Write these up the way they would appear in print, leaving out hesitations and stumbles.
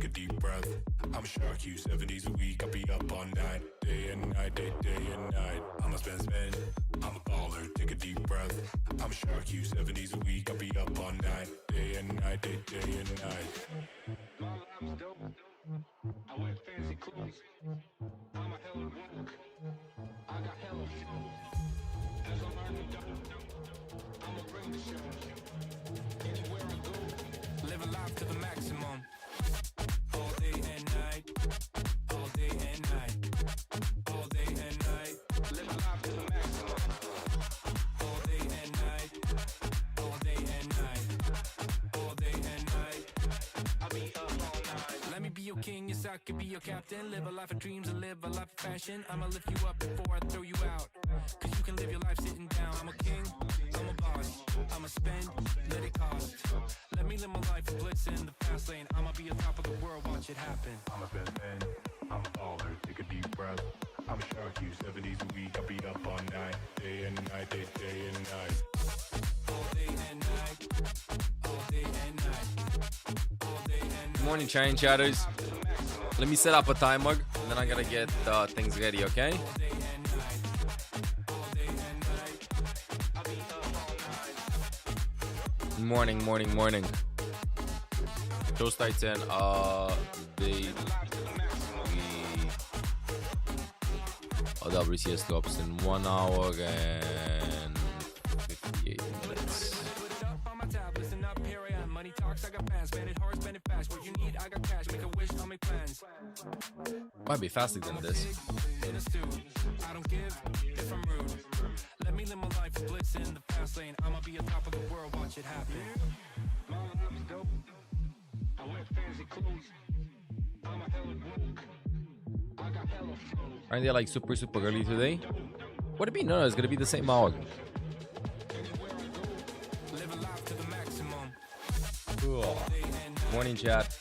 a deep breath. I'm a shark, you 70s a week. I'll be up all night, day and night, day and night. I'm a spend. I'm a baller, take a deep breath. I'm a shark, you 70s a week. I'll be up all night, day and night, day and night. My life's dope. I wear fancy clothes. I'm a hella woke. I got hella flow. As I'm earning dope, I'ma bring the show. Anywhere I go, live a life to the maximum. All day and night, all day and night, all day and night. Live a life to the maximum. All day and night, all day and night, all day and night. I'll be up all night. Let me be your king, yes I could be your captain. Live a life of dreams and live a life of fashion. I'ma lift you up before I throw you out. Cause you can live your life sitting down. I'm a king, I'm a boss. I'ma spend, let it cost. Let me live my life of bliss in the fast lane. I'ma be on top of the world, watch it happen. I'm a best man, I'm a baller, take a deep breath. I'm a shark, you 70s a week. I'll be up all night, day and night, day and night. All day and night, all day and night, all day and night. Good morning, Shine Chatters. Let me set up a timer, and then I'm gonna get things ready, okay? Morning. Show starts in day 3. WCS drops in 1 hour and 58 minutes. Might be faster than this. I don't give if I'm rude. Let me live my life of bliss in the fast lane. I'ma be on top of the world, watch it happen. My life's dope. I wear fancy clothes. I'm a hella woke. I got hella flow. Aren't they like super early today? Would it be? No, it's gonna be the same hour. Live a life to the maximum. Cool. Morning, chat.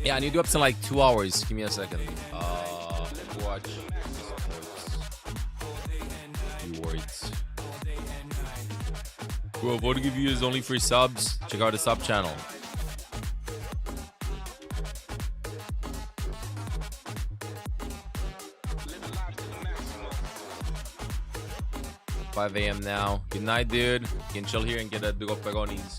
Yeah, I need to up in like 2 hours. Give me a second. Watch. Rewards. Bro, voting of you is only for subs. Check out the sub channel. $5 a.m. now. Good night, dude. You can chill here and get a big old peronis.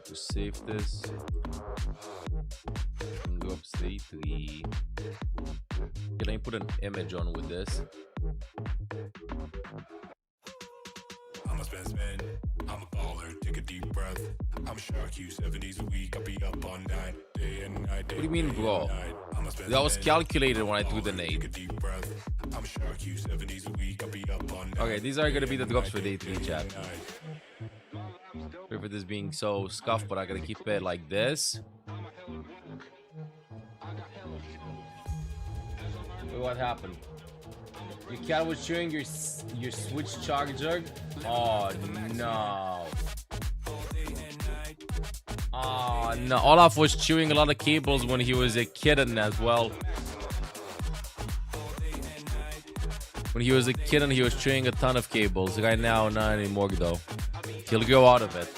Just save this. Drops day 3. Can I put an image on with this? I'm a spend. I'm a baller, take a deep breath. I'm a shark, you 70s a week. I'll be up all night, day and night. What do you mean, bro? That was calculated when I threw the nade. I'm a shark, you 70s a week. I'll be up all night. Okay, these are gonna be the drops for day 3, chat. Sorry for this being so scuffed, but I gotta keep it like this. Wait, what happened? Your cat was chewing your Switch charger? Oh no. Oh no. Olaf was chewing a lot of cables when he was a kitten as well. When he was a kitten, he was chewing a ton of cables. Right now, not anymore though. He'll go out of it.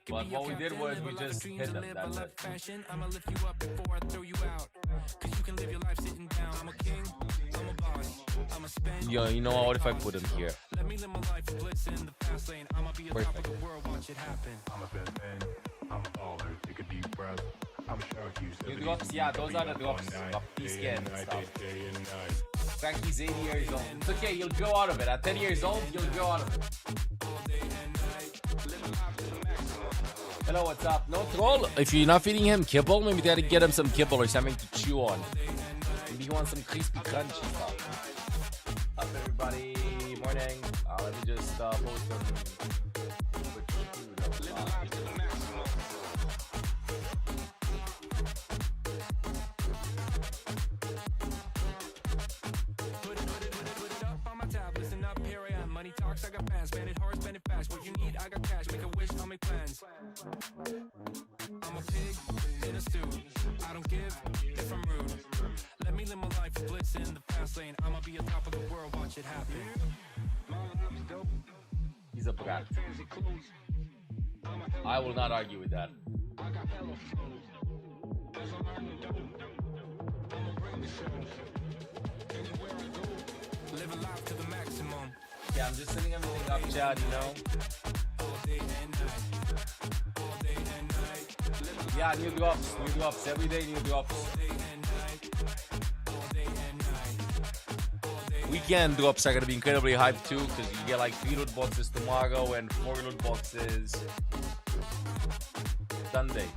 But what we did was we just hit them. That's it. I'ma lift you up before I throw you out. Cause you can live your life sitting down. I'm a king, I'm a boss. I'm a spend. Yo, you know what if I put him here? Let me live my life of bliss in the fast lane. I'ma be on top of the world, watch it happen. I'm a best man, I'm a baller, take a deep breath. I'm a shark, you New drops, yeah, those are the drops. Puppy skin and stuff. Frankie's 80 years old. It's okay, you'll grow out of it. At 10 years old, you'll grow out of it. Hello, what's up? No troll. If you're not feeding him kibble, maybe try to get him some kibble or something to chew on. Maybe you want some crispy, crunchy stuff. Up, everybody. Morning. Let me just post some quick food. Money talks, I got plans. Spend it hard, spend it fast. What you need, I got cash. Make a wish, I'll make plans. I'm a pig in a stew. I don't give if I'm rude. Let me live my life of bliss in the fast lane. I'ma be on top of the world, watch it happen. My life's dope. a brat. I will not argue with that. Yeah, I'm just setting everything up, Chad, you know? Yeah, new drops. Every day, new drops. Weekend drops are gonna be incredibly hyped too, because you get like 3 loot boxes tomorrow and 4 loot boxes Sunday.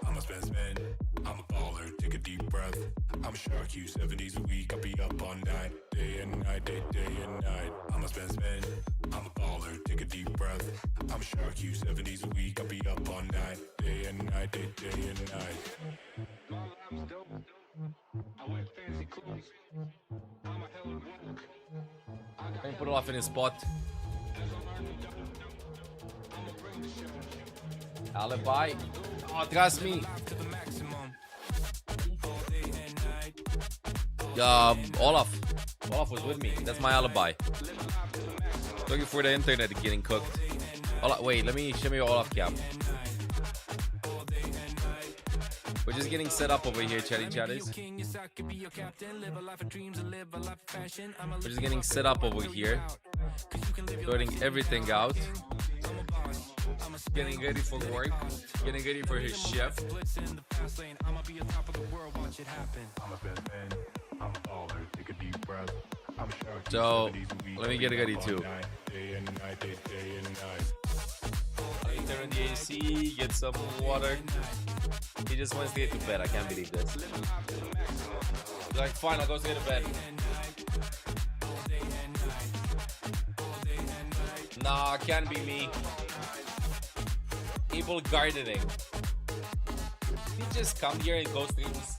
I'm a spend. I'm a baller, take a deep breath. I'm a shark, you 70s a week. I'll be up all night, day and night, day and night. I'm a spend. I'm a baller, take a deep breath. I'm a shark, you 70s a week. I'll be up all night, day and night, day and night. Let me put it off in his spot. Alibi. Oh, trust me. Olaf was with me. That's my alibi. Looking for the internet getting cooked. Wait, let me show me your Olaf cap. We're just getting set up over here, chatty chatties. We're just getting set up over here. Sorting everything out. Getting ready for work. Getting ready for his shift. I'm a fan. I'm a baller, take a deep breath. I'm shark. So, let me get ready too. Day and night, day and night. Let me turn on the AC, get some water. He just wants to get to bed. I can't believe this. He's like, fine, I'll go straight to bed. Nah, can't be me. People gardening. You just come here and go straight to sleep.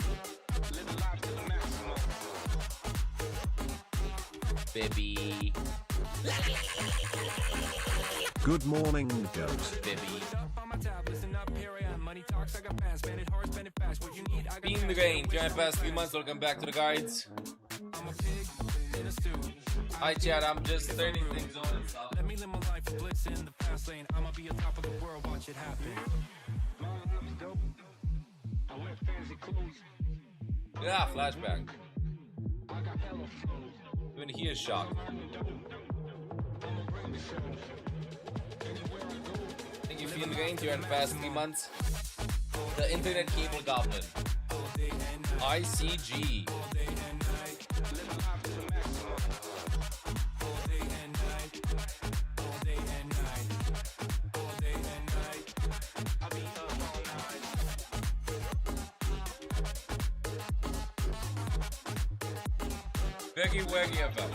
Baby. Good morning, Goat. Baby. Being the rain. During the past 3 months, welcome back to the guides. Hi, Chad. I'm just turning things on and stuff. Let me live my life with bliss in the fast lane. I'ma be on top of the world. Watch it happen. Yeah, flashback. Even he is shocked. Think you feel gained during the past 3 months? The internet cable goblin. ICG. Veggie Waggy FM.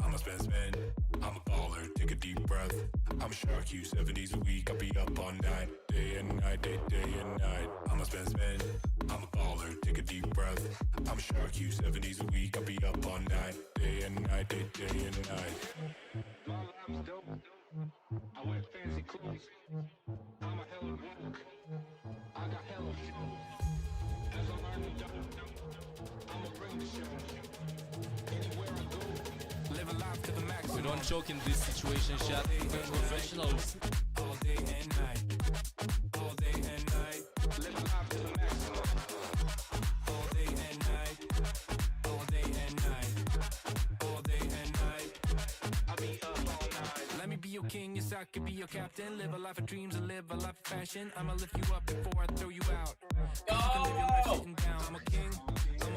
I'm a spend. I'm a baller, take a deep breath. I'm a shark, you 70s a week. I'll be up all night, day and night, day and night. I'm a spend. I'm a baller, take a deep breath. I'm a shark, you 70s a week. I'll be up all night, day and night, day and night. I wear fancy clothes. I'm a hell of work. I got hell of show. As I learn to do, I'ma bring the show. Anywhere I go, live a life to the max. We don't choke in this situation, chat. We're professionals. All day and night. All day and night. Live a life to the max. All day and night. All day and night. All day and night. I'll be up all night. Let me be your king, yes I can be your captain. Live a life of dreams and live a life of fashion. I'ma lift you up before I throw you out. You can live your life sitting down. I'm a king. I'm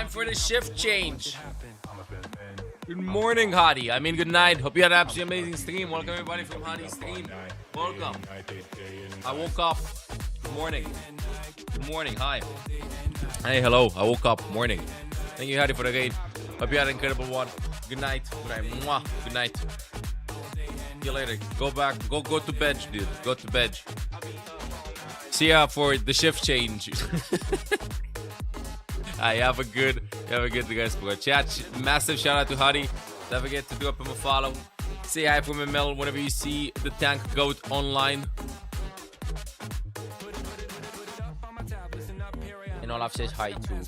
time for the shift change. Good morning, Hadi. I mean, good night. Hope you had an absolutely amazing stream. Welcome, everybody, from Hadi's stream. Welcome. I woke up. Good morning. Good morning. Hi. Hey, hello. I woke up. Morning. Thank you, Hadi, for the raid. Hope you had an incredible one. Good night. Good night. Mwah. Good night. See you later. Go back. Go to bed, dude. Go to bed. See ya for the shift change. Hi, have a good guys for chat. Massive shout out to Hadi. Don't forget to drop him a follow. Say hi from ML whenever you see the tank goat online. And Olaf says hi too.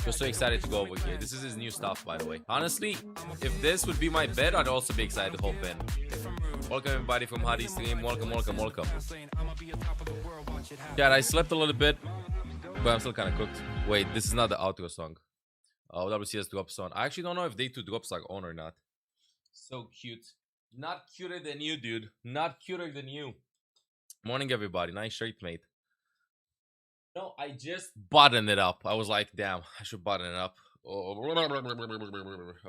Just so excited to go over here. This is his new stuff, by the way. Honestly, if this would be my bed, I'd also be excited to hop in. Welcome, everybody, from Hadi's stream. Welcome. Yeah, I slept a little bit, but I'm still kind of cooked. Wait, this is not the outro song. WCS drops on. I actually don't know if day 2 drops are on or not. So cute. Not cuter than you, dude. Not cuter than you. Morning, everybody. Nice shirt, mate. No, I just buttoned it up. I was like, damn, I should button it up.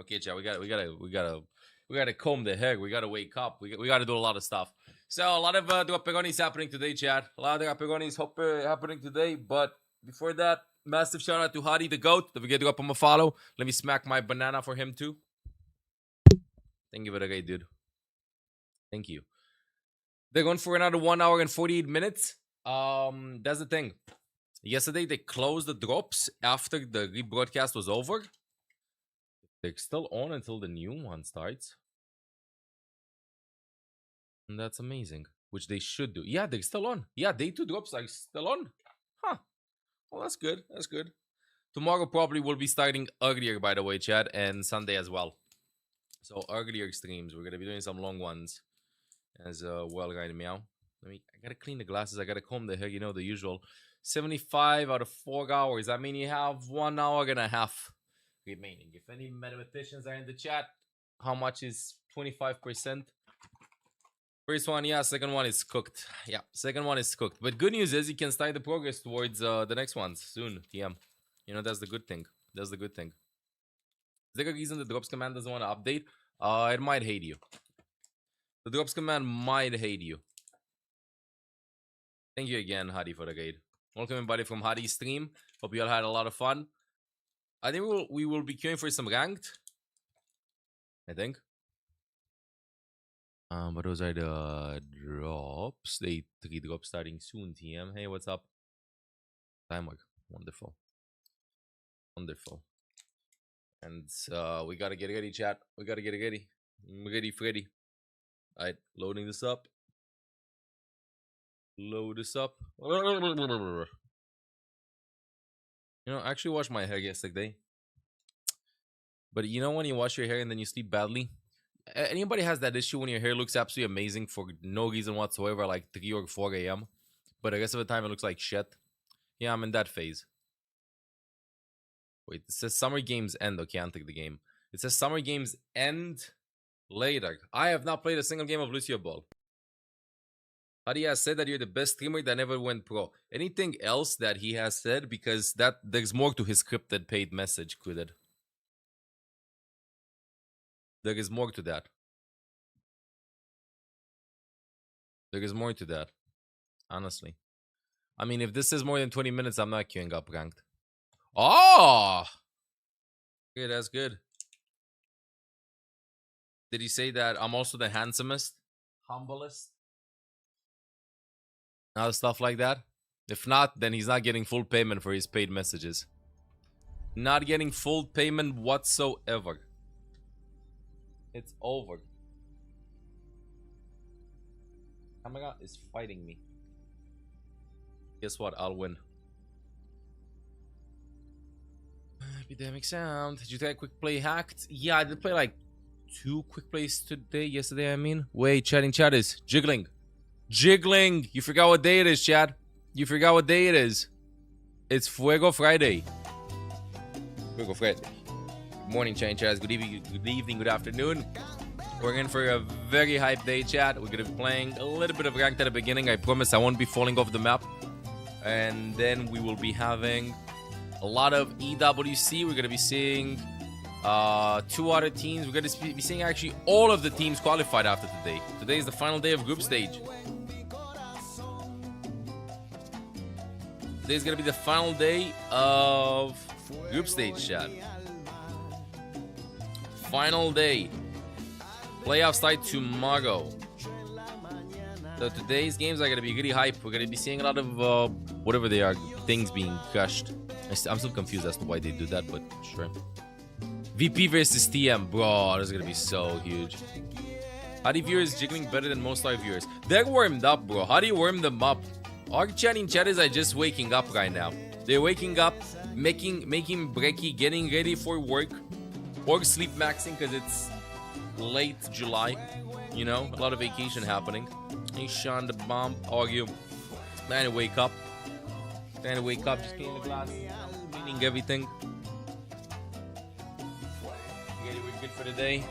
Okay, chat. We gotta comb the hair. We gotta wake up. We gotta do a lot of stuff. So a lot of Dropegonis happening today, chat. A lot of Dropegonis happening today. But before that, massive shout out to Hadi the goat. Don't forget to drop him a follow. Let me smack my banana for him too. Thank you for the raid, dude. Thank you. They're going for another 1 hour and 48 minutes. That's the thing. Yesterday they closed the drops after the rebroadcast was over. They're still on until the new one starts. And that's amazing. Which they should do. Yeah, they're still on. Yeah, day 2 drops are still on. Huh. Well, that's good. That's good. Tomorrow probably will be starting earlier, by the way, chat. And Sunday as well. So earlier streams. We're going to be doing some long ones. As well, right, meow. I gotta clean the glasses. I gotta comb the hair. You know, the usual. 75 out of 4 hours. I mean, you have 1 hour and a half remaining. If any mathematicians are in the chat, how much is 25%? First one, yeah. Second one is cooked. Yeah, second one is cooked. But good news is you can start the progress towards the next ones soon, TM. You know, that's the good thing. That's the good thing. Is there a reason the drops command doesn't want to update? It might hate you. The drops command might hate you. Thank you again, Hadi, for the raid. Welcome, everybody, from Hadi's stream. Hope you all had a lot of fun. I think we will be queuing for some ranked. I think. But those are the drops. Day 3 drops starting soon, TM. Hey, what's up? Timer. Wonderful. Wonderful. And we gotta get ready, chat. We gotta get ready. Ready, Freddy. Alright, loading this up. Load this up. You know, I actually washed my hair yesterday. But you know when you wash your hair and then you sleep badly? Anybody has that issue when your hair looks absolutely amazing for no reason whatsoever, like 3 or 4 a.m. But the rest of the time it looks like shit? Yeah, I'm in that phase. Wait, it says summer games end. Okay, I'll take the game. It says summer games end later. I have not played a single game of Lucio Ball. Hadi has said that you're the best streamer that never went pro. Anything else that he has said? Because that there's more to his scripted paid message, Quidded. There is more to that. There is more to that. Honestly. I mean, if this is more than 20 minutes, I'm not queuing up ranked. Oh! Okay, that's good. Did he say that I'm also the handsomest? Humblest? Now stuff like that? If not, then he's not getting full payment for his paid messages. Not getting full payment whatsoever. It's over. Kamera is fighting me. Guess what? I'll win. Epidemic sound. Did you try quick play hacked? Yeah, I did play like 2 quick plays today. Yesterday, I mean. Wait, chatting chat is jiggling. Jiggling. You forgot what day it is, chat. You forgot what day it is. It's Fuego Friday. Fuego Friday. Good morning, chatting chat. Good evening, good afternoon. We're in for a very hype day, chat. We're gonna be playing a little bit of ranked at the beginning. I promise I won't be falling off the map. And then we will be having A lot of EWC. We're gonna be seeing 2 other teams. We're gonna be seeing actually all of the teams qualified after today. Today is the final day of group stage. Today's gonna be the final day of group stage, chat. Final day. Playoff start tomorrow. So today's games are gonna be really hype. We're gonna be seeing a lot of whatever they are, things being crushed. I'm still confused as to why they do that, but sure. VP versus TM, bro, this is gonna be so huge. How do viewers jiggling better than most live viewers? They're warmed up, bro. How do you warm them up? Our chatting chatters are just waking up right now. They're waking up, making brekkie, getting ready for work, or sleep maxing because it's late July. You know, a lot of vacation happening. Hey, Sean the bomb, argue. Trying to wake up. Just getting the glass, cleaning everything. We're good for the day.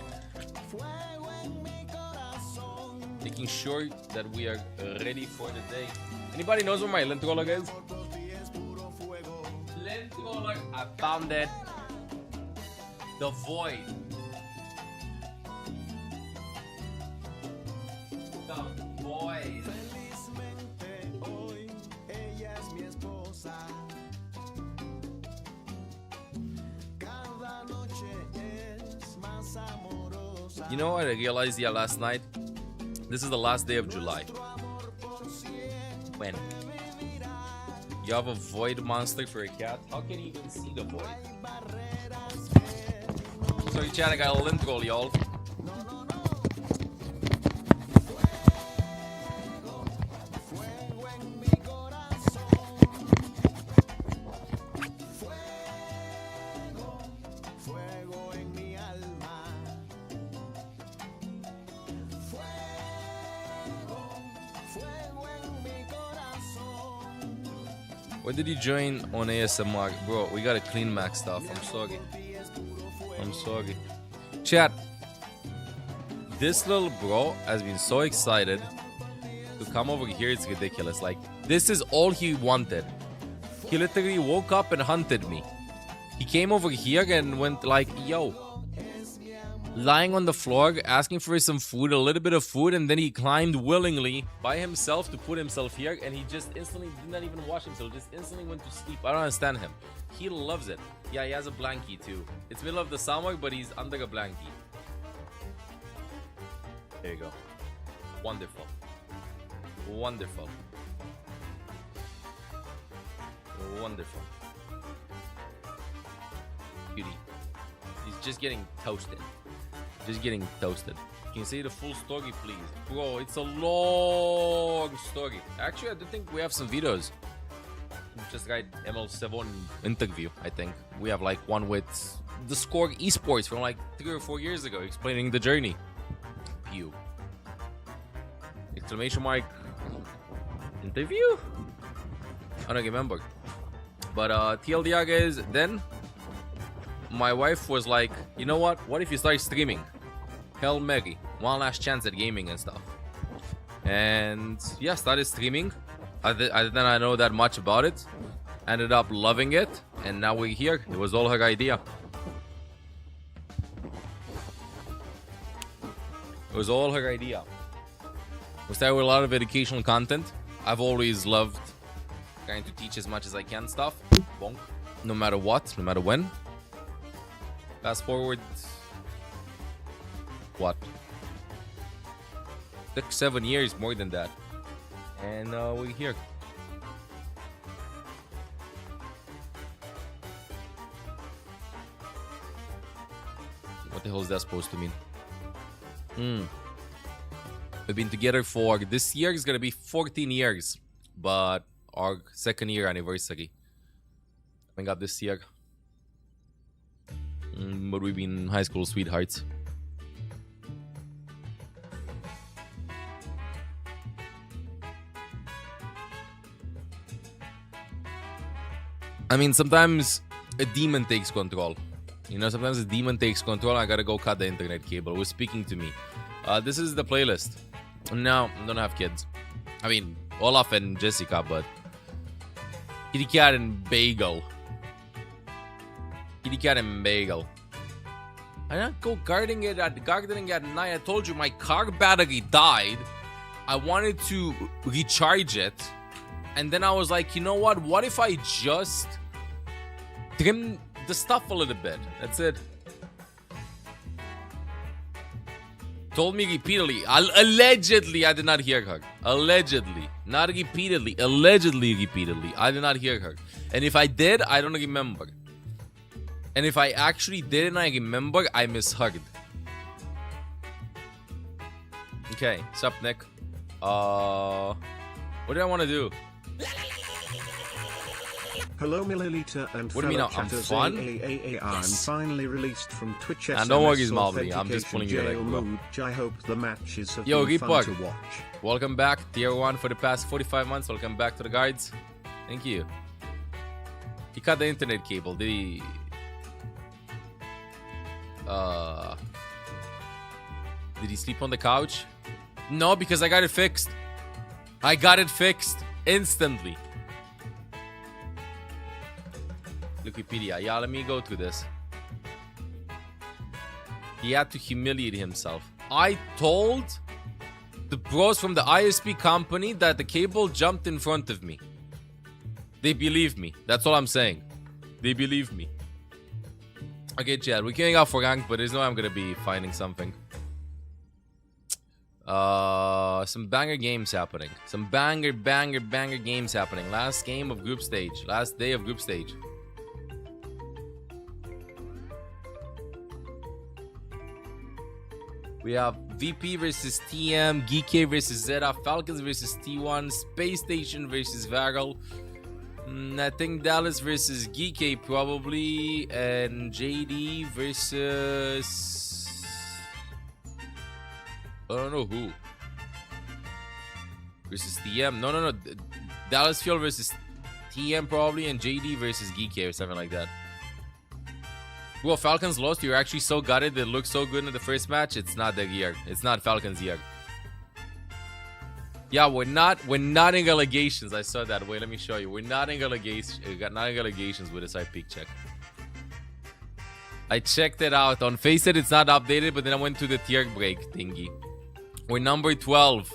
Making sure that we are ready for the day. Anybody knows where my lint roller is? Lint roller, I found it. The void. The void. You know what I realized last night? This is the last day of July. When you have a void monster for a cat, how can you even see the void? Sorry, chat, I got a lint roll, y'all. When did you join on ASMR? Bro, we gotta clean max stuff. I'm sorry. Chat. This little bro has been so excited to come over here. It's ridiculous. Like, this is all he wanted. He literally woke up and hunted me. He came over here and went like, yo. Lying on the floor, asking for some food, a little bit of food, and then he climbed willingly by himself to put himself here, and he just instantly did not even wash himself, just instantly went to sleep. I don't understand him. He loves it. Yeah, he has a blankie too. It's middle of the summer, but he's under a blankie. There you go. Wonderful. Wonderful. Wonderful. Beauty. He's just getting toasted. Just getting toasted. Can you say the full story, please? Bro, it's a long story. Actually, I do think we have some videos. Just got ML7 interview, I think. We have like one with the Score Esports from like 3 or 4 years ago, explaining the journey. Pew. Exclamation mark. Interview? I don't remember. But TLDR guys, then my wife was like, you know what? What if you start streaming? Hell Mary. One last chance at gaming and stuff. And yeah, started streaming. I didn't know that much about it. Ended up loving it. And now we're here. It was all her idea. It was all her idea. We started with a lot of educational content. I've always loved trying to teach as much as I can stuff. Bonk. No matter what, no matter when. Fast forward, what? 6-7 years, more than that, and we're here. What the hell is that supposed to mean? We've been together for this year is gonna be 14 years, but our 2nd year anniversary coming up this year. But we've been high school sweethearts. I mean, sometimes a demon takes control. You know, sometimes a demon takes control. I gotta go cut the internet cable. It was speaking to me. This is the playlist. No, I don't have kids. I mean, Olaf and Jessica, but Kitty Cat and Bagel. Kitty cat and bagel. I didn't go gardening at night. I told you my car battery died. I wanted to recharge it. And then I was like, you know what? What if I just trim the stuff a little bit? That's it. Told me repeatedly. Allegedly, I did not hear her. Allegedly. Not repeatedly. Allegedly, repeatedly. I did not hear her. And if I did, I don't remember. And if I actually did and I remember, I misheard. Okay, what's up, Nick? What did I want to do? Hello, Milliliter and What do you mean, I'm fun? I'm finally released from Twitch. Nah, don't worry, Malvy. I'm just pulling you like, bro. I hope the matches have Yo, been fun to Geekbug. watch. Welcome back, tier 1 for the past 45 months. Welcome back to the guides. Thank you. He cut the internet cable. Did he? Did he sleep on the couch? No, because I got it fixed. I got it fixed instantly. Wikipedia. Yeah, let me go through this. He had to humiliate himself. I told the bros from the ISP company that the cable jumped in front of me. They believe me. That's all I'm saying. They believe me. Okay, Chad, we're getting out for rank, but there's no way I'm gonna be finding something. Some banger games happening. Some banger games happening. Last game of group stage. Last day of group stage. We have VP versus TM, GK versus Zeta, Falcons versus T1, Space Station versus Varel. I think Dallas versus GK probably, and JD versus I don't know who. Versus TM. No. Dallas Fuel versus TM probably, and JD versus GK or something like that. Well, Falcons lost. You're actually so gutted. It looked so good in the first match. It's not their year. It's not Falcons' year. Yeah, we're not in allegations. I saw that. Wait, let me show you. We're not in allegations. Not in allegations with this IP check. I checked it out. On Faceit, it's not updated, but then I went to the tier break thingy. We're number 12.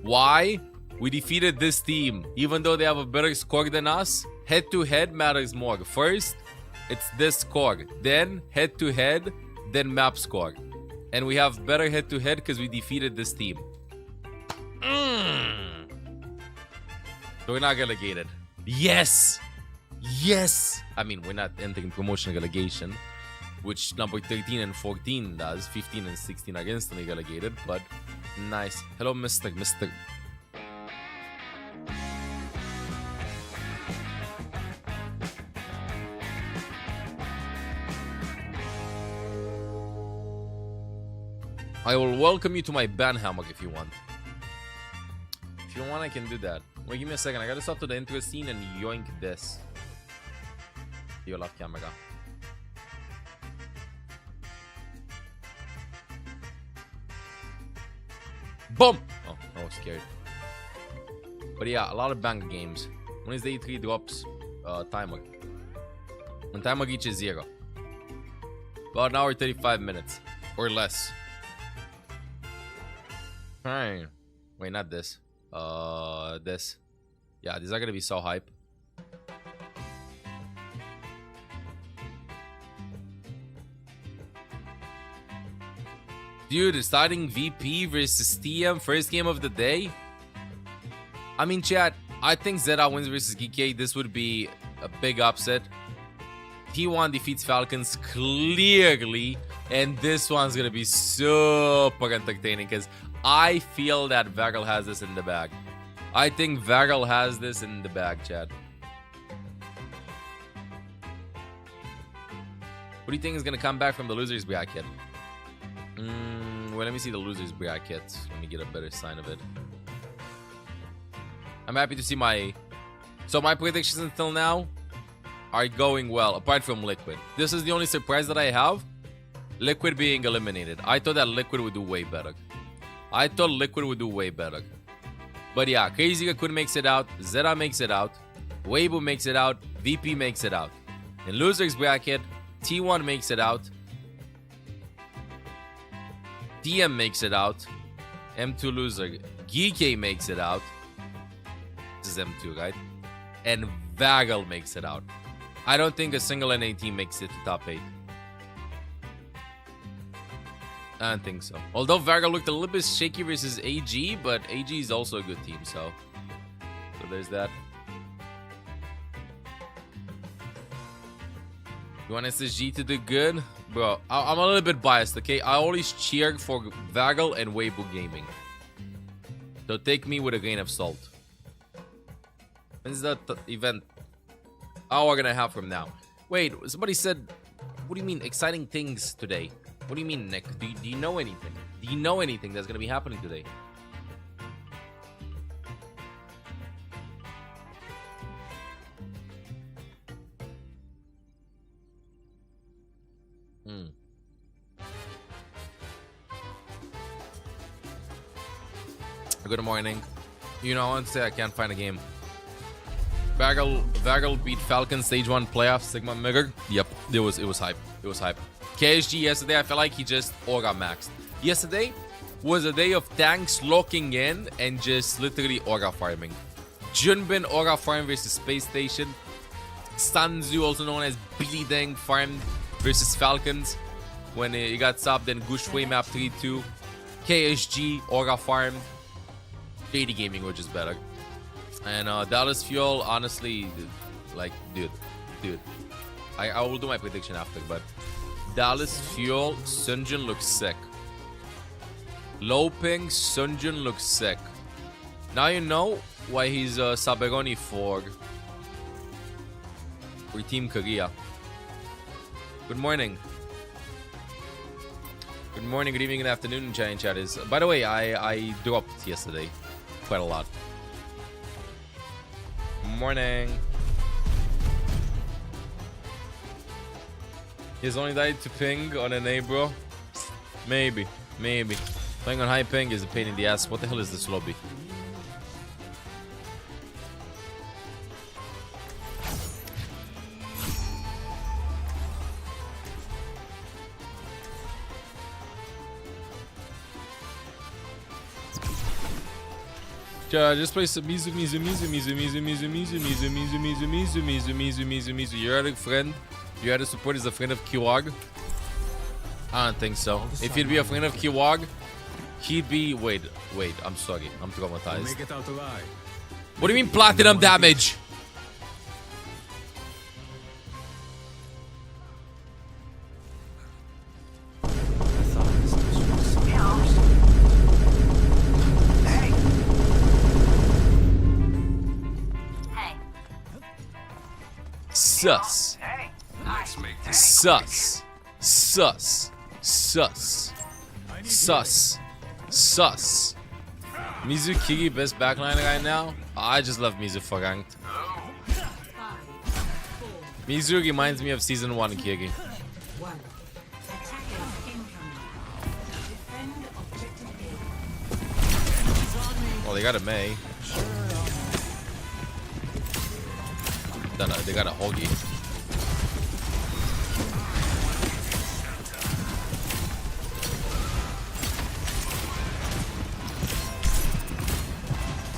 Why? We defeated this team. Even though they have a better score than us, head-to-head matters more. First, it's this score. Then, head-to-head, then map score. And we have better head-to-head because we defeated this team. So we're not relegated. Yes! Yes! I mean, we're not entering promotion relegation, which number 13 and 14 does. 15 and 16 are instantly relegated, but nice. Hello, Mr. I will welcome you to my ban hammock if you want. If you want, I can do that. Wait, give me a second. I gotta stop to the intro scene and yoink this. You'll have camera. Boom! Oh, I was scared. But yeah, a lot of banger games. When is the E3 drops timer? When timer reaches 0. About an hour 35 minutes. Or less. Alright. Wait, not this. This. Yeah, these are gonna be so hype. Dude, starting VP versus TM, first game of the day. I mean, chat, I think Zeta wins versus GK. This would be a big upset. T1 defeats Falcons clearly, and this one's gonna be super entertaining because I feel that Varel has this in the bag. I think Varel has this in the bag, chat. What do you think is gonna come back from the losers bracket? Well, let me see the losers bracket. Let me get a better sign of it. I'm happy to see my predictions until now are going well, apart from Liquid. This is the only surprise that I have. Liquid being eliminated. I thought that Liquid would do way better. But yeah, Crazy Raccoon makes it out. Zeta makes it out. Weibo makes it out. VP makes it out. In losers bracket, T1 makes it out. DM makes it out. M2 loser. GK makes it out. This is M2, right? And Vagel makes it out. I don't think a single NA team makes it to top 8. I don't think so. Although Vagel looked a little bit shaky versus AG, but AG is also a good team, so there's that. You want SSG to do good? Bro, I'm a little bit biased, okay? I always cheer for Vagel and Weibo Gaming. So take me with a grain of salt. When's that event? Hour and a half from now. Wait, somebody said, what do you mean exciting things today? What do you mean, Nick? Do you know anything? Do you know anything that's going to be happening today? Good morning. You know, honestly, I can't find a game. Vagel beat Falcon Stage 1 playoff Sigma Mirror. Yep, it was hype. It was hype. KSG yesterday, I felt like he just aura maxed. Yesterday was a day of tanks locking in and just literally aura farming. Junbin aura farm versus Space Station. Sanzu, also known as Billy Deng, farmed versus Falcons when he got stopped. Then Gushway map 3-2. KSG aura farm. JD Gaming, which is better. And Dallas Fuel, honestly, like, dude. I will do my prediction after, but Dallas Fuel, Sunjun looks sick. Low ping, Sunjun looks sick. Now you know why he's Saberoni for Team Korea. Good morning. Good morning, good evening, good afternoon, chat is. By the way, I dropped yesterday quite a lot. Morning. He's only died to ping on an A, bro. Maybe. Playing on high ping is a pain in the ass. What the hell is this lobby? Just play some Mizu. You're a friend. You had a support is a friend of Kiwag. I don't think so. If he'd be a friend of Kiwag, he'd be. Wait. I'm sorry. I'm traumatized. What do you mean platinum damage? Sus. Mizu Kigi best backline right now? I just love Mizu for ranked. Mizu reminds me of season 1 Kigi. Oh, they got a Mei. They got a Hoagie.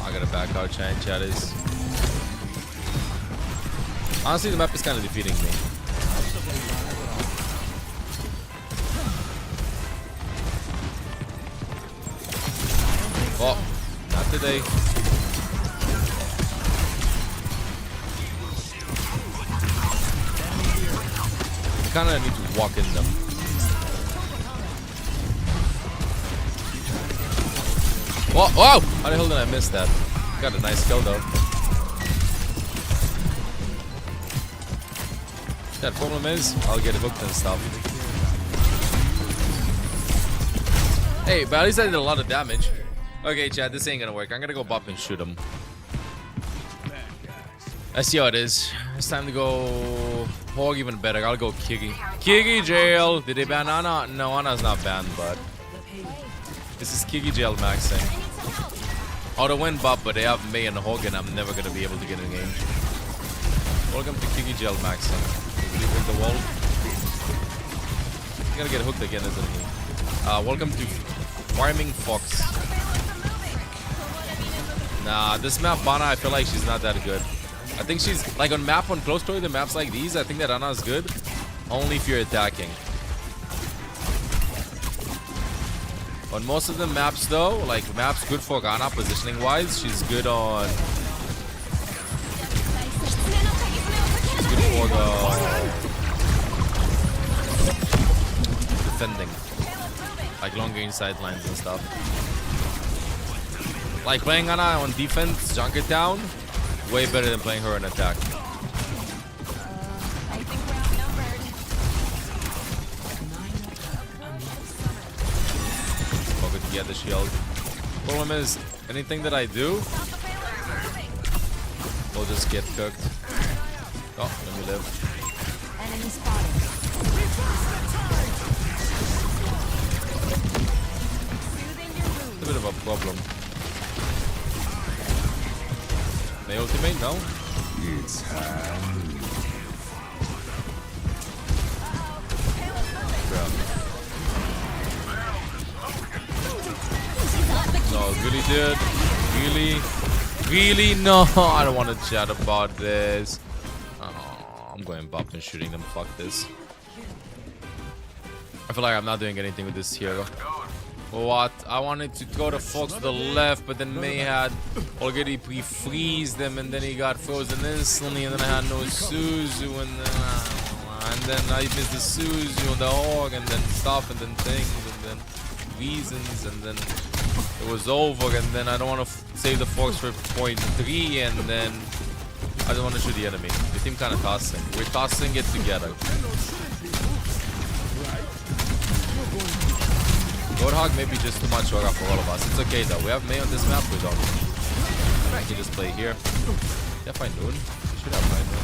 I gotta back out chat is. Honestly, the map is kind of defeating me. Oh, not today. Kind of need to walk in them. Whoa! How the hell did I miss that? Got a nice kill though. That problem is, I'll get hooked and stuff. Hey, but at least I did a lot of damage. Okay, chat, this ain't gonna work. I'm gonna go bop and shoot him. I see how it is. It's time to go Hog even better. I'll go Kigi. Kigi jail. Did they ban Ana? No, Ana's not banned, but this is Kigi jail maxing. Oh, they win bop, but they have Mei and Hog, and I'm never gonna be able to get engaged. Welcome to Kigi jail maxing. Did you win the wall? gonna get hooked again, isn't he? Welcome to Farming Fox. Nah, this map, Bana, I feel like she's not that good. I think she's, like, on close to the maps like these, I think that Ana is good. Only if you're attacking. On most of the maps, though, like, maps good for Ana positioning-wise, she's good on... She's good for defending. Like, long-range sidelines and stuff. Like, playing Ana on defense, Junket down, way better than playing her on attack. I think we're outnumbered. Focus to get the shield. Problem is, anything that I do, will just get cooked. Oh, let me live. Enemy spotted. It's a bit of a problem. May ultimate? No? It's time. No, really, dude? Really? Really? No, I don't want to chat about this. Oh, I'm going bop and shooting them. Fuck this. I feel like I'm not doing anything with this hero. What? I wanted to go to Fox to the left, but then May had already pre-freeze them, and then he got frozen instantly, and then I had no Suzu, and then I missed the Suzu and the Hog, and then stuff, and then things, and then reasons, and then it was over, and then I don't want to save the Fox for point 3, and then I don't want to shoot the enemy. The team kind of tossing. We're tossing it together. Roadhog may be just too much Aura for all of us. It's okay though. We have May on this map, we don't. I can just play here. Yeah, fine, dude. We should have fine, dude.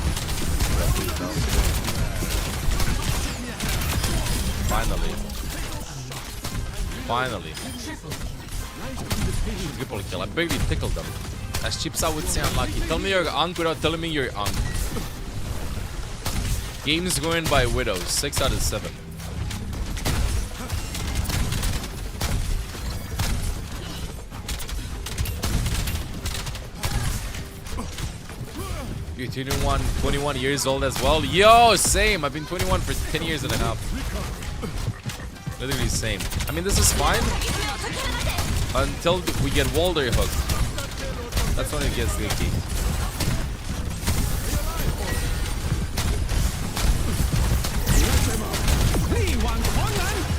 Finally. Finally. Triple kill. I barely tickled them. As Chipsa would say, unlucky. Tell me you're Unk without telling me you're Unk. Games going by Widows. 6 out of 7. You're 21 years old as well? Yo, same. I've been 21 for 10 years and a half. Literally same. I mean, this is fine. Until we get Walder hooked. That's when it gets leaky.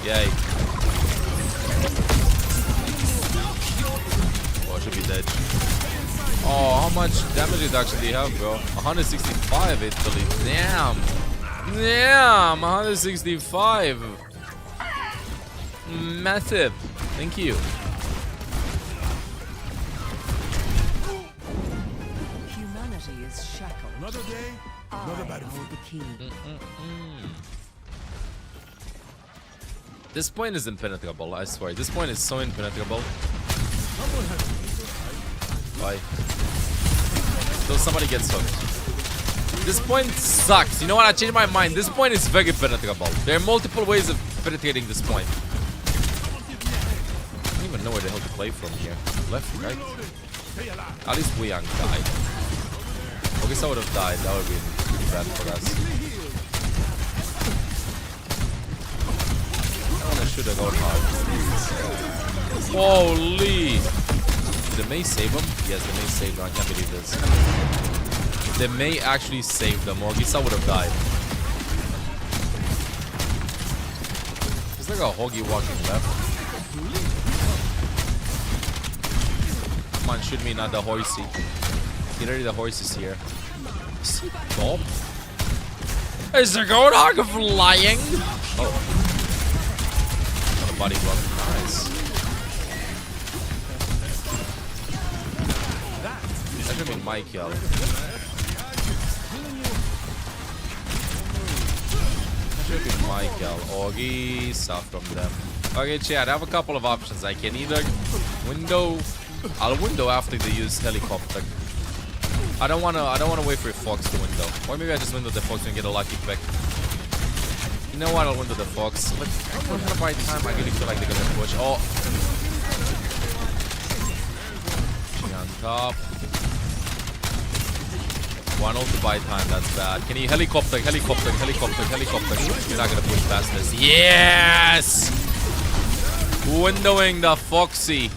Yay. Oh, I should be dead. Oh, how much damage reduction do you have, bro? 165, Italy. Damn. Damn, 165. Massive. Thank you. Humanity is shackled. Another day, another battlefield. The key. This point is impenetrable, I swear. This point is so impenetrable. Bye. Till somebody gets hooked. This point sucks. You know what? I changed my mind. This point is very penetrable. There are multiple ways of penetrating this point. I don't even know where the hell to play from here. Left, right? At least Wuyang died. I guess I would have died. That would have been pretty bad for us. I want to shoot a Roadhog. Holy! Did the May save him? Yes, the May saved him. I can't believe this. The May actually saved them, or Gisa would have died. There's like a Hoggy walking left. Come on, shoot me, not the horsey. Get rid of the horses here. Stop. Is the Roadhog flying? Oh. What a body block. Nice. That should be my kill. That should be my kill. Augie, south from them. Okay, chat, I have a couple of options. I can either window. I'll window after they use helicopter. I don't wanna wait for a Fox to window. Or maybe I just window the Fox and get a lucky pick. You know what? I'll win to the Fox. But I'm gonna buy time. I really feel like they're gonna push. Oh. She on top. One ult to buy time. That's bad. Can he helicopter? You're not gonna push past this. Yes! Windowing the Foxy.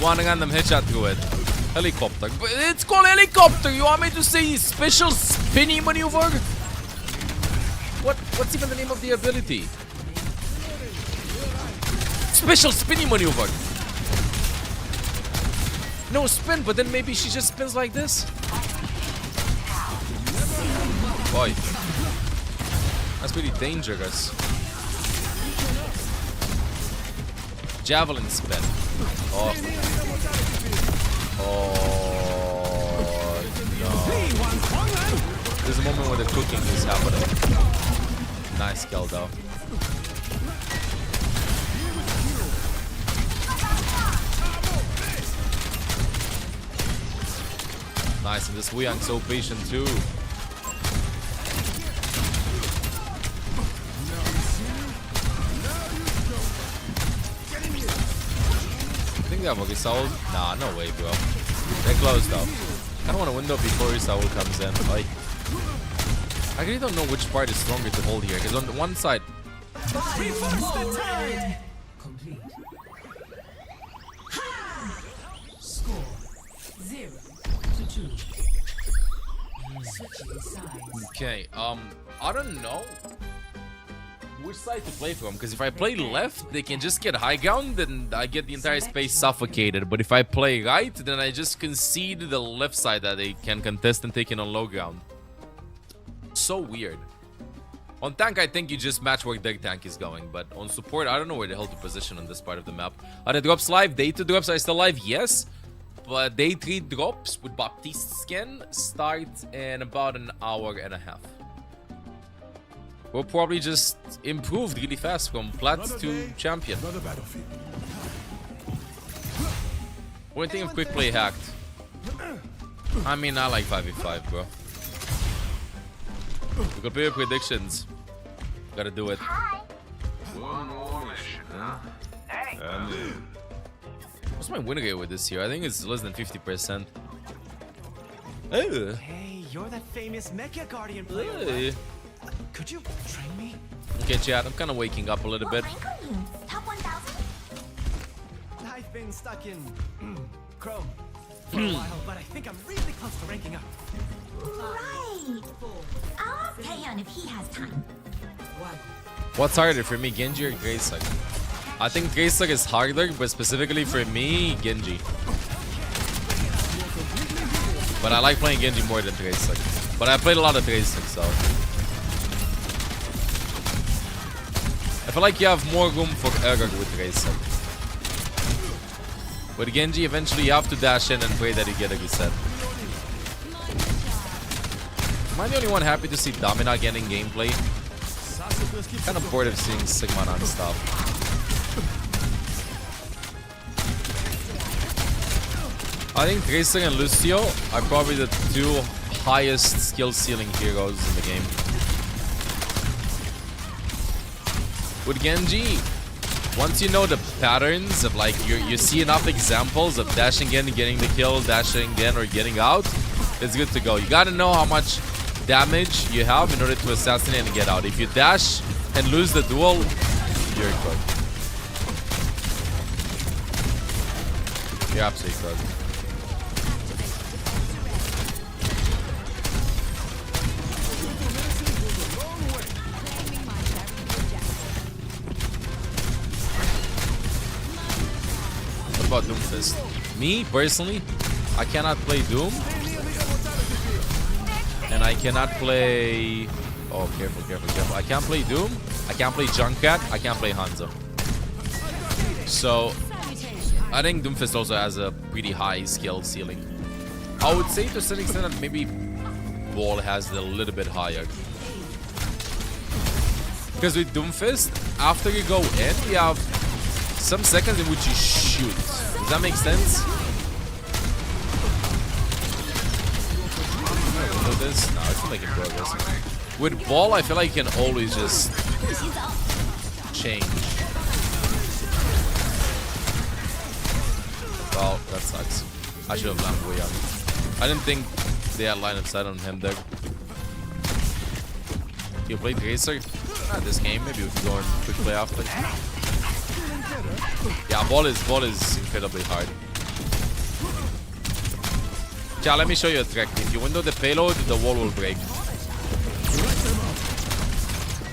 One random headshot through it. Helicopter. It's called helicopter. You want me to say special spinny maneuver? What's even the name of the ability? Special spinny maneuver. No spin, but then maybe she just spins like this. Boy, that's pretty dangerous. Javelin spin. Oh. Oh no. There's a moment where the cooking is happening. Nice kill though. Nice, and this Wuyang's so patient too. I think they have a Saul. Nah, no way, bro. They're close though. I don't want to window before Saul comes in. Like, I really don't know which part is stronger to hold here. Because on the one side, Complete. Score 0-2. Switching sides. okay, I don't know which side to play from, because if I play left, they can just get high ground, and I get the entire space suffocated. But if I play right, then I just concede the left side that they can contest and take in on low ground. So weird. On tank, I think you just match where their tank is going, but on support, I don't know where the hell to position on this part of the map. Are the drops live? Day 2 drops are still live? Yes. But day 3 drops with Baptiste skin start in about an hour and a half. We'll probably just improved really fast from plat to champion. Another battlefield. What do you think of quick play hacked? I mean, I like 5v5, bro. We could play your predictions. Gotta do it. What's my win rate with this here? I think it's less than 50%. Oh. Hey, you're that famous Mecha Guardian player. Hey. Could you train me? Okay, chat, I'm kind of waking up a little bit. Top 1,000? I've been stuck in Chrome for a while, but I think I'm really close to ranking up. Right. I'll ask Taehyun if he has time. What's harder for me, Genji or Graysug? I think Graysug is harder, but specifically for me, Genji. But I like playing Genji more than Graysug. But I played a lot of Graysug, so I feel like you have more room for error with Graysug. With Genji, eventually you have to dash in and pray that you get a reset. Am I the only one happy to see Domina getting gameplay? Kind of bored of seeing Sigma non-stop. I think Tracer and Lucio are probably the two highest skill ceiling heroes in the game. With Genji, once you know the patterns of like you see enough examples of dashing in, getting the kill, dashing in or getting out, it's good to go. You gotta know how much damage you have in order to assassinate and get out. If you dash and lose the duel, you're cooked. You're absolutely cooked. What about Doomfist? Me, personally, I cannot play Doom. And I cannot play... Oh, careful, careful, careful. I can't play Doom. I can't play Junkrat. I can't play Hanzo. So, I think Doomfist also has a pretty high skill ceiling. I would say to a certain extent that maybe Ball has it a little bit higher. Because with Doomfist, after you go in, you have some seconds in which you shoot. Does that make sense? This? No, it's making progress. With ball, I feel like you can always just change. Well, that sucks. I should have landed way up. I didn't think they had line of sight on him there. You played Tracer? Not this game. Maybe we can go in quick playoff. But yeah, ball is incredibly hard. Yeah, let me show you a trick. If you window the payload, the wall will break.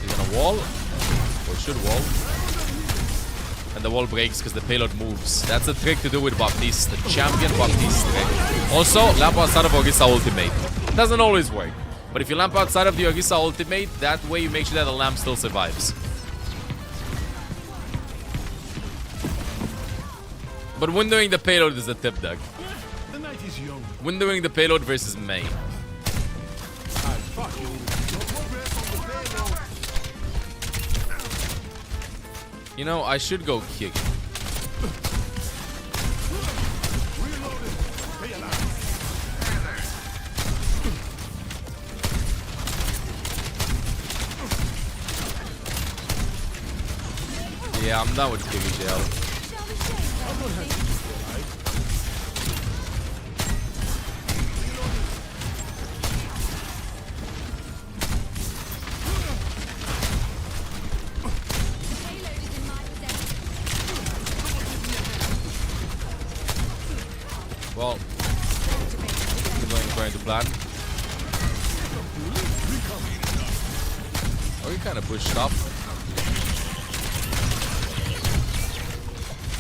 You're gonna wall, or should wall, and the wall breaks because the payload moves. That's a trick to do with Baptiste, the champion Baptiste trick. Also, lamp outside of Orisa ultimate. Doesn't always work, but if you lamp outside of the Orisa ultimate, that way you make sure that the lamp still survives. But windowing the payload is a tip, Doug. The night is young. Windowing the payload versus Mei. I fuck you. Don't progress on the payload. You know, I should go kick. Reloading. Pay alive. Yeah, I'm done with Kiggy jail. Well, we're going according to plan. Oh, you kind of pushed up.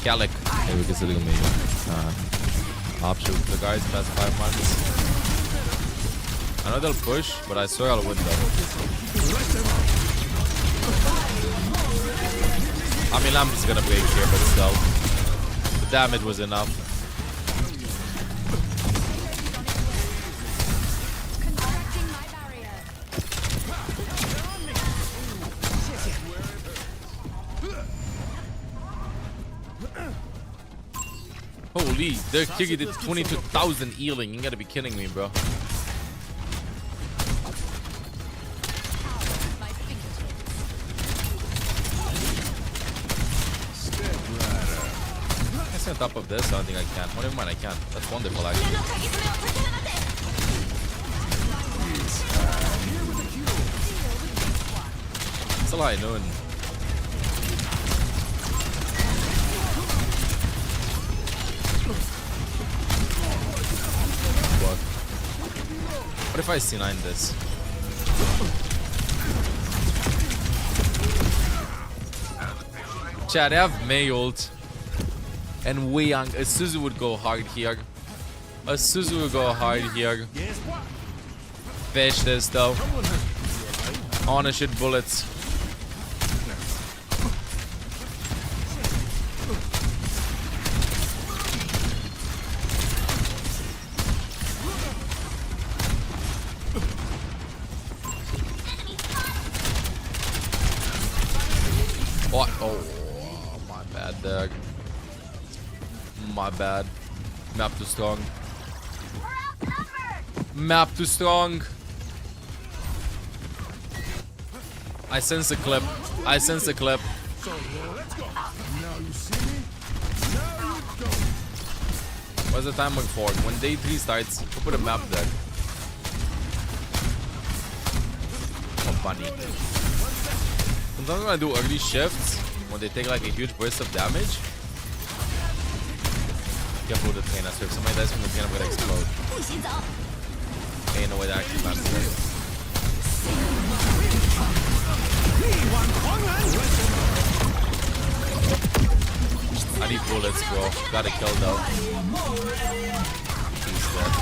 Gallic. Maybe we consider me option with the guys past 5 months. I know they'll push, but I swear I'll win though. I mean, Lamp is gonna break here, but still, the damage was enough. Holy, their Kiggy did 22,000 healing. You gotta be kidding me, bro. I see on top of this, I don't think I can. Oh, never mind, I can. That's wonderful, actually. That's all I know. What if I C9 this? Chad, I have Mei ult and Wei Yang. A Suzu would go hard here. A Suzu would go hard here. Fish this though. I wanna shoot bullets. What? Oh, my bad, Doug. My bad. Map too strong. Map too strong. I sense a clip. I sense a clip. So, let's go. Now you see me? Now you don't. What's the time going for? When day 3 starts, we'll put a map there. Oh, bunny. Sometimes when I do early shifts, when they take like a huge burst of damage, careful with the train. So if somebody dies from the train, I'm gonna explode. Ain't no way to actually land it. I need bullets, bro. Gotta kill though. He's dead.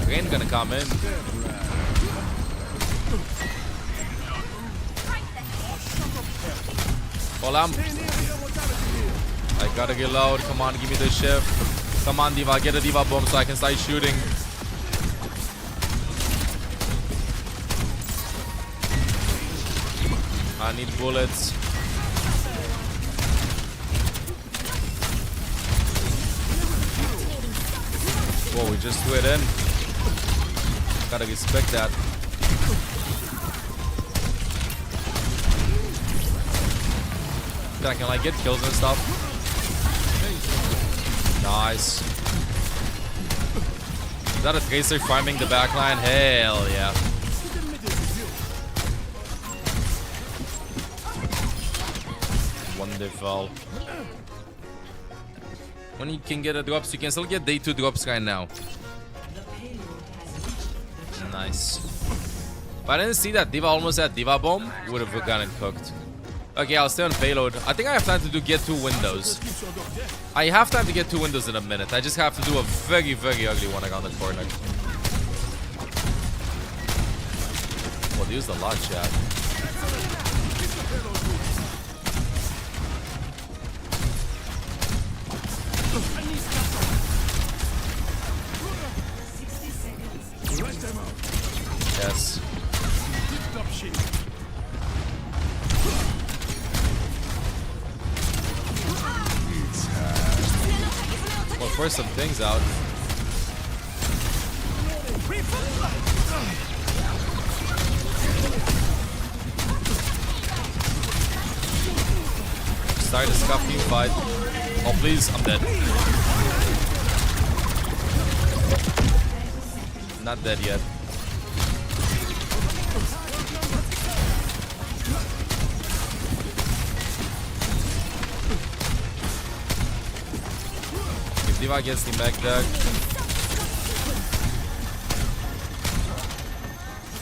Rain gonna come in. Well, I gotta get loud. Come on, give me the shift. Come on, Diva. Get a Diva bomb so I can start shooting. I need bullets. Whoa, we just threw it in. Gotta respect that. Then I can like get kills and stuff. Nice. Is that a Tracer farming the backline? Hell yeah. Wonderful. When you can get a drops, you can still get day 2 drops right now. Nice. If I didn't see that Diva almost had Diva Bomb, you would have gotten cooked. Okay, I'll stay on payload. I think I have time to get 2 windows. I have time to get 2 windows in a minute. I just have to do a very, very ugly one around the corner. Well, they used a lot, chat. Yes. Well, force some things out. Start a scuff team fight. Oh please, I'm dead. Not dead yet. If Diva gets the mech deck.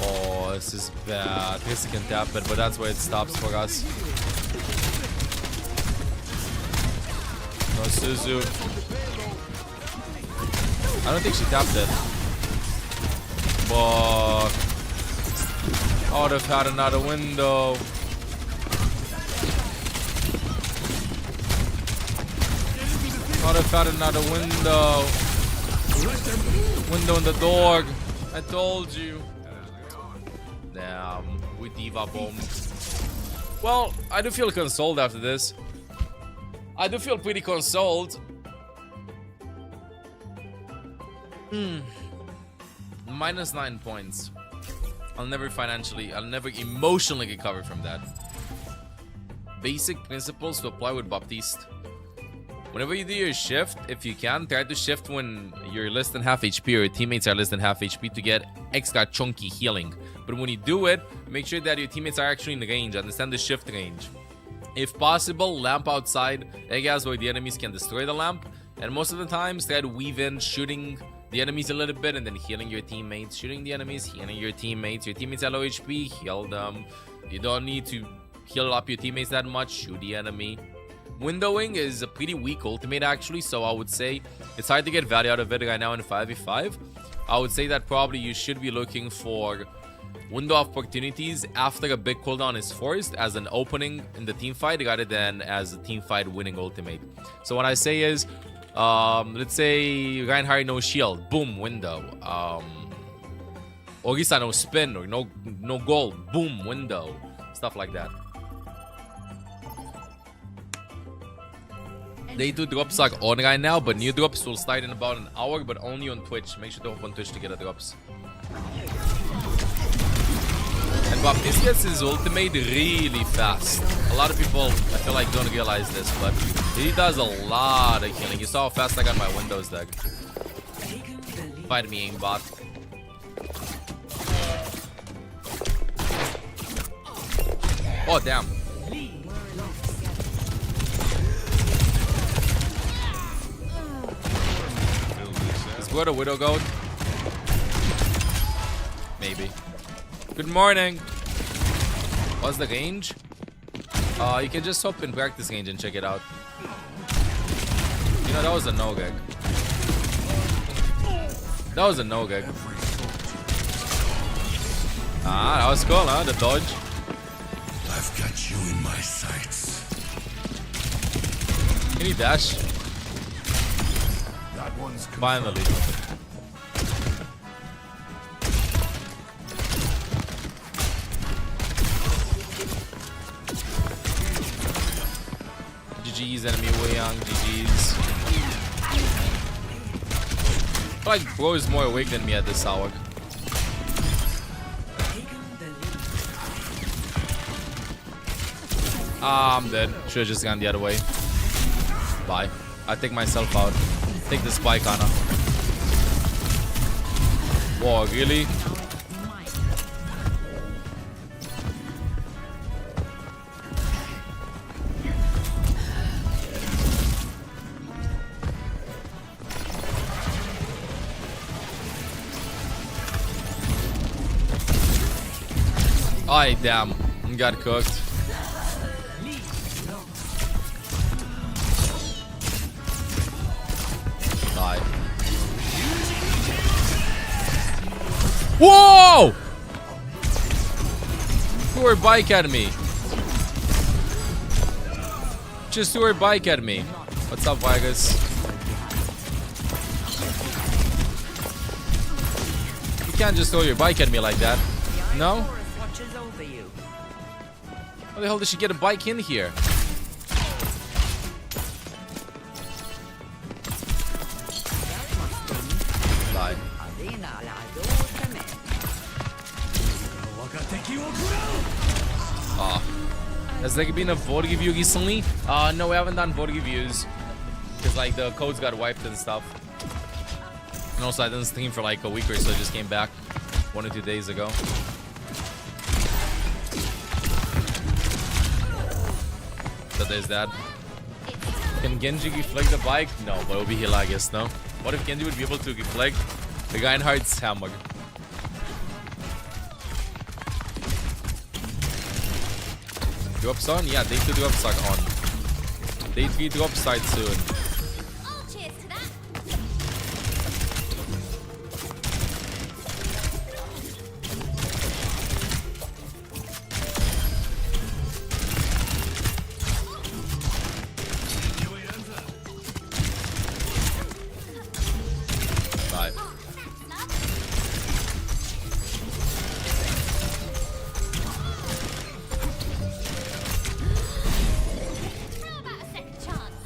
Oh, this is bad. Tracer can tap it, but that's where it stops for us. No Suzu. I don't think she tapped it. But I would have had another window. I would have had another window. Window in the door. I told you. Damn, we Diva bombed. Well, I do feel consoled after this. I do feel pretty consoled. Minus 9 points. I'll never emotionally recover from that. Basic principles to apply with Baptiste. Whenever you do your shift, if you can, try to shift when you're less than half HP or your teammates are less than half HP to get extra chunky healing. But when you do it, make sure that your teammates are actually in range. Understand the shift range. If possible, lamp outside areas where the enemies can destroy the lamp. And most of the times, try to weave in shooting the enemies a little bit and then healing your teammates. Shooting the enemies, healing your teammates. Your teammates are low HP, heal them. You don't need to heal up your teammates that much. Shoot the enemy. Windowing is a pretty weak ultimate actually, so I would say it's hard to get value out of it right now in 5v5. I would say that probably you should be looking for window opportunities after a big cooldown is forced as an opening in the team fight rather than as a team fight winning ultimate. So what I say is, let's say Reinhardt no shield, boom, window. Orisa no spin or no gold, boom, window. Stuff like that. Day 2 drops are on right now, but new drops will start in about an hour, but only on Twitch. Make sure to open Twitch to get the drops. And Baptiste gets his ultimate really fast. A lot of people, I feel like, don't realize this, but he does a lot of healing. You saw how fast I got my Windows deck. Fight me, aimbot. Oh, damn. Is Wood a Widow Goat? Maybe. Good morning. What's the range? You can just hop in practice range and check it out. You know, that was a no-gag. That was a no-gag. Ah, that was cool, huh? The dodge. I've got you in my sights. Can you dash? That one's Finally. GG's, enemy way young. GG's. I feel like bro is more awake than me at this hour. I'm dead. Should have just gone the other way. Bye. I take myself out. Take the spike, Anna. Whoa, really? Ay, damn. Got cooked. Bye. Whoa! Threw her bike at me. Just threw her bike at me. What's up, Vegas? You can't just throw your bike at me like that. No? How the hell did she get a bike in here? Bye. Has there been a vote review recently? No, we haven't done vote reviews. Because like the codes got wiped and stuff. And also I didn't stream for like a week or so. I just came back 1 or 2 days ago. So there's that. Can Genji reflect the bike? No, but it would be hilarious, no? What if Genji would be able to reflect the Reinhardt's hammer? Drops on? Yeah, day 2 drops are on. Day 3 drops start soon. Cheers to that. Bye. How about a second chance?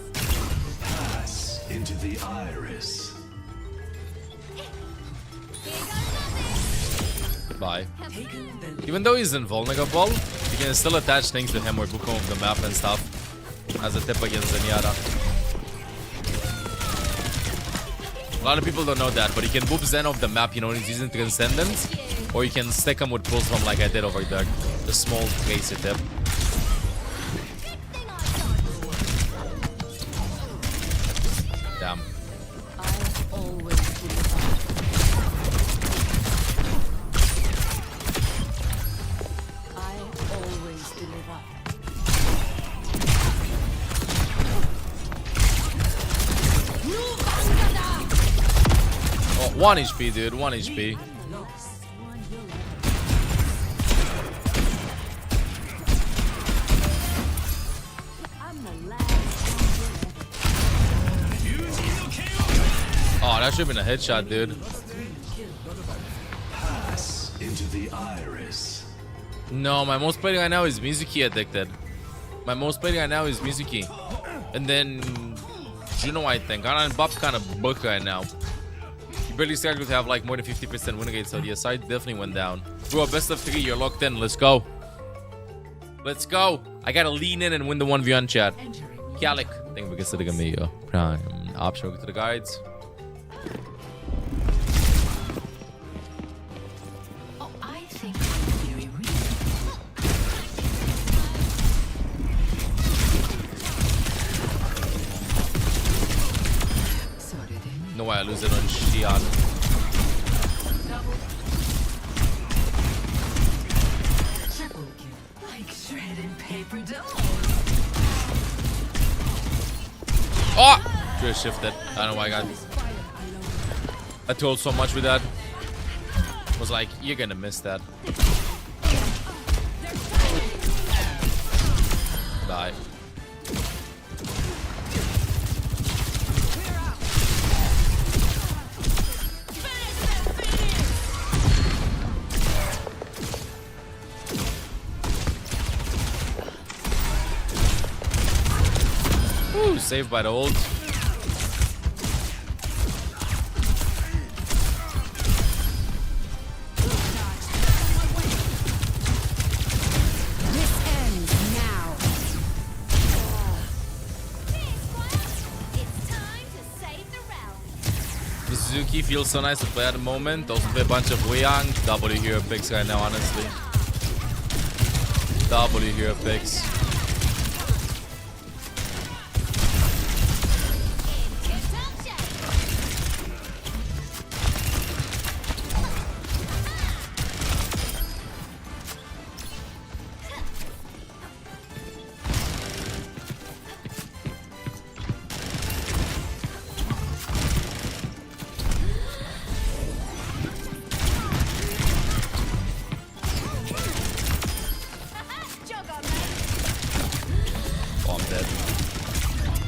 Pass into the iris. Bye. Even though he's invulnerable, you can still attach things to him or book him off the map and stuff. As a tip against Zenyatta. A lot of people don't know that, but you can boop Zen off the map, you know, when he's using Transcendence. Or you can stick him with Pulse Bomb like I did over there. The small crazy tip. Damn. I always deliver. I always deliver. Oh, 1 HP, dude. 1 HP. I'm the last Oh, that should have been a headshot, dude. Pass into the iris. No, my most played right now is Mizuki Addicted. My most played right now is Mizuki. And then Juno, I think. Ana and Bop kind of book right now. You barely started to have like more than 50% win rate, so the side definitely went down. Bro, best of 3, you're locked in. Let's go. Let's go. I gotta lean in and win the 1v1 chat. Kalik. I think we can still me prime option to the guides. Oh, I think I'm very real. Sorry, then. No way I lose it on Xian. Triple kill. Like shredded paper dough. Oh! Just shifted. I don't know why I got. I told so much with that. Was like, you're gonna miss that. Bye. Woo, saved by the ult. This ends now. Suzuki feels so nice to play at the moment. Also play a bunch of Weiyang. W hero picks right now, honestly. W hero picks.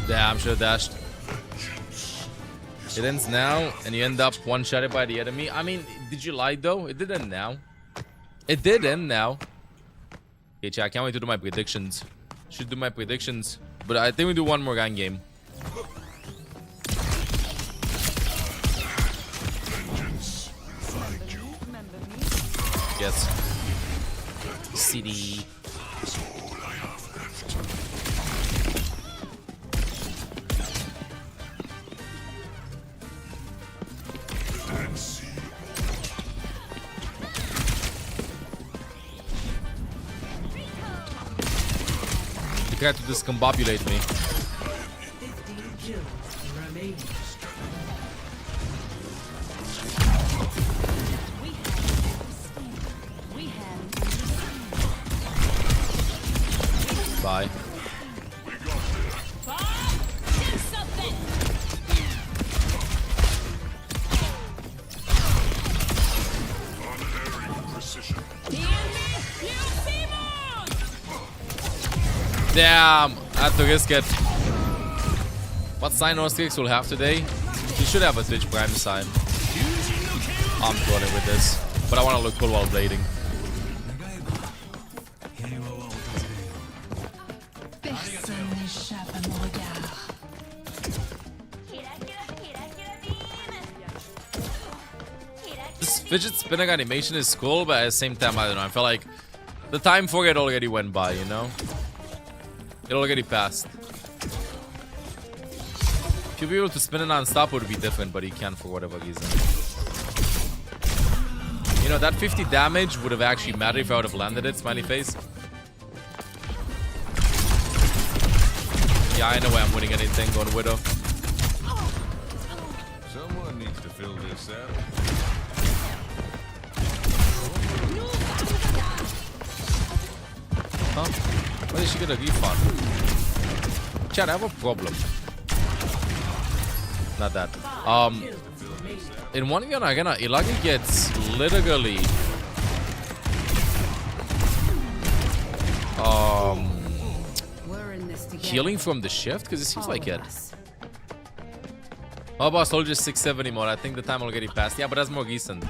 Yeah, I'm sure dashed. It ends now, and you end up one-shotted by the enemy. I mean, did you lie though? It did end now. It did end now. Okay, chat, I can't wait to do my predictions. Should do my predictions, but I think we do one more gun game. Yes. CD. He tried to discombobulate me. 15 kills remaining. Bye. Damn, I had to risk it. What sign Ostrix will have today? He should have a Twitch Prime sign. I'm trolling with this, but I want to look cool while blading. Personne n'échappe à mon regard. This fidget spinning animation is cool, but at the same time, I don't know. I feel like the time for it already went by, you know? It already passed. If you'd be able to spin it non-stop, it would be different, but you can't for whatever reason. You know, that 50 damage would have actually mattered if I would have landed it, smiley face. Yeah, I know why I'm winning anything, going Widow. Someone needs to fill this out. Huh? Why did she get a refund? Chat, I have a problem. Not that. In one gun arena, Ilagi gets literally healing from the shift, because it seems like it. How about Soldier 670 mode? I think the time already passed. Yeah, but that's more recent.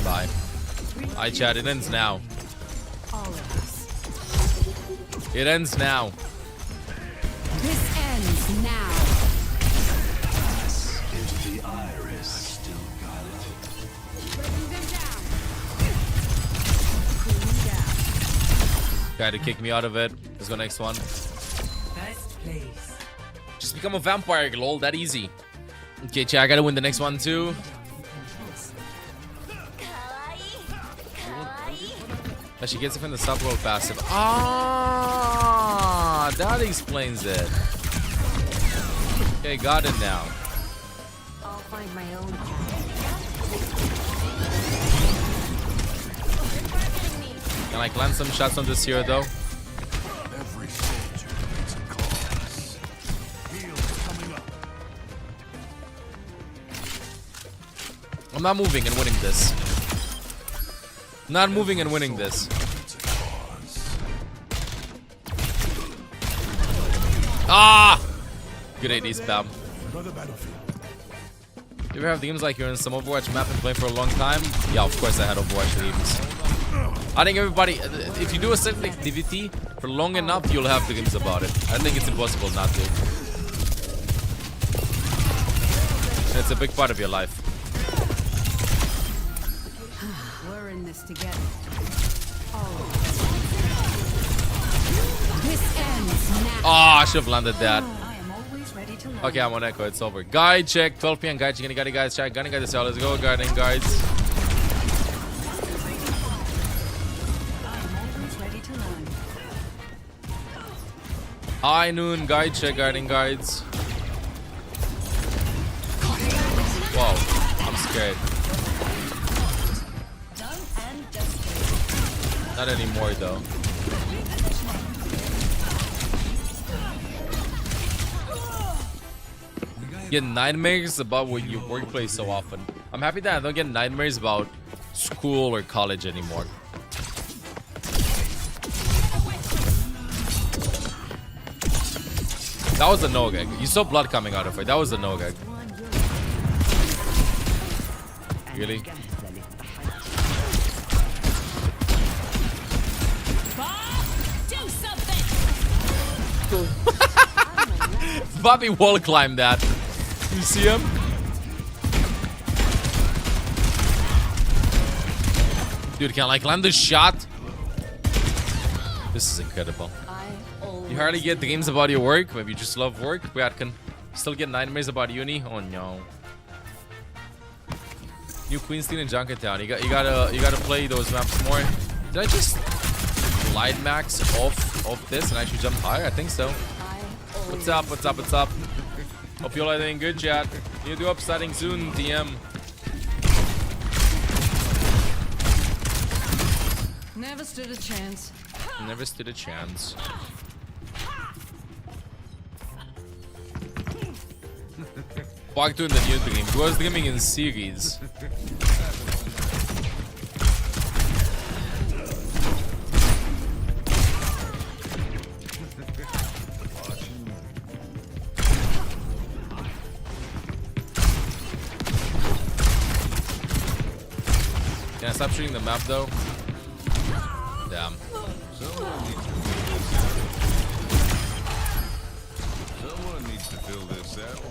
Bye. Hi chat, it ends now. It ends now. This ends now. Into the iris. Still got it. Tried to kick me out of it. Let's go next one. Best place. Just become a vampire, lol. That easy. Okay, chat, I gotta win the next one too. But she gets it from the sub-world passive. Ah, that explains it. Okay, got it now. I'll find my own Can I land some shots on this hero though? Every soldier needs a cause. Heal's coming up. I'm not moving and winning this. Not moving and winning this. Ah! Good AD spam. Another battlefield. You ever have games like you're in some Overwatch map and playing for a long time? Yeah, of course I had Overwatch games. I think everybody, if you do a certain activity for long enough, you'll have dreams about it. I think it's impossible not to. It's a big part of your life. We're in this together. This ends now. Oh, I should have landed that. I am always ready to learn. Okay, I'm on Echo. It's over. Guide check. 12 p.m. Guide check. Gunny guys check. Gunny guys. Let's go. Guarding guides. I am always ready to learn. High noon. Guide check. Guarding guides. Whoa. I'm scared. Done and dusted. Not anymore though. Get nightmares about what your workplace so often. I'm happy that I don't get nightmares about school or college anymore. That was a no gag. You saw blood coming out of her. That was a no gag. Really? Do something. Bobby wall climbed that. You see him? Dude, can I like land the shot? This is incredible. You hardly get dreams about your work. Maybe you just love work. But can still get nightmares about uni. Oh no. New Queenstein and Junkertown. You gotta play those maps more. Did I just glide max off this and actually jump higher? I think so. What's up? What's up? What's up? Hope you're all doing good, chat. You do up starting soon, DM. Never stood a chance. Never stood a chance. Back to the new dream. Who was dreaming in series? Can I stop shooting the map though? Damn. Someone needs to fill this out.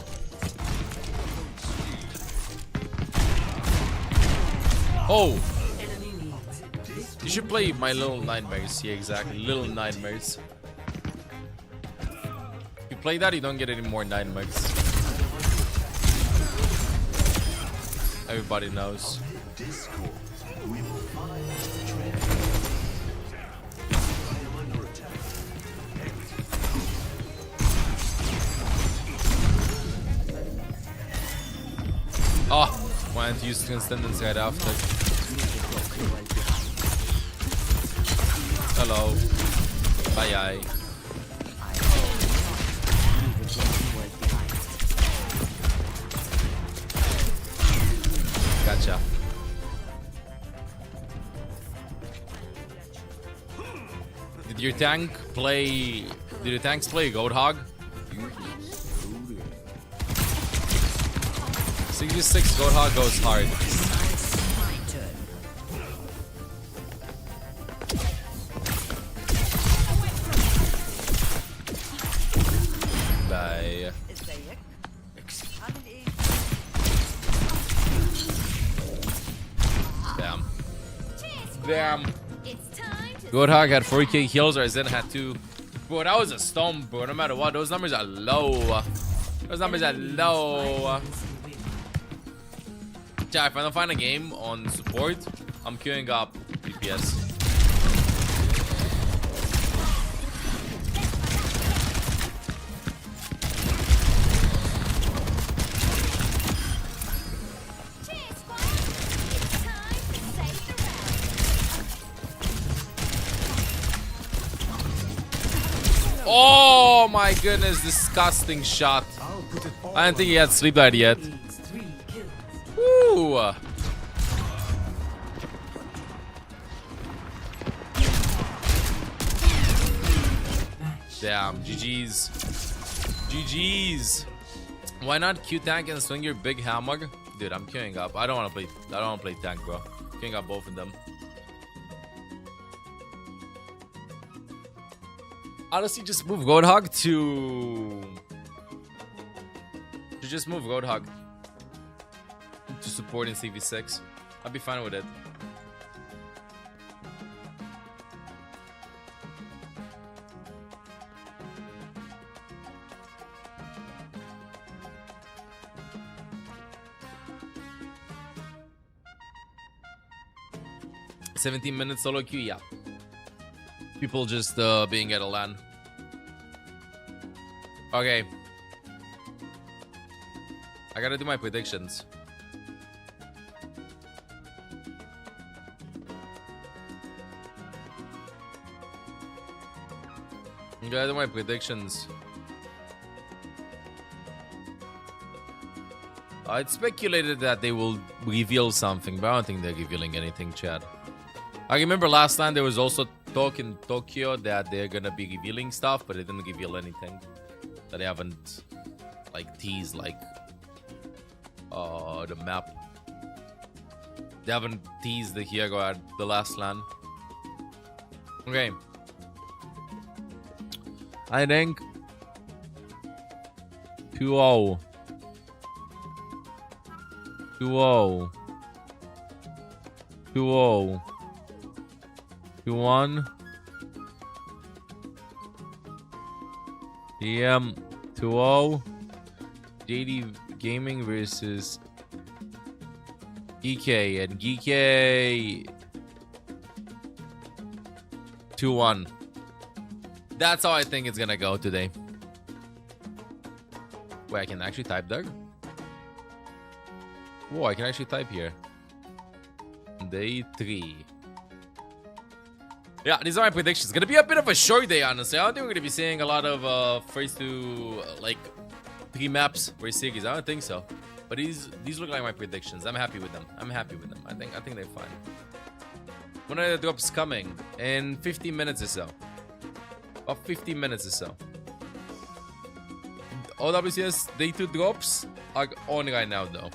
Oh! You should play My Little Nightmares. Yeah, exactly. Little Nightmares. If you play that, you don't get any more nightmares. Everybody knows. Oh, wanted to use transcendence right after. Hello. Bye. Gotcha. Did your tank play? Did your tanks play Goat Hog? 66 Goat Hog goes hard. Bye. Damn. Damn. Goat Hog had 4k kills, or Zen had 2. Bro, that was a stomp, bro. No matter what, those numbers are low. Those numbers are low. Yeah, if I don't find a game on support, I'm queuing up DPS. Oh my goodness, disgusting shot. I didn't think he had sleep light yet. Woo! Damn, GG's. GG's. Why not Q tank and swing your big hammer? Dude, I'm queuing up. I don't want to play tank, bro. Queuing up both of them. Honestly, just move Roadhog to just move Roadhog to support in CV6. I'd be fine with it. 17 minutes solo queue, yeah. People just being at a LAN. Okay. I gotta do my predictions. I gotta do my predictions. It's speculated that they will reveal something, but I don't think they're revealing anything, Chad. I remember last time there was also talk in Tokyo that they're gonna be revealing stuff, but they didn't reveal anything. That they haven't like teased like the map. They haven't teased the hero at the last LAN. Okay. I think 2-0. 2-0. 2-0. 2-1. DM 2-0. JD Gaming versus GK, and GK 2-1. That's how I think it's gonna go today. Wait, I can actually type, Doug? Whoa, I can actually type here. Day 3. Yeah, these are my predictions. It's gonna be a bit of a short day, honestly. I don't think we're gonna be seeing a lot of first to like 3 maps per series. I don't think so. But these look like my predictions. I'm happy with them. I'm happy with them. I think they're fine. When are the drops coming? In 15 minutes or so. About 15 minutes or so. OWCS Day 2 drops are on right now, though.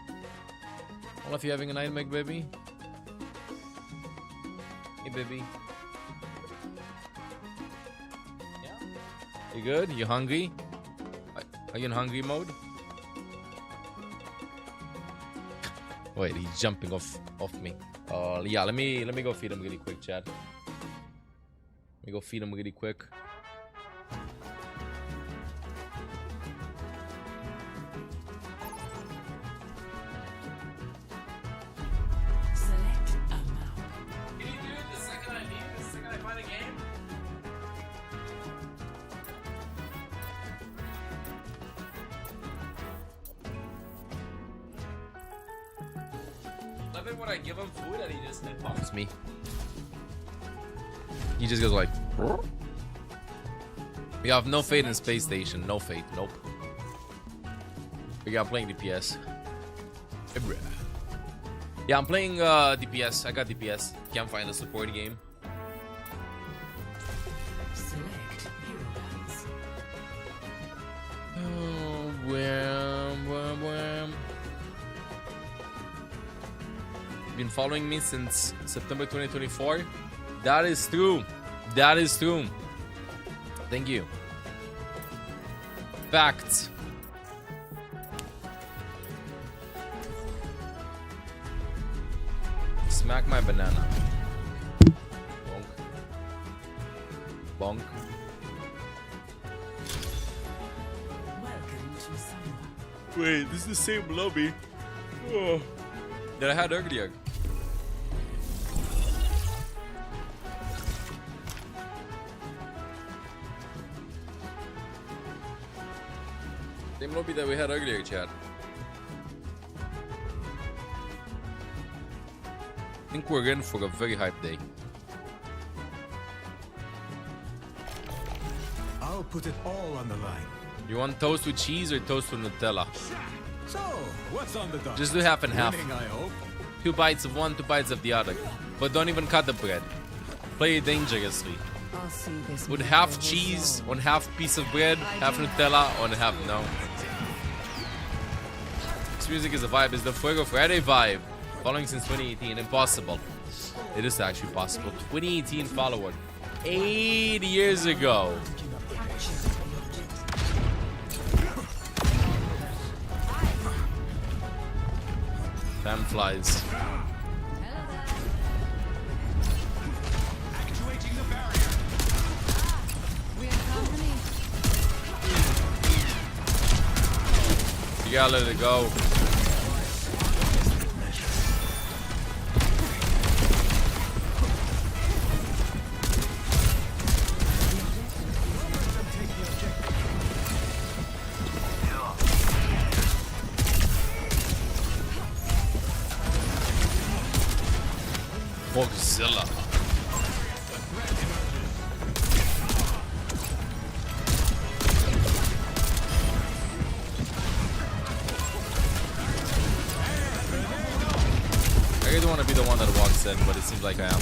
I don't know if you're having a nightmare, baby. Hey, baby. Yeah? You good? You hungry? Are you in hungry mode? Wait, he's jumping off me. Yeah, let me go feed him really quick, Chad. Let me go feed him really quick. Select a map. Can you do it the second I leave? The second I find a game? Love it when I give him food and he just hitboxes me. He just goes like. We have no fate in Space Station. No fate. Nope. Yeah, I'm playing DPS. Yeah, I'm playing DPS. I got DPS. Can't find a support game. Select hero bands. Oh, wham. Been following me since September 2024. That is true. That is true. Thank you. Facts. Smack my banana. Bonk. Bonk. Welcome to Summer. Wait, this is the same lobby. Oh. That I had earlier. Same lobby that we had earlier, chat. I think we're in for a very hype day. I'll put it all on the line. You want toast with cheese or toast with Nutella? So, what's on the dock? Just do half and half. Winning, I hope. 2 bites of one, 2 bites of the other. But don't even cut the bread. Play it dangerously. I'll see this With half cheese, on half piece of bread, half Nutella, on half no. This music is a vibe. It's the Fuego Friday vibe. Following since 2018. Impossible. It is actually possible. 2018 follower. 8 years ago. Time flies. Actuating the barrier. You gotta let it go. I really don't want to be the one that walks in, but it seems like I am.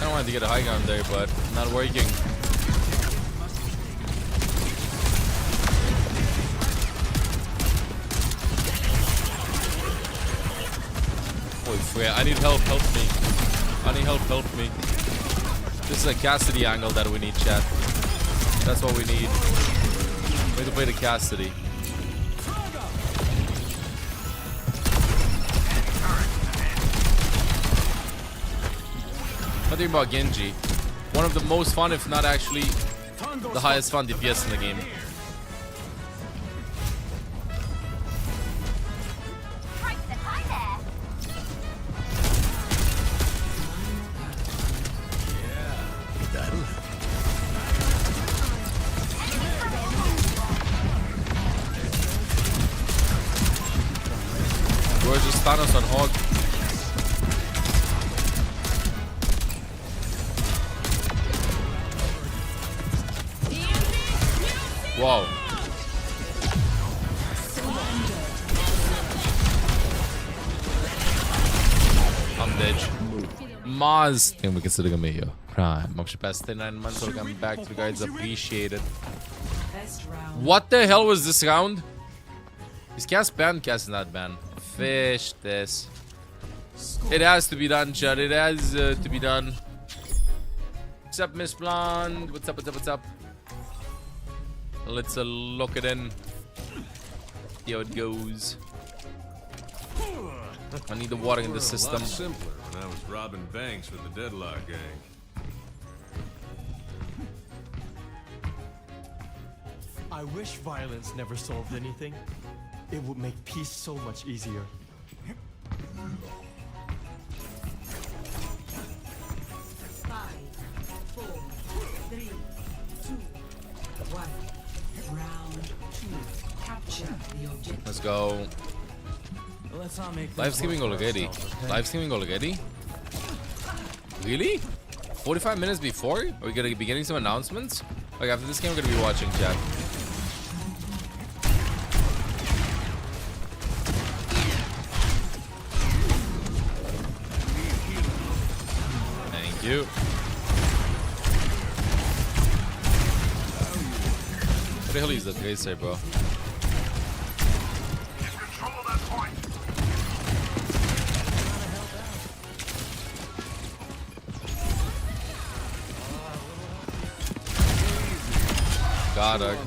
I wanted to get a high ground there, but not working. Holy frick, I need help, help me. I need help, help me. This is a Cassidy angle that we need, chat. That's what we need. We need to play the Cassidy. Nothing about Genji. One of the most fun, if not actually the highest fun DPS in the game. Where's just Thanos on Hog? Wow. I'm dead. Maz. Tem que consider me here. Prime. I'm past 9 months, so I'm back to the guys. Appreciate it. What the hell was this round? Is cast banned? Cast is not banned. Fish this. It has to be done, chat. It has to be done. What's up, Miss Blonde? What's up, what's up, what's up? Let's lock it in. See how it goes. I need the water in the system. A lot simpler when I was robbing banks with the Deadlock gang. I wish violence never solved anything. It would make peace so much easier. Let's go. Live streaming already. Live streaming already? Really? 45 minutes before? Are we gonna be getting some announcements? Like after this game, we're gonna be watching, chat. Thank you. What the hell is that Tracer, bro? Got it.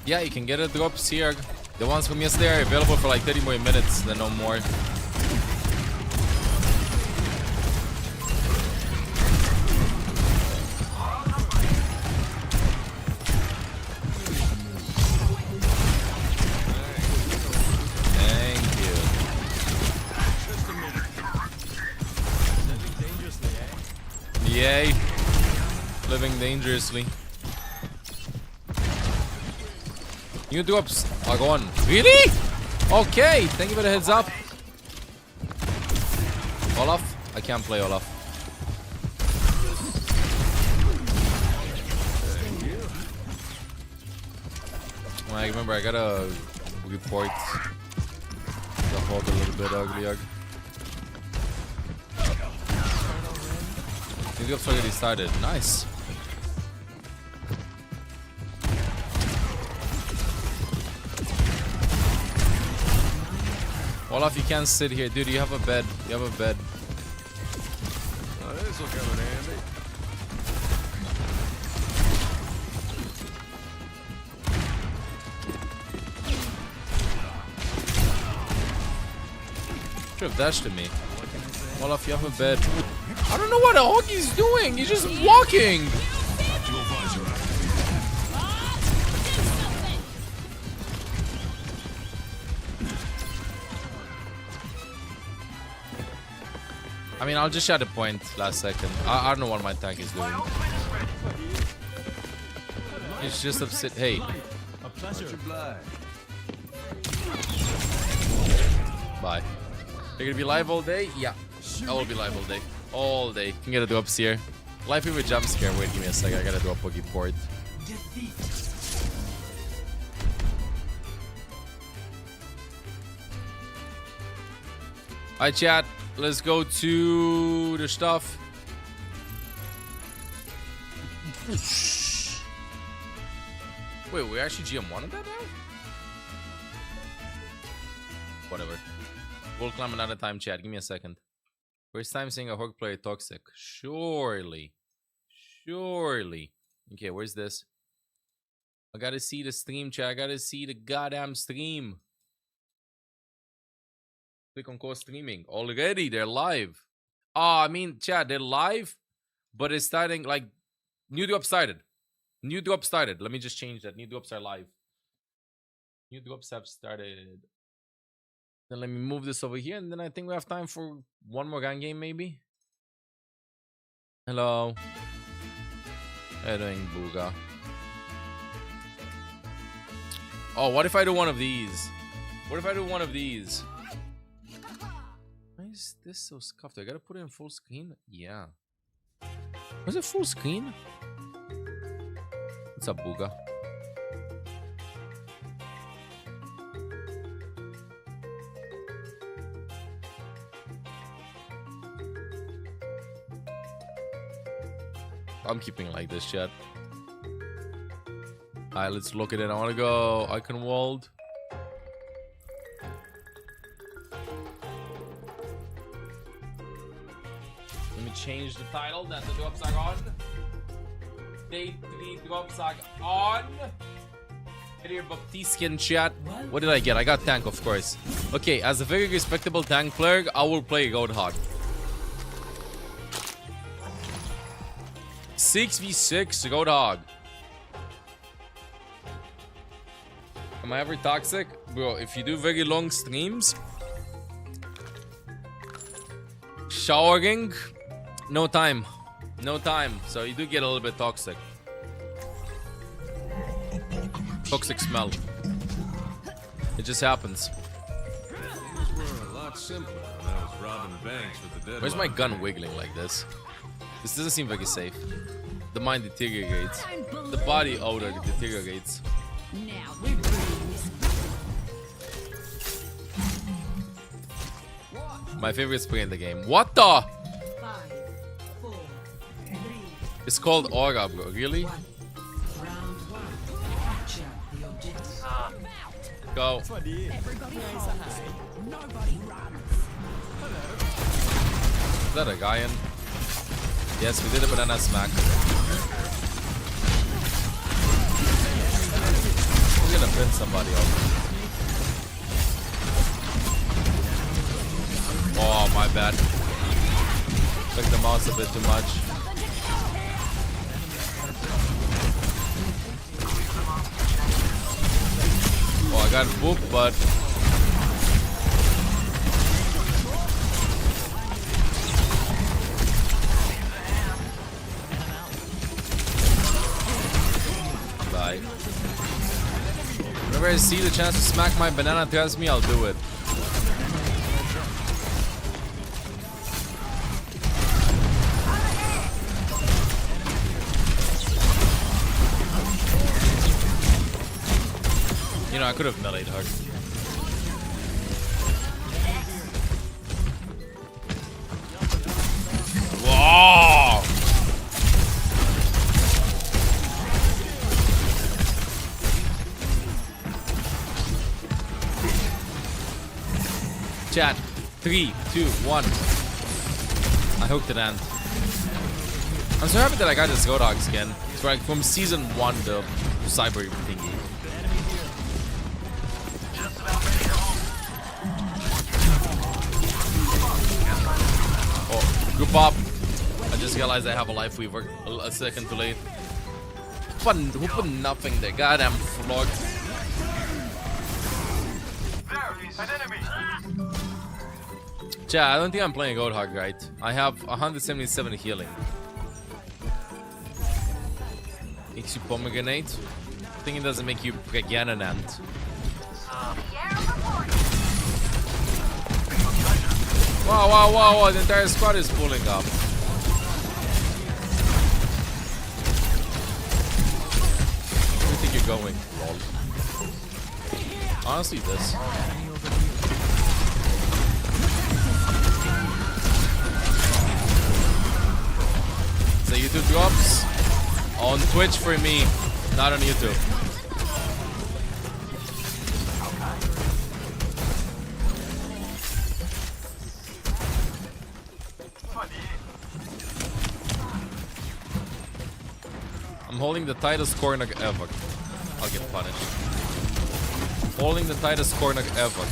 Yeah, you can get it drops here. The ones from yesterday are available for like 30 more minutes, then no more. Thank you. Yay. Living dangerously. New drops are gone. Really? Okay, thank you for the heads up. Olaf? I can't play Olaf. I remember I gotta report the hog a little bit ugly. New drops already started. Nice. Olaf, you can't sit here. Dude, you have a bed. You have a bed. Oh, this will come in handy. Should have dashed to me. Olaf, you have a bed. I don't know what the hog he's doing. He's just walking. I mean, I'll just shut the point last second. I don't know what my tank is doing. It's just upset. Hey. A pleasure. Bye. You're gonna be live all day? Yeah. I will be live all day. All day. Can get a do ups here. Live with jump scare. Wait, give me a sec. I gotta do a Poke Port. Alright, chat. Let's go to the stuff. Wait, we're actually GM1 on that now? Whatever. We'll climb another time, chat. Give me a second. First time seeing a Hog player toxic. Surely. Surely. Okay, where's this? I gotta see the stream, chat. I gotta see the goddamn stream. Click on co-streaming. Already, they're live. I mean, chat, they're live, but it's starting, like, new drop started. New drop started. Let me just change that. New drops are live. New drops have started. Then let me move this over here, and then I think we have time for one more gun game, maybe. Hello. How you doing, Booga? Oh, what if I do one of these? What if I do one of these? Why is this so scuffed? I gotta put it in full screen? Yeah. Was it full screen? What's up, Booga? I'm keeping it like this, chat. Alright, let's look at it. I want to go Iconwald. Let me change the title that the drops are on. Day 3 drops are on. Get your Baptiste chat. What did I get? I got tank, of course. Okay, as a very respectable tank player, I will play Roadhog. 6v6 Roadhog. Am I ever toxic? Bro, if you do very long streams, showering, no time. No time. So you do get a little bit toxic. Toxic smell. It just happens. Things were a lot simpler when I was robbing banks with the deadline. Where's my gun wiggling like this? This doesn't seem very safe. The mind deteriorates. The body odor deteriorates. Now we're breeze. My favorite spray in the game. What the? 5, 4, 3, It's called Aura, bro. Really? round 1. Capture the objective. Go. Everybody holds. Nobody runs. Is that a guy in? Yes, we did a banana smack. I'm gonna pin somebody off. Oh, my bad. Took the mouse a bit too much. Oh, I got booped, but bye. Whenever I see the chance to smack my banana tells me, I'll do it. You know, I could have meleeed her. Whoa! Chat, 3, 2, 1. I hooked it in. I'm so happy that I got this Roadhog skin. It's like from season 1, the cyber thingy. Oh, group up. I just realized I have a life weaver a second too late. Who put nothing there? Goddamn flog. Chat, I don't think I'm playing Goldhog right. I have 177 healing. Makes you pomegranate. I think it doesn't make you pregnant. Wow, the entire squad is pulling up. Where do you think you're going, lol? Honestly, this. So YouTube drops on Twitch for me, not on YouTube. I'm holding the tightest corner ever. I'll get punished. Holding the tightest corner ever.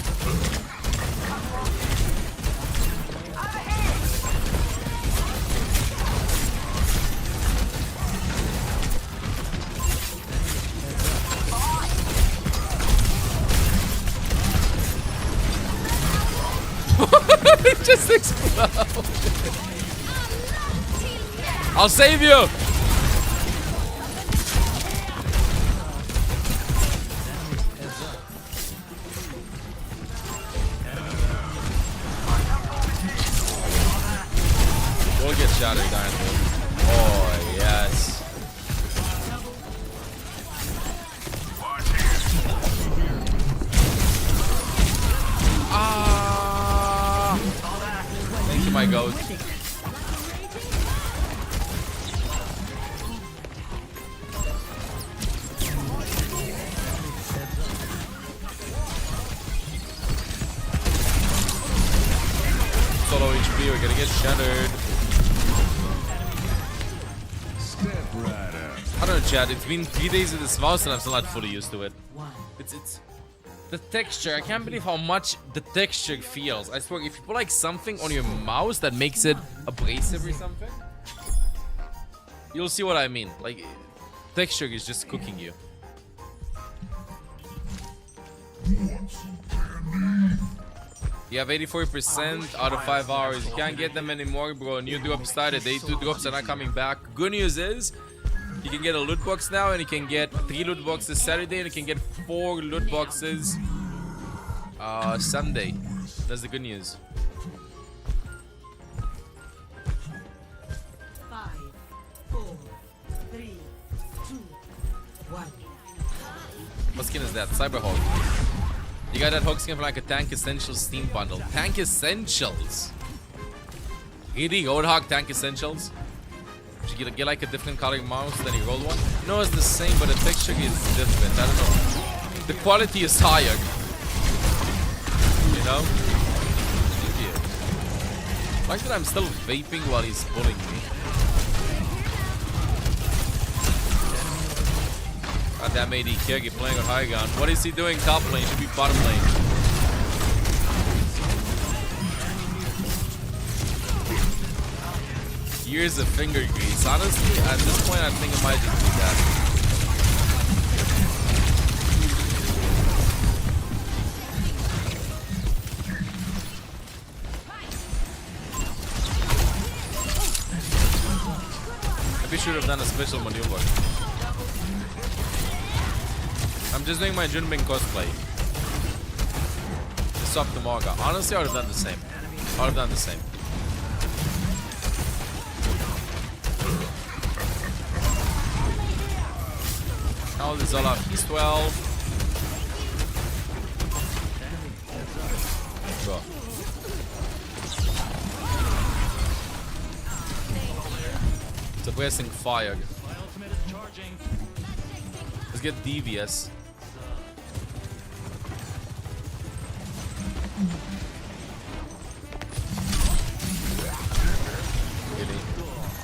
It just exploded. I'll save you. We'll get shattered, darn it. Oh, yes. Ah! Thank you, my goat. Solo HP, we're gonna get shattered. I don't know, chat. It's been 3 days of this mouse and I'm still not fully used to it. It's the texture. I can't believe how much the texture feels. I swear, if you put like something on your mouse that makes it abrasive or something, you'll see what I mean. Like, texture is just cooking you. You have 84% out of 5 hours. You can't get them anymore, bro. New drop started. Day 2 drops are not coming back. Good news is, you can get a loot box now, and you can get 3 loot boxes Saturday, and you can get 4 loot boxes Sunday. That's the good news. 5, 4, 3, 2, 1. What skin is that? Cyberhawk. You got that Hulk skin for like a Tank Essentials Steam bundle. Tank Essentials? Really? Roadhog Tank Essentials? Should you get like a different color mouse than you roll one? No, it's the same, but the texture is different. I don't know. The quality is higher. You know? Yeah. Like that I'm still vaping while he's pulling me. God damn AD kick, he's playing on high ground. What is he doing top lane? Should be bottom lane. Years of finger grease. Honestly, at this point, I think it might just be that. Maybe should have done a special maneuver. I'm just doing my Junbin cosplay. Just swap the Morga. Honestly, I would have done the same. I would have done the same. How old is Olaf? He's 12. Go. Suppressing fire. Let's get devious.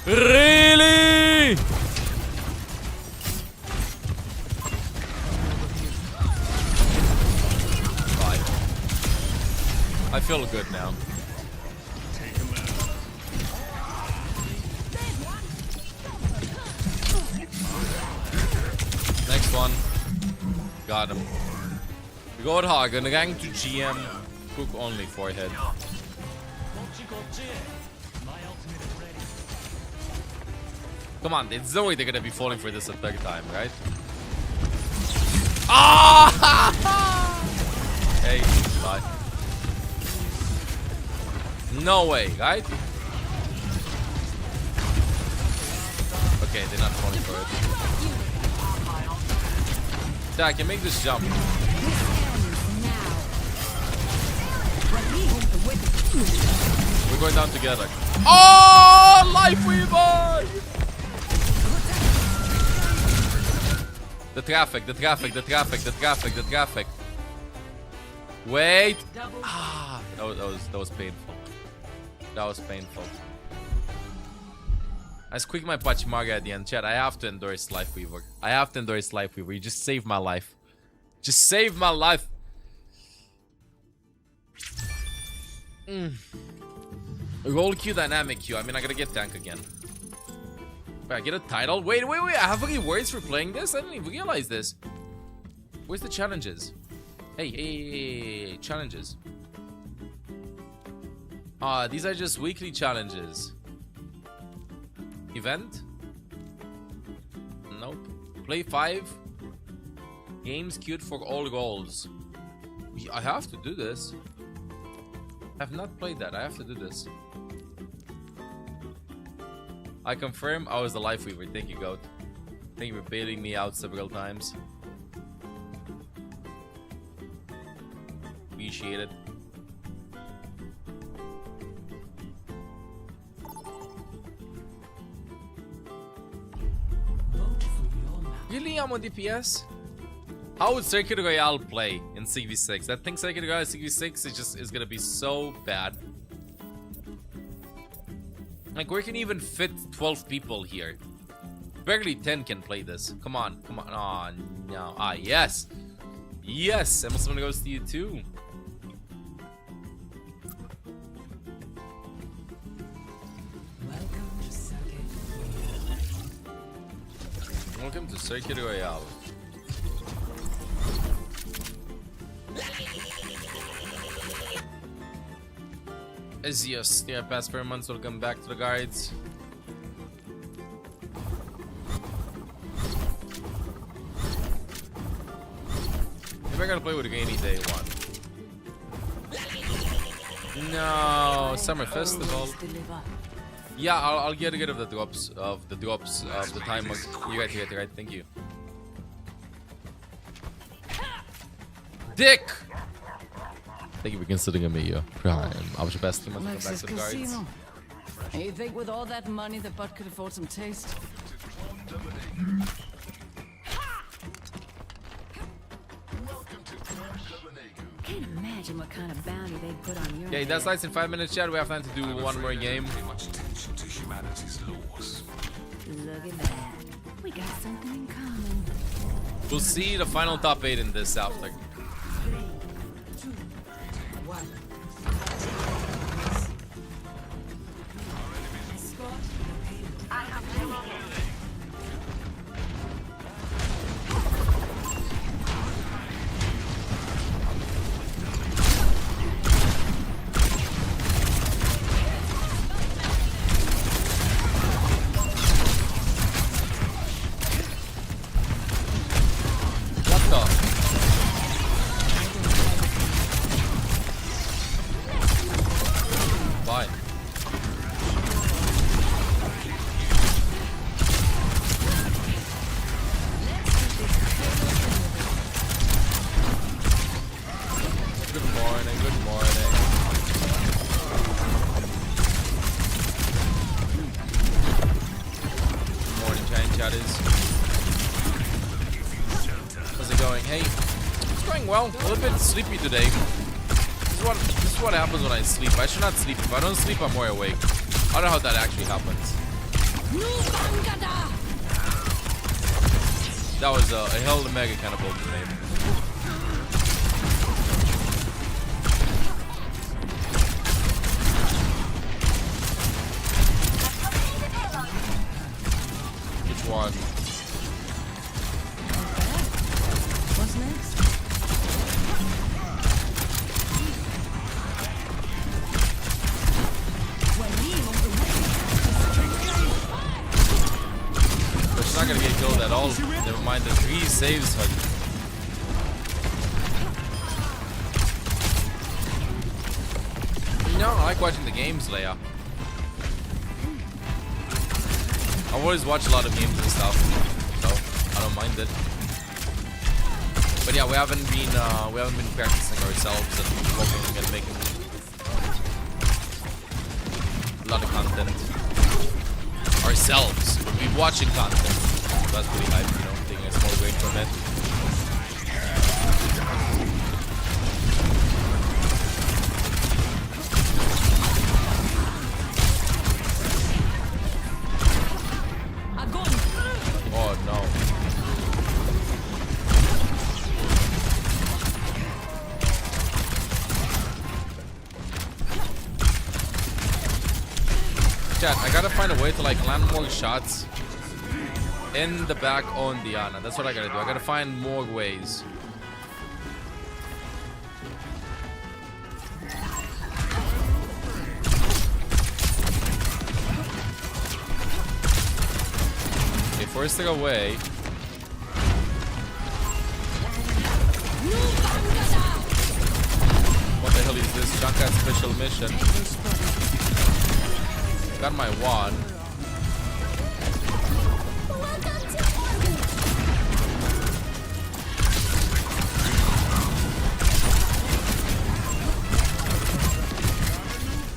Really? Bye. I feel good now. Next one. Got him. We got Hagen, gang to GM. Cook only forehead. Come on, there's no way they're gonna be falling for this a third time, right? Ah! Hey, bye. No way, right? Okay, they're not falling for it. Yeah, I can make this jump. We're going down together. Oh, Life Weaver! The traffic, the traffic, the traffic, the traffic, the traffic. Wait. Ah, that was painful. That was painful. I squeaked my Pachamaga at the end. Chat, I have to endorse Life Weaver. I have to endorse Life Weaver. You just saved my life. Just saved my life. Roll Q, dynamic Q. I mean, I gotta get tank again. Wait, I get a title? Wait. I have any words for playing this? I didn't even realize this. Where's the challenges? Hey, challenges. These are just weekly challenges. Event? Nope. Play 5 games queued for all goals. I have to do this. I have not played that. I have to do this. I confirm I was the Life Weaver. Thank you, Goat. Thank you for bailing me out several times. Appreciate it. Really, I'm on DPS? How would Circuit Royale play in 6v6? I think Circuit Royale 6v6 is gonna be so bad. Like, where can even fit 12 people here? Barely 10 can play this. Come on. Oh, no. Ah, yes. Yes, Emma Someone goes to you too. Welcome to Circuit Royale. Azios, yeah, past months will come back to the guards. If I gotta play with a rainy day one. No, Summer Festival. Yeah, I'll get rid of the drops of the time. You got it right. Thank you. Dick. Thank you for considering me prime. I was your best team. Back to the guards. You think with all that money the butt could afford some taste? Can't imagine what kind of bounty they put on your Okay, that's nice in 5 minutes, chat. We have time to do one more game. Much attention to humanity's laws. Look at that. We got something in common. We'll see the final top 8 in this after. Sleepy today. This is what happens when I sleep. I should not sleep. If I don't sleep, I'm more awake. I don't know how that actually happens. That was a hell of a mega kind of build today. Which one? What's next? the 3 saves, buddy. You know, I like watching the games, Leia. I always watch a lot of games and stuff, so I don't mind it. But yeah, we haven't been practicing ourselves and vlogging and making a lot of content ourselves. We've been watching content, so that's pretty hype, you know, taking a small break from it. Oh no. Chat, I gotta find a way to like land more shots in the back on Diana. That's what I gotta do. I gotta find more ways. Okay, first thing away. What the hell is this? Junkat special mission. Got my wand.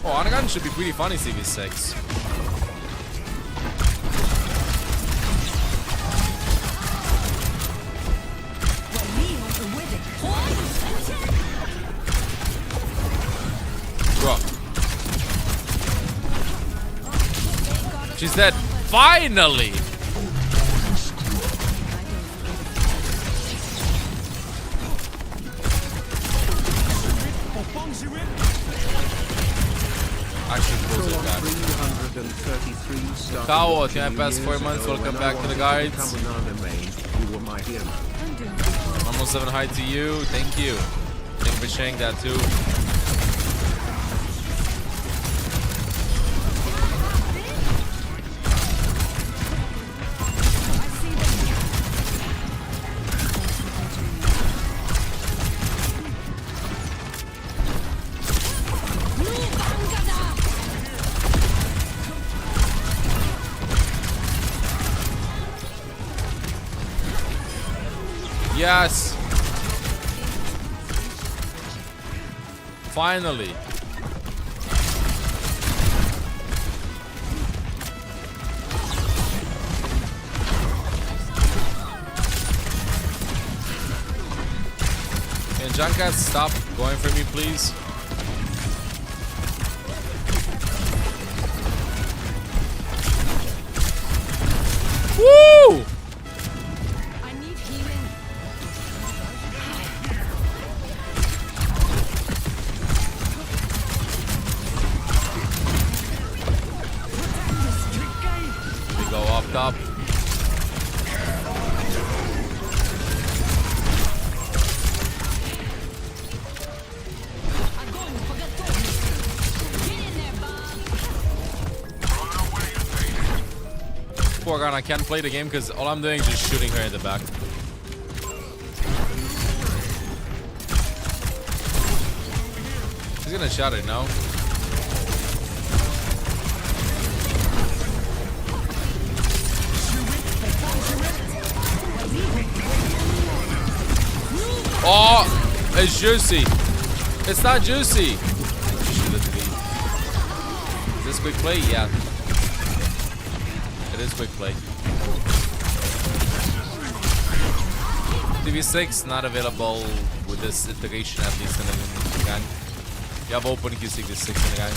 Oh, Anagan should be pretty funny CV6. Bro. She's dead. Finally! I should close it back. 333 Kao, can I pass 4 months? Welcome back to the guides. You were my hero. Almost 7 hi to you. Thank you. Thank you for sharing that too. Yes! Finally! Can Junkat stop going for me, please? Woo! Up. Poor God, I can't play the game because all I'm doing is just shooting her in the back. He's gonna shot it now. Oh, it's juicy. It's not juicy. Should it be? Is this quick play? Yeah. It is quick play. TV6 not available with this integration, at least in the gang. You have open Q6 in the gang.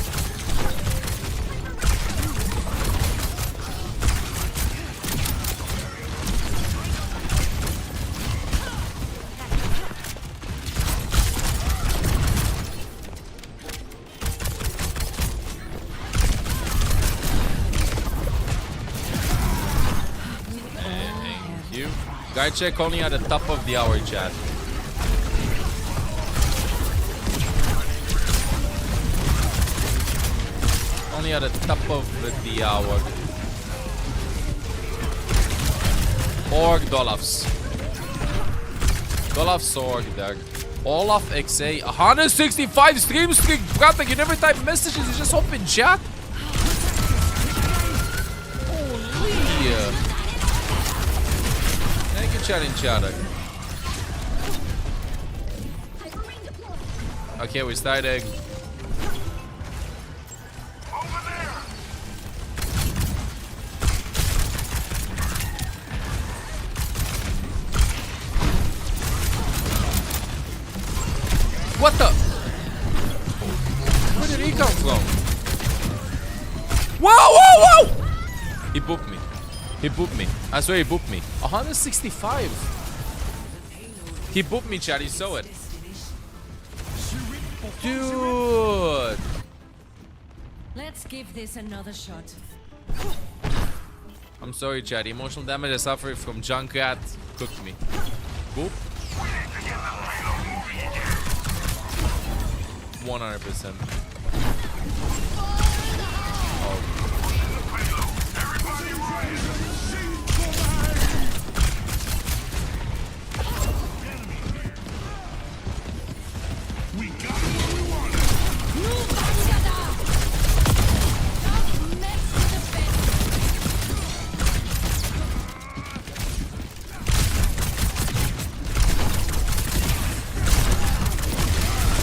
Guy check only at the top of the hour, chat. Only at the top of the hour. Org Dolphs. Olaf Sorg, dag. Olaf XA, 165 stream streak. Brata, you never type messages, you just hop in chat. Holy. Thank you, chat in chat. Okay, we started. What the? Where did he come from? Whoa, whoa, whoa! He booped me. He booped me. I swear he booped me. 165. He booped me, chat. You saw it. Dude. Let's give this another shot. I'm sorry, chat. Emotional damage I suffered from Junkrat cooked me. Boop. 100%. Oh. We got what we wanted.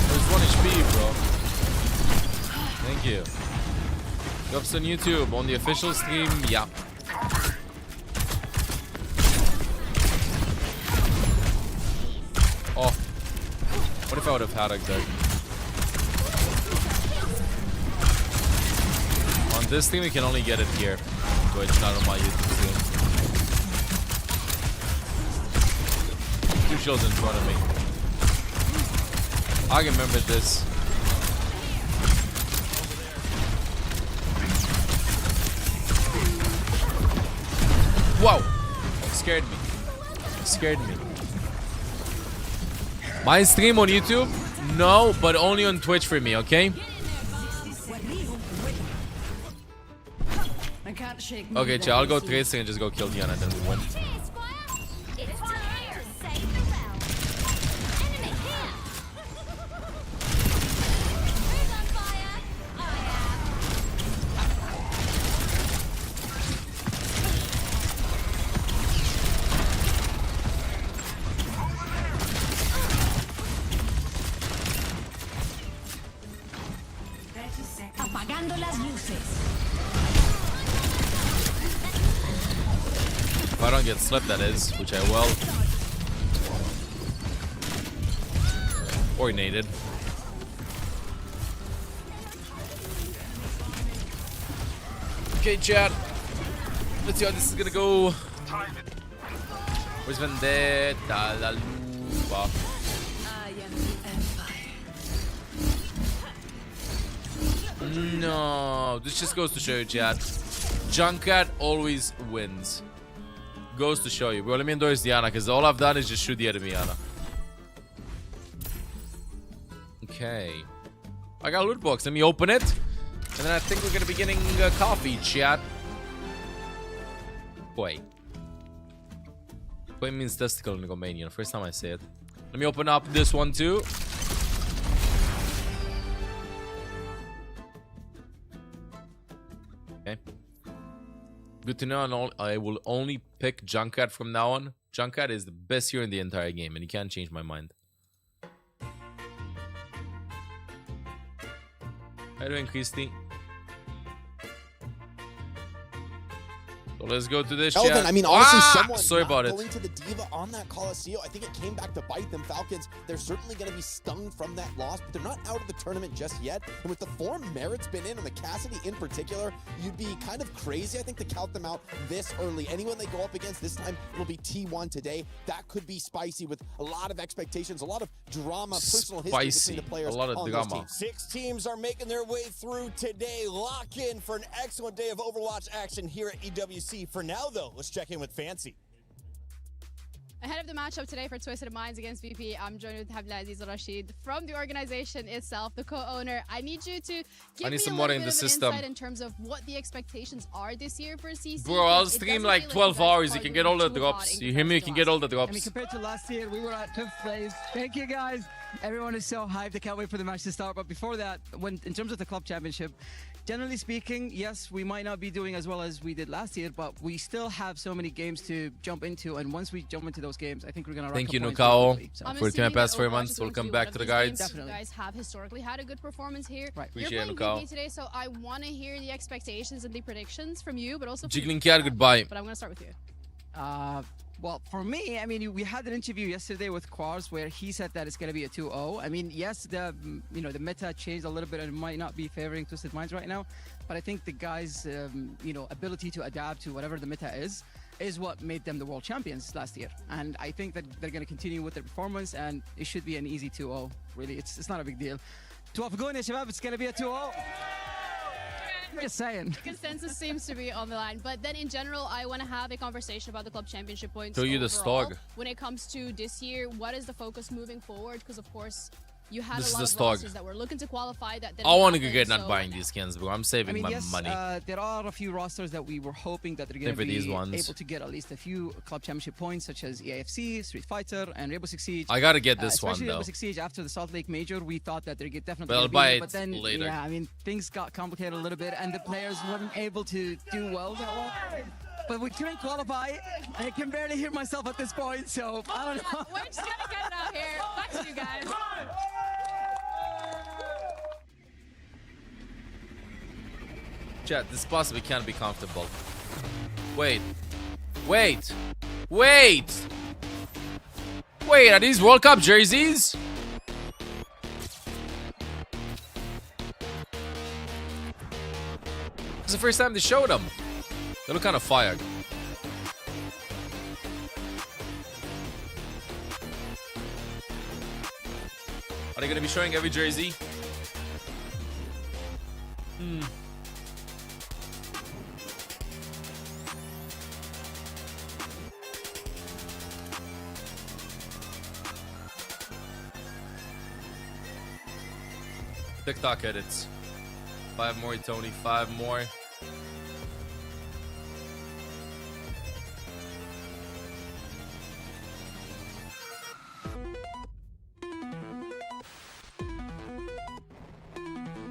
There's 1 HP, bro. Thank you. Drops on YouTube on the official stream. Yeah. Oh. What if I would have had a deck? On this thing, we can only get it here. Twitch, not on my YouTube stream. 2 shields in front of me. I can remember this. Whoa! Scared me. Scared me. My stream on YouTube? No, but only on Twitch for me, okay? I can't shake. Okay, chat, I'll go Tracer and just go kill Diana, then we win. It's time to save the realm. Enemy here. Who's on fire? I am. Apagando las luces. If I don't get slipped, that is, which I will. Or naded. Okay, chat. Let's see how this is gonna go. Where's Vendetta? La Lupa. I am the Empire. No, this just goes to show you, chat. Junkrat always wins. Goes to show you. Bro, let me endorse Diana, because all I've done is just shoot the enemy Diana. Okay. I got a loot box. Let me open it. And then I think we're going to be getting coffee, chat. Koi. Koi means testicle in Romanian. First time I say it. Let me open up this one too. Okay. Good to know, and I will only pick Junkrat from now on. Junkrat is the best hero in the entire game, and you can't change my mind. How you doing, Christy? So let's go to this chat. I mean, honestly, someone sorry about it. going to the Diva on that Coliseum, I think it came back to bite them. Falcons, they're certainly going to be stung from that loss, but they're not out of the tournament just yet. And with the form Merit's been in, and the Cassidy in particular, you'd be kind of crazy, I think, to count them out this early. Anyone they go up against this time, it'll be T1 today. That could be spicy with a lot of expectations, a lot of drama, personal history between the players. A lot of drama. 6 teams are making their way through today. Lock in for an excellent day of Overwatch action here at EWC. For now, though, let's check in with Fancy. Ahead of the matchup today for Twisted Minds against VP, I'm joined with Abdelaziz Rashid from the organization itself, the co-owner. I need you to give me some a more little in bit the of system. insight in terms of what the expectations are this year for CC. Bro, I'll It stream doesn't like feel 12 you guys hours. are You can get all doing the too hot drops. in You hear me? You comparison can to get all the last drops. I mean, compared to last year, we were at 5th place. Thank you, guys. Everyone is so hyped. I can't wait for the match to start. But before that, in terms of the club championship, generally speaking, yes, we might not be doing as well as we did last year, but we still have so many games to jump into. And once we jump into those games, I think we're going to Thank you, points Nukao, really quickly. I'm for assuming 10 past that 4 Overwatch months. is going Welcome to be back one to of the these guides. games. Definitely. You guys have historically had a good performance here. Right. You're Appreciate it, playing Nukao. VP today, so I want to hear the expectations and the predictions from you, but also from Jiggling Kiar, goodbye. But I'm going to start with you. Well, for me, I mean, we had an interview yesterday with Quars where he said that it's going to be a 2-0. I mean, yes, the meta changed a little bit and it might not be favoring Twisted Minds right now, but I think the guys' ability to adapt to whatever the meta is what made them the world champions last year. And I think that they're going to continue with their performance and it should be an easy 2-0. Really, it's not a big deal. It's going to be a 2-0. Just saying. Consensus seems to be on the line, but then in general, I want to have a conversation about the club championship points. Tell you the overall. stog. When it comes to this year, what is the focus moving forward? Because of course, you had This a is lot the of stog. rosters that were looking to qualify. That I want to didn't get happen, not so- buying these skins, bro. I'm saving I mean, my yes, money. there are a few rosters that we were hoping that they're going to for these be ones. able to get at least a few club championship points, such as EAFC, Street Fighter, and Rainbow Six Siege. I gotta get this one especially though. Rainbow Six Siege after the Salt Lake Major, we thought that they're definitely But I'll gonna be buy there, it but then, later. Yeah, I mean, things got complicated a little bit, and the players weren't able to do well that well. But we couldn't qualify. I can barely hear myself at this point, so I don't know. We're just gonna get it out here. Back to you guys. Chat, this possibly can't be comfortable. Wait. Wait. Wait. Wait, are these World Cup jerseys? It's the first time they showed them. They look kind of fired. Are they gonna be showing every jersey? TikTok edits. 5 more, Tony. 5 more.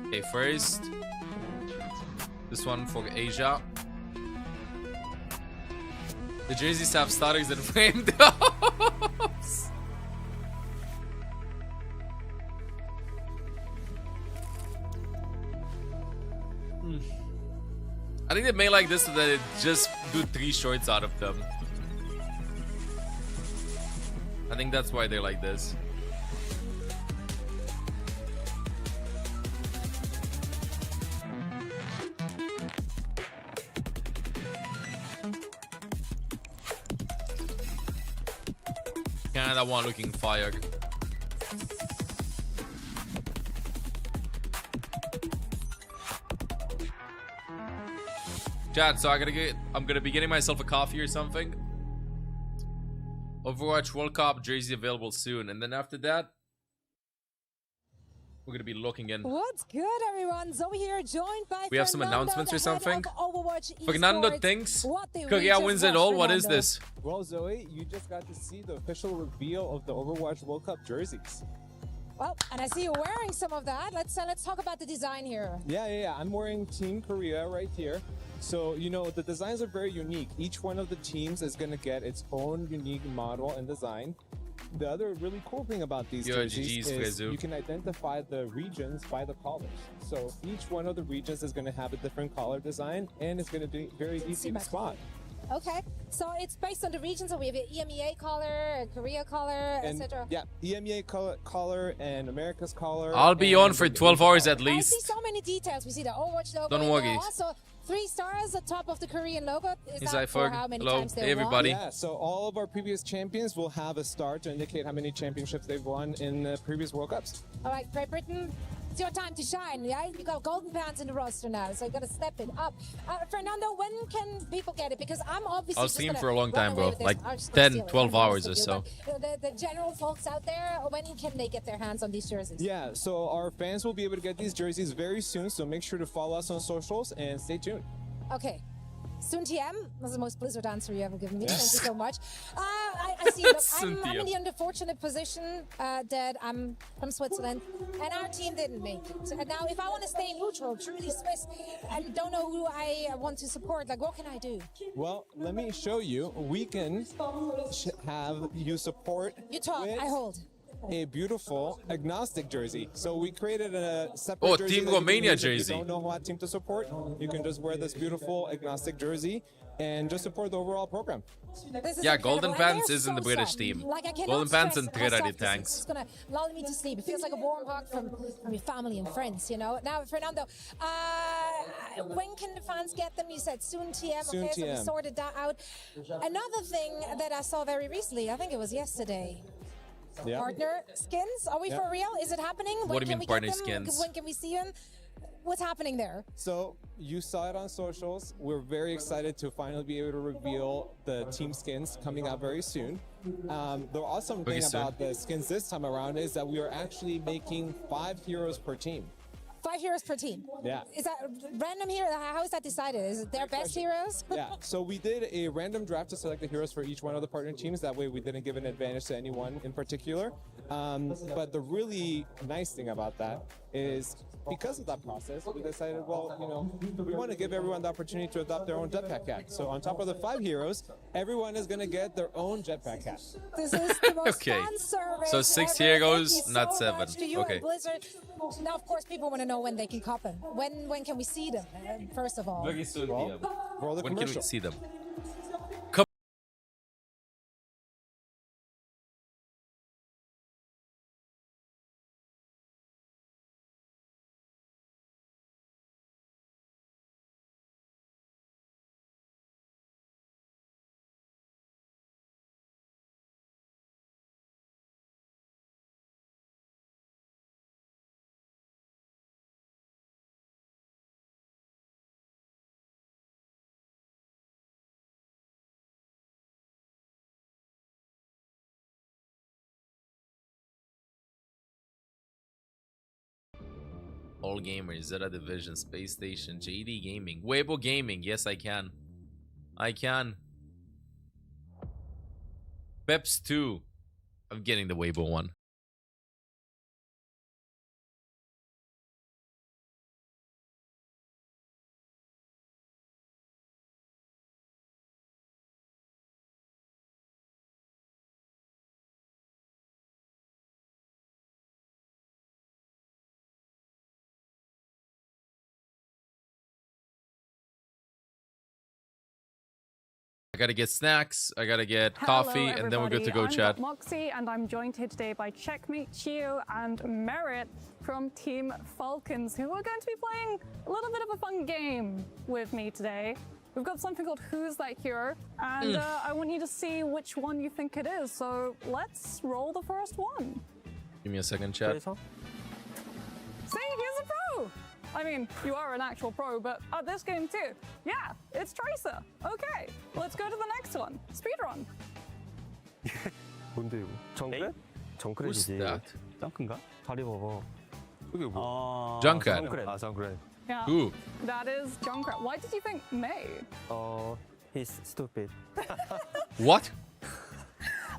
Okay, first. This one for Asia. The jerseys have starters and framed ups. I think they made like this so that it just do 3 shorts out of them. I think that's why they're like this. Canada one looking fire. Chat, so I'm gonna be getting myself a coffee or something. Overwatch World Cup jersey available soon, and then after that, we're gonna be looking in. What's good, everyone? Zoe here, joined by We have some Fernando, announcements or the head something? of Overwatch Fernando Esports. thinks What the Korea reach wins of it all. Watch, What is Fernando? this? Well, Zoe, you just got to see the official reveal of the Overwatch World Cup jerseys. Well, and I see you wearing some of that. Let's talk about the design here. Yeah. I'm wearing Team Korea right here. So, you know, the designs are very unique. Each one of the teams is going to get its own unique model and design. The other really cool thing about these jerseys is you can identify the regions by the colors. So each one of the regions is going to have a different color design, and it's going to be very easy to spot. Okay, so it's based on the region. So we have an EMEA color, a Korea color, etc. Yeah, EMEA color and America's color. I'll be on for 12 hours at least. I see so many details. We see the Overwatch logo. Don't worry. Also, 3 stars at top of the Korean logo. Is Is that I for Ferg? how many Hello. times they Hey, everybody. Yeah, so all of our previous champions will have a star to indicate how many championships they've won in the previous World Cups. All right, Great Britain, It's your time to shine, yeah? You got golden pants in the roster now, so you gotta step it up. Fernando, when can people get it? Because I'm obviously I was just streaming gonna for a long run time, away bro. with this. Like I'm just gonna 10, steal it. 12 I'm hours or honest so. with you, but the general folks out there, when can they get their hands on these jerseys? Yeah, so our fans will be able to get these jerseys very soon, so make sure to follow us on socials and stay tuned. Okay. Soon TM, that's the most Blizzard answer you ever given me. Yes. Thank you so much. I see. Look, Soon I'm in TM. the unfortunate position that I'm from Switzerland and our team didn't make it. And now, if I want to stay neutral, truly Swiss, and don't know who I want to support, like, what can I do? Well, let me show you. We can have you support You talk, with I hold. a beautiful agnostic jersey. So we created a separate Oh, jersey Team that you can Romania use if jersey. You don't know what team to support. You can just wear this beautiful agnostic jersey and just support the overall program. This is Yeah, incredible, Golden and Pants they're is in the so British soft. team. Like, I cannot Golden Pants stress and how Trinidad soft this is. Tanks. It's gonna lull me to sleep. It feels like a warm hug from your family and friends, you know. Now, Fernando, when can the fans get them? You said soon TM. Soon Okay, so we TM. sorted that out. Another thing that I saw very recently, I think it was yesterday. Yeah. Partner skins. Are we Yeah. for real? Is it happening? What When do you can mean we partner get them? skins? When can we see them? What's happening there? So you saw it on socials. We're very excited to finally be able to reveal the team skins coming out very soon. The awesome Very thing soon. about the skins this time around is that we are actually making 5 heroes per team. 5 heroes per team. Yeah. Is that random here? How is that decided? Is it their best heroes? Yeah, so we did a random draft to select the heroes for each one of the partner teams. That way we didn't give an advantage to anyone in particular. But the really nice thing about that is because of that process, we decided, well, you know, we want to give everyone the opportunity to adopt their own jetpack hat. So on top of the 5 heroes, everyone is going to get their own jetpack hat. This is the most Okay. fun service So 6 ever. heroes, Thank you not so 7. much to you Okay. and Blizzard. Now, of course, people want to know when they can cop them. When can we see them? First of all. Very soon, Well, roll the When can we commercial. see them? All gamers, Zeta Division, Space Station, JD Gaming, Weibo Gaming. Yes, I can. I can. Peps 2. I'm getting the Weibo one. I gotta get snacks, I gotta get coffee, and then we're good to go, chat. I'm Moxie, and I'm joined here today by Checkmate, Chio, and Merit from Team Falcons, who are going to be playing a little bit of a fun game with me today. We've got something called Who's That Hero, and I want you to see which one you think it is. So let's roll the first one. Give me a second, chat. See, here's a pro! I mean, you are an actual pro, but at this game too. Yeah, it's Tracer. Okay, let's go to the next one. Speedrun. 뭔데 이거? 정크렛? 정크렛이지. 정크인가? 다리 봐봐. 그게 뭐? Junkrat. 아, 정크렛. Yeah. Who? That is Junkrat. Why did you think May? He's stupid. What?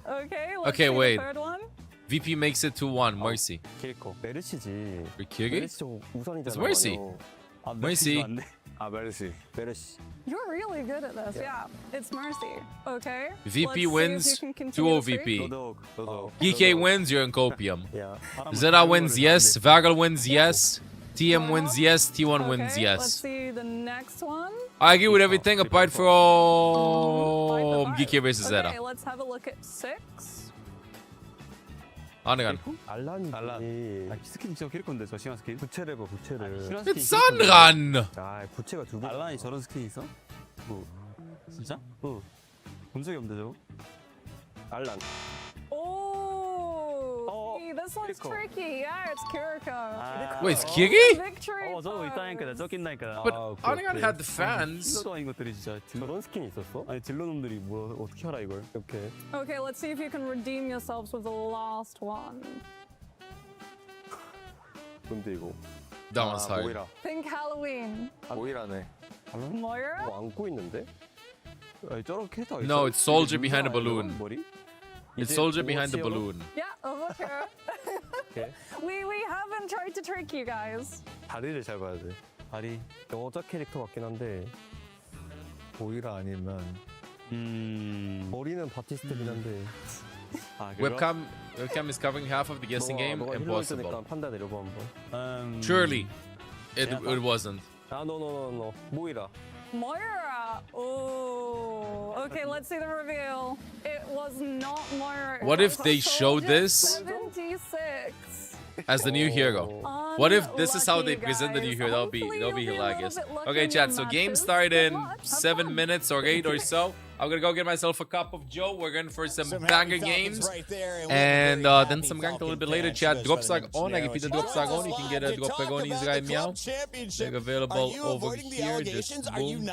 Okay, let's Okay, see wait. the third one. VP makes it 2-1. Mercy. 길거. 메르시지. 길게? 메르시 저 우선이잖아. It's Mercy. 아, Mercy. 아, 메르시. 메르시. You're really good at this. Yeah, it's Mercy. Okay. VP let's see if wins, you can continue 2-0 the streak. VP. 너도. DK wins, you're in copium. Yeah. Zeta wins, yes. Vagal wins, yes. TM wins, yes. T1 wins, Okay, yes. Let's see the next one. I agree with everything apart from GK versus Okay, Zeta. let's have a look at 6. Anran. 알란. 아, 스킨 진짜 캐릭터인데 저 시간 스킨. 부채를 봐, 부채를. It's Anran! 아, 부채가 두 개. 알란이 저런 스킨 있어? 뭐. 진짜? 응. 본 적이 없는데 저거. 알란. Oh, see, this This one's tricky. Yeah, it's Kiriko. Wait, it's Kigi? Victory 저거 있다니까 쫓긴다니까. But Onion had the fans. 딜러도 아닌 것들이 진짜 저런 스킨이 있었어? 아니 딜러놈들이 뭐 어떻게 알아 이걸? 오케이. Okay, let's see if you can redeem yourselves with the last one. 뭔데 이거? That one's hard. 모이라. Think Halloween. 모이라네. Moira? 뭐 안고 있는데? 아니 저런 캐릭터가 있어? No, it's soldier behind a balloon. 머리? It's soldier behind the balloon. Yeah, okay. 오케이. We haven't tried to trick you guys. 다리를 잘 봐야 돼. 다리 여자 캐릭터 같긴 한데 모이라 아니면 머리는 바티스트긴 한데. 아, Webcam is covering half of the guessing game. Impossible. 판다 내려봐 한번. Surely, it wasn't. 아, no. 모이라. Moira. Oh. Okay, let's see the reveal. It was not Moira. What if they showed this 76. as the new hero? What if this is how they present the new hero? That'll be hilarious. Okay, chat. So game start in 7 minutes or 8 or so. I'm gonna go get myself a cup of Joe. We're going for some banger games. And then some ganked a little bit later, chat. Dropsag on. I can feed the Dropsag on. You can get a Dropagoni's guy meow. They're available over here. Just boom.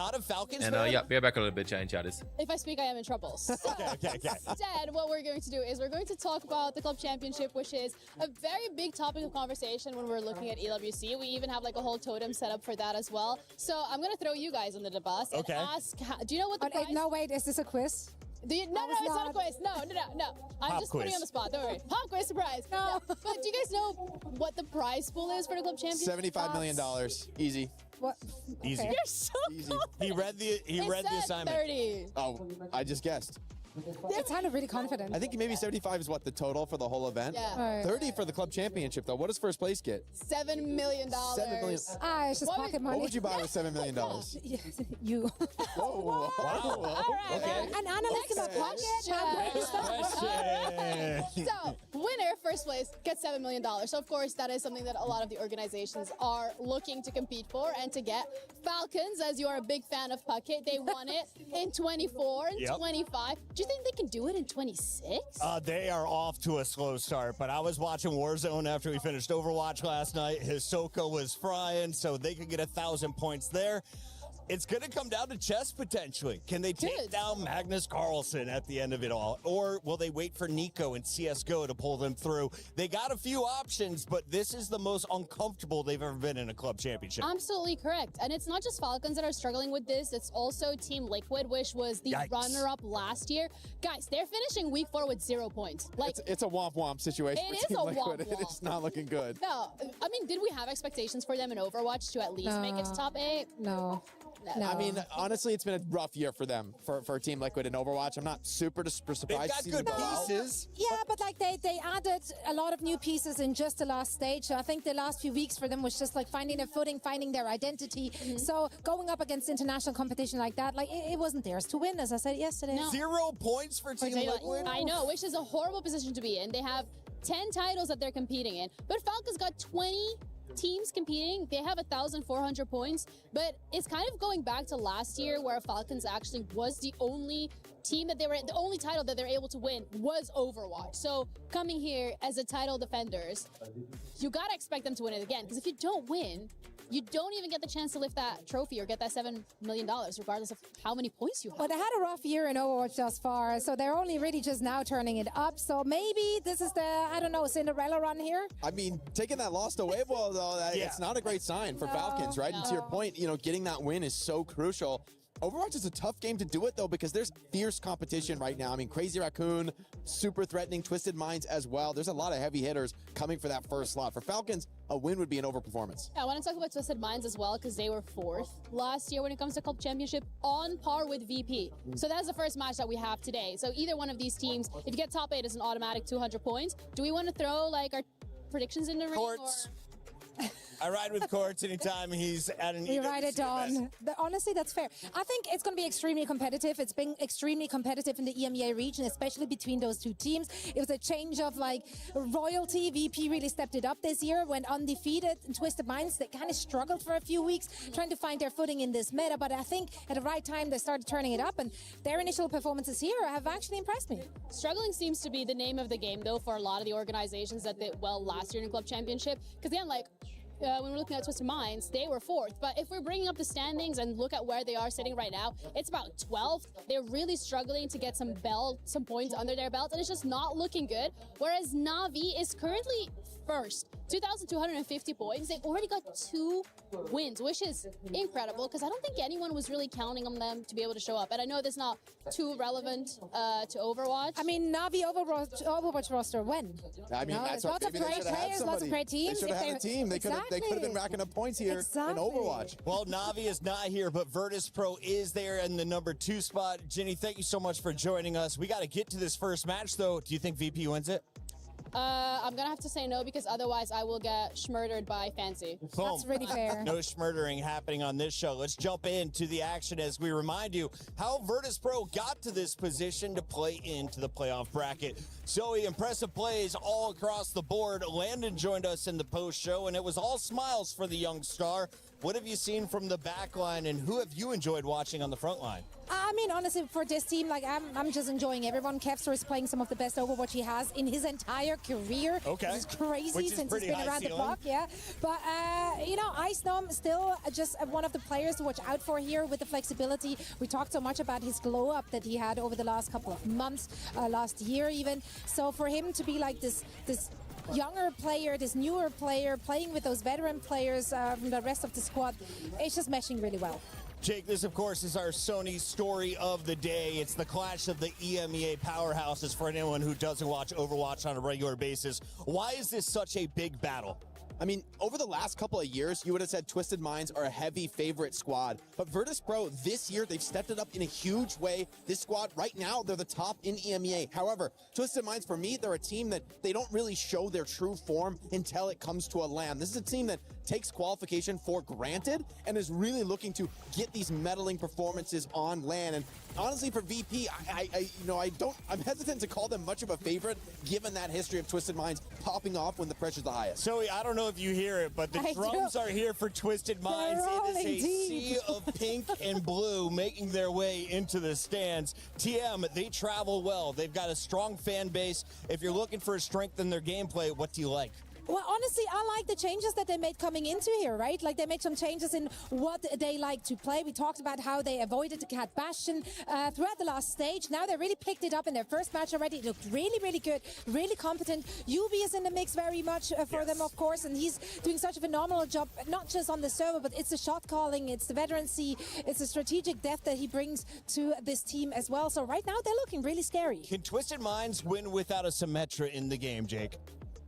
And yeah, be back a little bit, chat. If I speak, I am in trouble. So, instead, what we're going to do is we're going to talk about the club championship, which is a very big topic of conversation when we're looking at EWC. We even have like a whole totem set up for that as well. So I'm going to throw you guys under the bus and ask, do you know what the prize? No, wait, is this a quiz? No, it's not a quiz. No. I'm Pop just putting you on the spot. Don't worry. Pop quiz, surprise. No. But do you guys know what the prize pool is for the club championship? $75 million. Easy. What? Easy. Okay. You're so Easy. He read the assignment. 30. Oh, I just guessed. It sounded really confident. I think maybe 75 is what the total for the whole event. Yeah. Right. 30 for the club championship though. What does first place get? $7 million. $7 million. Ah, it's just pocket money. What would you buy with $7 million? You. Whoa. All right. Okay. An analyst in my pocket. So, winner, first place, gets $7 million. So, of course, that is something that a lot of the organizations are looking to compete for and to get. Falcons, as you are a big fan of Puckett, they won it in 24 and 25. Do you think they can do it in 26? They are off to a slow start, but I was watching Warzone after we finished Overwatch last night. Hisoka was frying, so they could get 1,000 points there. It's going to come down to chess, potentially. Can they take down Magnus Carlsen at the end of it all? Or will they wait for Nico and CSGO to pull them through? They got a few options, but this is the most uncomfortable they've ever been in a club championship. Absolutely correct. And it's not just Falcons that are struggling with this. It's also Team Liquid, which was the runner-up last year. Guys, they're finishing week 4 with 0 points. Like, it's a womp-womp situation. It is a womp-womp. It is not looking good. No, I mean, did we have expectations for them in Overwatch to at least make it to top 8? No. I mean, honestly, it's been a rough year for them, for Team Liquid and Overwatch. I'm not super surprised. They've got good pieces. Yeah, but like they added a lot of new pieces in just the last stage. So I think the last few weeks for them was just like finding their footing, finding their identity. So going up against international competition like that, like it wasn't theirs to win, as I said yesterday. No. 0 points for Team Liquid. I know, which is a horrible position to be in. They have 10 titles that they're competing in, but Falcons got 20 teams competing. They have 1,400 points, but it's kind of going back to last year where Falcons actually was the only team that the only title that they're able to win was Overwatch. So coming here as a title defenders, you gotta expect them to win it again, because if you don't win, you don't even get the chance to lift that trophy or get that $7 million, regardless of how many points you have. But they had a rough year in Overwatch thus far, so they're only really just now turning it up. So maybe this is the, I don't know, Cinderella run here. I mean, taking that loss to Weibo, though, it's not a great sign for Falcons, right? And to your point, getting that win is so crucial. Overwatch is a tough game to do it, though, because there's fierce competition right now. I mean, Crazy Raccoon, super threatening, Twisted Minds as well. There's a lot of heavy hitters coming for that first slot. For Falcons, a win would be an overperformance. I want to talk about Twisted Minds as well, because they were 4th last year when it comes to Club Championship, on par with VP. So that's the first match that we have today. So either one of these teams, if you get top 8, is an automatic 200 points. Do we want to throw, like, our predictions in the ring? I ride with Courts anytime he's at an We ride it on. Honestly, that's fair. I think it's going to be extremely competitive. It's been extremely competitive in the EMEA region, especially between those two teams. It was a change of like royalty. VP really stepped it up this year, went undefeated. And Twisted Minds, they kind of struggled for a few weeks trying to find their footing in this meta, but I think at the right time they started turning it up, and their initial performances here have actually impressed me. Struggling seems to be the name of the game, though, for a lot of the organizations that did well last year in the club championship. Because again, like, when we're looking at Twisted Minds, they were 4th. But if we're bringing up the standings and look at where they are sitting right now, it's about 12th. They're really struggling to get some points under their belt, and it's just not looking good. Whereas Na'Vi is currently 1st, 2,250 points. They've already got 2 wins, which is incredible because I don't think anyone was really counting on them to be able to show up. And I know that's not too relevant to Overwatch. I mean, Na'Vi Overwatch roster when? I mean, that's what lots of great players, lots of great teams. They should have had a team. They could have been racking up points here in Overwatch. Well, Na'Vi is not here, but Virtus Pro is there in the number 2 spot. Jenny, thank you so much for joining us. We got to get to this first match, though. Do you think VP wins it? I'm going to have to say no because otherwise I will get schmurdered by Fancy. Boom. That's really fair. No schmurdering happening on this show. Let's jump into the action as we remind you how Virtus Pro got to this position to play into the playoff bracket. Zoe, impressive plays all across the board. Landon joined us in the post show, and it was all smiles for the young star. What have you seen from the back line, and who have you enjoyed watching on the front line? I mean, honestly, for this team, like, I'm just enjoying everyone. Kevster is playing some of the best Overwatch he has in his entire career. Okay. Which is crazy Which is since he's been around ceiling. the block, yeah. But, you know, Ice Gnome still just one of the players to watch out for here with the flexibility. We talked so much about his glow up that he had over the last couple of months, last year even. So for him to be like this younger player, this newer player, playing with those veteran players from the rest of the squad, it's just meshing really well. Jake, this, of course, is our Sony story of the day. It's the clash of the EMEA powerhouses for anyone who doesn't watch Overwatch on a regular basis. Why is this such a big battle? I mean, over the last couple of years, you would have said Twisted Minds are a heavy favorite squad. But Virtus Pro, this year, they've stepped it up in a huge way. This squad, right now, they're the top in EMEA. However, Twisted Minds, for me, they're a team that they don't really show their true form until it comes to a LAN. This is a team that takes qualification for granted and is really looking to get these meddling performances on LAN. And honestly, for VP, I'm hesitant to call them much of a favorite, given that history of Twisted Minds popping off when the pressure's the highest. Zoe, I don't know if you hear it, but the drums are here for Twisted Minds. It is a sea of pink and blue making their way into the stands. TM, they travel well. They've got a strong fan base. If you're looking for a strength in their gameplay, what do you like? Well, honestly, I like the changes that they made coming into here, right? Like, they made some changes in what they like to play. We talked about how they avoided the Cat Bastion throughout the last stage. Now they really picked it up in their first match already. It looked really, really good, really competent. Yubi is in the mix very much for them, of course, and he's doing such a phenomenal job, not just on the server, but it's the shot calling, it's the veterancy, it's the strategic depth that he brings to this team as well. So right now, they're looking really scary. Can Twisted Minds win without a Symmetra in the game, Jake?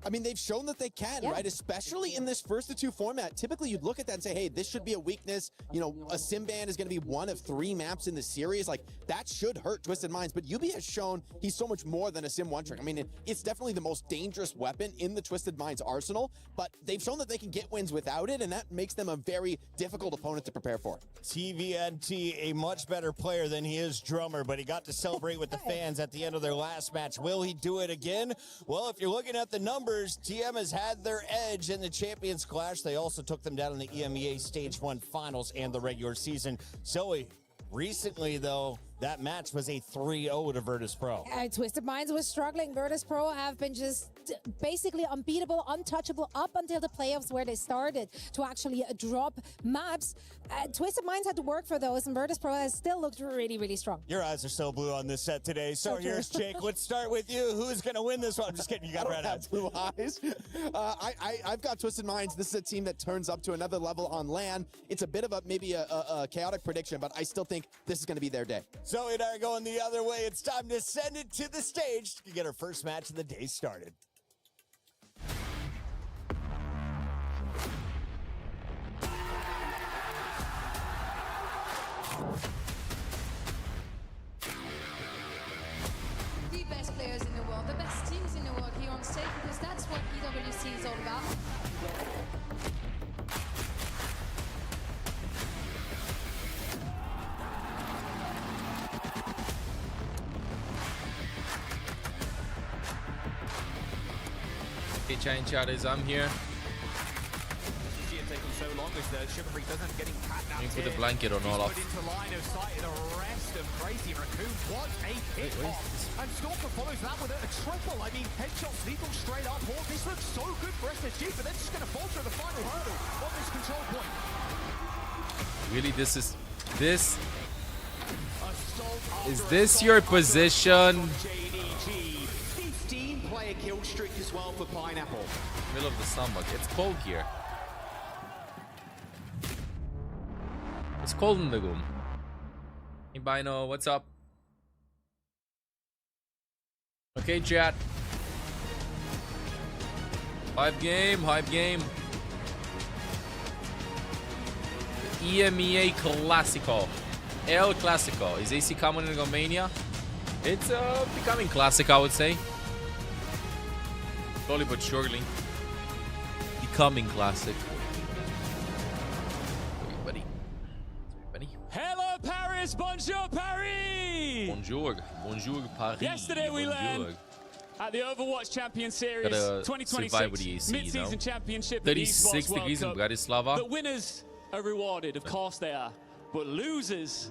I mean, they've shown that they can, right? Especially in this 1-2 format. Typically, you'd look at that and say, hey, this should be a weakness. You know, a Simban is going to be one of 3 maps in the series. Like, that should hurt Twisted Minds. But Yubi has shown he's so much more than a Sim one-trick. I mean, it's definitely the most dangerous weapon in the Twisted Minds arsenal. But they've shown that they can get wins without it, and that makes them a very difficult opponent to prepare for. TVNT, a much better player than he is drummer, but he got to celebrate with the fans at the end of their last match. Will he do it again? Well, if you're looking at the numbers, TM has had their edge in the Champions Clash. They also took them down in the EMEA Stage 1 Finals and the regular season. Zoe, recently, though, that match was a 3-0 to Virtus Pro. Twisted Minds was struggling. Virtus Pro have been just basically unbeatable, untouchable up until the playoffs where they started to actually drop maps. Twisted Minds had to work for those, and Virtus Pro has still looked really, really strong. Your eyes are so blue on this set today. So here's Jake. Let's start with you. Who's going to win this one? I'm just kidding. You got red eyes. Blue eyes. I've got Twisted Minds. This is a team that turns up to another level on LAN. It's a bit of maybe a chaotic prediction, but I still think this is going to be their day. Zoe and I are going the other way. It's time to send it to the stage to get our first match of the day started. The best players in the world, the best teams in the world here on stage, because that's what EWC is all about. Okay, Giant Chatters, I'm here. So long as the Chivalry doesn't getting catnapped. You put the blanket on all Put into line of sight of the rest of Crazy Raccoon. What a hit off. And Stalker follows that with a triple. I mean, headshots lethal straight up. This looks so good for SSG, but they're just going to falter the final hurdle on this control point. Really, is this your position? JDG. 15-player kill streak as well for Pineapple. Middle of the summer. It's cold here. It's cold in the room. Hey, Bino, what's up? Okay, chat. Hype game. The EMEA Classico. El Clasico. Is AC coming in Romania? It's becoming classic, I would say. Slowly but surely. Becoming classic. Hello, Paris. Bonjour, Paris. Bonjour Paris. Yesterday we learned at the Overwatch Champion Series 2026 mid-season championship 36 degrees in Bratislava. The winners are rewarded, of course they are. But losers,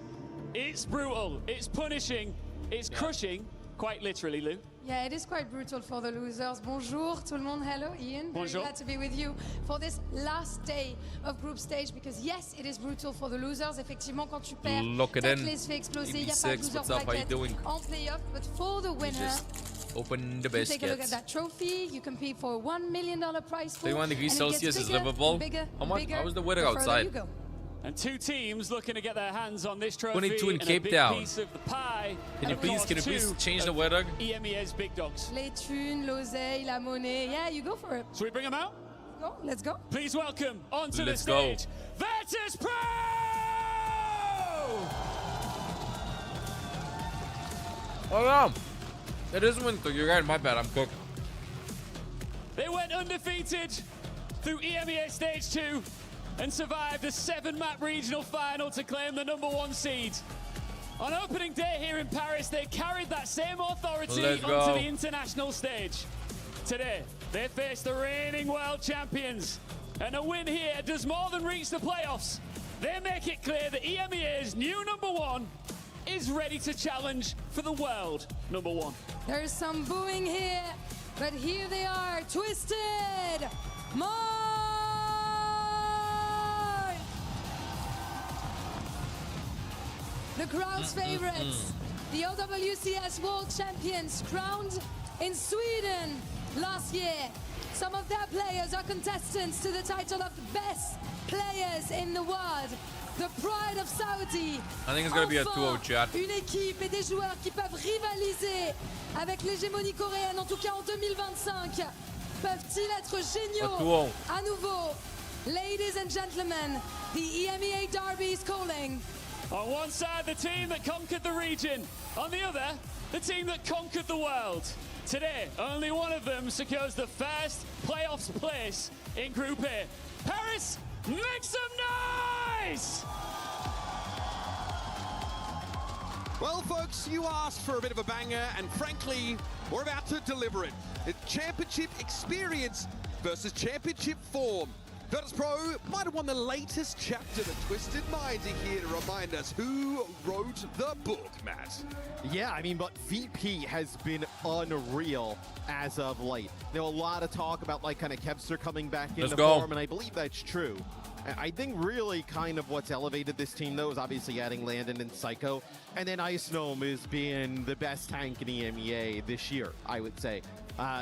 it's brutal, it's punishing, it's crushing, quite literally, Lou. Yeah, it is quite brutal for the losers. Bonjour, tout le monde. Hello, Ian. Bonjour. Very glad to be with you for this last day of group stage because yes, it is brutal for the losers. Effectivement, quand tu perds, ta clé se fait exploser. Il n'y a pas de loser bracket en playoff, but for the winner, open the you take a look at biscuits. that trophy. You compete for a $1 million prize pool. 31 degrees and it Celsius gets is bigger, livable. bigger, How much? bigger How was the weather the further outside? you go. And two teams looking to get their hands on this trophy 22 in and Cape a big Town. piece of the pie. Can you please change the weather? EMEA's big dogs. Les thunes, l'oseille, la monnaie. Yeah, you go for it. Shall we bring them out? Let's go. Please welcome onto Let's the go. stage, Virtus Pro! Hold on. It is winter. You're right. My bad. I'm cooked. They went undefeated through EMEA Stage 2 and survived the 7-map regional final to claim the #1 seed. On opening day here in Paris, they carried that same authority onto the international stage. Today, they face the reigning world champions. And a win here does more than reach the playoffs. They make it clear that EMEA's new #1 is ready to challenge for the world #1. There's some booing here, but here they are, Twisted Mind! The crowd's favorites, the OWCS World Champions, crowned in Sweden last year. Some of their players are contestants to the title of Best Players in the World. The pride of Saudi. I think it's going to be a 2-0 chat. Une équipe et des joueurs qui peuvent rivaliser avec l'hégémonie coréenne, en tout cas en 2025. Peuvent-ils être géniaux à nouveau? Ladies and gentlemen, the EMEA Derby is calling. On one side, the team that conquered the region. On the other, the team that conquered the world. Today, only one of them secures the first playoffs place in Group A. Paris, make some noise! Well, folks, you asked for a bit of a banger, and frankly, we're about to deliver it. It's championship experience versus championship form. Virtus Pro might have won the latest chapter that Twisted Minds are here to remind us who wrote the book, Matt. Yeah, I mean, but VP has been unreal as of late. You know, a lot of talk about, like, kind of Kevster coming back into form, and I believe that's true. I think really kind of what's elevated this team, though, is obviously adding Landon and Psycho. And then Ice Gnome is being the best tank in EMEA this year, I would say.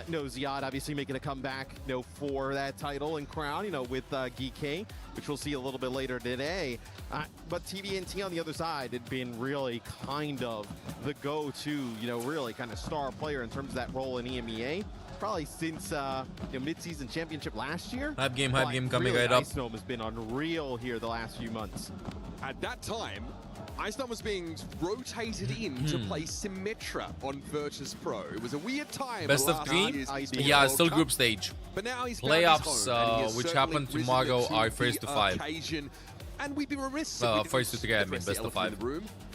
No, Ziad obviously making a comeback, you know, for that title and crown, you know, with Geek, which we'll see a little bit later today. But TVNT on the other side had been really kind of the go-to, you know, really kind of star player in terms of that role in EMEA. Probably since you know, mid-season championship last year. Hype game coming really, right up. Ice Gnome has been unreal here the last few months. At that time, Ice Gnome was being rotated in to play Symmetra on Virtus Pro. It was a weird time. Best of 3? Yeah, still group stage. But now he's playoffs, which happen tomorrow, are first to 5. And we'd be remiss First to 3, I mean, best of 5.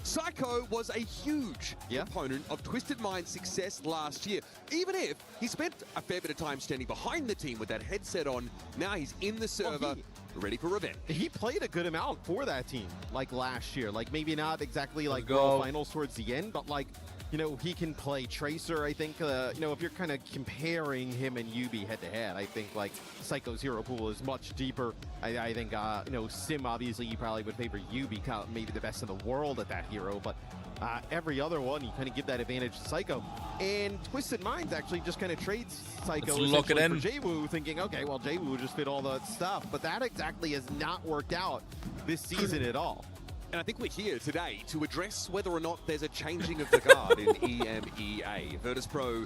Psycho was a huge opponent of Twisted Mind's success last year. Even if he spent a fair bit of time standing behind the team with that headset on, now he's in the server, ready for revenge. He played a good amount for that team, like last year. Like maybe not exactly like World Finals towards the end, but like, you know, he can play Tracer. I think, you know, if you're kind of comparing him and Yubi head to head, I think like Psycho's hero pool is much deeper. I think, you know, Sim, obviously, you probably would favor Yubi, maybe the best in the world at that hero, but every other one, you kind of give that advantage to Psycho. And Twisted Minds actually just kind of trades Psycho for Jwoo, thinking, okay, well, Jwoo just fit all that stuff, but that exactly has not worked out this season at all. And I think we're here today to address whether or not there's a changing of the guard in EMEA. Virtus.pro,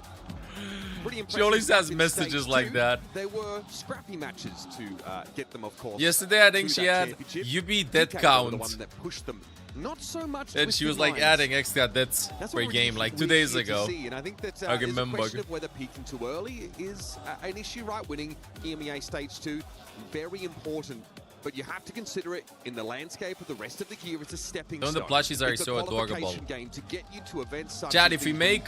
pretty impressive. She always has messages like that. There were scrappy matches to get them, of course. Yesterday, I think she had Yubi dead count. The one that pushed them. Not so much. And she was like adding extra deaths per game, like 2 days ago. And I think that I remember. The question of whether peaking too early is an issue, right? Winning EMEA Stage 2, very important. But you have to consider it in the landscape of the rest of the year. It's a stepping stone. The plushies are so adorable. Game to get you to events such Chad, if we make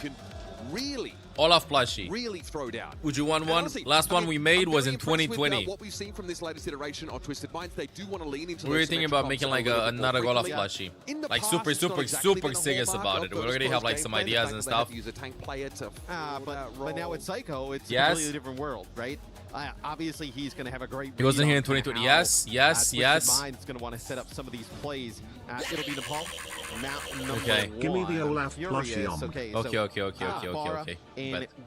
really Olaf plushie, really throw down. Would you want one? Honestly, last one we made was in 2020. With, what we've seen from this latest iteration of Twisted Minds, they do want to lean into. We were thinking about making like another Olaf plushie, like super serious about it. We already have like some ideas and stuff. But now with Psycho, it's a completely different world, right? Obviously, he's going to have a great. He wasn't here in 2020. Yes. Mind's going to want to set up some of these plays. It'll be Nepal. Okay. Give me the Olaf plushie on. Okay.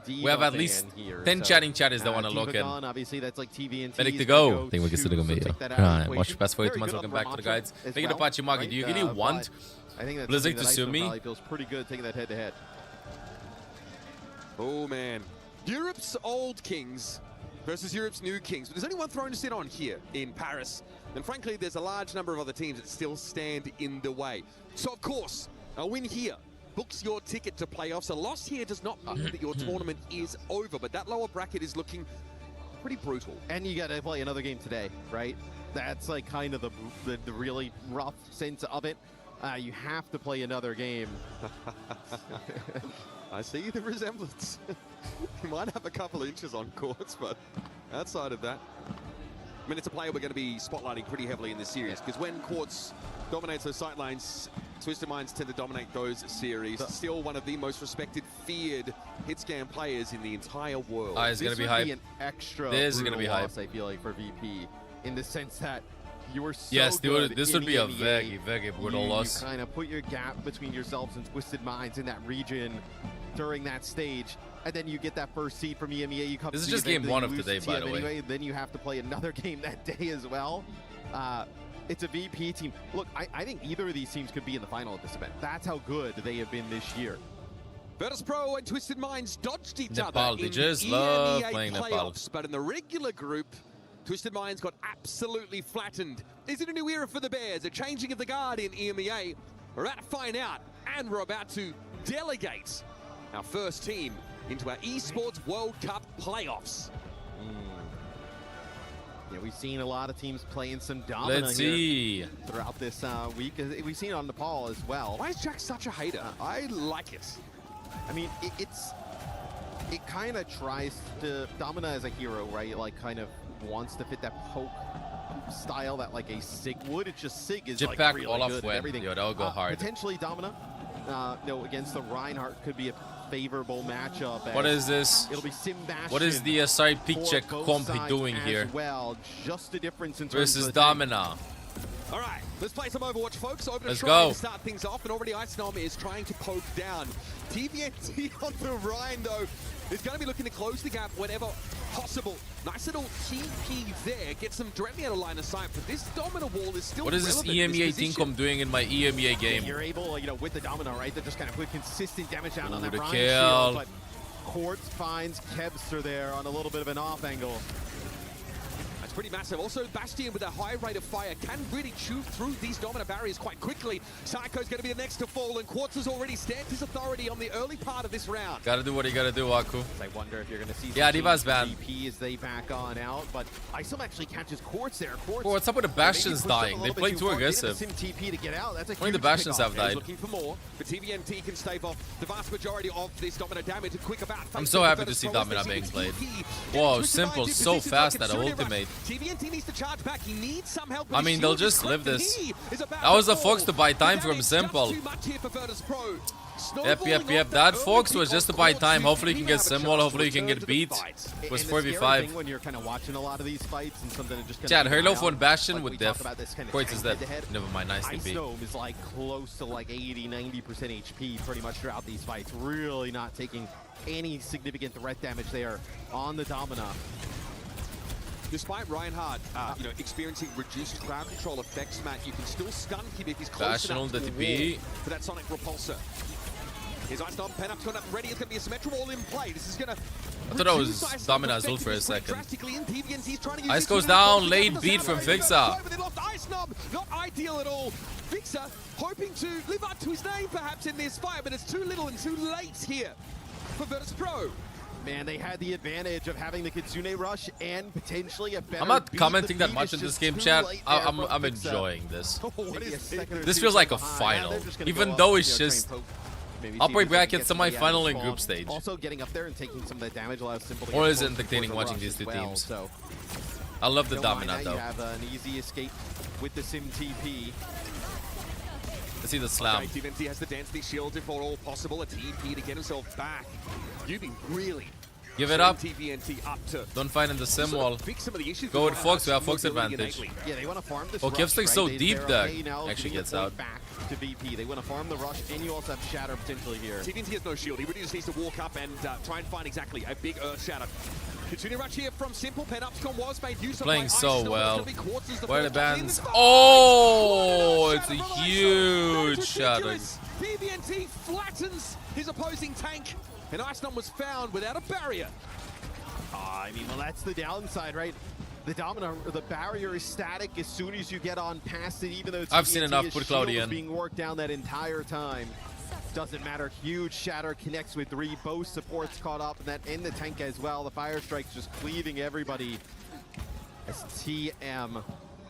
We have at least 10 chatting chatters that want to log in. Obviously, that's like TV and Ready to go. Think we can still go media. Alright, watch best for 8 months. Welcome back to the guides. Thank you to Apache Magi. Do you really want Blizzard to sue me? Feels pretty good taking that head to head. Oh man, Europe's old kings versus Europe's new kings. But there's only one throne to sit on here in Paris. And frankly, there's a large number of other teams that still stand in the way. So of course, a win here books your ticket to playoffs. A loss here does not mean that your tournament is over, but that lower bracket is looking pretty brutal. And you got to play another game today, right? That's like kind of the really rough sense of it. You have to play another game. I see the resemblance. You might have a couple of inches on courts, but outside of that, I mean, it's a player we're going to be spotlighting pretty heavily in this series, because when Quartz dominates those sightlines, Twisted Minds tend to dominate those series. Still one of the most respected, feared hit-scan players in the entire world. It's going to be hype. An extra this is going to be hype. Loss, I feel like, for VP, in the sense that you were so this would be a very brutal loss. You kind of put your gap between yourselves and Twisted Minds in that region during that stage, and then you get that first seed from EMEA. You come. This is just game one of today, by the way. Anyway, then you have to play another game that day as well. It's a VP team. Look, I think either of these teams could be in the final at this event. That's how good they have been this year. Virtus.pro and Twisted Minds dodged each Nepal, other they in just the love EMEA playing playoffs, Nepal. but in the regular group, Twisted Minds got absolutely flattened. Is it a new era for the Bears? A changing of the guard in EMEA? We're about to find out, and we're about to delegate our first team into our Esports World Cup playoffs. Yeah, we've seen a lot of teams playing some Domina here throughout this week. We've seen it on Nepal as well. Why is Jack such a hater? I like it. I mean, it kind of tries to, Domina as a hero, right? Like kind of wants to fit that poke style that like a Sig would. It's just Sig is like really good at everything. Yo, that'll go hard. Potentially Domina, against the Reinhardt could be a favorable matchup. What is this? It'll be Simbastian. What is the side pick check comp doing here? Well, just a difference in terms versus of Domina. All right, let's play some Overwatch, folks. Let's go. To start things off, and already Icenom is trying to poke down. TVNT on the Rhine, though, is going to be looking to close the gap whenever possible. Nice little TP there, gets them directly out of line of sight, but this Domina wall is still What is this EMEA team comp doing in my EMEA game? You're able, with the Domina, right, to just kind of put consistent damage down on that Rhine kill. Shield, but Quartz finds Kebster there on a little bit of an off angle. pretty massive. Also, Bastion with a high rate of fire can really chew through these dominant barriers quite quickly. Psycho's going to be the next to fall, and Quartz has already stamped his authority on the early part of this round. Gotta do what you gotta do, Aku. I wonder if you're going to see Yeah, D.Va's bad. VP as they back on out, but Isom actually catches Quartz there. Quartz, What's up with the Bastions dying? They play too aggressive. Sim TP to get out. That's a Only the Bastions have died. Looking for more, but TVNT can stave off the vast majority of this dominant damage. A quick about. I'm so happy to see Domina being played. Whoa, Simple, so fast at ultimate. TVNT needs to charge back. He needs some help. I mean, they'll just live this. That was a Fox to buy time from Simple. Yep. That Fox was just to buy time. Hopefully you can get Simwall. Hopefully you can get beat. It was 4v5. When you're kind of watching a lot of these fights and something just Chad, Halo for Bastion with Def. Quartz is dead. Never mind, nice DP. Isom is like close to like 80-90% HP pretty much throughout these fights. Really not taking any significant threat damage there on the Domina. Despite Reinhardt, experiencing reduced crowd control effects, Matt, you can still stun him if he's close enough to the wall for that Sonic Repulsor. His Ice Storm pen up to ready. It's going to be a Symmetra Wall in play. This is going to. I thought I was Domina's ult for a second. Ice goes down, late beat from Fixer. Ice Knob, not ideal at all. Fixer hoping to live up to his name perhaps in this fight, but it's too little and too late here for Virtus Pro. Man, they had the advantage of having the Kitsune rush and potentially a better. I'm not commenting that much in this game, chat. I'm enjoying this. This feels like a final, even though it's just upper bracket semi-final and group stage. Also getting up there and taking some of the damage allows Simple. Or is it entertaining watching these two teams? So I love the Domina though. You have an easy escape with the Sim TP. Let's see the slam. Okay, TVNT has to dance these shields if at all possible. A TP to get himself back. You've been really give it up. TVNT up to don't find in the sim wall. Go with Fox. We have Fox advantage. Yeah, they want to farm this. Oh, Kivstick's so deep that actually gets out. Back to VP. They want to farm the rush, and you also have Shatter potentially here. TVNT has no shield. He really just needs to walk up and try and find exactly a big Earth Shatter. Kitsune rush here from Simple. Pen Upscom was made use of. Playing so well. Where are the bands? Oh, it's a huge shatter. TVNT flattens his opposing tank. And Icenom was found without a barrier. I mean, well, that's the downside, right? The Domina, the barrier is static as soon as you get on past it, even though it's I've seen enough. Put Cloudian being worked down that entire time. Doesn't matter. Huge shatter connects with 3. Both supports caught up, and that in the tank as well. The fire strike's just cleaving everybody. As TM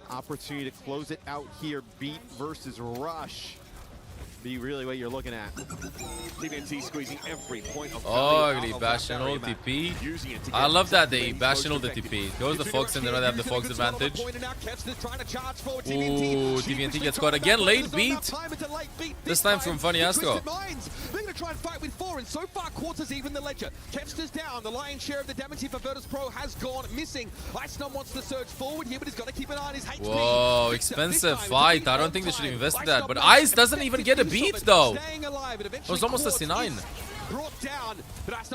opportunity to close it out here. Beat versus Rush. Be really what you're looking at. TVNT squeezing every point of the Bastion ult TP. I love that they Bastion ult the TP. Goes the Fox and they don't have the Fox advantage. Ooh, TVNT gets caught again. Late beat. This time from Funny Astro. They're going to try and fight with 4, and so far Quartz has even the ledger. Kevster's down. The lion's share of the damage here for Virtus Pro has gone missing. Icenom wants to surge forward here, but he's got to keep an eye on his HP. Whoa, expensive fight. I don't think they should have invested that. But Ice doesn't even get a beat though. It was almost a C9.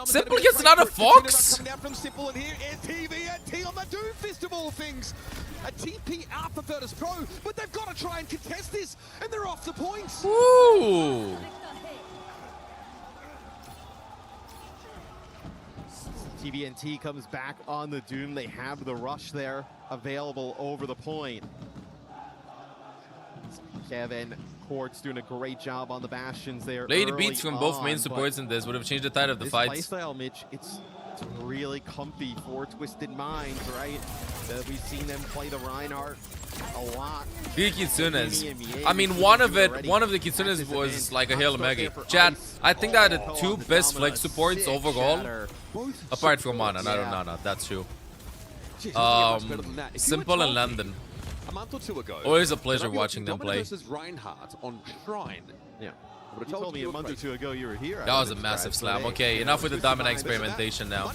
Simple gets another Fox. Coming down from Simple, and here is TVNT on the Doomfist of all things. A TP out for Virtus Pro, but they've got to try and contest this, and they're off the points. Ooh. TVNT comes back on the Doom. They have the rush there available over the point. Kevin Quartz doing a great job on the Bastions there. Late beats from both main supports in this would have changed the tide of the fight. Playstyle, Mitch, it's really comfy for Twisted Minds, right? We've seen them play the Reinhardt a lot. The Kitsunes. I mean, one of the Kitsunes was like a Hail Mega. Chad, I think that the 2 best flex supports overall, apart from Mana, no, that's true. Simple and London. A month or 2 ago. Always a pleasure watching them play. Versus Reinhardt on Shrine. Yeah. You told me a month or 2 ago you were here. That was a massive slam. Okay, enough with the Domina experimentation now.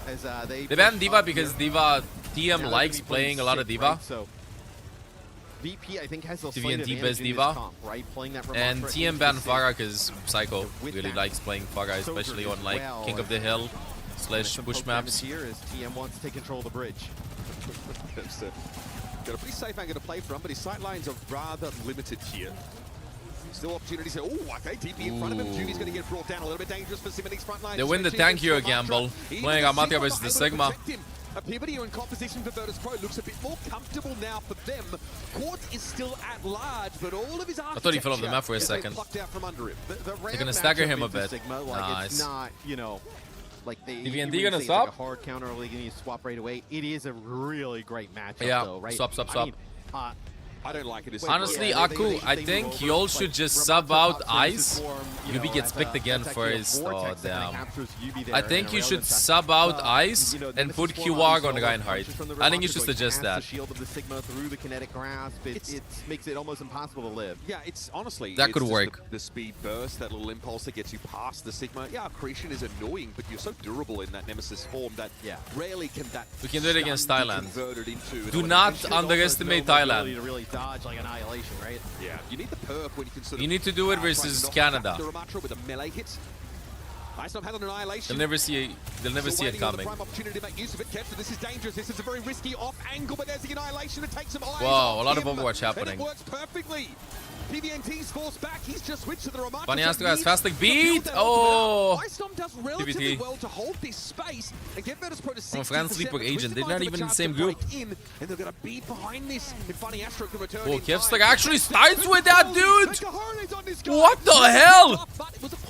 As, they banned D.Va because TM likes playing a lot of D.Va. So VP, I think, has a TVNT best D.Va. Right? Playing that and TM banned Pharah because Psycho really likes playing Pharah, especially on like King of the Hill / push maps. Here as TM wants to take control of the bridge. Got a pretty safe angle to play from, but his sight lines are rather limited here. Still opportunities here. Oh, okay, TP in front of him. Judy's going to get brought down. A little bit dangerous for Sim in his front line. They win the tank hero gamble, playing Amatia versus the Sigma. Peabody in composition for Virtus Pro looks a bit more comfortable now for them. Quartz is still at large, but all of his I thought he fell off the map for a second. They're gonna stagger him a bit. Sigma, like, nice. It's not, you know, like they. DVND you gonna say stop? It's like a hard counter, or gonna swap right away. It is a really great matchup, Yeah, though, right? swap. I mean, I don't like it. Honestly, Aku, I think y'all should just sub out Ice. Yubi gets picked again first. Oh, damn. I think you should sub out Ice and put QR on Reinhardt. I think you should suggest that. The shield of the Sigma through the kinetic grasp. It makes it almost impossible to live. Yeah, it's honestly... That could just work. The speed burst, that little impulse that gets you past the Sigma. Yeah, accretion is annoying, but you're so durable in that Nemesis form that rarely can that... We can do it against stun be Thailand. converted into Do not underestimate Thailand. To really dodge like annihilation, right? Yeah, you need the perk when you can sort of... You need to do it versus Canada. The Ramatra with a melee hit. Icenob had an annihilation. They'll never see it coming. Prime opportunity to make use of it. Kepster, this is dangerous. This is a very risky off angle, but there's the annihilation to take some eyes. Whoa, a lot of him, Overwatch happening. And it works perfectly. PBNT's forced back. He's just switched to the Ramatra. Bunny Astro has fast like beat. Oh, Icenob does relatively well to hold this space and get Virtus Pro to 60%. France Sleeper Agent. They're not even in the same group. And they're going to be behind this. If Bunny Astro can return. Oh, Kevstar actually starts with that, dude. What the hell?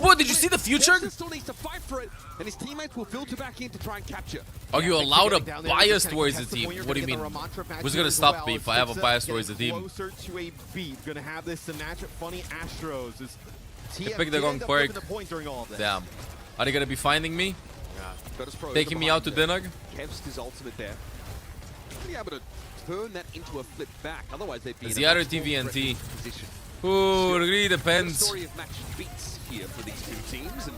What, did you see the future? Still needs to fight for it, and his teammates will filter back in to try and capture. Are you allowed a bias towards the team? What do you mean? Who's gonna stop me if I have a bias towards the team? Closer to a beat. Gonna have this to match up Funny Astros. They picked the wrong perk. Damn. Are they gonna be finding me? Taking me out to dinner? Kev's ultimate there. Be able to turn that into a flip back. Otherwise, they'd be in the a other much more TVNT. position. Ooh, it really depends. Story of match beats here for these two teams. And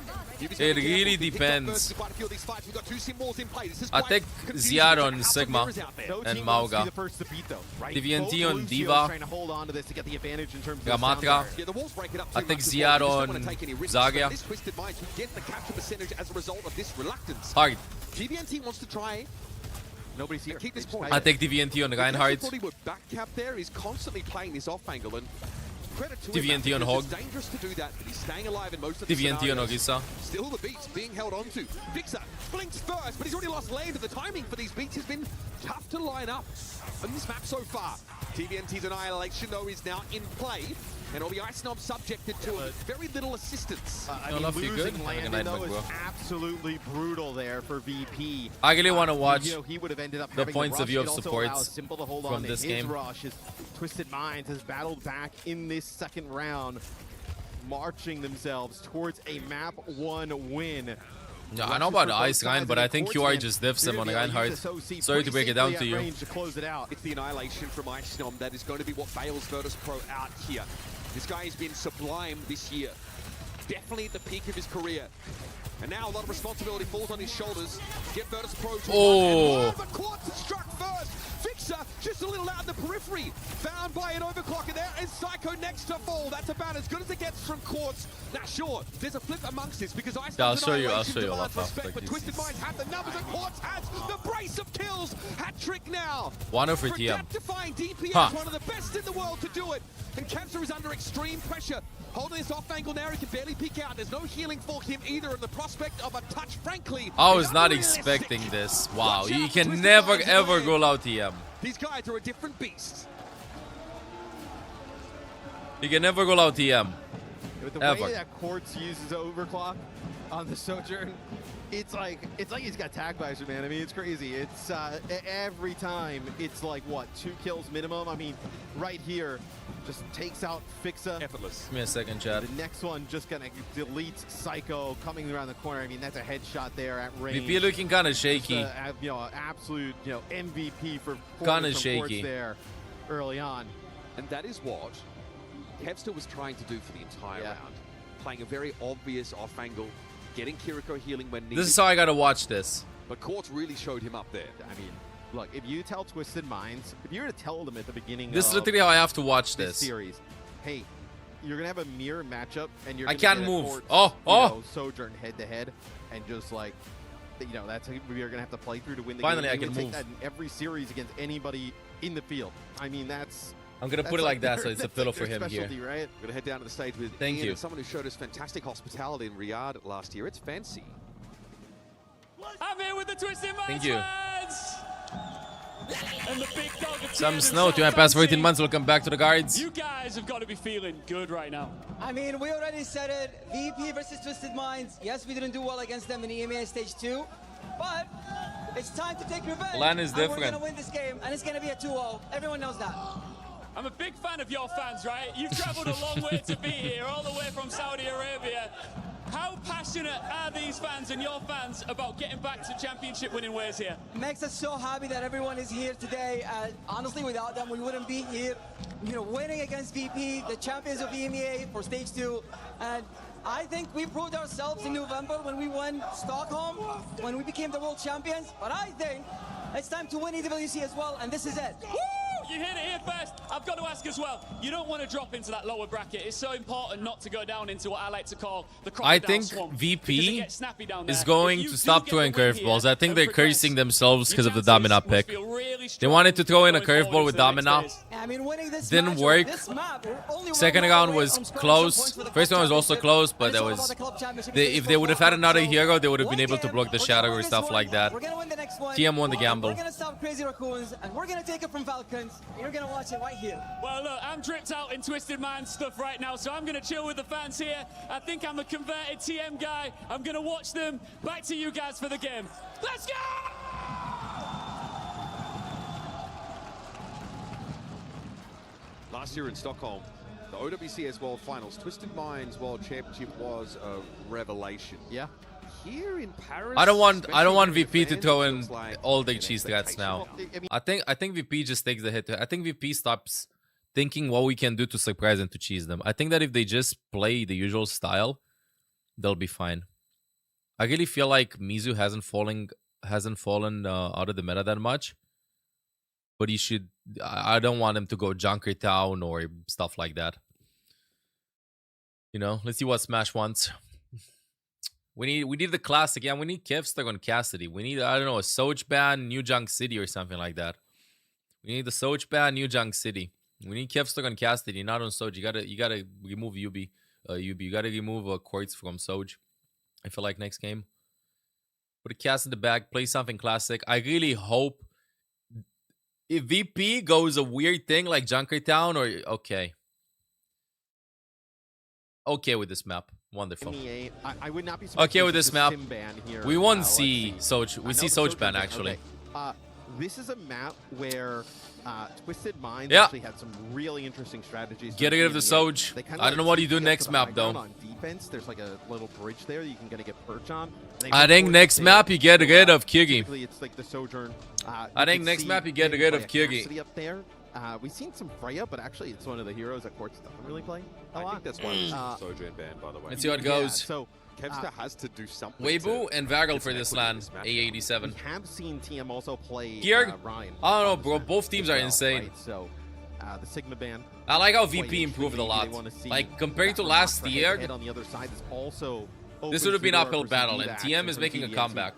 it really depends. I take Ziad on Sigma and Mauga. TVNT on Diva. Ramatra. I take Ziad on Zarya. Hard. TVNT wants to try. Nobody's here. Keep this point. I take TVNT on Reinhardt. Back cap there. He's constantly playing this off angle and TVNT on Hog. It's dangerous to do that, but he's staying alive in most of the TVNT on Orisa. Still the beats being held onto. Fixer blinks first, but he's already lost land. The timing for these beats has been tough to line up on this map so far. TVNT's annihilation, though, is now in play. And all the Icenob subjected to very little assistance. I mean, losing Landon, though, is absolutely brutal there for VP. I really want to watch he would have ended up the points of view of supports simple to hold from on this his game. Rush. His Twisted Minds has battled back in this second round, marching themselves towards a map 1 win. Yeah, I know about the Ice Rein, but I think QR just diffs him on Reinhardt. Sorry to break it down to you. It's the annihilation from Icenob that is going to be what bails Virtus Pro out here. This guy has been sublime this year. Definitely at the peak of his career. And now a lot of responsibility falls on his shoulders. Get Virtus Pro to but Quartz is struck first. Fixer just a little out in the periphery. Found by an overclocker there. And Psycho next to fall. That's about as good as it gets from Quartz. Now sure, there's a flip amongst this because I'll show you a lot of respect, but Twisted Minds have the numbers and Quartz has the brace of kills. Hat trick now. One over TM. Defying DPS, one of the best in the world to do it. And Kepster is under extreme pressure. Holding this off angle now, he can barely peek out. There's no healing for him either, and the prospect of a touch, frankly. I was not expecting this. Wow, you can never ever go out TM. These guys are a different beast. You can never go out TM. With the way that Quartz uses overclock on the Sojourn, it's like he's got tag visor, man. I mean, it's crazy. It's every time it's like what, 2 kills minimum. I mean, right here, just takes out Fixa. Effortless. Give me a second, Chad. The next one just gonna delete Psycho coming around the corner. I mean, that's a headshot there at range. VP looking kind of shaky. Absolute, MVP for kind of shaky there early on. And that is what Kevster was trying to do for the entire round. Playing a very obvious off angle, getting Kiriko healing when needed. This is how I gotta watch this. But Quartz really showed him up there. I mean, look, if you tell Twisted Minds, if you were to tell them at the beginning this of is literally how I have to watch this series, hey, you're gonna have a mirror matchup, and you're I gonna can't get move. Quartz, Sojourn head to head, and just like, that's how you're gonna have to play through to win the Finally, game. I can take move. that in every series against anybody in the field. I mean, I'm gonna put it like that, so it's a pillow for him here. Right? We're gonna head down to the stage with Thank Ian, you. someone who showed us fantastic hospitality in Riyadh last year. It's fancy. I'm here with the Twisted Minds. Thank you. Fans. and the big dog of Some TM snow. himself, 2 past 14 Fancy. months. Welcome back to the guards. You guys have got to be feeling good right now. I mean, we already said it. VP versus Twisted Minds. Yes, we didn't do well against them in the EMEA Stage 2, but it's time to take revenge. Land is and we're different. going to win this game, and it's going to be a 2-0. Everyone knows that. I'm a big fan of your fans, right? You've traveled a long way to be here, all the way from Saudi Arabia. How passionate are these fans and your fans about getting back to championship winning ways here? It makes us so happy that everyone is here today. Honestly, without them, we wouldn't be here. You know, winning against VP, the champions of EMEA for Stage 2. And I think we proved ourselves in November when we won Stockholm, when we became the world champions. But I think it's time to win EWC as well, and this is it. Woo! You heard it here first. I've got to ask as well, you don't want to drop into that lower bracket. It's so important not to go down into what I like to call the crocodile I think swamp, VP down is there. going If you to do stop get throwing the win curveballs. here I think and they're progress, cursing themselves because of the your Domina chances must pick. feel really They strong wanted to throw in a going forward curveball with into the next Domina. phase. I mean, winning this Didn't match, work. this map, we're only Second one round away was from scoring some close. points for the First club one was also championship. close, but And that it's all was about the club championship. if they would have had another hero, they would have been One able to game, block the we're shadow gonna or win stuff this like one, that. We're gonna win the next one. TM won the gamble. We're gonna stop Crazy Raccoons, and we're gonna take it from Falcons. You're gonna watch it right here. Well, look, I'm dripped out in Twisted Mind stuff right now, so I'm going to chill with the fans here. I think I'm a converted TM guy. I'm going to watch them. Back to you guys for the game. Let's go! Last year in Stockholm, the OWCS World Finals, Twisted Minds World Championship was a revelation. Yeah. Here in Paris, I don't want especially VP the to fans, throw it in feels like all the an cheese threats now. expectation. I think VP just takes the hit. I think VP stops thinking what we can do to surprise and to cheese them. I think that if they just play the usual style, they'll be fine. I really feel like Mizu hasn't fallen out of the meta that much. But he should. I don't want him to go Junker Town or stuff like that. You know, let's see what Smash wants. We need the classic. Yeah, we need Kevstar on Cassidy. We need, I don't know, a Soch ban, New Junk City or something like that. We need the Soch ban, New Junk City. We need Kevstar on Cassidy, not on Soch. You gotta remove Yubi. You gotta remove Quartz from Soch. I feel like next game. Put a cast in the bag, play something classic. I really hope if VP goes a weird thing like Junkertown or okay with this map. Wonderful. I would not be surprised okay with if this it's a map. sim ban here. We won't Let's see Soch. We see Soch ban actually. Okay. This is a map where Twisted Minds Yeah. actually had some really interesting strategies. Get rid of the Soch. I don't know what you do next map though. On defense, there's like a little bridge there that you can kind of get perch on. I think next map you get rid of Kigi. It's like the Sojourn. I think next map you get rid of Kigi. Up there. We've seen some Freya, but actually it's one of the heroes that Quartz doesn't really play a lot. I think that's why we Sojourn ban, by the way. Let's see how it goes. Yeah, so Kevstar has to do something. Weibu and Vargal for this this land. A87. We have seen TM also play Gear? Ryan. I don't know, bro. Both teams are well, insane. Right? So the Sigma ban. I like how quite VP improved a interesting. lot. They wanna see Like compared to that last for year, head-to-head on the other side is also this opens would have the been door uphill for battle, some and deep TM action is from making a TDMC. comeback.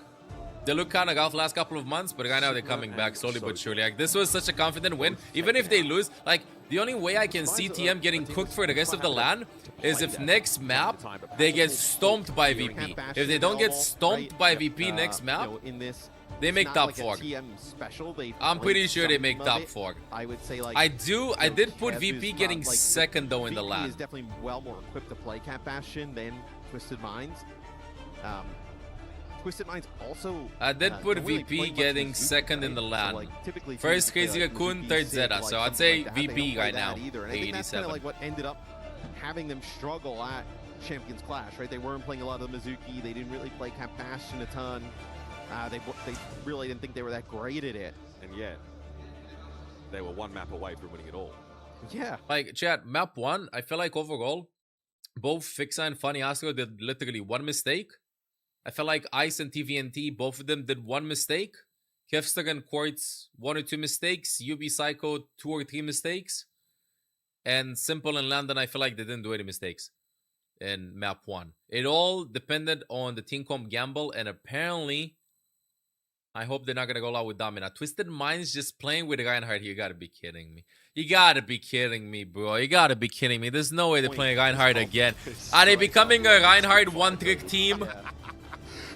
They look kind of off the last couple of months, but right now they're coming back slowly but surely. Like this was such a confident win. Even if they lose, like the only way I can see TM getting cooked for the rest of the LAN is if next map they get stomped by VP. If they don't get stomped by VP next map, they make top 4. I'm pretty sure they make top 4. I would say like I did put VP getting second though in the VP LAN. is definitely well more equipped to play Cat Bastion than Twisted Minds. Twisted Minds also. I did put don't really VP play much getting Mizuki, second in the right? LAN. So, like, typically First teams Crazy play, like, Raccoon, Mizuki, third Sid, Zeta. like So I'd something say like that. They VP don't play right that now. either. And I think that's kind of 87. like what ended up having them struggle at Champions Clash, right? They weren't playing a lot of the Mizuki. They didn't really play Cat Bastion a ton. They really didn't think they were that great at it. And yet, they were one map away from winning it all. Yeah. Like, chat, map 1, I feel like overall, both Fixa and Funny Astro did literally one mistake. I felt like Ice and TVNT, both of them did one mistake. Kevstar and Quartz, 1 or 2 mistakes. UB Psycho, 2 or 3 mistakes. And Simple and Landon, I feel like they didn't do any mistakes in map 1. It all depended on the Team Comp gamble, and apparently, I hope they're not going to go out with Domina. Twisted Minds just playing with Reinhardt here. You got to be kidding me. You got to be kidding me, bro. You got to be kidding me. There's no way they're playing Reinhardt again. Are they becoming a Reinhardt one-trick team?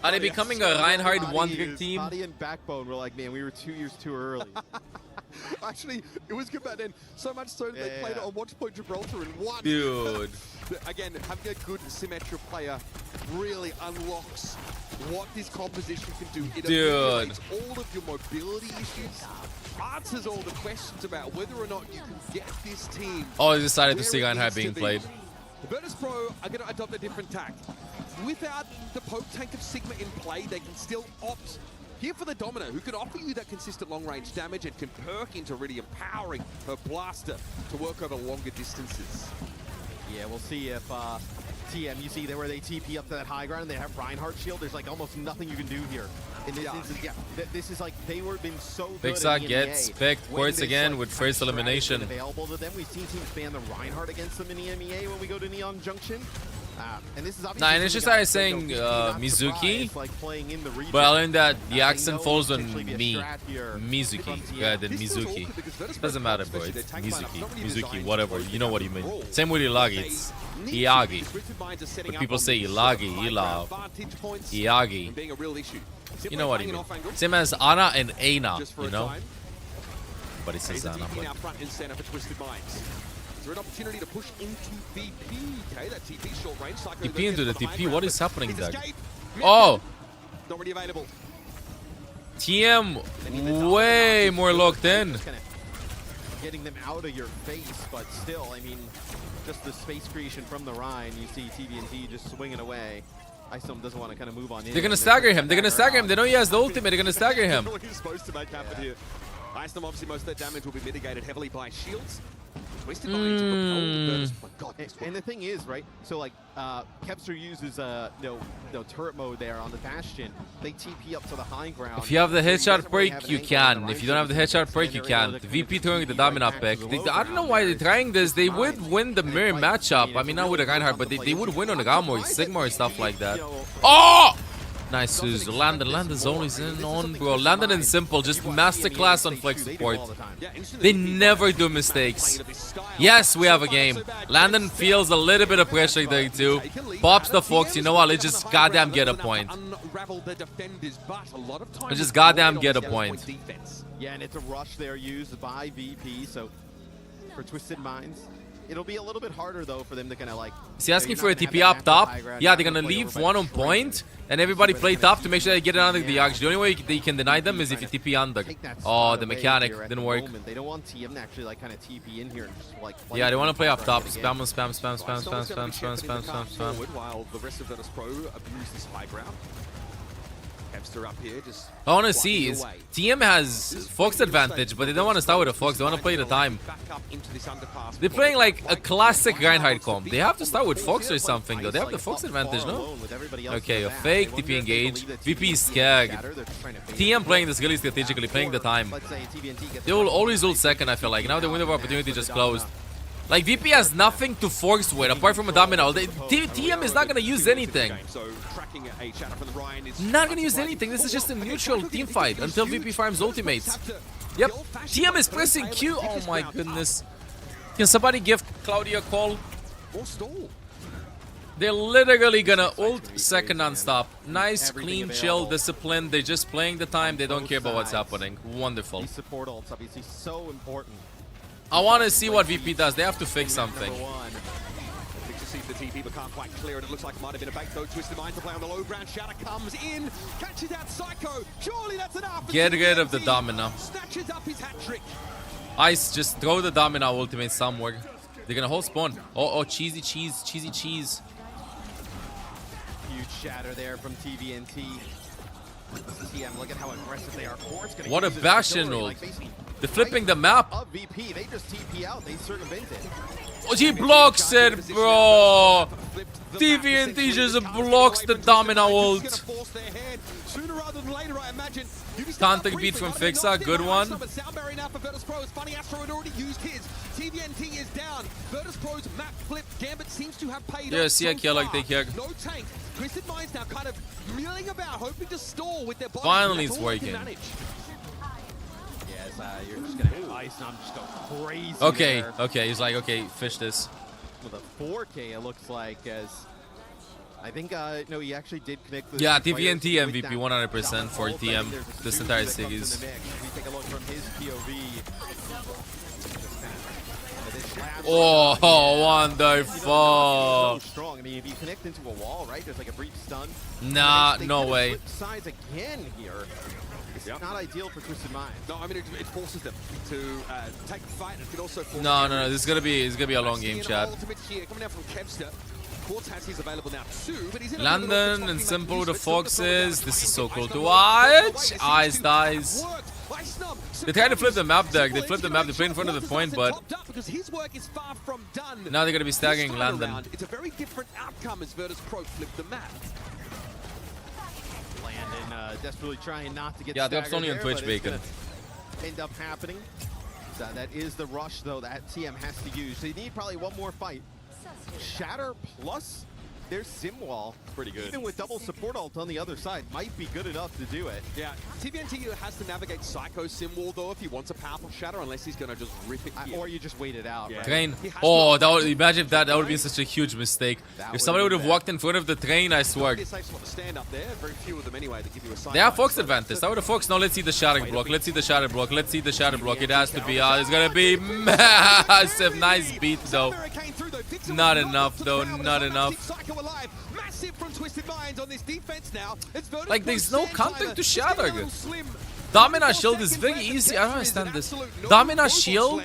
Are they becoming a Reinhardt one-trick team? Body and backbone were like, man, we were 2 years too early. Actually, it was good back then. So much so that they played it on Watchpoint Gibraltar in one. Dude. Again, having a good symmetric player really unlocks what this composition can do. It eliminates all of your mobility issues, answers all the questions about whether or not you can get this team. Oh, he decided to see Reinhardt being played. Virtus.pro are going to adopt a different tack. Without the poke tank of Sigma in play, they can still opt here for the Domino, who can offer you that consistent long-range damage and can perk into really empowering her blaster to work over longer distances. Yeah, we'll see if TM, you see there where they TP up to that high ground and they have Reinhardt shield. There's like almost nothing you can do here. In this instance, this is like they were been so good. Pixar gets picked points again with first elimination. Available to them. We've seen teams ban the Reinhardt against them in EMEA when we go to Neon Junction. And this is obviously and it's just I saying Mizuki, but I learned that the accent falls on me, Mizuki, rather than Mizuki. Doesn't matter, bro. It's Mizuki, whatever. You know what you mean. Same with Ilagi. It's Iagi. But people say Ilagi, Ilav, Iagi. You know what I mean. Same as Ana and Aina, you know. But it says Ana. But An opportunity to push into VP. Okay, that TP short range. TP into the TP. What is happening there? Oh! Not really available. TM way more locked in. Getting them out of your face, but still, I mean, just the space creation from the Rhine. You see TVNT just swinging away. Isom doesn't want to kind of move on in. They're going to stagger him. They're going to stagger him. They know he has the ultimate. They're going to stagger him. What he's supposed to make happen here. Isom, obviously, most of that damage will be mitigated heavily by shields. Twisted Minds and the thing is, right? So like, Kepster uses turret mode there on the Bastion. They TP up to the high ground. If you have the headshot break, you can. If you don't have the headshot break, you can. The VP throwing the Domina pick. I don't know why they're trying this. They would win the mirror matchup. I mean, not with a Reinhardt, but they would win on the Gamma, Sigma, or stuff like that. Oh! Nice, Suzu. Landon's always in on, bro. Landon and Simple, just masterclass on flex support. They never do mistakes. Yes, we have a game. Landon feels a little bit of pressure there too. Pops the Fox. You know what? Let's just goddamn get a point. Let's just goddamn get a point. Yeah, and it's a rush there used by VP. So for Twisted Minds, it'll be a little bit harder though for them to kind of like. Is he asking for a TP up top? Yeah, they're gonna leave one on point, and everybody play top to make sure they get it under the Owcs. The only way they can deny them is if you TP under. Oh, the mechanic didn't work. They don't want TM to actually like kind of TP in here and just like. Yeah, they want to play up top. Spam. While the rest of Virtus.pro abuse this high ground. Kepster up here, just I want to see is TM has Fox advantage, but they don't want to start with a Fox. They want to play the time. They're playing like a classic Reinhardt comp. They have to start with Fox or something though. They have the Fox advantage, no? Okay, a fake TP engage. VP is scared. TM playing this really strategically, playing the time. They will always ult second, I feel like. Now the window of opportunity just closed. Like, VP has nothing to force with apart from a Domino. TM is not going to use anything. Not going to use anything. This is just a neutral team fight until VP farms ultimates. Yep. TM is pressing Q. Oh my goodness. Can somebody give Claudia a call? They're literally going to ult second non-stop. Nice, clean, chill, disciplined. They're just playing the time. They don't care about what's happening. Wonderful. These support ults obviously so important. I want to see what VP does. They have to fix something. The TP but can't quite clear it. It looks like it might have been a bait though. Twisted Mind to play on the low ground. Shatter comes in, catches out Psycho. Surely that's enough. Get rid of the Domino. Snatches up his hat trick. Ice, just throw the Domino ultimate somewhere. They're gonna hold spawn. Oh, cheesy cheese. Huge shatter there from TVNT. TM, look at how aggressive they are. What a Bastion ult. They're flipping the map. VP, they just TP out. They circumvent it. Oh, he blocks it, bro. TVNT just blocks the Domino ult. Counter beat from Fixa, good one. TVNT is down. Virtus.pro's map flip. Gambit seems to have paid off. Yeah, kill like they care. No tank. Twisted Minds now kind of milling about, hoping to stall with their body. Finally, it's working. Yes, you're just gonna have Ice, and I'm just going crazy. Okay, he's like, okay, fish this. With a 4K, it looks like, as I think no, he actually did connect the Yeah, two players TVNT with MVP that 100% for double TM thing. There's a this Suzu entire that comes in series. the mix. We take a look from his POV. Oh, wonderful. So strong. I mean, if you connect into a wall, right? There's like a brief stun. Nah, They no kinda way. flip sides again here. It's not ideal for Twisted Minds. No, I mean it forces them to take the fight. It can also force No. This is gonna be a long game, chat. Ultimate here coming out from Kevster. Quartz has his available now too, but he's in London and Simple the Foxes. This is so cool to watch. Ice dies. They tried to flip the map there. They flipped the map. They played in front of the point, but because his work is far from done. now they're gonna be staggering London. It's a very different outcome as Virtus Pro flipped the map. Landon desperately trying not to get Yeah, that's only on there, Twitch, but it's Bacon. gonna end up happening. So that is the rush, though, that TM has to use. They need probably one more fight. Shatter plus their sim wall. Pretty good. Even with double support ult on the other side, might be good enough to do it. Yeah, TVNT has to navigate Psycho sim wall, though, if he wants a powerful shatter, unless he's going to just rip it here. Or you just wait it out. Yeah. Right? Train. Oh, that would, imagine if that would be such a huge mistake. If somebody would have walked in front of the train, I swear. It's a safe spot to stand up there. Very few of them anyway that give you a side. They have Fox advantage. That would have Fox. Now let's see the shatter block. Let's see the shatter block. Let's see the shatter block. It has to be. It's gonna be massive. Nice beat though. Not enough though. Not enough. From Twisted Minds on this defense now. Like there's no counter to shatter. Domina shield is very easy. I don't understand this. Domina shield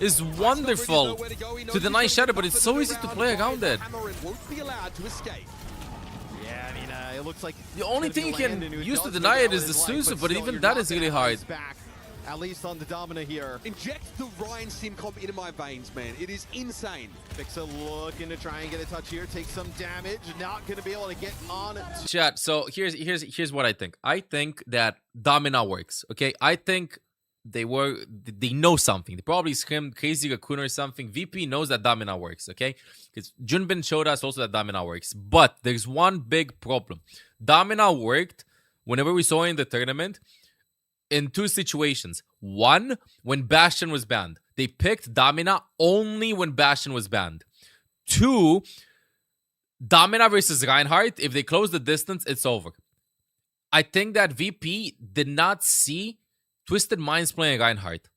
is wonderful to deny shatter, but it's so easy to play around it. Yeah, I mean, it looks like the only thing you can use to deny it is the Suzu, but even that is really hard. At least on the Domina here. Inject the Ryan Simcom into my veins, man. It is insane. Fixa looking to try and get a touch here. Take some damage. Not going to be able to get on. Chat, so here's what I think. I think that Domina works, okay? I think they know something. They probably screamed Crazy Raccoon or something. VP knows that Domina works, okay? Because Junbin showed us also that Domina works. But there's one big problem. Domina worked whenever we saw in the tournament in two situations. One, when Bastion was banned. They picked Domina only when Bastion was banned. Two, Domina versus Reinhardt. If they close the distance, it's over. I think that VP did not see Twisted Minds playing Reinhardt.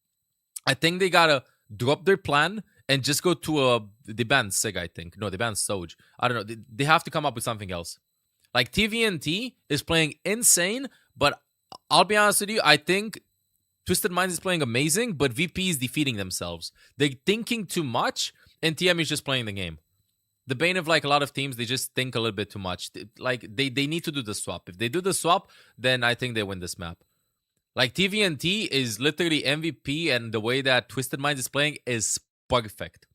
I think they gotta drop their plan and just go to they banned Sig, I think. No, they banned Soj. I don't know. They have to come up with something else. Like TVNT is playing insane, but I'll be honest with you, I think Twisted Minds is playing amazing, but VP is defeating themselves. They're thinking too much, and TM is just playing the game. The bane of like a lot of teams, they just think a little bit too much. Like they need to do the swap. If they do the swap, then I think they win this map. Like TVNT is literally MVP, and the way that Twisted Minds is playing is perfect.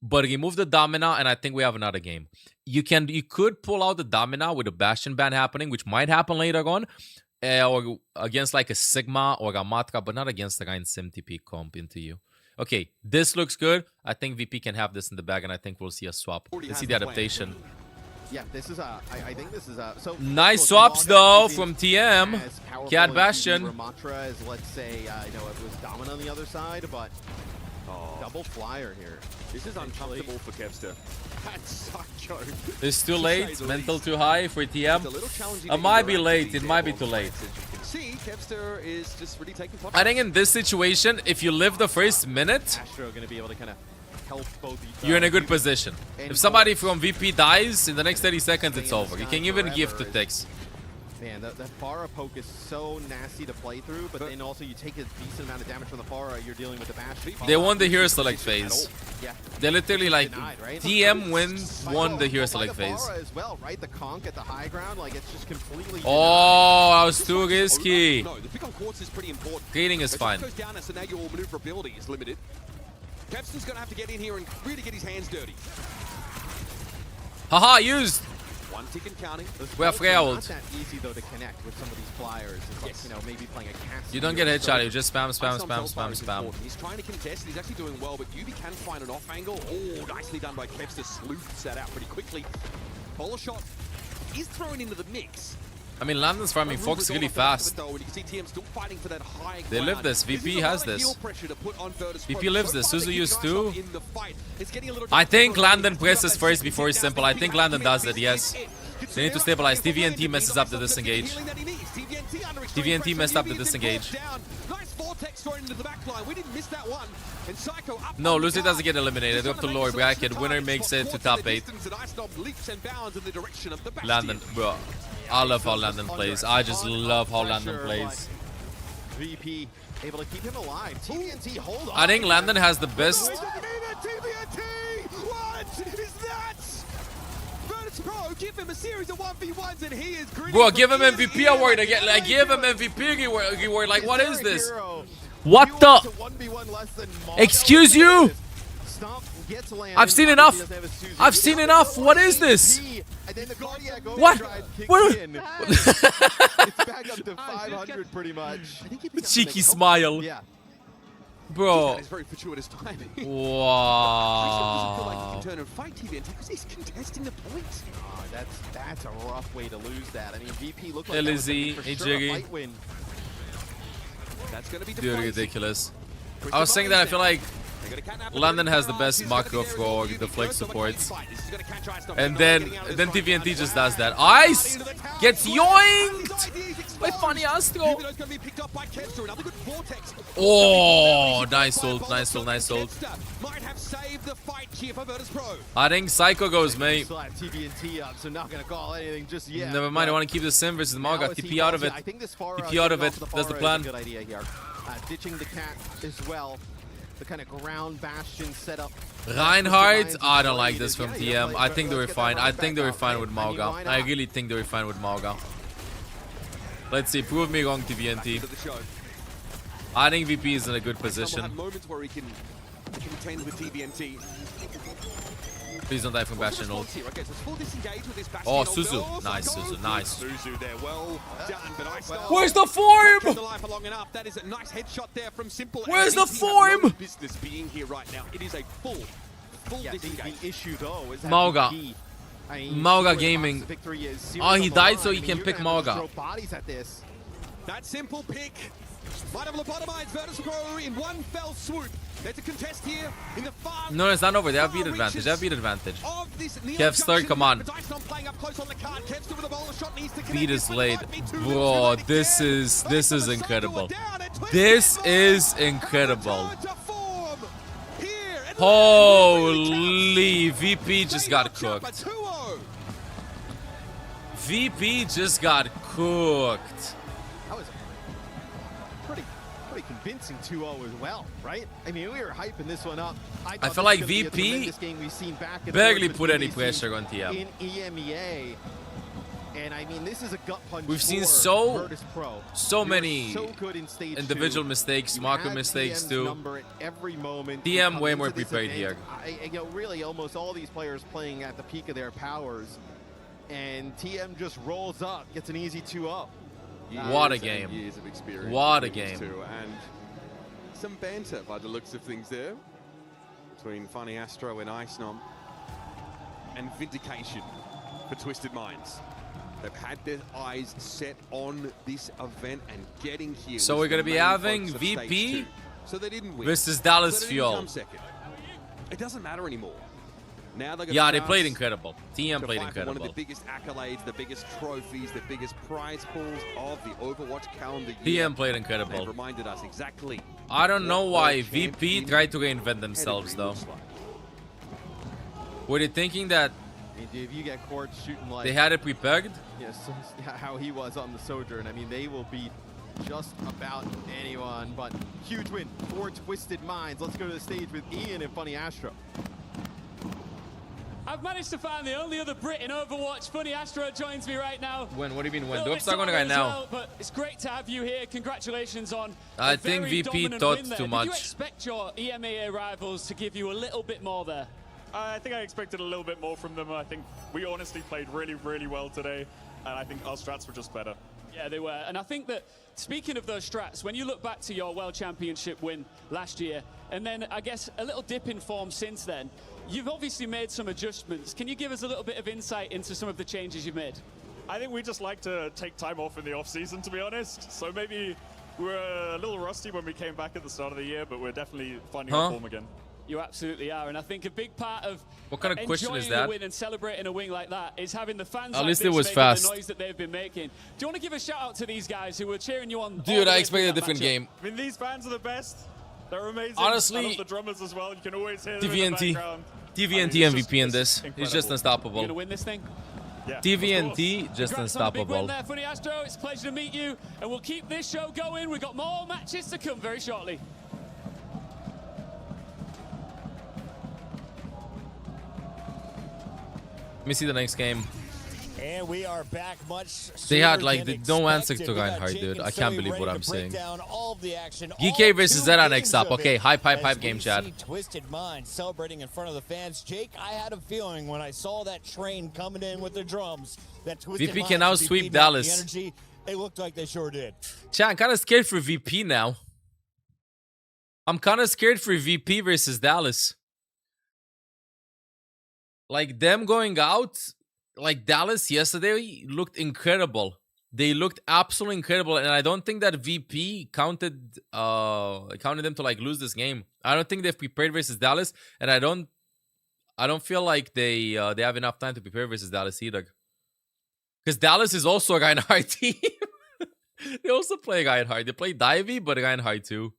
But remove the Domina, and I think we have another game. You could pull out the Domina with a Bastion ban happening, which might happen later on. Or against like a Sigma or a Matra, but not against the Ryan Sim TP comp into you. Okay, this looks good. I think VP can have this in the bag, and I think we'll see a swap. Let's see the adaptation. Yeah, this is I think this is so nice swaps though from TM. Cat Bastion. Ramatra is, let's say, it was Domina on the other side, but double flyer here. This is uncomfortable for Kevster. That's Psycho. It's too late. Mental too high for TM. It might be late. It might be too late. See, Kevster is just really taking top. I think in this situation, if you live the first minute, Astro going to be able to kind of help both. You're in a good position. If somebody from VP dies in the next 30 seconds, it's over. You can even gift the ticks. Man, that Pharah poke is so nasty to play through, but then also you take a decent amount of damage from the Pharah, you're dealing with the bash. They won the hero select phase. Yeah. They literally like TM won the hero select phase. Pharah as well, right? The conk at the high ground, like it's just completely. Oh, that was too risky. No, the pick on Quartz is pretty important. Trading is fine. Goes down, so now your maneuverability is limited. Kevster's gonna have to get in here and really get his hands dirty. Haha, used. One tick and counting. We have Freya ult. It's not that easy though to connect with some of these flyers. It's like, maybe playing a cast. You don't get headshot, you just spam. He's trying to contest, he's actually doing well, but Yubi can find an off angle. Oh, nicely done by Kevster, sleuths that out pretty quickly. Bowler shot is thrown into the mix. I mean, Landon's farming Fox really fast. They live this. VP has this. VP lives this. Suzu used to. I think Landon presses first before he's simple. I think Landon does it, yes. They need to stabilize. TVNT messes up the disengage. TVNT messed up the disengage. No, Lucy doesn't get eliminated. Up to lower bracket. Winner makes it to top 8. Landon, bro. I love how Landon plays. I just love how Landon plays. VP able to keep him alive. TVNT, hold on. I think Landon has the best. What is that? Virtus Pro, give him a series of 1v1s and he is gritty. Bro, give him MVP award again. Like, give him MVP award. Like, what is this? What the? Excuse you? I've seen enough. I've seen enough. What is this? What? What? It's back up to 500 pretty much. Cheeky smile. Yeah. Bro. It's very fortuitous timing. Wow. Turn and fight TVNT because he's contesting the points. Oh, that's a rough way to lose that. I mean, VP looked like LZ, that was for sure a fight win. That's going to be Dude, ridiculous. I was saying that I feel like London has the best macro for the flex supports. And then TVNT just does that. Ice gets yoinked by Funny Astro. Oh, nice ult, nice ult, nice ult. I think Psycho goes, mate. Never mind, I want to keep the Sim versus Maga. TP out of it. TP out of it. That's the plan. Ditching the cat as well. The kind of ground bastion setup. Reinhardt, I don't like this from TM. I think they were fine. I think they were fine with Mauga. I really think they were fine with Mauga. Let's see, prove me wrong, TVNT. I think VP is in a good position. Please don't die from Bastion ult. Oh, Suzu. Nice, Suzu. Nice. Where's the form? Where's the form? Business being here right now. It is a full the issue though is Mauga. Mauga Gaming. Oh, he died so he can pick Mauga. That simple pick might have lobotomized Virtus Pro in one fell swoop. There's a contest here in the far. No, it's not over. They have beat advantage. They have beat advantage. Kev Star, come on. Beat is late. Bro, this is incredible. This is incredible. Holy, VP just got cooked. VP just got cooked. That was pretty convincing 2-0 as well, right? I mean, we were hyping this one up. I feel like VP barely put any pressure on TM. In EMEA. And I mean, this is a gut punch. We've seen so many individual mistakes, macro mistakes too. Every moment. TM way more prepared here. You know, really, almost all these players playing at the peak of their powers, and TM just rolls up, gets an easy 2-0. What a game! Years of experience. What a game! And some banter by the looks of things there between Funny Astro and Icenom, and vindication for Twisted Minds. They've had their eyes set on this event and getting here. So we're gonna be having VP versus Dallas Fuel. It doesn't matter anymore. Now they played incredible. TM played incredible. One of the biggest accolades, the biggest trophies, the biggest prize pools of the Overwatch calendar year. TM played incredible. They've reminded us exactly. I don't know why VP tried to reinvent themselves though. Were they thinking that if you get Court shooting like they had it prepared? Yes, how he was on the Sojourn. I mean, they will beat just about anyone, but huge win for Twisted Minds. Let's go to the stage with Ian and Funny Astro. I've managed to find the only other Brit in Overwatch. Funny Astro joins me right now. When? What do you mean when? Dope's not going right now. Well, but it's great to have you here. Congratulations on I think VP thought too much. Did you expect your EMEA rivals to give you a little bit more there? I think I expected a little bit more from them. I think we honestly played really, really well today, and I think our strats were just better. Yeah, they were. And I think that, speaking of those strats, when you look back to your World Championship win last year, and then I guess a little dip in form since then, you've obviously made some adjustments. Can you give us a little bit of insight into some of the changes you've made? I think we just like to take time off in the off season, to be honest. So maybe we were a little rusty when we came back at the start of the year, but we're definitely finding our form again. You absolutely are, and I think a big part of what kind of question is enjoying that? a win and celebrating a win like that is having the fans. At like least this it was making fast. The noise that they've been making. Do you want to give a shout out to these guys who were cheering you on? Dude, I expected a different game. I mean, these fans are the best. They're amazing. Honestly, I love the drummers as well. You can always hear them in the TVNT, background. TVNT MVP in this. He's just unstoppable. You're gonna win this thing. Yeah, TVNT just Congrats on the big win unstoppable. there, Funny Astro. It's a pleasure to meet you, and we'll keep this show going. We've got more matches to come very shortly. Let me see the next game. And we are back much. They had sooner like than no answer expected. to We got Reinhardt, Jake dude. and I can't Zoe believe what ready I'm to break saying. down all of the action, GK all versus 2 Zera games next up. of Okay, it. hype As game, we chat. see Twisted Mind celebrating in front of the fans. Jake, I had a feeling when I saw that train coming in with the drums that Twisted VP Mind can now would be sweep feeding off the Dallas. energy. It looked like they sure did. Chat, I'm kind of scared for VP now. I'm kind of scared for VP versus Dallas. Like them going out, like Dallas yesterday looked incredible. They looked absolutely incredible, and I don't think that VP counted them to like lose this game. I don't think they've prepared versus Dallas, and I don't feel like they have enough time to prepare versus Dallas either. Because Dallas is also a Reinhardt team. They also play Reinhardt. They play Divey, but Reinhardt too.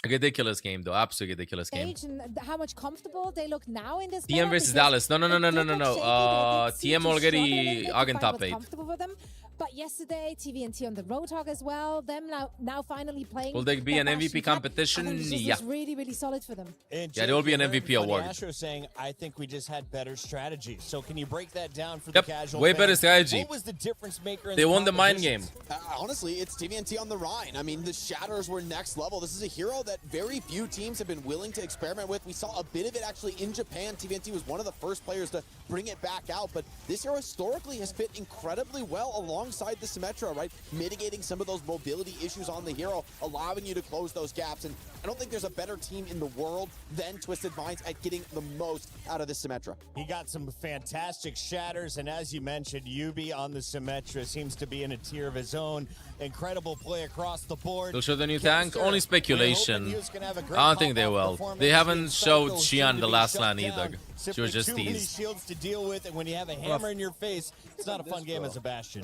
A ridiculous game, though. Absolutely ridiculous game. And how much comfortable they look now in this TM versus Dallas. No. TM already are in top 8. Comfortable for them. But yesterday, TVNT on the Roadhog as well. Them now finally playing. Will there be an MVP competition? Yeah. Really, really solid for them. Yeah, there will be an MVP award. Astro saying, I think we just had better strategy. So can you break that down for the casual way fan? better strategy. What was the difference maker in They won the mind competition? game. Honestly, it's TVNT on the Rhine. I mean, the Shatters were next level. This is a hero that very few teams have been willing to experiment with. We saw a bit of it actually in Japan. TVNT was one of the first players to bring it back out, but this hero historically has fit incredibly well alongside the Symmetra, right? Mitigating some of those mobility issues on the hero, allowing you to close those gaps. And I don't think there's a better team in the world than Twisted Minds at getting the most out of the Symmetra. He got some fantastic shatters, and as you mentioned, Yubi on the Symmetra seems to be in a tier of his own. Incredible play across the board. They'll show the new tank? Only speculation. I don't think they will. They haven't showed Xian the last LAN either. She was just too many teased. shields to deal with, and when you have a hammer in your face, it's not a fun game as a Bastion.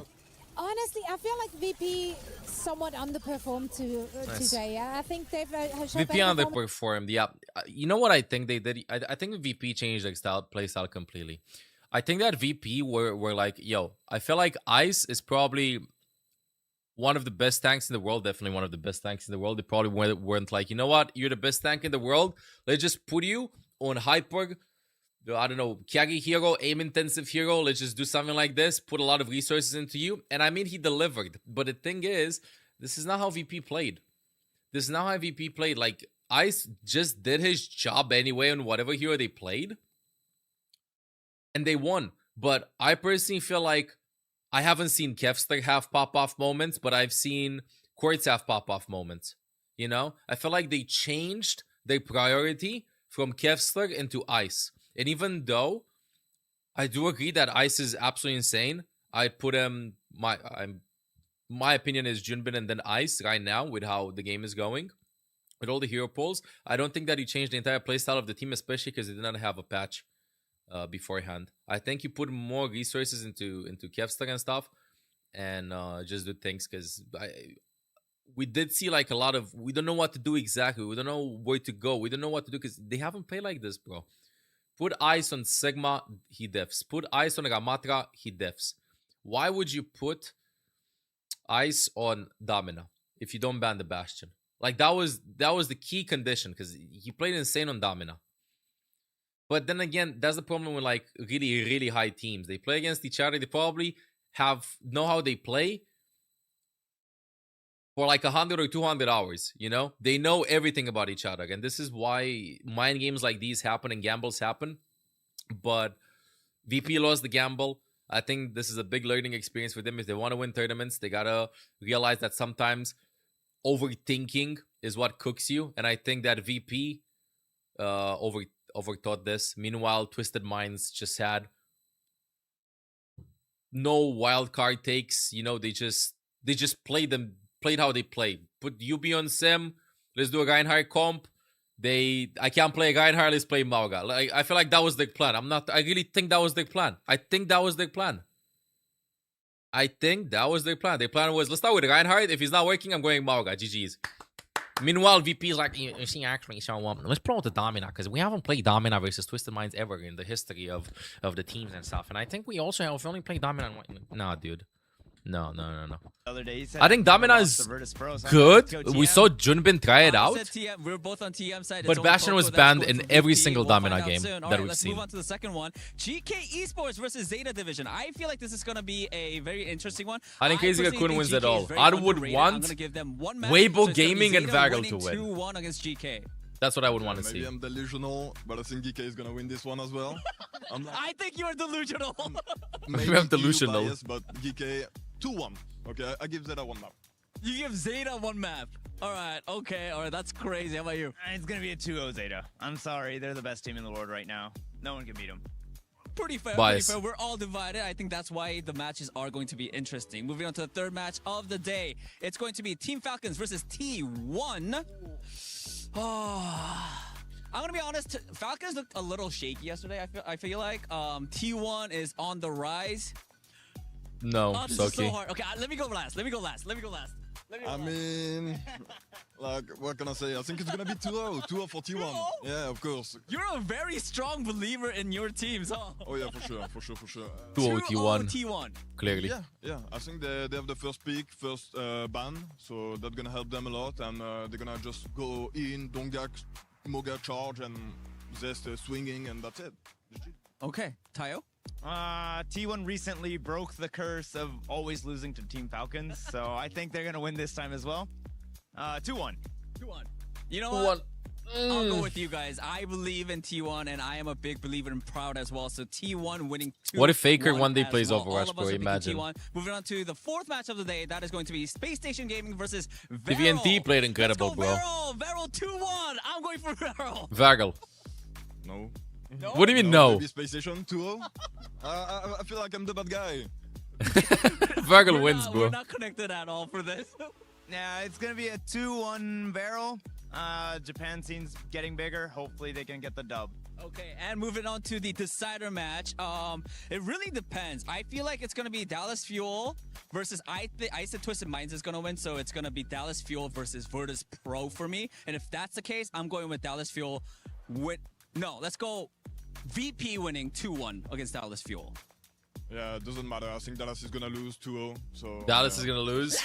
Honestly, I feel like VP somewhat underperformed today. I think they've shown VP underperformed. Yeah, you know what I think they did? I think VP changed their play style completely. I think that VP were like, yo, I feel like Ice is probably one of the best tanks in the world. Definitely one of the best tanks in the world. They probably weren't like, you know what? You're the best tank in the world. Let's just put you on Hyper. I don't know, carry hero, aim intensive hero. Let's just do something like this. Put a lot of resources into you. And I mean, he delivered. But the thing is, this is not how VP played. This is not how VP played. Like, Ice just did his job anyway on whatever hero they played. And they won. But I personally feel like I haven't seen Kevster have pop-off moments, but I've seen Quartz have pop-off moments. You know? I feel like they changed their priority from Kevster into Ice. And even though I do agree that Ice is absolutely insane, I'd put him, my opinion is Junbin and then Ice right now with how the game is going. With all the hero pulls, I don't think that he changed the entire playstyle of the team, especially because they did not have a patch beforehand. I think you put more resources into Kevster and stuff and just do things because we did see like a lot of, we don't know what to do exactly. We don't know where to go. We don't know what to do because they haven't played like this, bro. Put Ice on Sigma, he diffs. Put Ice on Ramatra, he diffs. Why would you put Ice on Domina if you don't ban the Bastion? Like that was the key condition because he played insane on Domina. But then again, that's the problem with like really, really high teams. They play against each other. They probably know how they play for like 100 or 200 hours, you know? They know everything about each other. And this is why mind games like these happen and gambles happen. But VP lost the gamble. I think this is a big learning experience for them. If they want to win tournaments, they got to realize that sometimes overthinking is what cooks you. And I think that VP overthought this. Meanwhile, Twisted Minds just had no wild card takes. You know, they just played how they play. Put UB on Sim. Let's do a Reinhardt comp. I can't play a Reinhardt. Let's play Mauga. Like, I feel like that was the plan. I really think that was the plan. I think that was the plan. The plan was, let's start with Reinhardt. If he's not working, I'm going Mauga. GG's. Meanwhile, VP is like, you see, actually, so let's promote the Domina, because we haven't played Domina versus Twisted Minds ever in the history of the teams and stuff. And I think we also have only played Domina. Nah, dude. No. Other day, I think Domina is good. We saw Junbin try it out. We're both on TM side. But Bastion was banned in every single Domina game that we've let's seen. Move on to the second one. GK Esports versus Zeta Division. I feel like this is going to be a very interesting one. I think KZK wins it all. I would want Weibo Gaming and Varel to win. 2-1 against GK. That's what I would want to see. Maybe I'm delusional, but I think GK is gonna win this one as well. I think you're delusional. Maybe I'm delusional. Biased, but GK 2-1. Okay, I give Zeta one map. You give Zeta one map. All right, okay, all right, that's crazy. How about you? It's gonna be a 2-0 Zeta. I'm sorry, they're the best team in the world right now. No one can beat them. Pretty fair, pretty fair. We're all divided. I think that's why the matches are going to be interesting. Moving on to the third match of the day. It's going to be Team Falcons versus T1. Oh, I'm gonna be honest. Falcons looked a little shaky yesterday. I feel like T1 is on the rise. No, this is so hard. Okay, let me go last. Let me go last. I mean, like, what can I say? I think it's gonna be 2-0. 2-0 for T1. 2-0? Yeah, of course. You're a very strong believer in your teams, huh? Oh yeah, for sure. 2-0 T1. T1. Clearly. Yeah. I think they have the first pick, first ban, so that's gonna help them a lot, and they're gonna just go in, Dongak, Moga charge, and just swinging, and that's it. Okay, Tayo? T1 recently broke the curse of always losing to Team Falcons, so I think they're gonna win this time as well. 2-1. 2-1. You know what? I'll go with you guys. I believe in T1, and I am a big believer in Proud as well. So T1 winning 2-1. What if Faker one day plays Overwatch, bro? Imagine. T1. Moving on to the fourth match of the day. That is going to be Space Station Gaming versus Varel. TVNT played incredible, bro. Varel 2-1. I'm going for Varel. Varel. No. What do you mean no? Maybe Space Station 2-0? I feel like I'm the bad guy. Varel wins, bro. We're not connected at all for this. Yeah, it's gonna be a 2-1 Varel. Japan scene's getting bigger. Hopefully they can get the dub. Okay, and moving on to the decider match. It really depends. I feel like it's gonna be Dallas Fuel versus I said Twisted Minds is gonna win, so it's gonna be Dallas Fuel versus Virtus Pro for me. And if that's the case, I'm going with Dallas Fuel. No, let's go VP winning 2-1 against Dallas Fuel. Yeah, it doesn't matter. I think Dallas is gonna lose 2-0. So Dallas is gonna lose.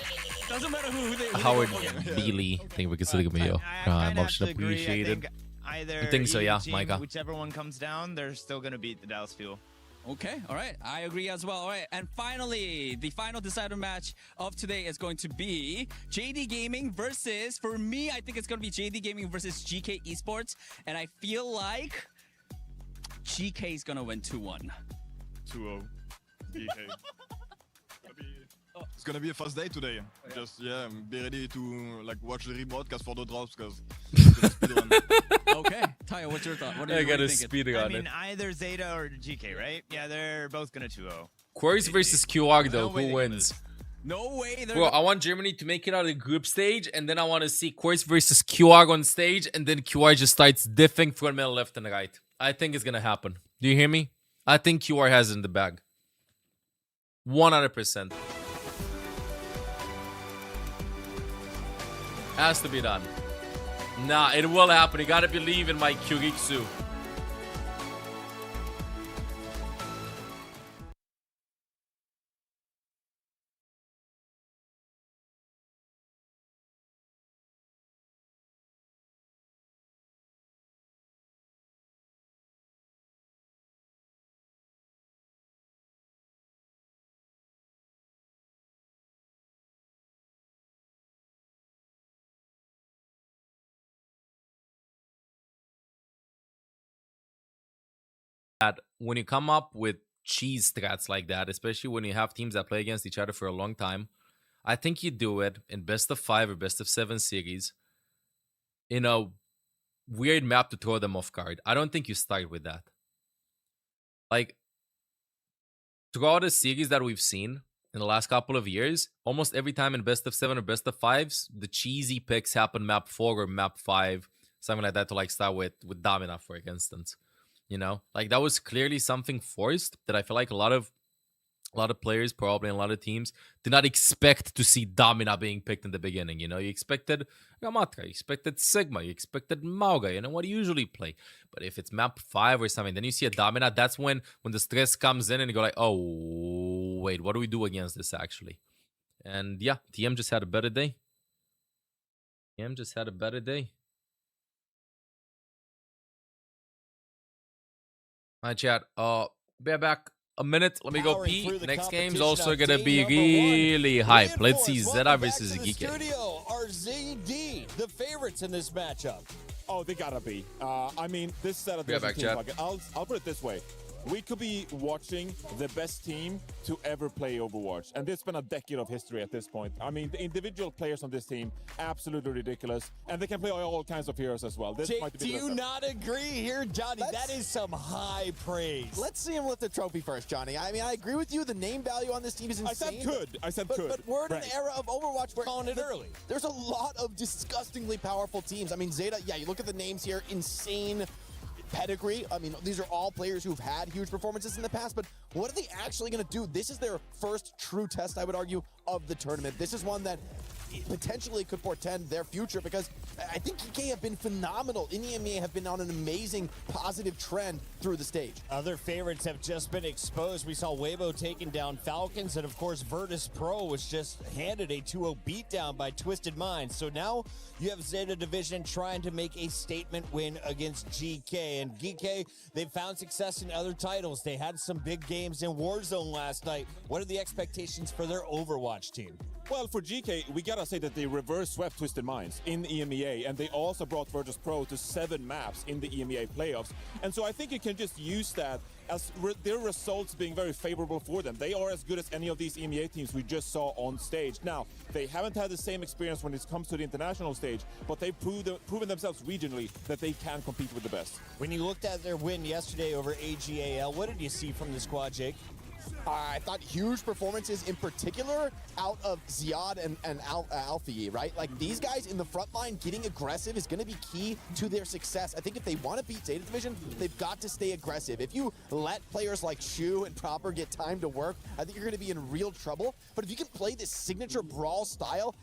Doesn't matter who they. Howard Beely. I think we can still give me much appreciated. I think so, yeah, Micah. Whichever one comes down, they're still gonna beat the Dallas Fuel. Okay, all right. I agree as well. All right, and finally, the final decider match of today is going to be JD Gaming versus, for me, I think it's going to be JD Gaming versus GK Esports, and I feel like GK is going to win 2-1. 2-0. GK. It's gonna be a fast day today. Just be ready to watch the rebroadcast for the drops because. Okay, Tayo, what's your thought? What are you thinking? I mean, either Zeta or GK, right? Yeah, they're both gonna 2-0. Quarries versus QR though, who wins? No way. Bro, I want Germany to make it out of the group stage, and then I want to see Quarries versus QR on stage, and then QR just starts diffing from middle, left, and right. I think it's gonna happen. Do you hear me? I think QR has it in the bag. 100%. Has to be done. Nah, it will happen. You gotta believe in my Kyuriksu. When you come up with cheese strats like that, especially when you have teams that play against each other for a long time, I think you do it in best of 5 or best of 7 series in a weird map to throw them off guard. I don't think you start with that. Like, throughout the series that we've seen in the last couple of years, almost every time in best of 7 or best of 5s, the cheesy picks happen map 4 or map 5, something like that, to like start with Domina, for instance. You know, like that was clearly something forced that I feel like a lot of players, probably in a lot of teams, did not expect to see Domina being picked in the beginning. You know, you expected Ramatra, you expected Sigma, you expected Mauga, you know what you usually play. But if it's map 5 or something, then you see a Domina, that's when the stress comes in and you go like, oh, wait, what do we do against this actually? And yeah, TM just had a better day. TM just had a better day. Hi, chat. Be back a minute. Let me go pee. Next game's also gonna be really hype. Let's see Zeta versus Geeke. Studio are ZD the favorites in this matchup? Oh, they gotta be. I mean, this set of team. I'll put it this way. We could be watching the best team to ever play Overwatch. And it's been a decade of history at this point. I mean, the individual players on this team, absolutely ridiculous. And they can play all kinds of heroes as well. This Jake, might be do you not agree here, Johnny? That is some high praise. Let's see him lift the trophy first, Johnny. I mean, I agree with you. The name value on this team is insane. I said could. But we're in an era of Overwatch where calling it early. There's a lot of disgustingly powerful teams. I mean, Zeta, yeah, you look at the names here, insane pedigree. I mean, these are all players who've had huge performances in the past, but what are they actually going to do? This is their first true test, I would argue, of the tournament. This is one that potentially could portend their future, because I think EK have been phenomenal. EMEA have been on an amazing positive trend through the stage. Other favorites have just been exposed. We saw Weibo taking down Falcons, and of course Virtus Pro was just handed a 2-0 beatdown by Twisted Minds. So now you have Zeta Division trying to make a statement win against GK. And GK, they've found success in other titles. They had some big games in Warzone last night. What are the expectations for their Overwatch team? Well, for GK, we gotta say that they reverse swept Twisted Minds in EMEA, and they also brought Virtus Pro to 7 maps in the EMEA playoffs. And so I think you can just use that as their results being very favorable for them. They are as good as any of these EMEA teams we just saw on stage. Now, they haven't had the same experience when it comes to the international stage, but they've proven themselves regionally that they can compete with the best. When you looked at their win yesterday over AGAL, what did you see from the squad, Jake? I thought huge performances, in particular out of Ziad and Alfie, right? Like, these guys in the front line getting aggressive is going to be key to their success. I think if they want to beat Zeta Division, they've got to stay aggressive. If you let players like Shu and Proper get time to work, I think you're going to be in real trouble. But if you can play this signature brawl style,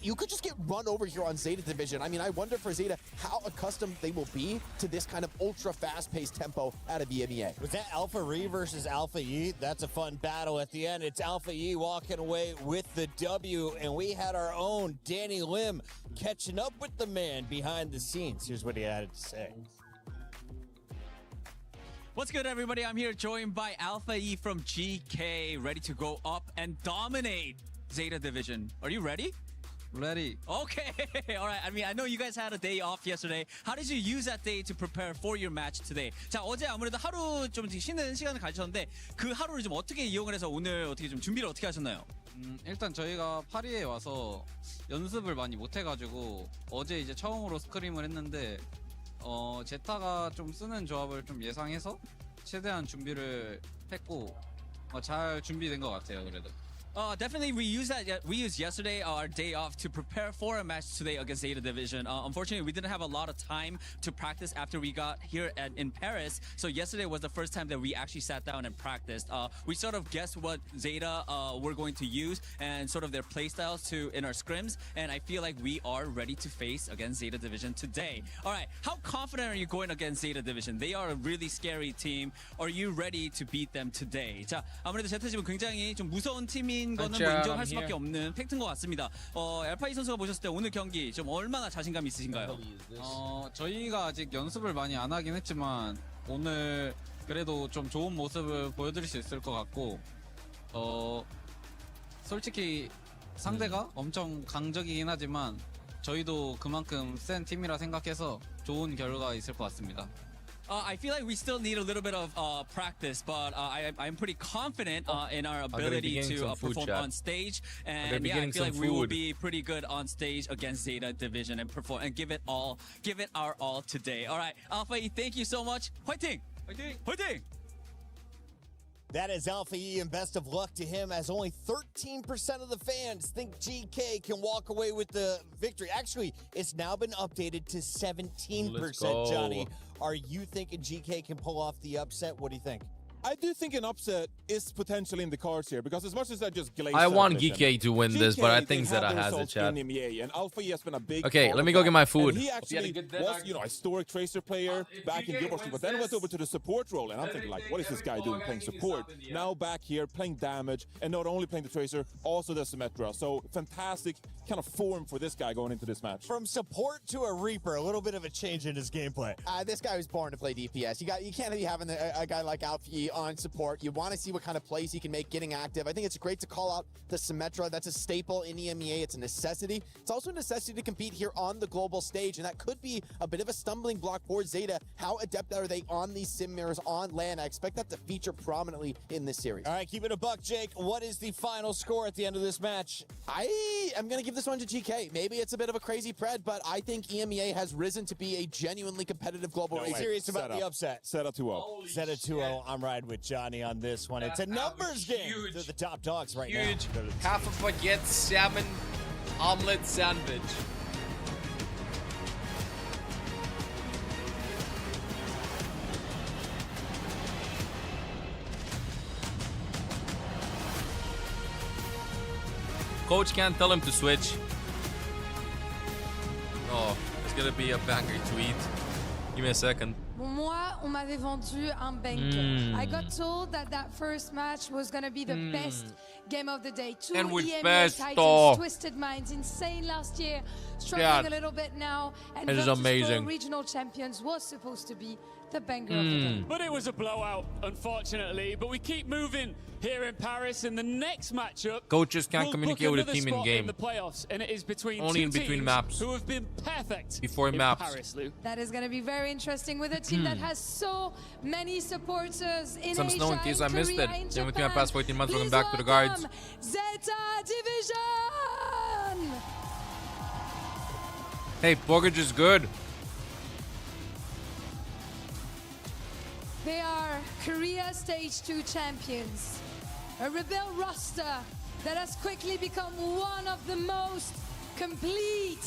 you could just get run over here on Zeta Division. I mean, I wonder for Zeta how accustomed they will be to this kind of ultra fast-paced tempo out of EMEA. Was that Alpha Re versus Alpha E? That's a fun battle at the end. It's Alpha E walking away with the W, and we had our own Danny Lim catching up with the man behind the scenes. Here's what he had to say. What's good, everybody? I'm here joined by Alpha E from GK, ready to go up and dominate Zeta Division. Are you ready? Ready. Okay. All right. I mean, I know you guys had a day off yesterday. How did you use that day to prepare for your match today? 자, 어제 아무래도 하루 좀 쉬는 시간을 가지셨는데 그 하루를 좀 어떻게 이용을 해서 오늘 어떻게 좀 준비를 어떻게 하셨나요? 일단 저희가 파리에 와서 연습을 많이 못 해가지고 어제 이제 처음으로 스크림을 했는데 제타가 좀 쓰는 조합을 좀 예상해서 최대한 준비를 했고 잘 준비된 것 같아요. 그래도. Definitely, we used yesterday our day off to prepare for a match today against Zeta Division. Unfortunately, we didn't have a lot of time to practice after we got here in Paris. So yesterday was the first time that we actually sat down and practiced. We sort of guessed what Zeta were going to use and sort of their playstyles in our scrims. And I feel like we are ready to face against Zeta Division today. All right, how confident are you going against Zeta Division? They are a really scary team. Are you ready to beat them today? 자, 아무래도 제타집은 굉장히 좀 무서운 팀인 거는 뭐 인정할 수밖에 없는 팩트인 것 같습니다. 알파이 선수가 보셨을 때 오늘 경기 좀 얼마나 자신감 있으신가요? 저희가 아직 연습을 많이 안 하긴 했지만 오늘 그래도 좀 좋은 모습을 보여드릴 수 있을 것 같고 솔직히 상대가 엄청 강적이긴 하지만 저희도 그만큼 센 팀이라 생각해서 좋은 결과가 있을 것 같습니다. I feel like we still need a little bit of practice, but I'm pretty confident in our ability to perform on stage. And yeah, I feel like we will be pretty good on stage against Zeta Division and perform and give it our all today. All right, Alpha E, thank you so much. 화이팅! 화이팅! 화이팅! That is Alpha E, and best of luck to him, as only 13% of the fans think GK can walk away with the victory. Actually, it's now been updated to 17%, Johnny. Are you thinking GK can pull off the upset? What do you think? I do think an upset is potentially in the cards here, because as much as I just glazed I want celebration, GK to win this, but I think they have Zeta the has it, results chat. in EMEA, and Alpha E has been a big Okay, part let me of go that. get my food. And he actually was, a historic Tracer player back in Guild Wars 2, but then went over to the support role, and I'm thinking, like, what is this guy doing playing support? Now back here, playing damage, and not only playing the Tracer, also the Symmetra. So fantastic kind of form for this guy going into this match. From support to a Reaper, a little bit of a change in his gameplay. This guy was born to play DPS. You can't be having a guy like Alpha E on support. You want to see what kind of plays he can make getting active. I think it's great to call out the Symmetra. That's a staple in EMEA. It's a necessity. It's also a necessity to compete here on the global stage, and that could be a bit of a stumbling block for Zeta. How adept are they on these sim mirrors on land? I expect that to feature prominently in this series. All right, keep it a buck, Jake. What is the final score at the end of this match? I am going to give this one to GK. Maybe it's a bit of a crazy pred, but I think EMEA has risen to be a genuinely competitive global race. Serious about the upset. Zeta 2-0. Zeta 2-0. I'm riding with Johnny on this one. It's a numbers game. They're the top dogs right now. Huge. Half a baguette salmon omelet sandwich. Coach can't tell him to switch. Oh, it's gonna be a banger tweet. Give me a second. Moi, on m'avait vendu un banker. I got told that that first match was going to be the best game of the day. Two And with EMEA best titans, Twisted Minds, insane last year, struggling a little bit now. And it is Virtus amazing. Pro regional champions was supposed to be the banger of the day. But it was a blowout, unfortunately. But we keep moving here in Paris. In the next matchup, Coaches can't we'll communicate book with the another team in spot game. the playoffs, and it is between Only two in between teams maps. who have been perfect Before in maps. Paris, Lou. That is going to be very interesting with a team that has so many supporters in Some Asia, snow in case I in missed Korea, it. in Then with me Japan. my past 14 months, welcome Please back to the guards. welcome Zeta Division! Hey, Borgage is good. They are Korea Stage 2 champions. A Rebel roster that has quickly become one of the most complete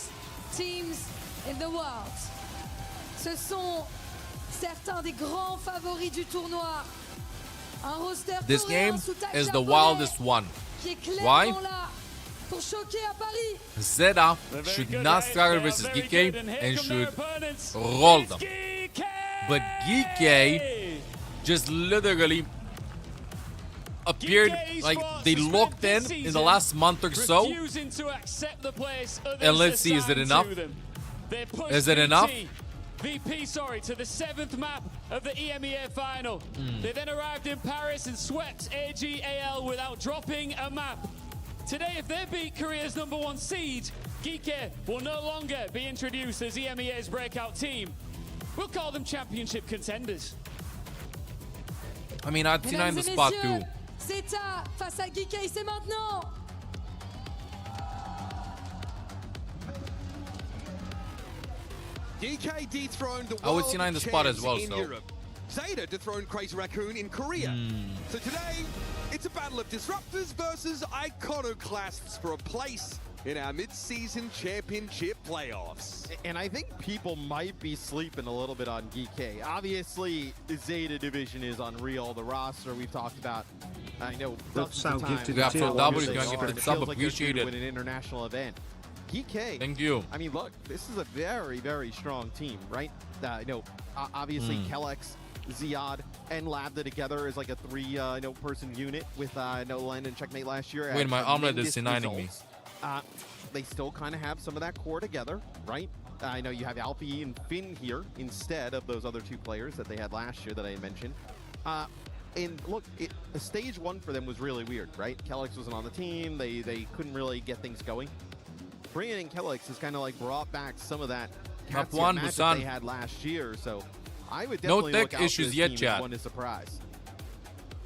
teams in the world. Ce sont certains des grands favoris du tournoi. Un roster This coréen game sous tag is the japonais wildest one. qui est Why? clairement là pour choquer à Paris. Zeta should not struggle versus Geeky and should roll them. But Geeky just literally appeared like they locked in the last month or so. Refusing to accept the place others And let's see, is it assigned enough? to them. They pushed Is it enough? VP, to the 7th map of the EMEA final. They then arrived in Paris and swept AGAL without dropping a map. Today, if they beat Korea's #1 seed, Geeke will no longer be introduced as EMEA's breakout team. We'll call them championship contenders. I mean, I'd see in the spot too. Zeta face à Geeky, c'est maintenant. DK dethroned the I would world see 9 the spot as champs well, in so. Europe. Zeta dethroned Crazy Raccoon in Korea. So today, it's a battle of disruptors versus iconoclasts for a place in our mid-season championship playoffs. And I think people might be sleeping a little bit on GK. Obviously, the Zeta division is unreal. The roster we've talked about, I know, That's dozens of how times. gifted Yeah, the so tier W one is is. going to get It the feels sub like they're due to appreciated. win an international event. GK. Thank you. I mean, look, this is a very, very strong team, right? Obviously, Kellex, Ziad, and Labda together is like a person unit with Len and Checkmate last year. Wait, my omelet is Tremendous denying me. results. They still kind of have some of that core together, right? I know you have Alfie and Finn here instead of those other two players that they had last year that I had mentioned. And look, stage 1 for them was really weird, right? Kellex wasn't on the team. They couldn't really get things going. Bringing in Kellex has kind of like brought back some of that One match that they had last year. So I would No definitely tech look out for issues this yet, team as chat. one to surprise.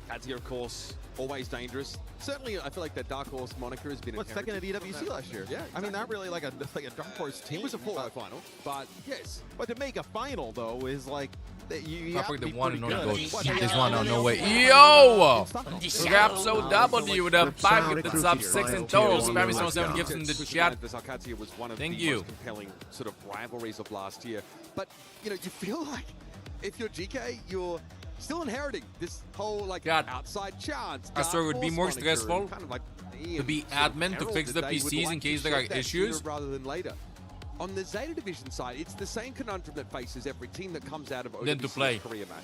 Katia, of course, always dangerous. Certainly, I feel like that Dark Horse moniker has been What's second at inherited from EWC that. last year? Yeah, I mean, not really like a Dark Horse team. It was a fallout final, but yes. But to make a final, though, is like you I have to picked be the one pretty and only good. go I mean, what eat they this are one. really No way. doing Yo! is Rapso W with a 5 gifted sub, 6 in total. Spammy 7 gifts in the chat. Was one of Thank the you. most compelling sort of rivalries of last year. But, you know, you feel like if you're GK, you're still inheriting this whole, like, outside chance. I thought it would be more stressful kind of like to be admin to fix the PCs in case there are issues. Rather than later. On the Zeta Division side, it's the same conundrum that faces every team that comes out of Then to play. OVERWATCH's career match.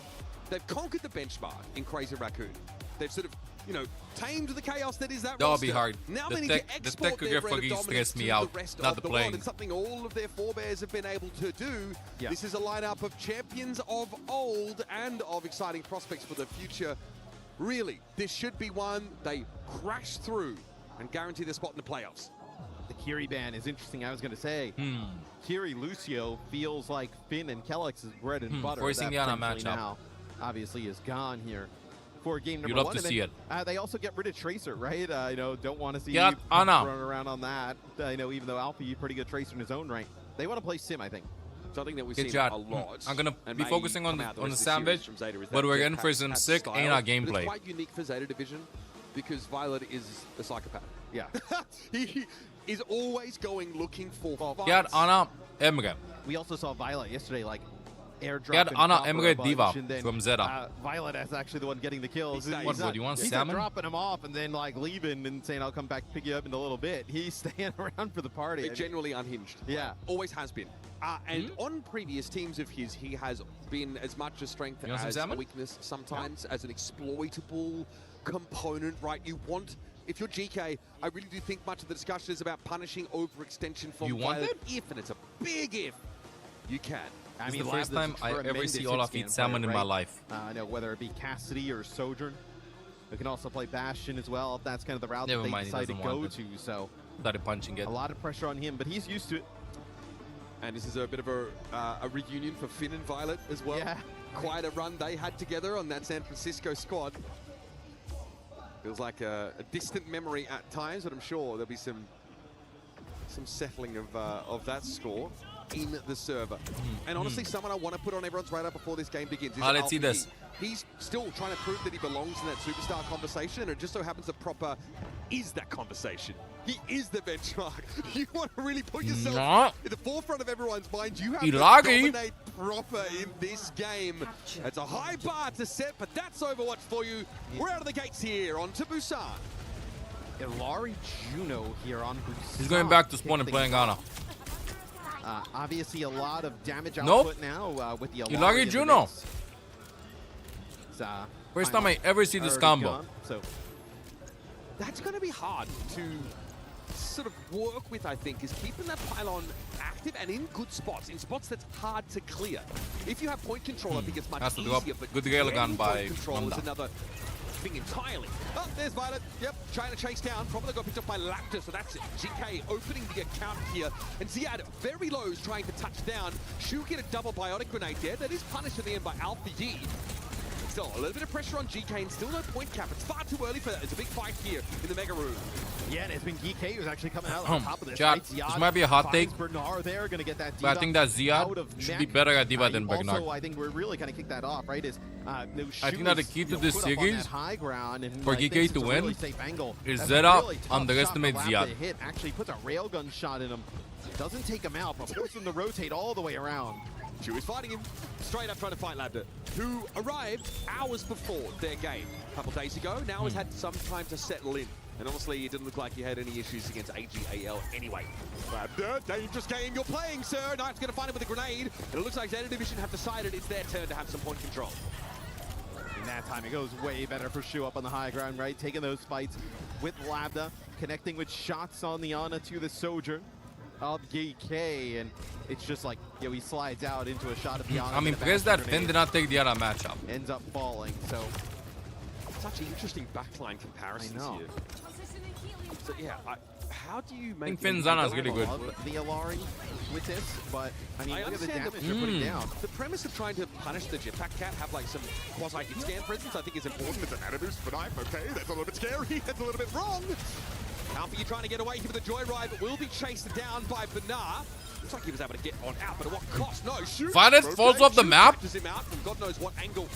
They've conquered the benchmark in Crazy Raccoon. They've sort of, you know, tamed the chaos that is that That'll roster. be hard. Now The they need tech- to the export tech could their get brand of fucking dominance stress me to out, the rest not of the the playing. world. It's something all of their forebears have been able to do. Yeah. This is a lineup of champions of old and of exciting prospects for the future. Really, this should be one they crash through and guarantee their spot in the playoffs. The Kiri ban is interesting. I was going to say, Kiri Lucio feels like Finn and Kellix's bread and butter. Forcing That the Ana potentially matchup. now obviously is gone here for game number You love one. to And see then, it. They also get rid of Tracer, right? You know, don't want to see Get you Ana. running around on that. You know, even though Alpha, you pretty good Tracer in his own right. They want to play Sim, I think. Something that we've Good seen job. a lot. I'm gonna and be may focusing on come out the rest of sandwich, series from Zeta is but that we're Jetpack in for some has sick style, Ana but gameplay. It's quite unique for Zeta Division because Violet is a psychopath. Yeah. He is always going looking for fights. Get Ana Emre. We also saw Violet yesterday, like, airdrop. Get Ana Emre Diva from Zeta. Violet is actually the one getting the kills. What, do you want he's salmon? not dropping him off and then like leaving and saying I'll come back pick you up in a little bit. He's staying around for the party. They're genuinely unhinged. Yeah. Always has been. And on previous teams of his, he has been as much a strength You want some as a salmon? weakness sometimes, as an exploitable component, right? You want, if you're GK, I really do think much of the discussion is about punishing overextension from You want Violet. it? If, and it's a big if, you can. I It's mean, the first Labda's time I ever tremendous see hit Olaf scan eat salmon player, in my right? life. I know, whether it be Cassidy or Sojourn. We can also play Bastion as well if that's kind of the route Never that they mind, he decide to doesn't go want to. So Started punching it. a lot of pressure on him, but he's used to it. And this is a bit of a reunion for Finn and Violet as well. Yeah. Quite a run they had together on that San Francisco squad. Feels like a distant memory at times, but I'm sure there'll be some settling of that score in the server. And honestly, someone I want to put on everyone's radar before this game begins is Let's see Alpha this. Yi. He's still trying to prove that he belongs in that superstar conversation, and it just so happens that Proper is that conversation. He is the benchmark. You want to really put yourself in the forefront of everyone's mind. You have to dominate Proper in this game. It's a high bar to set, but that's Overwatch for you. We're out of the gates here on to Busan. Ilari Juno here on Busan. He's going back to spawn and playing Ana. Obviously, a lot of damage Nope. output now with the Ilari in the Juno. mix. First time I ever see this combo. Gone, so That's going to be hard to sort of work with, I think, is keeping that pylon active and in good spots, in spots that's hard to clear. If you have point control, I think it's much Has to easier, drop. but Good railgun getting by point control is Manda. another thing entirely. Oh, there's Violet. Yep, trying to chase down. Probably got picked up by Lapta, so that's it. GK opening the account here. And Ziad, very low, is trying to touch down. Shu get a double biotic grenade there. That is punished in the end by Alpha Yi. Still, a little bit of pressure on GK and still no point cap. It's far too early for that. It's a big fight here in the Mega Room. yeah, and it's been GK who's actually coming out on top of this. Chat, right? this Ziad might be a hot finds take, Bernard there, gonna get that but I debuff think that out of Ziad should be mech. better at Diva than Also, Bernard. I think we're really gonna kick that off, right? Is I think that the key to this put up on series that high ground and, for like, GK thinks to it's a win really safe angle. is That's Zeta a really tough underestimate shot for Lab Ziad. to hit. Actually puts a railgun shot in him. Doesn't take him out, but forces him to rotate all the way around. Shu is fighting him, straight up trying to fight Labda, who arrived hours before their game a couple days ago. Now has had some time to settle in. And honestly, it didn't look like he had any issues against AGAL anyway. Labda, dangerous game you're playing, sir. Knight's going to find him with a grenade. And it looks like Zeta Division have decided it's their turn to have some point control. In that time, it goes way better for Shu up on the high ground, right? Taking those fights with Labda, connecting with shots on the Ana to the Sojourn of GK, and it's just like, he slides out into a shot of the Ana. I'm impressed that Finn did not take the Ana matchup. Ends up falling, so. Such interesting backline comparisons I know. here. So yeah, how do you make... I think Finn's Ana is really good. Love the Ilari with this, but I mean, I look at the understand damage they're putting down. The premise of trying to punish the Jetpack Cat, have like some quasi-hit scan presence, I think is important. It's an added boost for knife. Okay, that's a little bit scary. That's a little bit wrong. Alpha, you're trying to get away here with the joyride, but will be chased down by Benar. Looks like he was able to get on out, but at what cost? No, shoot. Violet falls off the map. Catches him out from God knows what angle.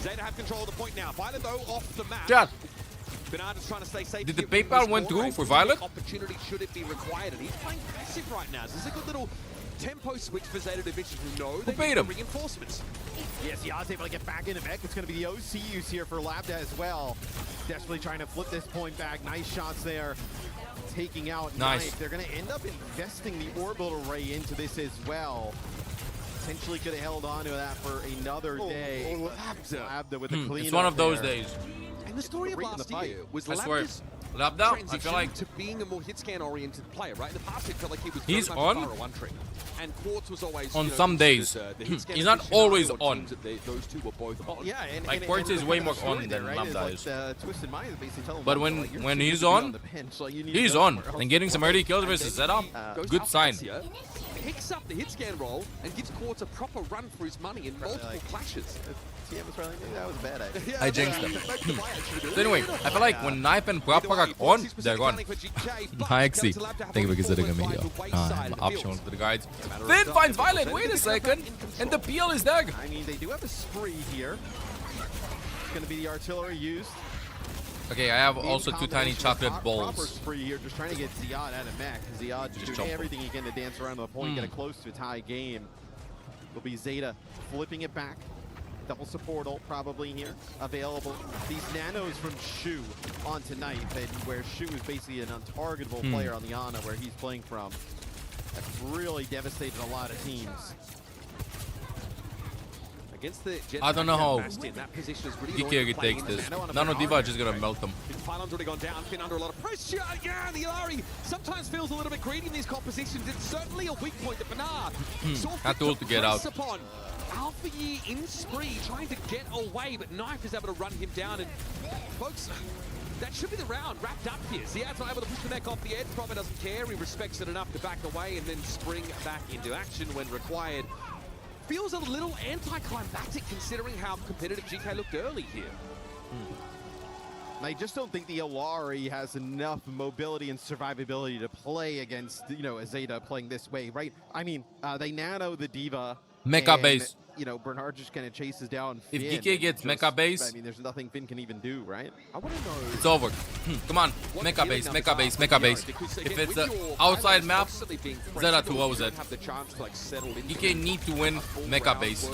Zeta have control of the point now. Violet, though, off the map. Yeah. Bernard is trying to stay safe. Did the PayPal went through for Violet? Opportunity should it be required, and he's playing passive right now. So this is a good little tempo switch for Zeta Division who know they need reinforcements. Yes, Yaz able to get back into mech. It's going to be the OC use here for Labda as well. Desperately trying to flip this point back. Nice shots there. Taking out Knife. They're going to end up investing the orbital array into this as well. Potentially could have held on to that for another day. Labda with the clean. It's one of those days. And the story of last year was Labda's Labda, I feel like to being a more hit scan oriented player, right? In the past, it felt like he was he's very much on a one trick. And Quartz was always on some days. He's not always on. Those two were both on. Yeah, and like Quartz is way more on than Labda is. Twisted Mind is basically telling but when he's on, he's on. And getting some early kills versus setup, good sign. Picks up the hit scan roll and gives Quartz a proper run for his money in multiple clashes. That was a bad idea. I jinxed them. So anyway, I feel like when Knife and Proper are on, they're gone. Hi, XC. Thank you for considering me. I'm optional for the guides. Finn finds Violet. Wait a second. And the peel is there. I mean, they do have a spree here. It's going to be the artillery used. Okay, I have also 2 tiny chocolate balls. Spree here, just trying to get Ziad out of mech. Ziad just doing everything he can to dance around to the point, get it close to a tie game. Will be Zeta flipping it back. Double supportal probably here available. These nanos from Shu on tonight, where Shu is basically an untargetable player on the Ana where he's playing from. That's really devastated a lot of teams. Against the I don't know how really GK takes this. Nano Diva is just gonna melt them. Pylon's already gone down, Finn under a lot of pressure. Yeah, the Ilari sometimes feels a little bit greedy in these compositions. It's certainly a weak point that Bernard Had to get out. Upon. Alpha Yi in spree, trying to get away, but Knife is able to run him down. And folks, that should be the round wrapped up here. Ziad's not able to push the mech off the edge. Proper doesn't care. He respects it enough to back away and then spring back into action when required. Feels a little anticlimactic considering how competitive GK looked early here. I just don't think the Ilari has enough mobility and survivability to play against, a Zeta playing this way, right? I mean, they nano the Diva. Mecha base. Bernard just kind of chases down If Finn. DK gets mecha base, I mean, there's nothing Finn can even do, right? I want to know. It's over. Come on, mecha base, mecha base, mecha base. If it's an outside map, Zeta 2-0s it. DK need to win mecha base.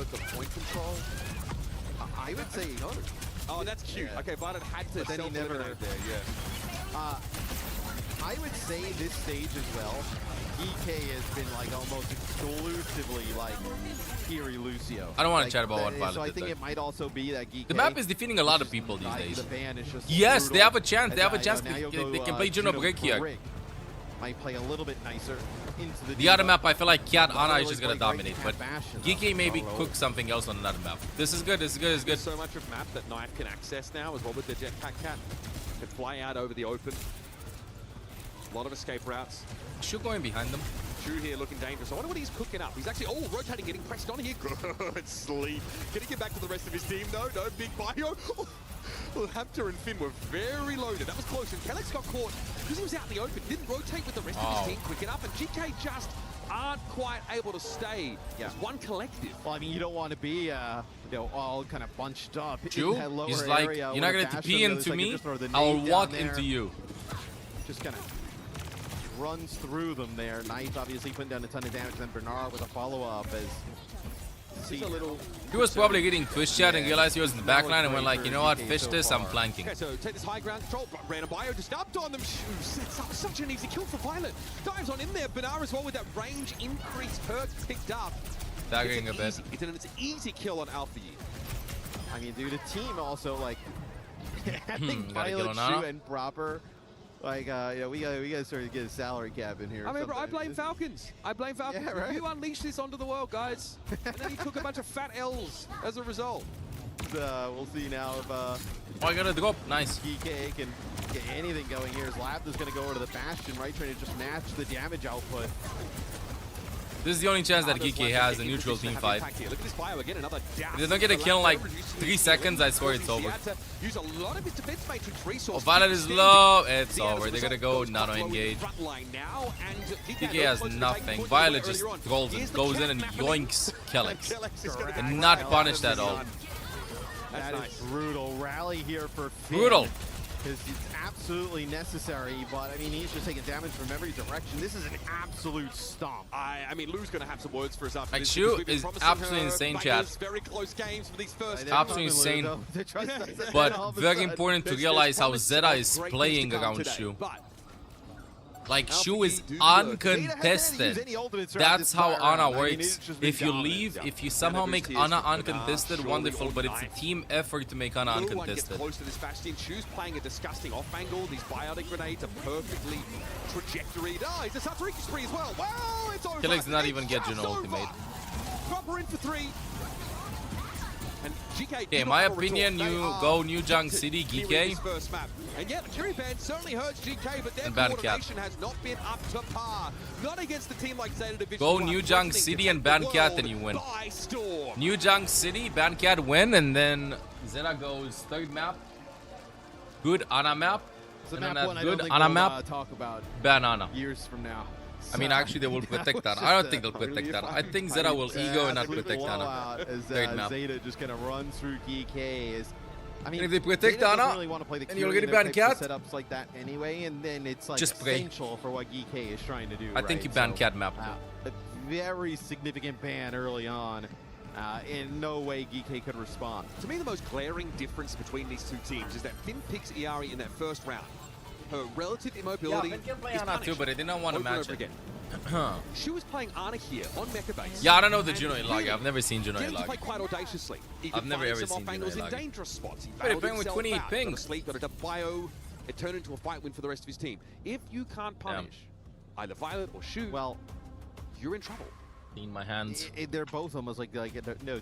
I would say no. Oh, that's cute. Okay, Violet had to self-eliminate there, yeah. I would say this stage as well, EK has been like almost exclusively like Kiri Lucio. I don't want to chat about what Violet So I did think there. it might also be that GK. The map is defeating a lot of people these days. The ban is just Yes, brutal. they have a chance. They have a And, chance. now you'll They go, can play Juno Break here. Might play a little bit nicer into the The other Diva. map, I feel like Kiat Ana Really is just gonna play great dominate, in but Bastion, GK maybe though. cook something else on another map. This is good. This is good. This is good. There's so much of map that Knife can access now as well with the jetpack cat. Can fly out over the open. A lot of escape routes. Shu going behind them. Shu here looking dangerous. I wonder what he's cooking up. He's actually, rotating, getting pressed on here. Good sleep. Can he get back to the rest of his team? No, big bio. Well, Haptor and Finn were very loaded. That was close. And Kellex got caught because he was out in the open. Didn't rotate with the rest of his team quick enough. And GK just aren't quite able to stay as one collective. Well, I mean, you don't want to be, all kind of bunched up Shu, in that lower he's like, area. you're not When gonna a TP Bastion into goes, me. just throw the I'll nade walk down there. into you. Just kind of runs through them there. Knife obviously putting down a ton of damage. Then Bernard with a follow-up as He was probably getting twist shot and realized he was in the back line and went like, you know what, fish this, I'm flanking. Okay, so take this high ground control. Random bio just upped on them. Sets up such an easy kill for Violet. Dives on in there. Bernard as well with that range increase perk picked up. Daggering a bit. It's an easy kill on Alpha Yi. I mean, dude, the team also like having Gotta get Violet, on Shu, Ana. and Proper. Like, we gotta sort of get a salary cap in here. I remember, I blame Falcons. I blame Falcons. Yeah, right. You unleashed this onto the world, guys. And then he took a bunch of fat L's as a result. We'll see now if I got a drop. Nice. GK can get anything going here. His Lab is going to go over to the Bastion, right? Trying to just match the damage output. This is the only chance that GK has a neutral team fight. If they don't get a kill in like 3 seconds, I swear it's over. Oh, Violet is low. It's over. They're gonna go nano engage. GK has nothing. Violet just rolls and goes in and yoinks Kellex. And not punished at all. That is brutal. Rally here for Finn. Brutal. Because it's absolutely necessary, but I mean, he's just taking damage from every direction. This is an absolute stomp. I mean, Lou's going to have some words for us after Like, this. Shu is absolutely insane, chat. Very close games for these first. Absolutely insane. But very important to realize how Zeta is playing around Shu. Like, Shu is uncontested. That's how Ana works. If you leave, if you somehow make Ana uncontested, wonderful, but it's a team effort to make Ana uncontested. Close to this bastion. Shu's playing a disgusting off angle. These biotic grenades are perfectly trajectoried. Oh, it's a Saturiki spree as well. Wow, it's over. Kellex did not even get Juno ultimate. Proper in for 3. And GK, okay, in my opinion, you go New Junk City, GK. And yeah, the Cherry Band certainly hurts GK, but their coordination has not been up to par. Not against the team like Zeta Division. Go New Junk City and Bancat and you win. New Junk City, Bancat win, and then Zeta goes 3rd map. Good Ana map. And then that good Ana map. Talk about ban Ana. Years from now. I mean, actually, they will protect Ana. I don't think they'll protect Ana. I think Zeta will ego and not protect Ana. Third map. Zeta just gonna run through GK. I mean, and if they protect Zeta Ana, doesn't really want to play the and you'll get a ban cat. Setups like that anyway, and then it's like just essential for what GK is trying to do. I think you ban cat map. A very significant ban early on. In no way GK could respond. To me, the most glaring difference between these two teams is that Finn picks Iari in that first round. Her relative immobility Finn can play Ana too, but I did not want to match it. She was playing Ana here on Mecha Base. Yeah, I don't know the Juno Ilaga. I've never seen Juno Ilaga. Play quite audaciously. I've never ever seen Juno in Ilaga. dangerous spots. Wait, they're playing with 28 pings. Got a bio. It turned into a fight win for the rest of his team. If you can't punish either Violet or Shu, well, you're in trouble. In my hands. They're both almost like no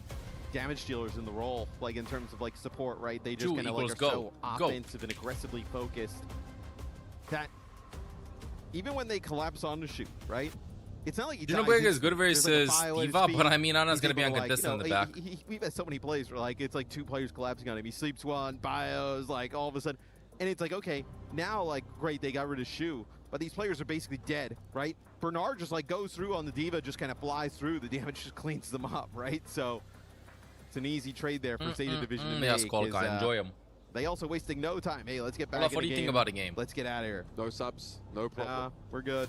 damage dealers in the role, like in terms of like support, right? They just kind of like are so offensive and aggressively focused that even when they collapse on the shoot, right? It's not like Junoberg is good versus Diva, but I mean Ana's gonna be uncontested in the back. We've had so many plays where like it's like 2 players collapsing on him. He sleeps one, bios, like all of a sudden, and it's like okay, now like great they got rid of Shu, but these players are basically dead, right? Bernard just like goes through on the Diva, just kind of flies through. The damage just cleans them up, right? So it's an easy trade there for Zeta Division to make. Yes, Kolka, enjoy him. They also wasting no time. Hey, let's get back. Olaf, what do you think about the game? Let's get out of here. No subs, no problem. We're good.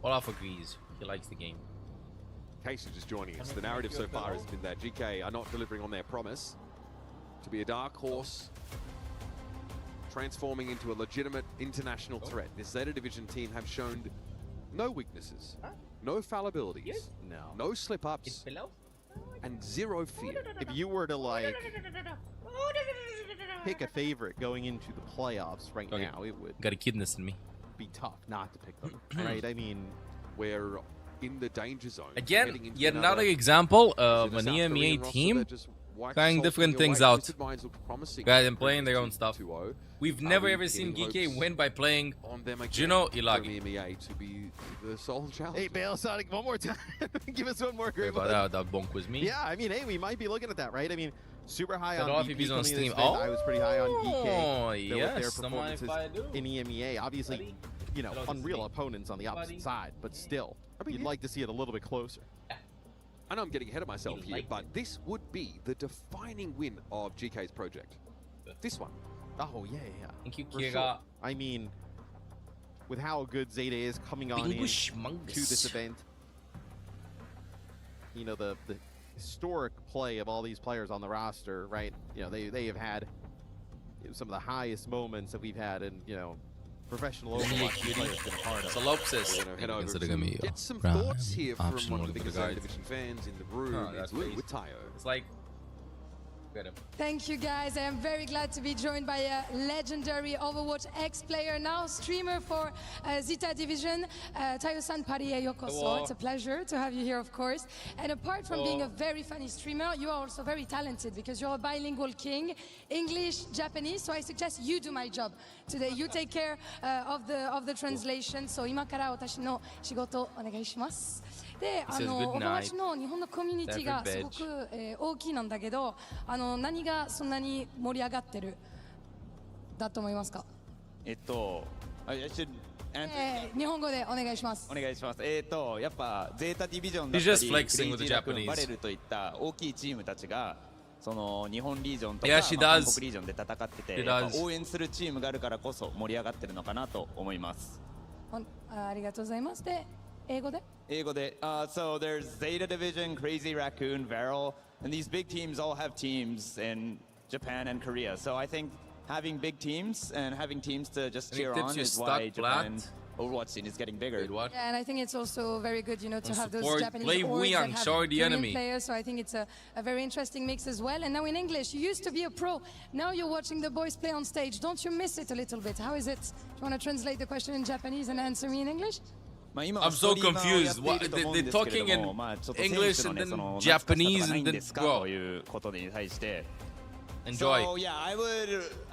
Olaf agrees. He likes the game. Case is just joining us. The narrative so far has been that GK are not delivering on their promise to be a dark horse, transforming into a legitimate international threat. This Zeta Division team have shown no weaknesses, no fallibilities, no slip-ups, and zero fear. If you were to like pick a favorite going into the playoffs right now, it would got a kidness in me. Be tough not to pick them, right? I mean, we're in the danger zone. Again, yet another example of an EMEA team trying different things out rather than playing their own stuff. We've never ever seen GK win by playing Juno Ilagi. Hey, Bale Sonic, one more time. Give us one more great one. That bonk was me. Yeah, I mean, hey, we might be looking at that, right? I mean, super high on off if he's on Steam. I was pretty high on GK. Oh, yes. Their performances in EMEA. Obviously, you know, unreal opponents on the opposite side, but still, you'd like to see it a little bit closer. I know I'm getting ahead of myself here, but this would be the defining win of GK's project. This one. Oh, yeah. Thank you, Kira. Sure. I mean, with how good Zeta is coming on in to this event, you know, the historic play of all these players on the roster, right? You know, they have had some of the highest moments that we've had in, you know, professional Overwatch players been a part of. Solopsis. Head over to get some thoughts here from one of the biggest Zeta Division fans in the room. It's Lou with Tayo. It's like Thank you, guys. I am very glad to be joined by a legendary Overwatch X player, now streamer for Zeta Division, Tayo-san Parie Yokoso. It's a pleasure to have you here, of course. And apart from being a very funny streamer, you are also very talented because you're a bilingual king, English, Japanese. So I suggest you do my job today. You take care of the translation. So 今から私の仕事お願いします。で、OVERWATCHの日本のコミュニティがすごく、大きいなんだけど、何がそんなに盛り上がってるだと思いますか？I should answer. 日本語でお願いします。お願いします。やっぱゼータディビジョンだった He's just り、 flexing with the クレイジーラクーン Japanese. バレルといった大きいチームたちがその日本リージョンとか Yeah, she 韓 does. 国リージョンで戦ってて、 She やっ does. ぱ応援するチームがあるからこそ盛り上がってるのかなと思います。ありがとうございます。で、英語でSo there's Zeta Division, Crazy Raccoon, Varel, and these big teams all have teams in Japan and Korea. So I think having big teams and having teams to just cheer on is why Japan Overwatch scene is getting bigger. Yeah, and I think it's also very good, to have those support, Japanese play orgs Wuyang, that have show the Korean enemy. players. So I think it's a very interesting mix as well. And now in English, you used to be a pro. Now you're watching the boys play on stage. Don't you miss it a little bit? How is it? Do you want to translate the question in Japanese and answer me in English? I'm so confused. What, they're talking in English and then Japanese and then bro. Enjoy. So yeah,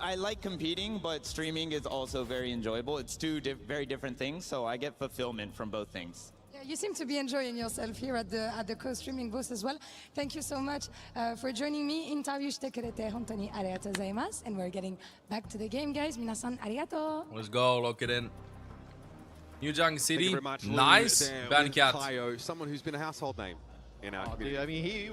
I like competing, but streaming is also very enjoyable. It's two very different things, so I get fulfillment from both things. Yeah, you seem to be enjoying yourself here at the co-streaming booth as well. Thank you so much for joining me. インタビューしてくれて本当にありがとうございます。And we're getting back to the game, guys. 皆さんありがとう。 Let's go, lock it in. Newjang City, nice. Bancat. Someone who's been a household name in our community. Dude, I mean, he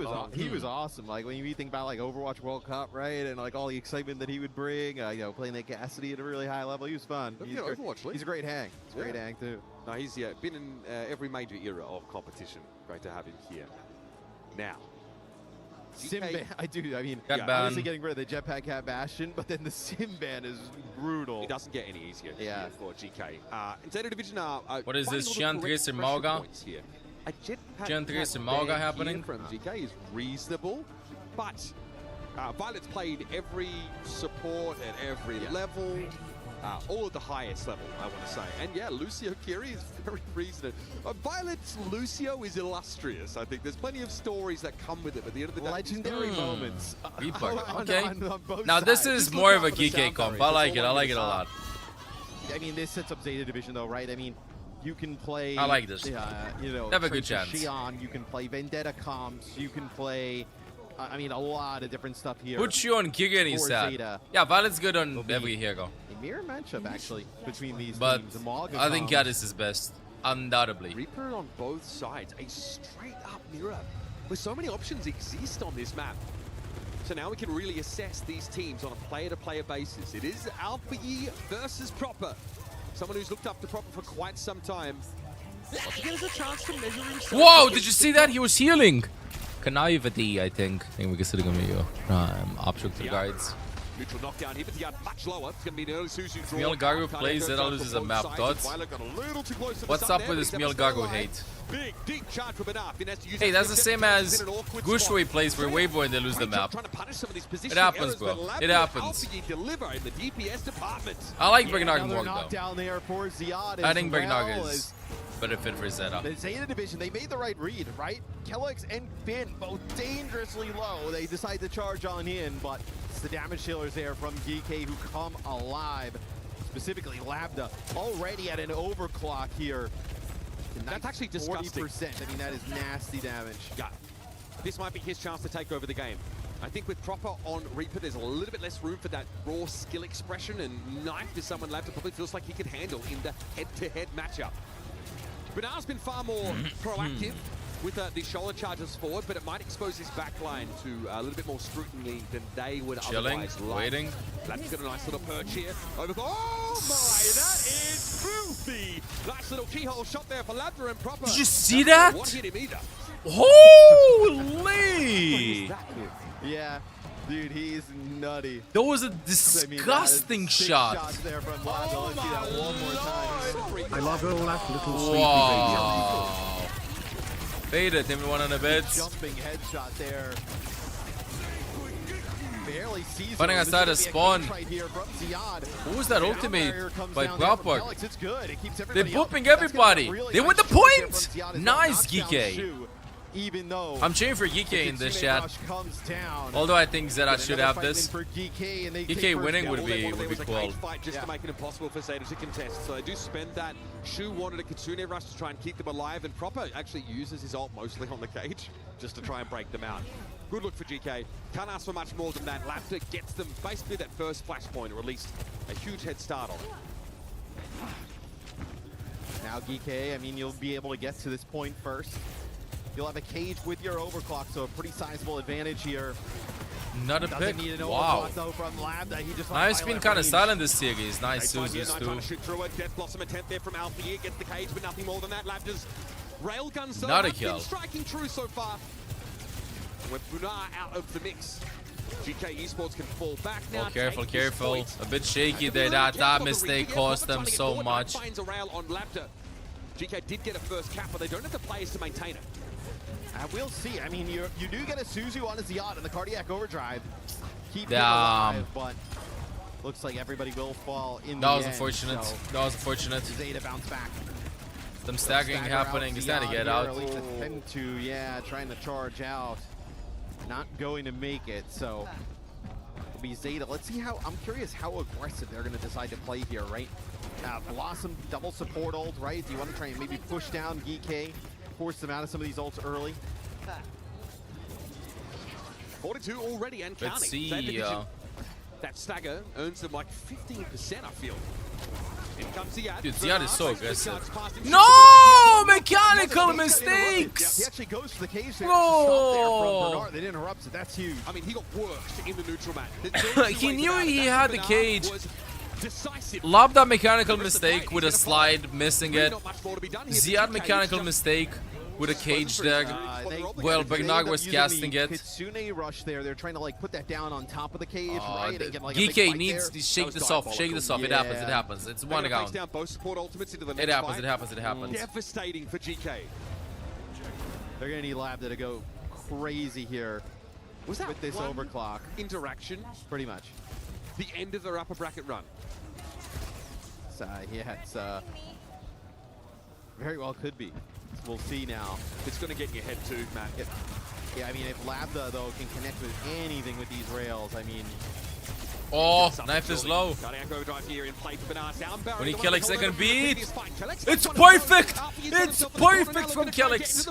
was awesome. Like when you think about like Overwatch World Cup, right, and like all the excitement that he would bring, playing that Cassidy at a really high level, he was fun. He's a great hang. He's a great hang too. No, he's been in every major era of competition. Great to have him here. Now, Simban, I mean, obviously getting rid of the Jetpack Cat Bastion, but then the Simban is brutal. It doesn't get any easier for GK. In Zeta Division, what is this, Xian 3 and Mauga? Xian 3 and Mauga happening? From GK is reasonable, but Violet's played every support at every level. All at the highest level, I want to say. And yeah, Lucio Kiri is very reasonable. Violet's Lucio is illustrious. I think there's plenty of stories that come with it, but at the end of the day, legendary moments. Okay. Now this is more of a GK comp. I like it. I like it a lot. I mean, this sets up Zeta Division though, right? I mean, you can play. I like this. Have a good chance. Xion, you can play Vendetta comps. You can play. I mean, a lot of different stuff here. Put you on Giga and he's sad. Yeah, Violet's good on every hero. A mirror matchup, actually, between these but teams. I think Gaddis is best, undoubtedly. Reaper on both sides, a straight-up mirror, where so many options exist on this map. So now we can really assess these teams on a player-to-player basis. It is Alpha versus Proper, someone who's looked up to Proper for quite some time. Gives a chance to measure himself. Whoa! Did you see that? He was healing. Naivety, I think. I think we can still go option to the guides. Neutral knockdown here, but the much lower. It's going to be an early Suzu draw. Mielgaru plays Zeta loses a map dots. What's up with this Mielgaru hate? Big, deep charge from enough. Hey, that's the same as Gushui plays for Weibo and they lose the map. It happens, bro. It happens. I like Bergnaga more, though. I think Bergnaga is better fit for Zeta. The Zeta Division, they made the right read, right? Kellex and Finn, both dangerously low. They decide to charge on in, but it's the damage dealers there from GK who come alive. Specifically, Labda already at an overclock here. That's actually disgusting. 40%. I mean, that is nasty damage. Yeah. This might be his chance to take over the game. I think with Proper on Reaper, there's a little bit less room for that raw skill expression, and Knife is someone Labda probably feels like he can handle in the head-to-head matchup. Benar's been far more proactive with the shoulder charges forward, but it might expose his backline to a little bit more scrutiny than they would otherwise like. Waiting. Labda's got a nice little perch here. Oh my, that is filthy! Nice little keyhole shot there for Labda and Proper. Did you see that? Won't hit him either. Holy! Yeah. Dude, he's nutty. That was a disgusting shot. There from Labda. Let's see that one more time. I love all that little sleepy wow. Faded, everyone on the beds. Jumping headshot there. really see Finding outside a spawn. What was that ultimate by Proper? They're booping everybody. They win the point. Nice, Geeky. Even though I'm cheering for Geeky in this chat. Although I think Zeta should have this. Geeky winning would be cool. Just to make it impossible for Zeta to contest. So they do spend that. Shu wanted a Kitsune rush to try and keep them alive, and Proper actually uses his ult mostly on the cage just to try and break them out. Good look for GK. Can't ask for much more than that. Lapter gets them basically that first flashpoint, or at least a huge head start on it. Now GK, I mean, you'll be able to get to this point first. You'll have a cage with your overclock, so a pretty sizable advantage here. Not a pick. Wow. I've been kind of silent this series. Nice Suzus too. Shoot through it. Death Blossom attempt there from Althea. Gets the cage, but nothing more than that. Lapter's railgun not a kill. Striking true so far. With Bunar out of the mix, GK Esports can fall back now. Oh, careful, careful. A bit shaky there. That mistake cost them so much. Finds a rail on Lapter. GK did get a first cap, but they don't have the players to maintain it. We'll see. I mean, you do get a Suzu on his yacht and the cardiac overdrive. Keep him alive, but looks like everybody will fall in that the was end, unfortunate. so that was unfortunate. Zeta bounce back. Some staggering happening. He's trying to get out. At least attempt to, yeah, trying to charge out. Not going to make it, so it'll be Zeta. Let's see how, I'm curious how aggressive they're going to decide to play here, right? Blossom double support ult, right? Do you want to try and maybe push down GK? Force them out of some of these ults early. 42 already and counting. Let's see. That stagger earns them like 15%, I feel. In comes Ziad. Dude, Ziad is so aggressive. No! Mechanical mistakes! He actually goes for the cage there. Whoa! They didn't interrupt it. That's huge. I mean, he got worked in the neutral mat. He knew he had the cage. Lobbed that mechanical mistake with a slide, missing it. Ziad mechanical mistake with a cage there. Well, Bergnag was casting it. Kitsune rush there. They're trying to like put that down on top of the cage, right? And get, like, GK needs to shake this off. Shake this off. It happens. It happens. It's one round. It happens. It happens. It happens. Devastating for GK. They're gonna need Labda to go crazy here. Was that with this overclock interaction? Pretty much. The end of their upper bracket run. So yeah, it's very well could be. We'll see now. It's going to get in your head too, Matt. Yeah, I mean, if Labda though can connect with anything with these rails, I mean. Oh, knife is low. When he Kelix second beat. It's perfect! It's perfect from Kelix.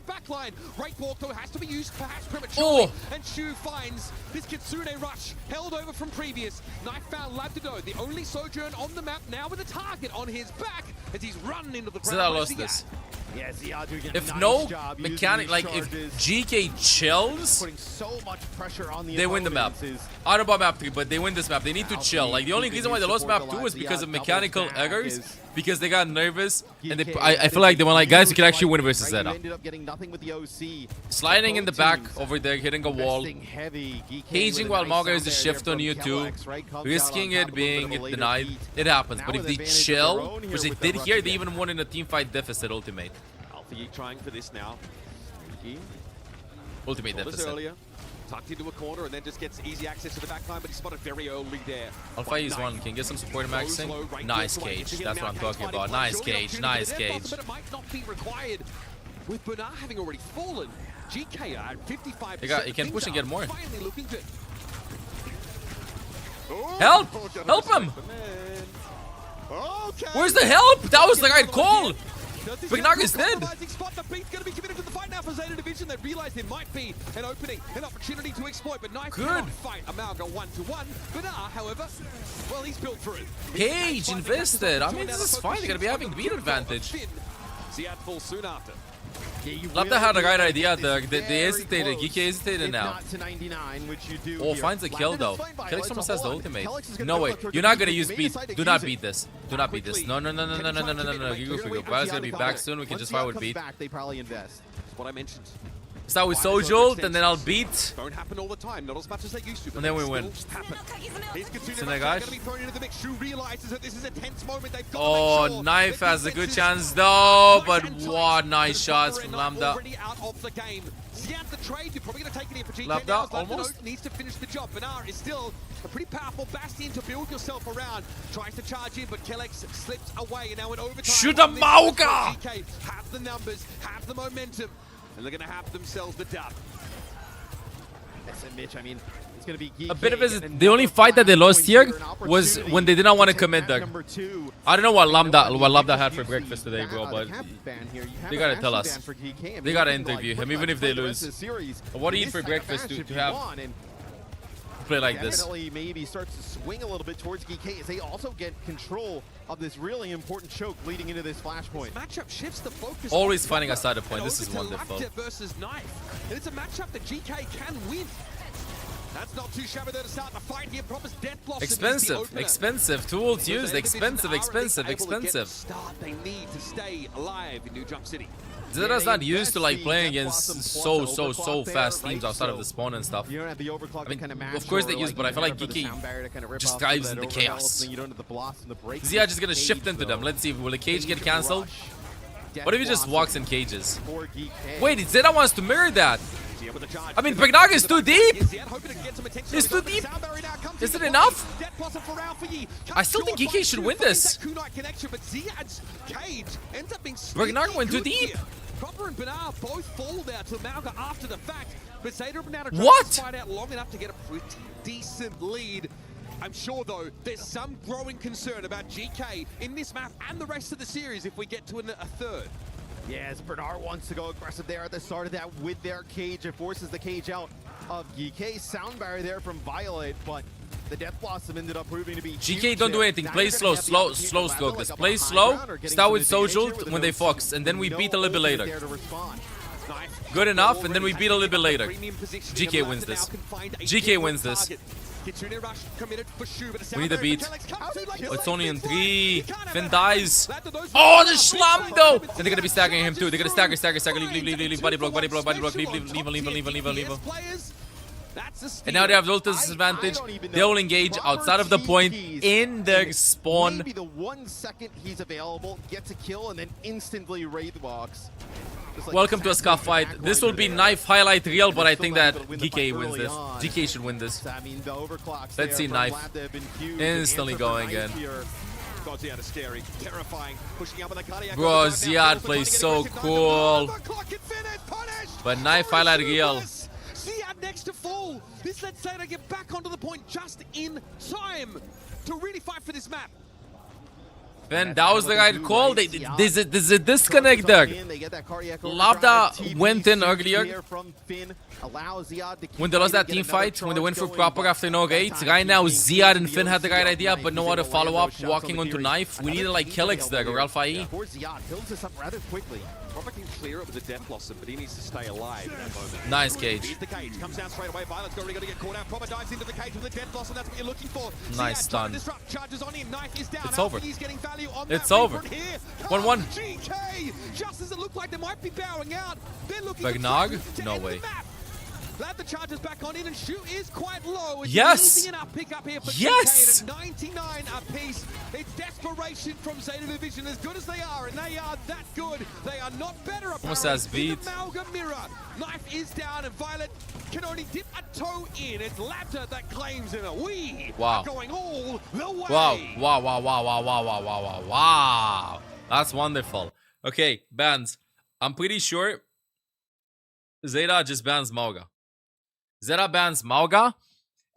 Oh! And Shu finds this Kitsune rush held over from previous. Knife found Labdado, the only Sojourn on the map now with a target on his back as he's running into the ground. Zeta lost this. Yeah, if no mechanic, like if GK chills, putting so much pressure on the they win the map. I don't know about map 3, but they win this map. They need to chill. Like the only reason why they lost map 2 is because of mechanical errors, because they got nervous, and they, I feel like they were like, guys, we can actually win versus Zeta. Ended up getting nothing with the OC. Sliding in the back over there, hitting a wall, caging while Maga is a shift on you too, risking it being denied. It happens, but if they chill, which they did here, they even won in a teamfight deficit ultimate. Althea trying for this now. Ultimate deficit. Earlier, tucked into a corner and then just gets easy access to the backline, but he spotted very early there. Alpha is one. Can get some support in maxing. Nice cage. That's what I'm talking about. Nice cage. Nice cage. But it might not be required. With Bernard having already fallen, GK are at 55%. He can push and get more. Finally looking good. Help! Help him! Where's the help? That was the right call. Bergnag is dead. Spot. The beat's going to be committed to the fight now for Zeta Division. They realize there might be an opening, an opportunity to exploit, but Knife cannot fight Amalga 1-to-1. Bernard, however, well, he's built for it. Cage invested. I mean, this is fine. They're going to be having beat advantage. Ziad falls soon after. Lapta had the right idea. They hesitated. Geeky hesitated now. Oh, finds a kill though. Kelix almost has the ultimate. No way. You're not gonna use beat. Do not beat this. Do not beat this. No. Giga for you. Violet's gonna be back soon. We can just fight with beat. They probably invest. That's what I mentioned. Start with Sojolt, and then I'll beat. Don't happen all the time, not as much as they used to. And then we win. See that, guys? Oh, Oh, Knife has a good chance though, but what nice shots from Lambda. The trade, you're probably going to take it here for GK Lambda, now. almost. Needs to finish the job. Benar is still a pretty powerful bastion to build yourself around. Tries to charge in, but Kellex slips away, and now in overtime. Shoot a Mauga! GK have the numbers, have the momentum, and they're going to have themselves the dub. Mitch, I mean, it's going to be A bit of it. The only fight that they lost here was when they did not want to commit there. I don't know what Lambda had for breakfast today, bro, but they gotta tell us. They gotta interview him, even if they lose. What do you eat for breakfast to have play like this? Definitely maybe starts to swing a little bit towards GK as they also get control of this really important choke leading into this flashpoint. Matchup shifts the focus. Always finding a side of point. This is wonderful. Versus Knife. And it's a matchup that GK can win. That's not too shabby though to start the fight here. Promise Death Blossom. Expensive tools used. Expensive. Start they need to stay alive in New Jump City. Zera's not used to like playing against so fast teams outside of the spawn and stuff. I mean, of course they use, but I feel like Geeky just thrives in the chaos. Zia just gonna shift into them. Let's see, will the cage get cancelled? What if he just walks in cages? Wait, Zera wants to mirror that. I mean, Bagnaga is too deep. It's too deep. Is it enough? I still think GK should win this. Bagnaga went too deep. Proper and Benar both fall there to Mauga after the fact, but Zeta and Benar what? fight out long enough to get a pretty decent lead. I'm sure, though, there's some growing concern about GK in this map and the rest of the series if we get to a third. Yes, Bernard wants to go aggressive there at the start of that with their cage. It forces the cage out of GK. Sound barrier there from Violet, but the Death Blossom ended up proving to be GK, don't do anything. Play slow stroke this. Play slow, start with Social when they fox, and then we beat a little bit later. Good enough, and then we beat a little bit later. GK wins this. GK wins this. We need a beat. Oh, it's only in 3. Finn dies. Oh, the Slam though! And they're gonna be staggering him too. They're gonna stagger. Leave. Body block. Leave. And now they have Ulta's disadvantage. They'll engage outside of the point in their spawn. Maybe the 1 second he's available, gets a kill, and then instantly Wraith walks. Welcome to a Scuff fight. This will be Knife highlight reel, but I think that GK wins this. GK should win this. Let's see Knife instantly going in. Bro, Ziad plays so cool. But Knife highlight reel. Ziad next to fall. This lets Zeta get back onto the point just in time to really fight for this map. Ben, that was the right call. There's a disconnect there. Lambda went in earlier when they lost that team fight, when they went for proper after no rate. Right now, Ziad and Finn had the right idea, but no other follow-up, walking onto Knife. We needed like Kellex there or Alpha E. Proper can clear it with a Death Blossom, but he needs to stay alive in that moment. Nice cage. Here's the cage. Comes down straight away. Violet's got to get caught out. Proper dives into the cage with the Death Blossom. That's what you're looking for. Nice stun. Charges on him. Knife is down. It's over. He's getting value on it's that over. 1-1. GK, just as it looked like they might be bowing out. They're looking Bagnog? No way. Glad the charges back on in, and shoot is quite low. Yes! Pick up here for yes! GK at 99 apiece. It's desperation from Zeta Division, as good as they are, and they are that good. They are not better. Almost has beat. Amalgam Mirror. Knife is down, and Violet can only dip a toe in. It's Lambda that claims it. We are going all the way. Wow. That's wonderful. Okay, bans. I'm pretty sure Zeta just bans Mauga. Zeta bans Mauga,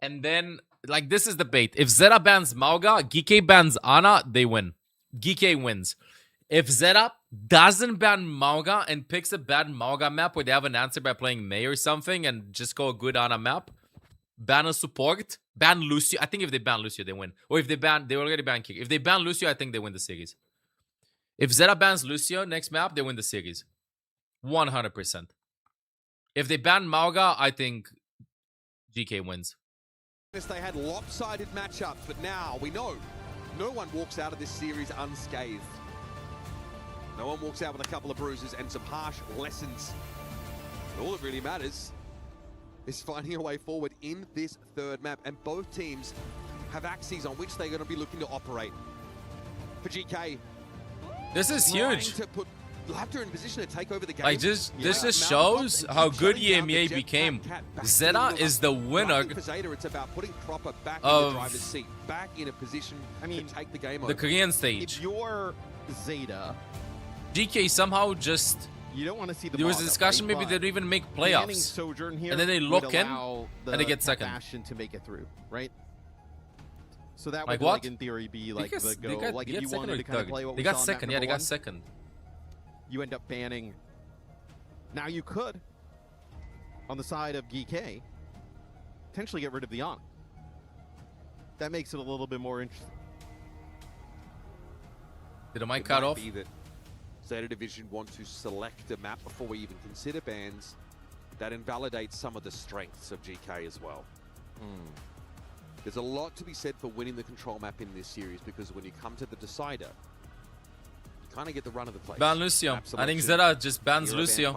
and then, like, this is the bait. If Zeta bans Mauga, GK bans Ana, they win. GK wins. If Zeta doesn't ban Mauga and picks a bad Mauga map where they have an answer by playing Mei or something and just go a good Ana map, ban a support, ban Lucio. I think if they ban Lucio, they win. Or if they already ban Kick. If they ban Lucio, I think they win the series. If Zeta bans Lucio next map, they win the series. 100%. If they ban Mauga, I think GK wins. They had lopsided matchups, but now we know no one walks out of this series unscathed. No one walks out with a couple of bruises and some harsh lessons All that really matters is finding a way forward in this third map, and both teams have axes on which they're going to be looking to operate. For GK, this is huge. To put Lapter in position to take over the game. Like this just shows how good EMEA became. Zeta is the winner for Zeta, it's about putting Proper back in the driver's seat, back in a position to take the game over. The Korean stage. If you're Zeta, GK somehow just. You don't want to see the. There was a discussion maybe they don't even make playoffs, Sojourn here and then they look in and they get second. Bastion to make it through, right? So that like would, what? like, in theory, be like the go. Like if you wanted to kind of play what they we got saw in second. map Yeah, they number got second. You end up banning. Now you could, on the side of GK, potentially get rid of the Owcs. That makes it a little bit more interesting. Did the mic cut off? Be that Zeta Division want to select a map before we even consider bans. That invalidates some of the strengths of GK as well. There's a lot to be said for winning the control map in this series, because when you come to the decider, you kind of get the run of the place. Ban Lucio. I think Zeta just bans Lucio.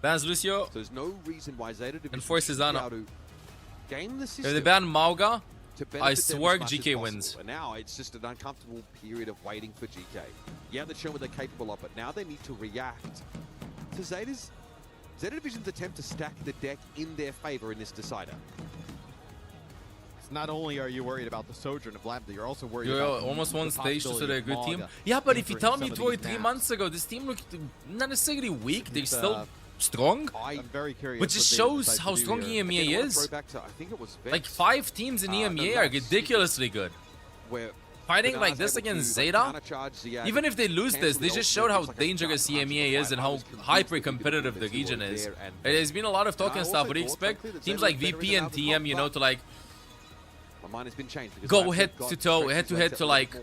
Bans Lucio. So there's no reason why Zeta Division and forces Ana. Game the system. If they ban Mauga, I swear GK wins. And now it's just an uncomfortable period of waiting for GK. Yeah, they're showing what they're capable of, but now they need to react to Zeta Division's attempt to stack the deck in their favor in this decider. Not only are you worried about the Sojourn of Lambda, you're also worried you're about almost one stage to they're a good team. Mauga Yeah, but if you tell me 3 maps. months ago, this team looked not necessarily weak, they're still strong. I'm very curious. Which just shows how strong EMEA is. Like 5 teams in EMEA are ridiculously good. Fighting like this against Zeta, even if they lose this, they just showed how dangerous EMEA is and how hyper-competitive the region is. There's been a lot of talk and stuff, but you expect teams like VP and TM, you know, to like go head-to-head to like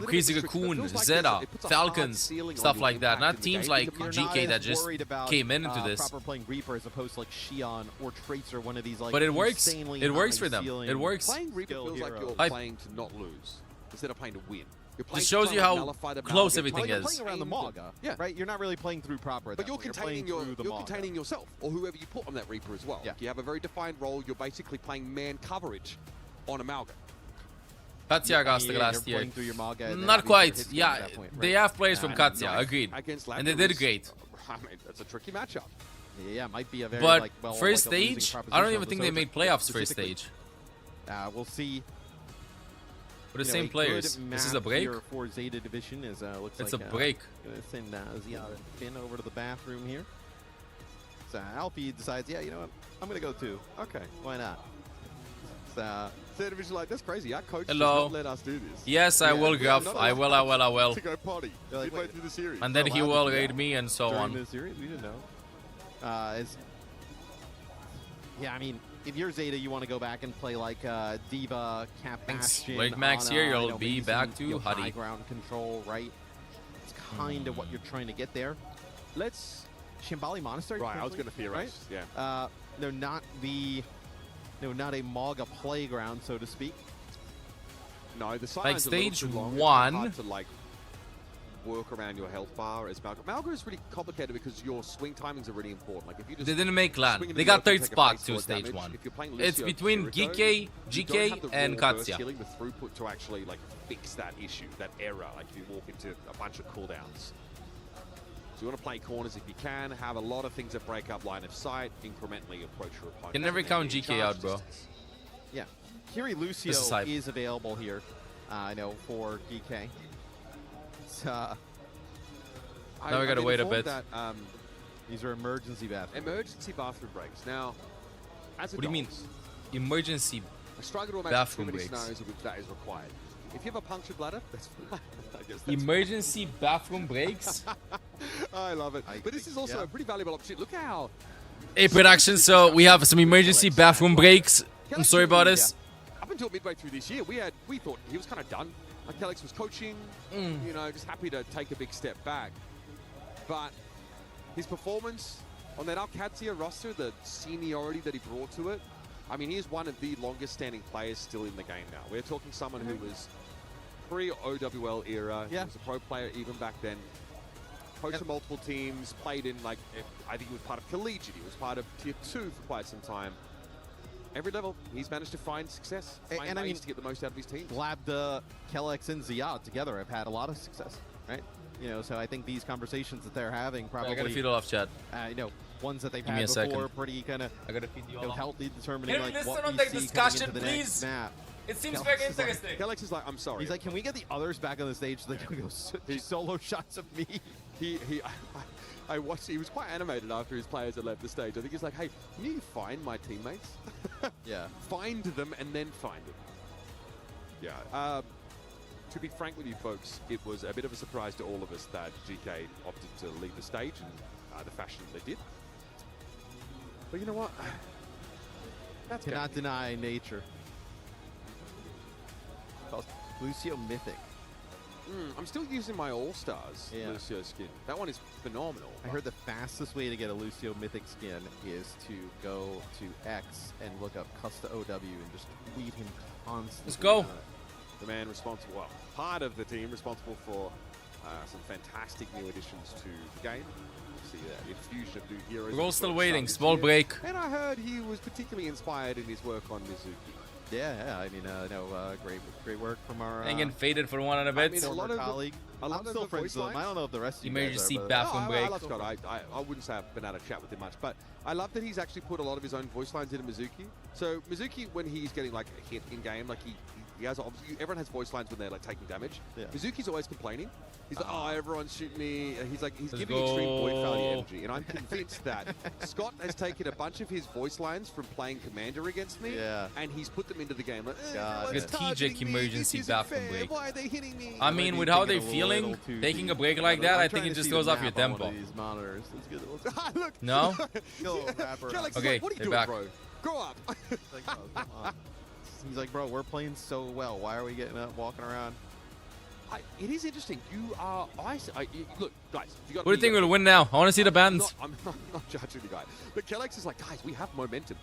Crazy Raccoon, Zeta, Falcons, stuff like that. Not teams like GK that just came into this. Proper playing Reaper as opposed to like Xion or Tracer, one of these like. But it works. It works for them. It works. Playing Reaper feels like you're playing to not lose instead of playing to win. It shows you how close everything is. You're playing around the Mauga, right? You're not really playing through Proper. But you're containing yourself or whoever you put on that Reaper as well. Yeah. You have a very defined role. You're basically playing man coverage on Amalgam. Katya Gasta last year. Not quite. Yeah, they have players from Katya, agreed. And they did great. I mean, that's a tricky matchup. Yeah, it might be a very but first stage, I don't even think they made playoffs first stage. We'll see. With the same players. This is a break? For Zeta Division is looks it's like a break. Gonna send Finn over to the bathroom here. So Alfie decides, yeah, you know what, I'm gonna go too. Okay, why not? So Zeta Division like, that's crazy. Our coach Hello. does not let us do this. Yes, I will, Gruff. I will. To go potty. Like, midway through the series. And then he will raid me and so during on. the series, we didn't know. Yeah, I mean, if you're Zeta, you want to go back and play like Diva, Cap Bastion, Like Max here, you'll be maybe back some, to Huddy. high ground control, right? It's kind of what you're trying to get there. Let's Shambali Monastery. Right, I was going to theorize. Right? Yeah. No, not a Mauga playground, so to speak. No, the Like side's stage a little too long. 1. It's hard to like work around your health bar as Malga. Malga is really complicated because your swing timings are really important. Like if you just They didn't make land. swing into They the got open, third take a spot face to forward stage damage, 1. if you're playing It's Lucio between Kiriko, GK, you don't have the and raw burst Katya. healing with throughput to actually like fix that issue, that error. Like if you walk into a bunch of cooldowns. So you want to play corners if you can, have a lot of things that break up line of sight, incrementally approach your opponent. Can never count GK out, bro. Yeah. Kiri Lucio This is hype. is available here, I know, for GK. So, Now we gotta wait a bit. That, these are emergency bathrooms. emergency bathroom breaks. Now, as What do you mean? Emergency I struggle to imagine bathroom too many breaks. scenarios in which that is required. If you have a punctured bladder, that's fine. I guess that's Emergency bathroom breaks? I love it. But this is also a pretty valuable opportunity. Look how... Hey, production, so we have some emergency bathroom breaks. I'm sorry about this. Up until midway through this year, we thought he was kind of done. Like Alex was coaching, you know, just happy to take a big step back. But his performance on that Alcatia roster, the seniority that he brought to it, I mean, he is one of the longest standing players still in the game now. We're talking someone who was pre-OWL era. He was a pro player even back then. coached for multiple teams, played in, like, I think he was part of Collegiate, he was part of Tier 2 for quite some time. Every level, he's managed to find success, find ways to get the most out of his team. Labda, Kellex, and Ziad together have had a lot of success, right? You know, so I think these conversations that they're having probably... I gotta feed it off, chat. You know, ones that they've Give me had a before, second. pretty kind of... I gotta feed you all healthy determining, Hey, like, listen what on we the see coming discussion, into the please. next map. It seems Kellex very is like- interesting. Kellex is like, I'm sorry. He's like, can we get the others back on the stage so they can go solo shots of me? I watched, he was quite animated after his players had left the stage. I think he's like, hey, can you find my teammates? Yeah. Find them and then find them. Yeah. To be frank with you folks, it was a bit of a surprise to all of us that GK opted to leave the stage in the fashion they did. But you know what? That's Cannot deny nature. Lucio Mythic. I'm still using my All-Stars Lucio skin. That one is phenomenal. I heard the fastest way to get a Lucio Mythic skin is to go to X and look up Custa OW and just tweet him constantly. Let's go. The man responsible, well, part of the team responsible for some fantastic new additions to the game. See that infusion of new heroes. We're all still waiting. Small break. And I heard he was particularly inspired in his work on Mizuki. Yeah. I mean, great work from our. Hanging faded for one and a bit. I mean, a lot of colleague. I'm still friends with him. I don't know if the rest of you Emergency guys are, bathroom break. I love Scott. I wouldn't say I've been able to chat with him much, but I love that he's actually put a lot of his own voice lines into Mizuki. So Mizuki, when he's getting like a hit in game, like he has obviously everyone has voice lines when they're like taking damage. Yeah. Mizuki's always complaining. He's like, oh, everyone's shooting me. He's like, he's giving extreme void failure energy, and I'm convinced that Scott has taken a bunch of his voice lines from playing Commander against me, and he's put them into the game. Like, Strategic emergency bathroom break. Why are they hitting me? I mean, with how they're feeling, taking a break like that, I think it just throws off your tempo. Look. No? Okay, what are you doing, back. bro? Grow up. He's like, bro, we're playing so well. Why are we getting up, walking around? It is interesting. You are look, guys. What do you think will win now? I want to see the bands. I'm not judging the guy, but Kellex is like, guys, we have momentum.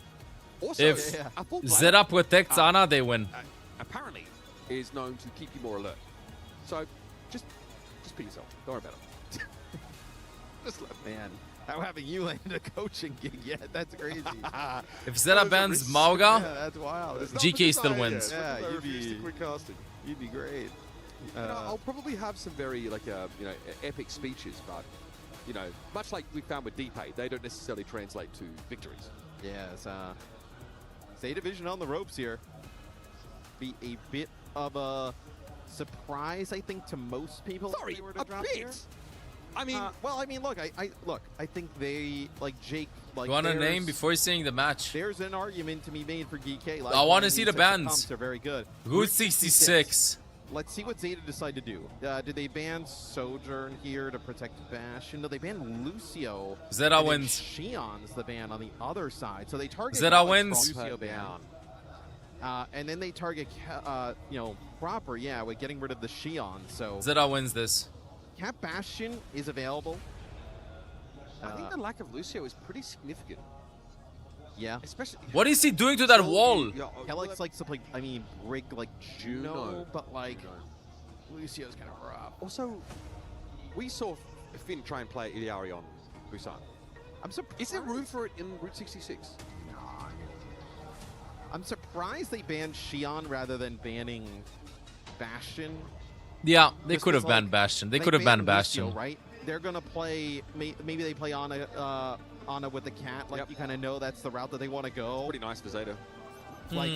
Also, If a full player, Zeta protects Ana, they win. apparently, is known to keep you more alert. So, just be yourself. Don't worry about it. Just man. How having you land a coaching gig yet? That's crazy. If Zeta bans Mauga, that's wild. GK still wins. Yeah, you'd be great. I'll probably have some very epic speeches, but much like we found with DPay, they don't necessarily translate to victories. Yeah, it's Zeta Division on the ropes here. Be a bit of a surprise, I think, to most people. Sorry, a bit. Here. I mean, look, I think they like Jake. Like, you want a name before seeing the match? There's an argument to be made for GK. Like, I want to see the bands. Are very good. Route 66. Let's see what Zeta decide to do. Did they ban Sojourn here to protect Bastion? No, they banned Lucio. Zeta wins. Shion's the ban on the other side. So they target Zeta wins. Lucio ban. And then they target, proper, with getting rid of the Shion. So Zeta wins this. Cap Bastion is available. I think the lack of Lucio is pretty significant. Yeah. Especially. What is he doing to that wall? Kellex likes to play, rig like Juno, but like Lucio's kind of rough. Also, we saw Finn try and play Iliari on Busan. I'm surprised. Is there room for it in Route 66? I'm surprised they banned Shion rather than banning Bastion. Yeah, they could have banned Bastion. They could have banned Bastion. Lucio, right? They're gonna play. Maybe they play Ana with the cat. Like you kind of know that's the route that they want to go. Pretty nice for Zeta. Like,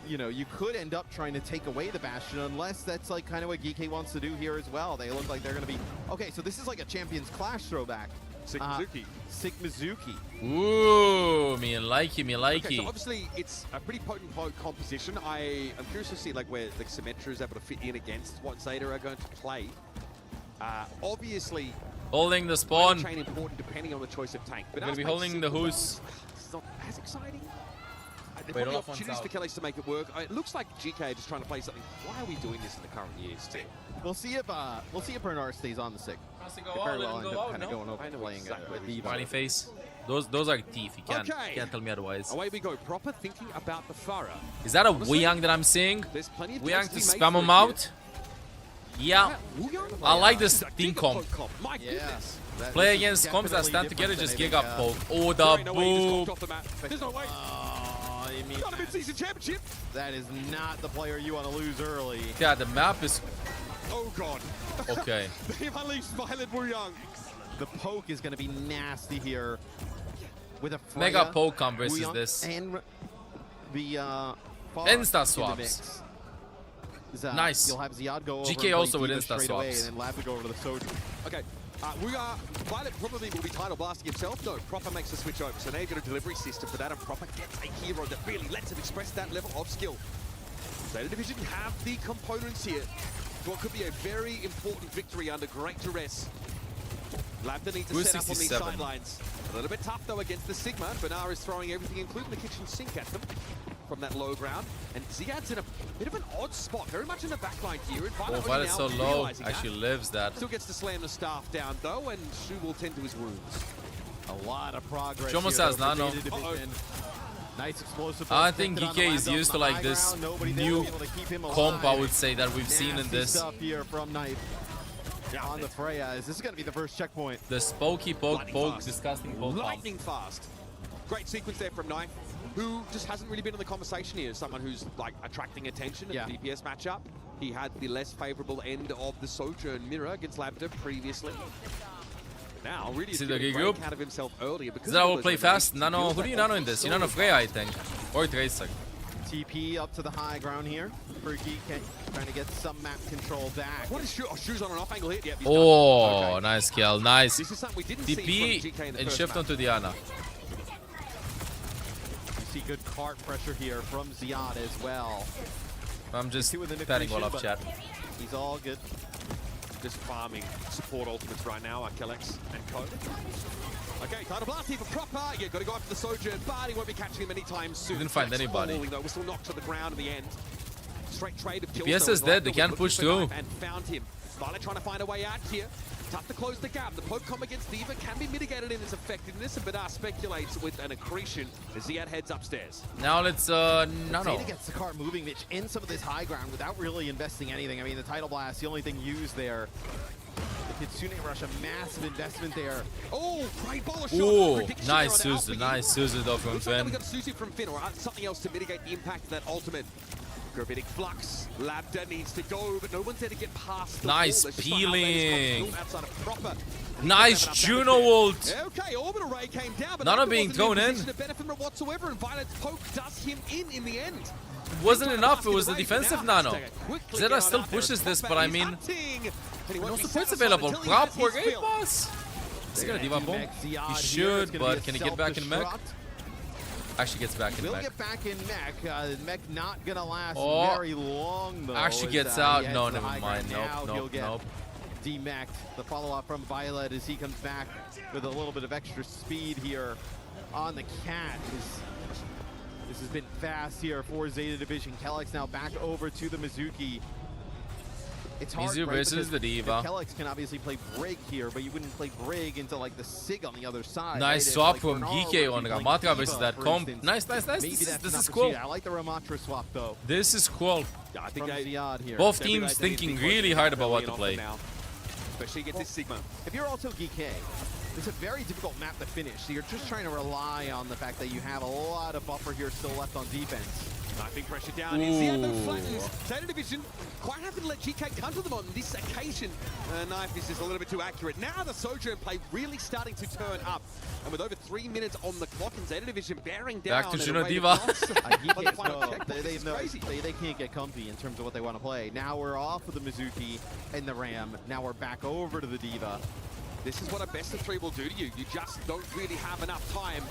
you could end up trying to take away the Bastion unless that's like kind of what GK wants to do here as well. They look like they're gonna be okay. So this is like a Champions Clash throwback. Sick Mizuki. Sick Mizuki. Ooh, me likey. Okay, so obviously it's a pretty potent composition. I'm curious to see like where the Symmetra is able to fit in against what Zeta are going to play. Obviously, holding the spawn. Chain important depending on the choice of tank. But we're gonna be holding the Who's. It's not as exciting. There's Wait, probably opportunities for Kellex to make it work. It looks like GK are just trying to play something. Why are we doing this in the current year still? We'll see if Bernard stays on the SIG. Very well end up kind of going over playing Smiley face. Those are teeth. You can't tell me otherwise. Away we go. Proper thinking about the Pharah. Is that a Weiyang that I'm seeing? There's plenty of Weiyang to spam him out? Yeah, I like this team comp. My goodness. Play against comps that stand together, just gig up poke. Oh, the boop. There's no way. I mean, Not a mid-season championship. that is not the player you want to lose early. Yeah, the map is... Oh, God. Okay. They've unleashed Violet Wu Young. The poke is going to be nasty here. With a Mega poke comp versus this. And the Insta swaps. Nice. You'll have Ziad go over GK and also play with Diva insta straight away, swaps. and then Lab to go over to the Soju. Okay. Violet probably will be title blasting himself. No, Proper makes the switch over. So now you've got a delivery system for that, and Proper gets a hero that really lets him express that level of skill. Zeta Division have the components here for what could be a very important victory under great duress. Lambda needs to set up on these sidelines. A little bit tough, though, against the Sigma. Bernard is throwing everything, including the kitchen sink, at them from that low ground. And Ziad's in a bit of an odd spot, very much in the backline here. And Oh, Violet's so low. Actually lives that. Still gets to slam the staff down, though, and Shu will tend to his wounds. A lot of progress. She almost here, has though, for nano. Zeta Division. Nice explosive. I think GK is used to like this new comp, I would say, that we've seen in this. Stuff here from Knife on the Freya. Is this going to be the first checkpoint? The spokey poke, disgusting poke. Lightning fast. Great sequence there from Knife, who just hasn't really been in the conversation here. Someone who's like attracting attention in the DPS matchup. He had the less favorable end of the Sojourn mirror against Lambda previously. Now, really, See is the getting group. out of himself earlier because Zera will play fast. Nano, who do you nano in this? You nano Freya, I think. Or Tracer. TP up to the high ground here. Freaky trying to get some map control back. What is Shu? Oh, Shu's on an off angle here. Yep, he's Oh, done. Okay. nice kill. Nice. This is something we didn't see from GK in TP the and first shift map. onto Diana. You see good cart pressure here from Ziad as well. I'm just patting all off chat. He's all good. Just farming support ultimates right now, Owcs and Co. Okay, title blast here for Proper. Yeah, got to go after the Sojourn, but he won't be catching him anytime soon. Didn't find Flex anybody. falling, though. We're still knocked to the ground in the end. Straight trade of kills. PS is dead, they can't push through. And found him. Violet trying to find a way out here. Tough to close the gap. The poke comp against Diva can be mitigated in its effectiveness, and Bernard speculates with an accretion as Ziad heads upstairs. Now let's Nano. Zeta gets the cart moving, Mitch, in some of this high ground without really investing anything. I mean, the title blast, the only thing used there. The Kitsune Rush, a massive investment there. Oh, great ball of shot. Ooh, Prediction nice there on Suzu, Alpha. nice Suzu though from Looks like Finn. we got Suzu from Finn, or something else to mitigate the impact of that ultimate. Gravitic Flux. Lambda needs to go, but no one's there to get past the Nice wall. peeling. Outside of Proper. Nice Juno ult. Okay, Orbital Ray came down, but Nano Lambda being wasn't thrown in. position to benefit from it whatsoever, and Violet's poke does him in the end. It wasn't enough, it was the defensive Nano. Zeta still pushes this, but I mean, no supports available. Proper great boss. Is he gonna Diva bomb? He should, but can he get back in mech? Actually gets back in Will mech. get back in mech. Mech not gonna last Oh. very long though. Actually as, gets he out. heads No, to the never high mind. ground. Now Nope, he'll nope, get nope. D-mech'd. The follow-up from Violet as he comes back with a little bit of extra speed here on the cat. This has been fast here for Zeta Division. Kellex now back over to the Mizuki. It's hard, Mizu right? versus the Diva. Kellex can obviously play Brig here, but you wouldn't play Brig into like the Sig on the other side. Nice right? swap If, from Bernard GK would on be playing Ramatra Diva, versus that for comp. instance. Nice. Maybe This that's is an cool. opportunity. I like the Ramatra swap though. This is cool. Yeah, I think From Ziad here. Both They'll be teams right there. thinking Big really question hard about what early to on play. now. Especially against this Sigma. If you're also GK, it's a very difficult map to finish. So you're just trying to rely on the fact that you have a lot of buffer here still left on defense. Knifing pressure down. Ziad flattens. Zeta Division quite happy to let GK come to them on this occasion. Knife is just a little bit too accurate. Now the Sojourn play really starting to turn up. And with over 3 minutes on the clock and Zeta Division bearing down. Back to at a Juno rate of Diva. They can't get comfy in terms of what they want to play. Now we're off of the Mizuki and the Ram. Now we're back over to the Diva. This is what a best of 3 will do to you. You just don't really have enough time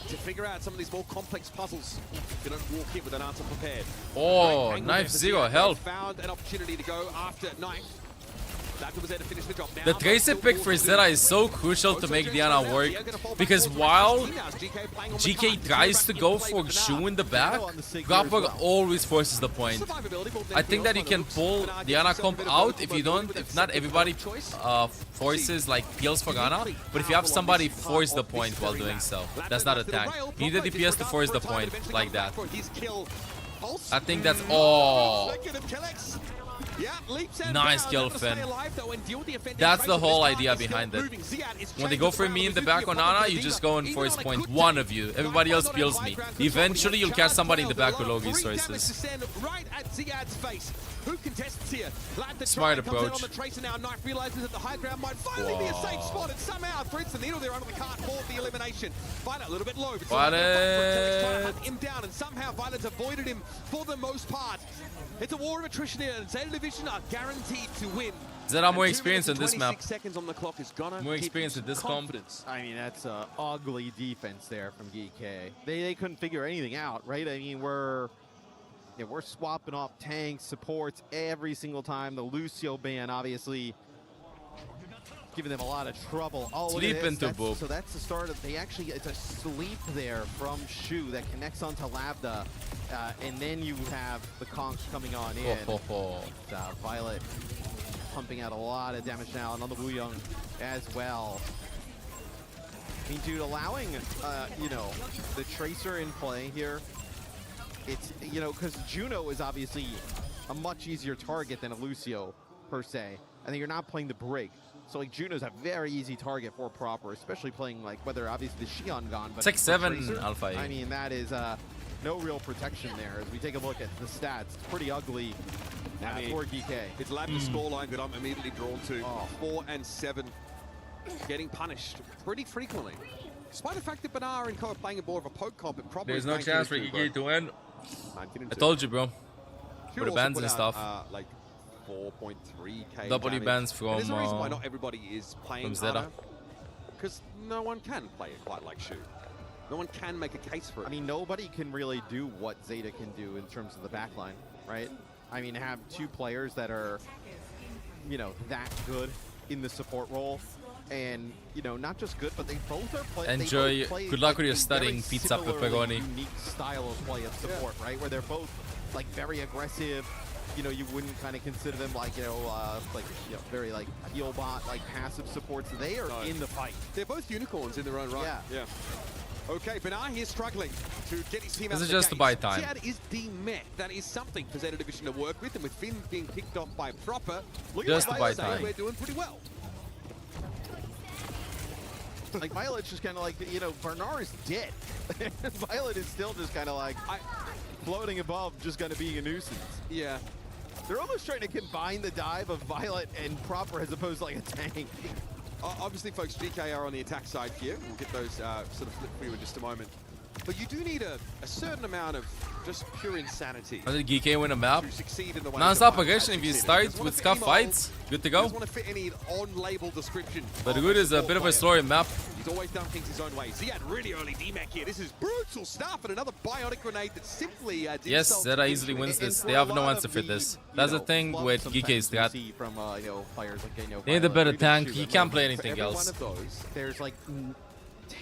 to figure out some of these more complex puzzles. You don't walk in with an answer prepared. Oh, Great Knife angle Zero, there. help. Found an opportunity to go after Knife. That was there to finish the job. Now, The Tracer pick for Zeta is so crucial to make Diana work, because while GK tries to go for Shu in the back, Proper always forces the point. I think that you can pull Diana comp out if you don't, if not everybody forces like peels for Ana, but if you have somebody force the point while doing so, that's not a tank. You need the DPS to force the point like that. I think that's Nice kill, Finn. That's the whole idea behind it. When they go for me in the back on Ana, you just go in for his point. One of you. Everybody else peels me. Eventually, you'll catch somebody in the back with low resources. Smart approach. Violet avoided him for the most part. It's a war of attrition here, and Zeta Division are guaranteed to win. Zeta more experience in this map. Seconds on the clock is gonna more experience with this comp. I mean, that's an ugly defense there from GK. They couldn't figure anything out, right? I mean, we're swapping off tanks, supports every single time. The Lucio ban, obviously, giving them a lot of trouble. Oh, sleep into Boop. So that's the start of, it's a sleep there from Shu that connects onto Labda. And then you have the conch coming on in. Violet pumping out a lot of damage now, and on the Wuyong as well. I mean, dude, allowing, the Tracer in play here, it's, because Juno is obviously a much easier target than a Lucio, per se. I think you're not playing the break. So, like, Juno's a very easy target for Proper, especially playing, like, whether obviously the Xion gone, but 6-7 Alpha. I mean, that is no real protection there. As we take a look at the stats, it's pretty ugly for GK. It's Labda's scoreline that I'm immediately drawn to. 4 and 7, getting punished pretty frequently. Despite the fact that Banar and Co are playing a more of a poke comp, it probably there's no chance for GK to win. I told you, bro. For the bans and stuff. Like 4.3k W bans from there's a reason why not everybody is playing Zeta. Because no one can play it quite like Shu. No one can make a case for it. I mean, nobody can really do what Zeta can do in terms of the backline, right? I mean, have two players that are, that good in the support role. And, not just good, but they both are playing. Enjoy. Good luck with your studying, pizza pepperoni. Unique style of play of support, right? Where they're both, very aggressive. You wouldn't kind of consider them very heal bot, passive supports. They are in the fight. They're both unicorns in their own right. Yeah. Okay, Banar here struggling to get his team out of the This is just to buy time. Ziad is demet. That is something for Zeta Division to work with, and with Finn being picked off by Proper, just to buy time. We're doing pretty well. Violet's just kind of Banar is dead. Violet is still just kind of floating above, just kind of being a nuisance. Yeah. They're almost trying to combine the dive of Violet and Proper as opposed to a tank. Obviously, folks, GK are on the attack side here. We'll get those sort of flipped for you in just a moment. But you do need a certain amount of just pure insanity. How did GK win a map? Non-stop aggression. If you start with scuff fights, good to go. Doesn't want to fit any on-label description. But the good is a bit of a slower map. He's always done things his own way. Ziad really early DMAC here. This is brutal stuff, and another bionic grenade that simply yes, Zeta easily wins this. They have no answer for this. That's the thing with GK's strat. They need a better tank. He can't play anything else. There's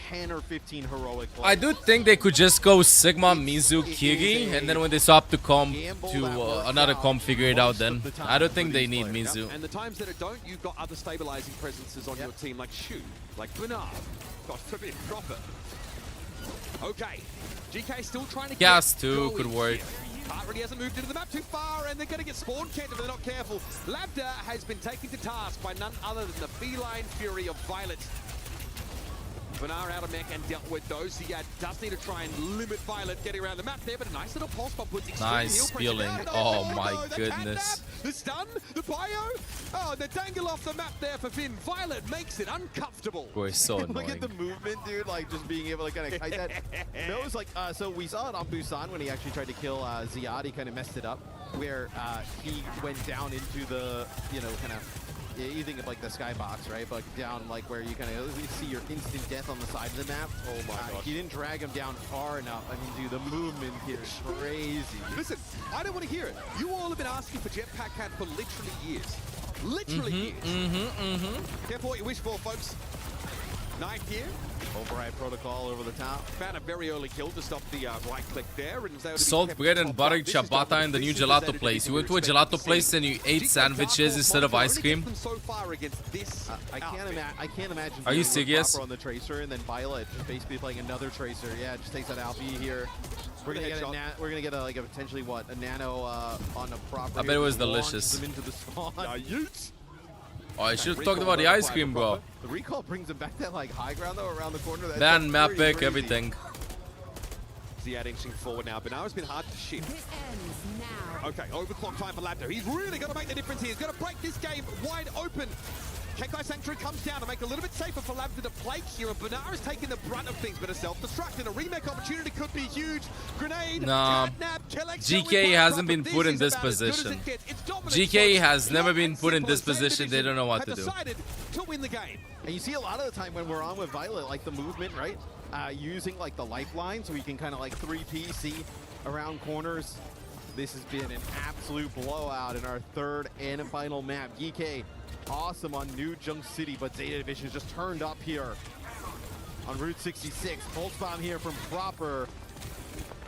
10 or 15 heroic. I do think they could just go Sigma, Mizu, Kiri, and then when they swap to comp to another comp, figure it out then. I don't think they need Mizu. And the times that it don't, you've got other stabilizing presences on your team, like Shu, like Banar, got forbid, Proper. Okay, GK still trying to Gas too could work. Hart really hasn't moved into the map too far, and they're going to get spawn camped if they're not careful. Labda has been taken to task by none other than the feline fury of Violet. Banar out of mech and dealt with those. Ziad does need to try and limit Violet getting around the map there, but a nice little pulse bomb puts nice spilling. Oh my goodness. The stun, the bio. Oh, the dangle off the map there for Finn. Violet makes it uncomfortable. Boy, so annoying. Look at the movement, dude. Just being able to kind of kite that. That was so we saw it on Busan when he actually tried to kill Ziad. He kind of messed it up, where he went down into the, kind of. You think of the skybox, right? But down where you kind of see your instant death on the side of the map. Oh my gosh. He didn't drag him down far enough. I mean, dude, the movement here is crazy. Listen, I don't want to hear it. You all have been asking for Jetpack Cat for literally years. Literally years. Careful what you wish for, folks. Knight here. Override protocol over the top. Found a very early kill to stop the right click there. And Salt bread and butter ciabatta in the new gelato place. You went to a gelato place and you ate sandwiches instead of ice cream? I can't imagine. Are you playing with serious? Proper on the Tracer and then Violet just basically playing another Tracer. Yeah, just takes out Alfie here. We're gonna get a potentially what, a nano on a proper. I bet it was delicious. Them into the spawn. Oh, I should have talked about the ice cream, bro. The recall brings him back that like high ground though around the corner. That's Ban, map pretty pick, crazy. everything. Ziad inching forward now. Benara's been hard to shift. Okay, overclock time for Labdo. He's really got to make the difference here. He's got to break this game wide open. Kenkai Sanctuary comes down to make it a little bit safer for Labdo to play here, and Benara's taking the brunt of things, but a self-destruct and a remake opportunity could be huge. Grenade, Nah, GK hasn't been put in this position. GK has never been put in this position. They don't know what to do. To win the game. And you see a lot of the time when we're on with Violet, like the movement, right? Using like the lifeline so we can kind of like 3P see around corners. This has been an absolute blowout in our third and final map. GK, awesome on New Junk City, but Zeta Division just turned up here on Route 66. Pulse Bomb here from Proper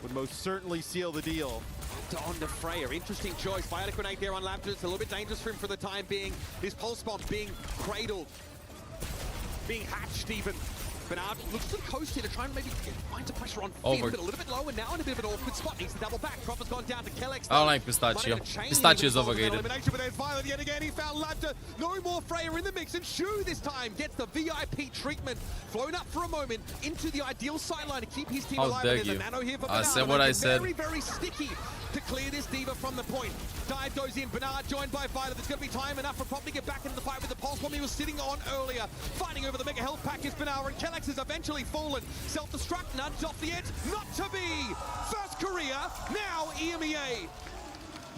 would most certainly seal the deal. On to Freya, interesting choice. Biotic Grenade there on Labdo. It's a little bit dangerous for him for the time being. His Pulse Bomb being cradled, being hatched even. Bernard looks to the coast here to try and maybe find some pressure on Finn, but a little bit low and now in a bit of an awkward spot. Needs to double back. Proper's gone down to Kellex. I don't like Pistachio. Pistachio's overrated. But there's Violet yet again. He found Labdo. No more Freya in the mix, and Shu this time gets the VIP treatment. Flown up for a moment into the ideal sideline to keep his team alive. And there's a nano here for Bernard. I said what I said. Very, very sticky to clear this Diva from the point. Dive goes in. Bernard joined by Violet. There's going to be time enough for Prop to get back into the fight with the Pulse Bomb he was sitting on earlier. Fighting over the Mega Health Pack is Bernard, and Kellex is eventually fallen. Self-destruct, nudged off the edge. Not to be! First Korea, now EMEA.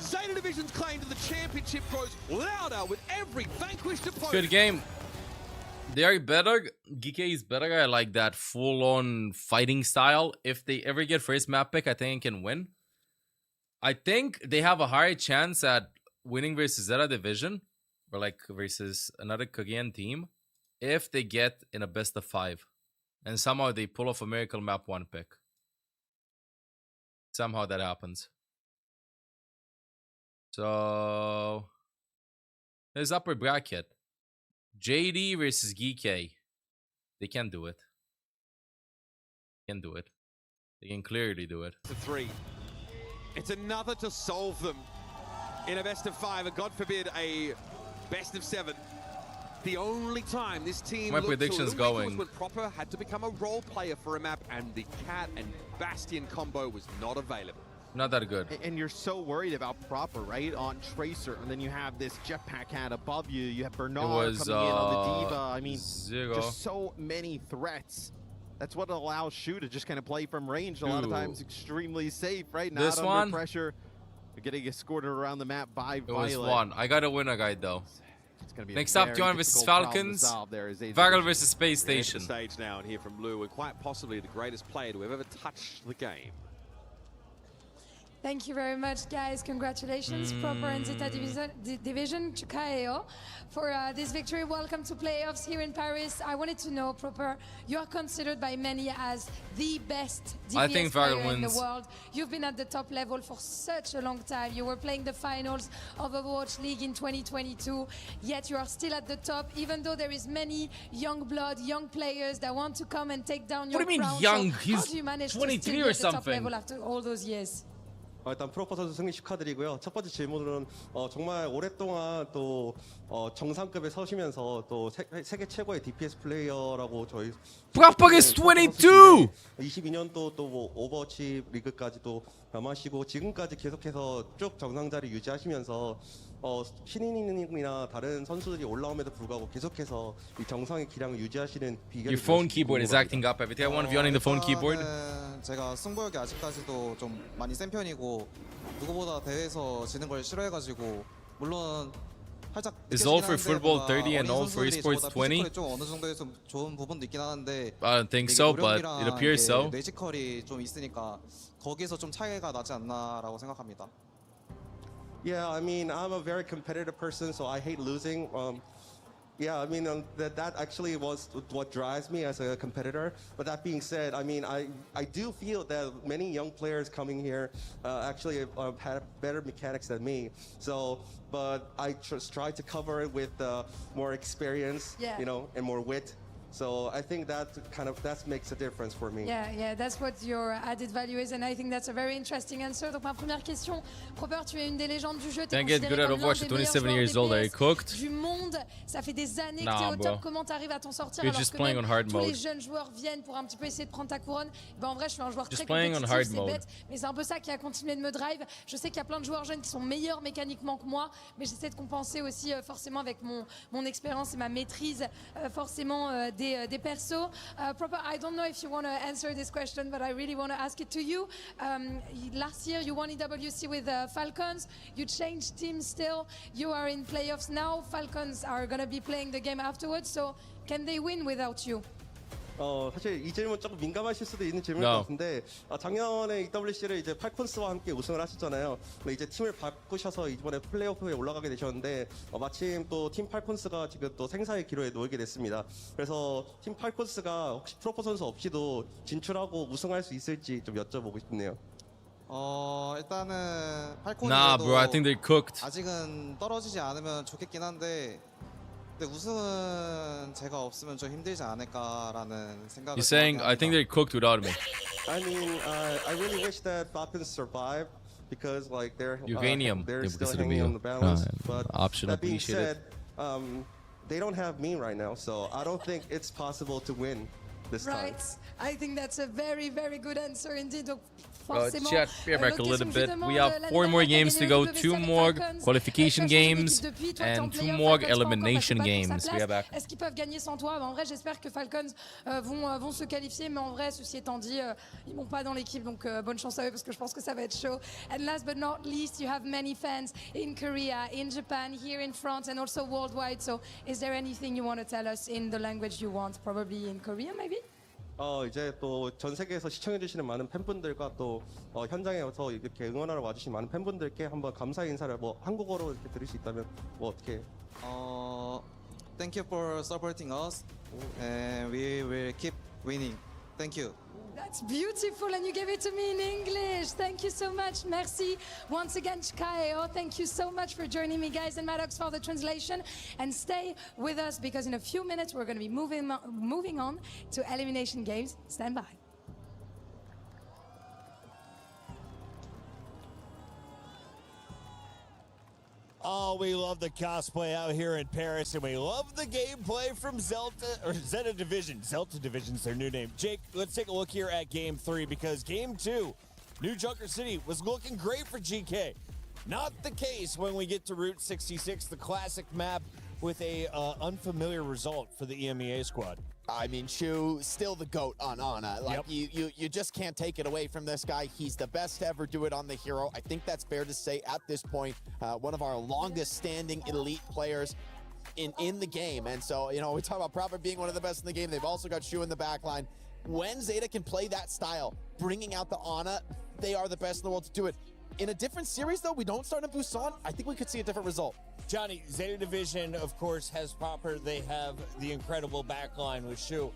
Zeta Division's claim to the championship grows louder with every vanquished opponent. Good game. They are better. GK is better. I like that full-on fighting style. If they ever get first map pick, I think I can win. I think they have a higher chance at winning versus Zeta Division, or like versus another Korean team, if they get in a best of 5. And somehow they pull off a miracle map 1 pick. Somehow that happens. So there's upper bracket. JD versus GK. They can do it. They can do it. They can clearly do it. To 3. It's another to solve them in a best of 5, and God forbid a best of 7. The only time this team My prediction's going. was when Proper had to become a role player for a map, and the Cat and Bastion combo was not available. Not that good. And you're so worried about Proper, right? On Tracer, and then you have this Jetpack Cat above you. You have Bernard coming in on the Diva. I mean, just so many threats. That's what allows Shu to just kind of play from range. A lot of times extremely safe, right? Not under pressure. You're getting escorted around the map by Violet. It was 1. I got a winner guide though. Next up, Johan versus Falcons. Varel versus Space Station. Stage now and hear from Lou, and quite possibly the greatest player to have ever touched the game. Thank you very much, guys. Congratulations, Proper and Zeta Division, 축하해요, for this victory. Welcome to playoffs here in Paris. I wanted to know, Proper, you are considered by many as the best DPS player in the world. You've been at the top level for such a long time. You were playing the finals of Overwatch League in 2022, yet you are still at the top, even though there is many young blood, young players that want to come and take down your crown. What do you mean young? So He's how do you manage 23 to still or be at the top something. level after all those years? 일단 프로퍼 선수 승리 축하드리고요. 첫 번째 질문은 정말 오랫동안 또 정상급에 서시면서 또 세계 최고의 DPS 플레이어라고 저희 Proper is 22. 22년도 또 뭐 오버워치 리그까지도 겸하시고 지금까지 계속해서 쭉 정상 자리 유지하시면서 신인이나 다른 선수들이 올라옴에도 불구하고 계속해서 이 정상의 기량을 유지하시는 비결이 Your phone keyboard is acting up every time. One of you on the phone keyboard. 제가 승부욕이 아직까지도 좀 많이 센 편이고 누구보다 대회에서 지는 걸 싫어해가지고 물론 살짝 Is all for football 30 and all for esports 20? 좀 어느 정도에서 좋은 부분도 있긴 하는데 I don't think so, but it appears so. 뇌지컬이 좀 있으니까 거기서 좀 차이가 나지 않나라고 생각합니다. Yeah, I mean, I'm a very competitive person, so I hate losing. Yeah, I mean, that actually was what drives me as a competitor. But that being said, I mean, I do feel that many young players coming here actually had better mechanics than me. So, but I just try to cover it with more experience, you know, and more wit. So I think that makes a difference for me. Yeah, that's what your added value is, and I think that's a very interesting answer. Donc ma première question, Proper, tu es une des légendes du jeu. Can't get good at Overwatch at 27 years old. Are you cooked? Du monde, ça fait des années que tu es au top. Comment tu arrives à t'en sortir alors just que playing même on hard tous mode. les jeunes joueurs viennent pour un petit peu essayer de prendre ta couronne? Ben en vrai, je suis un joueur Just très playing on compétitif, hard c'est mode. bête, mais c'est un peu ça qui a continué de me drive. Je sais qu'il y a plein de joueurs jeunes qui sont meilleurs mécaniquement que moi, mais j'essaie de compenser aussi forcément avec mon expérience et ma maîtrise forcément des persos. Proper, I don't know if you want to answer this question, but I really want to ask it to you. Last year, you won EWC with Falcons. You changed teams still. You are in playoffs now. Falcons are going to be playing the game afterwards. So can they win without you? 사실 이 질문 조금 민감하실 수도 있는 질문일 것 같은데 작년에 EWC를 이제 팔콘스와 함께 우승을 하셨잖아요. 근데 이제 팀을 바꾸셔서 이번에 플레이오프에 올라가게 되셨는데 마침 또 팀 팔콘스가 지금 또 생사의 기로에 놓이게 됐습니다. 그래서 팀 팔콘스가 혹시 프로퍼 선수 없이도 진출하고 우승할 수 있을지 좀 여쭤보고 싶네요. 일단은 팔콘이 Nah, bro, I think they're cooked. 아직은 떨어지지 않으면 좋겠긴 한데. 근데 우승은 제가 없으면 좀 힘들지 않을까라는 생각을. He's saying, I think they're cooked without me. I mean, I really wish that Falcons survive because like they're still hanging on the balance. But that being said, they don't have me right now, so I don't think it's possible to win this time. Right. I think that's a very, very good answer indeed. Chat, bear back a little bit. We have 4 more games to go, 2 more qualification games, and 2 more elimination games. We are back. Est-ce qu'ils peuvent gagner sans toi? En vrai, j'espère que Falcons vont se qualifier, mais en vrai, ceci étant dit, ils vont pas dans l'équipe, donc bonne chance à eux parce que je pense que ça va être chaud. And last but not least, you have many fans in Korea, in Japan, here in France, and also worldwide. So, is there anything you want to tell us in the language you want? Probably in Korean, maybe? 이제 또 전 세계에서 시청해주시는 많은 팬분들과 또 현장에서 이렇게 응원하러 와주신 많은 팬분들께 한번 감사의 인사를 뭐 한국어로 이렇게 드릴 수 있다면 뭐 어떻게? Thank you for supporting us, and we will keep winning. Thank you. That's beautiful, and you gave it to me in English. Thank you so much. Merci. Once again, Chikaeo, thank you so much for joining me, guys, and Maddox for the translation. And stay with us because in a few minutes we're going to be moving on to elimination games. Stand by. Oh, we love the cosplay out here in Paris, and we love the gameplay from Zeta Division. Zelta Division's their new name. Jake, let's take a look here at Game 3, because Game 2, New Junker City, was looking great for GK. Not the case when we get to Route 66, the classic map, with a unfamiliar result for the EMEA squad. I mean, Shu, still the GOAT on Ana. Like, you just can't take it away from this guy. He's the best to ever do it on the hero. I think that's fair to say at this point. One of our longest standing elite players in the game. And so, you know, we talk about Proper being one of the best in the game. They've also got Shu in the back line. When Zeta can play that style, bringing out the Ana, they are the best in the world to do it. In a different series, though, we don't start in Busan, I think we could see a different result. Johnny, Zeta Division, of course, has Proper. They have the incredible backline with Shu.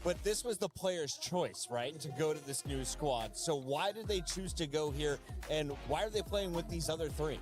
But this was the player's choice, right, to go to this new squad. So why did they choose to go here, and why are they playing with these other 3?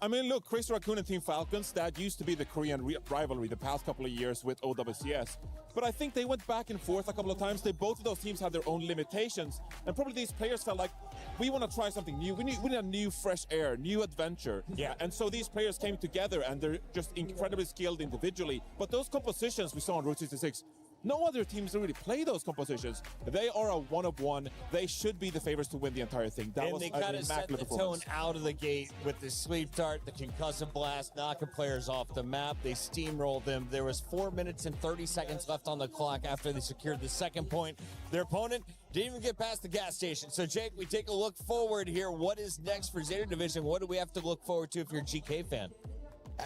I mean, look, Chris Raccoon and Team Falcons, that used to be the Korean rivalry the past couple of years with OWCS. But I think they went back and forth a couple of times. Both of those teams had their own limitations. And probably these players felt like, we want to try something new. We need a new fresh air, new adventure. Yeah. And so these players came together, and they're just incredibly skilled individually. But those compositions we saw on Route 66, no other teams really play those compositions. They are a one-of-one. They should be the favorites to win the entire thing. That and was they an kind of set the tone out of the gate with the sweep dart, the concussive blast, knocking players off the map. They steamrolled them. There was 4 minutes and 30 seconds left on the clock after they secured the second point. Their opponent didn't even get past the gas station. So, Jake, we take a look forward here. What is next for Zeta Division? What do we have to look forward to if you're a GK fan?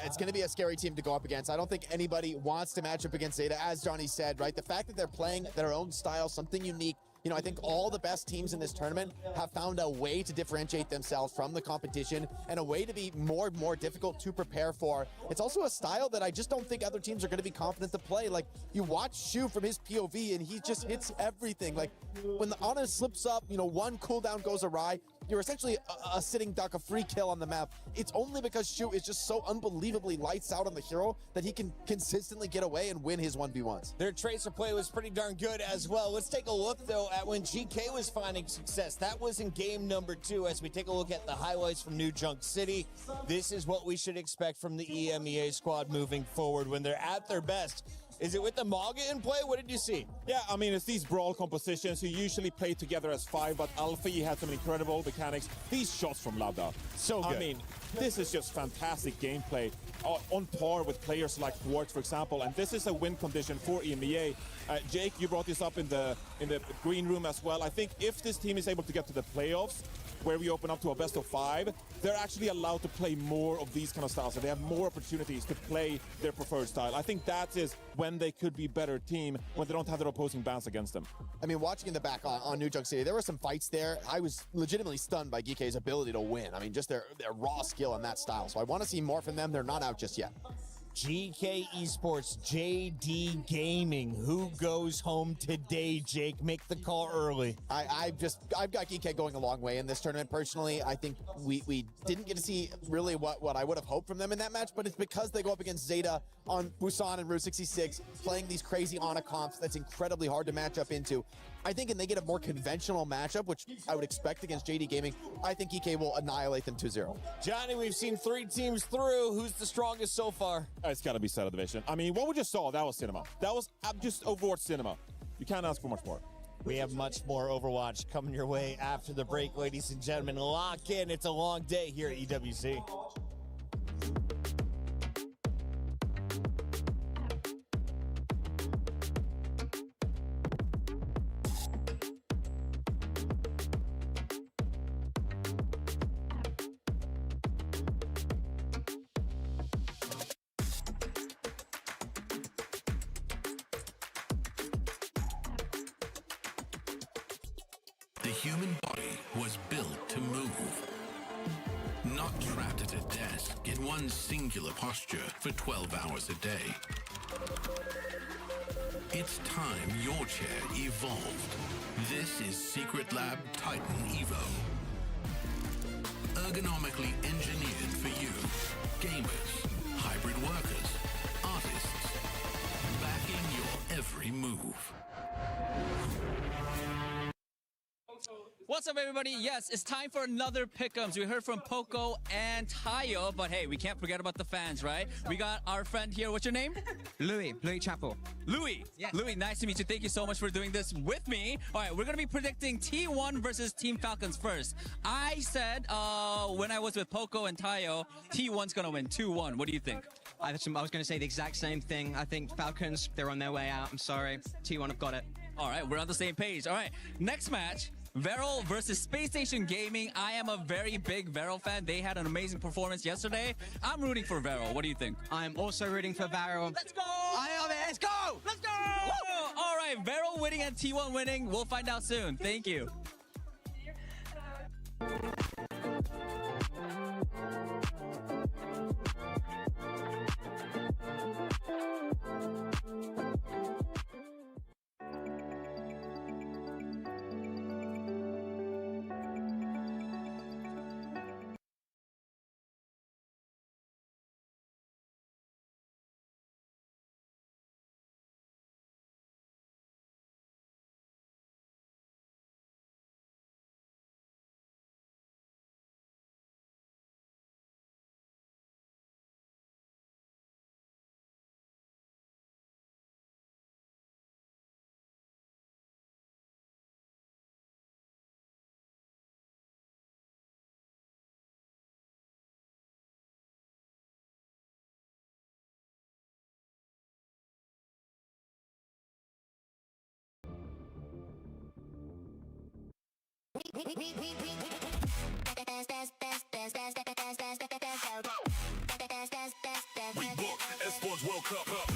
It's going to be a scary team to go up against. I don't think anybody wants to match up against Zeta, as Johnny said, right? The fact that they're playing their own style, something unique, You know, I think all the best teams in this tournament have found a way to differentiate themselves from the competition and a way to be more and more difficult to prepare for. It's also a style that I just don't think other teams are going to be confident to play. Like, you watch Shu from his POV and he just hits everything. Like, when the Ana slips up, you know, one cooldown goes awry, you're essentially a sitting duck, a free kill on the map. It's only because Shu is just so unbelievably lights out on the hero that he can consistently get away and win his 1v1s. Their tracer play was pretty darn good as well. Let's take a look, though, at when GK was finding success. That was in game number 2. As we take a look at the highlights from New Junk City, this is what we should expect from the EMEA squad moving forward when they're at their best. Is it with the Maga in play? What did you see? Yeah, I mean, it's these brawl compositions who usually play together as 5, but Alfie had some incredible mechanics. These shots from Lada. So good. I mean, this is just fantastic gameplay on par with players like Quartz, for example, and this is a win condition for EMEA. Jake, you brought this up in the green room as well. I think if this team is able to get to the playoffs, where we open up to a best of 5, they're actually allowed to play more of these kind of styles, and they have more opportunities to play their preferred style. I think that is when they could be better team, when they don't have their opposing bans against them. I mean, watching in the back on New Junk City, there were some fights there. I was legitimately stunned by GK's ability to win. I mean, just their raw skill in that style. So I want to see more from them. They're not out just yet. GK Esports, JD Gaming. Who goes home today, Jake? Make the call early. I've got GK going a long way in this tournament. Personally, I think we didn't get to see really what I would have hoped from them in that match, but it's because they go up against Zeta on Busan and Route 66, playing these crazy Ana comps that's incredibly hard to match up into. I think, and they get a more conventional matchup, which I would expect against JD Gaming, I think EK will annihilate them 2-0. Johnny, we've seen 3 teams through. Who's the strongest so far? It's got to be Zeta Division. I mean, what we just saw, that was cinema. That was just Overwatch cinema. You can't ask for much more. We have much more Overwatch coming your way after the break, ladies and gentlemen. Lock in. It's a long day here at EWC. The human body was built to move, not trapped at a desk in one singular posture for 12 hours a day. It's time your chair evolved. This is Secret Lab Titan Evo. Ergonomically engineered for you, gamers, hybrid workers, artists, backing your every move. What's up, everybody? Yes, it's time for another pick'ems. We heard from Poco and Tayo, but hey, we can't forget about the fans, right? We got our friend here. What's your name? Louis Chapo. Louis. Yes. Louis, nice to meet you. Thank you so much for doing this with me. All right, we're going to be predicting T1 versus Team Falcons first. I said when I was with Poco and Tayo, T1's going to win 2-1. What do you think? I was going to say the exact same thing. I think Falcons, they're on their way out. I'm sorry. T1 have got it. All right, we're on the same page. All right, next match. Veryl versus Space Station Gaming. I am a very big Veryl fan. They had an amazing performance yesterday. I'm rooting for Veryl. What do you think? I'm also rooting for Veryl. Let's go! I love it. Let's go! Let's go! Woo! All right, Veryl winning and T1 winning. We'll find out soon. Thank you. We book Esports World Cup up.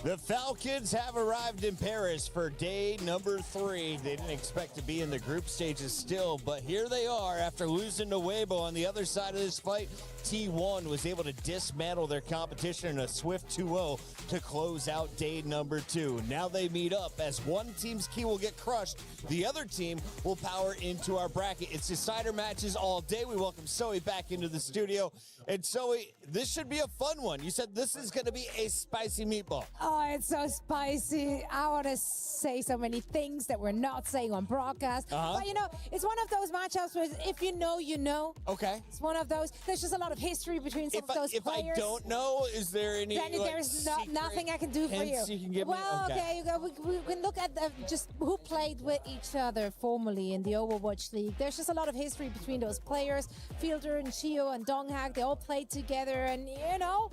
The Falcons have arrived in Paris for day number 3. They didn't expect to be in the group stages still, but here they are after losing to Weibo. On the other side of this fight, T1 was able to dismantle their competition in a swift 2-0 to close out day number 2. Now they meet up as one team's key will get crushed. The other team will power into our bracket. It's decider matches all day. We welcome Zoe back into the studio. And Zoe, this should be a fun one. You said this is going to be a spicy meatball. Oh, it's so spicy. I want to say so many things that we're not saying on broadcast. But, you know, it's one of those matchups where if you know, you know. Okay. It's one of those. There's just a lot of history between some of those players. If I don't know, is there any Then there's nothing I can do for you. You can give well, me? okay, we can look at just who played with each other formerly in the Overwatch League. There's just a lot of history between those players. Fielder and Chio and Donghak, they all played together, and you know,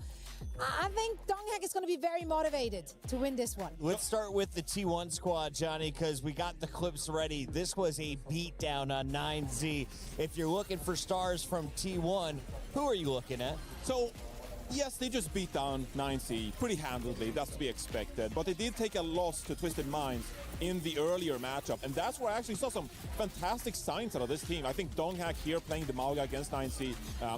I think Donghak is going to be very motivated to win this one. Let's start with the T1 squad, Johnny, because we got the clips ready. This was a beatdown on 9Z. If you're looking for stars from T1, who are you looking at? So, yes, they just beat down 9C pretty handily. That's to be expected. But they did take a loss to Twisted Minds in the earlier matchup, and that's where I actually saw some fantastic signs out of this team. I think Donghak here playing the Mauga against 9C,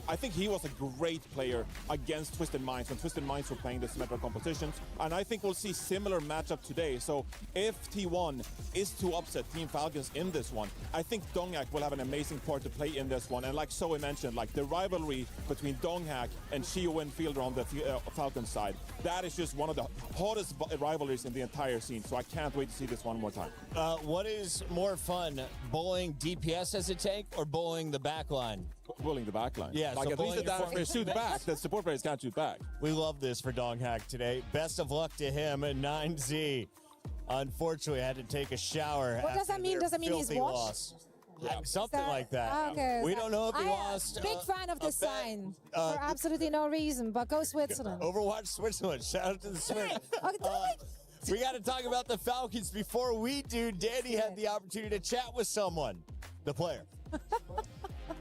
I think he was a great player against Twisted Minds when Twisted Minds were playing the symmetrical competitions, and I think we'll see similar matchup today. So if T1 is to upset Team Falcons in this one, I think Donghak will have an amazing part to play in this one. And like Zoe mentioned, like the rivalry between Donghak and Chio and Fielder on the Falcons side, that is just one of the hottest rivalries in the entire scene. So I can't wait to see this one more time. What is more fun, bowling DPS as a tank or bowling the backline? Bowling the backline. Yeah, like so at least the damage players shoot back. The support players can't shoot back. We love this for Donghak today. Best of luck to him at 9Z. Unfortunately, I had to take a shower. What does that mean? Does that mean he's washed? Loss. Yeah, something like that. Okay, we don't know if he lost. Big fan of this sign for absolutely no reason, but go Switzerland. Overwatch Switzerland. Shout out to the Swiss. We got to talk about the Falcons. Before we do, Danny had the opportunity to chat with someone, the player.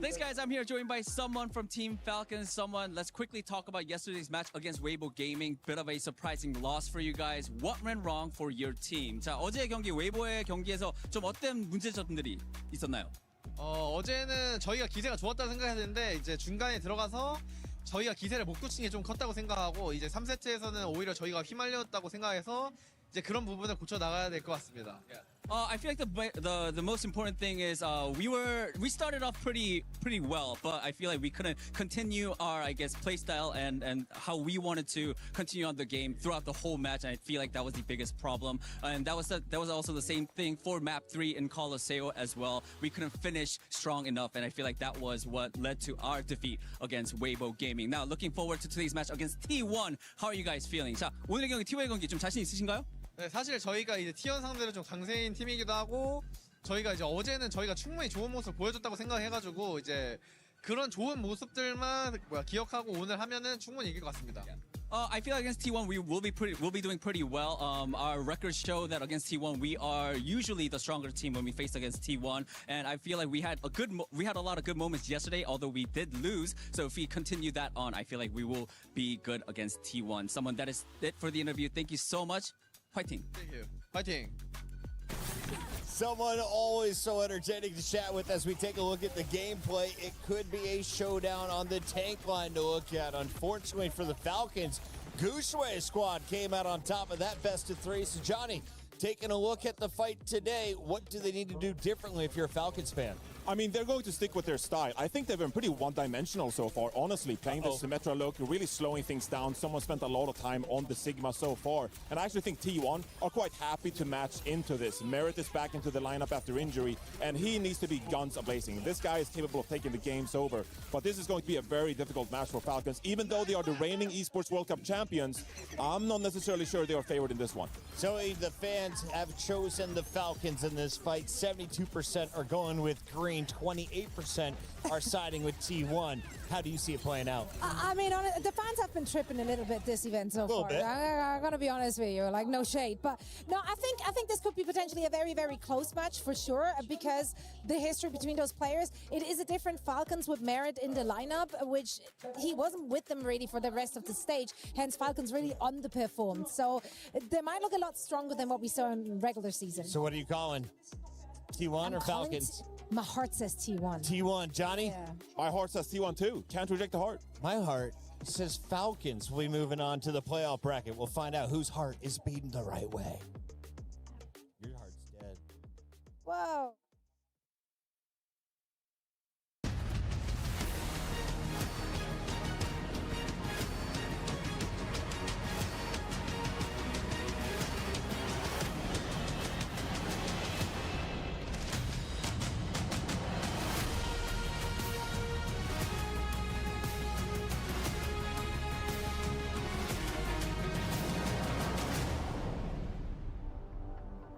Thanks, guys. I'm here joined by someone from Team Falcons. Let's quickly talk about yesterday's match against Weibo Gaming. Bit of a surprising loss for you guys. What went wrong for your team? 자, 어제 경기 웨이보의 경기에서 좀 어떤 문제점들이 있었나요? 어제는 저희가 기세가 좋았다고 생각했는데 이제 중간에 들어가서 저희가 기세를 못 굳힌 게 좀 컸다고 생각하고 이제 3세트에서는 오히려 저희가 휘말렸다고 생각해서 이제 그런 부분을 고쳐 나가야 될 것 같습니다. I feel like the most important thing is we started off pretty well, but I feel like we couldn't continue our play style and how we wanted to continue on the game throughout the whole match. And I feel like that was the biggest problem, and that was also the same thing for map 3 in Colosseo as well. We couldn't finish strong enough, and I feel like that was what led to our defeat against Weibo Gaming. Now, looking forward to today's match against T1. How are you guys feeling? 자, 오늘의 경기 T1의 경기 좀 자신 있으신가요? 네, 사실 저희가 이제 T1 상대로 좀 강세인 팀이기도 하고 저희가 이제 어제는 저희가 충분히 좋은 모습을 보여줬다고 생각해가지고 이제 그런 좋은 모습들만 기억하고 오늘 하면은 충분히 이길 것 같습니다. I feel like against T1 we'll be doing pretty well. Our records show that against T1 we are usually the stronger team when we face against T1, and I feel like we had a lot of good moments yesterday, although we did lose. So if we continue that on, I feel like we will be good against T1. Someone, that is it for the interview. Thank you so much. Fighting. Thank you. Fighting. Someone always so entertaining to chat with as we take a look at the gameplay. It could be a showdown on the tank line to look at. Unfortunately for the Falcons, Gooshway squad came out on top of that best of 3. So Johnny, taking a look at the fight today, what do they need to do differently if you're a Falcons fan? I mean, they're going to stick with their style. I think they've been pretty one-dimensional so far, honestly, playing the Symmetra look, really slowing things down. Someone spent a lot of time on the Sigma so far, and I actually think T1 are quite happy to match into this. Merit is back into the lineup after injury, and he needs to be guns a-blazing. This guy is capable of taking the games over, but this is going to be a very difficult match for Falcons. Even though they are the reigning Esports World Cup champions, I'm not necessarily sure they are favored in this one. So the fans have chosen the Falcons in this fight. 72% are going with green. screen, 28% are siding with T1. How do you see it playing out? I mean, the fans have been tripping a little bit this event so far. Bit. I'm gonna be honest with you, like no shade, but no, I think this could be potentially a very, very close match for sure, because the history between those players. It is a different Falcons with Merit in the lineup, which he wasn't with them really for the rest of the stage. Hence, Falcons really underperformed. So they might look a lot stronger than what we saw in regular season. So what are you calling? T1 or Falcons? My heart says T1. T1, Johnny? Yeah. My heart says T1 too. Can't reject the heart. My heart says Falcons. We'll be moving on to the playoff bracket. We'll find out whose heart is beating the right way. Your heart's dead. Whoa.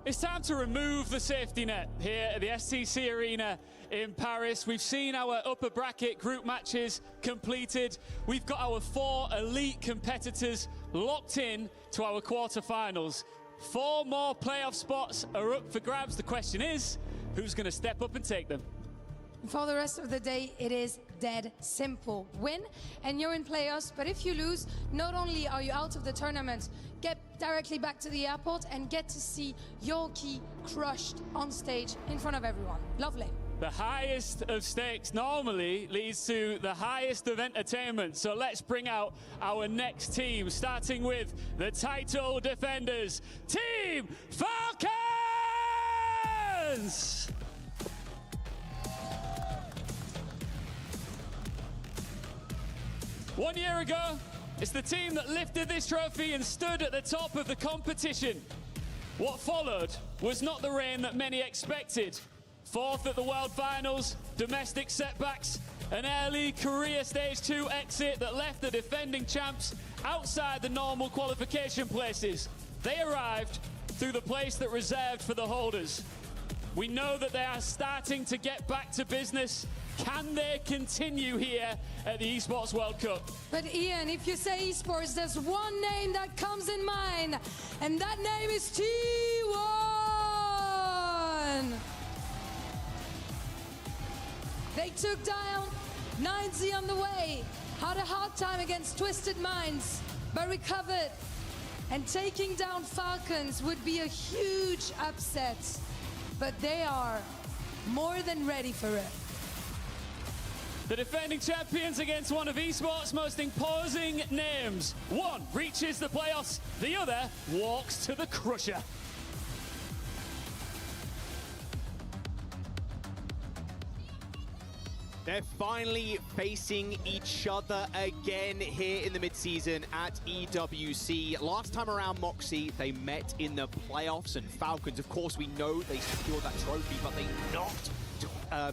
It's time to remove the safety net here at the STC Arena in Paris. We've seen our upper bracket group matches completed. We've got our 4 elite competitors locked in to our quarterfinals. 4 more playoff spots are up for grabs. The question is, who's going to step up and take them? For the rest of the day, it is dead simple. Win and you're in playoffs, but if you lose, not only are you out of the tournament, get directly back to the airport and get to see your key crushed on stage in front of everyone. Lovely. The highest of stakes normally leads to the highest of entertainment. So let's bring out our next team, starting with the title defenders, Team Falcons! One year ago, it's the team that lifted this trophy and stood at the top of the competition. What followed was not the reign that many expected. 4th at the World Finals, domestic setbacks, an early Korea Stage 2 exit that left the defending champs outside the normal qualification places. They arrived through the place that reserved for the holders. We know that they are starting to get back to business. Can they continue here at the Esports World Cup? But Ian, if you say esports, there's one name that comes in mind, and that name is T1! They took down 9Z on the way, had a hard time against Twisted Minds, but recovered. And taking down Falcons would be a huge upset, but they are more than ready for it. The defending champions against one of esports' most imposing names. One reaches the playoffs, the other walks to the crusher. They're finally facing each other again here in the midseason at EWC. Last time around, Moxie, they met in the playoffs, and Falcons, of course, we know they secured that trophy, but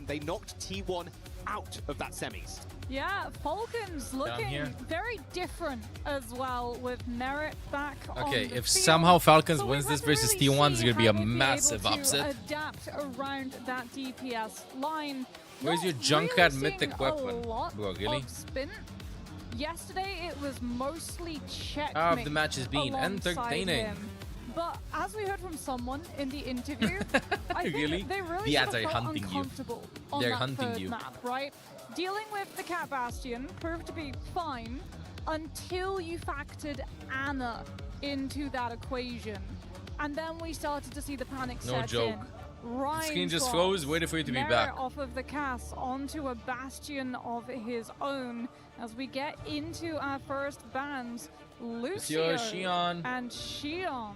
they knocked T1 out of that semis. Yeah, Falcons looking very different as well with Merit back on the Okay, if field. somehow Falcons So wins we've this had to versus really T1, it's see going to be a how they'd massive able to upset. Adapt around that DPS line. Where's Not your Junkrat really mythic seeing weapon? A lot Bro, really? of spin. Yesterday it was mostly checkmate. How have the matches been? alongside Entertaining. him. But as we heard from someone in the interview, I think Really? they really The sort ads of are felt hunting you. uncomfortable on They're that hunting third you. map, right? Dealing with the Cat Bastion proved to be fine until you factored Anna into that equation. And then we started to see the panic No set joke. in. Ryan Screen just drops froze, waiting for you to be Merit back. off of the cast onto a Bastion of his own as we get into our first bans. Lucio Xion. and Xion.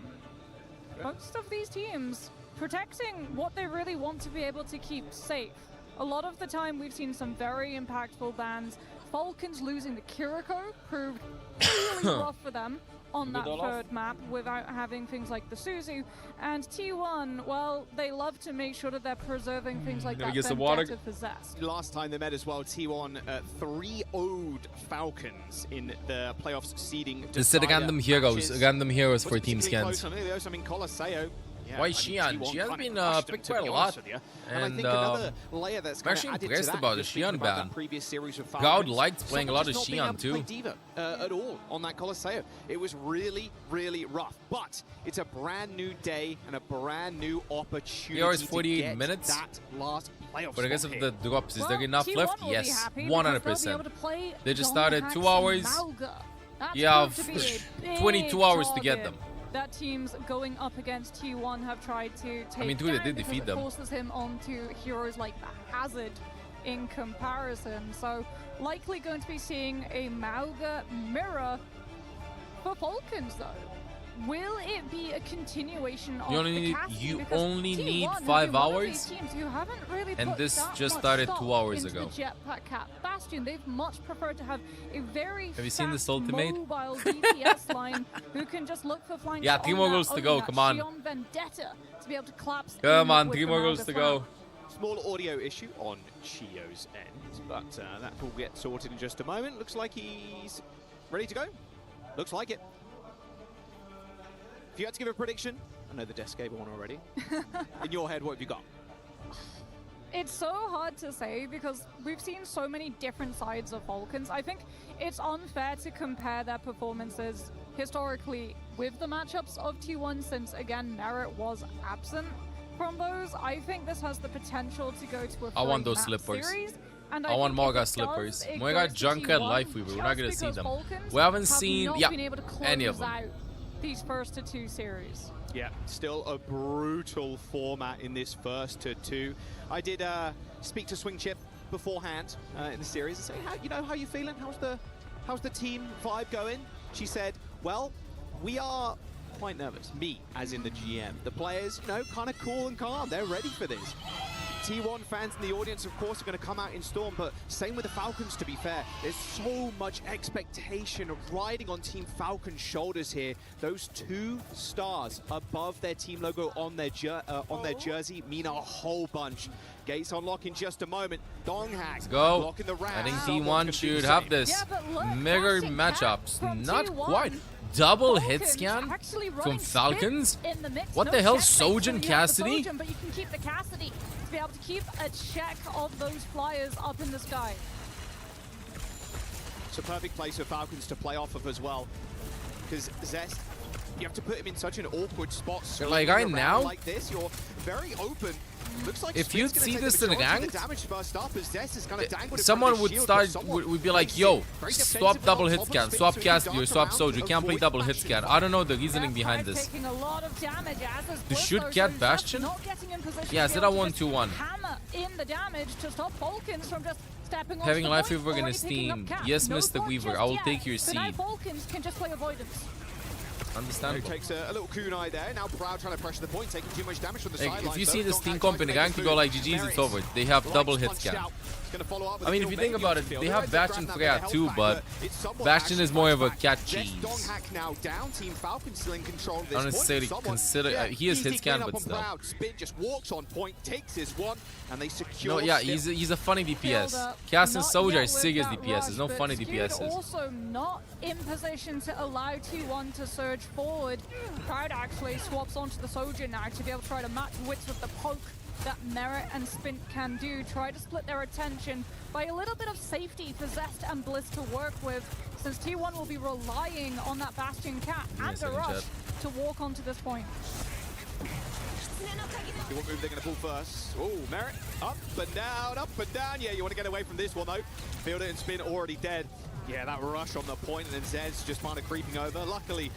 Most of these teams protecting what they really want to be able to keep safe. A lot of the time we've seen some very impactful bans. Falcons losing the Kiriko proved really rough for them on that third map without having things like the Suzu. And T1, well, they love to make sure that they're preserving things like that Vendetta possessed. Last time they met as well, T1 3-0'd Falcons in the playoffs seeding. This is a random heroes for team scans. I mean, Colosseo Yeah, Why I mean, Xi'an? T1 Xi'an's kinda been crushed picked them, to quite be a honest lot. with you. And I And think another layer that's I'm kinda actually added to impressed that, about the just thinking Xi'an about ban. that previous series with God Falcons, liked playing a lot of someone just not being Xi'an able to play too. Diva at all on that Colosseo. It was really, really rough. But it's a brand new day and a brand new opportunity Yours to 48 get minutes. that last playoff But I guess spot if here. the drops, is Well, there enough T1 left? will be Yes, happy 100%. because they'll be able to play They just John started Hacks 2 and hours. Mauga. That's You have proved to be a 22 big hours to get target them. That teams going up against T1 have tried to take I mean, dude, they down did because defeat it them. forces him onto heroes like the Hazard in comparison. So likely going to be seeing a Mauga mirror for Falcons though. Will it be a continuation of You only the need- casting? you Because only T1 need have 5 been one of hours, these teams who haven't really and put this that just much started stock 2 hours into ago. the Jetpack Cat Bastion. They've much preferred to have a very Have you seen this fast, ultimate? mobile DPS line who can just look for flanks. Yeah, 3 more goals to go, come on. Xion Vendetta to be able to collapse. Come in on, with 3 the more goals Mauga to flank. go. Small audio issue on Chio's end, but that will get sorted in just a moment. Looks like he's ready to go. Looks like it. If you had to give a prediction, I know the desk gave one already. In your head, what have you got? It's so hard to say because we've seen so many different sides of Falcons. I think it's unfair to compare their performances historically with the matchups of T1 since, again, Merit was absent from those. I think this has the potential to go to a I want those 3-map slippers. series, and I want think if Morga it slippers. does, it Morga goes to Junkrat T1 Life Weaver. We're not just gonna see because them. Falcons We haven't have seen not been able to any of close them. out these first to 2 series. Yeah, still a brutal format in this first to 2. I did speak to Swing Chip beforehand in the series and say, how you feeling? How's the team vibe going? She said, well, we are quite nervous. Me, as in the GM. The players, kind of cool and calm. They're ready for this. T1 fans in the audience, of course, are going to come out in storm, but same with the Falcons, to be fair. There's so much expectation riding on Team Falcon's shoulders here. Those 2 stars above their team logo on their jersey mean a whole bunch. Gates unlock in just a moment. Donghack Let's go. blocking the I round. think Someone's T1 gonna do should the have same. this. Yeah, but look, Mirror classic matchups. from Not T1. quite. Double hit Falcons scan actually from running Falcons? spins in the mix. What No the hell, check bait, so Sojin you have the Cassidy? Sojin, but you can keep the Cassidy to be able to keep a check of those flyers up in the sky. It's a perfect place for Falcons to play off of as well. Because Zest, you have to put him in such an awkward spot. Like, swinging right around now? like this, you're very open. Looks like If Spin's you'd gonna see take this the in majority of ranked, the damage first up, as Zest is kind of dangled in someone front of would his shield, start, but someone would be like, plays yo, it. Very swap defensive double on hit top of scan, Spin, swap so he can Cassidy, or dart swap around, Soldier. You can't play avoid double hit flashing scan. fire. I don't know the reasoning behind this. Taking a lot of damage as this To Blitz, shoot though, Cat so Bastion? Zest not getting in position Yeah, to Zed be able I to won just 2-1. hammer in the damage to stop Falcons from just stepping on Having the Life point, Weaver in already his picking up team. Cat. Yes, No Mr. thought Weaver, just I will yet, take your so now seed. Falcons can just play avoidance. Understandable. Takes a little kunai there. Now Proud trying to pressure the point, taking too much damage from the Like, sidelines. if you though. see this Donghack team trying comp to in make ranked, you go like GG's, it's over. They have double hit scan. I mean, if you think about it, they have Bastion Freya too, but Bastion is more of a cat cheese. Donghack now down. Team Falcon still in control of this I don't necessarily point. consider he is easy hit scan, cleanup but on still. Proud. Spin just walks on point, takes his one, and they secure. No, yeah, still. he's a funny DPS. Not Cass and yet Soldier are with sick as that DPS. rush, There's no but funny Skewed DPSs. also not in position to allow T1 to surge forward. Proud actually swaps onto the Soldier now to be able to try to match wits with the poke that Merit and Spint can do. Try to split their attention by a little bit of safety for Zest and Bliss to work with, since T1 will be relying on that Bastion Cat and the rush to walk onto this point. What move they're going to pull first? Oh, Merit, up and down. Yeah, you want to get away from this one, though. Field it and Spin already dead. Yeah, that rush on the point, and then Zed's just kind of creeping over. Luckily,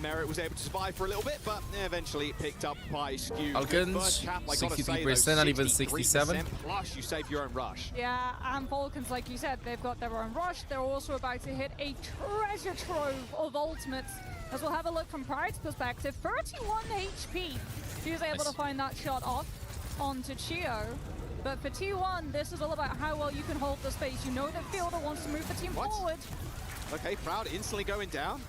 Merit was able to survive for a little bit, but eventually picked up by Skew. Falcons, 63%, not even 67. Plus, you save your own rush. Yeah, and Falcons, like you said, they've got their own rush. They're also about to hit a treasure trove of ultimates. As we'll have a look from Pride's perspective, 31 HP. He was able to find that shot off onto Chio. But for T1, this is all about how well you can hold the space. You know that Fielder wants to move the team forward. Okay, Proud instantly going down.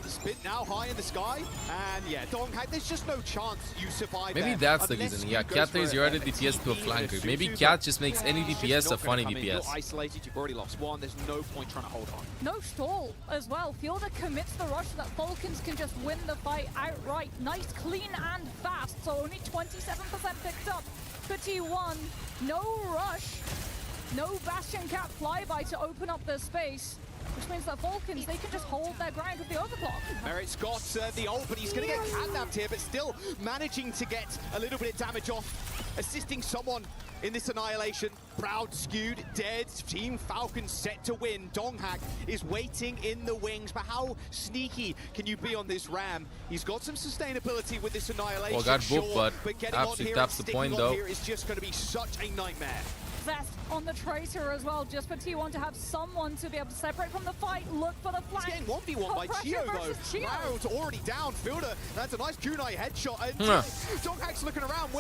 Spin now high in the sky, and yeah, Donghak, there's just no chance you survive. Maybe that's the reason. Yeah, Cat plays your other DPS to a flanker. Maybe Cat just makes any DPS a funny DPS. You're isolated, you've already lost one, there's no point trying to hold on. No stall as well. Fielder commits the rush so that Falcons can just win the fight outright. Nice, clean, and fast. So only 27% picked up for T1. No rush. No Bastion Cap flyby to open up the space, which means that Falcons, they can just hold their ground with the overclock. Merit's got the ult, but he's going to get catnapped here, but still managing to get a little bit of damage off, assisting someone in this annihilation. Proud, skewed, dead. Team Falcons set to win. Donghak is waiting in the wings, but how sneaky can you be on this Ram? He's got some sustainability with this annihilation. Well, got booked, sure, but getting on absolutely here taps and the point, sticking on though. here is just going to be such a nightmare. Zest on the Tracer as well, just for T1 to have someone to be able to separate from the fight, look for the flank. He's getting 1v1 by Chio, though. Proud's already down. Fielder, that's a nice kunai headshot. And Donghak's looking around,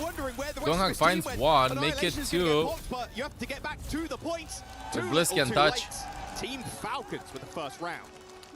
wondering where the rest Donghak of his team finds went. one, make it Annihilation's gonna get 2. blocked, but you have to get back to the point. The Too Bliss little, can too touch. late. Team Falcons with the first round.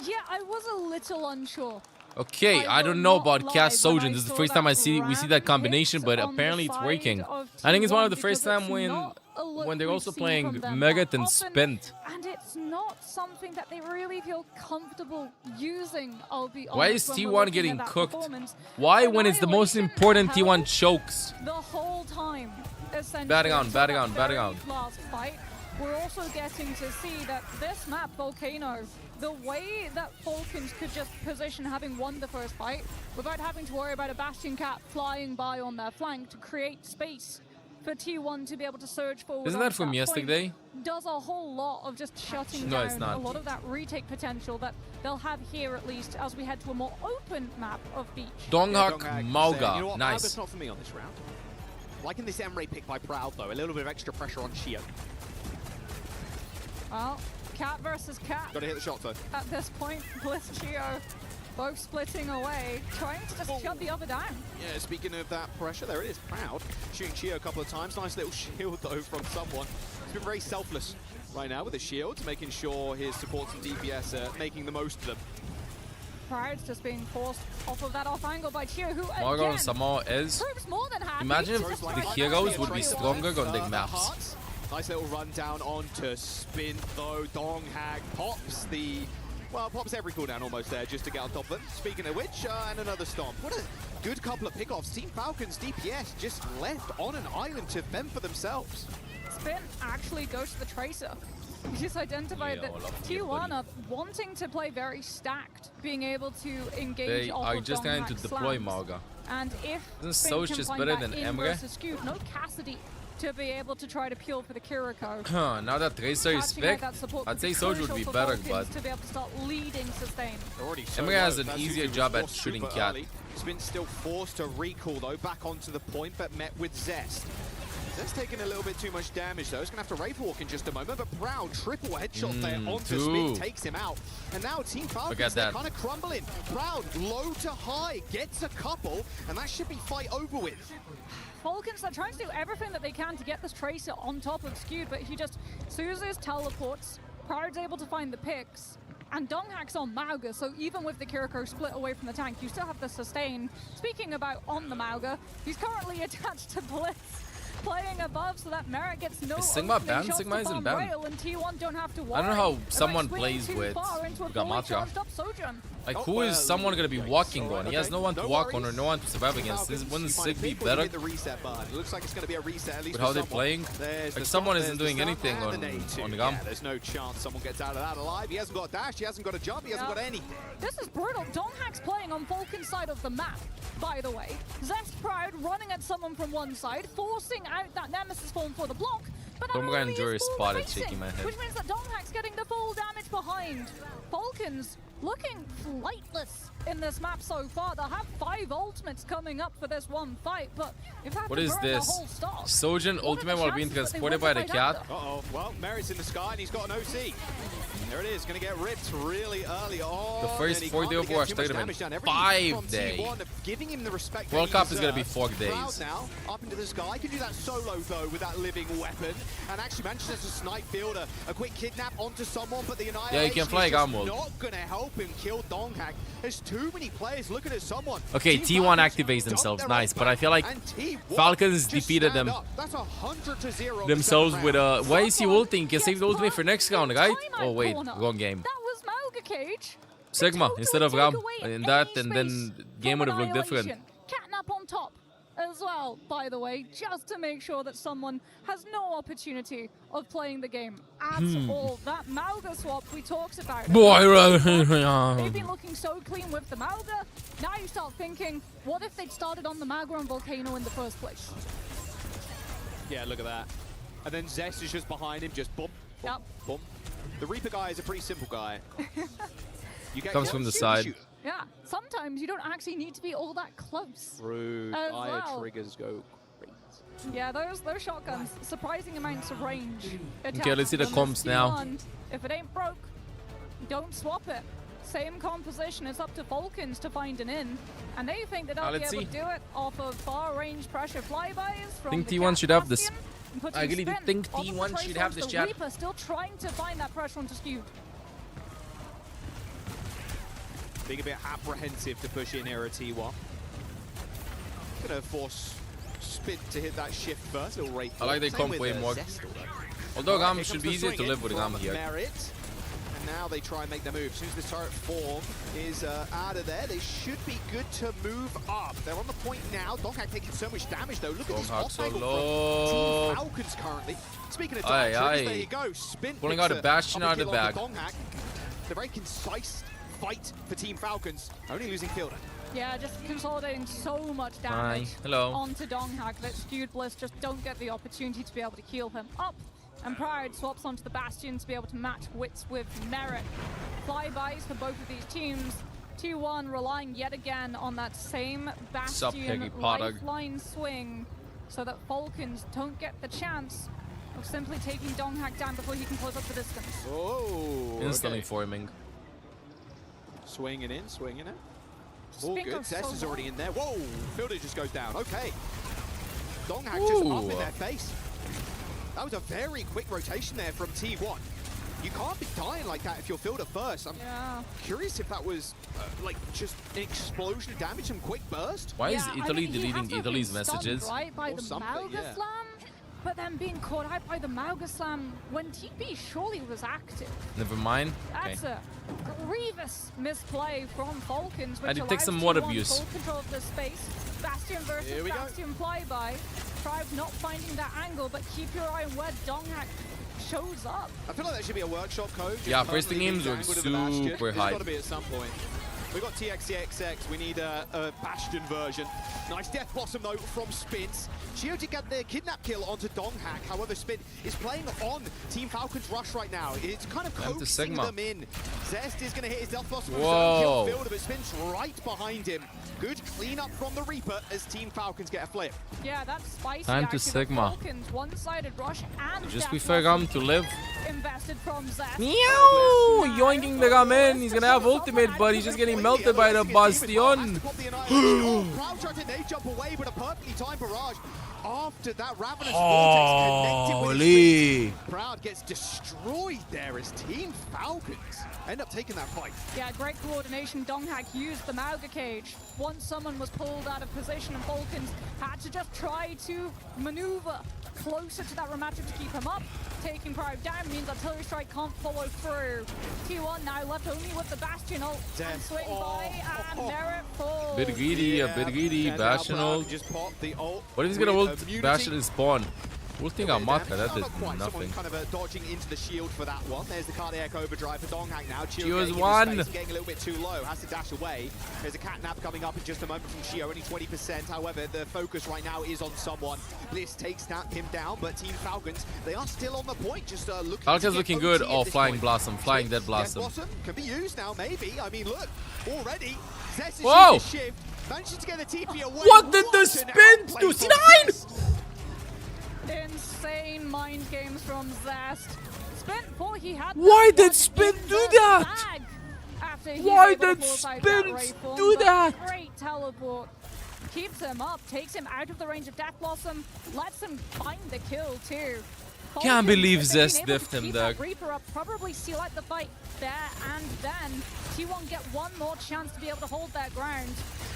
Yeah, I was a little unsure. Okay, I don't know about Cat Sojourn. This is the first time we see that combination, but apparently it's working. I think it's one of the first time when they're also playing Merit and Spent. And it's not something that they really feel comfortable using, I'll be honest. Why is when we're T1 looking getting at that cooked? performance. Why, when it's the most important, T1 chokes? The whole time, essentially. Batting on, until batting that on, batting very on. last fight. We're also getting to see that this map, Volcano, the way that Falcons could just position having won the first fight without having to worry about a Bastion Cat flying by on their flank to create space for T1 to be able to surge forward. Isn't that onto from yesterday? point, does a whole lot of just shutting No, down it's not. a lot of that retake potential that they'll have here, at least as we head to a more open map of Beach. Donghak Mauga, You know what? nice. Mauga's not for me on this round. Liking this Emre pick by Proud, though. A little bit of extra pressure on Chio. Well, Cat versus Cat. Got to hit the shot, though. At this point, Bliss Chio both splitting away, trying to just shut the other down. Yeah, speaking of that pressure, there it is. Proud shooting Chio a couple of times. Nice little shield, though, from someone. He's been very selfless right now with his shields, making sure his supports and DPS are making the most of them. Proud's just being forced off of that off angle by Chio, who Morgan again Samoa is. proves more than happy. Imagine if Just the right heroes now, would be stronger on the maps. Hearts. Nice little run down onto Spin, though. Donghak pops pops every cooldown almost there just to get on top of them. Speaking of which, and another stomp. What a good couple of pickoffs. Team Falcons DPS just left on an island to fend for themselves. Spin actually goes to the Tracer. We just identified that T1 are wanting to play very stacked, being able to engage They off are of just going to Donghak's deploy slams. Mauga. And if Isn't Spin Soch can just find better that than in Emre? versus Skewed, no Cassidy to be able to try to peel for the Kiriko. Now that Tracer is Catching out picked, that support I'd would say be Soch would crucial be for better, Falcons but to be able to start leading sustain. Already so Emre has low. an That easier Suzu job was at forced shooting super Cat. early. Spin still forced to recall, though, back onto the point, but met with Zest. Zest taking a little bit too much damage, though. He's going to have to Wraith Walk in just a moment, but Proud triple headshot there onto Spin, takes him out. And now Team Falcons, they're kind of crumbling. Proud, low to high, gets a couple, and that should be fight over with. Falcons are trying to do everything that they can to get this Tracer on top of Skewed, but he just, Suzu's teleports, Proud's able to find the picks, and Donghak's on Mauga, so even with the Kiriko split away from the tank, you still have the sustain. Speaking about on the Mauga, he's currently attached to Bliss, playing above so that Merit gets no Sigma opening banned? shots Sigma to isn't bomb banned. rail, and T1 don't have to worry I don't know how about someone swinging plays too with far into a fully Gamatria. charged up Sojourn. Like, who is someone going to be walking on? He has no one to walk on or no one to survive against. Wouldn't Sig be better? The reset button. It looks like it's going to be a reset, at least With how for they're someone. playing? There's Like, the someone stop, isn't there's doing the anything stop, on and the nade too. the gun. Yeah, there's no chance someone gets out of that alive. He hasn't got a dash, he hasn't got a jump, he hasn't got anything. This is brutal. Donghak's playing on Falcon's side of the map, by the way. Zest Proud running at someone from one side, forcing out that Nemesis form for the block. But Don't only enjoy is full spotted racing, shaking my head. which means that Donghak's getting the full damage behind. Falcons looking flightless in this map so far. They'll have 5 ultimates coming up for this one fight, but if that What is this? Sojourn ultimate while being transported by the cat? Uh-oh, well, Merit's in the sky and he's got an OC. There it is, going to get ripped really early on. The first 4 day Overwatch tournament, 5 day. Giving him the respect World that Cup he is going to be deserves. 4 Proud days. now, up into the sky. Can do that solo, though, with that living weapon. And actually manages to snipe Fielder. A quick kidnap onto someone, but the annihilation Yeah, you can fly is just Gamble. not going to help help him kill Donghak. There's too many players looking at someone. Okay, Team T1 Falcons activates dump themselves, their nice, own but I feel like back, and T1 Falcons just defeated stand them up. That's 100-0 themselves the with second a. Why is he ulting? He can save the ultimate for next round, right? Oh wait, wrong game. That was Mauga Cage. Sigma instead of Ram, away and that, any and then space game would have looked different. Annihilation. Catnap on top as well, by the way, just to make sure that someone has no opportunity of playing the game at all. That Mauga swap we talked about. They've been looking so clean with the Mauga. Now you start thinking, what if they'd started on the Mauga and Volcano in the first place? Yeah, look at that. And then Zest is just behind him, just boom, boom, boom. The Reaper guy is a pretty simple guy. You get Comes from the side. Yeah, sometimes you don't actually need to be all that close. Rude. As Fire well. triggers go great. Yeah, those shotguns, surprising amounts of range. Okay, let's see the comps now. If it ain't broke, don't swap it. Same composition, it's up to Falcons to find an in. And they think that they'll be let's able see. to do it off of far range pressure flybys from I think the T1 Cat should have this. Bastion and putting I really spin think off of the T1 Tracer should have onto this, the chat. Reaper still trying to find that pressure onto Skewed. Being a bit apprehensive to push in here at T1. Gonna force Spin to hit that shift first. Little rate. I like they comp way more. Although Ram should be easier to live with Ram here. Merit. And now they try and make the move. As soon as the turret form is out of there, they should be good to move up. They're on the point now. Donghak taking so much damage though. Look at this off angle from Team Falcons currently. Speaking of damage, there you go. Spin pulling out a Bastion out of the bag. The very concise fight for Team Falcons. Only losing Fielder. Yeah, just consolidating so much damage onto Donghak that Skewed Bliss just don't get the opportunity to be able to heal him up. And Pride swaps onto the Bastion to be able to match wits with Merit. Flybys for both of these teams. T1 relying yet again on that same Bastion lifeline swing so that Falcons don't get the chance of simply taking Donghak down before he can close up the distance. Oh, instantly forming. Swinging in, swinging in. All good. Zest is already in there. Whoa! Fielder just goes down. Okay. Donghak just up in their face. That was a very quick rotation there from T1. You can't be dying like that if you're Fielder first. I'm curious if that was like just an explosion of damage, some quick burst. Why is Italy deleting Italy's messages? Right by the Mauga Slam, but then being caught out by the Mauga Slam when TP surely was active. Never mind. That's a grievous misplay from Falcons, which And it allows takes some water T1 abuse. full control of this space. Bastion versus Bastion flyby. Tribe not finding that angle, but keep your eye on where Donghak shows up. I feel like that should be a workshop code. Yeah, first games were super high. It's got to be at some point. We've got TXCXX, we need a Bastion version. Nice Death Blossom though from Spins. Shio did get the kidnap kill onto Donghak, however Spin is playing on Team Falcon's rush right now. It's kind of coaxing them in. Zest is going to hit his Death Blossom from kill Fielder, but Spin's right behind him. Good cleanup from the Reaper as Team Falcons get a flip. Yeah, that's spicy. Time to actually. Sigma. Falcons, one-sided rush and Just prefer Ram to live. invested from Zest. Meow! Yoinking the Ram in. He's gonna have ultimate, but he's just getting melted by the Bastion. Proud tried to nade jump away, but a perfectly timed barrage. After that, Ravenous Vortex connected with his Proud gets destroyed there as Team Falcons end up taking that fight. Yeah, great coordination. Donghak used the Mauga cage. Once someone was pulled out of position and Falcons had to just try to maneuver closer to that Ramatric to keep him up. Taking Pride down means Artillery Strike can't follow through. T1 now left only with the Bastion ult and swing by and Merit falls. Bit greedy, Bastion ult. Just pop the ult. What if he's gonna ult Bastion and spawn? Ulting our Maka, that did Someone nothing. kind of dodging into the shield for that one. There's the cardiac overdrive for Donghak now. Shio's getting a little bit too low, has to dash away. There's a catnap coming up in just a moment from Shio, only 20%. However, the focus right now is on someone. Bliss takes him down, but Team Falcons, they are still on the point, just looking Falcons looking good. Oh, Flying Blossom, Flying Dead Blossom. Blossom can be used now, maybe. I mean, look, already. Zest is Whoa! using the shift, manages to get the TP away. What did the spin do? C9! Insane mind games from Zest. Spin thought he had. Why did Spin do that? Why did Spin do that? Great teleport. Keeps him up, takes him out of the range of Death Blossom, lets him find the kill too. Can't believe Falcons, Zest if they've been able diffed to him, keep Doug. that Reaper up, probably seal out the fight there and then. T1 get one more chance to be able to hold their ground.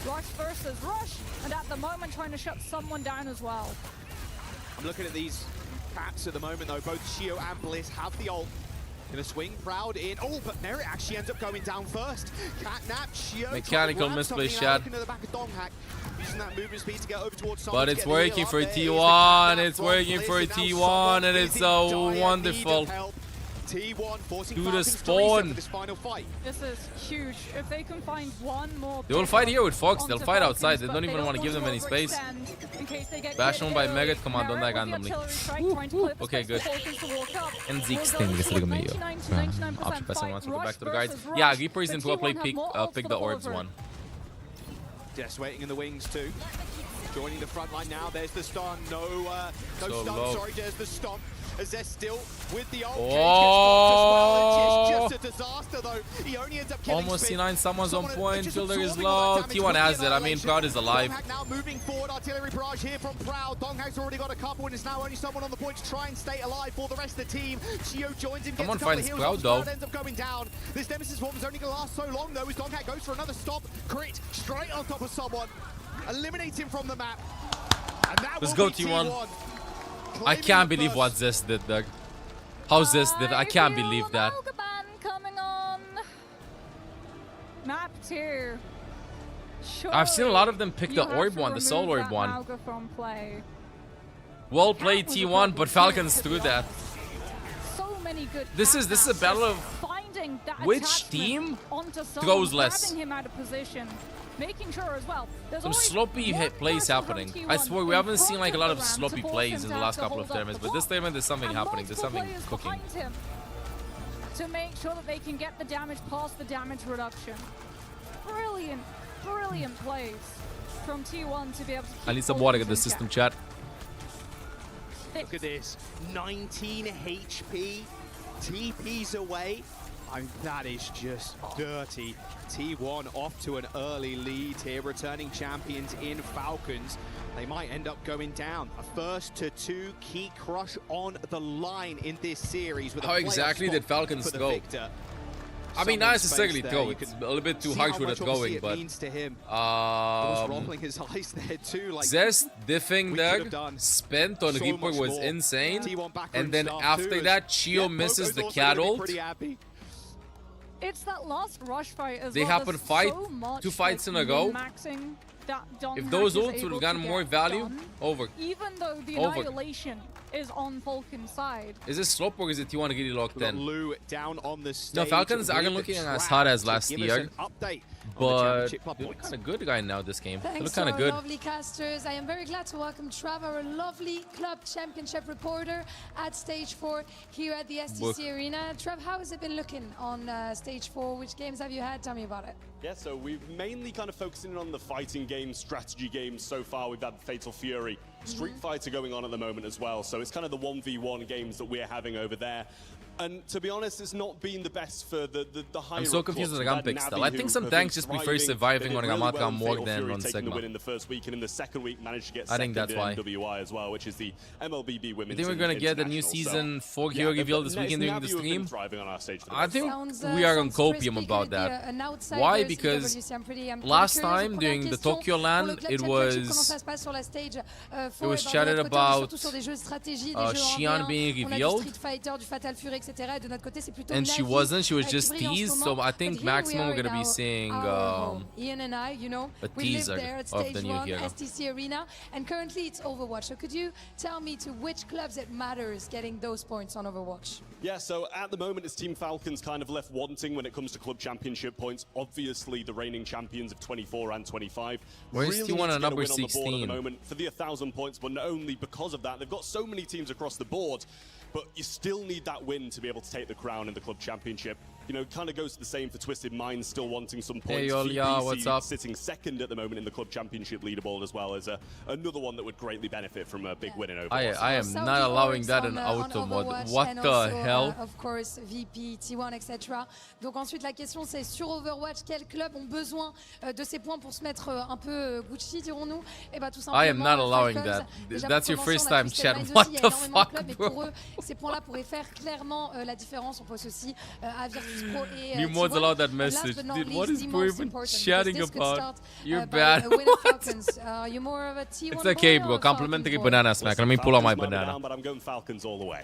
Rush versus Rush, and at the moment trying to shut someone down as well. I'm looking at these Pats at the moment though. Both Shio and Bliss have the ult. Gonna swing Proud in. Oh, but Merit actually ends up going down first. Catnap, Shio. Mechanical misplay shot. Looking at the back of Donghack. Using that movement speed to get over towards But it's working for T1. It's working for T1, and it's so wonderful. T1 forcing Do the Falcons to spawn. reset for this final fight. This is huge. If they can find one more. They will fight here with Fox. They'll onto fight Falcons, outside. They but don't even want to give them any space. overextend in case they get Bash hit on by early. Megat. Come on, don't die Merit with the randomly. artillery strike, trying to clip Okay, good. Falcons to walk up. And Zeke We'll Sting go is for the 99 to 99% Option person fight. wants to go Rush back to the guards. versus Yeah, Rush, Reaper is but into a play. T1 have Pick, more ults pick for the the orbs follower. one. Just waiting in the wings too. Joining the front line now. There's the stun. No So stun. low. Sorry, there's the stomp. As they're still with the ult. Oh. It's just a disaster though. He only ends up killing Almost Spin. C9. Someone's on point. just Fielder is absorbing all low. that damage T1 with has the it. I mean, annihilation. Proud is alive. Donghack now moving forward. Artillery barrage here from Proud. Donghack's already got a couple and is now only someone on the point to try and stay alive for the rest of the team. Chio joins him. Someone gets a couple finds of heals Proud, off. though. Proud ends up going down. This Nemesis Swarm is only going to last so long though as Donghack goes for another stop. Crit straight on top of someone. Eliminate him from the map. And that Let's will go, be T1. I Claiming can't the believe first. what Zest did, Doug. How Zest did. I can't believe that. Coming on. Map 2. I've seen a lot of them pick You the have orb to one, the soul remove orb that one. Mauga from play. Well played T1, but Falcons threw that. So many good This is a battle of finding that which attachment team onto someone, throws less. grabbing him out of position, making sure as well. There's Some always sloppy one plays person happening. from I T1 swear we in haven't seen front like a of lot the of ramp to sloppy force plays him in to the have last to couple hold of up tournaments, the but this block. tournament there's something And happening. There's multiple something players cooking. behind him to make sure that they can get the damage past the damage reduction. Brilliant, brilliant plays from T1 to be able to keep I need some Falcons water in in the check. system, chat. Look at this. 19 HP. TP's away. I mean, that is just dirty. T1 off to an early lead here, returning champions in Falcons. They might end up going down. A first to 2 key crush on the line in this series. With a How playoff exactly spot did Falcons for the go? victor. I mean, not Someone's necessarily face throw. there. It's a little bit too See harsh how with much it obviously going, it but means to him. Almost rolling his eyes there too. Like Zest diffing we could have Doug done spent on so Reaper much was more. insane. T1 backroom And then staff after too, that, as- Chio yeah, misses Poco's the also cat gonna be ult. pretty happy. It's that last rush fight as They well. happen There's fight so much, 2 fights like, in a go. min-maxing that If Donghack those is ults would able have gotten to more get value, done, over. even though the Over. annihilation is on Falcon's side. Is it Slope or is it T1 really locked We've got in? Lou down on the stage. No, Falcons aren't with looking the as trap hot as to last give us year, an update on the but championship club they look points. kind of good right now this game. They Thanks look to kind our of good. lovely casters. I am very glad to welcome Trav, our lovely club championship reporter at Stage 4 here at the STC Arena. Trav, how has it been looking on Stage 4? Which games have you had? Tell me about it. Yeah, so we've mainly kind of focusing on the fighting games, strategy games so far. We've had Fatal Fury, Street Fighter going on at the moment as well. So it's kind of the 1v1 games that we're having over there. And to be honest, it's not been the best for the higher. I'm so confused with the gun pick still. I think some tanks just prefer surviving on Gamaka more than on taking Sigma. the win in the first week, and in the second week managed to get I think second that's in why. MWI as well, which is the MLBB Women's. I think we're gonna get the new International. season So, 4 yeah, hero reveal this it's weekend during the Navi who have been stream. thriving on our stage for the I most think Sounds, we are on sounds copium crispy, about gonna be that. an outsiders Why? in Because WC. I'm pretty last curious. time Première during the question Tokyo pour LAN, le club it championship, was comment ça se passe sur la stage, it was for chatted de notre côté, on est about surtout sur des jeux de stratégie, des jeux en Xian lien. being On a du revealed. Street Fighter, du Fatal Fury, etc. Et de notre côté, c'est plutôt And she Navi, wasn't, she was qui just brille en ce teased, moment. so I But think here maximum we we're are gonna be in seeing our home. Ian and I, you know, a we live teaser there at of Stage the new 1 hero. STC Arena, and currently it's Overwatch. So could you tell me to which clubs it matters getting those points on Overwatch? Yeah, so at the moment, it's Team Falcons kind of left wanting when it comes to club championship points. Obviously, the reigning champions of 24 and 25. Where's really T1 need to at get a number win on the board at 16? the moment for the 1,000 points, but not only because of that, they've got so many teams across the board. But you still need that win to be able to take the crown in the club championship. you know, kind of goes to the same for Twisted Minds, still wanting some points. Hey, Olya, what's up? Sitting second at the moment in the club championship leaderboard as well as another one that would greatly benefit from a big win in Overwatch. I am not allowing that in auto mode. What the hell? Of course, VP, T1, etc. Donc ensuite, la question c'est sur Overwatch, quels clubs ont besoin de ces points pour se mettre un peu Gucci, dirons-nous? Et bah tout simplement. I am not allowing that. That's your first time, chat. What the fuck, bro? Pour eux, ces points-là pourraient faire clairement la différence. On pense aussi à Virtus Pro et New mods allow that message. Dude, what is bro even chatting about? You're bad. It's okay, bro. Complimentary banana smack. Let me pull out my banana. But I'm going Falcons all the way.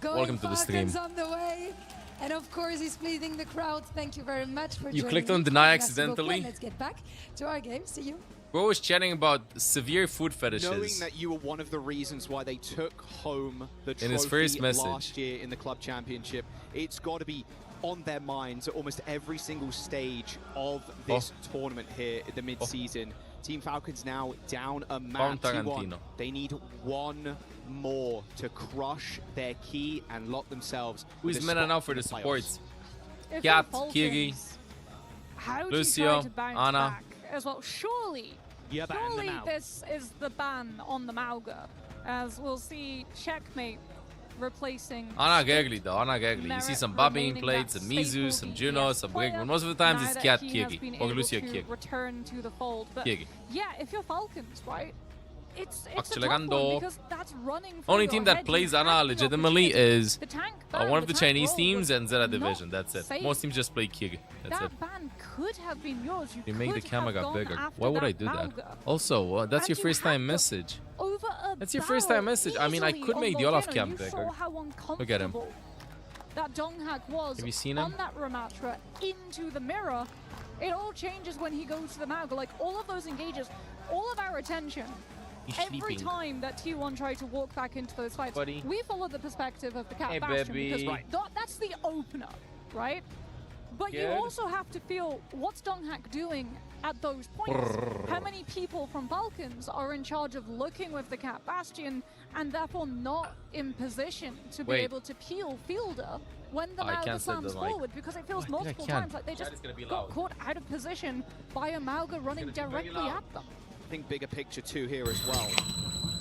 Welcome to the stream. On the way. And of course, he's pleading the crowd. Thank you very much for You joining clicked on me. deny Merci accidentally. beaucoup. Let's get back to our game. See you. Bro was chatting about severe food fetishes. Knowing that you were one of the reasons why they took home the in his first trophy message last year in the club championship, it's got to be on their minds at almost every single stage of this tournament here at the mid-season. Team Falcons now down a man 2-1. They need one more to crush their key and lock themselves. Who's meta now for the supports? If Cat, you're Falcons, Kiri, how do you Lucio, try to bounce Anna. back as well? Surely this is the ban on the Mauga, as we'll see Checkmate replacing Ana Gagli though, Ana Gagli. You see some Babin plates, some Mizu, some Juno, some Brig. Most of the times it's Cat Kiri or Lucio Kiri. Return to the fold, but Kiri. yeah, if you're Falcons, right? It's a tough Accelerando. one because that's running for Only your team that head. plays You Ana have the legitimately opportunity. is The tank one of the tank Chinese roll teams was and Zeta not Division. That's it. safe. Most teams just play Kiri. That's That it. ban could have been yours. You make the could camera have got gone bigger. after Why would I that do that? Mauga. Also, that's your And you first time had message. Over a That's your first time barrel message. I mean, I easily could on make the Olaf Volcano. cam You saw bigger. how Look at him. uncomfortable that Donghak was Have you seen on him? that Ramatra into the mirror. It all changes when he goes to the Mauga. Like all of those engages, all of our attention. He's Every sleeping. time that T1 tried to walk back into those fights, Buddy. we follow the perspective of the Cat Hey, Bastion baby. because that's the opener, right? But you Good. also have to feel what's Donghak doing at those points. How many people from Falcons are in charge of looking with the Cat Bastion and therefore not in position to be Wait. able to peel Fielder when the I Mauga can't set slams the mic. forward because it feels I think I multiple can. times like they just That is gonna be got loud. caught out of position by a Mauga running directly at them. I think bigger picture too here as well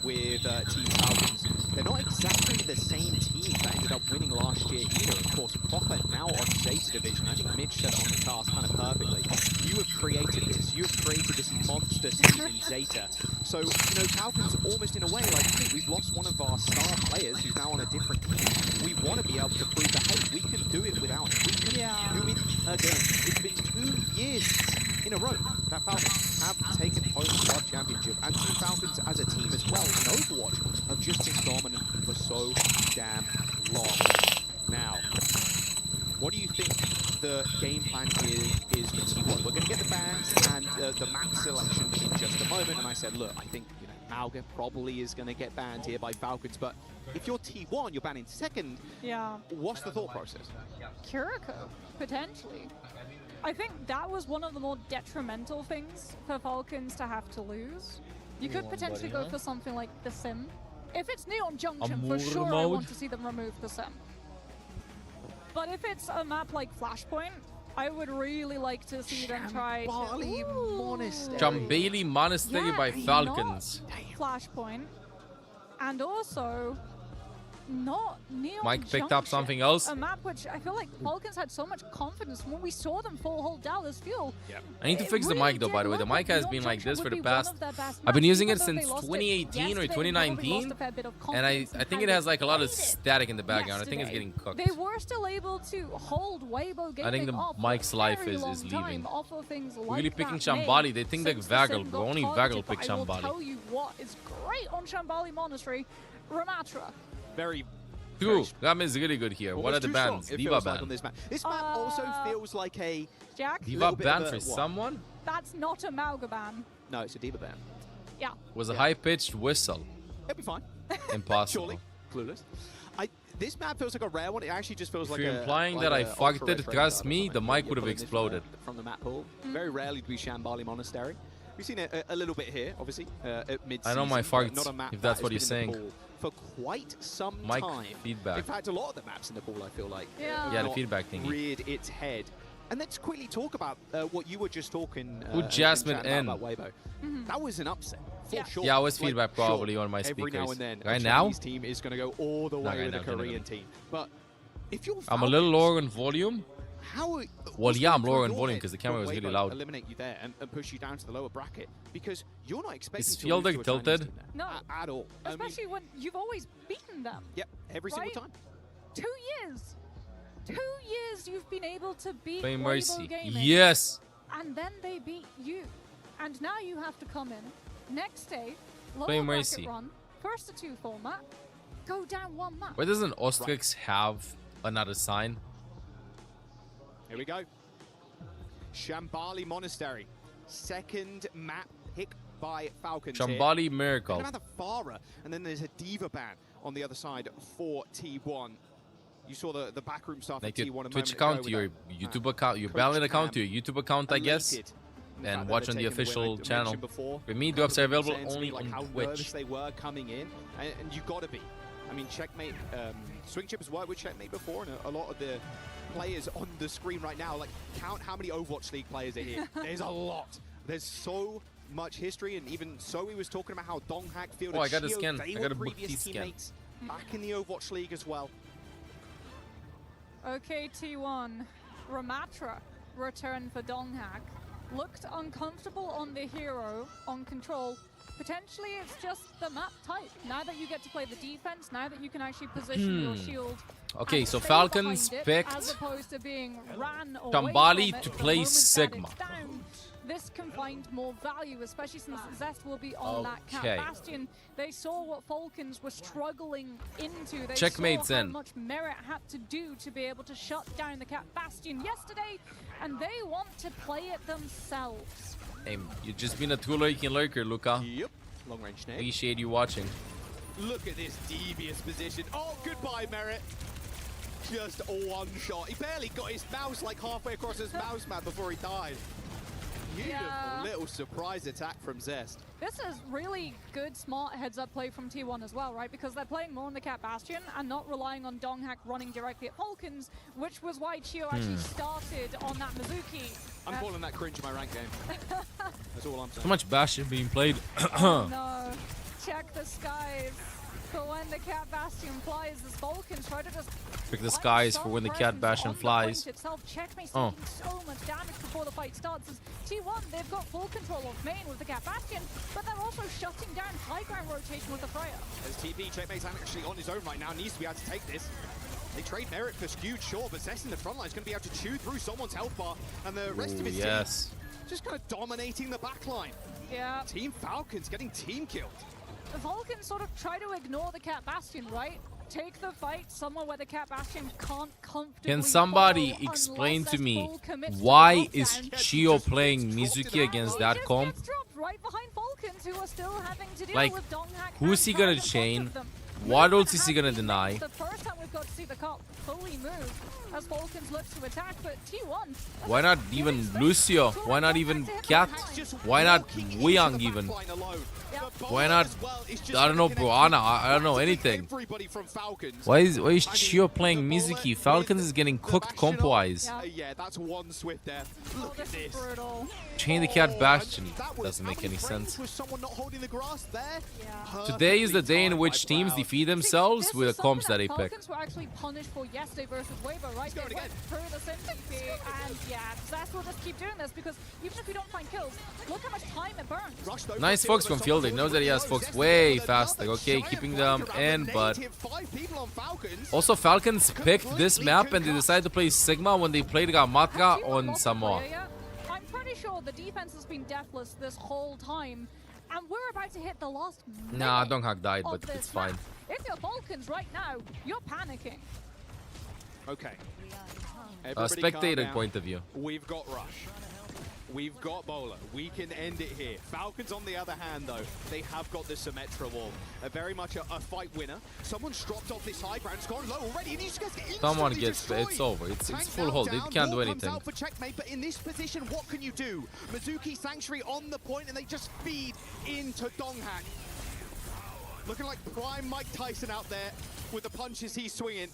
with Team Falcons. They're not exactly the same team that ended up winning last year either. Of course, Proper now on Zeta Division. I think Mitch said it on the cast kind of perfectly. You have created this. You have created this monster team in Zeta. So, you know, Falcons almost in a way like, hey, we've lost one of our star players who's now on a different team. We want to be able to prove that, hey, we can do it without him. We can do it again. It's been 2 years in a row that Falcons have taken home the club championship, and Team Falcons as a team as well in Overwatch have just been dominant for so damn long. Now, what do you think the game plan here is for T1? We're going to get the bans and the map selection in just a moment, and I said, look, I think Mauga probably is going to get banned here by Falcons, but if you're T1, you're banning second. Yeah. What's the thought process? Kiriko, potentially. I think that was one of the more detrimental things for Falcons to have to lose. You could potentially go for something like the Sim. If it's Neon Junction, for sure I want to see them remove the Sim. But if it's a map like Flashpoint, I would really like to see them try Shambali Monastery. Chambali Monastery Yeah, by not Falcons. Flashpoint. And also not Neon Mike picked up Junction, something else. A map which I feel like Falcons had so much confidence when we saw them full hold Dallas Fuel. I need to fix the mic though, by the way. The mic has been like this for the past... I've been maps, using even it though since they lost it 2018 or yesterday, they probably 2019. lost a fair bit of And I confidence in think how it has they like a lot of played it static in the background. I think it's yesterday. getting cooked. They were still able to hold Weibo Gaming I think the off mic's for a life very is long leaving. time off of things like Really picking that Shambali. name They think like since the Vagel, Sim bro. got Only targeted, Vagel picked but I will Shambali. tell you what is great on Shambali Monastery, Ramatra. Very True. That is really good here. What are almost the too strong, bans? it Diva feels like ban. on this map. This map also feels like a Jack? Diva little bit of ban a- for what? someone? That's not a Mauga ban. No, it's a Diva ban. Yeah. Was a high-pitched whistle. It'll be fine. Impossible. Surely. Clueless. This map feels like a rare one. It actually just feels If like you're a... implying like that I a fucked ultra it, red trust frame me, card or the something. mic You're would have pulling this exploded. from the map pool. Very rarely do we Shambali Monastery. We've seen it a little bit here, obviously, at mid-season. I know my farts, not a map if that's that what has he's been in the saying. pool for quite some Mic time. feedback. In fact, a lot of the maps in the pool, I feel like, Yeah. Yeah, the not feedback thingy. reared its head. And let's quickly talk about what you were just talking Who Jasmine chat in? about Weibo. That was an upset, for sure. Yeah, I was Like, feedback sure, probably on my every now speakers. and then, Right a now? Chinese team is going to go all the way right with now, a no, no, Korean no. team. But if you're I'm a little lower on volume. how Well, what's yeah, gonna I'm lower through on your volume head 'cause the camera when was really Weibo loud. eliminate you there and push you down to the lower bracket because you're not expecting Is to Field lose to a Chinese tilted? team there. No. At all. I mean, Especially when you've always beaten them. yep, every single right? time. 2 years. 2 years you've been able to beat Play Weibo Mercy. Gaming. Yes. And then they beat you. And now you have to come in next day, Play lower Mercy. bracket run, first to 2 format, go down 1 map. Why doesn't Ostrix have another sign? Here we go. Shambali Monastery. Second map pick by Falcons. Shambali Miracle. Another Farah, and then there's a Diva ban on the other side for T1. You saw the backroom stuff Like at your T1 a Twitch moment ago account, with your that, YouTube account, your Coach Valid account, Cam your YouTube account, I guess, elated. In and fact, watch they're on the taking the win, official like I channel. mentioned before. For me, A drops are couple of them available saying to me, only like, how on nervous Twitch. they were coming in, and you got to be. I mean, Checkmate, Swing Chip has worked with Checkmate before, and a lot of the players on the screen right now, like, count how many Overwatch League players are here. There's a lot. There's so much history, and even Zoe was talking about how Donghack fielded Oh, I got the Shio. skin. They I were got a book previous skin. teammates back in the Overwatch League as well. Okay, T1. Ramatra returned for Donghack. Looked uncomfortable on the hero, on control. Potentially it's just the map type. Now that you get to play the defense, now that you can actually position your shield. Okay, and so stay Falcons behind it, picked as opposed to being ran away Shambali from it to the play moment that Sigma. it's down. This can find more value, especially since Zest will be on that Cat Okay. Bastion. They saw what Falcons were struggling into. They Checkmate's saw how in. much Merit had to do to be able to shut down the Cat Bastion yesterday, and they want to play it themselves. Hey, you've just been a two-lurking lurker, Luca. Yep. Long range snake. Appreciate you watching. Look at this devious position. Oh, goodbye, Merit. Just one shot. He barely got his mouse like halfway across his mouse pad before he died. Beautiful little surprise attack from Zest. This is really good, smart heads-up play from T1 as well, right? Because they're playing more on the Cat Bastion and not relying on Donghack running directly at Falcons, which was why Chio actually started on that Mizuki. I'm calling that cringe in my rank game. That's all I'm saying. So much Bastion being played. Oh no, check the skies. For when the Cat Bastion flies, this Falcons try to just Pick the skies for when the Cat Bastion flies. Checkmate's Oh. taking so much damage before the fight starts. As T1, they've got full control of main with the Cat Bastion, but they're also shutting down high ground rotation with the Freya. As TP, Checkmate's actually on his own right now, needs to be able to take this. They trade Merit for skewed, sure, but Zest in the front line is going to be able to chew through someone's health bar, and the rest of his team just kind of dominating the back line. Yeah. Team Falcons getting team killed. The Falcons sort of try to ignore the Cat Bastion, right? Take the fight somewhere where the Cat Bastion can't comfortably Can somebody follow explain unless to there's me full commit to the why is lockdown. Chio playing Mizuki against that comp? Dropped right behind Falcons, who are still having to deal Like, with Donghack who is he gonna chain? What else is he gonna deny? The first time we've got to see the cop fully move as Falcons looks to attack, but T1. Why not even Lucio? Why not even Cat? Why not Weyoung even? Why not, I don't know, Broana? I don't know anything. Why is Chio playing Mizuki? Falcons is getting cooked comp-wise. Yeah, that's one swift death. Look at this. Chain the Cat Bastion doesn't make any sense. Was someone not holding the grass there? Today is the day in which teams defeat themselves with the comps that they pick. Falcons were actually punished for yesterday versus Weibo, right? They went through the same TP, and yeah, Zest will just keep doing this because even if we don't find kills, look how much time it burns. Nice Fox from Fielding. Knows that he has Fox way faster. Okay, keeping them in, but also Falcons picked this map and they decided to play Sigma when they played Gamatra on Samoa. I'm pretty sure the defense has been deathless this whole time, and we're about to hit the last minute. Nah, Donghack died, of but this it's fine. map. If you're Falcons right now, you're panicking. Okay. A spectator point of view. We've got Rush. We've got Bowler. We can end it here. Falcons, on the other hand, though, they have got the Symmetra wall. Very much a fight winner. Someone's dropped off this high ground. It's gone low already. And these guys get Someone instantly gets destroyed. it's over. It's full Tank hold. down, It can't do wall comes anything. out for checkmate, but in this position, what can you do? Mizuki Sanctuary on the point, and they just feed into Donghak. Looking like prime Mike Tyson out there with the punches he's swinging.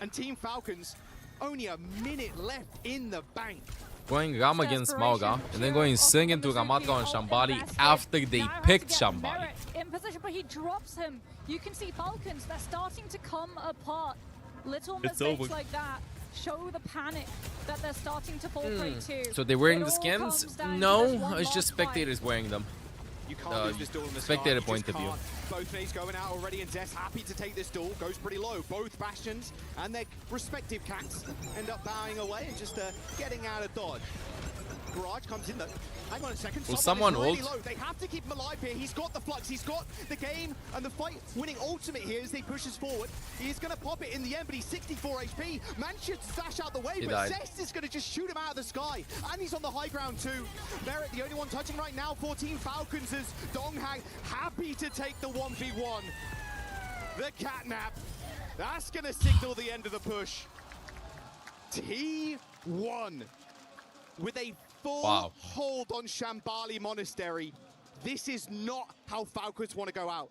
And Team Falcons, only a minute left in the bank. Going Ram against Mauga, and then going Sing into Ramatka and Shambali after they picked Shambali. In position, but he drops him. You can see Falcons, they're starting to come apart. Little mistakes like that show the panic that they're starting to fall prey to. So they're wearing the skins? No, it's just spectators wearing them. You can't lose this duel in the Spectator start. point of view. Both nades going out already, and Zest happy to take this duel. Goes pretty low. Both Bastions and their respective cats end up bowing away and just getting out of dodge. Garage comes in though. Hang on a second. Will someone really ult? low. They have to keep him alive here. He's got the flux. He's got the game and the fight winning ultimate here as they push us forward. He's going to pop it in the end, but he's 64 HP. Managed to dash out the way, He but died. Zest is going to just shoot him out of the sky. And he's on the high ground too. Merit, the only one touching right now for Team Falcons, is Donghak happy to take the 1v1. The catnap. That's going to signal the end of the push. T1 with a full hold on Shambali Monastery. This is not how Falcons want to go out.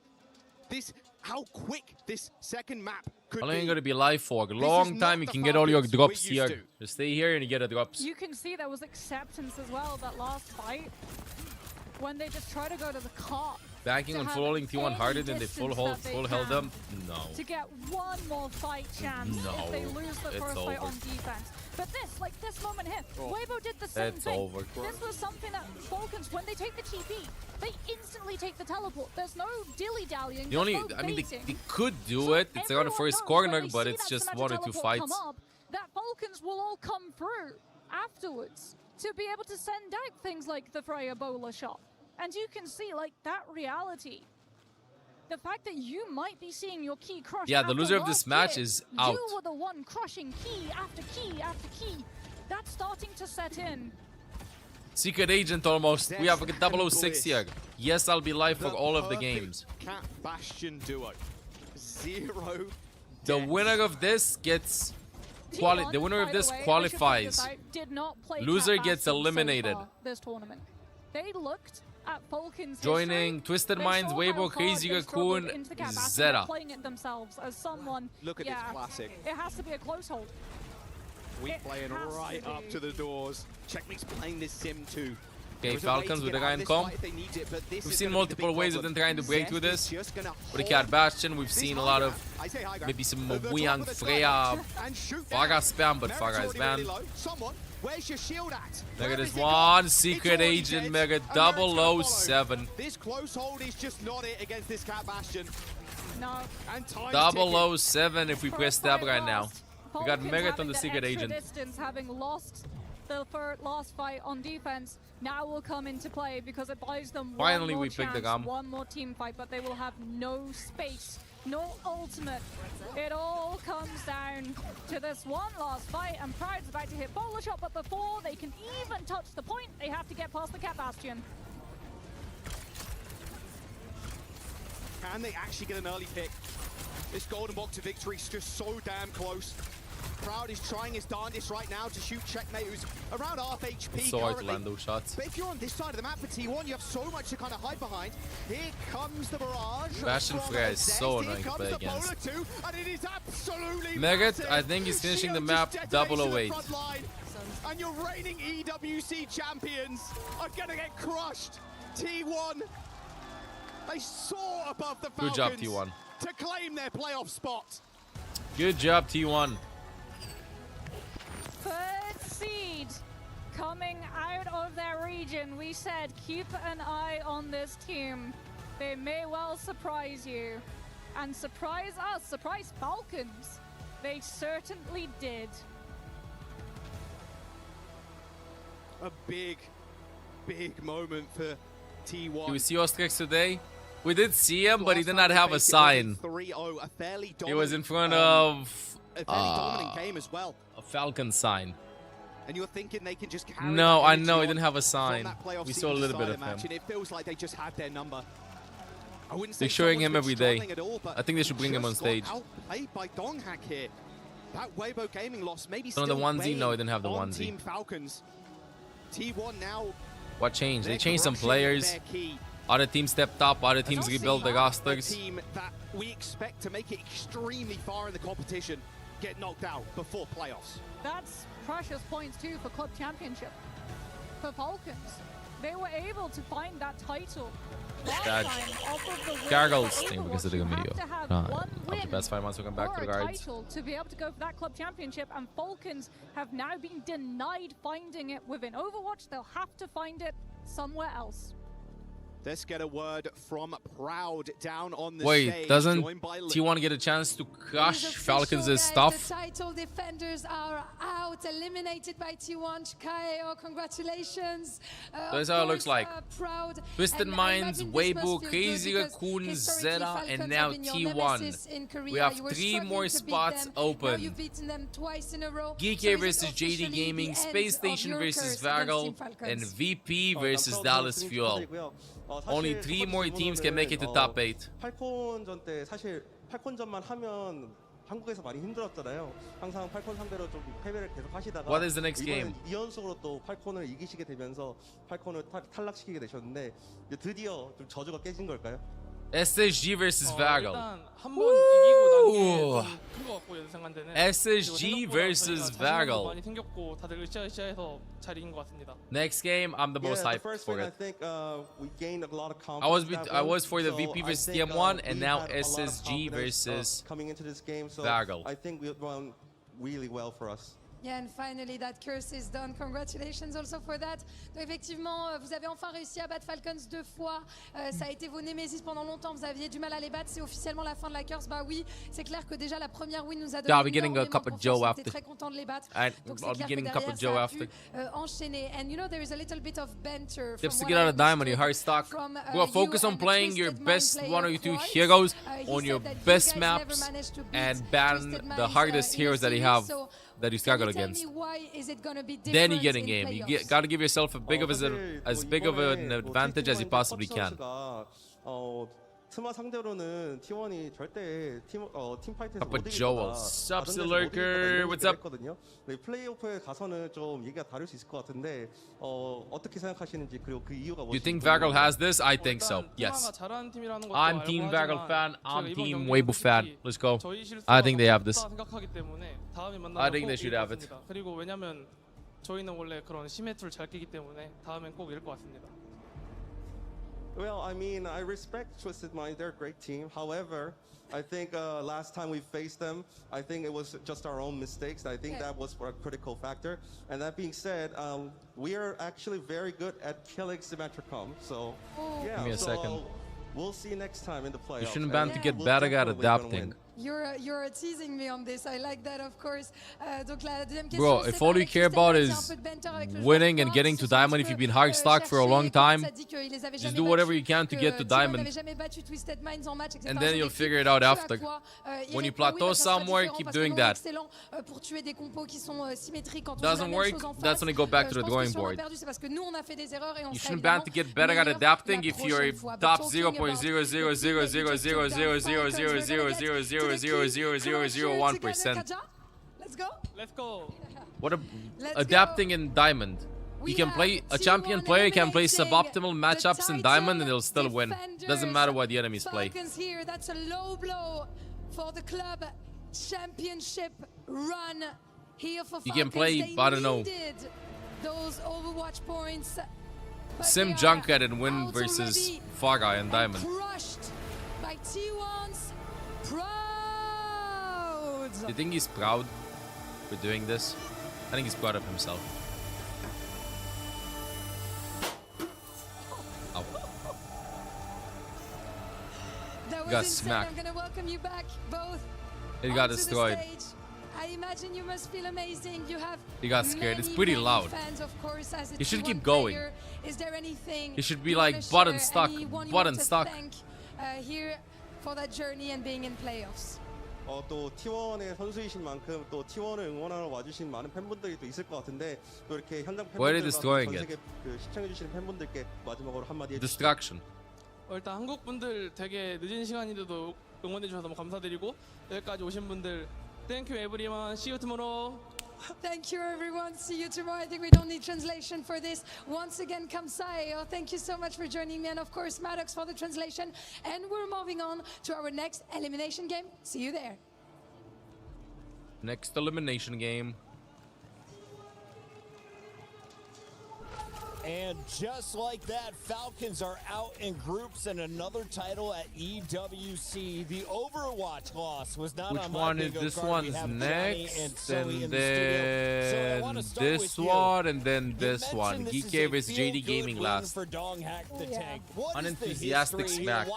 How quick this second map could Only be. going to be live for a long time. You can get all your drops here. Just stay here and you get the drops. You can see there was acceptance as well, that last fight. When they just try to go to the cart. Banking on full holding T1 harder than they full held them? No. To get one more fight chance if they lose the first fight on defense. But this moment here, Weibo did the same It's thing. over. This was something that Falcons, when they take the TP, they instantly take the teleport. There's no dilly-dallying. The only, I mean, they could do it. It's on the first corner, but it's just 1 or 2 fights. That Falcons will all come through afterwards to be able to send out things like the Freya Bowler shot. And you can see, like, that reality. The fact that you might be seeing your key crush. Yeah, the loser of this match is out. You were the one crushing key after key after key. That's starting to set in. Secret Agent almost. We have a 006 here. Yes, I'll be live for all of the games. Cat Bastion duo. 0. The winner of this gets the winner of this qualifies. Did not play Loser Cat gets Bastion eliminated. so far this tournament. They looked at Falcons Joining history. Twisted They Minds, saw Weibo, how hard Crazy they struggled Raccoon, into the Cat Bastion. Zeta. They're playing it themselves as someone. Look at this classic. It has to be a close hold. We It playing has right to up be. to the doors. Checkmate's playing this sim too. Okay, Falcons with the Ryan comp. We've seen multiple ways of them trying to break through this. With the Cat Bastion, we've seen a lot of maybe some Wuyang Freya Faga spam, but Faga is banned. Where's your shield at? Mega is one Secret Agent, Mega 007. This close hold is just not it against this Cat Bastion. No. And time 007 if we press tab right now. We got Falcons Megat having on the Secret extra Agent. Distance, having lost the last fight on defense, now will come into play because it buys them Finally, one more we picked the chance, Gam. one more team fight, but they will have no space, no ultimate. It all comes down to this one last fight, and Pride's about to hit bowler shot, but before they can even touch the point, they have to get past the Cat Bastion. Can they actually get an early pick? This golden block to victory is just so damn close. Proud is trying his darndest right now to shoot Checkmate, who's around half HP So hard to currently. land those shots. But if you're on this side of the map for T1, you have so much to kind of hide behind. Here comes the barrage. Bastion from Freya is Zest. so Here annoying to comes play the against. Bowler too, and it is absolutely Megat, massive. I think he's finishing the Shield map just detonates to the 008. front line, and your reigning EWC champions are gonna get crushed. T1, they soar above the Falcons. Good job, T1. To claim their playoff spot. Good job, T1. Third seed coming out of their region. We said keep an eye on this team. They may well surprise you. And surprise us, surprise Falcons. They certainly did. A big moment for T1. Did we see Ostrix today? We did see him, but he did not have a sign. 3-0, a fairly He was in dominant, front of a fairly dominant game as well. a Falcon sign. and you're thinking they can just carry No, that I energy know he on didn't have a from sign. that playoff We seed saw a little bit decider of match, him. and it feels like they just had their number. I wouldn't say They're showing someone's him been every day. struggling at all, but I think they should bring him on just got stage. outplayed by Donghack here. That Weibo Gaming loss maybe No, still the onesie? No, he weighing didn't have the on onesie. Team Falcons. T1 now. What changed? They they're changed some crushing players. their key. Other teams stepped up. Other teams Not rebuilt the a rosters. team that we expect to make it extremely far in the competition get knocked out before playoffs. That's precious points too for club championship. For Falcons, they were able to find that title last That time off of the win Gargles for thing Overwatch. because of the You have video. to have one Of the win best 5 months, welcome back to for the a guards. title to be able to go for that club championship, and Falcons have now been denied finding it within Overwatch. They'll have to find it somewhere else. Let's get a word from Proud down on the Wait, stage. doesn't joined by T1 get a chance to crush It is Falcons' official, stuff? The title defenders are out, eliminated by T1. KO, congratulations. That's Of how it looks course, like. Proud. Twisted And I Minds, imagine this must Weibo, feel good Crazy because Raccoon, historically Zeta, Falcons and have now been your T1. nemesis in Korea. We have You were 3 struggling more to beat spots them. Now open. you've beaten them twice in a row. GK So is it versus JD officially Gaming, the Space end of Station your versus curse against Vargal, Team Falcons? and VP versus Dallas Fuel. Only 3 more teams can make it to top 8. 팔콘전 때 사실 팔콘전만 하면 한국에서 많이 힘들었잖아요. 항상 팔콘 상대로 좀 패배를 계속 하시다가 What is the next 이번엔 game? 2연속으로 또 팔콘을 이기시게 되면서 팔콘을 탈락시키게 되셨는데 이제 드디어 좀 저주가 깨진 걸까요? SSG versus Vargal. 일단 한 번 이기고 나는 큰것 같고 예상한데는 SSG versus Vargal. 많이 생겼고 다들 으쌰으쌰해서 잘 이긴 것 같습니다. Next game, I'm the most the hyped first for win, I it. think we gained a lot of I was confidence. I was for the VP versus TM1, and now SSG versus coming into this game, so Vargal. I think we won really well for us. Yeah, and finally that curse is done. Congratulations also for that. Donc effectivement, vous avez enfin réussi à battre Falcons 2 fois. Ça a été vos némésis pendant longtemps. Vous aviez du mal à les battre. C'est officiellement la fin de la curse. Bah oui, c'est clair que déjà la première win nous a donné Yeah, I'll be getting a énormément cup of confiance. Joe On était after. très content de les battre. And Donc I'll c'est be clair getting que a cup of derrière, Joe ça a after. pu, enchaîner. And you know there is a little bit of banter. Tips to from get what out I of diamond, your hard understood stock. from, Bro, you focus on and the playing your Twisted best Mind 1 or player 2 twice. heroes He on your said that you best guys never maps managed to beat and ban Twisted the Minds, hardest in a heroes that you series. have So that you can struggle you tell against. me why is it gonna be Then you different get in in game. playoffs? Got to give yourself a big of as big of an advantage as you possibly can. 트마 상대로는 T1이 절대 팀 파이트에서 Papa 못 이길 Joel, 거다. sup, 다른 데서 못 Lurker, 이길 거다, 이런 what's 얘기를 up? 했거든요. 네, 플레이오프에 가서는 좀 얘기가 다를 수 있을 것 같은데 어떻게 생각하시는지 그리고 그 이유가 You 무엇인지 think Vargal 궁금해요. has this? I think so. Yes. 잘하는 팀이라는 것도 I'm 알고 Team 하지만 Vargal fan. 제가 I'm 이번 Team 경기는 Weibo fan. 솔직히 Let's go. 저희 실수가 I think they have this. 없다 생각하기 때문에 다음에 I 만나면 think 꼭 they should 이길 것 have it. 같습니다. 그리고 왜냐면 저희는 원래 그런 심해 툴 잘 끼기 때문에 다음엔 꼭 이길 것 같습니다. Well, I mean, I respect Twisted Mind. They're a great team. However, I think last time we faced them, I think it was just our own mistakes. I think that was a critical factor. And that being said, we are actually very good at killing Symmetricom. So, yeah. Give me a so second. We'll see next time in the playoffs. You shouldn't ban to and get we'll better at definitely gonna adapting. win. You're teasing me on this. I like that, of course. Donc la deuxième question, Bro, c'est if all you avec care Twisted about Minds, is il y a un peu de banter avec le winning joueur and getting Fox. to Ils sont un diamond petit if you've peu, been hard stock for a cherchés, long comme time, ça dit qu'ils les avaient just jamais do whatever you battus, can to que get to T1 diamond. n'avait jamais battu Twisted Minds en match, etc. And then C'est you'll une figure it équipe out ce à after. quoi, When you Eric plateau Bowie, ça sera somewhere, différent keep parce que doing nous, that. excellent pour tuer des compos qui sont symétriques quand on Doesn't joue la même work, chose en face. that's when you go back to Je the pense que drawing si on a board. perdu, c'est parce que nous on a fait des erreurs et on You sera shouldn't ban to get better at meilleur adapting la if you're prochaine fois. But top talking about the big picture, just took down Falcons. We're gonna get to the key. .00000000001%. Let's go. Let's go. What a Let's adapting in diamond. You can play a champion player can play suboptimal matchups in diamond and they'll still win. Doesn't matter what the enemies play. Falcons here. That's a low blow for the club championship run here for Falcons. You can play, They I don't know, needed those Overwatch points. But Sim they are Junket and win out versus already Far Guy and diamond. crushed by T1's Proud. Do you think he's proud for doing this? I think he's proud of himself. Ow. That was Got insane. smacked. I'm gonna welcome you back both. He got onto the destroyed. stage. I imagine you must feel amazing. You have He got scared. It's many, pretty many loud. Fans, of course, as a He should T1 keep going. player. Is there anything He should be you like wanna button share? stuck, Anyone you button want to stuck. thank, here for that journey and being in playoffs? 또 T1의 선수이신 만큼 또 T1을 응원하러 와주신 많은 팬분들이 또 있을 것 같은데 또 이렇게 현장 팬분들과 전 세계 시청해주시는 팬분들께 마지막으로 한마디 해주시죠. Distraction. 일단 한국 분들 되게 늦은 시간인데도 응원해 주셔서 너무 감사드리고 여기까지 오신 분들 Thank you everyone. See you tomorrow. Thank you, everyone. See you tomorrow. I think we don't need translation for this. Once again, 감사해요. Thank you so much for joining me. And of course, Maddox for the translation. And we're moving on to our next elimination game. See you there. Next elimination game. And just like that, Falcons are out in groups and another title at EWC. The Overwatch loss was not Which on one is this one's next, and then this one, and then this one. Geek vs JD Gaming last. Unenthusiastic smack.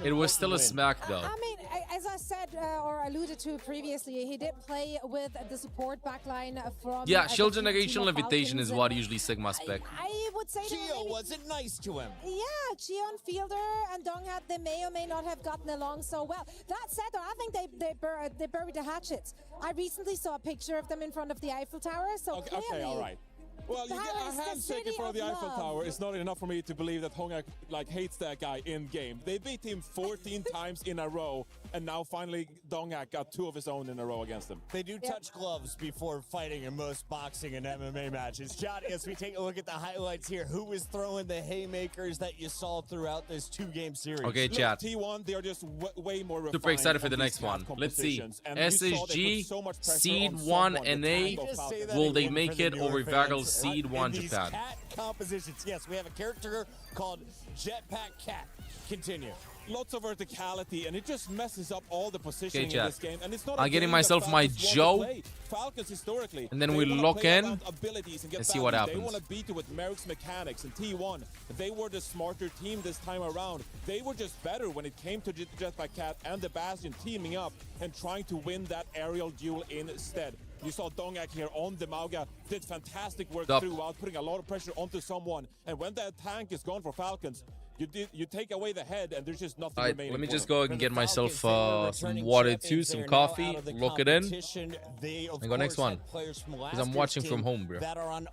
It was still a smack though. I mean, as I said or alluded to previously, he did play with the support backline from. Yeah, Shield Generational Invitation is what usually Sigma spec. I would say Gio wasn't nice to him. Yeah, Gio and Fielder and Donghat, they may or may not have gotten along so well. That said, though, I think they buried the hatchets. I recently saw a picture of them in front of the Eiffel Tower, so Okay, clearly, all right. Well, you get a handshake in front of the Eiffel Tower. It's not enough for me to believe that Hongak hates that guy in game. They beat him 14 times in a row, and now finally Dongak got 2 of his own in a row against him. They do touch gloves before fighting in most boxing and MMA matches. John, as we take a look at the highlights here, who is throwing the haymakers that you saw throughout this 2-game series? Okay, chat. T1, they are just way more refined. Super excited for the next one. Let's see. SSG, Seed 1 NA. Will they make it over Vagel's Seed 1 Japan? Cat compositions. Yes, we have a character called Jetpack Cat. Continue. Lots of verticality, and it just messes up all the positioning in this game. And it's not. I'm getting myself my Joe, Falcons historically, and then we lock in and see what happens. They want to beat you with Merrick's mechanics and T1. They were the smarter team this time around. They were just better when it came to Jetpack Cat and the Bastion teaming up and trying to win that aerial duel instead. You saw Dongak here on the Mauga, did fantastic work throughout, putting a lot of pressure onto someone. And when that tank is gone for Falcons, you take away the head, and there's just nothing remaining. Let me just go and get myself some water too, some coffee, lock it in, and go next one. Because I'm watching from home, bro. I'm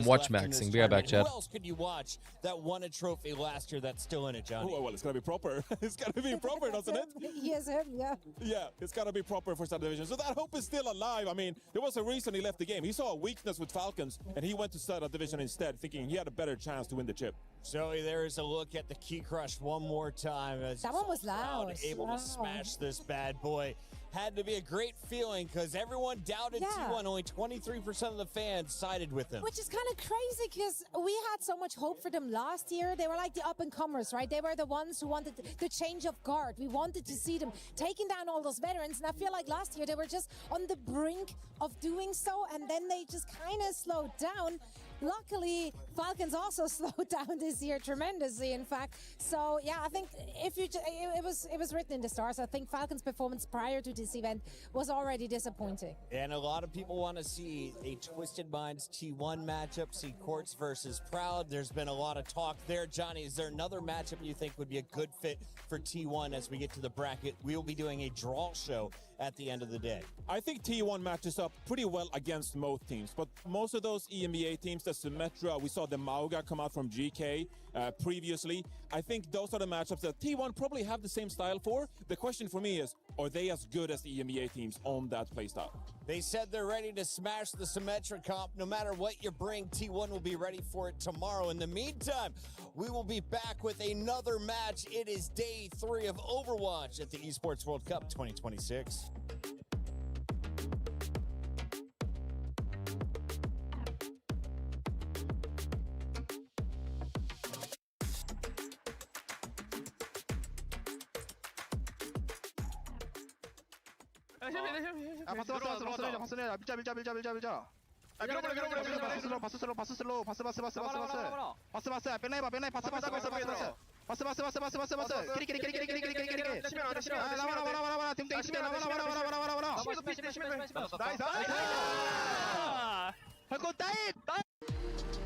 watch maxing. Be right back, Chad. Who else could you watch that won a trophy last year that's still in it, Johnny? Oh, well, it's got to be proper. It's got to be proper, doesn't it? Yes, yeah. Yeah, it's got to be proper for Southern Division. So that hope is still alive. I mean, there was a reason he left the game. He saw a weakness with Falcons, and he went to Southern Division instead, thinking he had a better chance to win the chip. So there is a look at the Key Crush one more time. As that one was loud. Able to smash this bad boy. Had to be a great feeling because everyone doubted T1. Only 23% of the fans sided with him. Which is kind of crazy because we had so much hope for them last year. They were like the up-and-comers, right? They were the ones who wanted the change of guard. We wanted to see them taking down all those veterans. And I feel like last year they were just on the brink of doing so. And then they just kind of slowed down. Luckily, Falcons also slowed down this year tremendously, in fact. So, yeah, I think if you it was written in the stars. I think Falcons' performance prior to this event was already disappointing. And a lot of people want to see a Twisted Minds T1 matchup, see Quartz versus Proud. There's been a lot of talk there. Johnny, is there another matchup you think would be a good fit for T1 as we get to the bracket? We will be doing a draw show at the end of the day. I think T1 matches up pretty well against most teams, but most of those EMEA teams, the Symmetra, we saw the Mauga come out from GK previously. I think those are the matchups that T1 probably have the same style for. The question for me is, are they as good as the EMEA teams on that playstyle? They said they're ready to smash the Symmetra comp. No matter what you bring, T1 will be ready for it tomorrow. In the meantime, we will be back with another match. It is day 3 of Overwatch at the Esports World Cup 2026.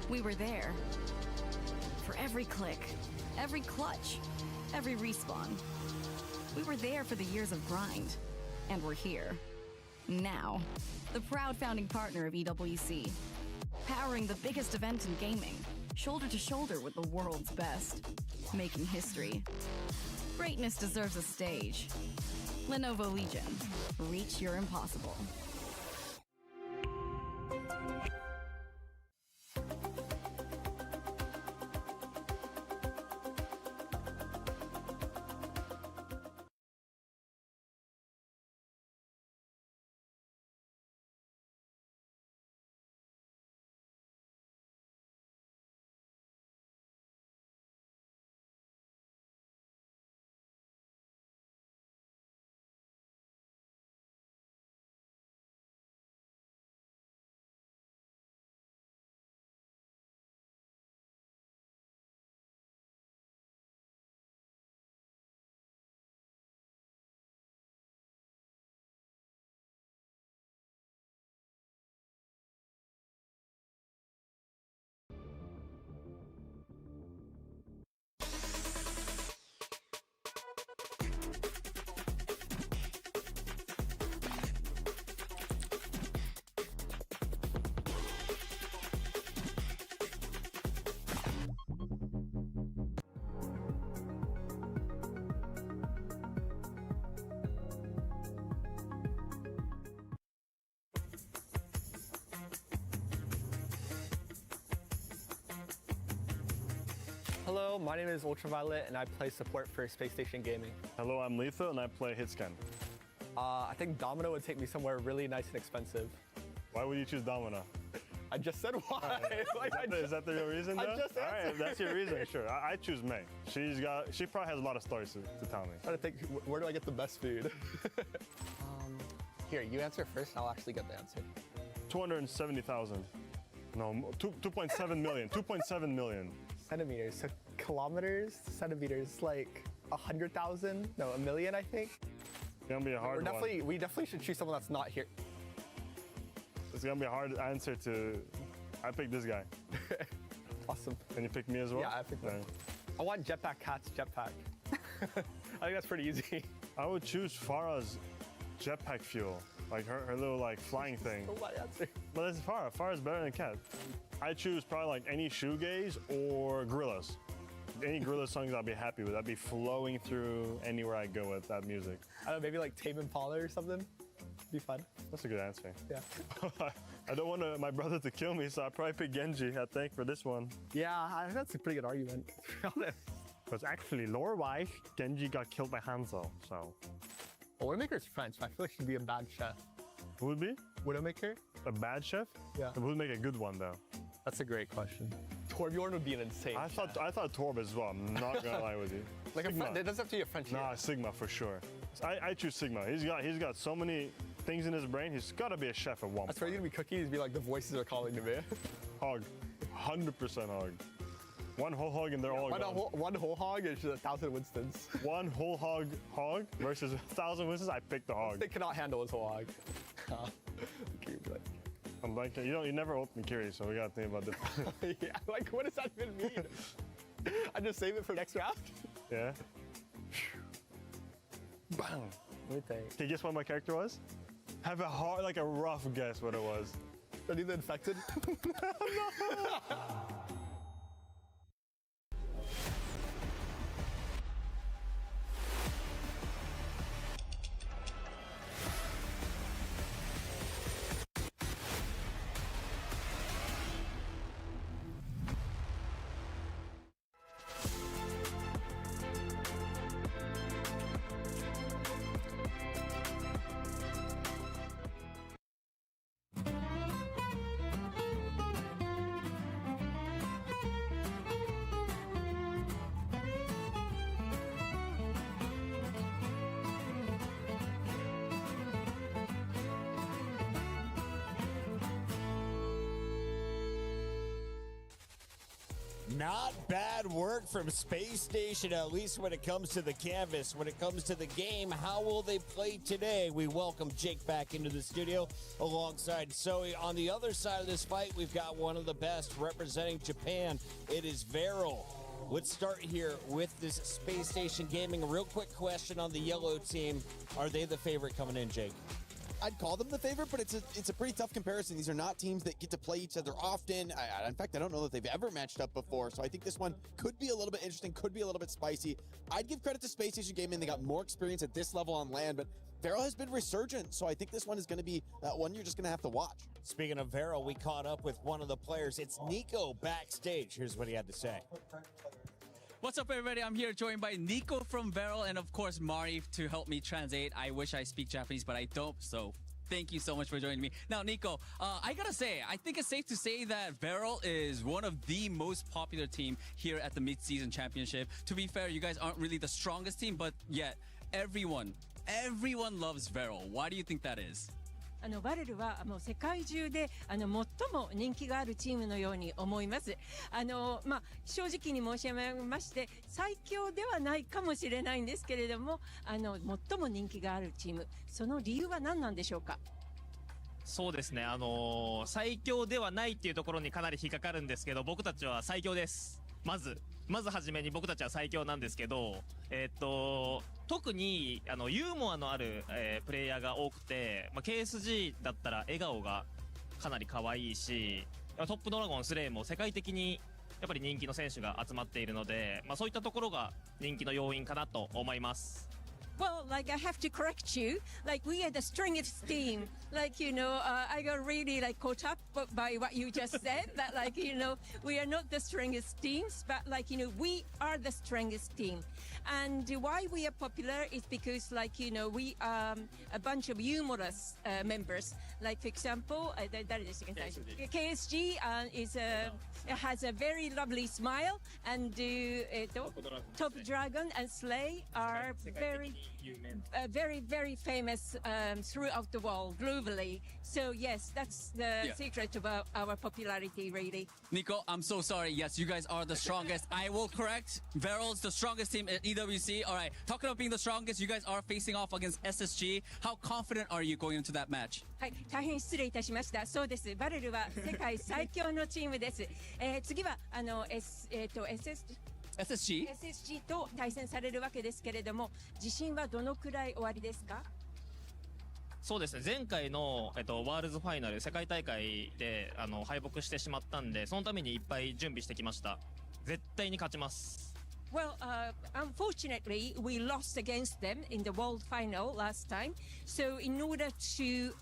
We were there for every click, every clutch, every respawn. We were there for the years of grind, And we're here. Now. The proud founding partner of EWC. Powering the biggest event in gaming. Shoulder to shoulder with the world's best. Making history. Greatness deserves a stage. Lenovo Legion. Reach your impossible. Hello, my name is Ultraviolet and I play support for Space Station Gaming. Hello, I'm Lethal and I play Hitscan. I think Domino would take me somewhere really nice and expensive. Why would you choose Domino? I just said why. Is that the real reason though? I just All right, answered. that's your reason, sure. I choose May. She probably has a lot of stories to tell me. I'm trying to think, where do I get the best food? Here, you answer first, I'll actually get the answer. 270,000. No, 2.7 million. 2.7 million. Centimeters, so kilometers, centimeters, like 100,000? No, a million, I think. It's gonna be a hard one. We definitely should choose someone that's not here. It's gonna be a hard answer to. I picked this guy. Awesome. And you picked me as well? Yeah, I picked him. I want Jetpack Cat's jetpack. I think that's pretty easy. I would choose Farah's jetpack fuel, like her little like flying thing. So my answer. But it's Farah. Farah's better than Cat. I choose probably like any shoegaze or Gorillaz. Any Gorillaz songs I'll be happy with. I'd be flowing through anywhere I go with that music. I don't know, maybe like Tame Impala or something. Be fun. That's a good answer. Yeah. I don't want my brother to kill me, so I probably pick Genji, I think, for this one. Yeah, that's a pretty good argument. Because actually, lore-wise, Genji got killed by Hanzo, so. Well, Widowmaker's French, but I feel like she'd be a bad chef. Who would be? Widowmaker? A bad chef? Yeah. Who would make a good one, though? That's a great question. Torbjorn would be an insane I thought Torb as well, I'm not gonna lie with you. Like it doesn't have to be a French. Nah, Sigma for sure. I choose Sigma. He's got so many things in his brain, he's gotta be a chef at one point. That's why he's gonna be cooking, he's be like, the voices are calling to me. Hog. 100% hog. One whole hog and they're all gone. One whole hog is just 1,000 Winstons. One whole hog versus 1,000 Winstons, I picked the hog. They cannot handle his whole hog. I'm like, you never open Kiri, so we gotta think about this. Yeah, like what does that even mean? I just save it for next round? Yeah. Bang. Let me think. Can you guess what my character was? Have a hard, like a rough guess what it was. Are you the infected? No. Not bad work from Space Station, at least when it comes to the canvas. When it comes to the game, how will they play today? We welcome Jake back into the studio alongside Zoe. On the other side of this fight, we've got one of the best representing Japan. It is Veryl. Let's start here with this Space Station Gaming. A real quick question on the yellow team. Are they the favorite coming in, Jake? I'd call them the favorite, but it's a pretty tough comparison. These are not teams that get to play each other often. In fact, I don't know that they've ever matched up before, so I think this one could be a little bit interesting, could be a little bit spicy. I'd give credit to Space Station Gaming. They got more experience at this level on land, but Varel has been resurgent, so I think this one is going to be one you're just going to have to watch. Speaking of Varel, we caught up with one of the players. It's Nico backstage. Here's what he had to say. What's up, everybody? I'm here joined by Nico from Varel and, of course, Mari to help me translate. I wish I speak Japanese, but I don't, so thank you so much for joining me. Now, Nico, I gotta say, I think it's safe to say that Varel is one of the most popular team here at the mid-season championship. To be fair, you guys aren't really the strongest team, but yet everyone loves Varel. Why do you think that is? バレルはもう世界中で最も人気があるチームのように思います。正直に申し上げまして最強ではないかもしれないんですけれども、最も人気があるチーム、その理由は何なんでしょうか。そうですね。最強ではないっていうところにかなり引っかかるんですけど、僕たちは最強です。まず初めに僕たちは最強なんですけど、特にユーモアのある、プレイヤーが多くて、KSG だったら笑顔がかなり可愛いし、トップドラゴンスレイも世界的にやっぱり人気の選手が集まっているので、そういったところが人気の要因かなと思います。Well, I have to correct you. We are the strongest team. I got really caught up by what you just said. That we are not the strongest teams, but we are the strongest team. And why we are popular is because we are a bunch of humorous members. For example, KSG has a very lovely smile, and Top Dragon and Slay are very famous throughout the world globally. So yes, that's the secret about our popularity, really. Nico, I'm so sorry. Yes, you guys are the strongest. I will correct. Varel's the strongest team at EWC. All right, talking about being the strongest, you guys are facing off against SSG. How confident are you going into that match? はい、大変失礼いたしました。そうです。バレルは世界最強のチームです。次はSSG と対戦されるわけですけれども、自信はどのくらいおありですか？そうですね。前回の、ワールズファイナル世界大会で敗北してしまったんで、そのためにいっぱい準備してきました。絶対に勝ちます。Well, unfortunately, we lost against them in the world final last time. So in order to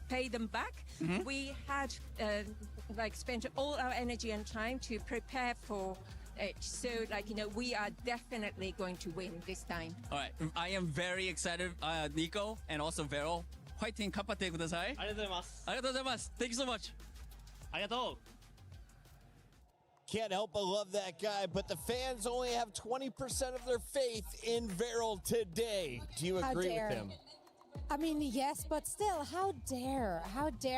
pay them back, we had spent all our energy and time to prepare for it. So we are definitely going to win this time. All right, I am very excited, Nico, and also Varel. Fighting, 頑張ってください。ありがとうございます。ありがとうございます。Thank you so much. ありがとう。Can't help but love that guy, but the fans only have 20% of their faith in Varel today. Do you agree with him? I mean, yes, but still, how dare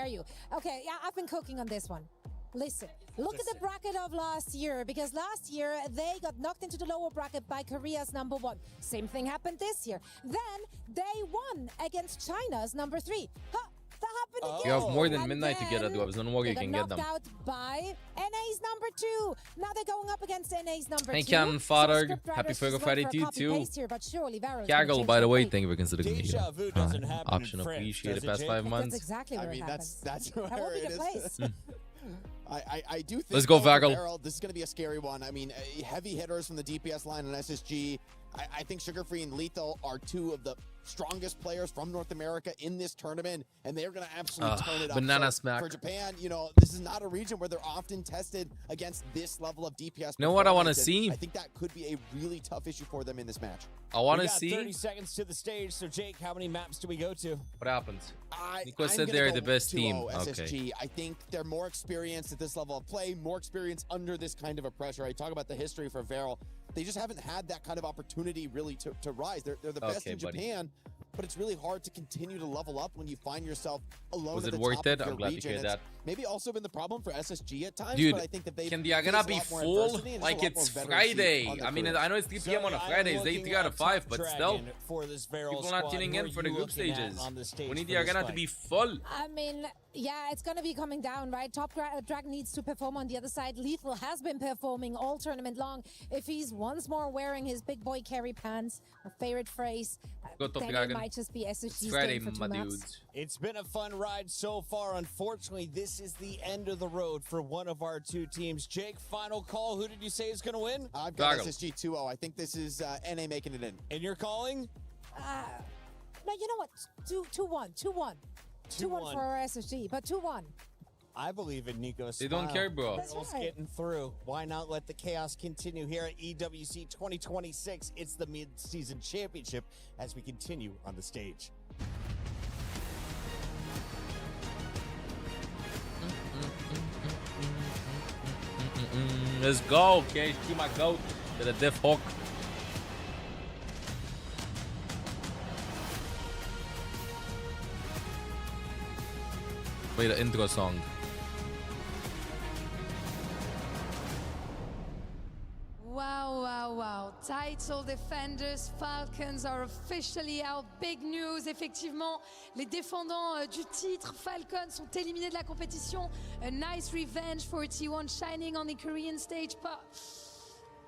you? Okay, yeah, I've been cooking on this one. Listen, look at the bracket of last year, because last year they got knocked into the lower bracket by Korea's number 1. Same thing happened this year. Then they won against China's number 3. Huh, that happened again. You have more than midnight to get at Dubs. No more you can get them. Knocked out by NA's number 2. Now they're going up against NA's number 2. Hey, Ken Farag. Happy Fuego Friday to you too. Gaggle, by the way, thank you for considering me. Option appreciated past 5 months. That's exactly where it happened. That's where that will be it the is. place. I do think Let's go, Varel, this is going to be a scary one. I mean, heavy hitters from the DPS line and SSG. I think Sugar Free and Lethal are two of the strongest players from North America in this tournament, and they're going to absolutely turn it up. Banana smack. For Japan, this is not a region where they're often tested against this level of DPS. You know what I want to see? I think that could be a really tough issue for them in this match. I want to see 30 seconds to the stage. So Jake, how many maps do we go to? What happens? Nico said they're the best team. SSG. Okay. I think they're more experienced at this level of play, more experienced under this kind of a pressure. I talk about the history for Varel. They just haven't had that kind of opportunity really to rise. They're the best in Japan, but it's really hard to continue to level up when you find yourself alone at the top of your I'm glad region. to hear It's that. maybe also been the problem for SSG at times, Dude, but I think that can the arena be full? Like it's Friday. I mean, I know it's 3 p.m. on a Friday. It's 3 out of 5, but still, people are not tuning in for the group stages. We need the arena to be full. I mean, Yeah, it's going to be coming down, right? Top Dragon needs to perform on the other side. Lethal has been performing all tournament long. If he's once more wearing his big boy carry pants, our favorite phrase, then it might just be SSG's game for 2 maps. It's been a fun ride so far. Unfortunately, this is the end of the road for one of our two teams. Jake, final call. Who did you say is going to win? I've got SSG 2-0. I think this is NA making it in. And you're calling? No, you know what? 2-1. 2-1 for our SSG, but 2-1. I believe in Nico's They don't care, bro. That's right. Getting through. Why not let the chaos continue here at EWC 2026? It's the mid-season championship as we continue on the stage. Let's go, KHG, my goat. To the diff hook. Play the intro song. Wow, wow, wow. Title defenders, Falcons are officially out. Big news, effectivement. Les défendants du titre, Falcons, sont éliminés de la compétition. A nice revenge for T1 shining on the Korean stage, but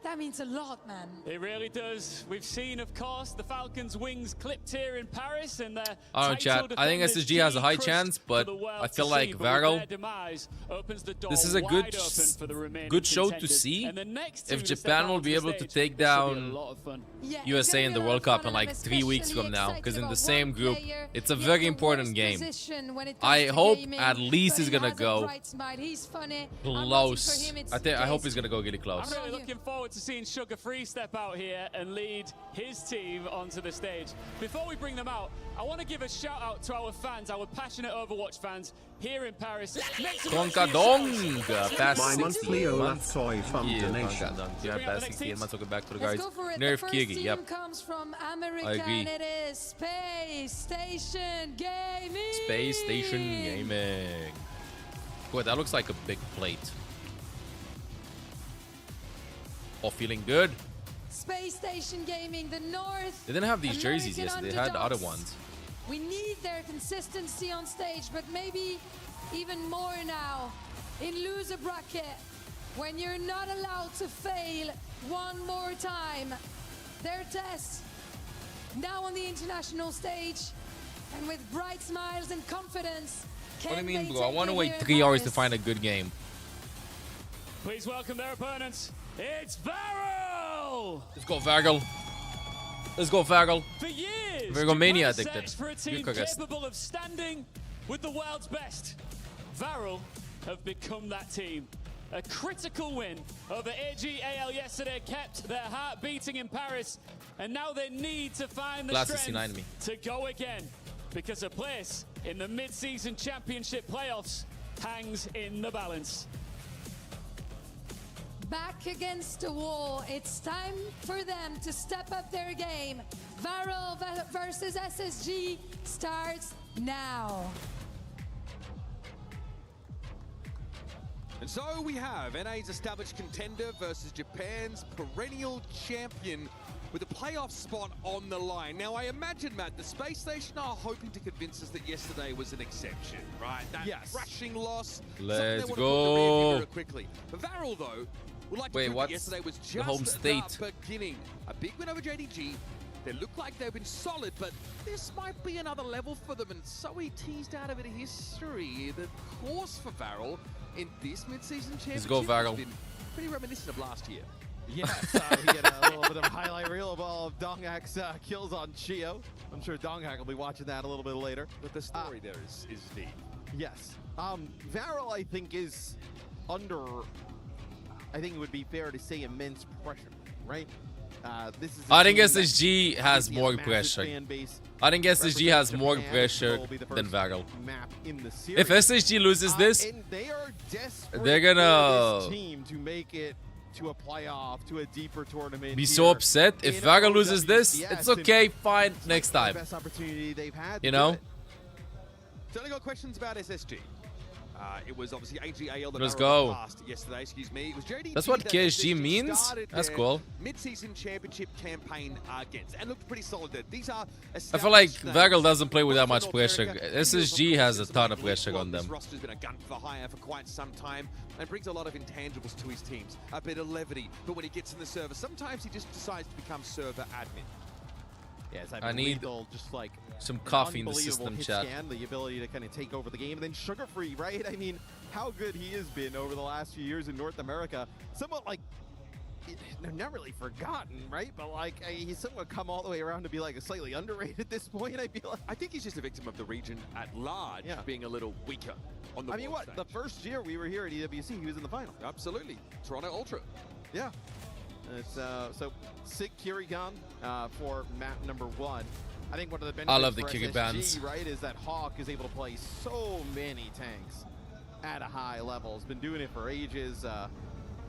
that means a lot, man. It really does. We've seen, of course, the Falcons' wings clipped here in Paris, and their I don't know, chat. I think SSG has a high chance, but I feel like Varel, this is a good show to see if Japan will be able to take down USA in the World Cup in like 3 weeks from now, because in the same group, it's a very important game. I hope at least he's gonna go close. I hope he's gonna go really close. I'm really looking forward to seeing Sugar Free step out here and lead his team onto the stage. Before we bring them out, I want to give a shout out to our fans, our passionate Overwatch fans here in Paris. Donkadong! Past My 60 monthly Olaf months. Toy Fund donation. Yeah, past 68 months. Welcome back to the Let's guys. go for it. Nerf The first Kigi, team yep. comes from America, I agree. and it is Space Station Gaming. Space Station Gaming. Boy, that looks like a big plate. Oh, feeling good. Space Station Gaming, the North. They didn't have these jerseys American yesterday. They had other underdogs. ones. We need their consistency on stage, but maybe even more now in loser bracket, when you're not allowed to fail one more time. Their test now on the international stage, and with bright smiles and confidence. What do you mean, they bro? I take want to it wait here in 3 hours to Paris? find a good game. Please welcome their opponents. It's Varel! Let's go, Varel. Let's go, Varel. For years, Virgo Mania Japan addicted. searched for a team Good contest. capable of standing with the world's best. Varel have become that team. A critical win over AGAL yesterday kept their heart beating in Paris, and now they need to find the Class 69 strength me. to go again, because a place in the mid-season championship playoffs hangs in the balance. Back against the wall. It's time for them to step up their game. Varel versus SSG starts now. And so we have NA's established contender versus Japan's perennial champion with a playoff spot on the line. Now, I imagine, Matt, the Space Station are hoping to convince us that yesterday was an exception, right? That crushing loss. Let's something they want to put in the go. rearview mirror quickly. But Varel, though, would like to Wait, prove that what's yesterday was the just home state? the beginning. A big win over JDG. They look like they've been solid, but this might be another level for them. And so he teased out a bit of history. The course for Varel in this mid-season championship go, Varel. has been pretty reminiscent of last year. Yes, we get a little bit of a highlight reel of all of Donghak's kills on Chio. I'm sure Donghak will be watching that a little bit later. But the story there is deep. Yes. Varel, I think, is under, I think it would be fair to say, immense pressure, right? This is I think SSG has more pressure. I think SSG has more pressure than Varel. If SSG loses this, and they are desperate they're for gonna this team to make it to a playoff, to a deeper tournament. be here so upset. If in Varel loses this, OWCS, it's okay, fine, next and time. the best opportunity they've had. You to know? do it. Certainly got questions about SSG. It was obviously AGAL that Let's narrowed go. past yesterday. Excuse me. It was JDG. That's what that KSG means? started That's their cool. Mid-season championship campaign against and looked pretty solid. These are. I feel like established Vagel names. doesn't play with that much North pressure. America, SSG has a ton of pressure on This them. roster's been a gun for hire for quite some time and brings a lot of intangibles to his teams. A bit of levity, but when he gets in the server, sometimes he just decides to become server admin. Yes, I need Lethal, just like some an coffee in the unbelievable system, hit chat. scan, the ability to kind of take over the game, and then Sugar Free, right? I mean, how good he has been over the last few years in North America. Somewhat like, not really forgotten, right? But like, he's somewhat come all the way around to be like a slightly underrated at this point. I feel like. I think he's just a victim of the region at large being a little weaker on the I mean, world what? stage. The first year we were here at EWC, he was in the final. Absolutely. Toronto Ultra. Yeah. It's, so Sig Kirigan for map number 1. I think one of the benefits I love the for Kirigans. SSG, right, is that Hawk is able to play so many tanks at a high level. He's been doing it for ages.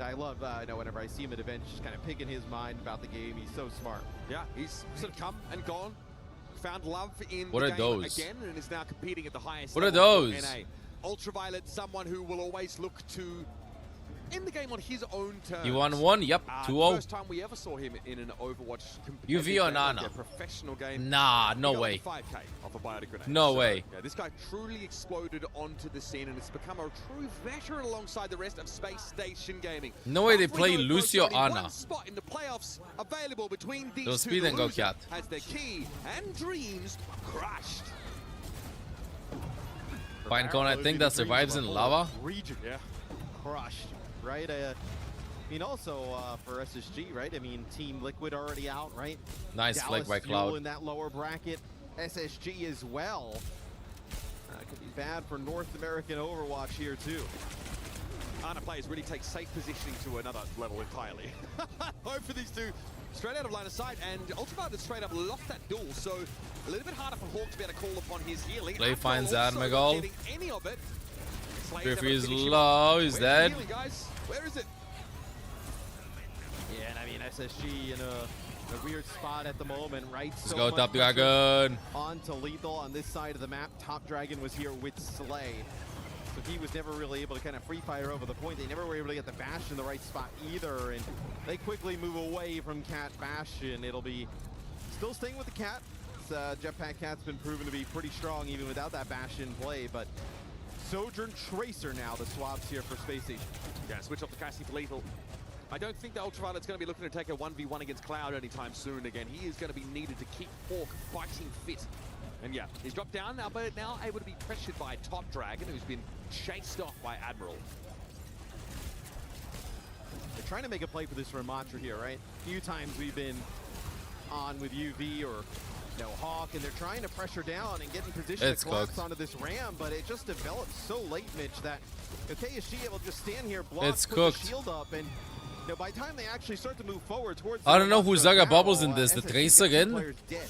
I love, whenever I see him at events, just kind of picking his mind about the game. He's so smart. Yeah, he's sort of come and gone, found love in What the are game those? again, and is now competing at the highest What are level for those? NA. Ultraviolet, someone who will always look to end the game on his own terms. You won one? Yep, 2-0. First time we ever saw him in an Overwatch UV or game, Nana? like a professional game. Nah, He no got way. 5K off a biotic grenade. No So, way. Yeah, this guy truly exploded onto the scene and has become a true veteran alongside the rest of Space Station Gaming. No way they Halfway play through, Lucio folks, only Ana. one spot in the playoffs available between these Go two. speed The and go, loser cat. has their key and dreams crushed. Pinecone, I think that survives in lava. Region, crushed, right? I mean, also for SSG, right? I mean, Team Liquid already out, right? Nice flick Dallas by Fuel Cloud. in that lower bracket. SSG as well. Could be bad for North American Overwatch here too. Ana players really take safe positioning to another level entirely. Hope for these two. Straight out of line of sight, and Ultraviolet has straight up lost that duel, so a little bit harder for Hawk to be able to call upon his healing. Play After finds all, also Admigol. not getting any of it. Slayer's Griffey able to is finish him low, off. he's Where's the dead. healing, guys? Where is it? Yeah, and I mean, SSG in a weird spot at the moment, right? Let's So go, much Top pressure Dragon. On to Lethal on this side of the map. Top Dragon was here with Slay. So he was never really able to kind of free fire over the point. They never were able to get the Bastion in the right spot either. And they quickly move away from Cat Bastion. It'll be still staying with the Cat. Jetpack Cat's been proven to be pretty strong even without that Bastion play. But Sojourn Tracer now, the swaps here for Space Station. Yeah, switch off the Cassie for Lethal. I don't think the Ultraviolet's going to be looking to take a 1v1 against Cloud anytime soon again. He is going to be needed to keep Hawk fighting fit. And yeah, he's dropped down now, but now able to be pressured by Top Dragon, who's been chased off by Admiral. They're trying to make a play for this Ramatra here, right? A few times we've been on with UV or Hawk, and they're trying to pressure down and get in position It's to collapse cooked. onto this Ram, but it just developed so late, Mitch, that KSG able to just stand here, block, It's put cooked. the shield up, and by the time they actually start to move forward towards I don't know who Ramatra Zaga now, bubbles in this. The SSG Tracer got two in? players dead.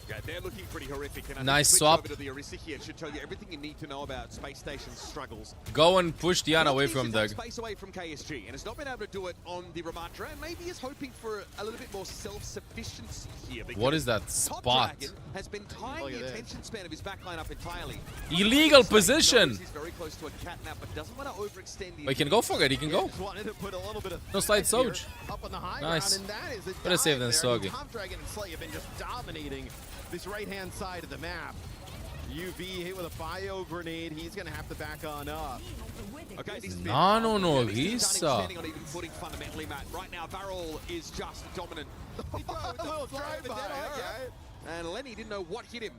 Yeah, they're looking pretty horrific. And I Nice think swap. Over to the Orisa here should tell you everything you need to know about Space Station's struggles. Go and push Diana away from the Doug. space away from KSG, and has not been able to do it on the Ramatra, and maybe is hoping for a little bit more self-sufficiency here. What is that Top spot? Dragon has been tying Look at the this. attention span of his backline up entirely. Illegal Knows position. He's very close to a catnap, but doesn't want to overextend the. Oh, he can go for it. He can go. Just wanted to put a little bit of No slide threat here Soj. up on the high Nice. ground, and that is a Better save dive than there. Soggy. Top Dragon and Slay have been just dominating this right-hand side of the map. UV hit with a bio grenade. He's going to have to back on up. Okay, this Nano no He's Risa. standing on even footing fundamentally, Matt. Right now, Varol is just dominant. He goes with the little throw of a drive-by, Deadeye, all yeah. And Lenny didn't know what hit him.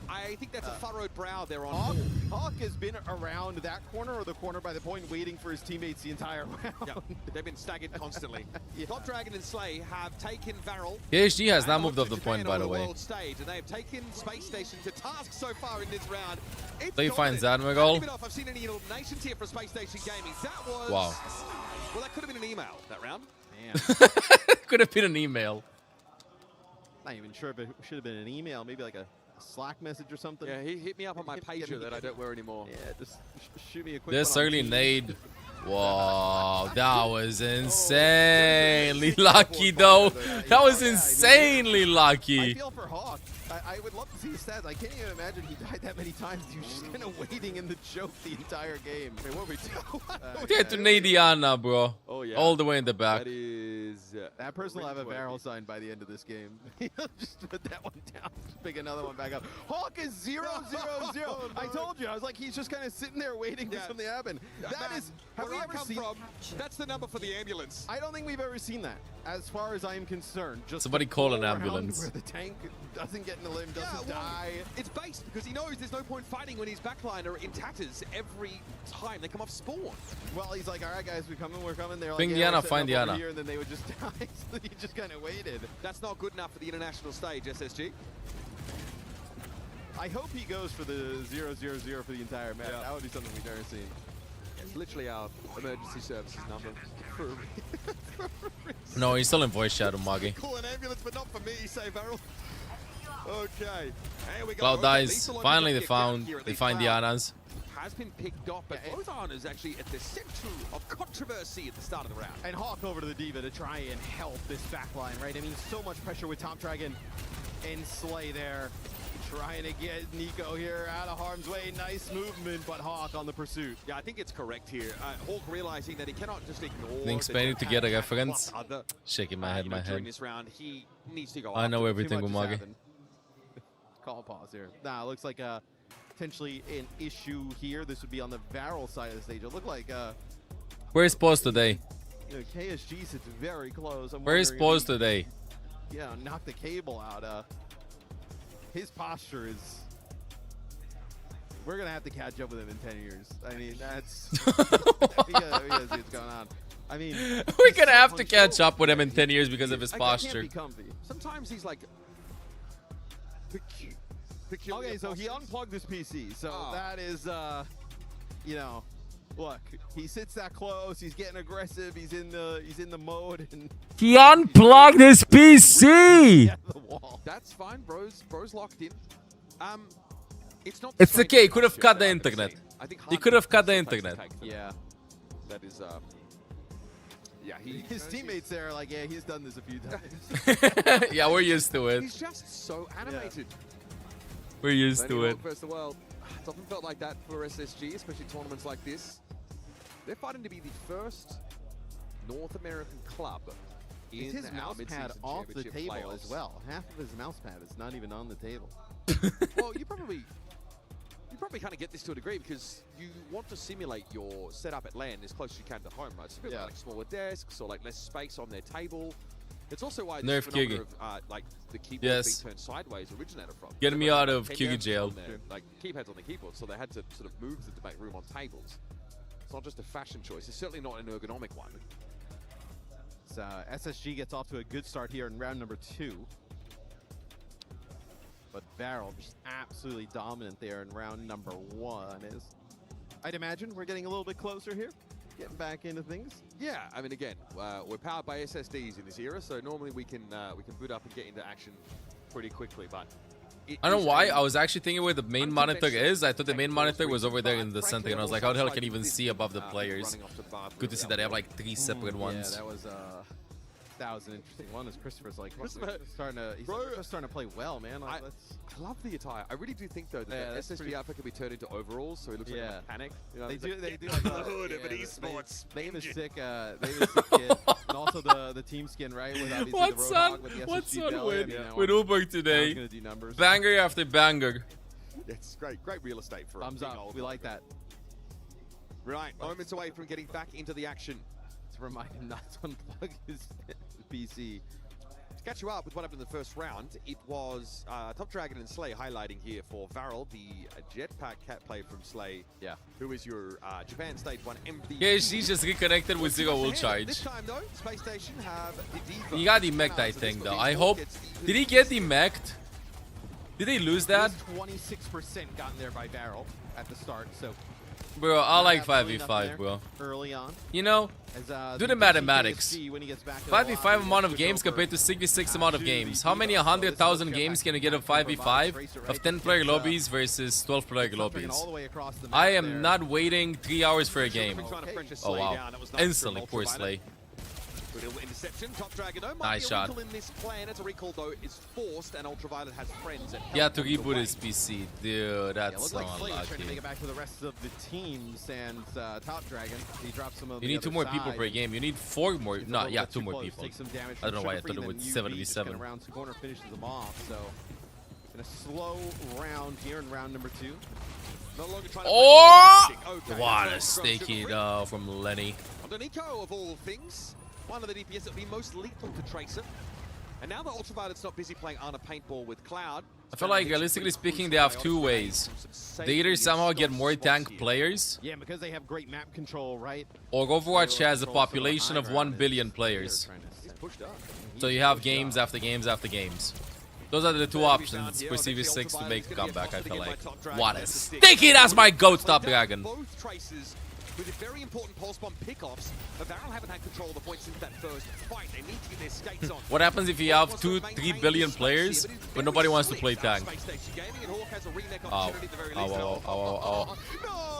I think that's a furrowed brow there on Hawk, Hawk. Hawk has been around that corner or the corner by the point waiting for his teammates the entire round. Yeah, they've been staggered constantly. Yeah. Top Dragon and Slay have taken Varol. KSG has not and moved off the Japan point, by on the way. world stage, and they have taken Space Station to task so far in this round. It's Play finds dominant. Admiral. I don't even know if I've seen any eliminations here for Space Station Gaming. That was... Wow. Well, that could have been an email, that round. Man, Could have been an email. not even sure if it should have been an email, maybe like a Slack message or something. Yeah, he hit me up on my pager that I don't wear anymore. Yeah, just shoot me a quick This one on early Teams. nade. Whoa, that was insanely lucky, though. That was insanely I lucky. feel for Hawk. I would love to see his stats. I can't even imagine he died that many times. He was just kind of waiting in the choke the entire game. Hey, what we do? Get to Nadiana, bro. Oh, yeah. All the way in the back. That is... that person will have a barrel sign by the end of this game. He'll just put that one down. Just pick another one back up. Hawk is 0-0-0. I told you. I was like, he's just kind of sitting there waiting for something to happen. That is... Have we ever seen... That's the number for the ambulance. I don't think we've ever seen that, as far as I am concerned. Just Somebody call an ambulance. Where the tank doesn't get in the limb, doesn't die. It's based because he knows there's no point fighting when his backline are in tatters every time they come off spawn. Well, he's like, all right, guys, we're coming. They're like, Ping yeah, Diana, we're find setting up over Diana. here, and then they would just die, so he just kind of waited. That's not good enough for the international stage, SSG. I hope he goes for the 0-0-0 for the entire match. That would be something we've never seen. It's literally our emergency services number. No, he's still in voice chat, Umagi. Call an ambulance, but not for me, say Varel. Okay, here we go. Cloud dies. Lethal on Finally, the they dock here at the find Cloud. Diana's. Has been picked off, but both Arna's actually at the center of controversy at the start of the round. And Hawk over to the Diva to try and help this backline, right? I mean, so much pressure with Top Dragon and Slay there. Trying to get Nico here out of harm's way. Nice movement, but Hawk on the pursuit. Yeah, I think it's correct here. Hawk realizing that he cannot just ignore Links the Spanish to get a attack reference. plus other, Shaking my head, during this round, he needs to go I know after everything, Too much has Umagi. happened. Call pause here. Nah, looks like potentially an issue here. This would be on the Varel side of the stage. It looked like Where's Pause today? you know, KSG sits very close. I'm Where's wondering if Pause he, today? Yeah, knock the cable out. His posture is... We're going to have to catch up with him in 10 years. I mean, that's... we gotta see what's going on. I mean... We're gonna have to catch up with him in 10 years because of his posture. Can't be comfy. Sometimes he's like... Okay, so he unplugged his PC. So that is, you know... Look, he sits that close. He's getting aggressive. He's in the mode, and He unplugged his PC. That's fine, bro's locked in. It's not. It's okay. He could have cut the internet. He could have cut the internet. Yeah, that is. Yeah, his teammates there are like, yeah, he's done this a few times. Yeah, we're used to it. He's just so animated. We're used to it. First of the world. It's often felt like that for SSG, especially tournaments like this. They're fighting to be the first North American club in Is his our mouse mid-season pad off the championship table playoffs. as well? Half of his mouse pad is not even on the table. Well, you probably kind of get this to a degree because you want to simulate your setup at LAN as close as you can to home, right? So people like smaller desks or like less space on their table. It's also why Nerf this phenomenon Kyugi. of like the keyboard Yes. being turned sideways originated from. Get me out of Kyugi jail. Like keypads on the keyboard, so they had to sort of move the debate room on tables. It's not just a fashion choice. It's certainly not an ergonomic one. So SSG gets off to a good start here in round number 2. But Varel just absolutely dominant there in round number 1. I'd imagine we're getting a little bit closer here, getting back into things. Yeah, I mean, again, we're powered by SSDs in this era, so normally we can boot up and get into action pretty quickly. But I don't know why. I was actually thinking where the main monitor is. I thought the main monitor was over there in the center, and I was like, how the hell can you even see above the players? Good to see that they have like 3 separate ones. Yeah, that was an interesting one. As Christopher's like, he's just starting to play well, man. Like, I love the attire. I really do think though that the SSG outfit can be turned into overalls, so he looks like a mechanic. You know, They do like like the hood of an esports. They have a sick kit, and also the team skin, right? With obviously What's the on? Roadhog with the What's SSG on belly, with Uber today? gonna do numbers. Banger after banger. It's great real estate for Thumbs up. We like that. Right, moments away from getting back into the action. To remind him not to unplug his PC. To catch you up with what happened in the first round, it was Top Dragon and Slay highlighting here for Varel, the jetpack cat play from Slay. Yeah. Who is your Japan Stage 1 MVP. Yeah, she's just reconnected with 0 ult charge. This time though, Space Station have the Diva. He got demeched, I think, though. I hope. Did he get demeched? Did they lose that? 26% gotten there by Varel at the start, so. Bro, I like 5v5, bro. Early on. You know, As, do the mathematics. when he gets back to the 5v5 lobby, amount of switch games over, compared to 66 amount of to games. the How many Diva. 100,000 games can you get of 5v5 of 10-player lobbies versus 12-player lobbies? all the way across the map I am there. not waiting 3 hours for a game. Trying to pressure Oh Slay wow. down. That was nice Instantly, from poor Ultraviolet. Slay. Little interception, Top Dragon. No, Nice shot. In this plan. As a recall, though, is forced, and Ultraviolet has friends. And Yeah, to reboot his PC. Dude, that's so Like Flash trying to make unlucky. it back to the rest of the teams, and Top Dragon, he drops some of You the need 2 other more people side. per game. You need 4 more. He's a No, little yeah, bit 2 too more close. people. Takes some damage I don't know from why I Sugar thought it Free, was then 7 v UV just 7. getting around to corner, finishes them off. So in a slow round here in round number 2. No longer trying to Oh! okay. What a sticky though from Lenny. On Nico, of all things, one of the DPS that would be most lethal to Tracer. And now that Ultraviolet's not busy playing Ana Paintball with Cloud, I feel like realistically speaking, they have 2 ways. They either somehow get more tank players, Yeah, because they have great map control, right? or Overwatch has a population of 1 billion players. So you have games after games after games. Those are the 2 options for CV6 to make a comeback, I feel like. What a sticky! That's my goat, Top Dragon. Both Tracers with a very important pulse bomb pickoffs. Varel haven't had control of the point since that first fight. They need to get their skates on. What happens if you have 2-3 billion players, but nobody wants to play tank? Oh.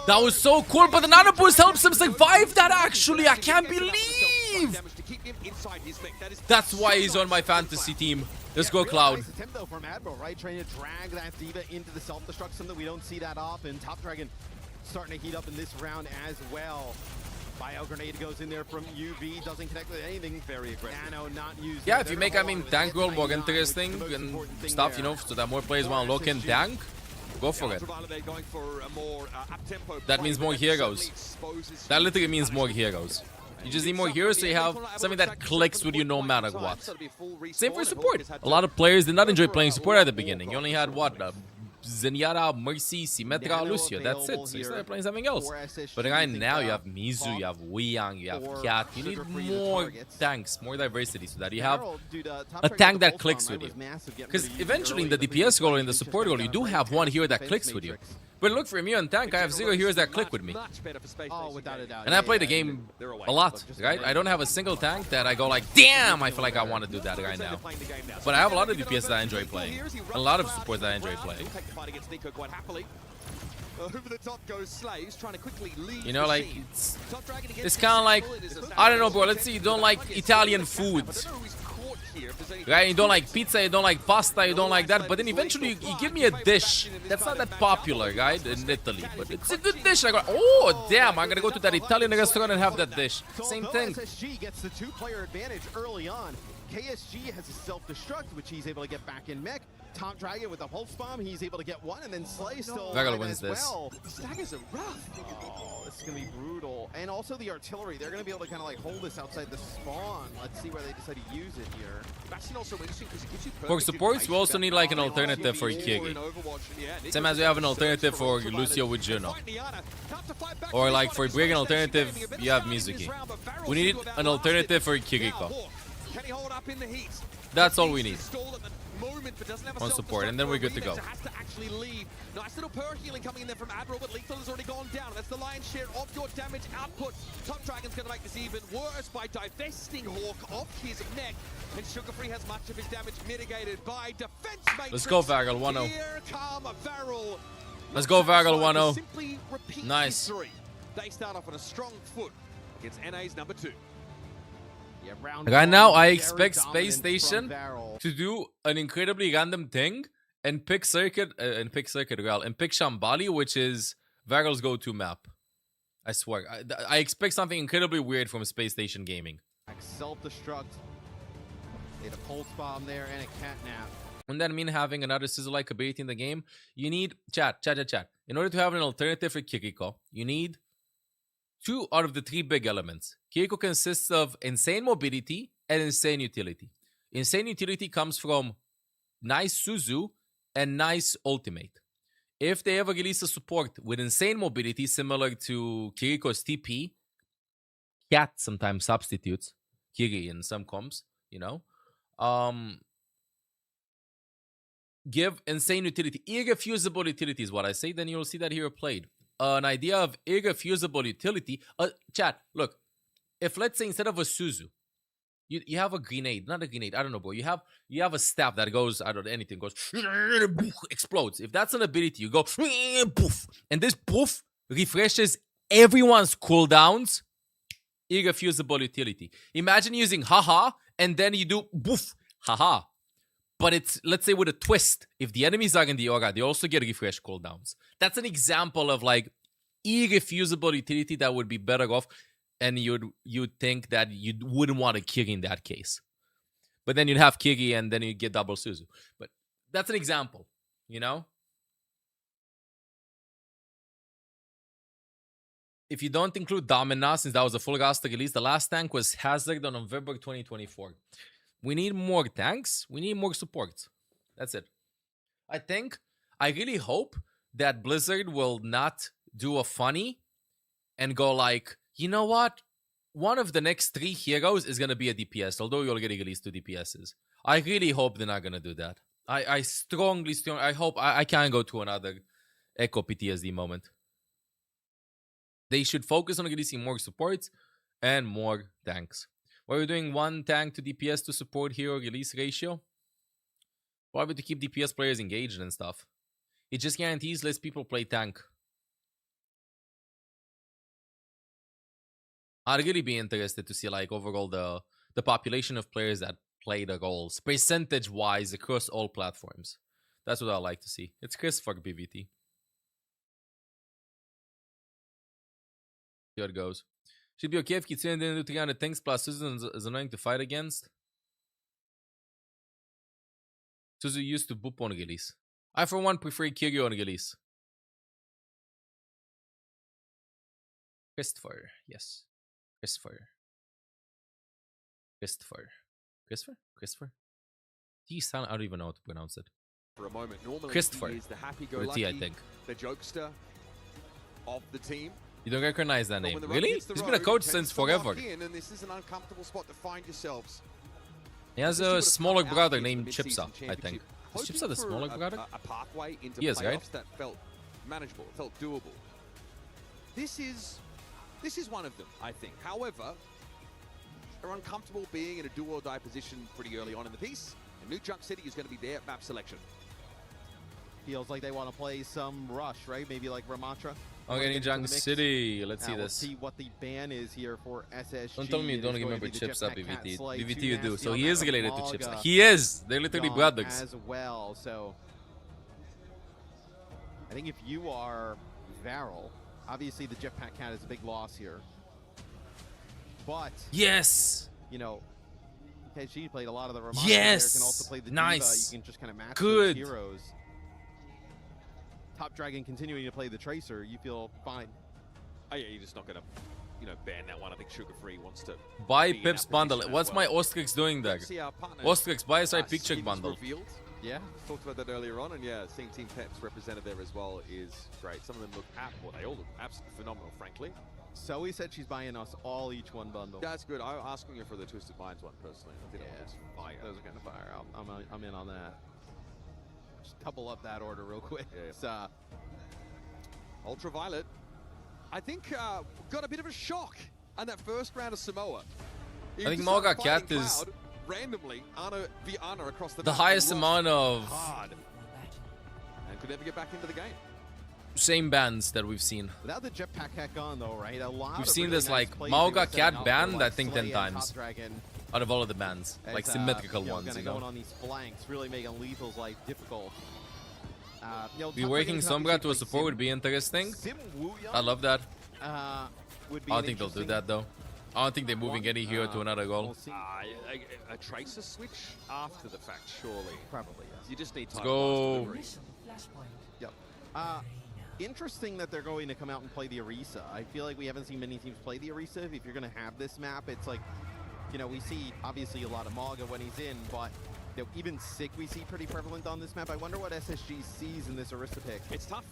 That was so cool, but the Nano Boost helps him survive that actually. I can't believe. That's why he's on my fantasy team. Let's go, Cloud. Nice attempt though from Admiral, right? Trying to drag that Diva into the self-destruct, something we don't see that often. Top Dragon starting to heat up in this round as well. Bio grenade goes in there from UV, doesn't connect with anything. Very aggressive. Nano not used. Yeah, if you make, tank role more interesting and stuff, so that more players want to lock in tank, go for it. That means more heroes. That literally means more heroes. You just need more heroes so you have something that clicks with you no matter what. Same for support. A lot of players did not enjoy playing support at the beginning. You only had, what, Zenyatta, Mercy, Symmetra, Lucio. That's it. So you started playing something else. But right now you have Mizu, you have Weiyang, you have Cat. You need more tanks, more diversity so that you have a tank that clicks with you. Because eventually in the DPS role, in the support role, you do have one hero that clicks with you. But look, for me on tank, I have 0 heroes that click with me. And I play the game a lot, right? I don't have a single tank that I go like, damn, I feel like I want to do that right now. But I have a lot of DPS that I enjoy playing. A lot of support that I enjoy playing. Over the top goes Slaves, trying to quickly lead. You know, like, it's kind of like, I don't know, bro. Let's see, you don't like Italian food. Right? You don't like pizza, you don't like pasta, you don't like that. But then eventually you give me a dish that's not that popular, right, in Italy. But it's a good dish. I go, oh, damn, I'm going to go to that Italian restaurant and have that dish. Same thing. SSG gets the 2-player advantage early on. KSG has a self-destruct, which he's able to get back in mech. Top Dragon with a pulse bomb, he's able to get one, and then Slay still Varel wins this. well. Staggers are rough. Oh, this is going to be brutal. And also the artillery, they're going to be able to kind of like hold this outside the spawn. Let's see where they decide to use it here. That's also interesting because it gives you For supports, we also need like an alternative for Kiri. Same as we have an alternative for Lucio with Juno. Or like for Brig, an alternative, you have Mizuki. We need an alternative for Kiriko. Can he hold up in the heat? That's all we need. Moment, but doesn't have a On support, and then we're good to go. Has to actually leave. Nice little per healing coming in there from Admiral, but Lethal has already gone down. That's the lion's share of your damage output. Top Dragon's going to make this even worse by divesting Hawk of his neck. And Sugar Free has much of his damage mitigated by defense matrix. Let's go, Varel 1-0. Here come Varel. Let's go, Varel 1-0. Nice. They start off on a strong foot against NA's number 2. Yeah, right now, I expect Space Station to do an incredibly random thing and pick Circuit, and pick Shambali, which is Varel's go-to map. I swear. I expect something incredibly weird from Space Station Gaming. Self-destruct. They had a pulse bomb there and a catnap. And that mean having another Scissor-like ability in the game, you need chat. In order to have an alternative for Kiriko, you need 2 out of the 3 big elements. Kiriko consists of insane mobility and insane utility. Insane utility comes from nice Suzu and nice ultimate. If they ever release a support with insane mobility similar to Kiriko's TP, Cat sometimes substitutes Kiri in some comps, you know. Give insane utility. Irrefusable utility is what I say, then you'll see that hero played. An idea of irrefusable utility. Chat, look. If let's say instead of a Suzu, you have a grenade, not a grenade, I don't know, bro. You have a staff that goes, I don't know, anything goes, explodes. If that's an ability, you go, poof, and this poof refreshes everyone's cooldowns irrefusable utility. Imagine using haha and then you do boof, haha. But it's, let's say, with a twist. If the enemies are in the aura, they also get refresh cooldowns. That's an example of like irrefusable utility that would be better off, and you'd think that you wouldn't want to Kiri in that case. But then you'd have Kiri and then you'd get double Suzu. But that's an example, you know? If you don't include Domina, since that was a full roster release, the last tank was Hazard on November 2024. We need more tanks. We need more support. That's it. I really hope that Blizzard will not do a funny and go like, you know what? One of the next 3 heroes is going to be a DPS, although we already released 2 DPSs. I really hope they're not going to do that. I strongly, I hope I can't go to another Echo PTSD moment. They should focus on releasing more supports and more tanks. Why are we doing 1 tank to DPS to support hero release ratio? Probably to keep DPS players engaged and stuff. It just guarantees less people play tank. I'd really be interested to see like overall the population of players that play the roles percentage-wise across all platforms. That's what I'd like to see. It's Chris for BVT. Here it goes. Should be okay if Kitsune didn't do 300 things plus Suzu is annoying to fight against. Suzu used to boop on release. I for one prefer Kiryu on release. Christopher, yes. Christopher. Geez, I don't even know how to pronounce it. For a moment, normally Christopher. he is the happy-go-lucky, I think. the jokester of the team. You don't recognize that name, When the really? road hits the He's been a road, coach tends since to lock forever. in, and this is an uncomfortable spot to find yourselves. He has a smaller brother named Chipsa, I think. Is Hoping Chipsa the for smaller brother? A pathway into He is, playoffs right? that felt manageable, felt doable. This is one of them, I think. However, they're uncomfortable being in a do or die position pretty early on in the piece, and New Junk City is going to be their map selection. Feels like they want to play some rush, right? Maybe like Ramatra. Okay, New Junk City. Let's see We'll this. see what the ban is here for SSG. Don't tell me you It don't is going remember to be the Chipsa, Jetpack BVT. Cat Slay, BVT too you do. nasty So on he that is related to Malga Chipsa. He is. They're literally gone brothers. as well. So I think if you are Varel, obviously the Jetpack Cat is a big loss here. But yes, you know, KG played a lot of the Ramatra yes, there, can also play the nice. Diva. You can just kind of match Good. those heroes. Top Dragon continuing to play the Tracer, you feel fine. Oh yeah, you're just not going to, ban that one. I think Sugar Free wants to Buy be in Pip's that bundle. position as What's my well. Ostrix doing there? See our partner, Ostrix, buy a side picture skins bundle. revealed. Yeah, talked about that earlier on, and yeah, seeing Team Peps represented there as well is great. Some of them look, they all look absolutely phenomenal, frankly. So he said she's buying us all each one bundle. That's good. I'm asking her for the Twisted Minds one personally. I think that one was fire. Those are kind of fire. I'm in on that. Just double up that order real quick. Yeah. Ultraviolet, I think, got a bit of a shock on that first round of Samoa. I think Malga Cat is randomly Anna v Anna across the the map highest and amount of hard and could never get back into the game. same bans that we've seen. Without the Jetpack Cat gone though, right? A lot We've of seen really this nice like plays Malga here setting Cat up for, banned, like, I think, Slay 10 and times. Top Dragon. Out of all of the bans, As, like symmetrical you know, ones, gonna you know. going on these flanks, really making Lethal's life difficult. Be working Sombra to a support would be interesting. I love that. Would be I don't think they'll do that though. I don't think they're moving any hero to another goal. A Tracer switch after the fact, surely. Probably, yes. You just need time. Let's go. Yep. Interesting that they're going to come out and play the Orisa. I feel like we haven't seen many teams play the Orisa. If you're going to have this map, it's like, we see obviously a lot of Malga when he's in, but even Sick we see pretty prevalent on this map. I wonder what SSG sees in this Orisa pick. It's tough.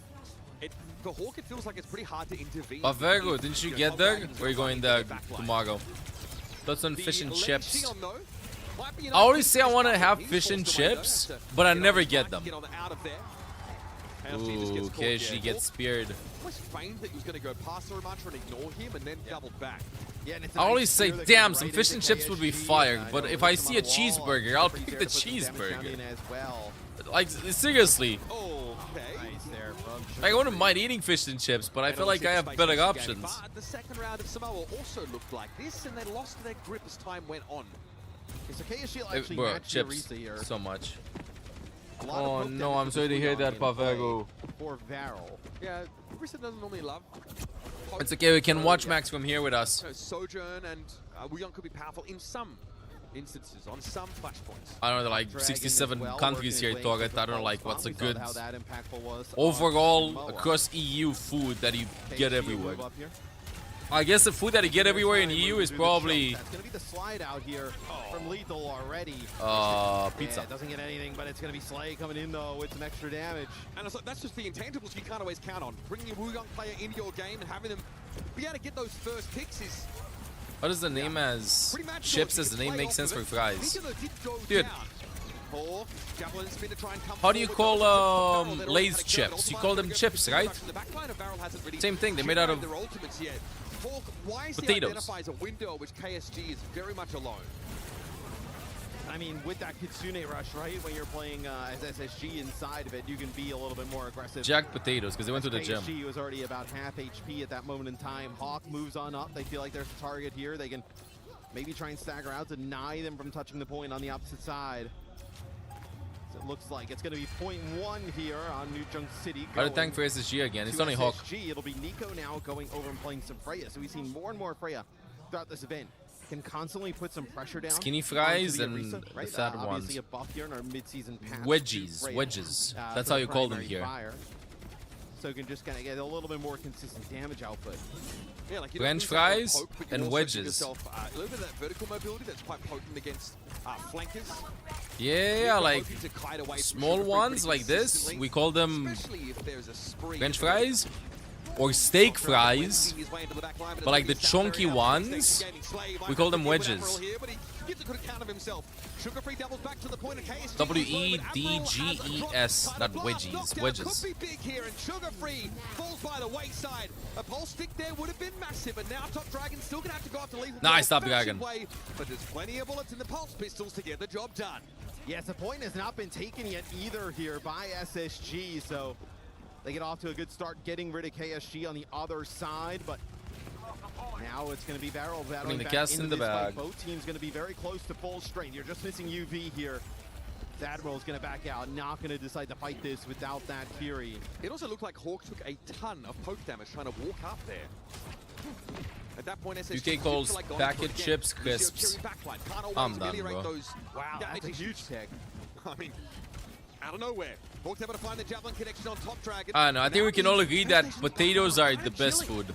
For Hawk, it feels like it's pretty hard to intervene. But very good. Didn't you get there? Or are you going there tomorrow? Thoughts on fish and chips? I always say I want to have fish and chips, but I never get them. Ooh, okay, she gets speared. Almost feigned that he was going to go past the Ramatra and ignore him, and then doubled back. Yeah, and it's I always say, damn, some fish and chips would be fired, but if I see a cheeseburger, I'll pick the cheeseburger. As well. Like, seriously. Nice there from I wouldn't mind eating fish and chips, but I feel like I have better options. But the second round of Samoa also looked like this, and they lost their grip as time went on. So KSG actually Bro, matched chips, Arisa here. so much. A lot of Oh poke no, damage I'm with sorry to this hear Wuyong that, in play Pavego. For Varel. Yeah, Arisa doesn't normally love. It's okay, we can watch Max from here with us. Sojourn and Wuyong could be powerful in some instances, on some flashpoints. I don't know, like 67 countries here target. I don't know, like what's a good How that impactful was overall across EU food that you get everywhere. I guess the food that you get everywhere in EU is probably That's gonna be the slide out here from Lethal already. pizza. Yeah, it doesn't get anything, but it's gonna be Slay coming in though with some extra damage. And it's like, that's just the intangibles you can't always count on. Bringing a Wuyong player into your game and having them be able to get those first picks is What is the name as chips? As the name makes sense for fries, dude. How do you call Lay's chips? You call them chips, right? Same thing. They're made out of potatoes. Identifies a window which KSG is very much alone. I mean, with that Kitsune rush, right? When you're playing as SSG inside of it, you can be a little bit more aggressive. Jacked potatoes because they went to the gym. KSG was already about half HP at that moment in time. Hawk moves on up. They feel like there's a target here. They can maybe try and stagger out, deny them from touching the point on the opposite side. So it looks like it's going to be .1 here on New Junk City. Got a tank for SSG again. It's only Hawk. It'll be Nico now going over and playing some Freya. So we've seen more and more Freya throughout this event. Can constantly put some pressure down. Skinny fries the and Arisa, right? the fat Obviously ones. a buff here in our mid-season pass. Wedges. That's how you call them here. So you can just kind of get a little bit more consistent damage output. Yeah, like French fries and wedges. Yourself, a little bit of that vertical mobility that's quite potent against flankers. Yeah, like small ones like this. We call them French fries or steak fries. But like the chunky ones, we call them wedges. W-E-D-G-E-S, not wedgies. Wedges. Big here, and Sugar Free falls by the wayside. A pulse stick there would have been massive, and now Top Dragon still gonna have to go after Lethal. Nice, Top Dragon. Way, but there's plenty of bullets in the pulse pistols to get the job done. Yes, the point has not been taken yet either here by SSG, so they get off to a good start getting rid of KSG on the other side, but now it's going to be Varel battling the back cast into in the this fight. bag. Both teams going to be very close to full strength. You're just missing UV here. Admiral's going to back out, not going to decide to fight this without that Fury. It also looked like Hawk took a ton of poke damage trying to walk up there. At that point, SSG UK calls packet chips crisps. I'm done, bro. Wow, that's a huge tech. I mean, out of nowhere. Hawk's able to find the javelin connection on Top Dragon. I don't know. I think we can all agree that potatoes are the best food.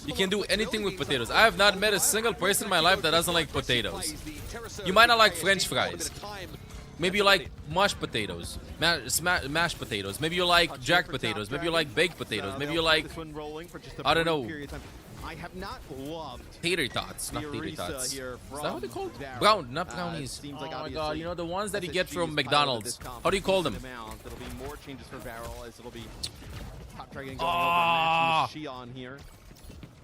You can do anything with potatoes. I have not met a single person in my life that doesn't like potatoes. You might not like French fries. Maybe you like mashed potatoes, mashed potatoes. Maybe you like jacked potatoes. Maybe you like baked potatoes. Maybe you like, I don't know, I have not loved tater tots, not tater Arisa tots. Is here that what they called? Varel. Brown, not brownies. Seems Oh like my god, obviously you know the ones that you get SSG from is McDonald's. piloted this How do you call them? amount. There'll be more changes for Varel as it'll be Top Dragon going Ah. over and matching with Shion here.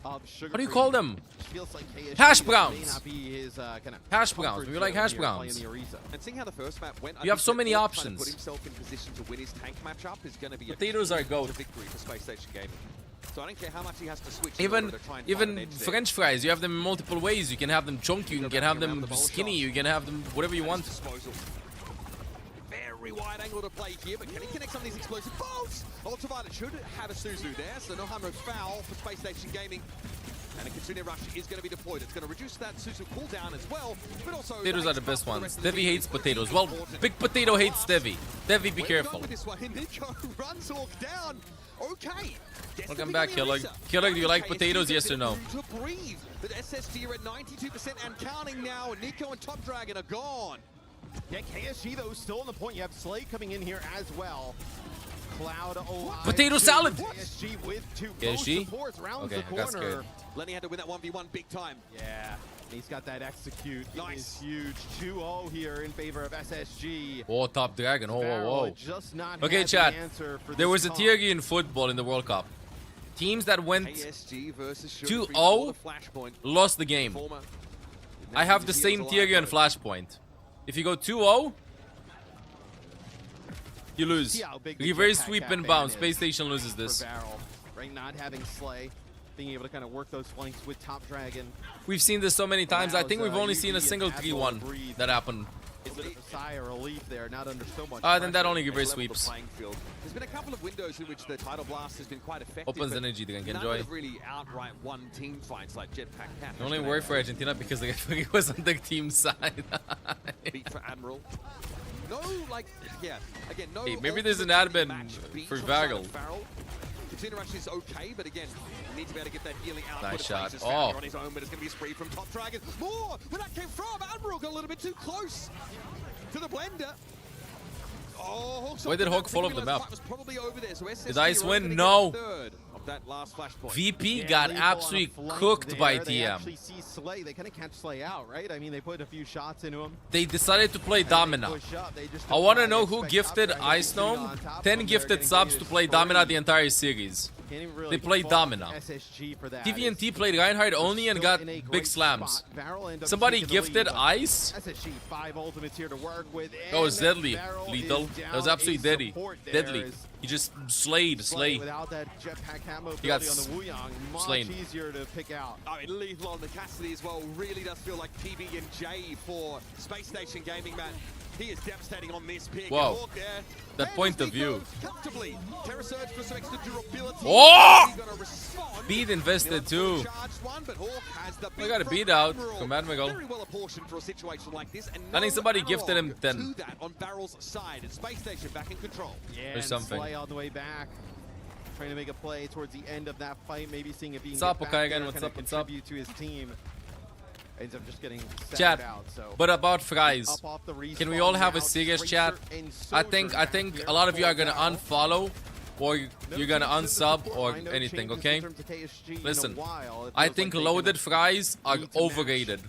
How do you call them? Feels like KSG Hash may browns. not be his, kind of Hash browns. We like hash here browns. playing the Arisa. And seeing how the first map went, You have so many Hawk options. trying to put himself in position to win his tank matchup is going to be Potatoes are goat. a victory for Space Station Gaming. So I don't care how much he has to switch. in order Even to try and find an even edge there. French fries, you have them in multiple ways. You can have them chunky, you can have them skinny, you can have them whatever you want. Disposal. Very wide angle to play here, but can he connect some of these explosive bolts? Ultraviolet should have a Suzu there, so no harm, no foul for Space Station Gaming. And a Kitsune Rush is going to be deployed. It's going to reduce that Suzu cooldown as well, but also... Potatoes are the best ones. Devi hates potatoes. Well, Big Potato hates Devi. Devi, be careful. With this one, Nico runs Hawk down. Okay. Welcome back, Killer. Killer, do you like potatoes, yes or no? To breathe. But SSG are at 92% and counting now. Nico and Top Dragon are gone. Yeah, KSG though still on the point. You have Slay coming in here as well. Cloud alive. Potato salad. KSG with two KSG? supports rounds Okay, the I got corner. scared. Lenny had to win that 1v1 big time. Yeah, he's got that execute. Nice. It is huge. 2-0 here in favor of SSG. Oh, Top Dragon. Oh, whoa, whoa. Just not Okay, had the chat. answer for There this was a comp. theory in football in the World Cup. Teams that went KSG versus 2-0 lost the game. I have the same theory on Flashpoint. If you go 2-0, You lose. See how big the Reverse jetpack sweep cap inbound. ban Space is Station loses this. for Barrel, right? Not having Slay, being able to kind of work those flanks with Top Dragon. We've seen this so many times. I think Allows, we've only seen a UV single and Admiral 3-1 to breathe. that happened. It's a bit of a sigh of relief there, not under so much Then that pressure. only reverse Leveled the sweeps. playing field. There's been a couple of windows in which the title blast has been quite effective. Opens but energy drink. none Enjoy. have really outright won team fights like Jetpack Cat. The only worry for Argentina because the referee was on the team side. Beat for Admiral. No, like, yeah. Again, no. Hey, maybe there's an ultimate admin match beat for from Vargal. Farrell. Katina Rush is okay, but again, he needs to be able to get that healing out. Nice shot. Oh. On his own, but it's going to be a spree from Top Dragon. More where that came from. Admiral got a little bit too close to the blender. Oh, Hawk's Why did Hawk fall off the map? was probably over there, so Did Ice win? gonna No. get a third of that last flashpoint. VP Yeah, got lethal on a absolutely flank cooked by there. They TM. actually see Slay. They kind of catch Slay out, right? I mean, they put a few shots into him. They decided to play And they Domina. push up. They just I don't want to try know and who expect gifted Top Dragon Ice to be Gnome on top of 10 them. gifted They're getting subs great to as play free. Domina the entire series. Can't even really They played fault Domina. SSG for that. TVNT played Reinhardt only and got big slams. Somebody gifted Ice. SSG 5 ultimates here to work with. That was and deadly, Barrel lethal. is That was down. absolutely A deadly. support there Deadly. is He just slayed. Without that jetpack camo He got ability on the Wuyong, much slain. easier to pick out. I mean, lethal on the Cassidy as well really does feel like PB&J for Space Station Gaming, man. He is devastating on this pick. Wow. And Hawk there, That and point as of he view. goes comfortably. Terra Surge for some extra durability. Oh! He's gonna respond. Beat invested too. Charged one, but Hawk has the We got a beat out from Admiral. Very well apportioned for a situation like this. And I think somebody no gifted him analog 10. to that on Barrel's side. And Space Station back in control. Yeah, There's and something. Slay on the way back. Trying to make a play towards the end of that fight, maybe seeing if he can What's up, get back okay, again? there, What's kinda up, what's up? contribute to his team. Ends up just getting Chat. out. So But about fries, up off the can we all have a respawn serious now, chat? Tracer and I Soldier think back a lot of you here are gonna for Barrel. unfollow, or you're gonna No changes in the unsub, support or line, no anything. changes Okay? in terms of KSG in a Listen, while. It I feels think like they loaded can fries are beat to match. overrated. You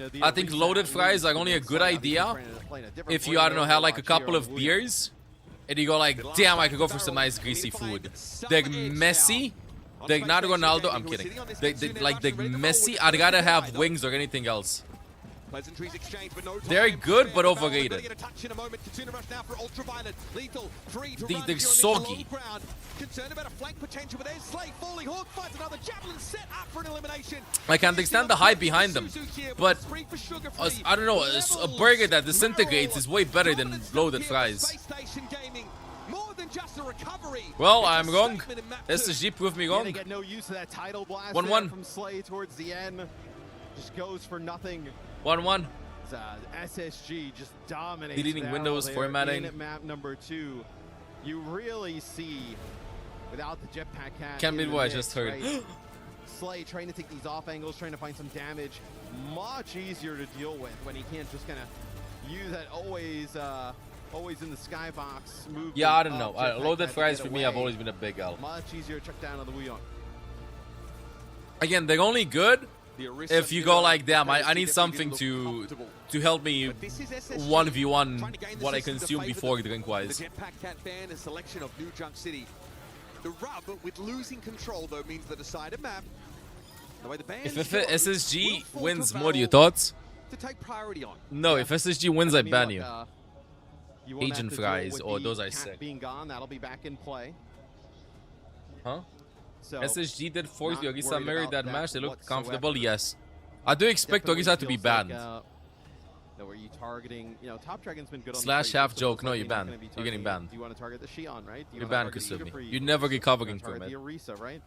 know, the I think reset loaded moves fries are only a against good Slay, obviously idea trying to play in a different if you, way I don't know, than have like a Overwatch couple here of on Wuyong. beers, and you go like, damn, I could go for some nice greasy food. They're messy. They're not Ronaldo. I'm kidding. They're messy. I'd rather have wings or anything else. Pleasantries exchange, but no time. They're good, but Barrel's gonna overrated. get a touch in a moment. Katsuna Rush now for Ultraviolet. Lethal, free to They're run here on this soggy. low ground. Concerned about a flank potential, but there's Slay falling. Hawk finds another javelin set up for an elimination. I can understand the hype behind them, but I don't know. A burger that disintegrates is way better than loaded fries. Space Station Gaming, more than just a recovery. Well, It's a I'm wrong. statement in map SSG proved me Yeah, wrong. they get no use of that title blast 1-1. there from Slay towards the end. Just goes for nothing. 1-1. SSG just dominates. Deleting Barrel windows, there formatting. in map number 2. You really see, without the jetpack cat. Can't in believe the what I mix, just heard. right? Slay trying to take these off angles, trying to find some damage. Much easier to deal with when he can't just kind of use that always in the skybox move. Yeah, I don't know. Loaded fries for me have always been a big L. Much easier to chuck down on the Wuyong. Again, they're only good if you go like, damn, I need something to help me 1v1 what I consume before drink-wise. The Jetpack Cat ban a selection of New Junk City. The rub with losing control though means the decided map. The way the ban If goes, SSG will fall wins, to what are your Barrel thoughts? to take priority on. No, if SSG wins, I ban you. You won't have Asian to deal fries, with or the those are cat sick. being gone, that'll be back in play. Huh? So, SSG did force not the Orisa worried mirror about that that match. They looked whatsoever. comfortable, yes. I do expect Definitely Orisa to be feels like, banned. were you targeting? You know, Top Dragon's been good on Slash the half trade, joke. so No, it's you're like banned. not gonna be You're getting targeting- banned. Do you want to target the Shion, right? Do you You're wanna banned, target the Kasumi. Igafree? You're never recovering You wanna from it. target the Orisa, right?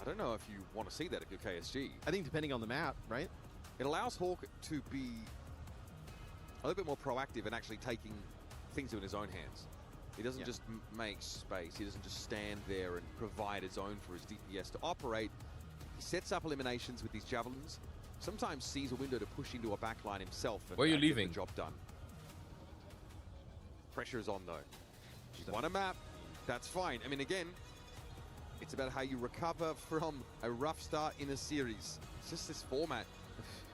I don't know if you want to see that if you're KSG. I think depending on the map, right? It allows Hawk to be a little bit more proactive and actually taking things in his own hands. He doesn't just make space. He doesn't just stand there and provide his own for his DPS to operate. He sets up eliminations with these javelins. Sometimes sees a window to push into a backline himself and Where are you get leaving? the job done. Pressure is on though. She's won a map. That's fine. I mean, again, it's about how you recover from a rough start in a series. It's just this format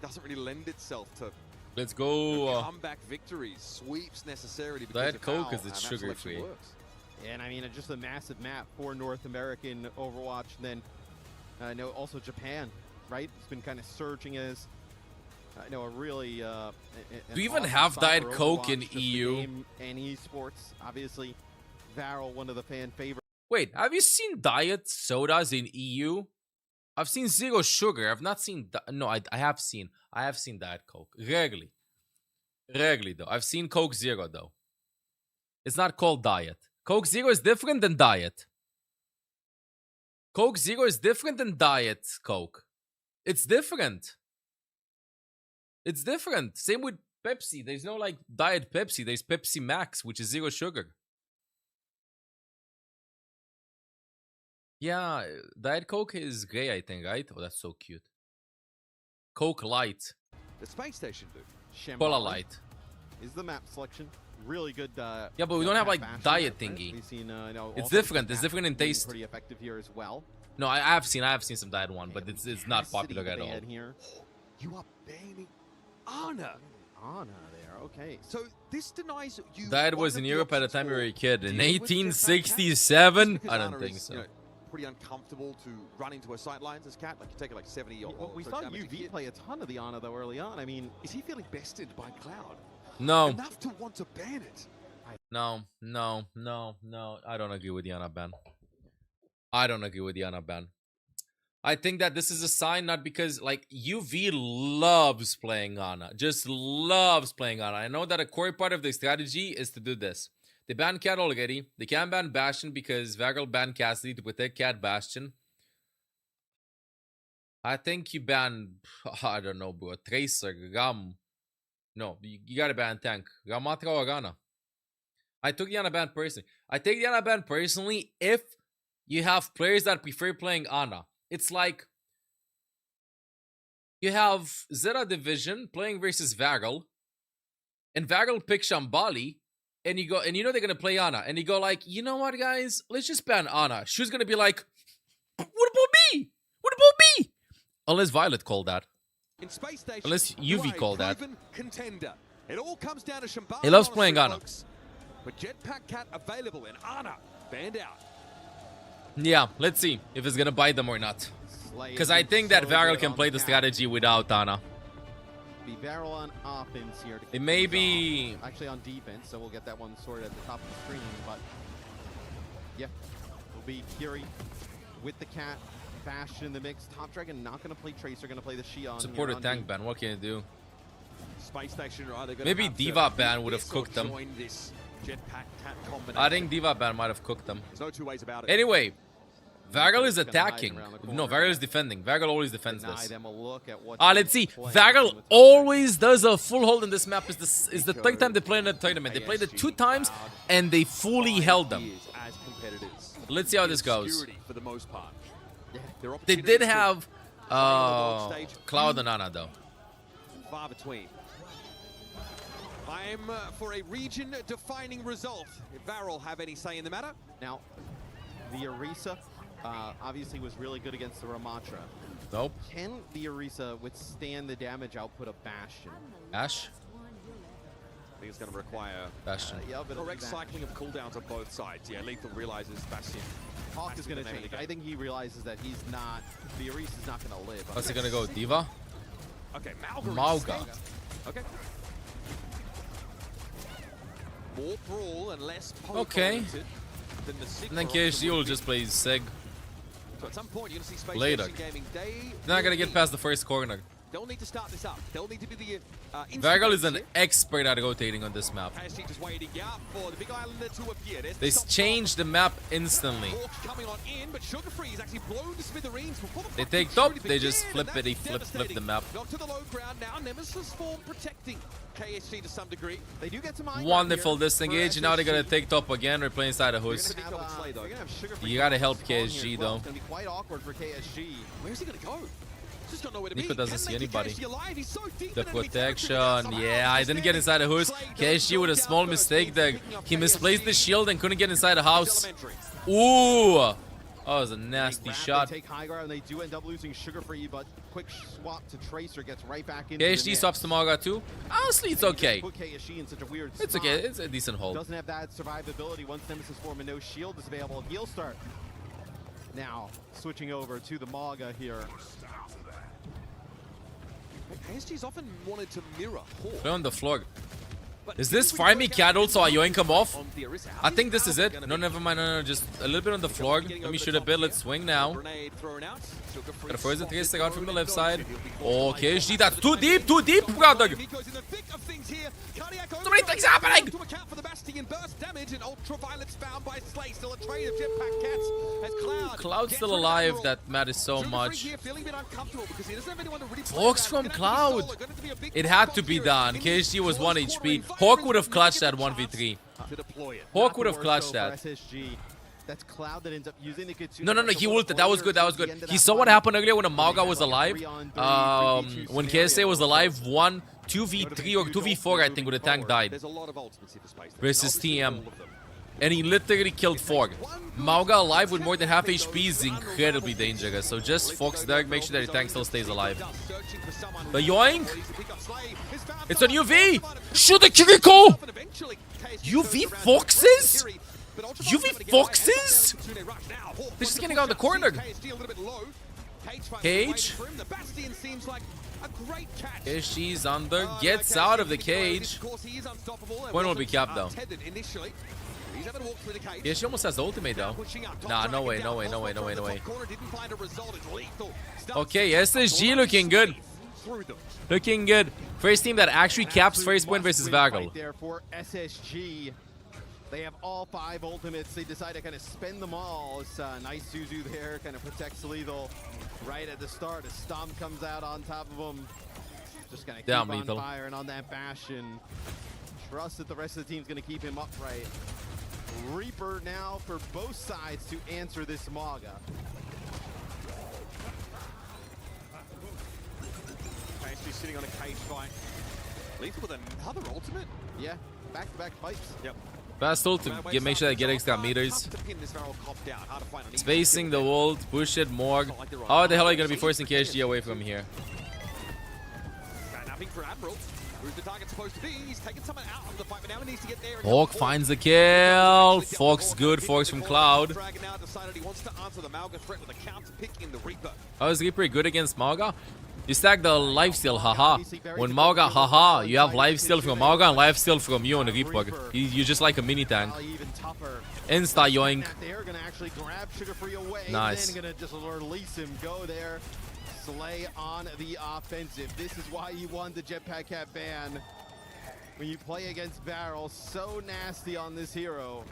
doesn't really lend itself to Let's go. comeback victories, sweeps necessarily. Diet Because Coke of is how it's map sugar selection free. works. And I mean, just a massive map for North American Overwatch. And then I know also Japan, right? It's been kind of surging as I know a really. Do you even have Diet Coke in Overwatch, just the EU? game and esports, obviously, Varel, one of the fan favorites. Wait, have you seen diet sodas in EU? I've seen zero sugar. I've not seen. No, I have seen. I have seen Diet Coke rarely. Rarely though. I've seen Coke Zero though. It's not called diet. Coke Zero is different than diet. Coke Zero is different than Diet Coke. It's different. It's different. Same with Pepsi. There's no like Diet Pepsi. There's Pepsi Max, which is zero sugar. Yeah, Diet Coke is gray, I think, right? Oh, that's so cute. Coke Light. The space station, dude. Cola Light. Is the map selection really good? Yeah, but we don't have like diet thingy. We've seen, It's different. It's different in being taste. Pretty effective here as well. No, I have seen some diet one, but it's not popular at all. Here. You are banning Ana. Ana there, okay. So this denies you. Diet was in Europe at the time you were a kid. In 1867? I don't think so. Pretty uncomfortable to run into her sightlines as Cat. Like you take it like 70 or we so saw damage a UV hit. play a ton of the Ana though early on. I mean, is he feeling bested by Cloud? No. Enough to want to ban it. No. I don't agree with the Ana ban. I don't agree with the Ana ban. I think that this is a sign, not because like UV loves playing Ana, just loves playing Ana. I know that a core part of the strategy is to do this. They banned Cat already. They can ban Bastion because Varel banned Cassidy to protect Cat Bastion. I think you ban, I don't know, bro, Tracer, Ram. No, you gotta ban Tank. Ramatra or Ana. I took the Ana ban personally. I take the Ana ban personally if you have players that prefer playing Ana. It's like you have Zera Division playing versus Varel, and Varel picks Shambali, and you go, and you know they're gonna play Ana, and you go like, you know what, guys, let's just ban Ana. She's gonna be like, what about me? What about me? Unless Violet called that. In Space Station, Unless UV called that. Contender. It all comes down to Shambhala. He loves playing Ana. But Jetpack Cat available in Ana banned out. Yeah, let's see if it's gonna bite them or not. Because I think that Varel can play the strategy without Ana. Be Varel on offense here. It may be actually on defense, so we'll get that one sorted at the top of the screen. But yeah, will be Kiri with the Cat. Bastion in the mix. Top Dragon not going to play Tracer, going to play the Shion. Support a tank ban. What can you do? Space Station are either maybe Diva ban would have cooked them. I think Diva ban might have cooked them. There's no two ways about it. Anyway, Varel is attacking. No, Varel is defending. Varel always defends this. Let's see. Varel always does a full hold in this map. Is the third time they play in the tournament. They played it 2 times and they fully held them. Let's see how this goes. For the most part. They did have Cloud and Ana though. Far between. I'm for a region-defining result. If Varel have any say in the matter. Now, the Orisa obviously was really good against the Ramatra. Nope. Can the Orisa withstand the damage output of Bastion? Ash? I think it's going to require Bastion. Correct cycling of cooldowns on both sides. Yeah, Lethal realizes Bastion. Hawk is going to change. I think he realizes that he's not, the Orisa is not going to live. What's he going to go? Diva? Okay, Mauga. Okay. More brawl and less poke okay. Than the and then KSG will just play Seg. So at some point you're going to see Space later. Station Gaming. They're not going to get past the first corner. They'll need to start this up. They'll need to be the Varel is an expert at rotating on this map. KSG just waiting out for the Big Islander to appear. They changed the map instantly. Coming on in, but Sugarfree is actually blown to smithereens before the they take top, they just flip it, they flip the map. Knocked to the low ground now, Nemesis form protecting KSG to some degree. They do get some wonderful disengage, and now they're gonna take top again. We're playing inside a host. You gotta help KSG though. It's gonna be quite awkward for KSG. Where's he gonna go? Nico doesn't see anybody. The protection, yeah, I didn't get inside the house. KSG with a small mistake there. He misplaced the shield and couldn't get inside the house. Ooh! That was a nasty shot. They take high ground and they do end up losing Sugarfree, but quick swap to Tracer gets right back into KSG swaps to Mauga too. Honestly, it's okay. Put KSG in such a weird it's spot. okay, it's a decent hold. Doesn't have that survivability once Nemesis form and no shield is available. He'll start. Now, switching over to the Mauga here. KSG's often wanted to mirror Hawk. Play on the floor. Is this Fire Me Cat also? I yoink him off? I think this is it. No, never mind. No, just a little bit on the floor. Let me shoot a bit. Let's swing now. Got a frozen 3 second from the left side. Oh, KSG, that's too deep, brother. Too many things happening. Cloud's still alive. That matters so much. Fox from Cloud. It had to be done. KSG was 1 HP. Hawk would have clutched that 1v3. Hawk would have clutched that. That's Cloud that ends up using the Kitsune. No, he ulted. That was good. That was good. He saw what happened earlier when Mauga was alive. When KSA was alive, 2v3 or 2v4, I think, when the tank died. Versus TM. And he literally killed Forg. Mauga alive with more than half HP is incredibly dangerous. So just Fox there, make sure that your tank still stays alive. The yoink! It's on UV! Shoot the Kiriko! UV Foxes? UV Foxes? They're just getting out of the corner. Cage. KSG's under. Gets out of the cage. Point will be capped though. KSG almost has the ultimate though. Nah, no way. Okay, SSG looking good. Looking good. First team that actually caps first point versus Vagel. There for SSG. They have all 5 ultimates. They decide to kind of spend them all. It's nice Suzu there, kind of protects Lethal right at the start. A Stomp comes out on top of him. Just going to keep on firing on that Bastion. Trust that the rest of the team's going to keep him upright. Reaper now for both sides to answer this Mauga. KSG sitting on a cage fight. Lethal with another ultimate? Yeah, back-to-back fights. Yep. Fast ult to make sure that get extra meters. Spacing the ult, push it more. How the hell are you going to be forcing KSG away from here? Hawk finds the kill. Fox good. Fox from Cloud. How is Reaper good against Mauga? You stack the lifesteal, haha. When Mauga, haha, you have lifesteal from Mauga and lifesteal from you and Reaper. You're just like a mini tank. Insta yoink. Nice. Slay on the offensive. This is why you won the Jetpack Cat ban. When you play against Barrel, so nasty on this hero.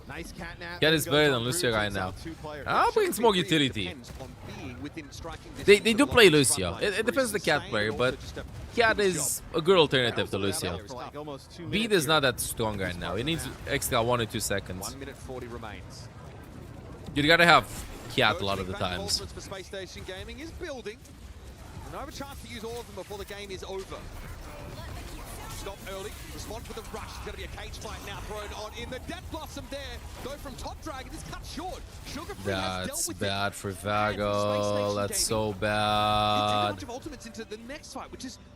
Nice catnap. Cat is better than Lucio right now. I'll bring more utility. They do play Lucio. It depends on the Cat player, but Cat is a good alternative to Lucio. Beat is not that strong right now. It needs extra 1 or 2 seconds. 1 minute 40 remains. You gotta have Cat a lot of the times. For Space Station Gaming is building. And I have a chance to use all of them before the game is over. Stop early, respond with a rush. It's going to be a cage fight now thrown on in the Death Blossom there. Though from Top Dragon, it's cut short. That's bad for Vagel. That's so bad.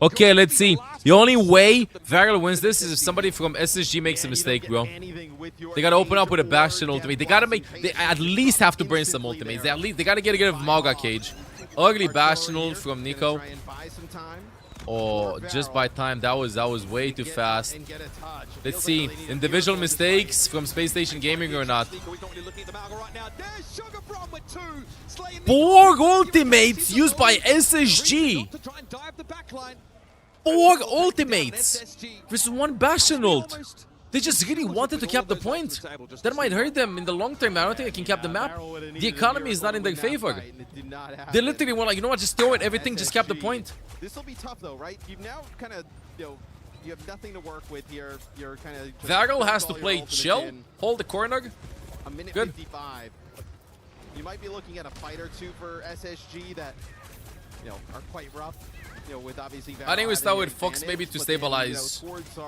Okay, let's see. The only way Vagel wins this is if somebody from SSG makes a mistake, bro. They gotta open up with a Bastion ultimate. They gotta make. They at least have to burn some ultimates. They gotta get rid of Mauga cage. Ugly Bastion ult from Nico. Oh, just by time. That was way too fast. Let's see. Individual mistakes from Space Station Gaming or not. Borg ultimates used by SSG. Borg ultimates versus 1 Bastion ult. They just really wanted to cap the point. That might hurt them in the long term. I don't think they can cap the map. The economy is not in their favor. They literally were like, you know what, just throw it, everything, just cap the point. This will be tough though, right? You've now kind of, you have nothing to work with here. You're kind of... Vagel has to play chill, hold the corner. A minute Good. 55. You might be looking at a fight or 2 for SSG that, are quite rough. With obviously I think we start with Fox maybe to stabilize.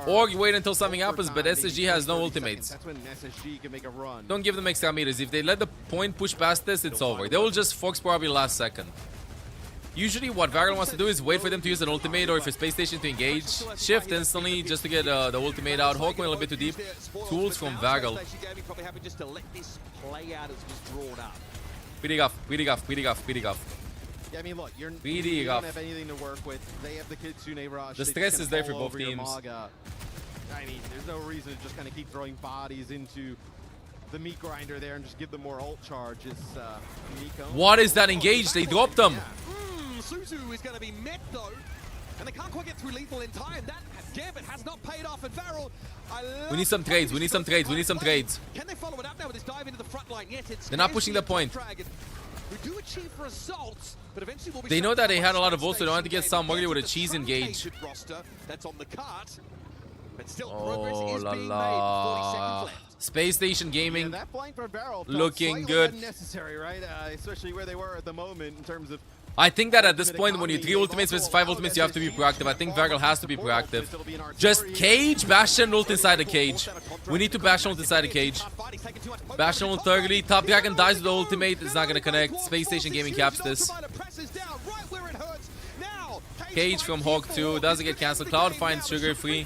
Or you wait until something happens, but SSG has no ultimates. That's when SSG can make a run. Don't give them extra meters. If they let the point push past this, it's over. They will just Fox probably last second. Usually what Vagel wants to do is wait for them to use an ultimate or for Space Station to engage. Shift instantly just to get the ultimate out. Hawk went a little bit too deep. Tools from Vagel. Pretty rough. Yeah, I mean, look, you Really don't rough. have anything to work with. They have the Kitsune rush. The They just stress kinda is there fall for both over your teams. Maga. I mean, there's no reason to just kind of keep throwing bodies into the meat grinder there and just give them more ult charges. Nico. What is that engage? They dropped them. Suzu is going to be met though, and they can't quite get through lethal in time. That gambit has not paid off, and Varel. We need some trades. We need some trades. We need some trades. Can they follow it up now with this dive into the front line? Yes, it's They're not pushing the point. We do achieve results, but eventually we'll be They know that they had a lot of ults, so they wanted to get some early with a cheese engage. roster that's on the cart. But still, Oh progress is la being la. made. 40 seconds left. Space Station Gaming That flank from Varel felt looking slightly good. unnecessary, right? Especially where they were at the moment in terms of. I think that at this point, when you 3 ultimates versus 5 ultimates, you have to be proactive. I think Varel has to be proactive. Just cage, Bastion ult inside the cage. We need to Bastion ult inside the cage. Bastion ult thirdly. Top Dragon dies with the ultimate. It's not going to connect. Space Station Gaming caps this. Cage from Hawk 2. Doesn't get cancelled. Cloud finds Sugar Free.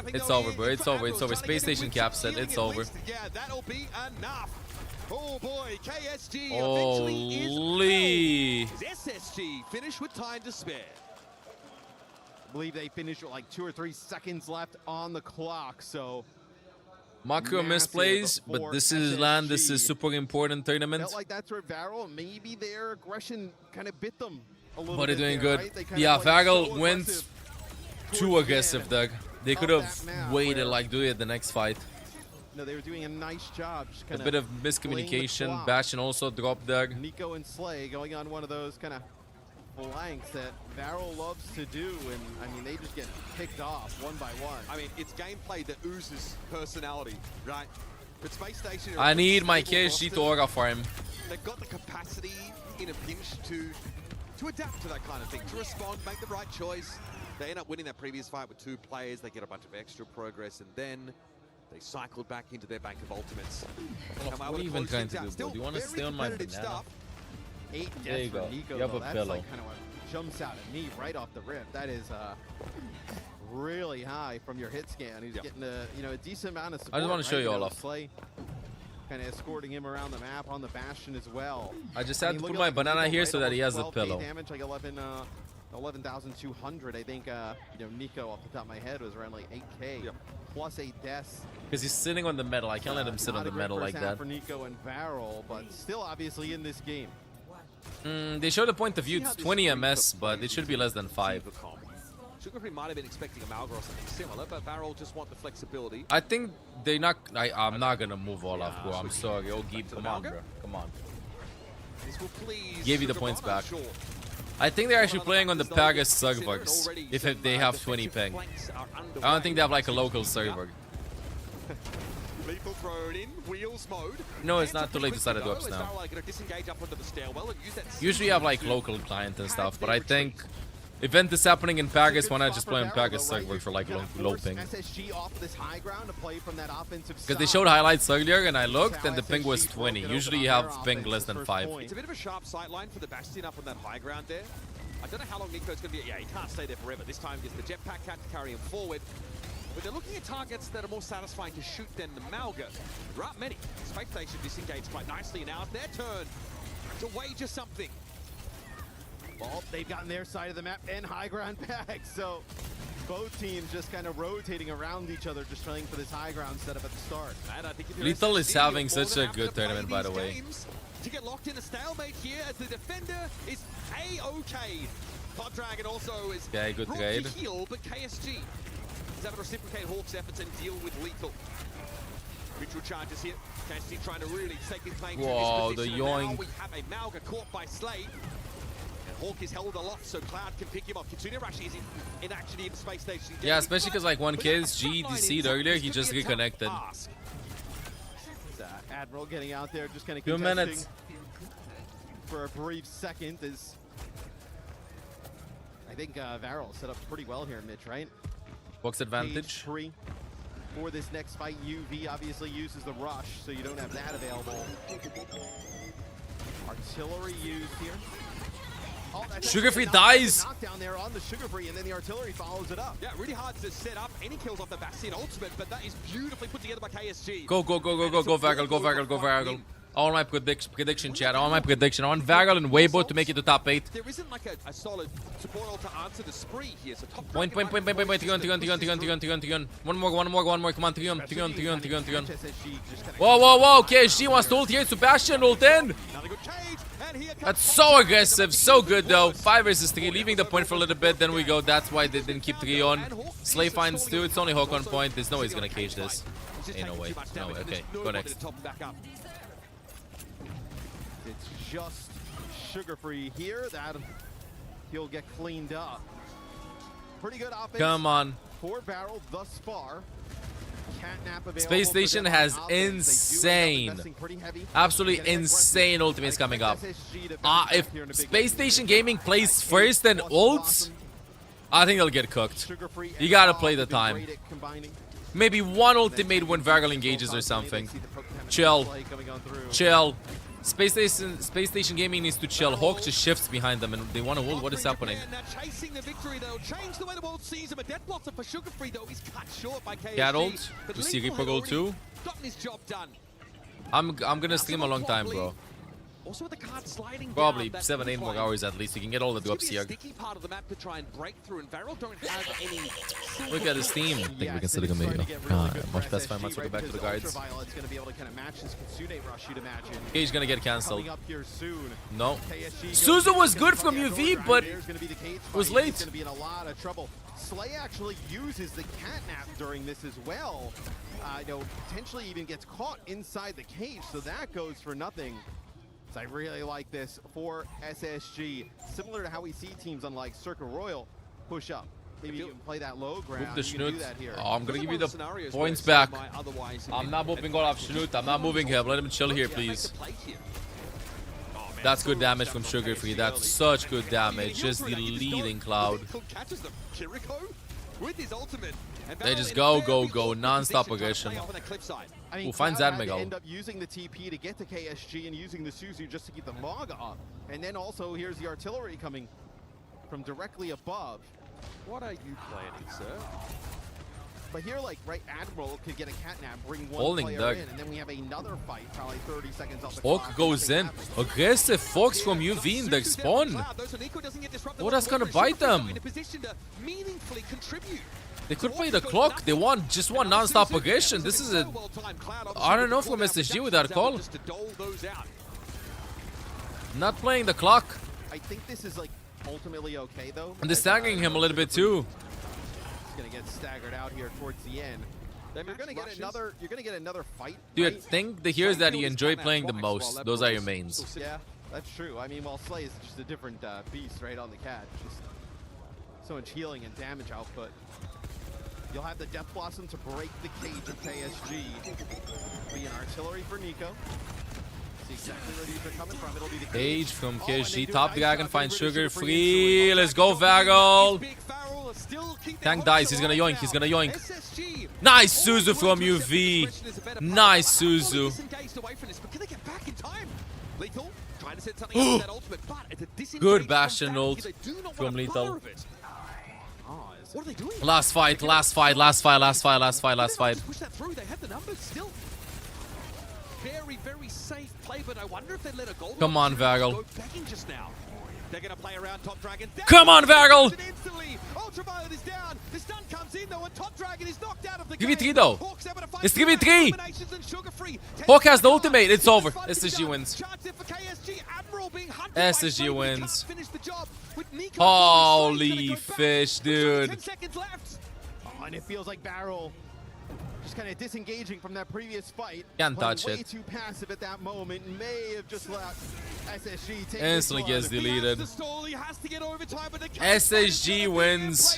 It's over, bro. It's over. It's over. Space Station caps it. It's over. Yeah, that'll be enough. Oh boy, KSG Holy. eventually is SSG finished with time to spare. I believe they finished with like 2 or 3 seconds left on the clock, so. Macro misplays, but this is LAN. This is super important tournament. Felt like that's where Varel, maybe their aggression kind of bit them a little But they're bit doing there, good. right? They kind Yeah, of, like, Varel so went aggressive too aggressive, Doug. They could have waited, like, do it at the next fight. No, they were doing a nice job. Just A kind bit of miscommunication. Bastion also dropped Doug. Nico and Slay going on one of those kind of flanks that Varel loves to do, and I mean, they just get picked off one by one. I mean, it's gameplay that oozes personality, right? But Space Station. I need my KSG to aura farm. They've got the capacity in a pinch to adapt to that kind of thing, to respond, make the right choice. They end up winning that previous fight with 2 players. They get a bunch of extra progress, and then they cycled back into their bank of ultimates. What are you even trying to do, bro? Do you want to stay on my banana? 8 There you deaths for go. Nico, You have though. a That's pillow. like kind of what jumps out at me right off the rip. That is really high from your hit scan. He's getting a decent amount of support. I just want to show you all off. Slay kind of escorting him around the map on the Bastion as well. I just had to look put at, my like, banana Nico, here right, so that he has almost a 12K pillow. damage, like 11,200. I think Nico off the top of my head was around like 8K plus 8 deaths. Because he's sitting on the metal. I can't let him sit on the metal like that. For Nico and Varel, but still obviously in this game. They showed a point of view. It's 20 MS, but it should be less than 5. Sugar Free might have been expecting a Malga or something similar, but Varel just want the flexibility. I think they're not. I'm not gonna move all off, bro. I'm sorry. Oh, Geeb, come on, bro. Come on. This will please Gave you the points back. I think they're actually playing on the Pagas servers. If they have 20 ping. I don't think they have like a local server. Lethal thrown in, wheels mode. No, it's not too late to start the drops now. Usually you have like local client and stuff, but I think event is happening in Pagas, why not just play on Pagas server for like low ping? Because they showed highlights earlier and I looked and the ping was 20. Usually you have ping less than 5. It's a bit of a sharp sight line for the Bastion up on that high ground there. I don't know how long Nico's going to be. Yeah, he can't stay there forever. This time gets the jetpack cat to carry him forward. But they're looking at targets that are more satisfying to shoot than the Malga. There aren't many. Space Station disengaged quite nicely, and now it's their turn to wager something. Well, they've gotten their side of the map and high ground back, so both teams just kind of rotating around each other, just trying for this high ground setup at the start. And I think if Lethal is having such a good tournament, by the way. To get locked in a stalemate here as the defender is A-OK. Pod Dragon also is good brought trade. to heal, but KSG is able to reciprocate Hawk's efforts and deal with Lethal. Ritual charges here. KSG trying to really take his claim Whoa, to this the position. And now yoink. we have a Malga caught by Slay. And Hawk is held aloft so Cloud can pick him up. Kitsune Rush is in action in Space Station. Yeah, especially because like one kid's GDC'd earlier, he just reconnected. Admiral getting out there, just kind of 2 minutes. For a brief second is... I think Varel set up pretty well here, Mitch, right? Box advantage. 3 for this next fight. UV obviously uses the rush, so you don't have that available. Artillery used here. Oh, Sugar Free dies. Knockdown there on the Sugar Free, and then the artillery follows it up. Yeah, really hard to set up any kills off the Bastion ultimate, but that is beautifully put together by KSG. Go, go, go, go, go, go, Varel, go, Varel, go, Varel. I want my prediction, chat. I want my prediction. I want Varel and Weibo to make it to top 8. There isn't like a solid support ult to answer the spree here. So top Point. Trion. One more. Come on, Trion. Whoa. KSG wants to ult here. Sebastian ult in. That's so aggressive. So good, though. 5 versus 3. Leaving the point for a little bit. Then we go. That's why they didn't keep Trion. Slay finds 2. It's only Hawk on point. There's no way he's going to cage this. Ain't no way. No way. Okay, go next. It's just Sugar Free here that he'll get cleaned up. Pretty good offense. Come on. For Barrel thus far. Space Station has insane, absolutely insane ultimates coming up. If Space Station Gaming plays first and ults, I think they'll get cooked. You gotta play the time. Maybe one ultimate when Varel engages or something. Chill. Space Station Gaming needs to chill. Hawk just shifts behind them and they want to ult. What is happening? Chasing the victory, they'll change the way the world sees him. A dead blotter for Sugar Free, though. He's cut short by KSG. Cat ult. We see Reaper goal too. Gotten his job done. I'm gonna stream a long time, bro. Also with the card sliding Probably down, 7-8 more hours at least. You can get all the drops here. sticky part of the map to try and break through, and Varel don't have any. Look at his team. I think we can still come in. Much best 5 months. We'll go back to the guards. He's gonna get cancelled. No. Suzu was good from UV, but it was late. Going to be in a lot of trouble. Slay actually uses the catnap during this as well. Potentially even gets caught inside the cage, so that goes for nothing. So I really like this for SSG. Similar to how we see teams unlike Circle Royal push up. Maybe you can play that low ground. Move the You can do Schnut. that here. Oh, I'm gonna give you the points back. I'm not moving off Schnut. I'm not moving him. Let him chill here, please. That's good damage from Sugar Free. That's such good damage. Just the leading Cloud. They just go, non-stop aggression. Who finds that Megal? End up using the TP to get to KSG and using the Suzu just to keep the Maga up. And then also here's the artillery coming from directly above. What are you planning, sir? But here, Admiral could get a catnap, bring one Holding player Doug. in, and then we have another fight, probably 30 seconds off the Hawk clock. goes in. Aggressive Fox from UV in the spawn. Oh, that's gonna bite them. They could play the clock. They want just one non-stop aggression. This is a... I don't know from SSG with that call. Not playing the clock. I think this is ultimately okay though. And they're staggering him a little bit too. He's gonna get staggered out here towards the end. You're gonna get another fight. Dude, right? I think the heroes that you enjoy playing the most, those are your mains. Yeah, that's true. I mean, Slay is just a different beast right on the cat. Just so much healing and damage output. You'll have the Death Blossom to break the cage of KSG. Be an artillery for Nico. See exactly where these are coming from. It'll be the Cage from KSG. Top Dragon finds Sugar Free. Let's go, Varel. Tank dies. He's gonna yoink. He's gonna yoink. Nice Suzu from UV. Nice Suzu. Good Bastion ult from Lethal. What are they doing? Last fight. Push that through. They have the numbers still. Very, very safe play, but I wonder if they let a goal. Come on, Varel. Go begging just now. They're gonna play around Top Dragon. Come on, Varel. Instantly. Ultraviolet is down. The stun comes in though, and Top Dragon is knocked out of the 3v3 though. It's 3v3. Hawk has the ultimate. It's over. SSG wins. SSG wins. Holy fish, dude. Oh, and it feels like Barrel just kind of disengaging from that previous fight. Can't touch way it. Too passive at that moment. May have just let SSG take Instantly this gets deleted. SSG wins.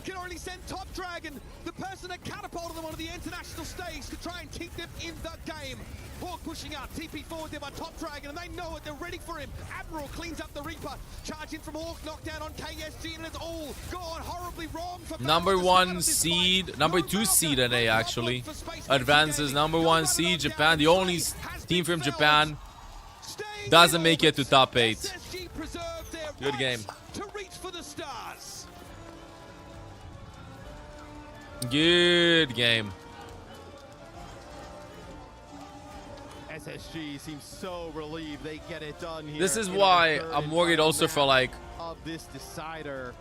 Can only send Top Dragon, the person that catapulted them onto the international stage, to try and keep them in the game. Hawk pushing out, TP forward there by Top Dragon, and they know it, they're ready for him. Admiral cleans up the Reaper, charging from Hawk, knockdown on KSG, and it's all gone horribly wrong for Number 1 seed, number 2 seed NA actually. Advances, number 1 seed, Japan. The only team from Japan doesn't make it to top 8. Good game. To reach for the stars. Good game. SSG seems so relieved they get it done here. This is why I'm worried also for like of this decider.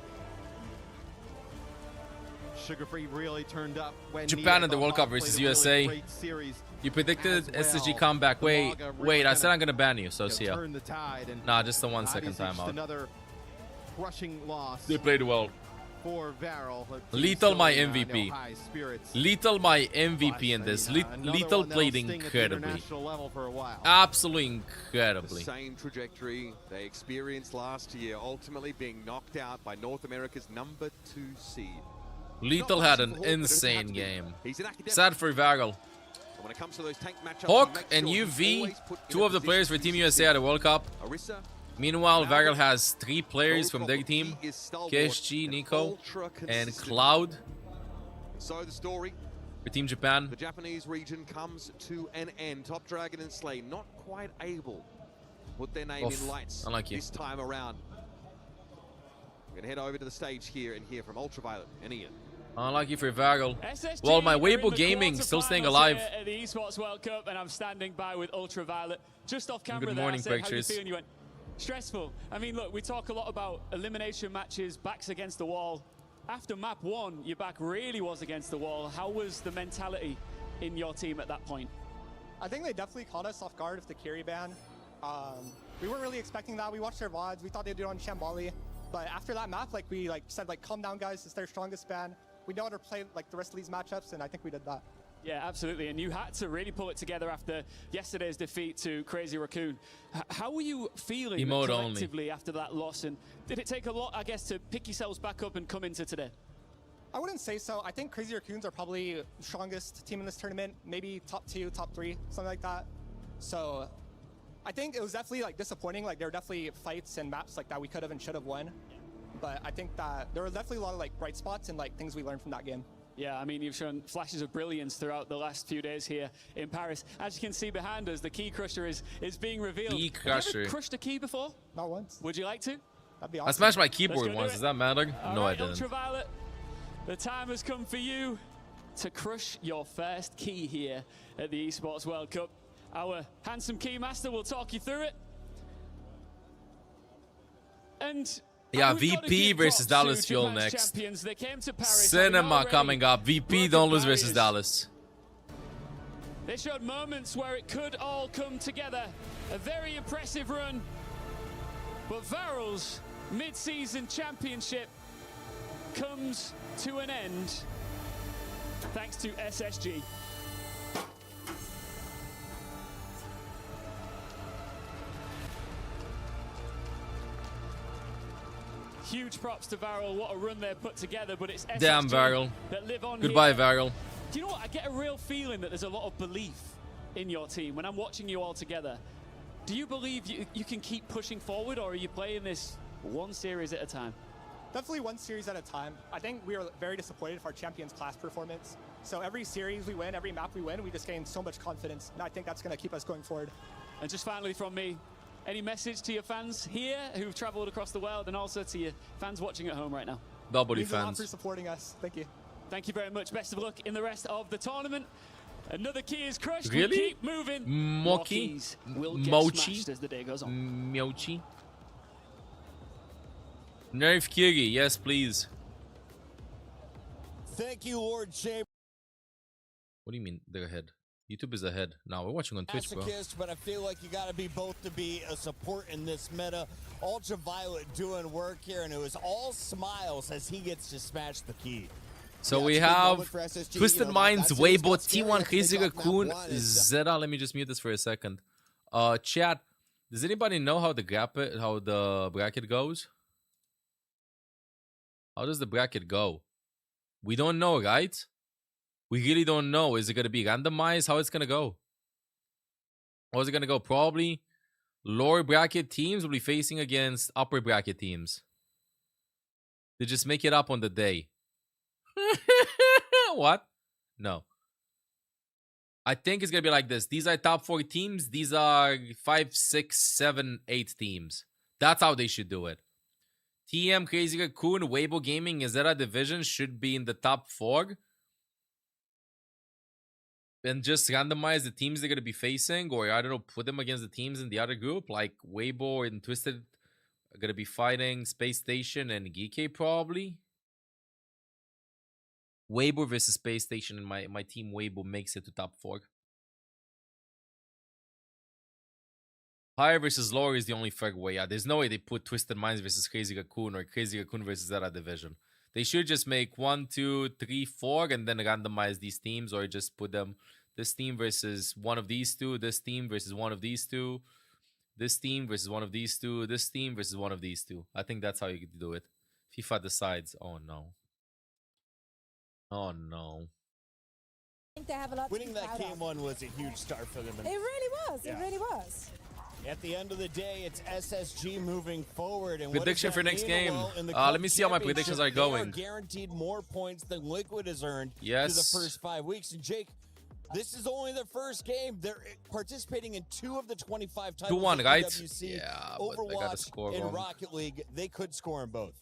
Sugar Free really turned up when Japan in the World Cup versus USA. You predicted SSG comeback. Wait, I said I'm gonna ban you, so see ya. Nah, just the 1 second timeout. Another crushing loss. They played well. For Varel. Lethal my MVP. Lethal my MVP in this. Lethal played incredibly. Absolutely incredibly. The same trajectory they experienced last year, ultimately being knocked out by North America's #2 seed. Lethal had an insane game. Sad for Varel. When it comes to those tank matchups, Hawk and UV, two of the players for Team USA at the World Cup. Meanwhile, Varel has 3 players from their team: KSG, Nico, and Cloud. So the story for Team Japan. The Japanese region comes to an end. Top Dragon and Slay not quite able to put their name in lights this time around. We're gonna head over to the stage here and hear from Ultraviolet and Ian. Unlucky for Varel. Well, my Weibo Gaming still staying alive. At the Esports World Cup, and I'm standing by with Ultraviolet just off camera. Good morning, there. How you pictures. feeling? You went stressful. I mean, look, we talk a lot about elimination matches, backs against the wall. After map 1, your back really was against the wall. How was the mentality in your team at that point? I think they definitely caught us off guard with the carry ban. We weren't really expecting that. We watched their VODs. We thought they'd do it on Shambali. But after that map, we said, calm down, guys. It's their strongest ban. We know how to play the rest of these matchups, and I think we did that. Yeah, absolutely. And you had to really pull it together after yesterday's defeat to Crazy Raccoon. How were you feeling collectively after that loss? And did it take a lot, I guess, to pick yourselves back up and come into today? I wouldn't say so. I think Crazy Raccoons are probably the strongest team in this tournament. Maybe top 2, top 3, something like that. So I think it was definitely disappointing. There were definitely fights and maps that we could have and should have won. But I think that there were definitely a lot of bright spots and things we learned from that game. Yeah, I mean, you've shown flashes of brilliance throughout the last few days here in Paris. As you can see behind us, the Key Crusher is being revealed. Key Crusher. Have you ever crushed a key before? Not once. Would you like to? That'd be awesome. I smashed my keyboard once. Does that matter? No, I didn't. Ultraviolet, the time has come for you to crush your first key here at the Esports World Cup. Our handsome key master will talk you through it. And yeah, VP versus Dallas Fuel next. Cinema coming up. VP don't lose versus Dallas. They showed moments where it could all come together. A very impressive run. But Varel's mid-season championship comes to an end thanks to SSG. Huge props to Varel. What a run they've put together, but it's SSG damn Varel. That live on Goodbye, here. Varel. Do you know what? I get a real feeling that there's a lot of belief in your team when I'm watching you all together. Do you believe you can keep pushing forward, or are you playing this one series at a time? Definitely one series at a time. I think we were very disappointed with our Champions Class performance. So every series we win, every map we win, we just gain so much confidence. And I think that's going to keep us going forward. And just finally from me, any message to your fans here who've traveled across the world, and also to your fans watching at home right now? Double fans. fans. For supporting us. Thank you. Thank you very much. Best of luck in the rest of the tournament. Another key is crushed. Really? We keep moving. Mochi? Will get Mochi? smashed as the day goes on. Mochi? Nerf Kiri, yes please. Thank you, Lord Chamber. What do you mean they're ahead? YouTube is ahead. Now we're watching on Twitch, bro. But I feel like you got to be both to be a support in this meta. Ultraviolet doing work here, and it was all smiles as he gets to smash the key. So we have Twisted Minds, Weibo, T1, Crazy Raccoon, Zeta. Let me just mute this for a second. Chat, does anybody know how the bracket goes? How does the bracket go? We don't know, right? We really don't know. Is it going to be randomized? How it's going to go? How is it going to go? Probably lower bracket teams will be facing against upper bracket teams. They just make it up on the day. What? No. I think it's going to be like this. These are top 4 teams. These are 5, 6, 7, 8 teams. That's how they should do it. TM, Crazy Raccoon, Weibo Gaming, Zeta Division should be in the top 4. and just randomize the teams they're going to be facing, or I don't know, put them against the teams in the other group, like Weibo and Twisted are going to be fighting Space Station and Geeky probably. Weibo versus Space Station, and my team Weibo makes it to top 4. Higher versus lower is the only fair way. Yeah, there's no way they put Twisted Minds versus Crazy Raccoon or Crazy Raccoon versus Zera Division. They should just make 1, 2, 3, 4 and then randomize these teams, or just put them this team versus one of these two, this team versus one of these two, this team versus one of these two, this team versus one of these two. I think that's how you do it. FIFA decides. Oh no. Oh no. I think they have a lot Winning to be that proud game of. one was a huge start for them. It really was. Yeah. It really was. At the end of the day, it's SSG moving forward. And Prediction what for does that next mean? game. Well, in the Let me see how my predictions are going. They are guaranteed more points than Liquid has earned Yes. through the first 5 weeks. And Jake, this is only their first game. They're participating in 2 of the 25 titles. 2-1, right? WC, Yeah, but they gotta Overwatch, score and wrong. Rocket League. They could score in both.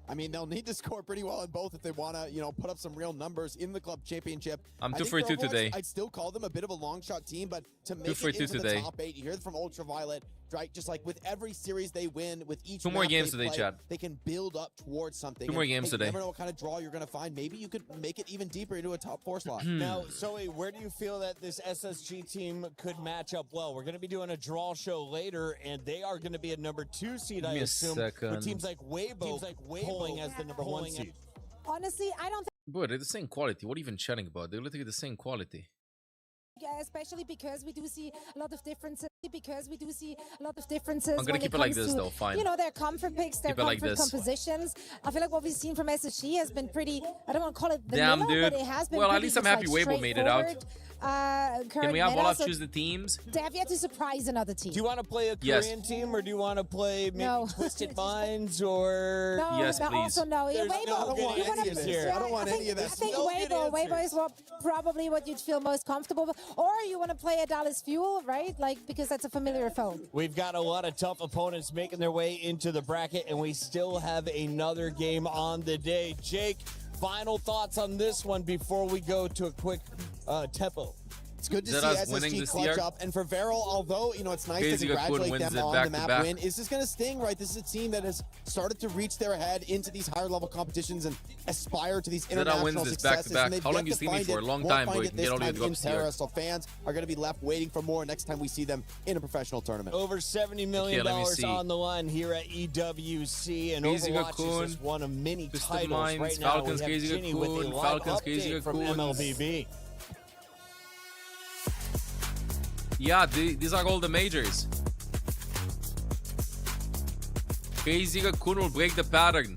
I mean, they'll need to score pretty well in both if they want to, put up some real numbers in the club championship. I'm I 2 think for 2 Overwatch, today. I'd still call them a bit of a long shot team, but to make 2 for it 2 into today. the top 8, you hear it from Ultraviolet, right? Just like with every series they win, with each 2 more map games they today, play, Chad. they can build up towards something. 2 more And, games hey, today. You never know what kind of draw you're going to find. Maybe you could make it even deeper into a top 4 slot. Now, Zoe, where do you feel that this SSG team could match up well? We're going to be doing a draw show later, and they are going to be a number 2 seed, I me a assume, second. with teams like Weibo polling as the number 1 seed. Honestly, I don't think. Bro, they're the same quality. What are you even chatting about? They're literally the same quality. Yeah, especially because we do see a lot of differences. I'm gonna when keep it it like comes this, to, though, fine. their comfort picks, their Keep it like comfort this. compositions. I feel like what we've seen from SSG has been pretty. I don't want to call it Damn, vanilla, dude. but it has been. Well, at pretty least I'm just, happy like, Weibo made it out. straightforward. Can we have meta, Olaf so choose the teams? They have yet to surprise another team. Do you want to play a Yes. Korean team, or do you want to play maybe No. Twisted Minds, or... No, Yes, but please. also no. There's Weibo, no good you wanna- answers here. I don't want any of I this. think No good Weibo answers. is probably what you'd feel most comfortable with. Or you want to play a Dallas Fuel, right? Like, because that's a familiar foe. We've got a lot of tough opponents making their way into the bracket, and we still have another game on the day. Jake, final thoughts on this one before we go to a quick tempo. It's good to Zera's see winning SSG this clutch year. up. And for Varel, although, it's nice Crazy to Raccoon congratulate wins them it on back the to map back. win, is this going to sting, right? This is a team that has started to reach their head into these higher level competitions and aspire to these Zera international wins this successes. back-to-back. And they've How long yet you to streaming find for? it. A long Won't time, find boy. it You can this get all your time in drops here. Paris. So fans are going to be left waiting for more next time we see them in a professional tournament. Over $70 million let me see. on the line here at EWC, and Crazy Overwatch Raccoon, is just one of many Twisted titles Minds, right now. Falcons, We have Crazy Ginny with a Raccoon, live Falcons, Crazy update from Raccoons. MLBB. Yeah, these are all the majors. Crazy Raccoon will break the pattern.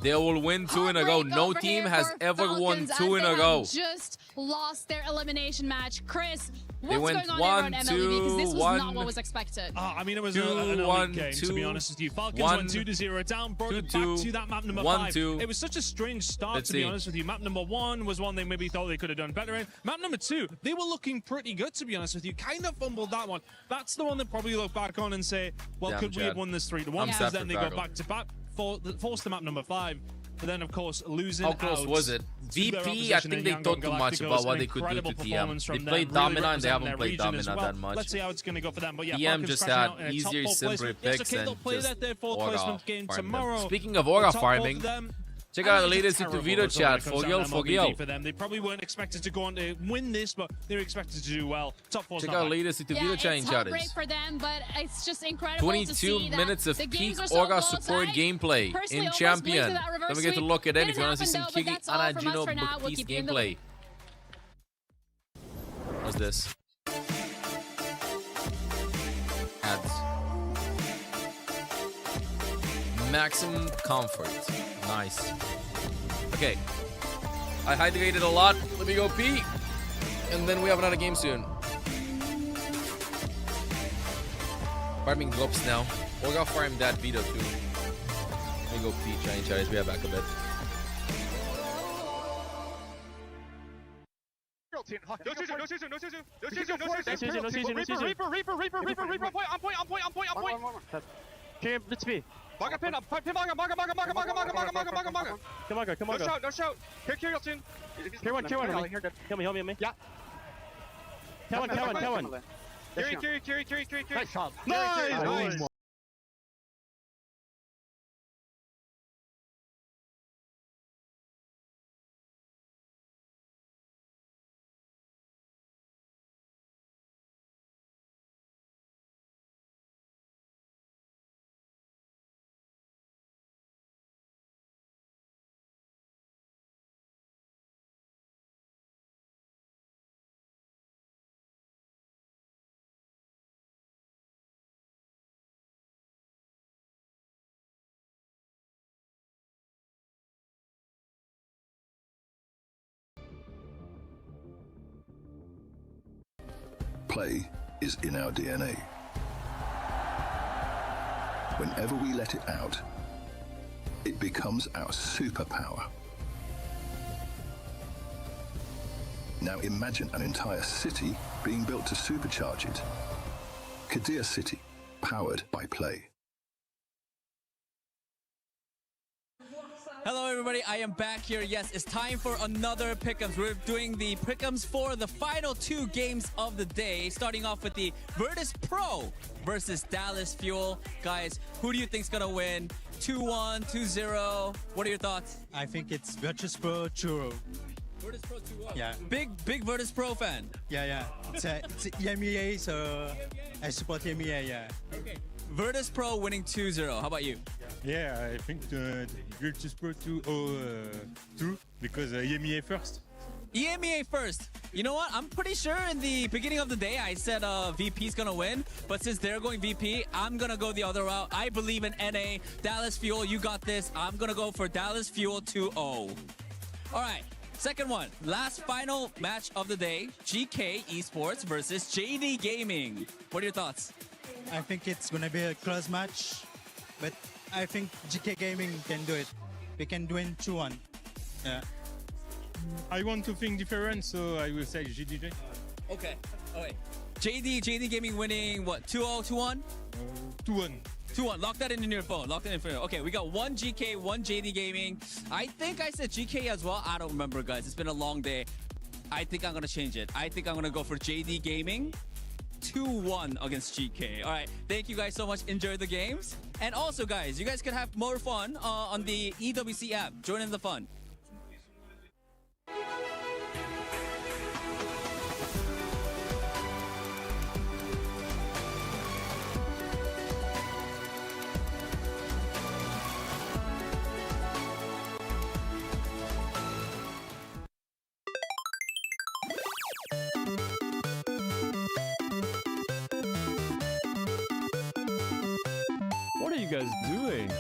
They will win 2 in a row. No over team here has for ever won Falcons 2 as in a they row. have just lost their elimination match. Chris, They what's went going on 1, over at MLB? Because this was 2, not what was expected. I mean, it was 2, an 1, elite game, to be 2, honest with you. Falcons 1, went 2-0 down, brought 2, it back 2, to that map number 1, 5. 2. It was such a strange start, Let's to be see. honest with you. Map number 1 was one they maybe thought they could have done better in. Map number 2, they were looking pretty good, to be honest with you. Kind of fumbled that one. That's the one that probably look back on and say, well, Damn, could we have Chad. won this 3-1? I'm Because sad then for they go Fargo. back-to-back, forced the map number 5. But then, of course, losing How close out was it? to their VP, I opposition think in they Yangon thought too much Galacticos, about what an they could do incredible to TM. performance They from them, played really Dominant, they representing haven't their played region as Dominant well. that much. Let's see how it's going to go for them. But yeah, TM Falcons just crashing had out in a easier, top 4 place. simpler Yes, picks okay, they'll and play just that their 4th aura placement game farmed them. tomorrow. Speaking of The aura top 4 farming, for them, check I out the think latest it's a into terrible video result chat. when it comes For down real, to for MLBB real. for them. They probably weren't expected to go on to win this, but they were expected to do well. Top 4's Check not out bad. latest into video Yeah, chat it's in heartbreak chat. for them, but it's just incredible to 22 see that minutes of the peak games were so Aura close. support I gameplay personally in almost Champion. believed that reverse Let me get to sweep look at it if didn't you want to see happen, some though, but Kiki that's all from us Anagino for now. We'll Baptiste keep you in the gameplay. What's this? Ads. Maximum comfort. Nice. Okay. I hydrated a lot. Let me go pee. And then we have another game soon. Farming drops now. We're gonna farm that Vito too. Let me go pee, giant chatties. We have back a bit. Kim, let's be. Maga pin up, pin Maga. Come on, no shout. Here, Yeltsin. K1, kill me. Yeah. K1. Carry. Nice shot. Nice. Play is in our DNA. Whenever we let it out, it becomes our superpower. Now imagine an entire city being built to supercharge it. Kadir City, powered by Play. Hello, everybody. I am back here. Yes, it's time for another pick'ems. We're doing the pick'ems for the final 2 games of the day, starting off with the Virtus Pro versus Dallas Fuel. Guys, who do you think's gonna win? 2-1, 2-0. What are your thoughts? I think it's Virtus Pro 2-0. Virtus Pro 2-1. Yeah. Big Virtus Pro fan. Yeah. It's EMEA, so I support EMEA. Yeah. Okay. Virtus Pro winning 2-0. How about you? Yeah, I think Virtus Pro 2 because EMEA first. EMEA first. You know what? I'm pretty sure in the beginning of the day I said VP's gonna win, but since they're going VP, I'm gonna go the other route. I believe in NA. Dallas Fuel, you got this. I'm gonna go for Dallas Fuel 2-0. All right. Second one, last final match of the day, GK Esports versus JD Gaming. What are your thoughts? I think it's gonna be a close match, but I think GK Gaming can do it. We can win 2-1. Yeah. I want to think different, so I will say GDJ. Okay. All right. JD Gaming winning what? 2-0, 2-1? 2-1. 2-1. Lock that in your phone. Lock that in for you. Okay, we got 1 GK, 1 JD Gaming. I think I said GK as well. I don't remember, guys. It's been a long day. I think I'm gonna change it. I think I'm gonna go for JD Gaming. 2-1 against GK. All right. Thank you guys so much. Enjoy the games. And also, guys, you guys can have more fun on the EWC app. Join in the fun. What are you guys doing?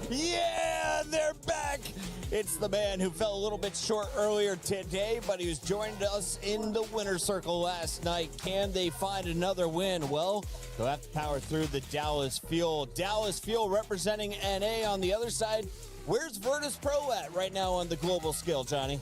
Yeah, they're back. It's the man who fell a little bit short earlier today, but he was joined us in the winner's circle last night. Can they find another win? Well, they'll have to power through the Dallas Fuel. Dallas Fuel representing NA on the other side. Where's Virtus Pro at right now on the global scale, Johnny?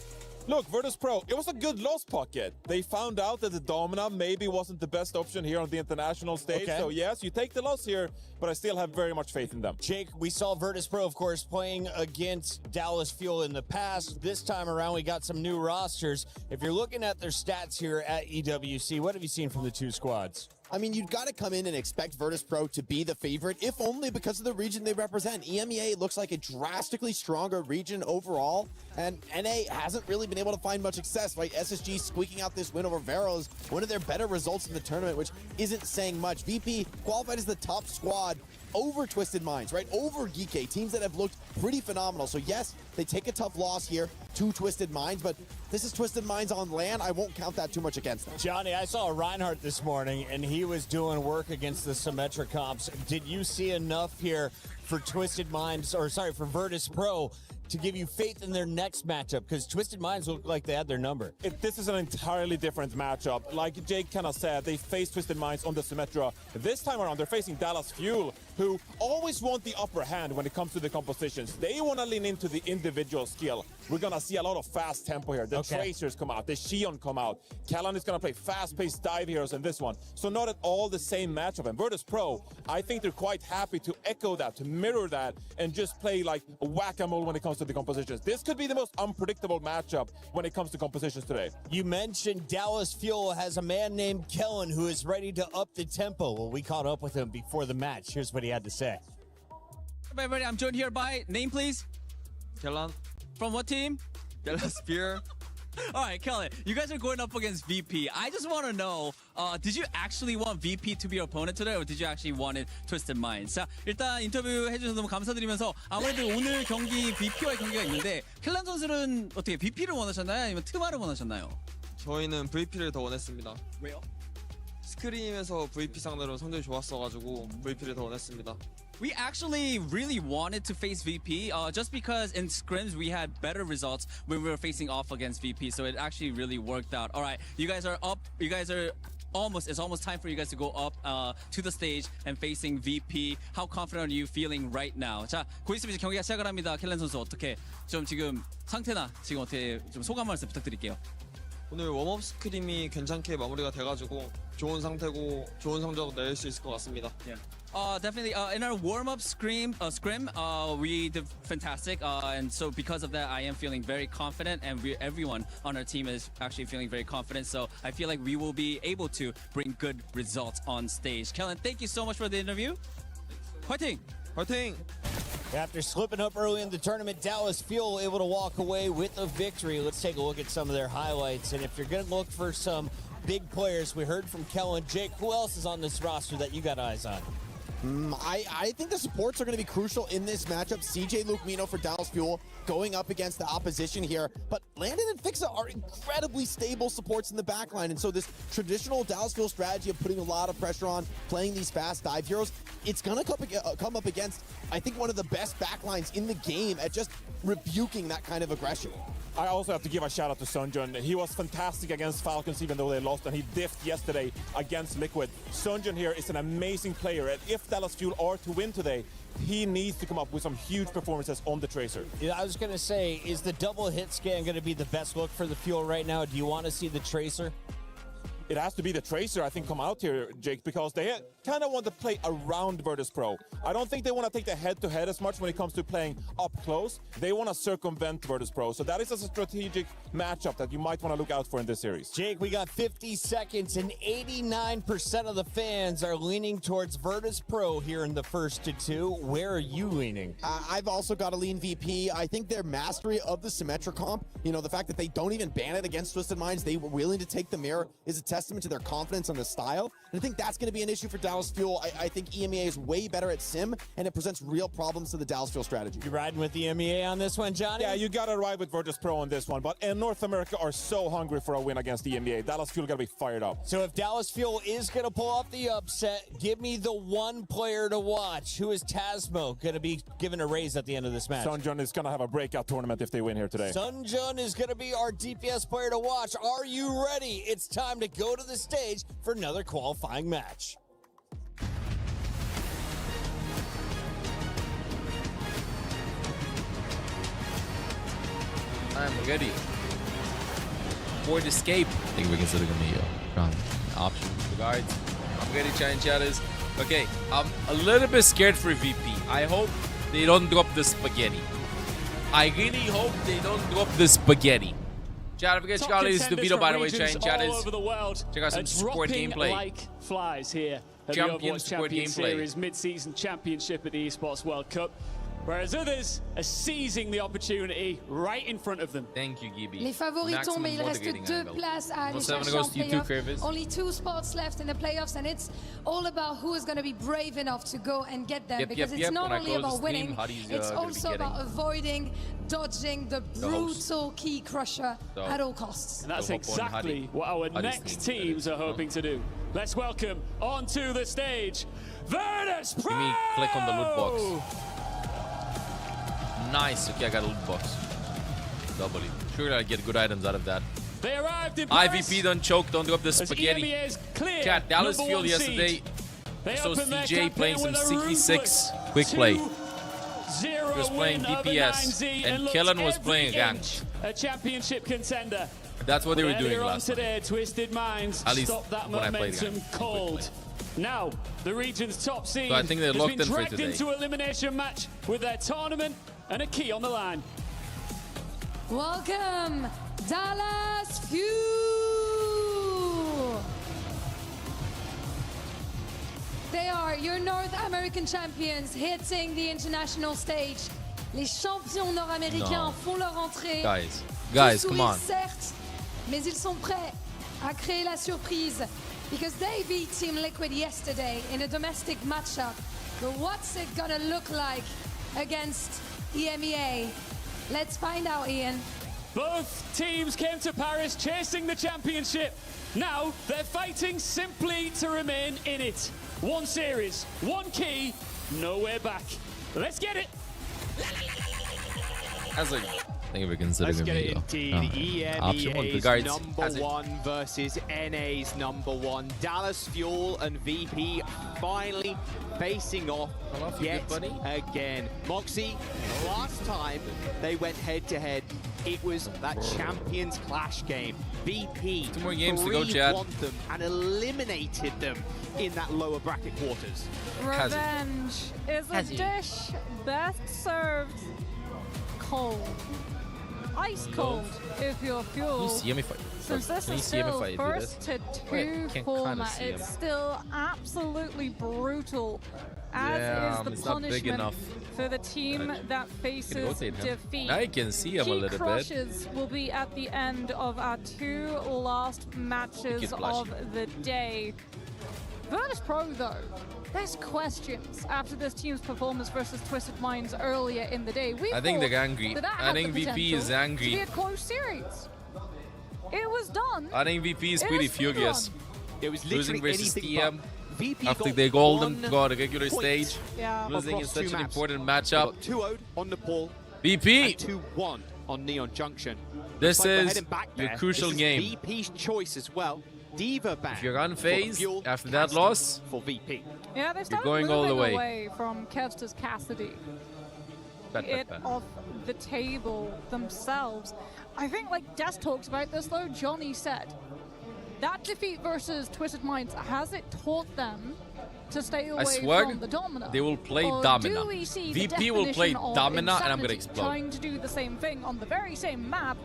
Look, Virtus Pro, it was a good loss pocket. They found out that the Domina maybe wasn't the best option here on the international stage. Okay. So yes, you take the loss here, but I still have very much faith in them. Jake, we saw Virtus Pro, of course, playing against Dallas Fuel in the past. This time around, we got some new rosters. If you're looking at their stats here at EWC, what have you seen from the two squads? I mean, you've got to come in and expect Virtus Pro to be the favorite, if only because of the region they represent. EMEA looks like a drastically stronger region overall, and NA hasn't really been able to find much success, right? SSG squeaking out this win over Vero is one of their better results in the tournament, which isn't saying much. VP qualified as the top squad over Twisted Minds, right? Over GK, teams that have looked pretty phenomenal. So yes, they take a tough loss here to Twisted Minds, but this is Twisted Minds on land. I won't count that too much against them. Johnny, I saw Reinhardt this morning, and he was doing work against the Symmetra comps. Did you see enough here for Twisted Minds, or sorry, for Virtus Pro to give you faith in their next matchup? Because Twisted Minds look like they had their number. This is an entirely different matchup. Like Jake kind of said, they faced Twisted Minds on the Symmetra. This time around, they're facing Dallas Fuel, who always want the upper hand when it comes to the compositions. They want to lean into the individual skill. We're going to see a lot of fast tempo here. The Tracers come out, the Xion come out. Callan is going to play fast-paced dive heroes in this one. So not at all the same matchup. And Virtus Pro, I think they're quite happy to echo that, to mirror that, and just play like whack-a-mole when it comes to the compositions. This could be the most unpredictable matchup when it comes to compositions today. You mentioned Dallas Fuel has a man named Kellen who is ready to up the tempo. Well, we caught up with him before the match. Here's what he had to say. Everybody, I'm joined here by name, please. Kellan. From what team? Dallas Fuel. All right, Kellen, you guys are going up against VP. I just want to know, did you actually want VP to be your opponent today, or did you actually want it Twisted Minds? 자, 일단 인터뷰 해주셔서 너무 감사드리면서 아무래도 오늘 경기 VP와의 경기가 있는데 켈란 선수는 어떻게 VP를 원하셨나요, 아니면 트마를 원하셨나요? 저희는 VP를 더 원했습니다. 왜요? 스크림에서 VP 상대로 성적이 좋았어가지고 VP를 더 원했습니다. We actually really wanted to face VP just because in scrims we had better results when we were facing off against VP, so it actually really worked out. All right, you guys are up. You guys are it's almost time for you guys to go up to the stage and facing VP. How confident are you feeling right now? 자, 곧 있으면 이제 경기가 시작을 합니다. 켈란 선수 어떻게 좀 지금 상태나 지금 어떻게 좀 소감 말씀 부탁드릴게요. 오늘 웜업 스크림이 괜찮게 마무리가 돼가지고 좋은 상태고 좋은 성적 낼 수 있을 것 같습니다. Definitely. In our warm-up scrim, we did fantastic, and so because of that, I am feeling very confident, and everyone on our team is actually feeling very confident. So I feel like we will be able to bring good results on stage. Kellen, thank you so much for the interview. Fighting! Fighting! After slipping up early in the tournament, Dallas Fuel able to walk away with a victory. Let's take a look at some of their highlights. And if you're going to look for some big players, we heard from Kellen. Jake, who else is on this roster that you got eyes on? I think the supports are going to be crucial in this matchup. CJ Lukemino for Dallas Fuel going up against the opposition here. But Landon and Fixa are incredibly stable supports in the backline. And so this traditional Dallas Fuel strategy of putting a lot of pressure on, playing these fast dive heroes, it's going to come up against, I think, one of the best backlines in the game at just rebuking that kind of aggression. I also have to give a shout out to Sunjun. He was fantastic against Falcons even though they lost, and he diffed yesterday against Liquid. Sunjun here is an amazing player, and if Dallas Fuel are to win today, he needs to come up with some huge performances on the Tracer. Yeah, I was going to say, is the double hit scan going to be the best look for the Fuel right now? Do you want to see the Tracer? It has to be the Tracer, I think, come out here, Jake, because they kind of want to play around Virtus Pro. I don't think they want to take the head-to-head as much when it comes to playing up close. They want to circumvent Virtus Pro. So that is a strategic matchup that you might want to look out for in this series. Jake, we got 50 seconds, and 89% of the fans are leaning towards Virtus Pro here in the first to two. Where are you leaning? I've also got to lean VP. I think their mastery of the Symmetra comp, you know, the fact that they don't even ban it against Twisted Minds, they were willing to take the mirror, is a testament to their confidence on the style. And I think that's going to be an issue for Dallas Fuel. I think EMEA is way better at Sim, and it presents real problems to the Dallas Fuel strategy. You riding with the EMEA on this one, Johnny? Yeah, you got to ride with Virtus Pro on this one. But North America are so hungry for a win against the EMEA. Dallas Fuel got to be fired up. So if Dallas Fuel is going to pull off the upset, give me the one player to watch. Who is Tasmo going to be given a raise at the end of this match? Sunjun is going to have a breakout tournament if they win here today. Sunjun is going to be our DPS player to watch. Are you ready? It's time to go to the stage for another qualifying match. I'm ready. Void escape. I think we're considering an option for guards. I'm ready, giant chatters. Okay, I'm a little bit scared for VP. I hope they don't drop the spaghetti. I really hope they don't drop the spaghetti. Chat, don't forget to check out the video, by the way, giant chatters. Check out some support gameplay. Like flies here at the OVERWATCH Champions Series mid-season championship at the Esports World Cup. Whereas others are seizing the opportunity right in front of them. Thank you, Gibi. Les favoris tombent, mais il reste 2 places à aller chercher en playoff. Only 2 spots left in the playoffs, and it's all about who is going to be brave enough to go and get them. Because it's not only about winning, it's also about avoiding, dodging the brutal key crusher at all costs. And that's exactly what our next teams are hoping to do. Let's welcome onto the stage, Virtus Pro! Give me click on the loot box. nice. Okay, I got a loot box. W. Sure, I get good items out of that. They arrived in Paris. IVP don't choke, don't drop the As spaghetti. EMEA's clear Cat, Dallas number Fuel one yesterday. seed. They So opened their CJ playing campaign some with a CT6 quick play. 2-0 He was playing win over DPS, 9Z and looked Kellen was every playing ranked. inch a championship contender. That's what they were doing Earlier on last night. today, Twisted Minds At least stopped that when I played momentum again. cold. Now, the region's top seed So I think they're has locked been in for dragged today. into elimination match with their tournament and a key on the line. Welcome, Dallas Fuel! They are your North American champions hitting the international stage. Les champions nord-américains No. font leur entrée. Guys, Tout come sourire, on. certes, mais ils sont prêts à créer la surprise because they beat Team Liquid yesterday in a domestic matchup. But what's it gonna look like against EMEA? Let's find out, Ian. Both teams came to Paris chasing the championship. Now they're fighting simply to remain in it. One series, one key, nowhere back. Let's get it. That's like, thank you for considering Let's get me. it indeed. Option one, EMEA's regards. number one versus NA's number one. Dallas Fuel and VP finally facing off yet again. Moxie, last time they went head to head, it was that Champions Clash game. VP 2 more games to go, Chad. won them and eliminated them in that lower bracket quarters. Revenge is a dish best served cold. Ice cold if you're Can Fuel. you see him if I... Since this Can you is see him if still I do first this? to Wait, two can't kinda format, see him. it's still absolutely brutal, as Yeah, is the it's not big punishment enough. for the team that faces rotate him. defeat. Now you can see him a little bit. Crushes will be at the end of our 2 last matches Wicked flash. of the day. Virtus Pro, though, there's questions after this team's performance versus Twisted Minds earlier in the day. We I think thought they're angry. that I had think the VP is potential angry. to be a close series. It was done. I think VP is It pretty was furious. done. It was Losing literally versus anything TM but. VP after got they golden 1 got a regular point stage. Yeah. Losing in across such 2 an maps. important They matchup. got 2-0'd on Nepal. VP! And 2-1 on Neon Junction. This Looks like we're is heading back your there. crucial This is game. VP's choice as well. Diva ban. If you're unfazed Fuel after that casting loss, for VP. Yeah, they started going all the moving way. away from Kevster's Cassidy. It off the table themselves. I think, like Des talks about this though, Johnny said, that defeat versus Twisted Minds, has it taught them to stay away I swear from the Domina? they will play Or Domina. do we see the VP will play definition of Domina and I'm gonna insanity, explode. trying to do the same thing on the very same map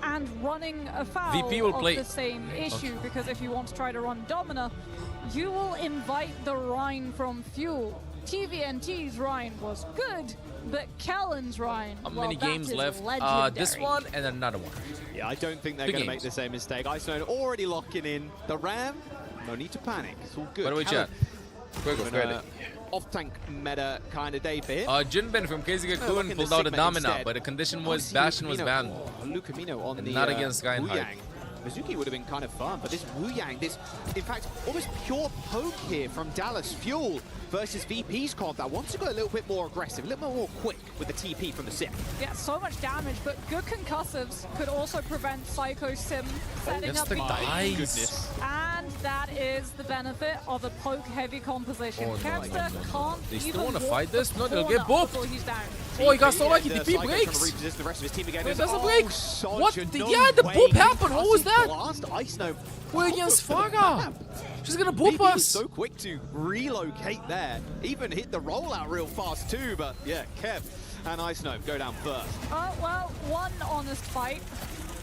and running afoul VP will of play- the same issue, because if you want to try to run Domina, you will invite the Rhine from Fuel. TVNT's Rhine was good, but Kellen's Rhine, How well, many that games is left? legendary. This one and another one. Yeah, I don't think they're Two going to games. make the same mistake. Ice9 already locking in the Ram. No need to panic. It's all good. By the way, chat. Quick, Off-tank meta kind of day for him. Jinben from Casey look Cocoon in pulled the out a Sigma Domina, instead. but the condition was Obviously, Bastion was Lucamino- banned. Lucamino on And the not against Reinhardt. Wu Yang. Mizuki would have been kind of fun, but this Wu Yang, this, in fact, almost pure poke here from Dallas Fuel versus VP's comp that wants to go a little bit more aggressive, a little bit more quick with the TP from the SIP. Yeah, so much damage, but good concussives could also prevent Psycho Sim setting Yes, up the the dice. Goodness. And that is the benefit of a poke-heavy composition. Oh, no, Kevster can't They still even wanna walk fight the this? No, they'll corner get booped. before he's down. Oh, he got so lucky. And, DP Psycho trying to breaks. reposition the rest of his team again. No, it And, doesn't oh, break. Sancho, What? no Yeah, the way. boop happened. What was that? Blast Ice9. We're against Faga. She's gonna boop VP us. is so quick to relocate there. Even hit the rollout real fast too, but yeah, Kev and Ice9 go down first. Well, one honest fight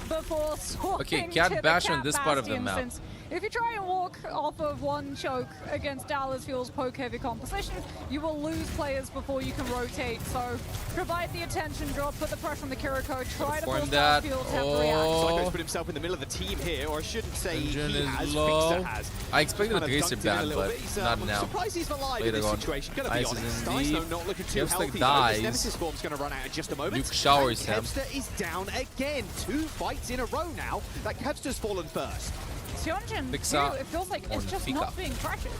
before swapping Cat to the Bash on Cat this part of the Bastion, map. since if you try and walk off of one choke against Dallas Fuel's poke-heavy composition, you will lose players before you can rotate. So provide the attention drop, put the pressure on the Kiriko, try to Perform force that. Dallas Fuel to Oh. react. Psycho's put himself in the middle of the team here, or I shouldn't say Engine he is has, low. Fixer has. I expected Kind a of Tracer dunked him in a ban, little but bit. He's, not I'm now. surprised he's alive in Later this on. situation. Gonna be Ice is honest. indeed. Ice not looking too Kevster healthy. dies. This Nemesis form's going to run out in just a moment. Luke showers and him. Kevster is down again. 2 fights in a row now that Kevster's fallen first. Sionjin, Fix too, up it feels like it's on just Fika. not being pressured.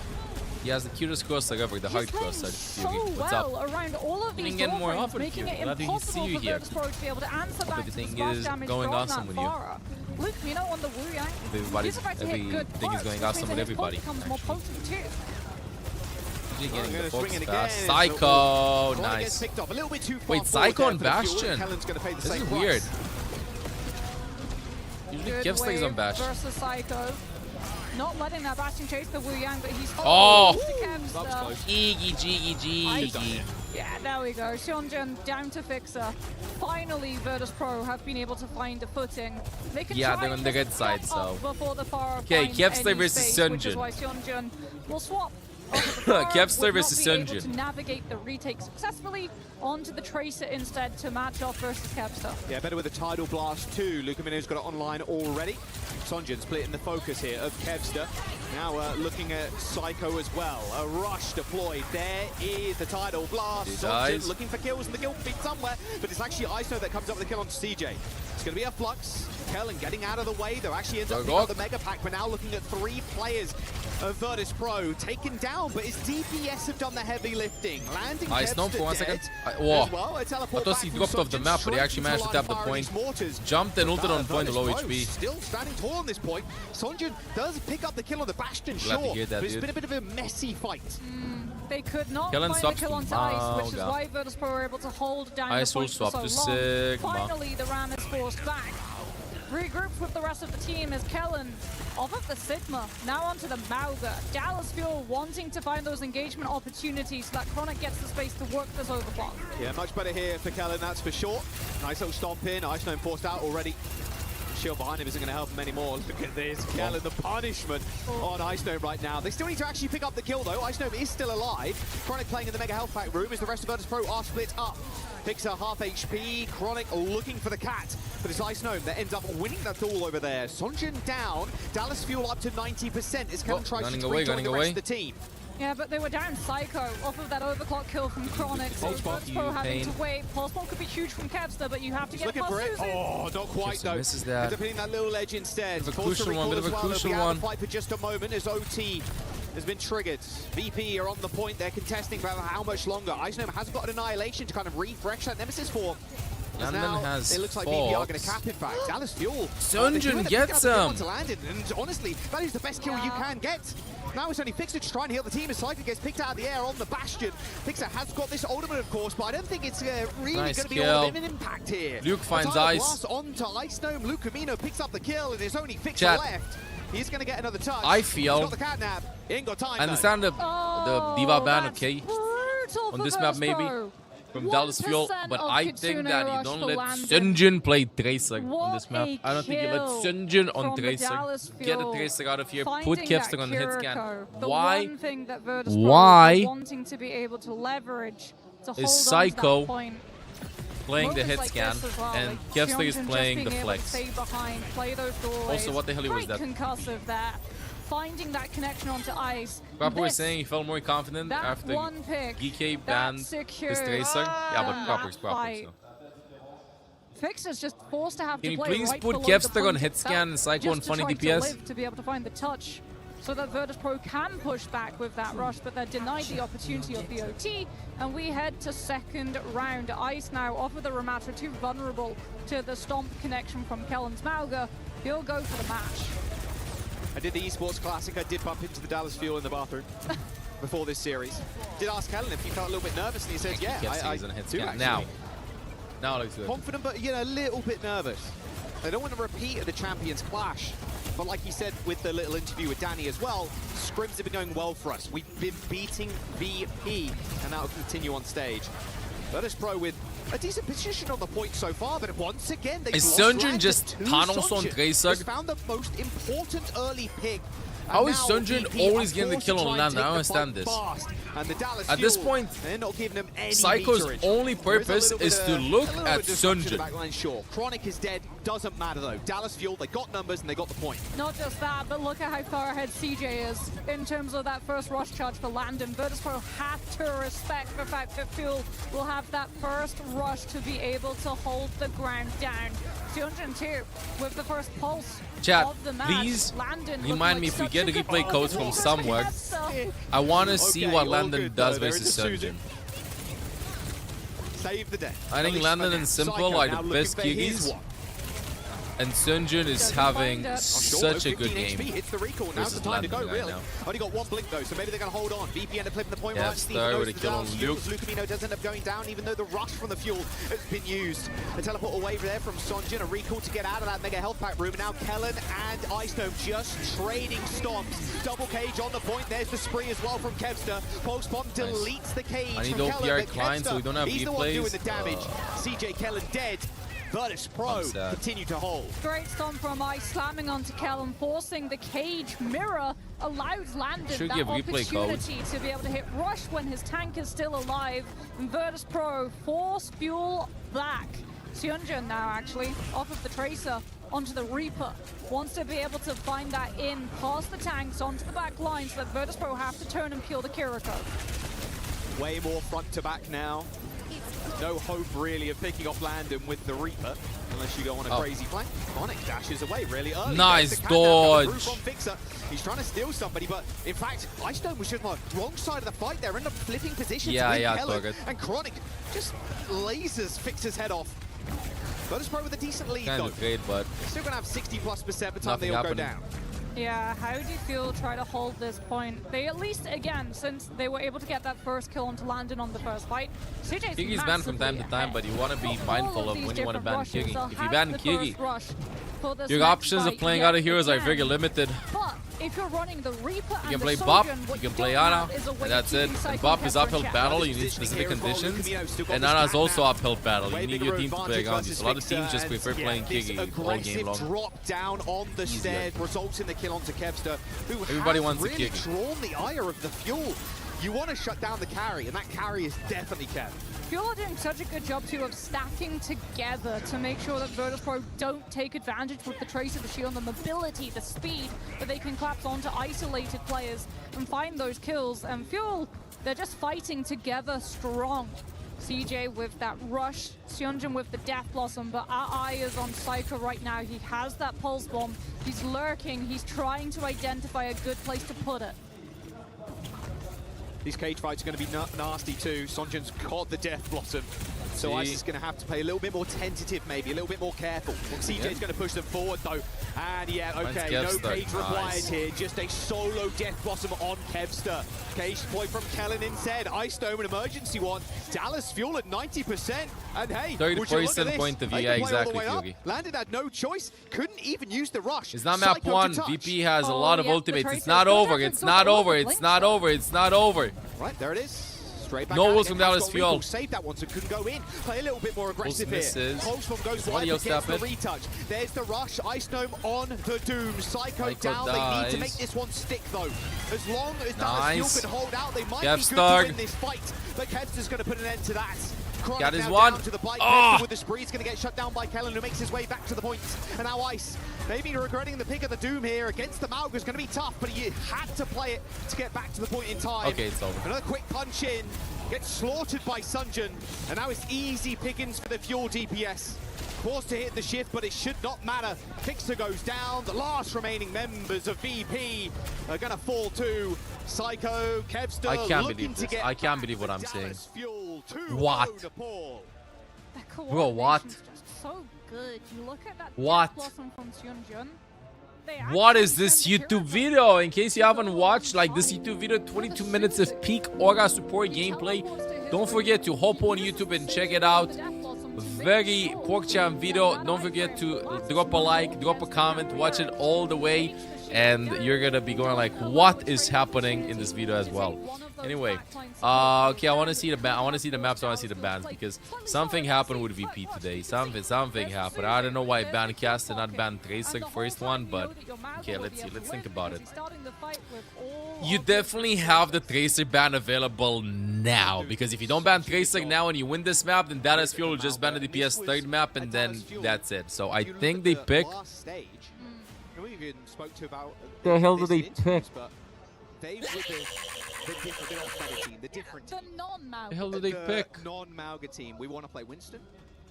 He has the cutest cursor ever, the heart cursor. So What's well up? around all of You these didn't get more door frames, often, making Fury. it Glad to see impossible you for here. Virtus.pro to be able to answer back to the everything splash is damage going from awesome that with you. Pharah. Luke, you know, on the Wu Yang, Everybody's, he's about to hit good everything is perks, going which awesome means with that his everybody. poke becomes more potent too. You're getting Gonna the swing focus it fast. again. Psycho, Chronic nice. gets picked up a little bit too far Wait, forward Psycho there and for the fuel, Bastion. and Kellen's gonna pay the This same is price. weird. Usually Good Kip stays on wave Bastion. versus Psycho. Not letting that Bastion chase the Wu Yang, but he's Oh! Iggy, Iggy. Yeah, there we go. Seonjun down to Fixer. Finally, Virtus.pro have been able to find a footing. They can Yeah, try they're and on the just red side, jump up so. before the Pharah Okay, finds Kevster any versus space, which is Seonjun. why Seonjun will swap. Kevster would versus not be able Seonjun. to navigate the retake successfully onto the Tracer instead to match off versus Kevster. Yeah, better with a Tidal Blast too. Lucamino's got it online already. Sonjun splitting the focus here of Kevster. Now looking at Psycho as well. A rush deployed. There is the Tidal Blast. He Sonjun dies. looking for kills in the kill feed somewhere, but it's actually ISO that comes up with the kill on CJ. It's going to be a flux. Kellen getting out of the way, though actually ends up picking up the Mega Pack. We're now looking at 3 players of Virtus.pro taken down, but his DPS have done the heavy lifting. Landing Nice, no, Kevster for 1 dead second. as Whoa. well. A I teleport thought back he from dropped off the Sonjun map, but he straight actually into managed to tap the line point. fire of these mortars. Jumped and ulted on point, low Virtus.pro HP. Still standing tall on this point. Sonjun does pick up the kill on the Bastion, Glad to sure, hear that, but it's dude. been a bit of a messy fight. They could not Kellen find the swaps kill to onto Ice, which is Mauga. why Virtus.pro were able to hold down Ice the will point for swap to so long. Sigma. Finally, the Ram is forced back. Regrouped with the rest of the team as Kellen off of the Sigma, now onto the Mauga. Dallas Fuel wanting to find those engagement opportunities so that Chronic gets the space to work this overclock. Yeah, much better here for Kellen, that's for sure. Nice little stomp in. Ice Gnome forced out already. Shield behind him isn't going to help him anymore. Look at this, Kellen, the punishment on Ice Gnome right now. They still need to actually pick up the kill, though. Ice Gnome is still alive. Chronic playing in the Mega Health Pack room as the rest of Virtus.pro are split up. Picks a half HP. Chronic looking for the cat, but it's Ice Gnome that ends up winning that duel over there. Sonjun down. Dallas Fuel up to 90% as Kellen tries to rejoin the rest of the team. Yeah, but they were down Psycho off of that overclock kill from Chronic, so Virtus.pro having to wait. Pulse bomb could be huge from Kevster, but you have to get Looking past for it. Susan. Oh, not quite though. Misses that. Ends up hitting that little edge instead. Bit of a crucial one, bit of a crucial one. Fight for just a moment as OT has been triggered. VP are on the point. They're contesting for how much longer. Ice Gnome has got an Annihilation to kind of refresh that Nemesis for. Landon Now, has it looks like VP are going to Fox. cap, in fact. Dallas Fuel. Sunjun gets him. And honestly, that is the best kill you can get. Now it's only Fixer to try and heal the team as Psycho gets picked out of the air on the Bastion. Fixer has got this ultimate, of course, but I don't think it's really Nice going to be all kill. of an impact here. Luke finds Tidal Ice. Blast onto Ice Gnome. Lucamino picks up the kill, and there's only Fixer Chat. left. He's going to get another touch. I He's feel- got the catnap. He ain't got time. I understand the Diva ban, okay? On this map, maybe. From Dallas Fuel, but I think that you don't let Sunjun play Tracer on this map. I don't think you let Sunjun on Tracer. Get the Tracer out of here, put Kevster on the hit scan. Why? Why wanting to be able to leverage to hold is on to Psycho that point. playing the Moments hit like scan this as well, and like Kevster is Seonjun just playing being the able to flex? stay behind, play those doorways. Also, what the hell was that? Great concussive there. Finding that connection onto Ice. Papa was This- saying he felt more confident that after one pick, GK that banned his secured Tracer. Yeah, but Proper's proper, fight. so. Fixer's just forced to have Can to you play please right put below the Kevster point on hit itself, scan and Psycho on just to funny try DPS? To live, to be able to find the touch, so that Virtus.pro can push back with that rush, but they're denied the opportunity of the OT, and we head to second round. Ice now off of the Ramatra, too vulnerable to the stomp connection from Kellen's Mauga. He'll go for the match. I did the Esports Classic. I did bump into the Dallas Fuel in the bathroom before this series. Did ask Kellen if he felt a little bit nervous, and he said, yeah, I on a hit do scan. actually. Now it looks good. Confident, but a little bit nervous. They don't want to repeat of the Champions Clash. But like he said with the little interview with Danny as well, scrims have been going well for us. We've been beating VP, and that will continue on stage. Virtus.pro with a decent position on the point so far, but once again, they've Is lost Sunjun rank just to tunnels on Sonjun, Tracer? who's found the most important early pick. How And is now Sunjun VP always are getting the forced kill to on try and land? I don't take the fight understand this. fast. And the Dallas At this Fuel, point, they're not giving them any Psycho's meterage. only There is a purpose little is bit to of- look a little at bit of disruption in the Sunjun. backline, sure. Chronic is dead, doesn't matter though. Dallas Fuel, they got numbers and they got the point. Not just that, but look at how far ahead CJ is in terms of that first rush charge for Landon. Virtus.pro have to respect the fact that Fuel will have that first rush to be able to hold the ground down. 202 with the first pulse Chat, of the match. please Landon remind me looking if we like get such a replay good codes from performance somewhere for Kevster. here. I want to see what all Landon good, does though. There versus is a Sunjin. Save the day. I think Landon and Simple are the best Kigis. And Sunjin is having such a good game. Hits the recall. Now's the time to go, really. Only got one blink, though, so maybe they're going to hold on. VP end up flipping the point right. Star with a kill on Luke. Lucamino does end up going down, even though the rush from the fuel has been used. A teleport away there from Sunjin. A recall to get out of that mega health pack room. And now Kellen and Icedome just trading stomps. Double cage on the point. There's the spree as well from Kevster. Pulse bomb deletes the cage. I need from OPR Kellen, client, so we don't have he's the one doing replays. the damage. CJ Kellen dead. Virtus Pro continue to hold. Great stomp from Ice, slamming onto Kellen, forcing the cage mirror, allows Landon Should that give replay opportunity to be able to hit Rush when his tank is still alive. And Virtus Pro force fuel back. Sunjin now actually off of the Tracer onto the Reaper. Wants to be able to find that in past the tanks onto the back line so that Virtus Pro have to turn and kill the Kiriko. Way more front to back now. No hope really of picking off Landon with the Reaper, unless you go on a crazy flank. Chronic dashes away really early. Nice dodge. From Fixer. He's trying to steal somebody, but in fact, Icedome was just on the wrong side of the fight there. Ended up flipping positions with Kellen, and Chronic just lasers Fixer's head off. Virtus Pro with a decent lead Kind though. of great, but Still gonna have 60+% by the time nothing they all go happening. down. Yeah, how do you feel try to hold this point? They at least, again, since they were able to get that first kill onto Landon on the first fight, CJ's Kigi's banned from time to time, but you want to be mindful of when you want to ban Kigi. If you ban Kigi, your options of playing other heroes are very limited. But if you're running the Reaper You can play Bop, you can play Ana, and that's it. And Bop is uphill battle, you need specific conditions. And Ana is also uphill battle, you need your team to play around you. So a lot of teams just prefer playing Kigi all game long. Drop down on the stairs results in the kill onto Kevster, who Everybody has wants a really Kigi. drawn the ire of the fuel. You want to shut down the carry, and that carry is definitely Kev. Fuel are doing such a good job too of stacking together to make sure that Virtus Pro don't take advantage with the Tracer, the shield, the mobility, the speed that they can collapse onto isolated players and find those kills. And Fuel, they're just fighting together strong. CJ with that rush, Sunjin with the Death Blossom, but our eye is on Psycho right now. He has that Pulse Bomb, he's lurking, he's trying to identify a good place to put it. These cage fights are going to be nasty too. Sunjin's got the Death Blossom. So Ice is going to have to play a little bit more tentative, maybe, a little bit more careful. CJ's going to push them forward though. And yeah, okay, no cage required here. Just a solo Death Blossom on Kevster. Cage point from Kellen instead. Icedome, an emergency one. Dallas Fuel at 90%. And hey, 30% point of view, yeah, exactly, Yugi. Landon had no choice. Couldn't even use the rush. It's not map 1. VP has a lot of ultimates. It's not over. It's not over. It's not over. It's not over. Right, there it is. Straight back No was from Dallas Fuel. Saved that one, so couldn't go in. Play a little bit more aggressive here. Pulse bomb goes wide, gets the retouch. There's the rush. Icedome on the Doom. Psycho down. They need to make this one stick though. As long as Dallas Fuel can hold out, they might be good to win this fight. But Kevster's going to put an end to that. Got his one. To the bike. With the spree, he's going to get shut down by Kellen, who makes his way back to the point. And now Ice, maybe regretting the pick of the Doom here against the Malga is going to be tough, but he had to play it to get back to the point in time. Okay, it's over. Another quick punch in, gets slaughtered by Sunjin, and now it's easy pickings for the Fuel DPS. Forced to hit the shift, but it should not matter. Fixer goes down. The last remaining members of VP are going to fall too. Psycho, Kevster, I can't believe this. I can't believe what I'm saying. What? Bro, what? So good. You look at that What? Blossom from Sunjin. What is this YouTube video? In case you haven't watched like this YouTube video, 22 minutes of peak Aura support gameplay. Don't forget to hop on YouTube and check it out. Very PorkChamp video. Don't forget to drop a like, drop a comment, watch it all the way, and you're gonna be going like, what is happening in this video as well. Anyway, okay, I want to see the maps. I want to see the bans because something happened with VP today. Something happened. I don't know why banned Cast and not banned Tracer first one, but okay, let's see. Let's think about it. You definitely have the Tracer ban available now, because if you don't ban Tracer now and you win this map, then Dallas Fuel will just ban the DPS third map and then that's it. So I think they pick. The hell do they pick? They were the off-meta team, the different team. The non-Malga. The hell do they pick? Non-Malga team. We want to play Winston.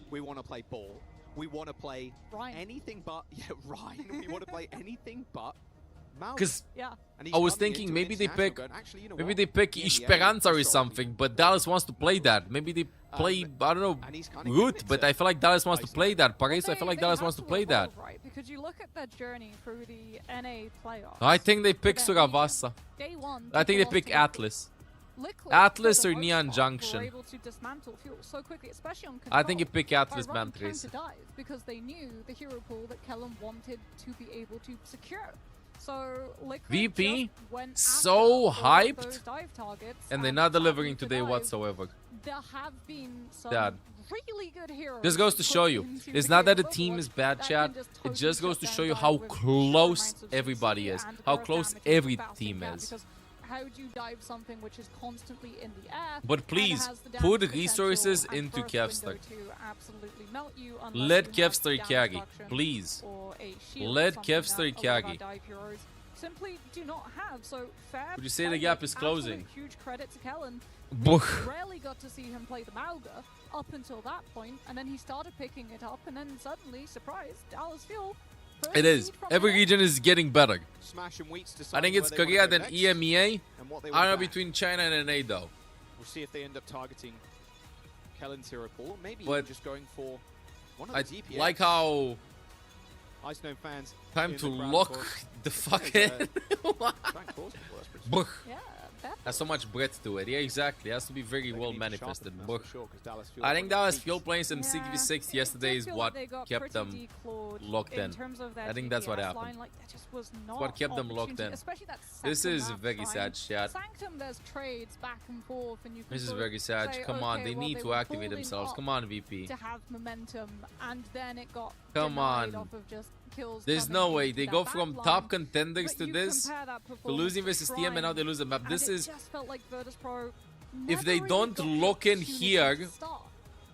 We want to play Ball. We want to play anything but Ryan. We want to play anything but Because Yeah. I was thinking maybe they pick Esperanza or something, but Dallas wants to play that. Maybe they play, I don't know, Root, but I feel like Dallas wants to play that. Paris, I feel like Dallas wants to play that. Right, because you look at their journey through the NA playoffs. I think they pick Suravasa. Day one, I think they pick Atlas. Atlas or Neon Junction. I think you pick Atlas Mantrace. Because they knew the hero pool that Kellen wanted to be able to secure. So VP so hyped, and they're not delivering today whatsoever. There have been some Dad. really good heroes. This goes to show you, it's not that the team is bad, chat. It just goes to show you how close everybody is, how close every team is. How do you dive something which is constantly in the air? But please, put resources into Kevster. Let Let Kevster carry, please. Let Kevster carry. Simply do not have. So fair. Would you say the gap is closing? Huge credit to Kellen. Buch. Rarely got to see him play the Mauga up until that point, and then he started picking it up, and then suddenly, surprise, Dallas Fuel. It is. Every region is getting better. Smash and Wheats I think it's Korea, then EMEA. I don't know between China and NA though. We'll see if they end up targeting Kellen's hero pool, maybe But even just going for one of I the DPS. like how Ice Gnome fans. time in to the crowd, lock of course. the fuck in. Frank Claus before, that's pretty Buch. Yeah, Has so much breadth to it. Yeah, exactly. It has to be very well manifested. sharpen, that's for sure, 'cause Dallas Fuel I think are Dallas beat. Fuel playing some 6v6 yesterday is what kept them locked in. I think that's what happened. What kept them locked in. This is very sad, chat. Sanctum, there's trades back and forth, and you can This is sort of very sad. say, Come on, okay, they well, need they to were activate balling themselves. up Come on, VP. to have momentum, and then it got Come denied on. off of just kills There's coming no way. into They that go back from line. top contenders But to you this, compare that to performance losing versus TM, and now they lose the map. and This it is... just felt like Virtus Pro If they never don't really got lock the in opportunity here... to start.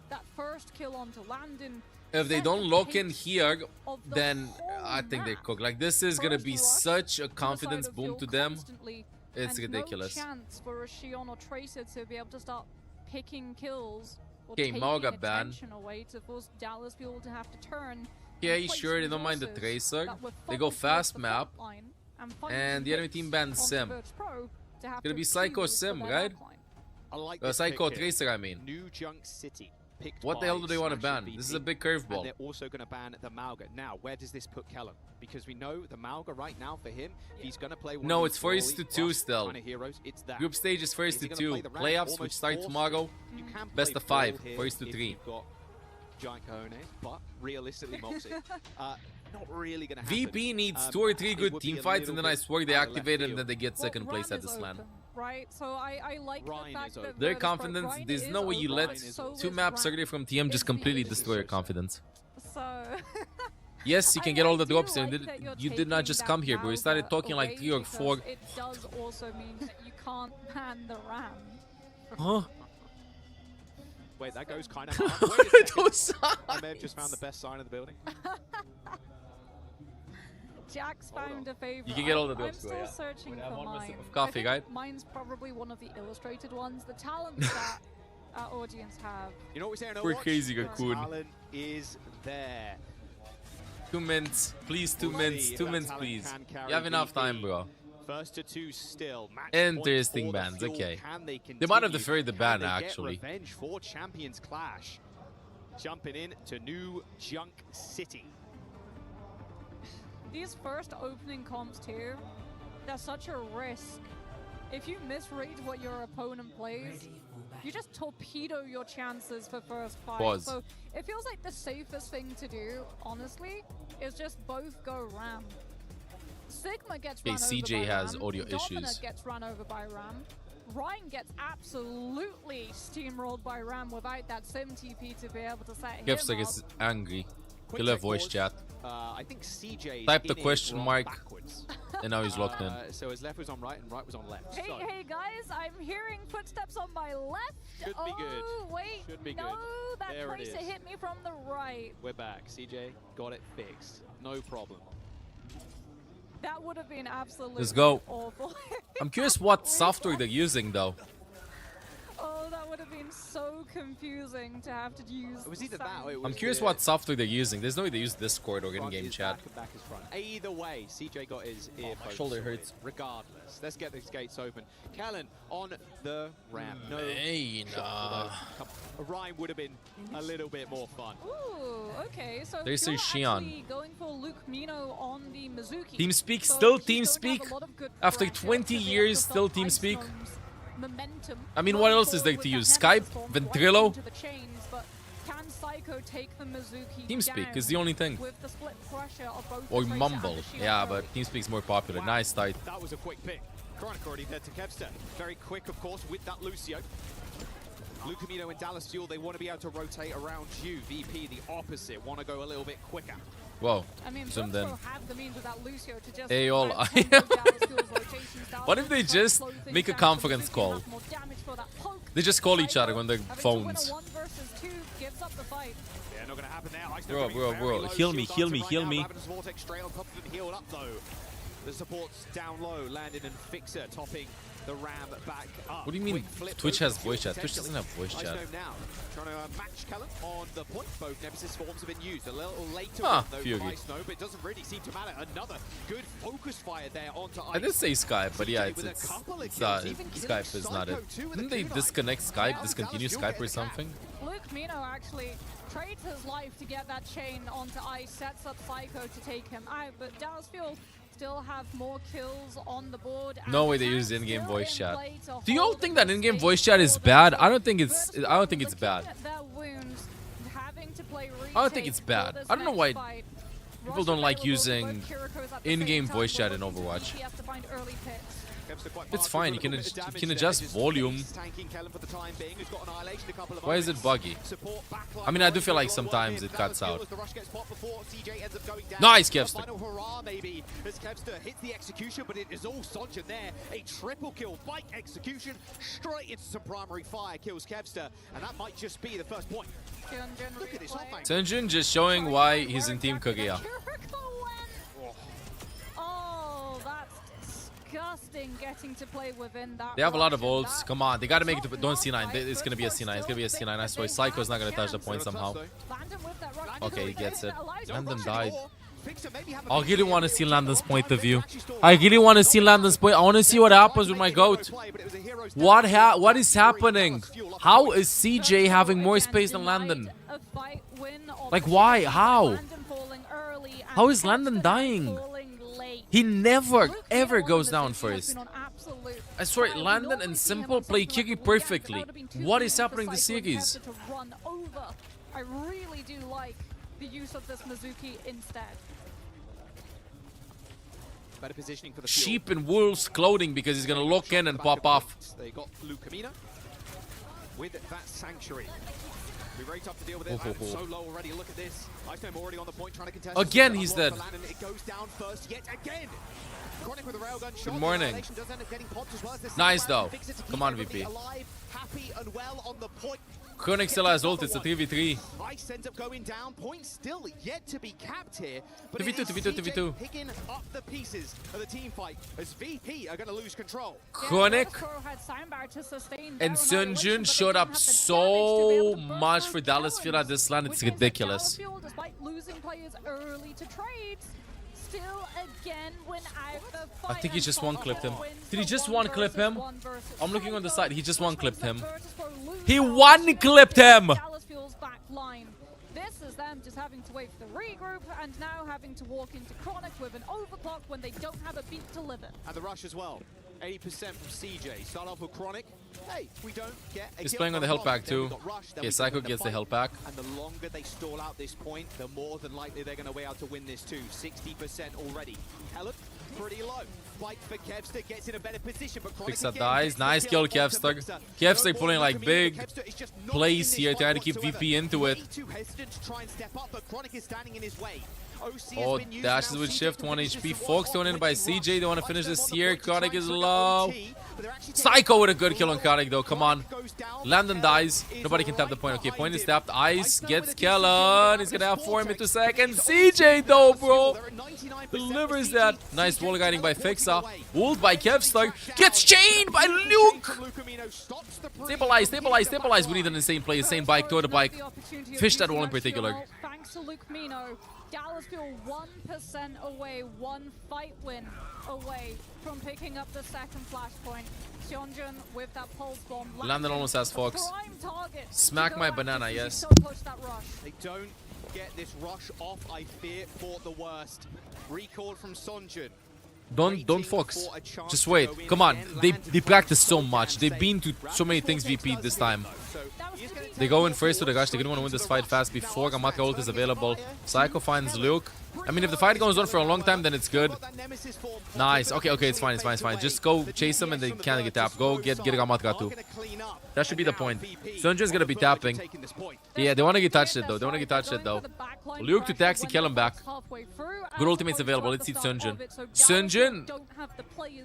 That first kill onto Landon, If they set don't the lock in pace here, of the then whole I think they map. cook. Like, this is gonna be First such a to the confidence side of boom Fuel to them. constantly, It's and ridiculous. No chance for a Shion or Tracer to be able to start picking kills or Okay, taking Mauga ban. attention away to force Dallas Fuel to have to turn. Yeah, and place sure, they don't mind the resources Tracer. that were They go funded towards fast the map. front line and find And the enemy team hits bans onto Sim. Virtus Pro to have Gonna to be Psycho fuel Sim, for their right? backline. I like this Psycho pick here. Tracer, I mean. New Junk City. Picked What the by hell do they want to Smash and ban? This is VP. a big And curveball. they're also going to ban the Mauga. Now, where does this put Kellen? Because we know the Mauga right now for him, he's going to play one No, of it's these first brawly to two plus still. kind of heroes. It's that. Group stage is first Is he to gonna two. play the rank? Playoffs, which Almost start forced tomorrow. You can Best play of five, brawl here first to if three. you've got giant cojones, but realistically, Moxie, not really going to happen. VP needs 2 or 3 it good would be team a fights, and little then I bit swear they out of left activate it, and field. then they get second Well, place Ryan at this is LAN. open, right? So I like Ryan the fact is that open. Their Virtus Pro confidence, grind there's is no way you open, let so 2 is maps Ryan. earlier from TM just completely destroy your confidence. So Yes, you can get all the do drops, and like that you're you did not taking just that come here, bro. You started Mauga talking like away 3 or because 4. It does also mean that you can't ban the Ram. Huh? Wait, that goes kind of hard. Wait a second. I may have just found the best sign of the building. Jack's found a favorite. You can get all the I'm drops, still bro, yeah. searching We'll have for one more sip mine. of coffee, I think right? Mine's probably one of the illustrated ones. The talents that our audience have. You know what we say on We're Overwatch? crazy, The Cocoon. talent is there. 2 minutes. Please, 2 We'll minutes. see if 2 that minutes, talent please. can carry You have enough VP. time, bro. First to 2 still. Match Interesting point for the bans, Fuel. okay. Can they They might have continue? deferred the Can ban, they get actually. Revenge for Champions Clash. Jumping in to New Junk City. These first opening comps too, they're such a risk. If you misread what your opponent plays, you just torpedo your chances for first fight. Pause. So it feels like the safest thing to do, honestly, is just both go Ram. Sigma gets Okay, run CJ over by has Ram. audio Dominant issues. gets run over by Ram. Ryan gets absolutely steamrolled by Ram without that Sim TP to be able to set him Kevster up. is angry. Quick Killer check voice pause. chat. I think CJ Type the in it question wrong mark, backwards. and now he's locked in. So his left was on right and right was on left. Hey, so hey guys, I'm hearing footsteps on my left. Should be good. Oh, wait. Should be no, good. that There it tracer is. hit me from the right. we're back. CJ got it fixed. No problem. That would have been absolutely Let's go. awful. I'm curious what software they're using, though. Oh, that would have been so confusing to have to use. It was either that or it was I'm curious what software they're using. There's no way they use Discord or in-game chat. Back is front. Either way, CJ got his earphones. Shoulder hurts. Regardless, let's get these gates open. Kellen on the ramp. No. Nah. A rhyme would have been a little bit more fun. Ooh, okay. So There's Fuel Shion. actually going for Luke Mino on the Mizuki. TeamSpeak, So still she's going to TeamSpeak. have a lot of good After pressure 20 to be able years, to still stop TeamSpeak. Icestone's momentum. I mean, what else is there to use? Skype? Ventrilo? Into the chains, but can Psycho take the Mizuki TeamSpeak down is the only thing. with the split pressure of both Or the Tracer and Mumble. the Shion Yeah, Pro? but TeamSpeak's more popular. Nice start. That was a quick pick. Chronic already there to Kevster. Very quick, of course, with that Lucio. Lucamino and Dallas Fuel, they want to be able to rotate around you. VP, the opposite, want to go a little bit quicker. Whoa. I mean, Zoomed in. Virtus Pro have the means without Lucio to just Hey, all. outtempo Dallas Fuel's rotations. Dallas What if they Fuel just slow things make a down, so conference Mizuki call? enough more damage for that poke. They just call each other on their Having to phones. win a 1 versus 2 gives up the fight. Yeah, not going to happen now. Bro. Heal me, heal me, heal me. Ravenous Vortex straight on top of him, healed up though. The support's down low, Landon and Fixer topping the ram back up. What do you mean Twitch has voice chat? Twitch doesn't have voice chat. Now, trying to match Kellen on the point. Both Nemesis forms have been used a little later Ah, though Fury. by Snow, but it doesn't really seem to matter. Another good focus fire there onto Ice. I did say Skype, but yeah, with a couple of it's kills, even killing Skype is not it. Psycho too with a Didn't they kunai. disconnect Skype, discontinue Skype or something? Luke Mino actually trades his life to get that chain onto Ice, sets up Psycho to take him out, but Dallas Fuel still have more kills on the board. No way they use in-game voice chat. Do you all think that in-game voice chat is bad? I don't think it's bad. I don't think it's bad. I don't know why people don't like using in-game voice chat in Overwatch. It's fine. You can adjust volume. Why is it buggy? I mean, I do feel like sometimes it cuts out. Nice, Kevster. Final hurrah maybe as Kevster hits the execution, but it is all Sonja there. A triple kill by execution, straight into some primary fire, kills Kevster, and that might just be the first point. Look at this hot man. Sunjun just showing why he's in Team Kaguya. Oh, that's disgusting getting to play within that. They have a lot of ults. Come on, they gotta make it to don't C9. It's gonna be a C9. It's gonna be a C9. I swear, Psycho's not gonna touch the point somehow. Okay, he gets it. Landon died. I really want to see Landon's point of view. I really want to see Landon's point. I want to see what happens with my goat. What is happening? How is CJ having more space than Landon? Like, why? How? How is Landon dying? He never, ever goes down first. I swear, Landon and Simple play Kiki perfectly. What is happening this series? I really do like the use of this Mizuki instead. Better positioning for the Sheep in wolves clothing because he's gonna look in and pop off. They got Lucamina with that Sanctuary. Be very tough to deal with it. So low already. Look at this. Iceman already on the point trying to contest. Again, he's dead. It goes down first yet again. Chronic with a railgun shot. Good morning. Nice though. Come on, VP. Alive, happy and well on the point. Chronic still has ult. It's a 3v3. Ice ends up going down. Point still yet to be capped here. But 2v2, 2v2, 2v2. Picking up the pieces of the team fight as VP are going to lose control. Chronic and Sunjun showed up so much for Dallas Fuel at this land. It's ridiculous. Despite losing players early to trades, still again win out the fight. I think he just one-clipped him. Did he just one-clip him? I'm looking on the side. He just one-clipped him. He one-clipped him! Dallas Fuel's back line. This is them just having to wait for the regroup and now having to walk into Chronic with an overclock when they don't have a beat to live in. And the rush as well. 80% from CJ. Start off with Chronic. Hey, we don't get a He's kill playing on the from health pack Then we too. got Rush, then Okay, we Psycho win the gets the fight. health pack. And the longer they stall out this point, the more than likely they're going to be able to win this too. 60% already. Helen, pretty low. Spike for Kevster, gets in a better position, but Chronic Fixer again dies. gets the Nice kill, Kevster. Kevster pulling like big plays here, trying to keep VP into it. Way too hesitant to try and step up, but Chronic is standing in his way. Oh, dashes with shift, 1 HP. Fox thrown in by CJ. They want to finish this here. Konik is low. Psycho with a good kill on Konik though. Come on. Landon dies. Nobody can tap the point. Okay, point is tapped. Ice gets Kellen. He's going to have 4 into second. CJ though, bro. Delivers that. Nice wall guiding by Fixa. Ult by Kevstar. Gets chained by Luke. Stabilize, stabilize, stabilize. We need an insane play. Insane bike. Throw the bike. Fish that wall in particular. Thanks to Luke Mino, Dallas feel 1% away, 1 fight win away from picking up the second flashpoint. Seonjun with that pulse bomb. Landon almost has Fox. Smack my banana, yes. They don't get this rush off. I fear for the worst. Recall from Seonjun. Don't Fox. Just wait. Come on. They practice so much. They've been to so many things VP this time. They go in first to the rush. They're gonna want to win this fight fast before Gamaka ult is available. Psycho finds Luke. I mean, if the fight goes on for a long time, then it's good. Nice. Okay, it's fine. It's fine. It's fine. Just go chase them and they can't get tapped. Go get Gamaka too. That should be the point. Sunjun's gonna be tapping. Yeah, they want to get touched it though. Luke to taxi, kill him back. Good ultimates available. Let's see Sunjun. Sunjun,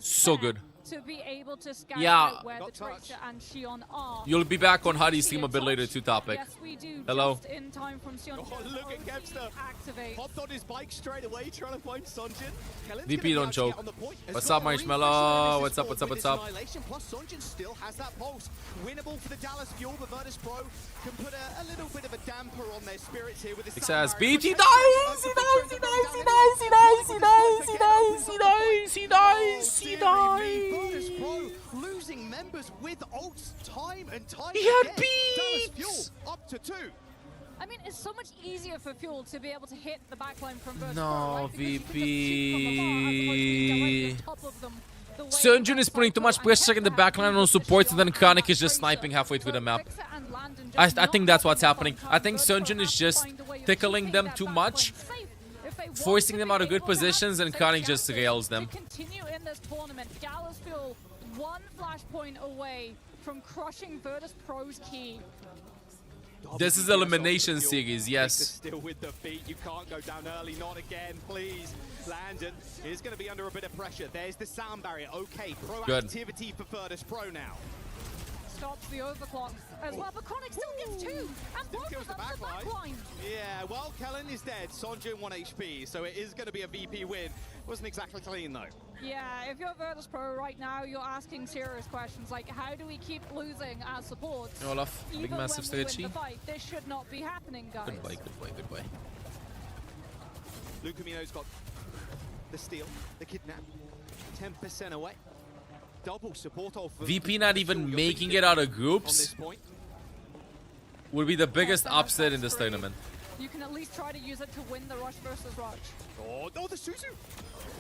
so good. To be able to scout Yeah. where the Tracer and Xion are. You'll be back on Hadi's stream a bit later to topic. Yes, we do. Hello. Just in time from Seonjun. Oh, look at Kevster. Activate. Hopped on his bike straight away, trying to find Seonjun. VP don't choke. What's up, Marshmallow? What's up? What's up? What's up? Plus, Seonjun still has that pulse. Winnable for the Dallas Fuel, but Virtus Pro can put a little bit of a damper on their spirits here with this. Six ass beat. He dies. He dies. He dies. He dies. He dies. He dies. He dies. He dies. He dies. He dies. Virtus Pro losing members with ults time and time He had again. Dallas Fuel up to 2. I mean, it's so much easier for Fuel to be able to hit the backline from Virtus No, Pro, right? VP. Sunjun is putting too much pressure in the backline on supports, and then Konik is just sniping halfway through the map. I think that's what's happening. I think Sunjun is just tickling them too much, forcing them out of good positions, and Konik just rails them. Continue in this tournament. Dallas feel 1 flashpoint away from crushing Virtus Pro's key. This is elimination series, yes. Still with the feet, you can't go down early, not again, please. Landon is going to be under a bit of pressure. There's the sound barrier. Okay, proactivity for Virtus Pro now. Stops the overclock as well, but Konik still gets 2, and both of them to backline. Yeah, well, Kellen is dead. Sonjun 1 HP, so it is going to be a VP win. Wasn't exactly clean though. Yeah, if you're Virtus Pro right now, you're asking serious questions like, how do we keep losing as supports? Olaf, big massive stretchy. This should not be happening, guys. Good boy, good boy, good boy. Lucamino's got the steal, the kidnap, 10% away. Double support of VP not even making it out of groups would be the biggest upset in this tournament. You can at least try to use it to win the rush versus rush. Oh, no, the Suzu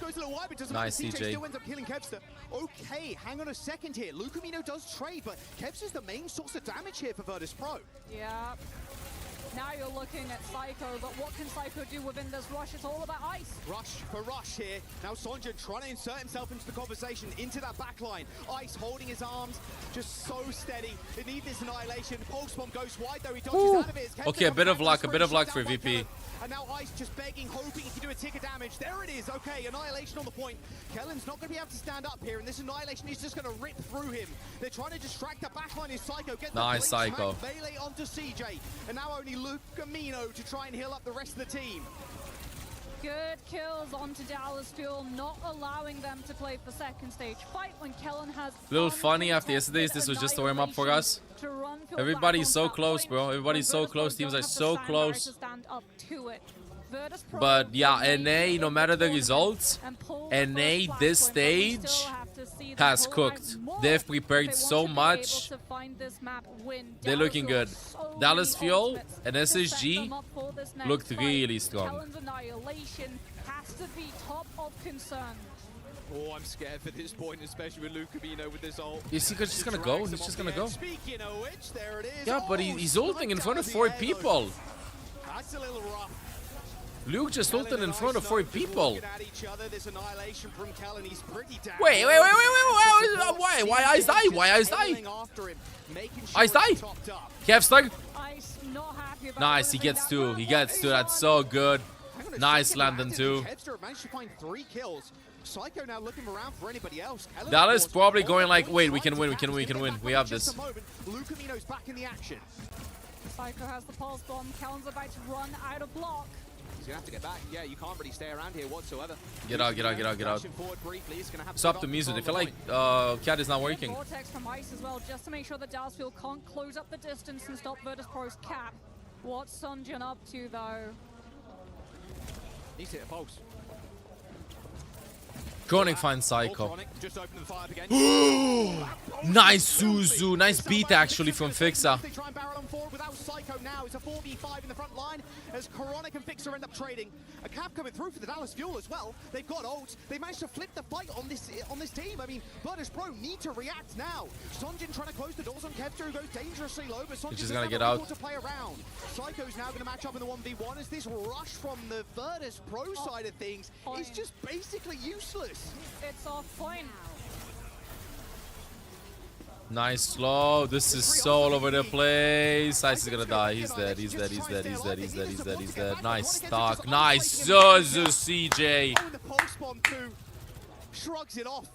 goes a little wide, but doesn't nice, matter. CJ CJ still ends up killing Kevster. Okay, hang on a second here. Lucamino does trade, but Kevster's the main source of damage here for Virtus Pro. Yeah. Now you're looking at Psycho, but what can Psycho do within this rush? It's all about Ice. Rush for Rush here. Now Sonjun trying to insert himself into the conversation, into that backline. Ice holding his arms, just so steady. They need this annihilation. Pulse bomb goes wide though. He dodges out of it. Okay, a bit of luck for VP. And now Ice just begging, hoping he can do a tick of damage. There it is. Okay, annihilation on the point. Kellen's not going to be able to stand up here, and this annihilation is just going to rip through him. They're trying to distract the backline. Is Psycho get nice Psycho. Melee onto CJ, and now only Lucamino to try and heal up the rest of the team. Good kills onto Dallas Fuel, not allowing them to play for second stage fight when Kellen has... A little funny after yesterday's, this was just a warm up for us. Everybody's so close, bro. Everybody's so close. Teams are so close. But yeah, NA, no matter the results, NA this stage has cooked. They've prepared so much. They're looking good. Dallas Fuel and SSG looked really strong. Oh, I'm scared for this point, especially with Lucamino with this ult. Is he just gonna go? He's just gonna go. Speaking of which, there it is. Yeah, but he's ulting in front of 4 people. That's a little rough. Luke just ulted in front of 4 people. Wait. Why Ice die? Why Ice die? Ice die? Kev slug? Nice, he gets 2. He gets 2. That's so good. Nice Landon too. Kevster managed to find 3 kills. Psycho now looking around for anybody else. Dallas probably going like, wait, we can win, we can win, we can win. We have this. Lucamino's back in the action. Psycho has the pulse bomb. Kellen's about to run out of block. He's gonna have to get back. Yeah, you can't really stay around here whatsoever. Get out, get out, get out, get out. It's up to Mizu. They feel like Cat is not working. Vortex from Ice as well, just to make sure that Dallasfield can't close up the distance and stop Virtus.pro's cap. What's Sunjin up to though? He's hit a pulse. Koenig finds Psycho. Just open the fire again. Nice Suzu. Nice beat actually from Fixer. They try and barrel on forward without Psycho now. It's a 4v5 in the front line as Koronic and Fixer end up trading. A cap coming through for the Dallas Fuel as well. They've got ults. They managed to flip the fight on this team. I mean, Virtus.pro need to react now. Sunjin trying to close the doors on Kevster, who goes dangerously low, but Sunjin's gonna get out to play around. Psycho's now going to match up in the 1v1 as this rush from the Virtus.pro side of things is just basically useless. It's off point. Nice slow. This is so all over the place. Ice is gonna die. He's dead. He's dead. He's dead. He's dead. He's dead. He's dead. He's dead. Nice stock. Nice Suzu CJ. The pulse bomb too. Shrugs it off.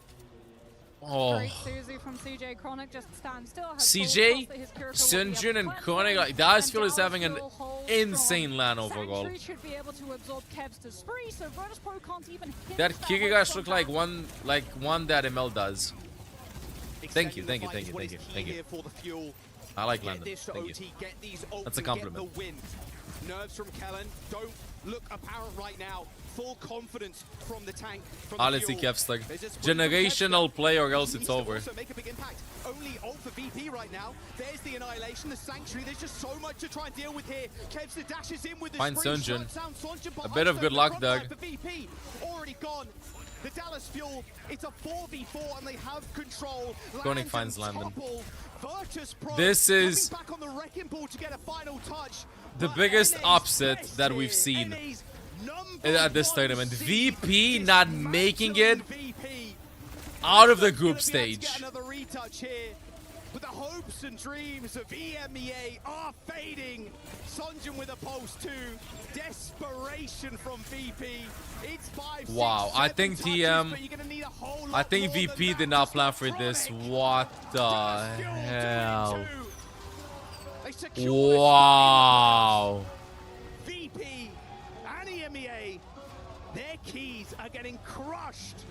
Oh. Great Suzu from CJ. Chronic just stands still. CJ, Sunjin, and Koenig. Like Dallasfield is having an insane LAN overall. Should be able to absorb Kev's spree, so Virtus.pro can't even hit That Kikigash look like one that ML does. Thank you, thank you, thank you, thank you, thank you. I like Landon. Thank you. That's a compliment. Nerves from Kellen don't look apparent right now. Full confidence from the tank. Let's see Kevster. Generational play or else it's over. Also make a big impact. Only ult for VP right now. There's the Annihilation, the Sanctuary. There's just so much to try and deal with here. Kevster dashes in with the Find spree. Sunjin. A bit of good luck, Doug. VP already gone. The Dallas Fuel, it's a 4v4 and they have control. Koenig finds Landon. Virtus.pro This is back on the wrecking ball to get a final touch. the biggest upset that we've seen at this tournament. VP not making it out of the group stage. Another retouch here. But the hopes and dreams of EMEA are fading. Sunjin with a pulse too. Desperation from VP. It's 5-6. Wow, I think I think VP did not plan for this. What the hell? Wow. VP and EMEA, their keys are getting crushed.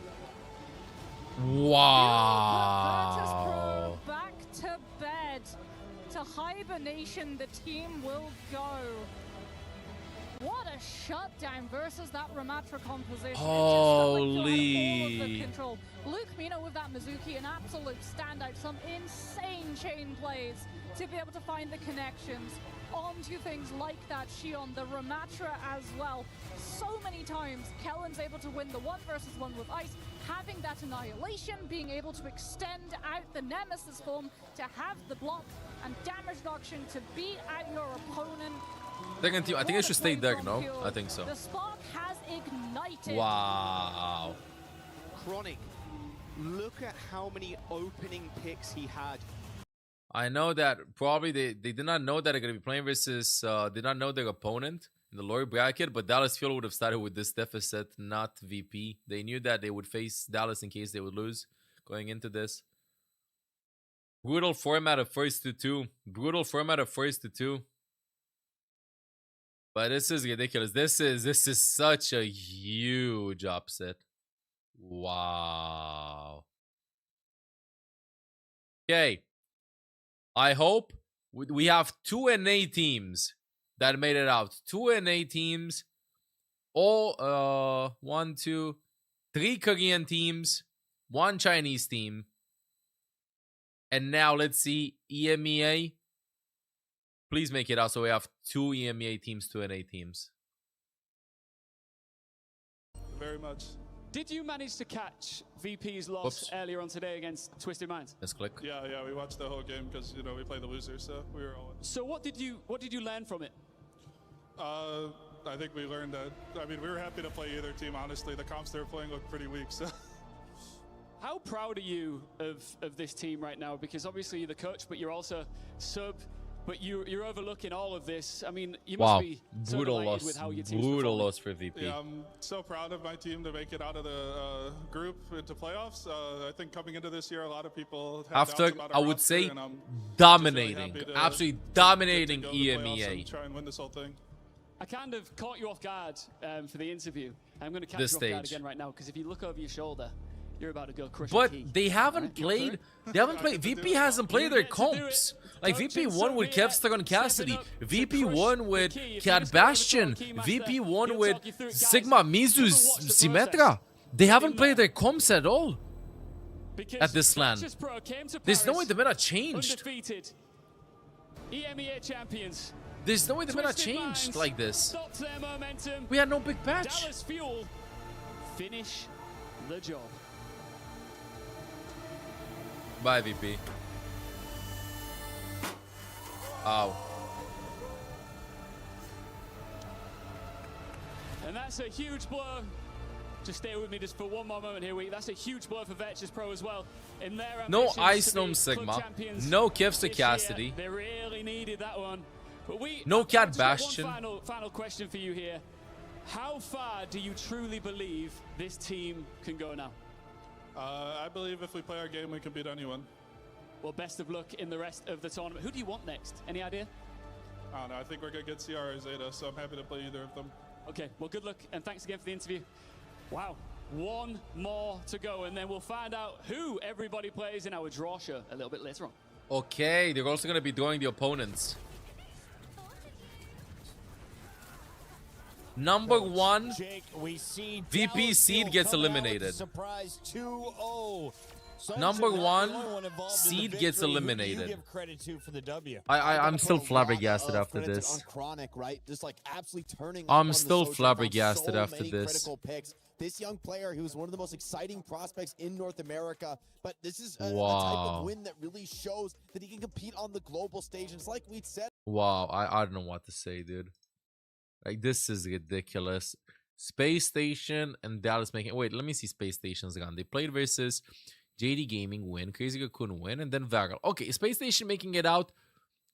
Wow. Back to bed. To hibernation, the team will go. What a shutdown versus that Ramatra composition. Holy. Luke Mino with that Mizuki, an absolute standout. Some insane chain plays to be able to find the connections onto things like that Shion, the Ramatra as well. So many times, Kellen's able to win the 1v1 with Ice, having that Annihilation, being able to extend out the Nemesis form to have the block and damage reduction to beat out your opponent. Second team, I think I should stay there, no? I think so. The spark has ignited. Wow. Chronic, look at how many opening picks he had. I know that probably they did not know that they're going to be playing versus, did not know their opponent in the lower bracket, but Dallasfield would have started with this deficit, not VP. They knew that they would face Dallas in case they would lose going into this. Brutal format of first to 2. Brutal format of first to 2. But this is ridiculous. This is such a huge upset. Wow. Okay. I hope we have 2 NA teams that made it out. 2 NA teams. All 1, 2, 3 Korean teams, 1 Chinese team. And now let's see EMEA. Please make it out so we have 2 EMEA teams, 2 NA teams. Very much. Did you manage to catch VP's loss earlier on today against Twisted Minds? Let's click. Yeah, we watched the whole game because we play the losers, so we were all in. So what did you learn from it? I think we learned that. I mean, we were happy to play either team. Honestly, the comps they were playing looked pretty weak. So. How proud are you of this team right now? Because obviously you're the coach, but you're also sub but you're overlooking all of this. I mean, you Wow, must be so brutal delighted loss. with how your team's Brutal performing. loss for VP. Yeah, I'm so proud of my team to make it out of the group into playoffs. I think coming into this year, a lot of people had After, doubts about our I would roster, say, and I'm dominating, just really happy to absolutely dominating get to go to the playoffs EMEA. and try and win this whole thing. I kind of caught you off guard for the interview. I'm going to catch This you off guard stage. again right now, because if you look over your shoulder, you're about to go crush a But key. they haven't played. They haven't played. VP hasn't played their comps. Like VP won with Kevster and Cassidy. VP won with Cat Bastion. VP won with Sigma Mizu Symmetra. They haven't played their comps at all at this LAN. There's no way the meta changed. Undefeated EMEA champions. There's no way the meta Twisted changed Minds like this. stopped their momentum. We had no big patch. Dallas Fuel finish the job. Bye, VP. Ow. And that's a huge blow. Just stay with me just for one more moment here, Wheat. That's a huge blow for Virtus Pro as well. In their No ambitions Ice to be Gnome club Sigma. champions No Kevster this year. Cassidy. They really needed that one. But No I've Cat just got Bastion. One final question for you here. How far do you truly believe this team can go now? I believe if we play our game, we can beat anyone. Well, best of luck in the rest of the tournament. Who do you want next? Any idea? I don't know. I think we're going to get CR or Zeta, so I'm happy to play either of them. Okay, well, good luck, and thanks again for the interview. Wow, one more to go, and then we'll find out who everybody plays in our draw show a little bit later on. Okay, they're also gonna be drawing the opponents. Number one, Jake, we see VP Dallas seed Fuel gets coming out with eliminated. a surprise 2-0. Sunshine, Number not the one, only one involved in the seed victory. gets Who do you eliminated. give credit to for the W? I'm still flabbergasted after Credit this. on Chronic, right? Just like absolutely turning up I'm on the still social, flabbergasted found so after many this. critical picks. This young player, he was one of the most exciting prospects in North America, but this is a type Wow. of win that really shows that he can compete on the global stage. And it's like we said. Wow, I don't know what to say, dude. Like, this is ridiculous. Space Station and Dallas making... Wait, let me see Space Station's gun. They played versus JD Gaming, win. Crazy Cocoon, win. And then Varel. Okay, Space Station making it out.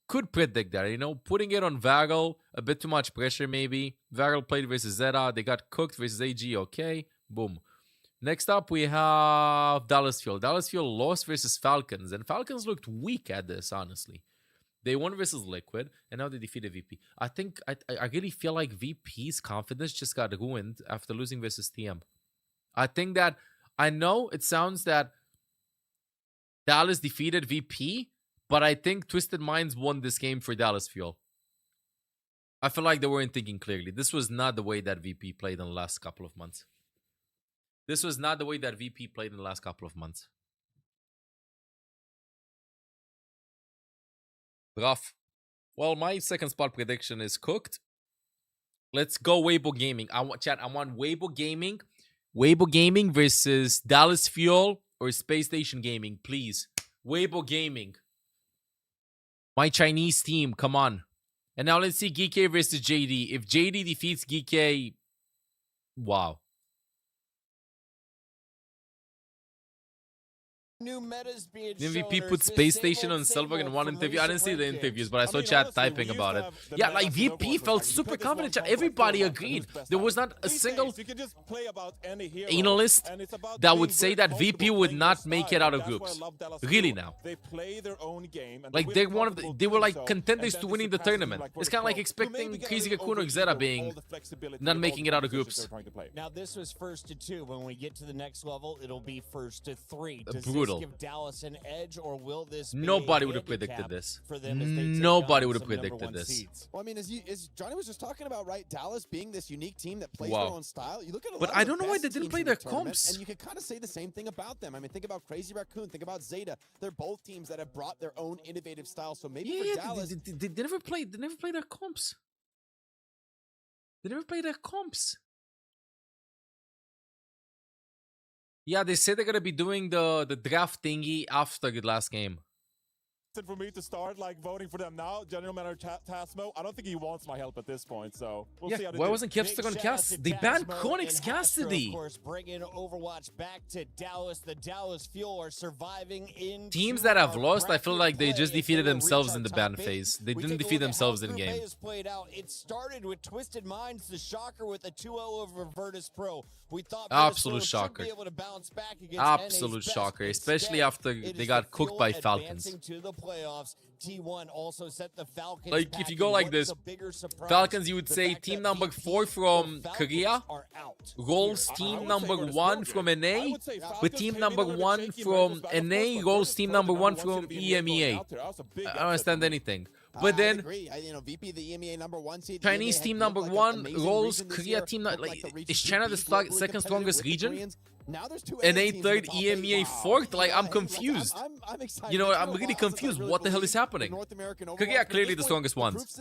Could predict that, you know? Putting it on Varel, a bit too much pressure, maybe. Varel played versus Zeta. They got cooked versus AG. Okay, boom. Next up, we have Dallas Fuel. Dallas Fuel lost versus Falcons. And Falcons looked weak at this, honestly. They won versus Liquid, and now they defeated VP. I think, I really feel like VP's confidence just got ruined after losing versus TM. I think that, I know it sounds that Dallas defeated VP, but I think Twisted Minds won this game for Dallas Fuel. I feel like they weren't thinking clearly. This was not the way that VP played in the last couple of months. This was not the way that VP played in the last couple of months. Rough. Well, my second spot prediction is cooked. Let's go Weibo Gaming. I want Weibo Gaming. Weibo Gaming versus Dallas Fuel or Space Station Gaming, please. Weibo Gaming. My Chinese team, come on. And now let's see Geeky versus JD. If JD defeats Geeky, wow. New metas being MVP shown, put or Space same Station old, on same Silver in old one from interview. I didn't recent see the rankings. interviews, but I saw mean, chat honestly, typing we used about to it. have the Yeah, best like of VP Overwatch felt for super like, confident. this one Everybody complex agreed. Overwatch best There out. was not a These single days, you can just play about any hero, analyst and it's about that being would say very that VP comfortable would playing not their make style, it out and of that's why I groups. love Dallas Really Fuel. now. They play their own game, and Like win they're one of the, comfortable they were like so, contenders and to then winning the surpasses tournament. like It's kind of like Pro. expecting Maybe get a Crazy little Cocoon or overeager Zeta with being all the flexibility not of all making the it out of compositions groups. they're trying to play. Now this was 1-2. When we get to the next level, it'll be 1-3. Does Brutal. this give Dallas an edge, or will this be Nobody a would have predicted handicap this. for them as they take Nobody on would have some number predicted one this. seeds? Well, I mean, as Johnny was just talking about, right? Dallas being this unique team that plays Wow. their own style. You look at a But lot I of the don't know why best they didn't teams play in their the tournament, comps. and you could kind of say the same thing about them. I mean, think about Crazy Raccoon, think about Zeta. They're both teams that have brought their own innovative style. So maybe for Dallas, they never played. They never played their comps. They never played their comps. Yeah, they said they're gonna be doing the draft thingy after the last game. for me to start like voting for them now. General Manager Tasmo, I don't think he wants my help at this point, so we'll see how they why do. wasn't Kipster on cast? They banned Konix Cassidy. Of course, bringing Overwatch back to Dallas. The Dallas Fuel are surviving in Teams that have lost, I feel like they just defeated themselves in the ban phase. They didn't defeat themselves in game. Played out. It started with Twisted Minds, the shocker with a 2-0 over Virtus Pro. We thought absolute shocker. Be able to bounce back against Absolute NA's shocker, best. especially after they got cooked by Falcons. To the playoffs. T1 also set the Falcons like if you go like this, Falcons, you would say team number 4 from Korea rolls team number 1 from NA, with team number 1 from NA rolls team number 1 from EMEA. I don't understand anything. But then VP, the EMEA number 1 seed, Chinese team number 1 rolls Korea team. Like, is China the second strongest region? Now there's two NA third, EMEA fourth. Like, I'm confused. I'm excited. You know, I'm really confused. What the hell is happening? Korea clearly the strongest ones.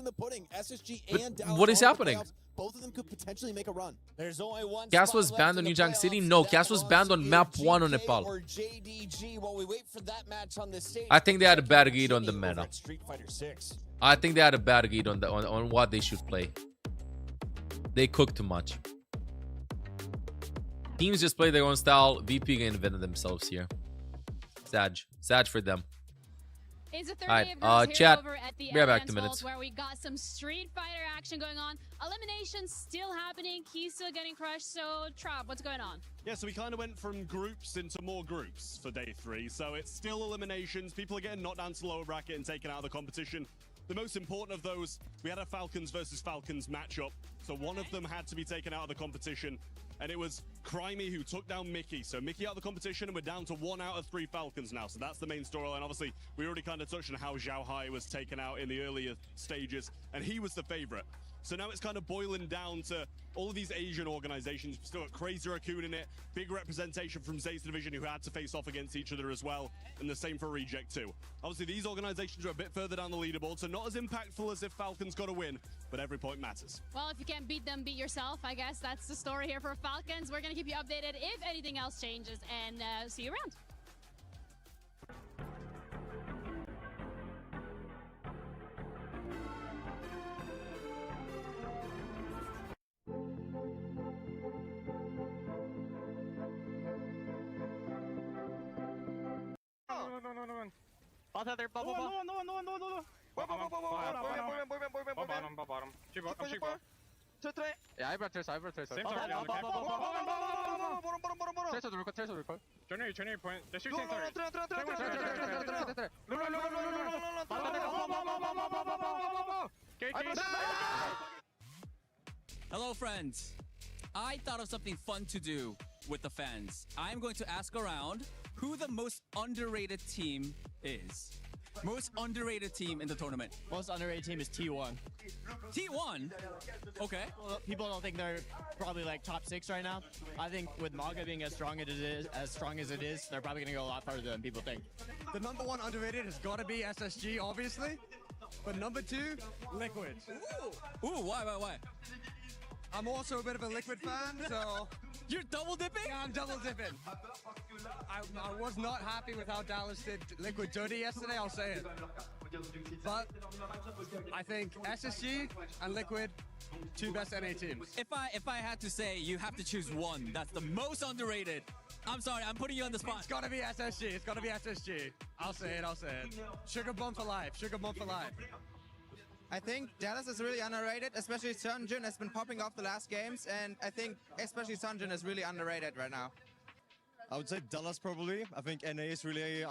But what is happening? Both of them could potentially make a run. There's only one. Cass was banned on New Jang City? No, Cass was banned on map 1 on Nepal. I think they had a bad read on the meta. I think they had a bad read on on what they should play. They cook too much. Teams just play their own style. VP reinvented themselves here. Sad for them. It's a 30 chat. over at the Be right back to minutes. where we got some Street Fighter action going on. Elimination still happening. He's still getting crushed. So, Trav, what's going on? Yeah, so we kind of went from groups into more groups for day 3. So it's still eliminations. People are getting knocked down to the lower bracket and taken out of the competition. The most important of those, we had a Falcons versus Falcons matchup. So one of them had to be taken out of the competition. And it was Crimey who took down Mickey. So Mickey out of the competition, and we're down to 1 out of 3 Falcons now. So that's the main storyline. Obviously, we already kind of touched on how Zhao Hai was taken out in the earlier stages, and he was the favorite. So now it's kind of boiling down to all of these Asian organizations. We've still got Crazy Raccoon in it, big representation from Zay's division who had to face off against each other as well, and the same for Reject too. Obviously, these organizations are a bit further down the leaderboard, so not as impactful as if Falcons got a win, but every point matters. Well, if you can't beat them, beat yourself. I guess that's the story here for Falcons. We're going to keep you updated if anything else changes, and see you around. No. Bottom there, bubble. No one. Bottom. Cheap bot. Yeah, I brought Tracer. Same target. Tracer the recall. Journey point. They're shooting target. Hello, friends. I thought of something fun to do with the fans. I'm going to ask around who the most underrated team is. Most underrated team in the tournament. Most underrated team is T1. T1? Okay. Well, people don't think they're probably like top 6 right now. I think with Maga being as strong as it is, they're probably gonna go a lot farther than people think. The number 1 underrated has got to be SSG, obviously. But number 2, Liquid. Ooh, why? I'm also a bit of a Liquid fan, so... You're double dipping? Yeah, I'm double dipping. I was not happy with how Dallas did Liquid dirty yesterday, I'll say it. But I think SSG and Liquid, 2 best NA teams. If I had to say you have to choose one that's the most underrated, I'm sorry, I'm putting you on the spot. It's gotta be SSG. I'll say it. Sugar Bomb for life. I think Dallas is really underrated, especially Sunjin has been popping off the last games, and I think especially Sunjin is really underrated right now. I would say Dallas probably. I think NA is really,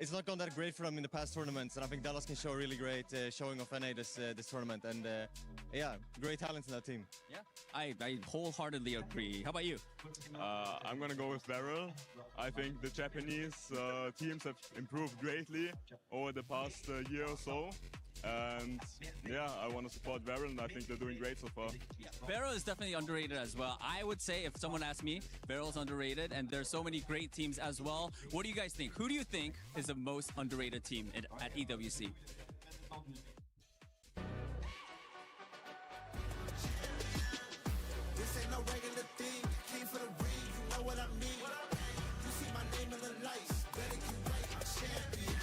it's not gone that great for them in the past tournaments, and I think Dallas can show a really great showing of NA this tournament, and yeah, great talents in that team. Yeah, I wholeheartedly agree. How about you? I'm gonna go with Beryl. I think the Japanese teams have improved greatly over the past year or so. And yeah, I want to support Beryl, and I think they're doing great so far. Beryl is definitely underrated as well. I would say if someone asked me, Beryl's underrated, and there's so many great teams as well. What do you guys think? Who do you think is the most underrated team at EWC? This ain't no regular thing. Came for the ring, you know what I mean. You see my name in the lights, better get right, I'm champion.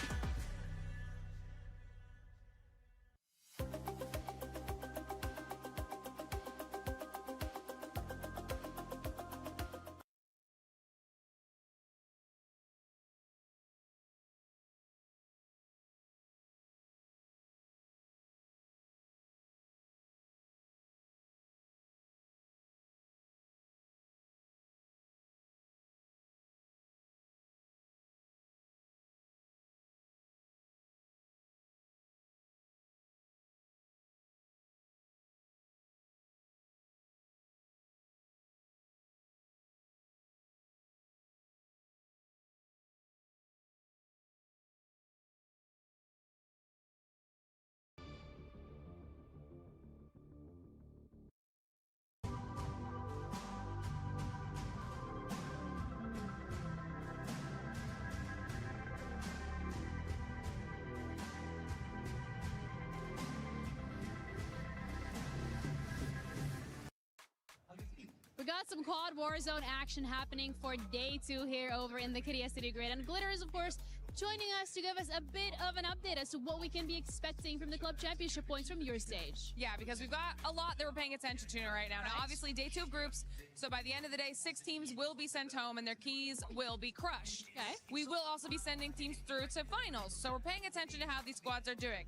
We got some Quad Warzone action happening for day 2 here over in the Kitty City grid. And Glitter is, of course, joining us to give us a bit of an update as to what we can be expecting from the club championship points from your stage. Yeah, because we've got a lot that we're paying attention to right now. Now, obviously, day 2 of groups, so by the end of the day, 6 teams will be sent home and their keys will be crushed. Okay. We will also be sending teams through to finals, so we're paying attention to how these squads are doing.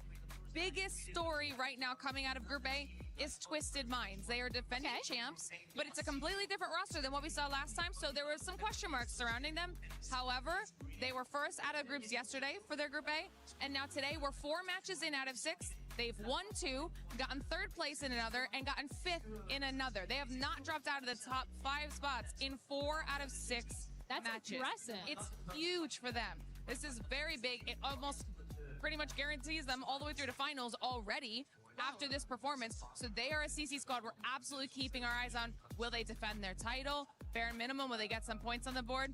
Biggest story right now coming out of Group A is Twisted Minds. They are defending champs, but it's a completely different roster than what we saw last time, so there were some question marks surrounding them. However, they were first out of groups yesterday for their Group A, and now today we're 4 matches in out of 6. They've won 2, gotten 3rd place in another, and gotten 5th in another. They have not dropped out of the top 5 spots in 4 out of 6 That's matches. impressive. It's huge for them. This is very big. It almost pretty much guarantees them all the way through to finals already after this performance. So they are a CC squad we're absolutely keeping our eyes on. Will they defend their title? Bare minimum, will they get some points on the board?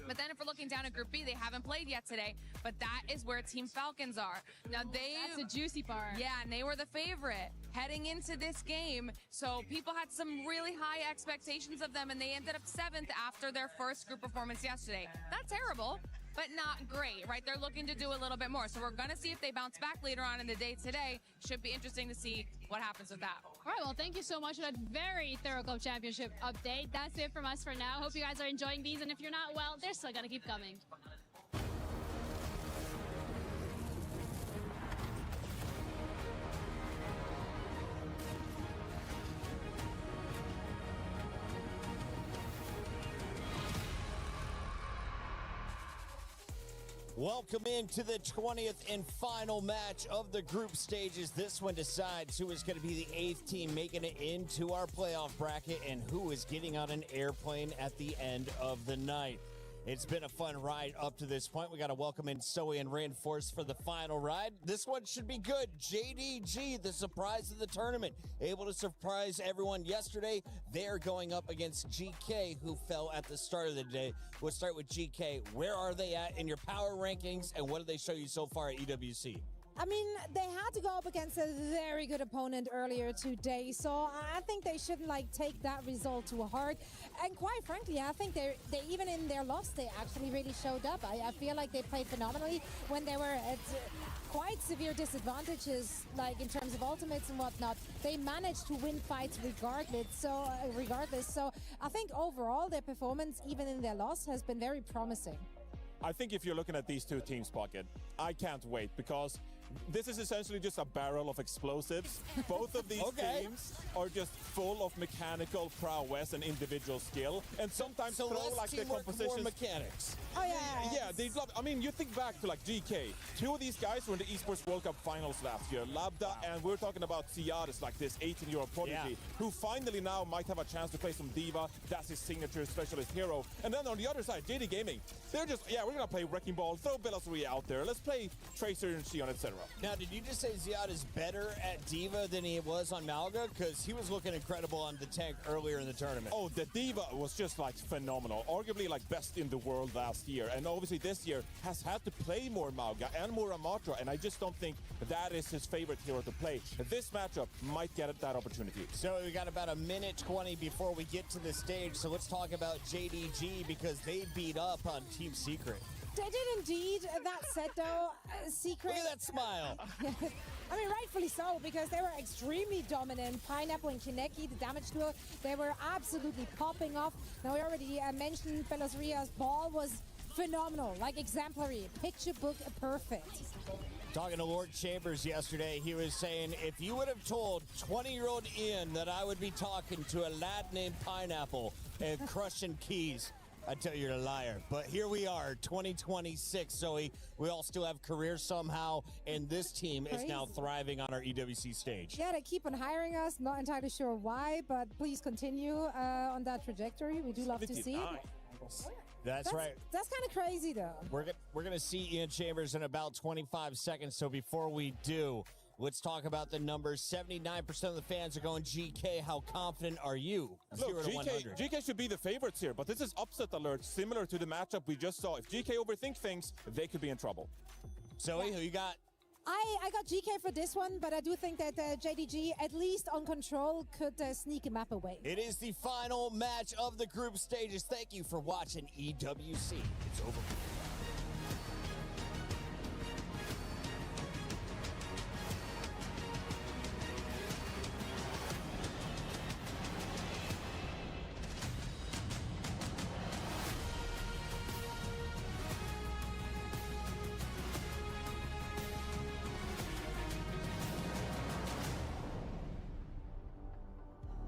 But then if we're looking down at Group B, they haven't played yet today, but that is where Team Falcons are. Now That's the juicy part. Yeah, and they were the favorite heading into this game. So people had some really high expectations of them, and they ended up 7th after their first group performance yesterday. Not terrible, but not great, right? They're looking to do a little bit more. So we're going to see if they bounce back later on in the day today. Should be interesting to see what happens with that. All right, well, thank you so much for that very thorough club championship update. That's it from us for now. Hope you guys are enjoying these, and if you're not, well, they're still gonna keep coming. Welcome into the 20th and final match of the group stages. This one decides who is going to be the 8th team making it into our playoff bracket and who is getting on an airplane at the end of the night. It's been a fun ride up to this point. We got to welcome in Zoe and Reinforce for the final ride. This one should be good. JDG, the surprise of the tournament, able to surprise everyone yesterday. They're going up against GK, who fell at the start of the day. We'll start with GK. Where are they at in your power rankings, and what did they show you so far at EWC? I mean, they had to go up against a very good opponent earlier today, so I think they shouldn't take that result to heart. And quite frankly, I think they even in their loss, they actually really showed up. I feel like they played phenomenally when they were at quite severe disadvantages, in terms of ultimates and whatnot. They managed to win fights regardless. So I think overall their performance, even in their loss, has been very promising. I think if you're looking at these 2 teams, Pocket, I can't wait because this is essentially just a barrel of explosives. Both of these teams are just full of mechanical prowess and individual skill, and sometimes so throw less the teamwork, compositions. more mechanics. Oh yeah. Yeah, they love. I mean, you think back to GK. 2 of these guys were in the Esports World Cup finals last year. Labda, and we're talking about Ciaris, this 18-year-old prodigy who finally now might have a chance to play some Diva. That's his signature specialist hero. And then on the other side, JD Gaming. They're just, we're gonna play Wrecking Ball, throw Bellasaria out there. Let's play Tracer and Shion, etc. Now, did you just say Ziad is better at Diva than he was on Malga? Because he was looking incredible on the tank earlier in the tournament. Oh, the Diva was just phenomenal. Arguably best in the world last year. And obviously this year has had to play more Malga and more Amatra. And I just don't think that is his favorite hero to play. This matchup might get that opportunity. So we got about a minute 20 before we get to the stage. So let's talk about JDG because they beat up on Team Secret. They did indeed. That said, though, Secret... Look at that smile. I mean, rightfully so, because they were extremely dominant. Pineapple and Kineki, the damage duo, they were absolutely popping off. Now, we already mentioned Bellassaria's ball was phenomenal, exemplary, picture book perfect. Talking to Lord Chambers yesterday, he was saying, if you would have told 20-year-old Ian that I would be talking to a lad named Pineapple and crushing keys, I tell you, you're a liar. But here we are, 2026, Zoe. We all still have careers somehow, and this team is now thriving on our EWC stage. Yeah, they keep on hiring us. Not entirely sure why, but please continue on that trajectory. We do love to see it. That's right. That's kind of crazy, though. We're gonna see Ian Chambers in about 25 seconds. So before we do, let's talk about the numbers. 79% of the fans are going GK. How confident are you? Look, GK should be the favorites here, but this is upset alert, similar to the matchup we just saw. If GK overthink things, they could be in trouble. Zoe, who you got? I got GK for this one, but I do think that JDG, at least on control, could sneak a map away. It is the final match of the group stages. Thank you for watching EWC. It's over.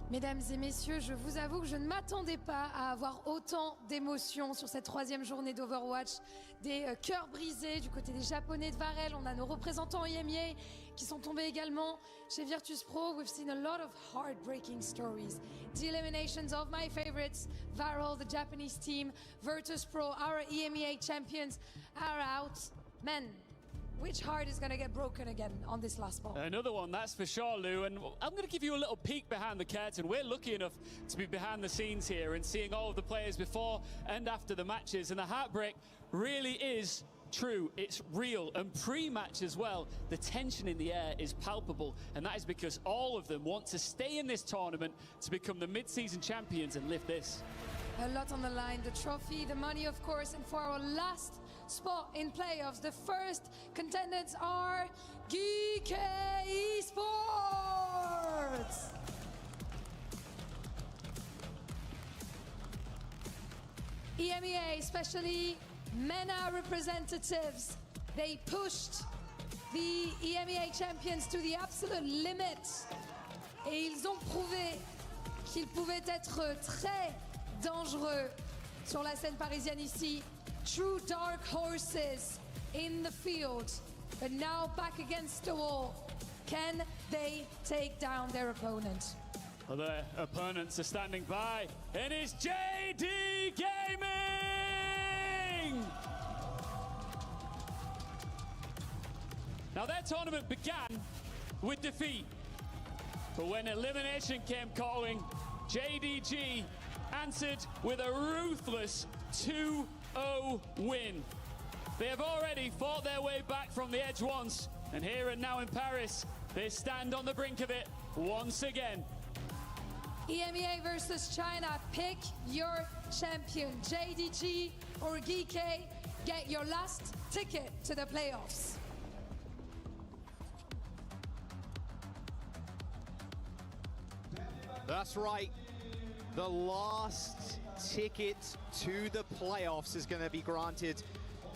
Mesdames et messieurs, je vous avoue que je ne m'attendais pas à avoir autant d'émotions sur cette 3e journée d'Overwatch. Des cœurs brisés du côté des Japonais de Varel. On a nos représentants EMEA qui sont tombés également. Chez Virtus Pro, we've seen a lot of heartbreaking stories. The eliminations of my favorites, Varel, the Japanese team, Virtus Pro, our EMEA champions, are out. Men, which heart is going to get broken again on this last ball? Another one, that's for sure, Lou. And I'm going to give you a little peek behind the curtain. We're lucky enough to be behind the scenes here and seeing all of the players before and after the matches. And the heartbreak really is true. It's real. And pre-match as well, the tension in the air is palpable. And that is because all of them want to stay in this tournament to become the mid-season champions and lift this. A lot on the line, the trophy, the money, of course, and for our last spot in playoffs, the first contenders are GK Esports. EMEA, especially MENA representatives, they pushed the EMEA champions to the absolute limit. Et ils ont prouvé qu'ils pouvaient être très dangereux sur la scène parisienne ici. True dark horses in the field, but now back against the wall. Can they take down their opponent? Well, their opponents are standing by, and it's JD Gaming! Now, their tournament began with defeat, but when elimination came calling, JDG answered with a ruthless 2-0 win. They have already fought their way back from the edge once, and here and now in Paris, they stand on the brink of it once again. EMEA versus China, pick your champion, JDG or GK, get your last ticket to the playoffs. That's right. The last ticket to the playoffs is going to be granted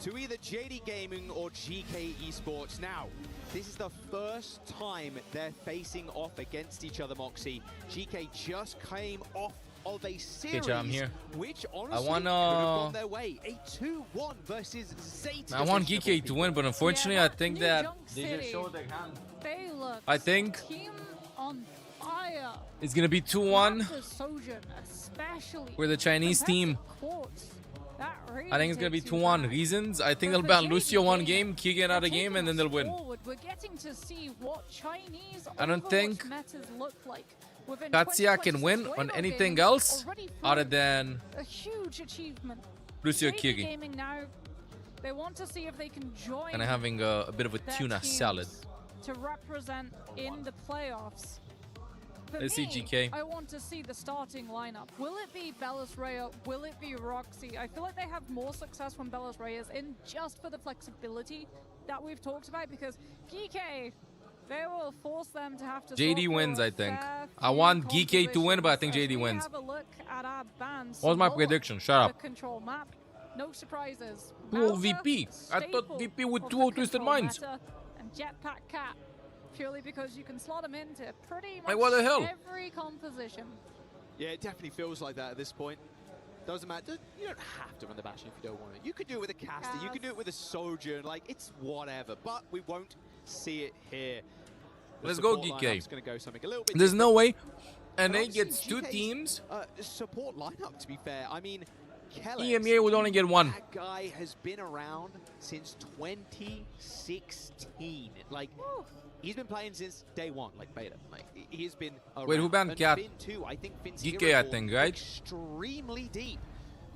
to either JD Gaming or GK Esports. Now, this is the first time they're facing off against each other, Moxie. GK just came off of a series, I'm here. which honestly I could have gone their way. A 2-1 versus Zayt. I want GK to win, but unfortunately, Yeah, I think New that Junk they just City. showed their hand. They look I think team on fire. it's gonna be 2-1 After Sojourn, especially for the Chinese team. compared to Quartz, that really I think it's gonna be takes you 2-1. back. Reasons? I think But they'll for ban JD Lucio one Gaming, game, Keegan another they're game, and then taking they'll us win. forward. We're getting to see what Chinese I don't Overwatch think metas look like. Within Katsia 20 can win Fuego on anything Gaming else already other proved than a huge achievement. Lucio JD Kiri. Gaming now, they want to see if they can join And having a bit of a their tuna teams salad. to represent in the playoffs. For Let's see me, GK. I want to see the starting lineup. Will it be Bellis Rhea? Will it be Roxy? I feel like they have more success when Bellis Rhea is in, just for the flexibility that we've talked about, because GK, they will force them to have to JD sort wins, through a I think. fair I few want GK to win, but I think compositions. JD As we wins. have a look at our bans, What was my Samoa, prediction? Shut up. the control map. No surprises. 2-0 Mauser, VP. I thought staple VP with of 2-0 the Twisted control Minds. meta, and Jetpack Cat, purely because you can slot them into pretty much Like, what the hell? every composition. Yeah, it definitely feels like that at this point. Doesn't matter. You don't have to run the Bastion if you don't want it. You could do it with a caster. You could do it with a Sojourn. Like, it's whatever. But we won't see it here. The Let's go, support GK. lineup's gonna go something a little bit There's no way And NA honestly, gets 2 GK's, teams. Support lineup, to be fair. I mean, Kellex, EMEA would only get 1. That guy has been around since 2016. Like, he's been playing since day 1, like beta. Like, he's been around. Wait, who banned And Cat? Finn too. I think Finn's GK, hero I pool think, right? extremely deep.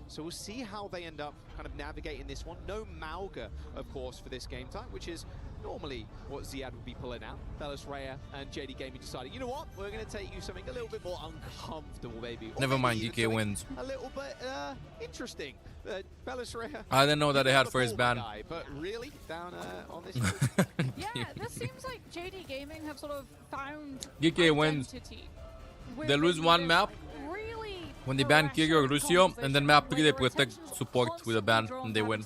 So we'll see how they end up kind of navigating this one. No Mauga, of course, for this game time, which is normally what Ziad would be pulling out. Bellis Rhea and JD Gaming decided, you know what, we're going to take you something a little bit more uncomfortable, maybe. Never mind, DK wins. A little bit interesting. Bellis Rhea. I didn't know that they had first ban. But really, down on this. Yeah, this seems like JD Gaming have sort of found DK wins. They lose one map when they ban Kiri or Lucio, and then map 3 they protect support with a ban and they win.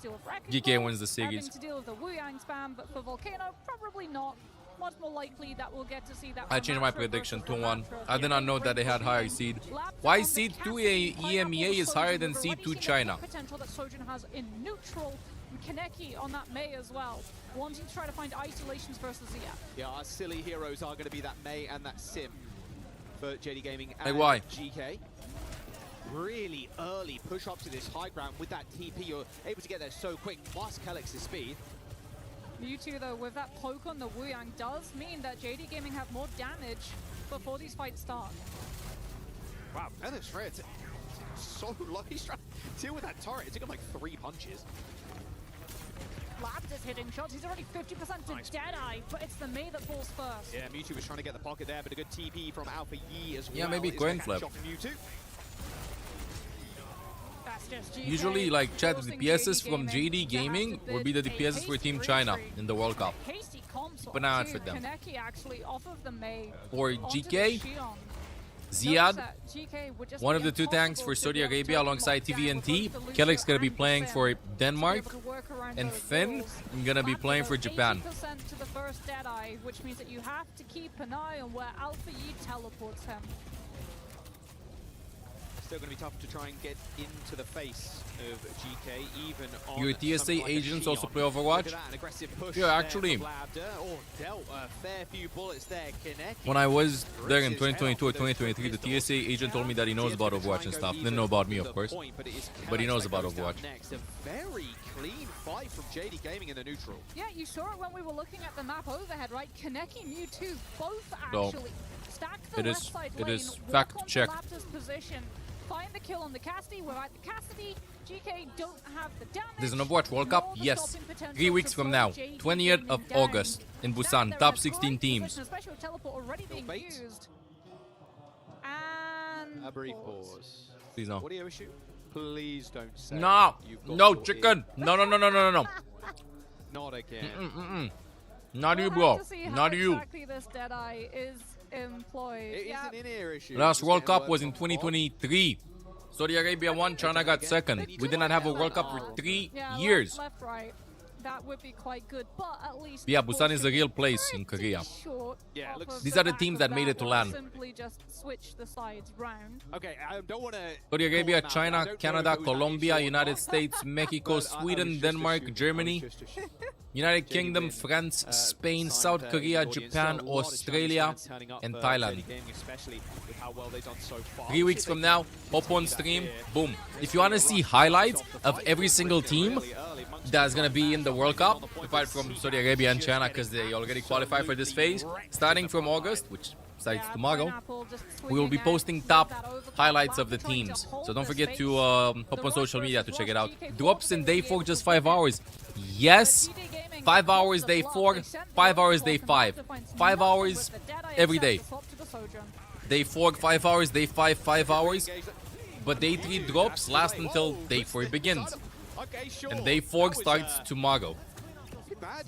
GK wins the series. To deal with the Wu Yang spam, but for Volcano, probably not. Much more likely that we'll get to see that. I changed my prediction to 1. I did not know that they had higher seed. Why seed 2 EMEA is higher than seed 2 China? Potential that Sojin has in neutral. Kaneki on that Mei as well, wanting to try to find isolations versus Zia. Yeah, our silly heroes are going to be that Mei and that Sim for JD Gaming and like why? GK. Really early push up to this high ground with that TP. You're able to get there so quick. Plus Kelix's speed. Mewtwo though, with that poke on the Wu Yang does mean that JD Gaming have more damage before these fights start. Wow, Bellis Rhea so low. He's trying to deal with that turret. It took him like 3 punches. Labs is hitting shots. He's already 50% to Deadeye, but it's the Mei that falls first. Yeah, Mewtwo was trying to get the pocket there, but a good TP from Alpha Yi as well. Yeah, maybe coin flip. Usually, like, chat, the DPSs from JD Gaming would be the DPSs for Team China in the World Cup. Keep an eye out for them. For GK, Ziad, one of the 2 tanks for Saudi Arabia alongside TVNT. Kelix gonna be playing for Denmark, and Finn gonna be playing for Japan. To the first Deadeye, which means that you have to keep an eye on where Alpha Yi teleports him. Still going to be tough to try and get into the face of GK, even on Your TSA like agents also play Overwatch? Yeah, actually. When I was there in 2022 or 2023, the TSA agent told me that he knows about Overwatch and stuff. Didn't know about me, of course. But he knows about Overwatch. A very clean fight from JD Gaming in the neutral. Yeah, you saw it when we were looking at the map overhead, right? Kaneki, Mewtwo, both No. actually stack the left side lane, It is walk fact onto check. Lapta's position, find the kill on the Cassidy. Without the Cassidy, GK don't have the damage. There's an Overwatch World Cup? Yes. 3 weeks from now, 20th of August in Busan, top 16 teams. Especially with teleport already being used. And a brief pause. Please no. Audio issue? Please don't say. No, you've no got chicken. No, no, no, no, no, no. Not again. Not you, bro. Not you. Exactly this Deadeye is employed. It is an in-ear issue. Last World Cup was in 2023. Saudi Arabia won, China got second. We did not have a World Cup for 3 years. Left, right. That would be quite good, but at least Yeah, Busan is the real place in Korea. Yeah, These are the teams that made it to LAN. Simply just switch the sides round. Okay, I don't want to. Saudi Arabia, China, Canada, Colombia, United States, Mexico, Sweden, Denmark, Germany, United Kingdom, France, Spain, South Korea, Japan, Australia, and Thailand. 3 weeks from now, hop on stream, boom. If you want to see highlights of every single team that's going to be in the World Cup, apart from Saudi Arabia and China, because they already qualify for this phase, starting from August, which starts tomorrow, we will be posting top highlights of the teams. So don't forget to hop on social media to check it out. Drops in day 4, just 5 hours. Yes, 5 hours day 4, 5 hours day 5. 5 hours every day. Day 4, 5 hours, day 5, 5 hours. But day 3 drops last until day 4 begins. And day 4 starts tomorrow.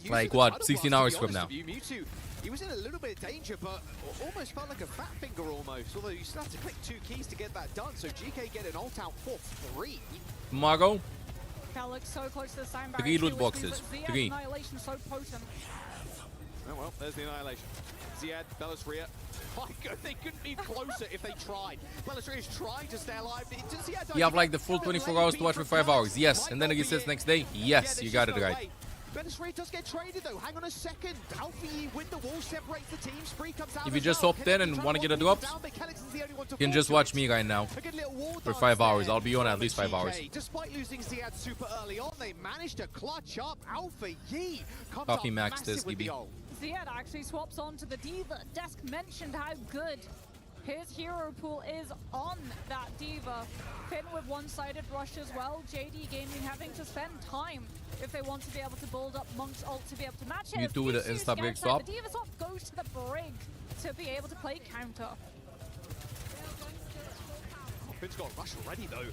Like what, 16 hours from now. He was in a little bit of danger, but almost felt like a fat finger almost. Although you still have to click 2 keys to get that done. So GK get an ult out for 3. Tomorrow, So close to the 3 loot boxes. 3. Oh well, there's the annihilation. Ziad, Bellis Rhea. My God, they couldn't be closer if they tried. Bellis Rhea is trying to stay alive. You have like the full 24 hours to watch for 5 hours. Yes. And then it resets next day. Yes, you got it right. Bellis Rhea does get traded though. Hang on a second. Alpha Yi with the wall separates the team. Spree comes out. If you just hopped in and want to get a drop, you can just watch me right now for 5 hours. I'll be on at least 5 hours. Despite losing Ziad super early on, they managed to clutch up. Alpha Yi comes Coffee up Max this, massive with the DB. ult. Ziad actually swaps on to the D.Va. Desk mentioned how good His hero pool is on that Diva. Finn with one-sided rush as well. JD Gaming having to spend time if they want to be able to build up Monk's ult to be able to match it. You do with the insta break swap. The Diva swap goes to the brig to be able to play counter. Finn's got a rush already though.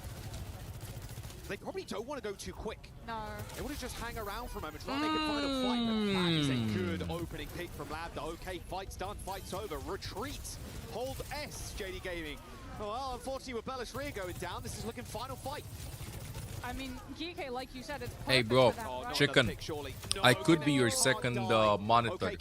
They probably don't want to go too quick. No. They want to just hang around for a moment, try and make a final fight. But that is a good opening pick from Labda. Okay, fight's done, fight's over. Retreat. Hold S, JD Gaming. Well, unfortunately, with Bella's rear going down, this is looking final fight. I mean, GK, like you said, it's Hey, bro, chicken. I could be your second monitor.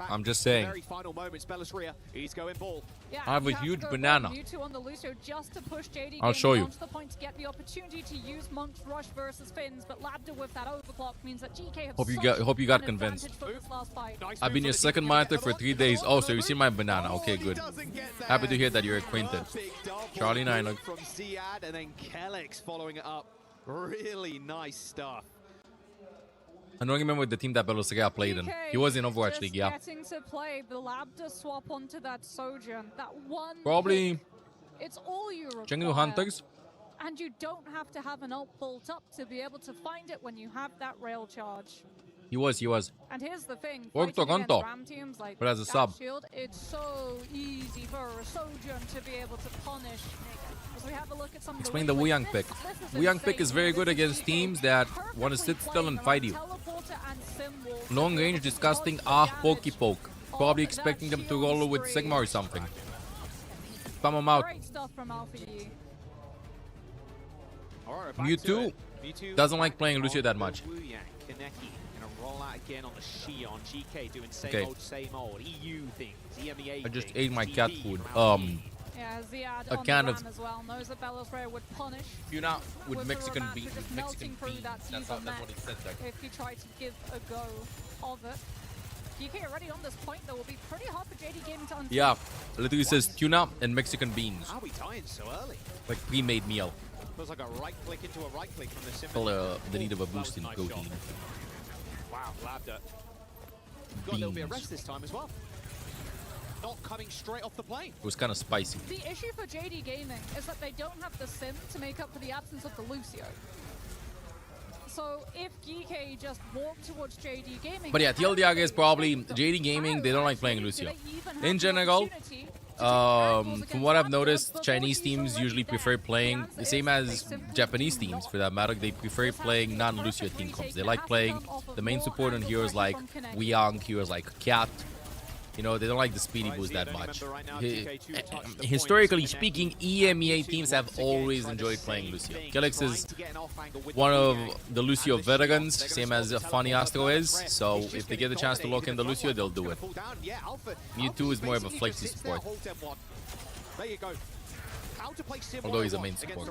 I'm just saying. Very final moments, Bella's rear. He's going ball. Yeah, I have a huge banana. Mewtwo on the Lucio just to push JD I'll show you. Onto the point to get the opportunity to use Monk's rush versus Finn's, but Labda with that overclock means that GK have Hope you got convinced. I've been your second monitor for 3 days. Oh, so you see my banana. Okay, good. Happy to hear that you're acquainted. Charlie 9. From Ziad and then Kellex following it up. Really nice stuff. I don't remember the team that Belosega played in. He was in Overwatch League, yeah. Getting to play the Labda swap onto that Sojourn. That one Probably pick, it's all you require. Chengdu Hunters. And you don't have to have an ult bolt up to be able to find it when you have that rail charge. He was. And here's the thing, Worked fighting on against RAM teams like but as a sub. Shield, it's so easy for a Sojourn to be able to punish. As we have a look at some Explain the Wu Yang pick. Wu Yang pick is very good against teams that want to sit still and fight you. Long range, disgusting, pokey poke. Probably expecting them to roll with Sigma or something. Spam them out. Great stuff from Alpha Yi. Mewtwo doesn't like playing Lucio that much. Roll out again on the Shion. GK doing same old EU things, EMEA I just things, ate my cat TV, food. Yeah, Ziad A on can the of RAM as well. Knows that Belos Rey would punish. You know, with the Mexican Ramat, beans. just Mexican melting through beans. that That's Tifa what he said there. if you try to give a go of it. GK already on this point, though, will be pretty hard for JD Gaming to unseat. Yeah, literally says tuna and Mexican beans. How are we dying so early? Like pre-made meal. Feels like a right click into a right click from the sim. Feel the need of a boost in protein. Wow, Labda. Got a little bit of rest this time as well. Not coming straight off the plane. It was kind of spicy. The issue for JD Gaming is that they don't have the sim to make up for the absence of the Lucio. So if GK just walk towards JD Gaming... But yeah, TLDR is probably JD Gaming, they don't like playing Lucio. In general, from what I've noticed, Chinese teams usually prefer playing, the same as Japanese teams for that matter, they prefer playing non-Lucio team comps. They like playing the main support on heroes like Wu Yang, heroes like Cat. You know, they don't like the speedy boost that much. Historically speaking, EMEA teams have always enjoyed playing Lucio. Kellex is one of the Lucio veterans, same as Funny Astro is. So if they get the chance to lock in the Lucio, they'll do it. Mewtwo is more of a flexi support. Although he's a main support.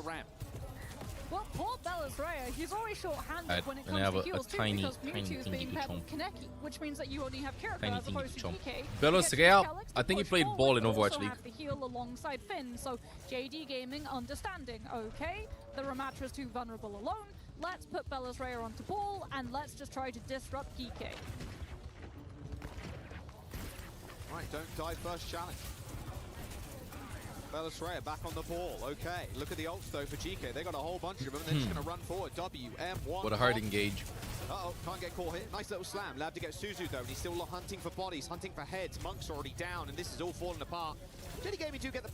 Well, poor Belos Rey, he's always short-handed when it and I comes have to a heals too, tiny, because tiny Mewtwo is being paired with Kaneki, which means that you only have Kiriko as opposed to GK. Belos Rey, I think he played ball in Overwatch League. Have to heal alongside Finn, so JD Gaming understanding. Okay, the Ramatra is too vulnerable alone. Let's put Belos Rey onto ball, and let's just try to disrupt GK. Right, don't die first challenge. Belos Rey back on the ball. Okay, look at the ults though for GK. They got a whole bunch of them, and they're just going to run forward. WM1. What a hard engage. Uh-oh, can't get caught here. Nice little slam. Lab to get Suzu though, and he's still hunting for bodies, hunting for heads. Monk's already down, and this is all falling apart. JD Gaming do get the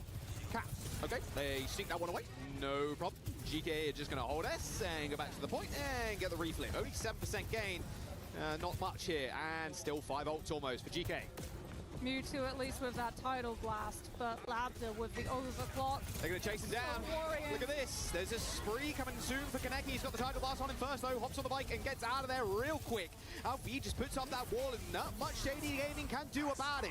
cap. Okay, they sneak that one away. No problem. GK are just going to hold S and go back to the point and get the reflip. Only 7% gain. Not much here, and still 5 ults almost for GK. Mewtwo at least with that tidal blast, but Labda with the overclock. They're going to chase him down. Look at this. There's a spree coming soon for Kaneki. He's got the tidal blast on him first though. Hops on the bike and gets out of there real quick. Alfie just puts up that wall and not much JD Gaming can do about it.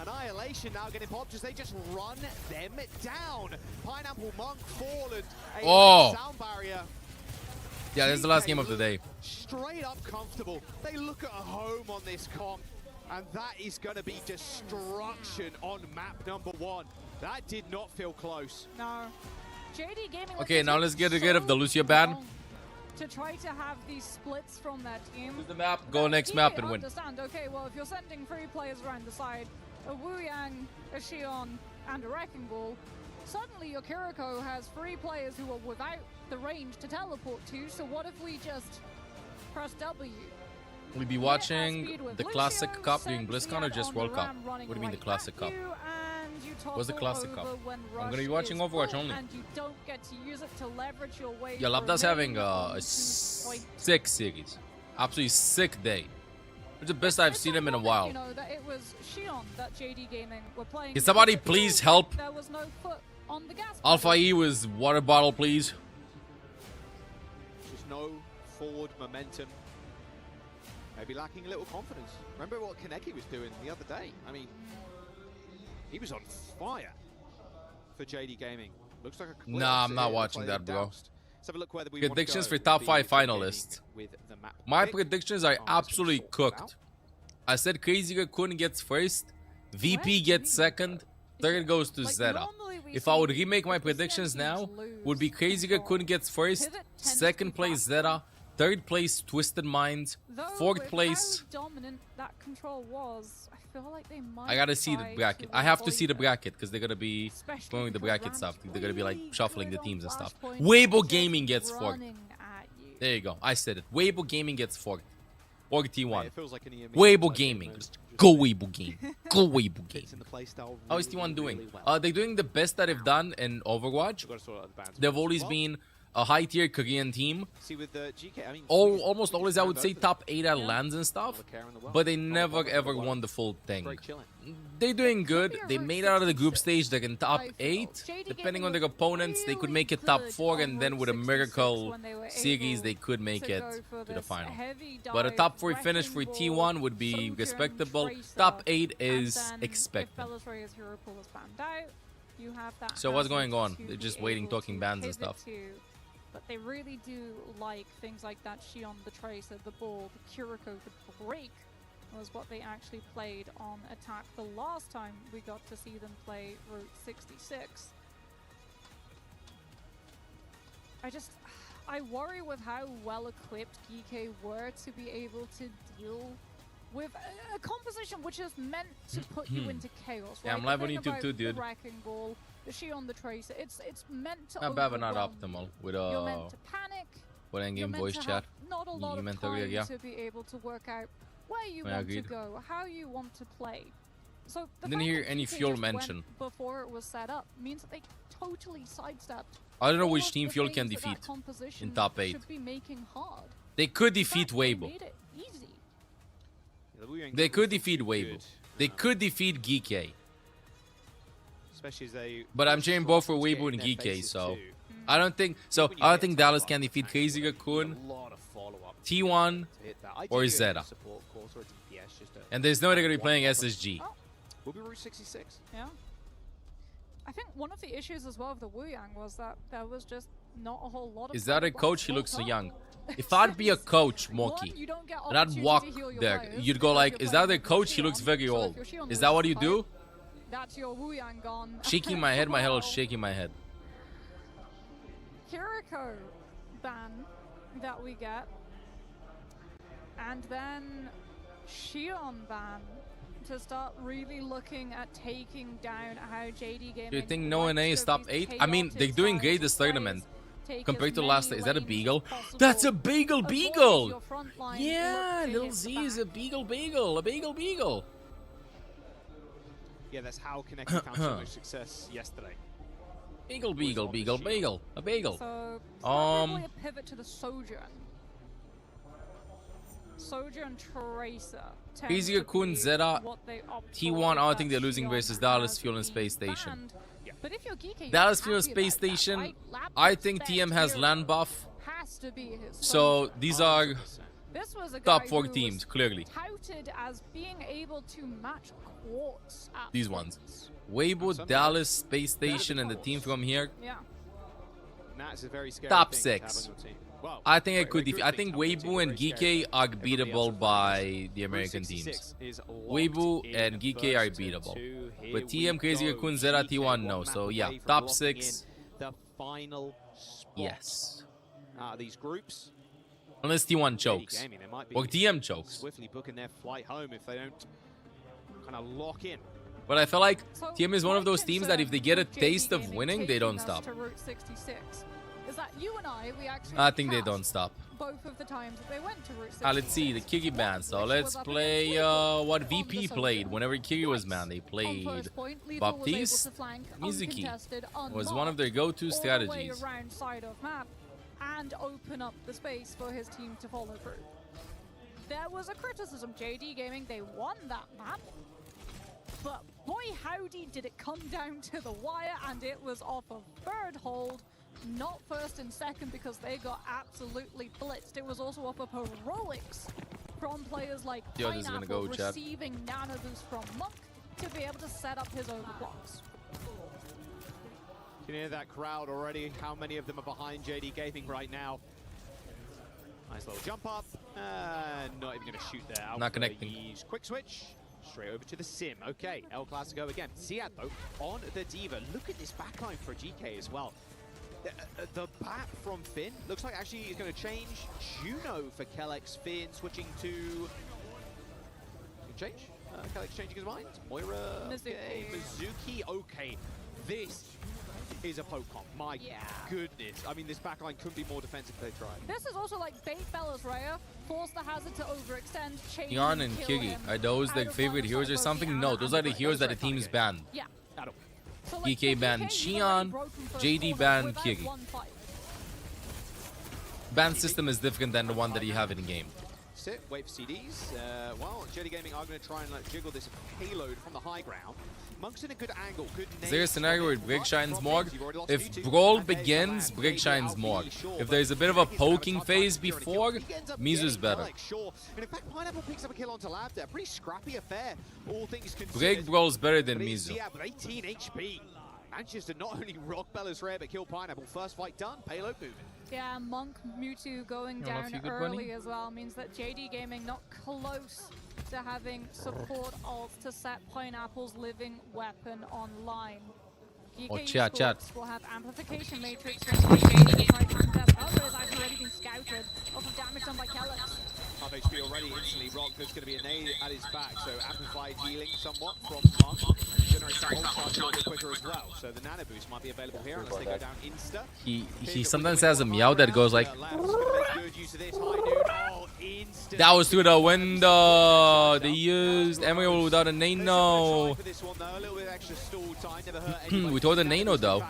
Annihilation now getting popped as they just run them down. Pineapple Monk fallen. A sound barrier. Yeah, this is the last game of the day. Straight up comfortable. They look at home on this comp. And that is going to be destruction on map number 1. That did not feel close. No. JD Gaming. Okay, now let's get rid of the Lucio ban. To try to have these splits from their team. Choose the map, go next map and win. Understand. Okay, well, if you're sending 3 players around the side, a Wu Yang, a Shion, and a Wrecking Ball, suddenly your Kiriko has 3 players who are without the range to teleport to, so what if we just press W? We'll be watching the Classic Cup during BlizzCon or just World Cup? What do you mean the Classic Cup? What's the Classic Cup? I'm gonna be watching Overwatch only. And you don't get to use it to leverage your way. Yeah, Labda's having a sick series. Absolutely sick day. It's the best I've seen him in a while. You know that it was Shion that JD Gaming were playing. Can somebody please help? There was no foot on the gas. Alpha E with water bottle, please. Just no forward momentum. Maybe lacking a little confidence. Remember what Kaneki was doing the other day? I mean, he was on fire for JD Gaming. Looks like a Nah, I'm not watching that, bro. Let's have a look whether we Predictions for top 5 finalists. My predictions are absolutely cooked. I said Crazy Raccoon gets first, VP gets second, third goes to Zeta. If I would remake my predictions now, would be Crazy Raccoon gets first, second place Zeta, third place Twisted Minds, fourth place. How dominant that control was, I feel like they might. I gotta see the bracket. I have to see the bracket because they're gonna be going the bracket stuff. They're gonna be like shuffling the teams and stuff. Weibo Gaming gets fourth. There you go. I said it. Weibo Gaming gets fourth. Or T1. Weibo Gaming. Go Weibo Game. Go Weibo Game. How is T1 doing? They're doing the best that they've done in Overwatch. They've always been a high-tier Korean team. Almost always, I would say, top 8 at LANs and stuff. But they never, ever won the full thing. They're doing good. They made it out of the group stage. They're in top 8. Depending on their opponents, they could make it top 4. And then with a miracle series, they could make it to the final. But a top 4 finish for T1 would be respectable. Top 8 is expected. So what's going on? They're just waiting, talking bans and stuff. But they really do like things like that Shion, the Tracer, the Ball, the Kiriko, the Break was what they actually played on attack the last time we got to see them play Route 66. I worry with how well equipped GK were to be able to deal with a composition which is meant to put you into chaos. Yeah, right? I'm live on YouTube too, dude. The Wrecking Ball, the Shion, the Tracer, it's meant to Not bad, but not optimal. With you're meant to panic. What endgame voice chat? Not a lot you of meant time yeah. to be able to work out where you want to go, how you want to play. So the didn't hear any fuel mention before it was set up means that they totally sidestepped. I don't know which team fuel can defeat in top 8. Should be making hard. They could defeat Weibo. Made it easy. They could defeat Weibo. They could defeat GK. Especially as they. But I'm cheering both for Weibo and GK, so I don't think so. I don't think Dallas can defeat Crazy Raccoon, T1, or Zeta. And there's no way they're gonna be playing SSG. We'll be Route 66. Yeah. I think one of the issues as well of the Wu Yang was that there was just not a whole lot of. Is that a coach? He looks so young. If I'd be a coach, Moki, and I'd walk there, you'd go like, is that a coach? He looks very old. Is that what you do? That's your Wu Yang gone. Shaking my head, my head is shaking my head. Kiriko ban that we get. And then Shion ban to start really looking at taking down how JD Gaming. Do you think no NA is top 8? I mean, they're doing great this tournament. Compared to last, is that a beagle? That's a beagle beagle! Yeah, Lil Z is a beagle beagle, a beagle beagle. Yeah, that's how Kaneki found so much success yesterday. Beagle beagle beagle beagle, a beagle. So probably a pivot to the Sojourn. Sojourn Tracer. Crazy Raccoon, Zeta, T1. I don't think they're losing versus Dallas Fuel and Space Station. But if you're geeky, Dallas Fuel and Space Station, I think TM has land buff. So these are top 4 teams, clearly. Touted as being able to match quartz at these ones. Weibo, Dallas, Space Station, and the team from here. Yeah. Top 6. I think I could defeat. I think Weibo and Geeky are beatable by the American teams. Weibo and Geeky are beatable. But TM, Crazy Raccoon, Zeta, T1, no. So yeah, top 6. The final spot. Yes. These groups. Unless T1 chokes. Or TM chokes. Swiftly booking their flight home if they don't kind of lock in But I feel like TM is one of those teams that if they get a taste of winning, they don't stop. To Route 66 is that you and we actually I think they don't stop. both of the times that they went to Route 66. Let's see the Kiki band. So let's play what VP played. Whenever Kiki was banned, they played Baptiste. Mizuki was one of their go-to strategies. Around side of map and open up the space for his team to follow through. There was a criticism. JD Gaming, they won that map. But boy howdy did it come down to the wire, and it was off of third hold, not first and second, because they got absolutely blitzed. It was also off of heroics from players like Pineapple, receiving nano boost from Monk to be able to set up his overblocks. You can hear that crowd already. How many of them are behind JD Gaming right now? Nice little jump up. Not even going to shoot there. Not connecting. Quick switch. Straight over to the sim. Okay, El Clasico again. Ziad, though, on the Diva. Look at this backline for GK as well. The bat from Finn looks like actually he's going to change. Juno for Kellex. Finn switching to... Change? Kellex changing his mind. Moira. Okay. Mizuki. Okay. This is a poke comp. My goodness. I mean, this backline couldn't be more defensive if they tried. This is also like bait Bella's Raya, force the hazard to overextend, change Tion and Kigi. Are those their favorite heroes or something? No, those are the heroes that the team's banned. Yeah. So PK banned Xion, JD banned Kigi. Ban system is different than the one that you have in game. Sit, wait for CDs. Well, JD Gaming are going to try and jiggle this payload from the high ground. Monk's in a good angle. Good. Is there a scenario where Brig shines more? If Brawl begins, Brig shines more. If there's a bit of a poking phase before, Mizu's better. And in fact, Pineapple picks up a kill onto Lab there. Pretty scrappy affair, all things considered. Brig Brawl's better than Mizu. Yeah, but 18 HP. Manages to not only rock Bella's Rare, but kill Pineapple. First fight done, payload moving. Yeah, Monk, Mewtwo going down early as well means that JD Gaming not close to having support ult to set Pineapple's living weapon online. Chat. Will have amplification matrix from JD to try to contest. Elder has actually already been scouted off of damage done by Kellex. Half HP already instantly rocked. There's going to be a nade at his back, so amplified healing somewhat from Monk. Generates that ult charge a little bit quicker as well. So the nano boost might be available here unless they go down insta. He sometimes has a meow that goes like. That was through the window. They used Emerald without a nano. We told the nano though.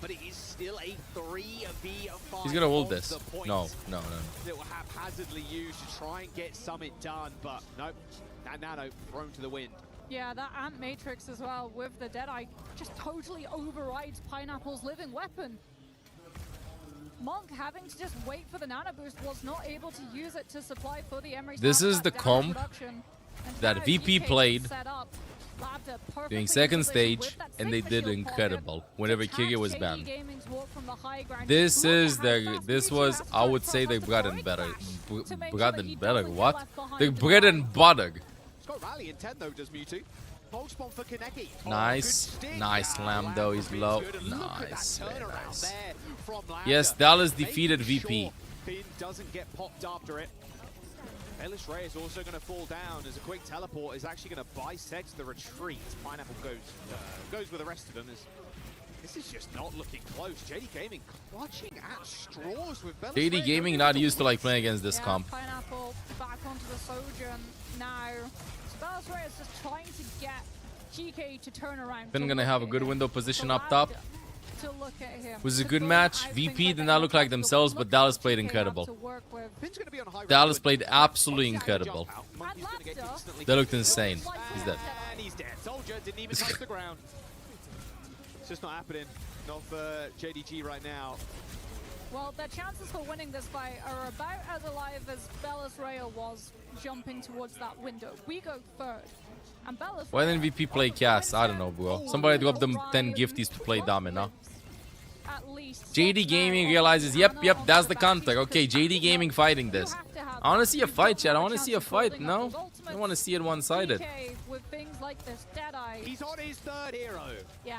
But it is still a 3v5. He's gonna hold this. No. That will haphazardly used to try and get something done, but nope. That nano thrown to the wind. Yeah, that Amp Matrix as well with the Deadeye just totally overrides Pineapple's living weapon. Monk having to just wait for the nano boost was not able to use it to supply for the Emery. This is the comp that VP played doing second stage, and they did incredible whenever Kigi was banned. This was, I would say, their bread and butter. Bread and butter? What? Their bread and butter. Got rally intent though, does Mewtwo. Hold spawn for Kaneki. Nice slam though. He's low. Nice, very nice. Yes, Dallas defeated VP. Finn doesn't get popped after it. Ellis Ray is also going to fall down as a quick teleport is actually going to bisect the retreat. Pineapple goes with the rest of them. This is just not looking close. JD Gaming clutching at straws with Bellis JD Gaming not used to like playing against this comp. Pineapple back onto the Sojourn now. Bellis Ray is just trying to get GK to turn around. Finn gonna have a good window position up top. To look at him. Was a good match. VP did not look like themselves, but Dallas played incredible. Dallas played absolutely incredible. They looked insane. He's dead. He's dead. Soldier didn't even touch the ground. It's just not happening. Not for JDG right now. Well, their chances for winning this fight are about as alive as Bellis Raya was jumping towards that window. We go third. And Bellis Why didn't VP play Cass? I don't know, bro. Somebody drop them 10 gifties to play Domino. JD Gaming realizes, yep, that's the counter. Okay, JD Gaming fighting this. I want to see a fight, chat. I want to see a fight. No? I don't want to see it one-sided. With things like this Deadeye. He's on his third hero. Yeah.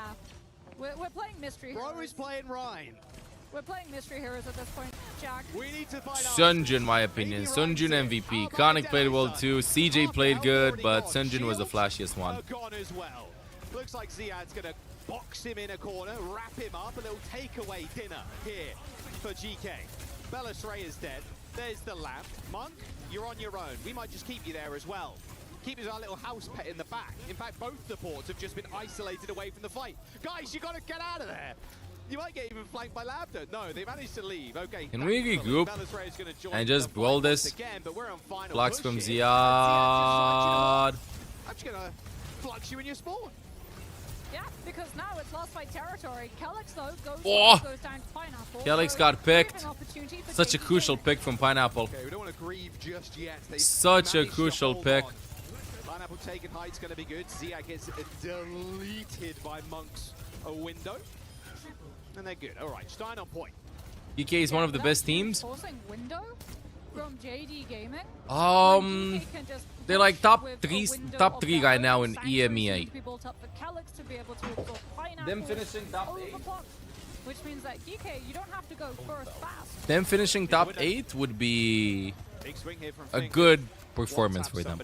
We're playing mystery heroes. Bro is playing Ryan. We're playing mystery heroes at this point. Jack. Sunjin, in my opinion. Sunjin MVP. Konik played well too. CJ played good, but Sunjin was the flashiest one. Gone as well. Looks like Ziad's going to box him in a corner, wrap him up, a little takeaway dinner here for GK. Bellis Ray is dead. There's the lamp. Monk, you're on your own. We might just keep you there as well. Keep us our little house pet in the back. In fact, both the ports have just been isolated away from the fight. Guys, you got to get out of there. You might get even flanked by Labda. No, they managed to leave. Okay. Can we regroup and just brawl this? Blocks from Ziad. I'm just going to flux you in your spawn. Yeah, because now it's lost by territory. Kelix, though, goes down to Pineapple. Kelix got picked. Such a crucial pick from Pineapple. Okay, we don't want to grieve just yet. Such a crucial pick. Pineapple taking height's going to be good. Ziad gets deleted by Monk's window. And they're good. All right, Stein on point. DK is one of the best teams. Window from JD Gaming. They're like top three right now in EMEA. Them finishing top 8. Which means that DK, you don't have to go first fast. Them finishing top 8 would be a good performance for them.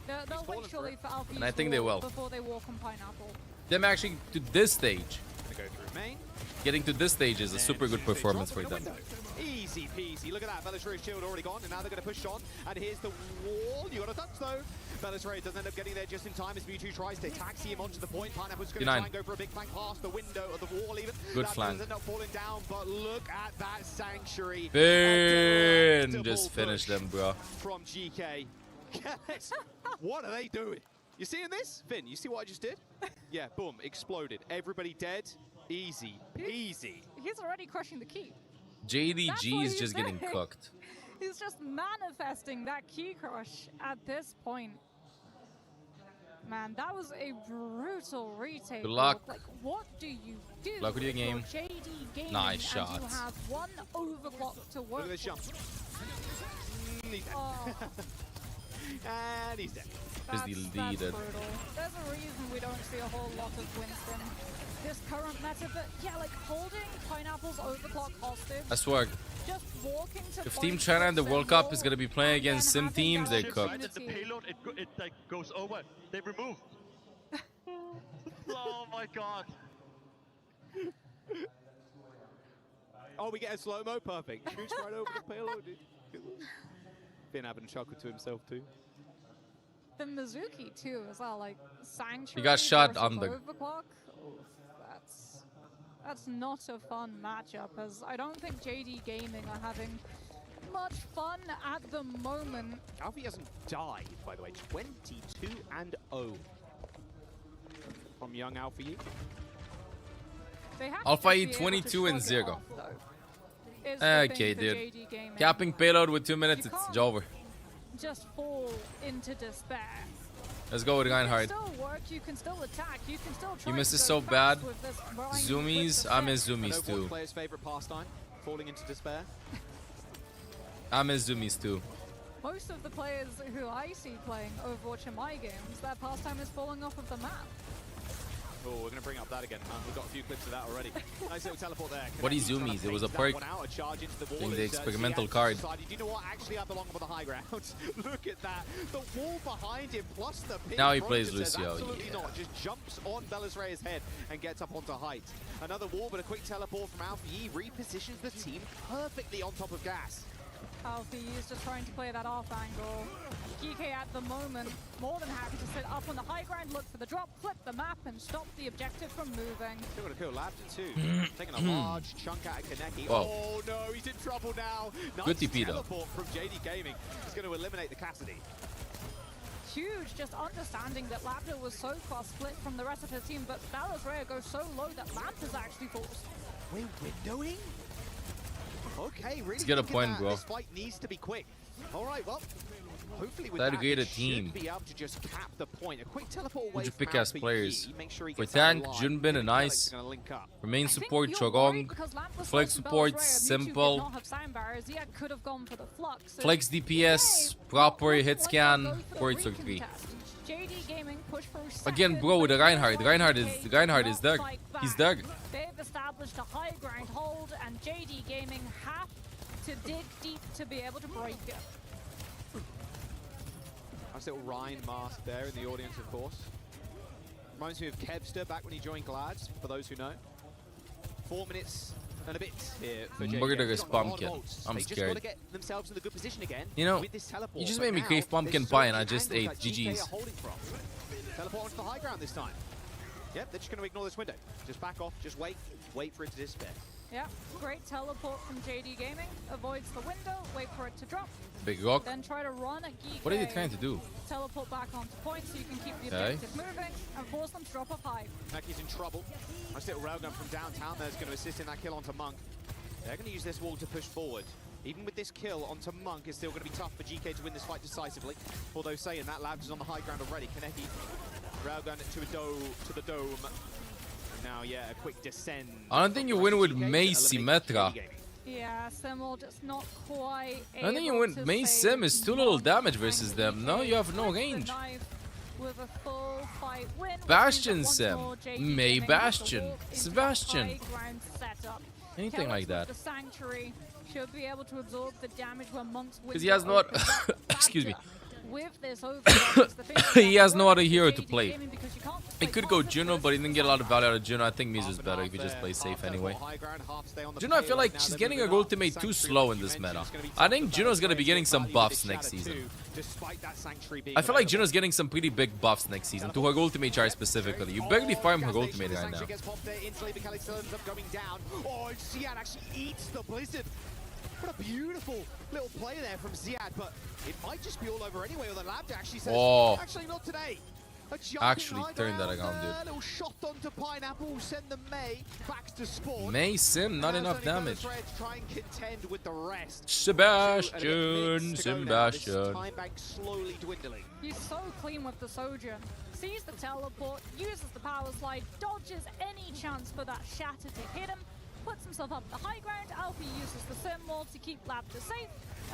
They'll wait surely for Alfie And I think they will. Before they walk on Pineapple. Them actually to this stage. Getting to this stage is a super good performance for them. Easy peasy. Look at that. Belisarius' shield already gone, and now they're going to push on. And here's the wall. You got to touch though. Belisarius doesn't end up getting there just in time as Mewtwo tries to taxi him onto the point. Pineapple's going to try and go for a big flank past the window of the wall even. Good that flank. Doesn't end up falling down, but look at that sanctuary. Finn just finish them, bro. From GK. What are they doing? You seeing this? Finn, you see what I just did? Yeah, boom, exploded. Everybody dead. Easy peasy. He's already crushing the key. JDG is just getting cooked. He's just manifesting that key crush at this point. Man, that was a brutal retake. Good luck. Like, what do you do? Good luck with your game. JD Gaming, nice shot. And you have one overclock to work. Look at this jump. He's dead. And he's dead. Just deleted. There's a reason we don't see a whole lot of Winston this current meta, but yeah, like holding Pineapple's overclock hostage. I swear. Just walking to if Team China in the World Cup is gonna be playing against sim teams, they cooked. The payload, it like goes over. They remove. Oh my god. Oh, we get a slow-mo? Perfect. Shoots right over the payload. Finn having a chuckle to himself too. The Mizuki too as well, like Sanctuary. He got shot on the overclock. That's not a fun matchup, as I don't think JD Gaming are having much fun at the moment. Alfie hasn't died, by the way. 22-0 from young Alfie. Alfie 22-0. Okay, dude. Capping payload with 2 minutes, it's over. Just fall into despair. Let's go with Reinhardt. You can still attack. You can still try. You miss it so bad. Zoomies, I miss Zoomies too. Player's favorite pastime, falling into despair. I miss Zoomies too. Most of the players who I see playing Overwatch in my games, their pastime is falling off of the map. Oh, we're going to bring up that again. We've got a few clips of that already. Nice little teleport there. What is Zoomies? It was a perk in the experimental card. You know what? Actually, I belong on the high ground. Look at that. The wall behind him plus the pin. Now he plays Lucio. Absolutely not. Just jumps on Bellis Rey's head and gets up onto height. Another wall, but a quick teleport from Alfie repositions the team perfectly on top of gas. Alfie is just trying to play that off angle. GK at the moment, more than happy to sit up on the high ground, look for the drop, flip the map, and stop the objective from moving. Still got to kill Labda too. Taking a large chunk out of Kaneki. Oh no, he's in trouble now. Nice good TP though. Teleport from JD Gaming. He's going to eliminate the Cassidy. Huge, just understanding that Labda was so far split from the rest of his team, but Dallas Rhea goes so low that Lamp is actually forced. We're windowing? Okay, really. Let's get a point, bro. This fight needs to be quick. All right, well, hopefully with that that, great a should team. be able to just cap the point. A quick teleport away Would you from pick as Alfie. players? Make sure he For gets tank, alive. Junbin and Ice. Remain support, Chogong. Flex support, simple. Flex DPS, proper hit scan, forwards or 3. Again, bro, the Reinhardt is there. He's there. They've established a high ground hold, and JD Gaming have to dig deep to be able to break it. Nice little Ryan mask there in the audience, of course. Reminds me of Kevster back when he joined Glads, for those who know. 4 minutes and a bit here for JD. Murder is pumpkin. I'm They just scared. gotta get themselves in the good position again You know, with this teleport. you just But made me now, crave pumpkin there's pie so and I many just angles ate. that GK GG's. are holding from. Teleport onto the high ground this time. Yep, they're just going to ignore this window. Just back off, just wait for it to disappear. Yeah, great teleport from JD Gaming. Avoids the window, wait for it to drop. Big rock. Then try to run a geek. What are you trying to do? Teleport back onto point so you can keep the Okay. objective moving and force them to drop off high. Mackey's in trouble. Nice little railgun from downtown there is going to assist in that kill onto Monk. They're going to use this wall to push forward. Even with this kill onto Monk, it's still going to be tough for GK to win this fight decisively. Although saying that, Labs is on the high ground already. Kaneki, railgun to the dome. Now, yeah, a quick descend. I don't think you win with May Symmetra. Yeah, Simul just not quite. I don't think you win. May Sim is too little damage versus them. No, you have no range. With a full fight win, Bastion Sim. May Bastion. Sebastian. Anything like that. The Sanctuary should be able to absorb the damage where Monks Because he has not. Excuse me. With this Overwatch, He has no other hero to play. He could go Juno, but he didn't get a lot of value out of Juno. I think Mizu's better if he just plays safe anyway. Juno, I feel like she's getting her ultimate too slow in this meta. I think Juno's gonna be getting some buffs next season. I feel like Juno's getting some pretty big buffs next season, to her ultimate charge specifically. You barely farm her ultimate right now. Oh, Ziad actually eats the blizzard. What a beautiful little play there from Ziad, but it might just be all over anyway. Or the lab actually says, actually not today. Actually turned that around, dude. Little shot onto Pineapple, send the May back to spawn. May Sim, not enough damage. Try and contend with the rest. Sebastian. Time bank slowly dwindling. He's so clean with the Sojourn. Sees the teleport, uses the power slide, dodges any chance for that shatter to hit him, puts himself up the high ground. Alfie uses the sim wall to keep Lapta safe,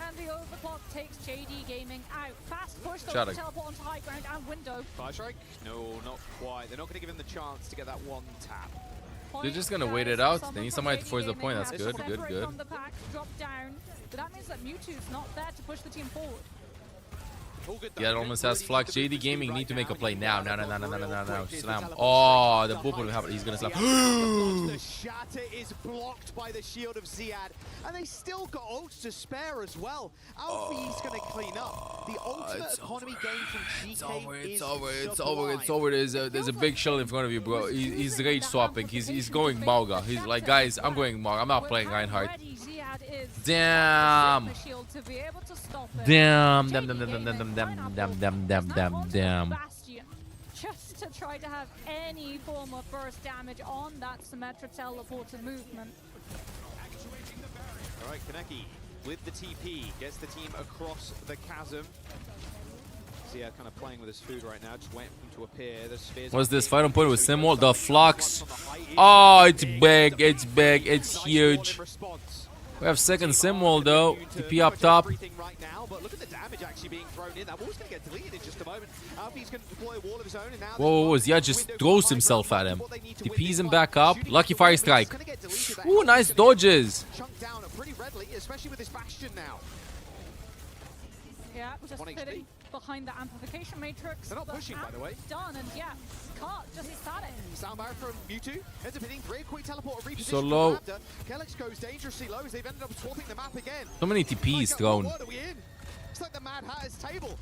and the overclock takes JD Gaming out. Fast push, though, to teleport onto high ground and window. Fire strike? No, not quite. They're not going to give him the chance to get that one tap. They're just gonna wait it out. They need somebody to force the point. That's good, good. From the pack, drop down, but that means that Mewtwo's not there to push the team forward. Yeah, it almost has flux. JD Gaming need to make a play now. No. Slam. Oh, the boop will happen. He's gonna slam. The shatter is blocked by the shield of Ziad, and they still got ults to spare as well. Alfie's gonna clean up. The ultimate economy gain from GK It's over. There's a big shield in front of you, bro. He's rage swapping. He's going Mauga. He's like, guys, I'm going Mauga. I'm not playing Reinhardt. Damn. Damn. Just to try to have any form of burst damage on that Symmetra teleporter movement. All right, Kaneki with the TP gets the team across the chasm. Ziad kind of playing with his food right now, just waiting for him to appear. The spears. What's this final point with Simwall? The flux. Oh, it's big. It's huge. We have second Simwall though. TP up top. Right now, but look at the damage actually being thrown in. That wall's going to get deleted in just a moment. Alfie's going to deploy a wall of his own, and now Whoa, Ziad just throws himself at him. TPs him back up. Lucky fire strike. Ooh, nice dodges. Chunked down pretty readily, especially with this Bastion now. Yeah, just fitting behind the amplification matrix. They're not pushing, by the way. Done, and yeah, Cart just sat it. Sound barrier from Mewtwo. Ends up hitting very quick teleport reposition. So low. Kellex goes dangerously low as they've ended up swapping the map again. So many TPs thrown. What are we in? It's like the Mad Hatter's table.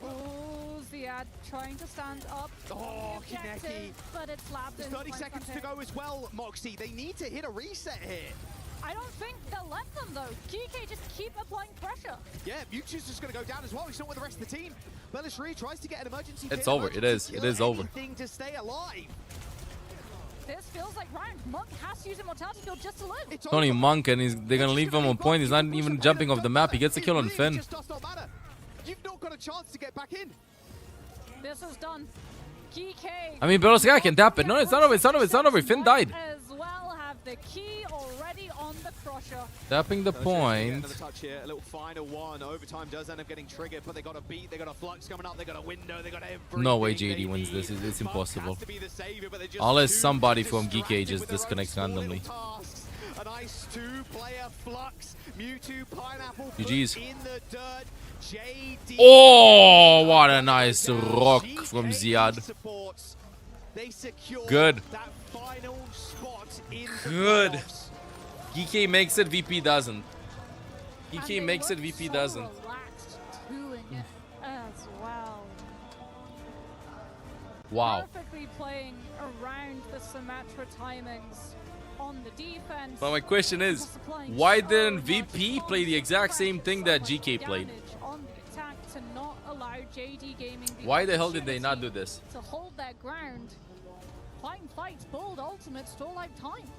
Oh, Ziad trying to stand up. Oh, Kaneki. But it's labbed in. 30 seconds to go as well, Moxie. They need to hit a reset here. I don't think they'll let them though. GK just keep applying pressure. Yeah, Mewtwo's just going to go down as well. He's not with the rest of the team. Belishri tries to get an emergency. It's over. It is over. Anything to stay alive. This feels like round. Monk has to use Immortality Field just to live. It's only Monk, and they're gonna leave him on point. He's not even jumping off the map. He gets the kill on Finn. Just does not matter. You've not got a chance to get back in. This is done. GK. I mean, Belosca can tap it. No, it's not over. Finn died. As well have the key already on the crusher. Tapping the point. Another touch here, a little final one. Overtime does end up getting triggered, but they got a beat, they got a flux coming up, they got a window, they got everything. No way JD wins this. It's impossible. Unless somebody from GK just disconnects randomly. A nice two-player flux. Mewtwo, Pineapple GG's. in the dirt. JD. Oh, what a nice rock from Ziad. Good. That final spot in Good. the playoffs. GK makes it, VP doesn't. GK makes it, VP doesn't. Relaxed, doing it as well. Wow. Perfectly playing around the Symmetra timings on the defense. But my question is, why didn't VP play the exact same thing that GK played? On the attack to not allow JD Gaming Why the hell did they not do this? to hold their ground? Fighting fights, bold ultimates, stall out time.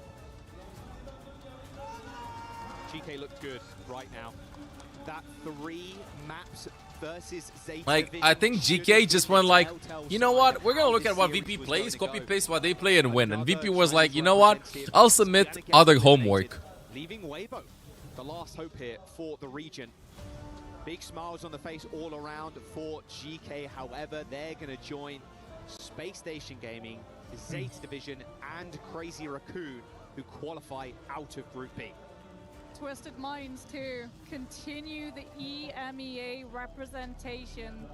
GK looked good right now. That 3 maps versus Zeta. Like, I think GK just went like, you know what? We're gonna look at what VP plays, copy paste what they play, and win. And VP was like, you know what? I'll submit other homework. Leaving Weibo, the last hope here for the region. Big smiles on the face all around for GK. However, they're gonna join Space Station Gaming, Zeta Division, and Crazy Raccoon, who qualify out of Group B. Twisted Minds to continue the EMEA representation.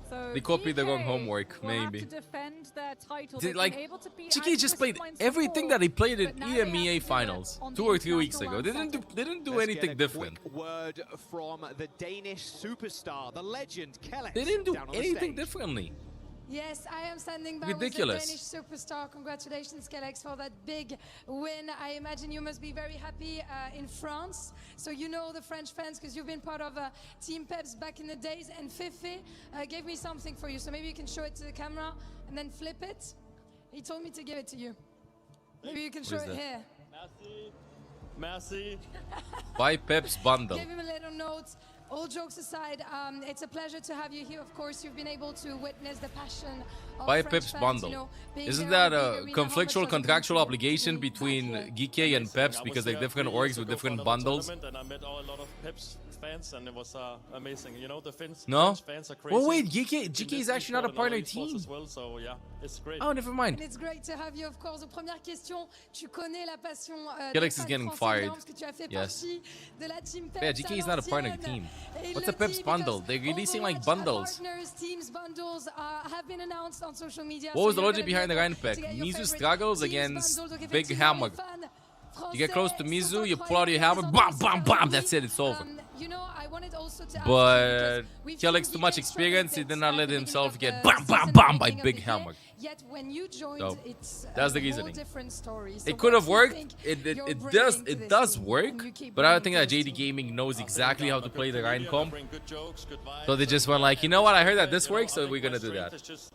So They copied the wrong GK homework, will have maybe. to defend their title. Did, They've like, been able to beat GK out just Twisted played Minds everything before, that he played in but now they have to EMEA do it finals on 2 the or 3 weeks international ago. They landscape. didn't do Let's anything get a different. quick word from the Danish superstar, the legend Kellex. They didn't do down on the anything stage. differently. Yes, I am standing by Ridiculous. with the Danish superstar. Congratulations, Kellex, for that big win. I imagine you must be very happy in France. So you know the French fans because you've been part of Team Peps back in the days. And Fefe gave me something for you. So maybe you can show it to the camera and then flip it. He told me to give it to you. Maybe you can show What is it that? here. Merci. Buy Pep's bundle. Give him a little note. All jokes aside, it's a pleasure to have you here. Of course, you've been able to witness the passion of Buy French Pep's fans, bundle. you know, being Isn't there that in the a big arena, how much conflictual, was it contractual meant to obligation be between back GK and Peps I because was they're there different 3 orgs years with ago for different another bundles? tournament, and I met a lot of Peps fans, and it was amazing. You know, the No? French fans are crazy. Oh wait, GK is actually not a partner Esports team. as well, so yeah, it's great. Oh, never mind. And it's great to have you, of course. Première question, tu connais la passion Kellex des is fans getting français, fired. parce que tu as fait Yes. partie de la team Yeah, Peps GK à is not a partner l'ancienne. team. Et il What's le a Peps dit bundle? because They're releasing like Overwatch bundles. partners, teams, bundles have been announced on social media. What so was the you're logic gonna be behind the able Ryan to pack? get your Mizu favorite struggles teams, against bundles. Donc, Big effectivement, Hammer. les fans You get close to français Mizu, sont you pull out your incroyables, hammer, ils ont bam, tous bam, bam, that's it, it's over. You know, I wanted also to ask you, But because we've Kellex seen too much GK experience, he struggle did not at let the himself beginning get of bam, the bam, season, bam by beginning of Big the Hammer. year. Yet when you joined, So, it's that's the a whole reasoning. different story. So It could have what do you worked. think It you're does bringing to it this does team work, when you keep but I don't bringing think that to this JD team? Gaming knows exactly how to play the Ryan comp. Bring good jokes, good vibes. So they just went like, you know what? I heard that this works, so we're gonna do that. It's just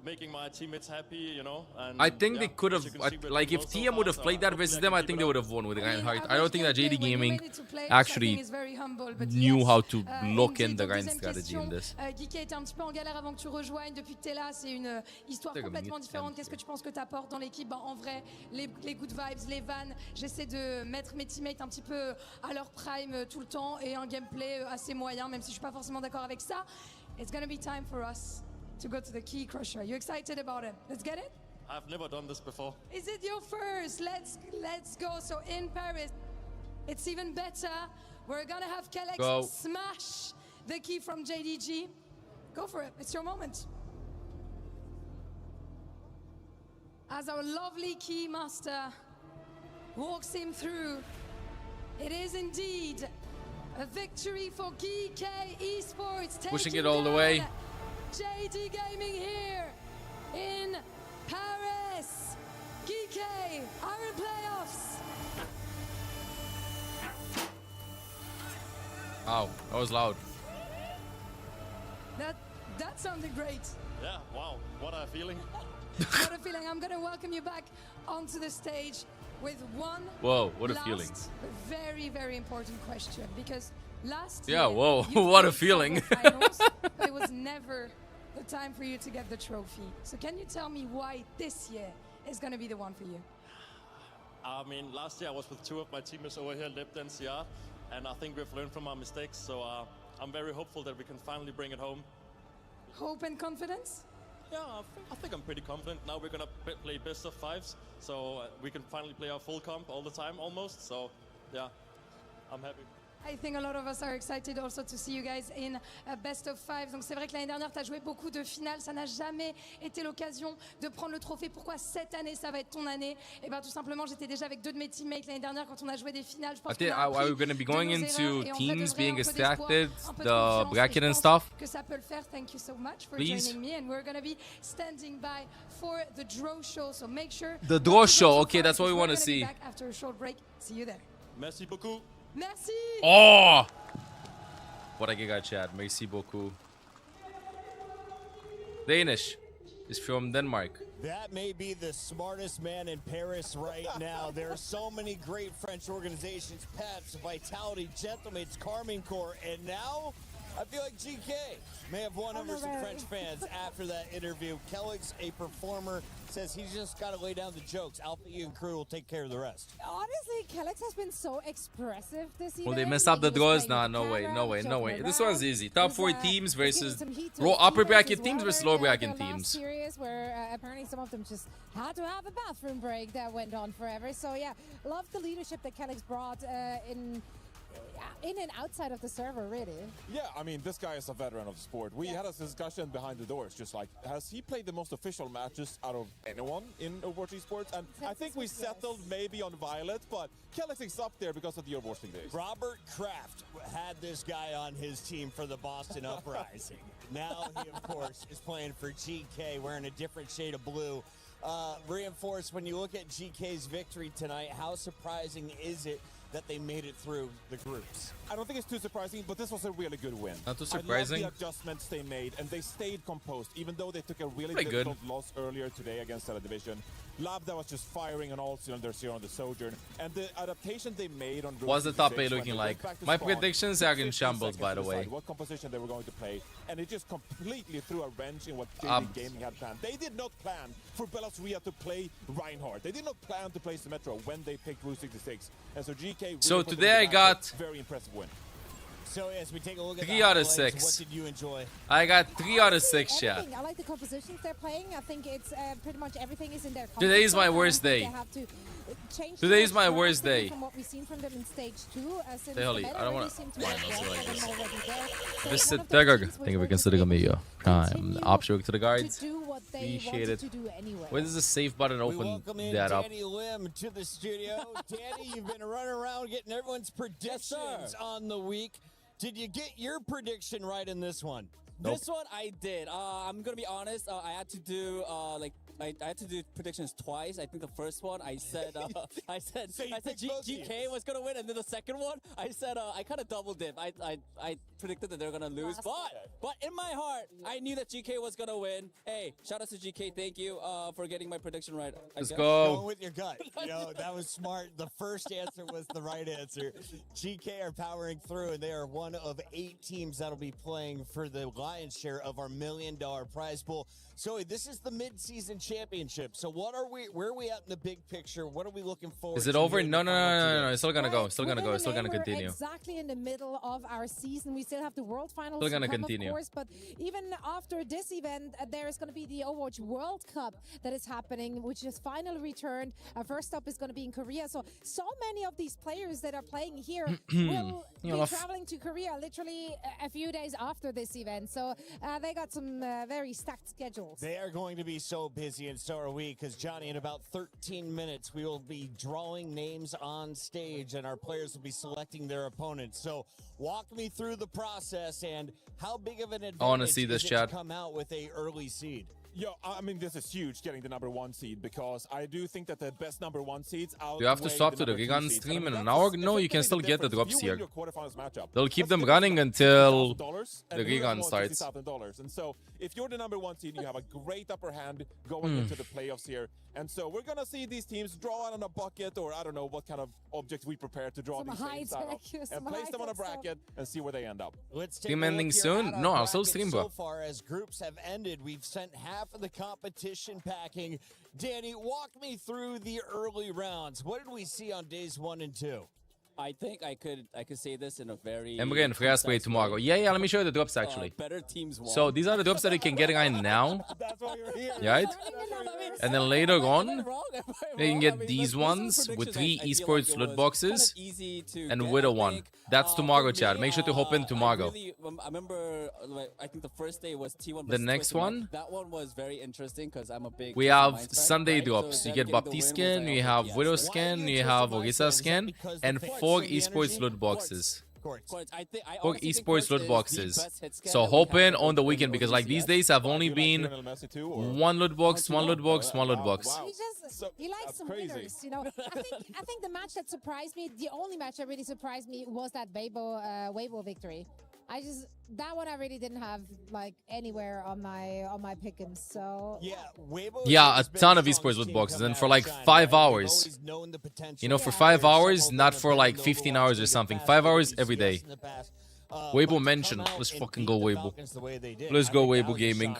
making my teammates happy, you know. And I think yeah, they could have, as you can see, we're like, doing if well so TM would have far, played so that versus them, I think they would have won with Reinhardt. I don't think that JD When you Gaming made it to play, which I think actually is very humble, but knew yes, how to lock in indeed, the donc Rein deuxième strategy in question, this. Guy était un petit peu en galère avant que tu rejoignes. Depuis que tu es là, c'est une histoire They're gonna complètement get différente. Qu'est-ce que tu penses que tu apportes dans l'équipe? En vrai, les good vibes, les vannes. J'essaie de mettre mes teammates un petit peu à leur prime tout le temps et un gameplay assez moyen, même si je suis pas forcément d'accord avec ça. It's gonna be time for us to go to the key crusher. You excited about it? Let's get it? I've never done this before. Is it your first? Let's go. So in Paris, it's even better. We're gonna have Kellex Go. smash the key from JDG. Go for it. It's your moment. As our lovely key master walks him through, it is indeed a victory for GK Esports. Pushing taking it all the way. down JD Gaming here in Paris. GK are in playoffs. Wow, that was loud. That sounded great. Yeah, wow, what a feeling. What a feeling. I'm going to welcome you back onto the stage with one Whoa, what a last, feeling. very, very important question, because last Yeah, year, whoa, you what a played feeling. several finals, but it was never the time for you to get the trophy. So can you tell me why this year is going to be the one for you? I mean, last year I was with two of my teammates over here, Lipped and CR, and I think we've learned from our mistakes, so I'm very hopeful that we can finally bring it home. Hope and confidence? Yeah, I think I'm pretty confident. Now we're gonna play best of fives, so we can finally play our full comp all the time almost, so yeah, I'm happy. I think a lot of us are excited also to see you guys in best of fives. Donc c'est vrai que l'année dernière, tu as joué beaucoup de finales. Ça n'a jamais été l'occasion de prendre le trophée. Pourquoi cette année, ça va être ton année? Et bien tout simplement, j'étais déjà avec deux de mes teammates l'année dernière quand on a joué des finales. Je pense qu'on a appris we're going to be going de nos into erreurs et en fait, teams de being donner un peu extracted, d'espoir, un peu de the confiance. bracket Et je and pense stuff. que ça peut le faire. Thank you so much for Please. joining me. And we're going to be standing by for the draw show. So make sure. The draw show. Okay, that's what we want to see. Back after a short break. See you there. Merci beaucoup. Merci. Oh! What a giga chat. Merci beaucoup. Danish is from Denmark. That may be the smartest man in Paris right now. There are so many great French organizations, Pets, Vitality, Gentlemates, Carmine Corps, and now I feel like GK may have won over some French fans after that interview. Kellick's a performer, says he's just got to lay down the jokes. Alpha E and crew will take care of the rest. Honestly, Kellick's has been so expressive this season. Will they mess up the draws? Nah, no way, no way, no way. This one's easy. Top 4 teams versus upper bracket teams versus lower bracket teams. Series where apparently some of them just had to have a bathroom break that went on forever. So yeah, love the leadership that Kellick's brought in and outside of the server, really. Yeah, I mean, this guy is a veteran of the sport. We had a discussion behind the doors, just like, has he played the most official matches out of anyone in Overwatch Esports? And I think we settled maybe on Violet, but Kellick's is up there because of the Overwatching days. Robert Kraft had this guy on his team for the Boston Uprising. Now he, of course, is playing for GK, wearing a different shade of blue. Reinforced, when you look at GK's victory tonight, how surprising is it that they made it through the groups? I don't think it's too surprising, but this was a really good win. Not too surprising. I love the adjustments they made, and they stayed composed, even though they took a really Pretty difficult loss earlier today against Stella Division. Labda was just firing on all cylinders here on the Sojourn, and the adaptation they made on What's the top 8 looking like? My predictions are in shambles, by the way. What composition they were going to play, and it just completely threw a wrench in what JD Gaming had planned. They did not plan for Bella's Ria to play Reinhardt. They did not plan to play Symmetra when they picked Route 66, and so GK. Really So today I got very impressive win. So as we take a look at 3 out of 6. What did you enjoy? I got 3 out of 6, chat. I like the compositions they're playing. I think it's pretty much everything is in their. Today is my worst day. Today is my worst day. From what we've seen from them in stage 2, Hey, Holly, I don't want to. This is Thank you for considering me, Prime. Option to the guards. Appreciate it. Where does the save button open that up? Danny Lim to the studio. Danny, you've been running around getting everyone's predictions on the week. Did you get your prediction right in this one? Nope. This one I did. I'm gonna be honest. I had to do I had to do predictions twice. I think the first one I said I said GK was gonna win, and then the second one I said I kind of double dip. I predicted that they're gonna lose, but in my heart I knew that GK was gonna win. Hey, shout out to GK. Thank you for getting my prediction right. Let's go. Going with your gut. You know, that was smart. The first answer was the right answer. GK are powering through, and they are one of 8 teams that'll be playing for the lion's share of our $1 million prize pool. So this is the mid-season championship. So where are we at in the big picture? What are we looking for? Is it over? No. It's still gonna go. Still gonna go. It's still gonna continue. Exactly in the middle of our season. We still have the World Finals Still gonna to come, continue. of course, but even after this event, there is going to be the Overwatch World Cup that is happening, which is finally returned. First up is going to be in Korea. So many of these players that are playing here will be traveling to Korea literally a few days after this event. So they got some very stacked schedules. They are going to be so busy, and so are we, because, Johnny, in about 13 minutes, we will be drawing names on stage, and our players will be selecting their opponents. So walk me through the process, and how big of an advantage see this, is it chat. to come out with a early seed? Yo, I mean, this is huge, getting the #1 seed, because I do think that the best #1 seeds out. You have to stop to the Gigan stream in an hour? No, you can still get the drops here. They'll keep them running until the Gigan starts. And so, if you're the #1 seed, you have a great upper hand going into the playoffs here. And so, we're going to see these teams draw out on a bucket, or I don't know what kind of objects we prepare to draw these names out of, and place them on a bracket and see where they end up. Let's take Stream a look ending here soon? at our No, I'll still bracket stream, bro. So far as groups have ended, we've sent half half of the competition packing. Danny, walk me through the early rounds. What did we see on days 1 and 2? I think I could say this in a very And we're getting fast way tomorrow. Yeah, let me show you the drops actually. Better teams won. So these are the drops that you can get right now. That's why you're here. Right? And then later on, you can get these ones with 3 esports loot boxes and Widow one. That's tomorrow, Chad. Make sure to hop in tomorrow. I remember, I think the first day was T1. The next one? That one was very interesting because I'm a big. We have Sunday drops. You get Baptiste skin, you have Widow skin, you have Orisa skin, and 4 esports loot boxes. 4 esports loot boxes. So hop in on the weekend because like these days have only been 1 loot box, 1 loot box, 1 loot box. He likes some winners, you know. I think the match that surprised me, the only match that really surprised me was that Weibo victory. That one I really didn't have like anywhere on my pick'ems. So yeah, a ton of esports loot boxes, and for like 5 hours. You know, for 5 hours, not for like 15 hours or something. 5 hours every day. Weibo mention. Let's fucking go Weibo. Let's go Weibo Gaming.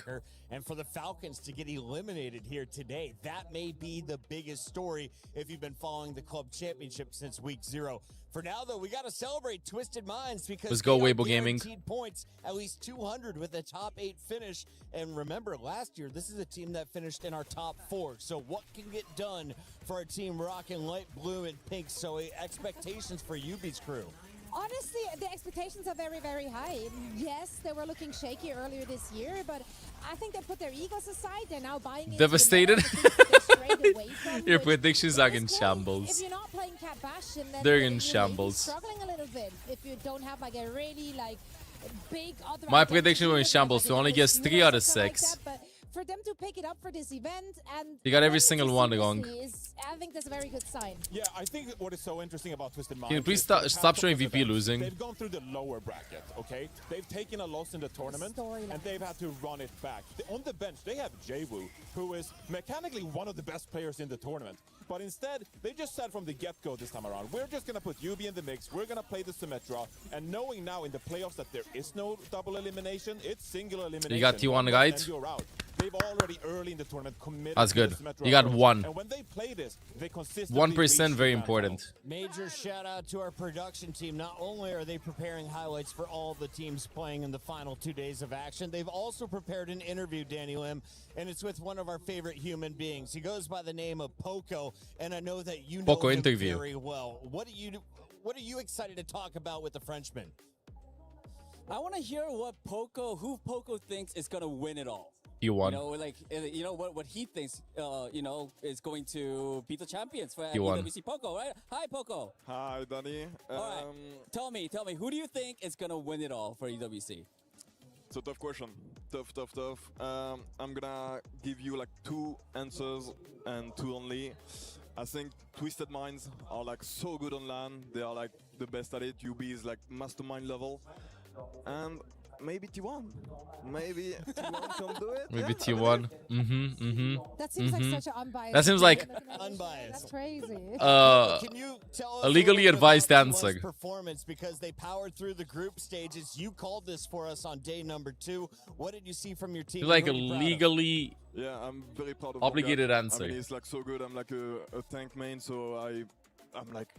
And for the Falcons to get eliminated here today, that may be the biggest story if you've been following the club championship since week 0. For now, though, we got to celebrate Twisted Minds because let's go Weibo Gaming. Gaming. Points, at least 200 with a top 8 finish. And remember, last year, this is a team that finished in our top 4. So what can get done for a team rocking light blue and pink? So expectations for UB's crew. Honestly, the expectations are very, very high. Yes, they were looking shaky earlier this year, but I think they put their egos aside. They're now buying into Devastated. Your which predictions are in shambles. If you're not playing Cat Bastion, then they're in you're shambles. Struggling a little bit if you don't have like a really like big other. My prediction was in shambles to only guess 3 out of 6. But for them to pick it up for this event and You got every single one wrong. I think that's a very good sign. Yeah, I think what is so interesting about Twisted Minds. Can you please stop showing VP losing? They've gone through the lower bracket, okay? They've taken a loss in the tournament, and they've had to run it back. On the bench, they have Jwoo, who is mechanically one of the best players in the tournament. But instead, they just said from the get-go this time around, we're just going to put UB in the mix, we're going to play the Symmetra, and knowing now in the playoffs that there is no double elimination, it's single elimination. You got T1 right? And you're out. They've already early in the tournament committed. That's good. To the Symmetra You got approach. 1. And when they play this, they consistently 1% very important. Major shout out to our production team. Not only are they preparing highlights for all the teams playing in the final 2 days of action, they've also prepared an interview, Danny Lim, and it's with one of our favorite human beings. He goes by the name of Poco, and I know that you know Poco him interview. very well. What are you excited to talk about with the Frenchman? I want to hear who Poco thinks is going to win it all. You won. You know, like, you know what he thinks, you know, is going to beat the champions for You won. EWC. Poco, right? Hi, Poco. Hi, Danny. All right. Tell me, who do you think is going to win it all for EWC? It's a tough question. Tough. I'm gonna give you like 2 answers and 2 only. I think Twisted Minds are like so good on LAN. They are like the best at it. UB is like mastermind level. And maybe T1. Maybe T1 can do it. Maybe T1. That seems like such an unbiased. That seems like unbiased. That's crazy. Can you tell us a legally advised answer. Performance because they powered through the group stages. You called this for us on day number 2. What did you see from your team? It's like a legally I'm very proud of obligated Morgan. answer. I mean, he's like so good. I'm like a tank main, so I'm like,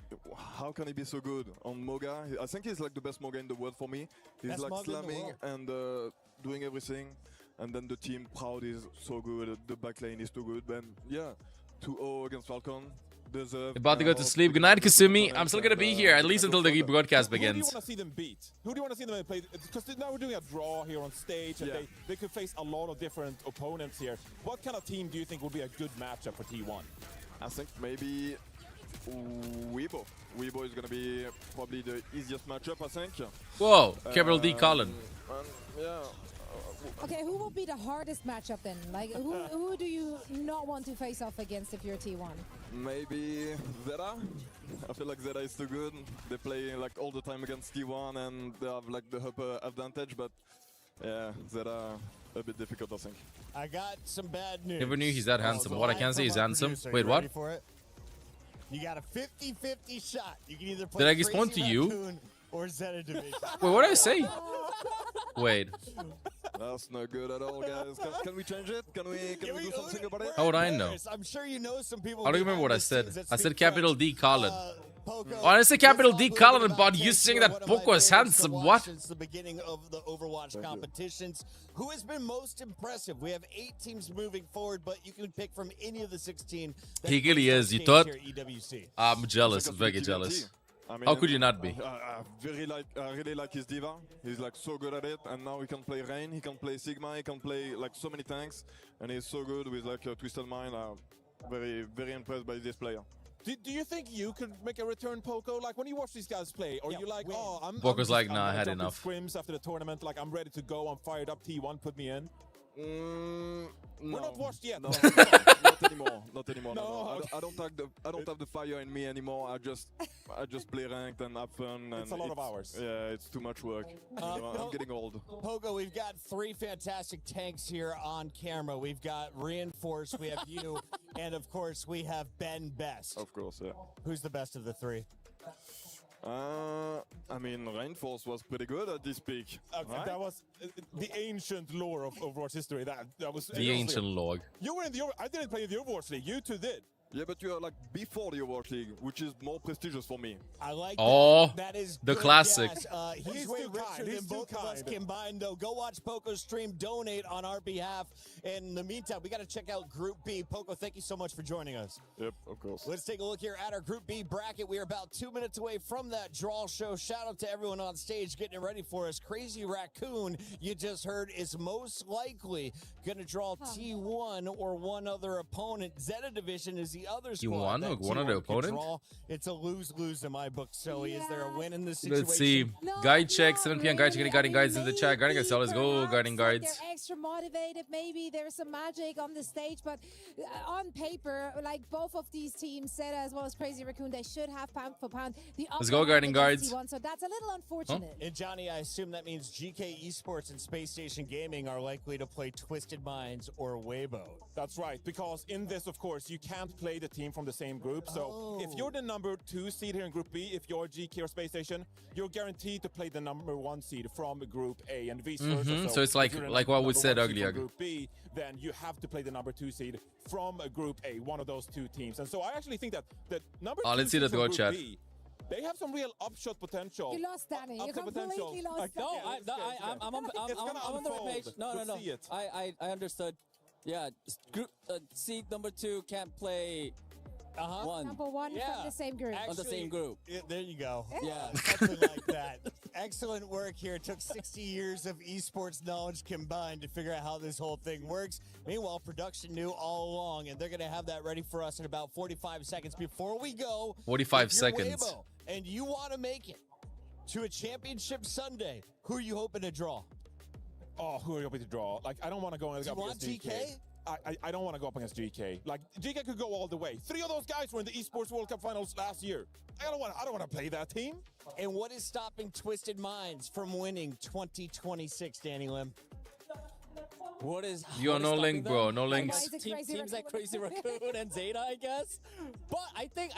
how can he be so good on Moga? I think he's like the best Moga in the world for me. He's Best like Moga in the slamming and doing everything. And then the team Proud is so good. The back lane is too good. Then yeah, 2-0 against Falcon. About to go to sleep. Good night, Kasumi. I'm still gonna be here at least until the rebroadcast begins. Who do you want to see them beat? Who do you want to see them play? Because now we're doing a draw here on stage, and they could face a lot of different opponents here. What kind of team do you think would be a good matchup for T1? I think maybe Weibo. Weibo is gonna be probably the easiest matchup, I think. Whoa, Capital D Colin. Yeah. Okay, who will be the hardest matchup then? Like, who do you not want to face off against if you're T1? Maybe Zeta. I feel like Zeta is too good. They play like all the time against T1 and they have like the upper advantage, but yeah, Zeta a bit difficult, I think. I got some bad news. Never knew he's that handsome. What I can say he's handsome. Wait, what? You got a 50-50 shot. You can either play Did I respond to you? or Zeta Division. Wait, what did I say? Wait. That's not good at all, guys. Can we change it? Can we do something about it? How would I know? I'm sure you know some people. I don't remember what I said. I said capital D Colin. Poco, Oh, I said capital D Colin, but you saying that Poco is handsome. What? Since the beginning of the Overwatch competitions, who has been most impressive? We have 8 teams moving forward, but you can pick from any of the 16. He really is. You thought? EWC. I'm jealous. Very jealous. I mean, how could you not be? I really like his diva. He's like so good at it, and now he can play Rain, he can play Sigma, he can play like so many tanks, and he's so good with like Twisted Mind. Very impressed by this player. Do you think you could make a return, Poco? Like when you watch these guys play, or you like, oh, Poco's like, nah, I had enough. Scrims after the tournament, like I'm ready to go, I'm fired up. T1, put me in. We're not washed yet. No, not anymore. Not anymore. No. I don't have the fire in me anymore. I just play ranked and have fun. And it's a lot of hours. Yeah, it's too much work. I'm getting old. Poco, we've got 3 fantastic tanks here on camera. We've got Reinforce, we have you, and of course we have Ben Best. Of course, yeah. Who's the best of the 3? I mean, Reinforce was pretty good at this peak. Right? That was the ancient lore of Overwatch history. That was the ancient lore. You were in the. I didn't play in the Overwatch League. You two did. Yeah, but you're like before the Overwatch League, which is more prestigious for me. I like that is the classic. He's way richer than both of us combined, though. Go watch Poco's stream, donate on our behalf. In the meantime, we got to check out Group B. Poco, thank you so much for joining us. Yep, of course. Let's take a look here at our Group B bracket. We are about 2 minutes away from that draw show. Shout out to everyone on stage getting it ready for us. Crazy Raccoon, you just heard, is most likely going to draw T1 or one other opponent. Zeta Division is the other squad. One other opponent? It's a lose-lose in my book, Zoe. Is there a win in this situation? Let's see. Guide check, 7 p.m. Guide check, any guiding guides in the chat. Guiding guides, let's go. Guiding guides. They're extra motivated. Maybe there's some magic on the stage, but on paper, like both of these teams, Zeta as well as Crazy Raccoon, they should have pound for pound. Let's go, guiding guides. So that's a little unfortunate. And Johnny, I assume that means GK Esports and Space Station Gaming are likely to play Twisted Minds or Weibo. That's right, because in this, of course, you can't play the team from the same group. So if you're the number 2 seed here in Group B, if you're GK or Space Station, you're guaranteed to play the number 1 seed from Group A and vice versa. So it's like what we said earlier. Group B, then you have to play the number 2 seed from Group A, one of those 2 teams. And so I actually think that the number 2 let's see the Group chat. B, they have some real upshot potential. You lost Danny. You completely lost Danny. I'm on the right page. No. I understood. Yeah, group seed number 2 can't play. Number 1 from the same group. On the same group. There you go. Yeah. Something like that. Excellent work here. It took 60 years of esports knowledge combined to figure out how this whole thing works. Meanwhile, production knew all along, and they're going to have that ready for us in about 45 seconds. Before we go, 45 seconds. Weibo, and you want to make it to a championship Sunday, who are you hoping to draw? Oh, who are you hoping to draw? Like, I don't want to go against GK? I don't want to go up against GK. Like, GK could go all the way. 3 of those guys were in the Esports World Cup Finals last year. I don't want to play that team. And what is stopping Twisted Minds from winning 2026, Danny Lim? What is You're no link, bro. No links. Teams like Crazy Raccoon and Zeta, I guess. But I think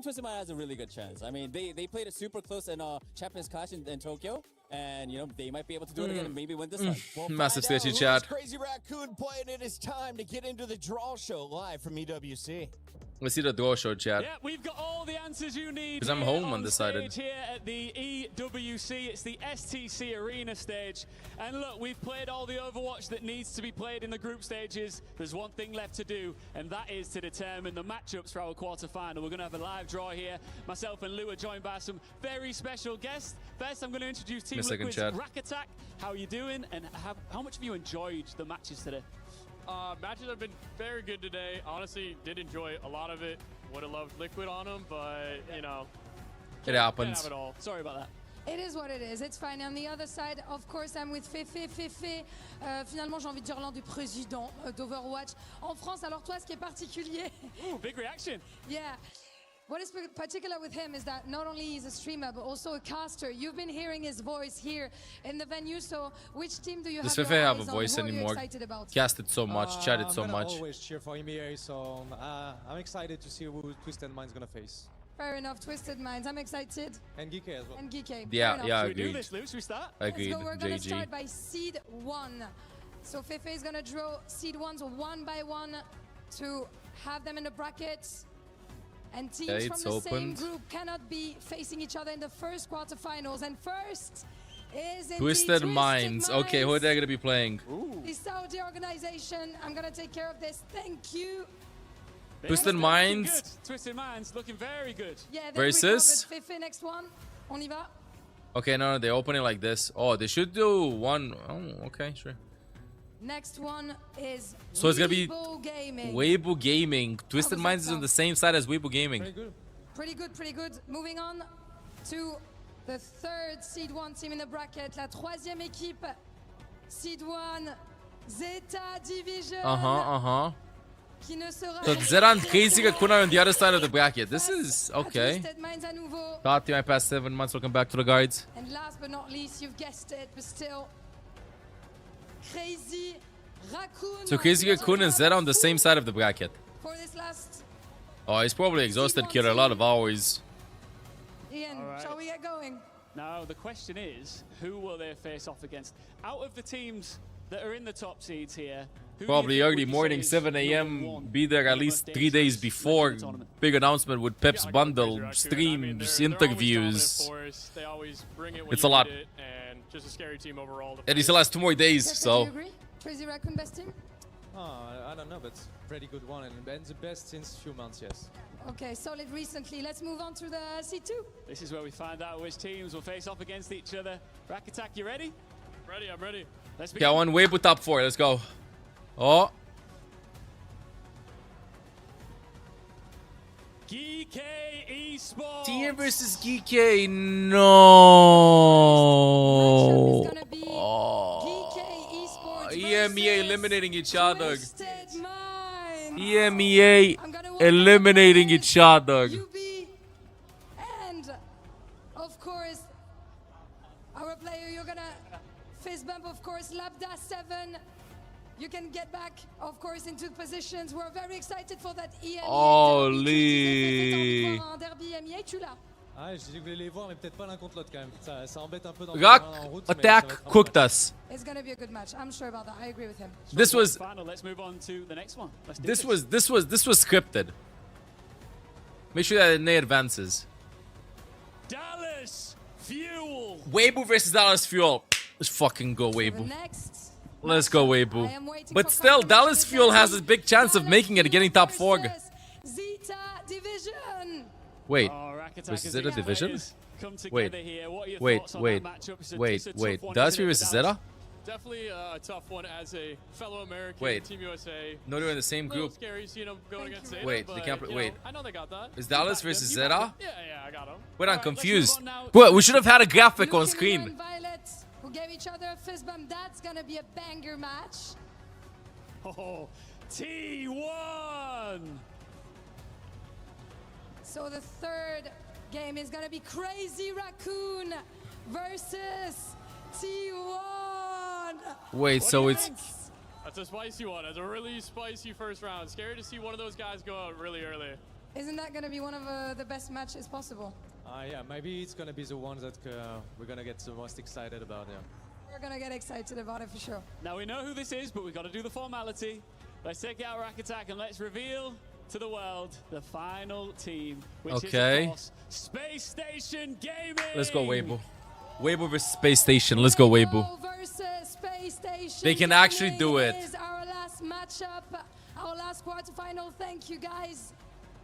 Twisted Mind has a really good chance. I mean, they played it super close in Champions Clash in Tokyo. And, you know, they might be able to do it again and maybe win this time. We'll Massive sketchy chat. Crazy Raccoon playing. It is time to get into the draw show live from EWC. Let's see the draw show, chat. Yeah, we've got all the answers you need. Because I'm home undecided. Here at the EWC, it's the STC Arena stage. And look, we've played all the Overwatch that needs to be played in the group stages. There's one thing left to do, and that is to determine the matchups for our quarterfinal. We're going to have a live draw here. Myself and Lou are joined by some very special guests. First, I'm going to introduce Team Liquid's Rack Attack. How are you doing, and how much have you enjoyed the matches today? Matches have been very good today. Honestly, did enjoy a lot of it. Would have loved Liquid on them, but, you know, it happens. Can't have it all. Sorry about that. It is what it is. It's fine. On the other side, of course, I'm with Fefe. Finalement, j'ai envie de dire l'un des présidents d'Overwatch en France. Alors toi, ce qui est particulier... Ooh, big reaction. Yeah. What is particular with him is that not only he's a streamer, but also a caster. You've been hearing his voice here in the venue, so which team do you Does have Fefe have a voice anymore? Casted so much, chatted so much. I always cheer for EMEA, so I'm excited to see who Twisted Mind's gonna face. Fair enough. Twisted Minds. I'm excited. And Geeky as well. And Geeky. Yeah, yeah, Should we do agreed. this, Luke? Should we start? Agreed, Let's go. We're gonna JG. start by seed 1. So Fefe is gonna draw seed 1s one by one to have them in the brackets. And teams Okay, from it's the same opened. group cannot be facing each other in the first quarterfinals. And first is indeed Twisted Minds. Okay, who are they gonna be playing? the Saudi organization. I'm gonna take care of this. Thank you. Twisted Looking Minds. good. Twisted Minds looking very good. Yeah, they Versus? recovered. Fefe, next one. On y va. Okay, no, they're opening like this. Oh, they should do one. Oh, okay, sure. Next one is So it's gonna be Weibo Gaming. Weibo Gaming. Twisted Minds is on the same side as Weibo Gaming. Pretty good, pretty good. Moving on to the third seed 1 team in the bracket. La troisième équipe. Seed 1, Zeta Division. Qui ne sera So Zera and Crazy Kuna on the other side of the bracket. This is okay. Twisted Minds à nouveau. Thought I passed 7 months. Welcome back to the guards. And last but not least, you've guessed it, but still, Crazy Raccoon. So Crazy Kun and Zera on the same side of the bracket. For this last, Oh, he's probably exhausted, killer. A lot of hours. Ian, All right. shall we get going? Now, the question is, who will they face off against? Out of the teams that are in the top seeds here, who do you Probably think early would you morning, say is 7 number a.m. one? Be there at least 3 days before. Big announcement with Pep's bundle, streams, interviews. They always bring it when It's you a lot. need it, and just a scary team overall. And he still has 2 more days, Do you so. agree? Crazy Raccoon best team? I don't know, but pretty good one and the best since few months, yes. Okay, solid recently. Let's move on to the C2. This is where we find out which teams will face off against each other. Rack Attack, you ready? Ready, I'm ready. Let's Got one Weibo top 4. Let's go. Oh. GK Esports. TM versus GK. No. Oh. EMEA eliminating each other. EMEA eliminating each other. And, of course, our player, you're gonna fist bump, of course, Labda 7. You can get back, of course, into positions. We're very excited for that EMEA. Holy. Un derby EMEA, tu l'as? Ah, je dis que je voulais les voir, mais peut-être pas l'un contre l'autre quand même. Ça embête un peu dans Rock en route, Attack cooked us. It's gonna be a good match. I'm sure about that. I agree with him. This was Final. Let's move on to the next one. Let's do this was scripted. Make sure that no advances. Dallas Fuel. Weibo versus Dallas Fuel. Let's fucking go Weibo. Let's go Weibo. But still, Dallas Fuel has a big chance of making it and getting top 4. Zeta Division. Wait, Rack Attack versus as Zeta the division? players come together Wait, here. What are your wait, thoughts on wait, that matchup? It's a wait, tough wait. one, Dallas isn't it, Fuel versus Dallas? Zeta? Definitely a tough one as a fellow American. Wait. Team USA. No, they're in the same A little group. scary seeing them going against Zeta. Wait, they but, can't. you know, Wait, I know they got that. is Dallas versus Zeta? Yeah, I got them. Wait, I'm confused. Bro, we should have had a graphic on screen. And Violet, who gave each other a fist bump. That's gonna be a banger match. Oh, T1. So the third game is gonna be Crazy Raccoon versus T1. Wait, so it's That's a spicy one. That's a really spicy first round. Scary to see one of those guys go out really early. Isn't that gonna be one of the best matches possible? Yeah, maybe it's gonna be the one that we're gonna get the most excited about, yeah. We're gonna get excited about it for sure. Now we know who this is, but we've got to do the formality. Let's take out Rack Attack and let's reveal to the world the final team, which is, Okay. of course, Space Station Gaming. let's go Weibo. Weibo versus Space Station. Let's go Weibo. Versus Space Station. They can actually Gaming do it. Is our last matchup, our last quarterfinal. Thank you guys.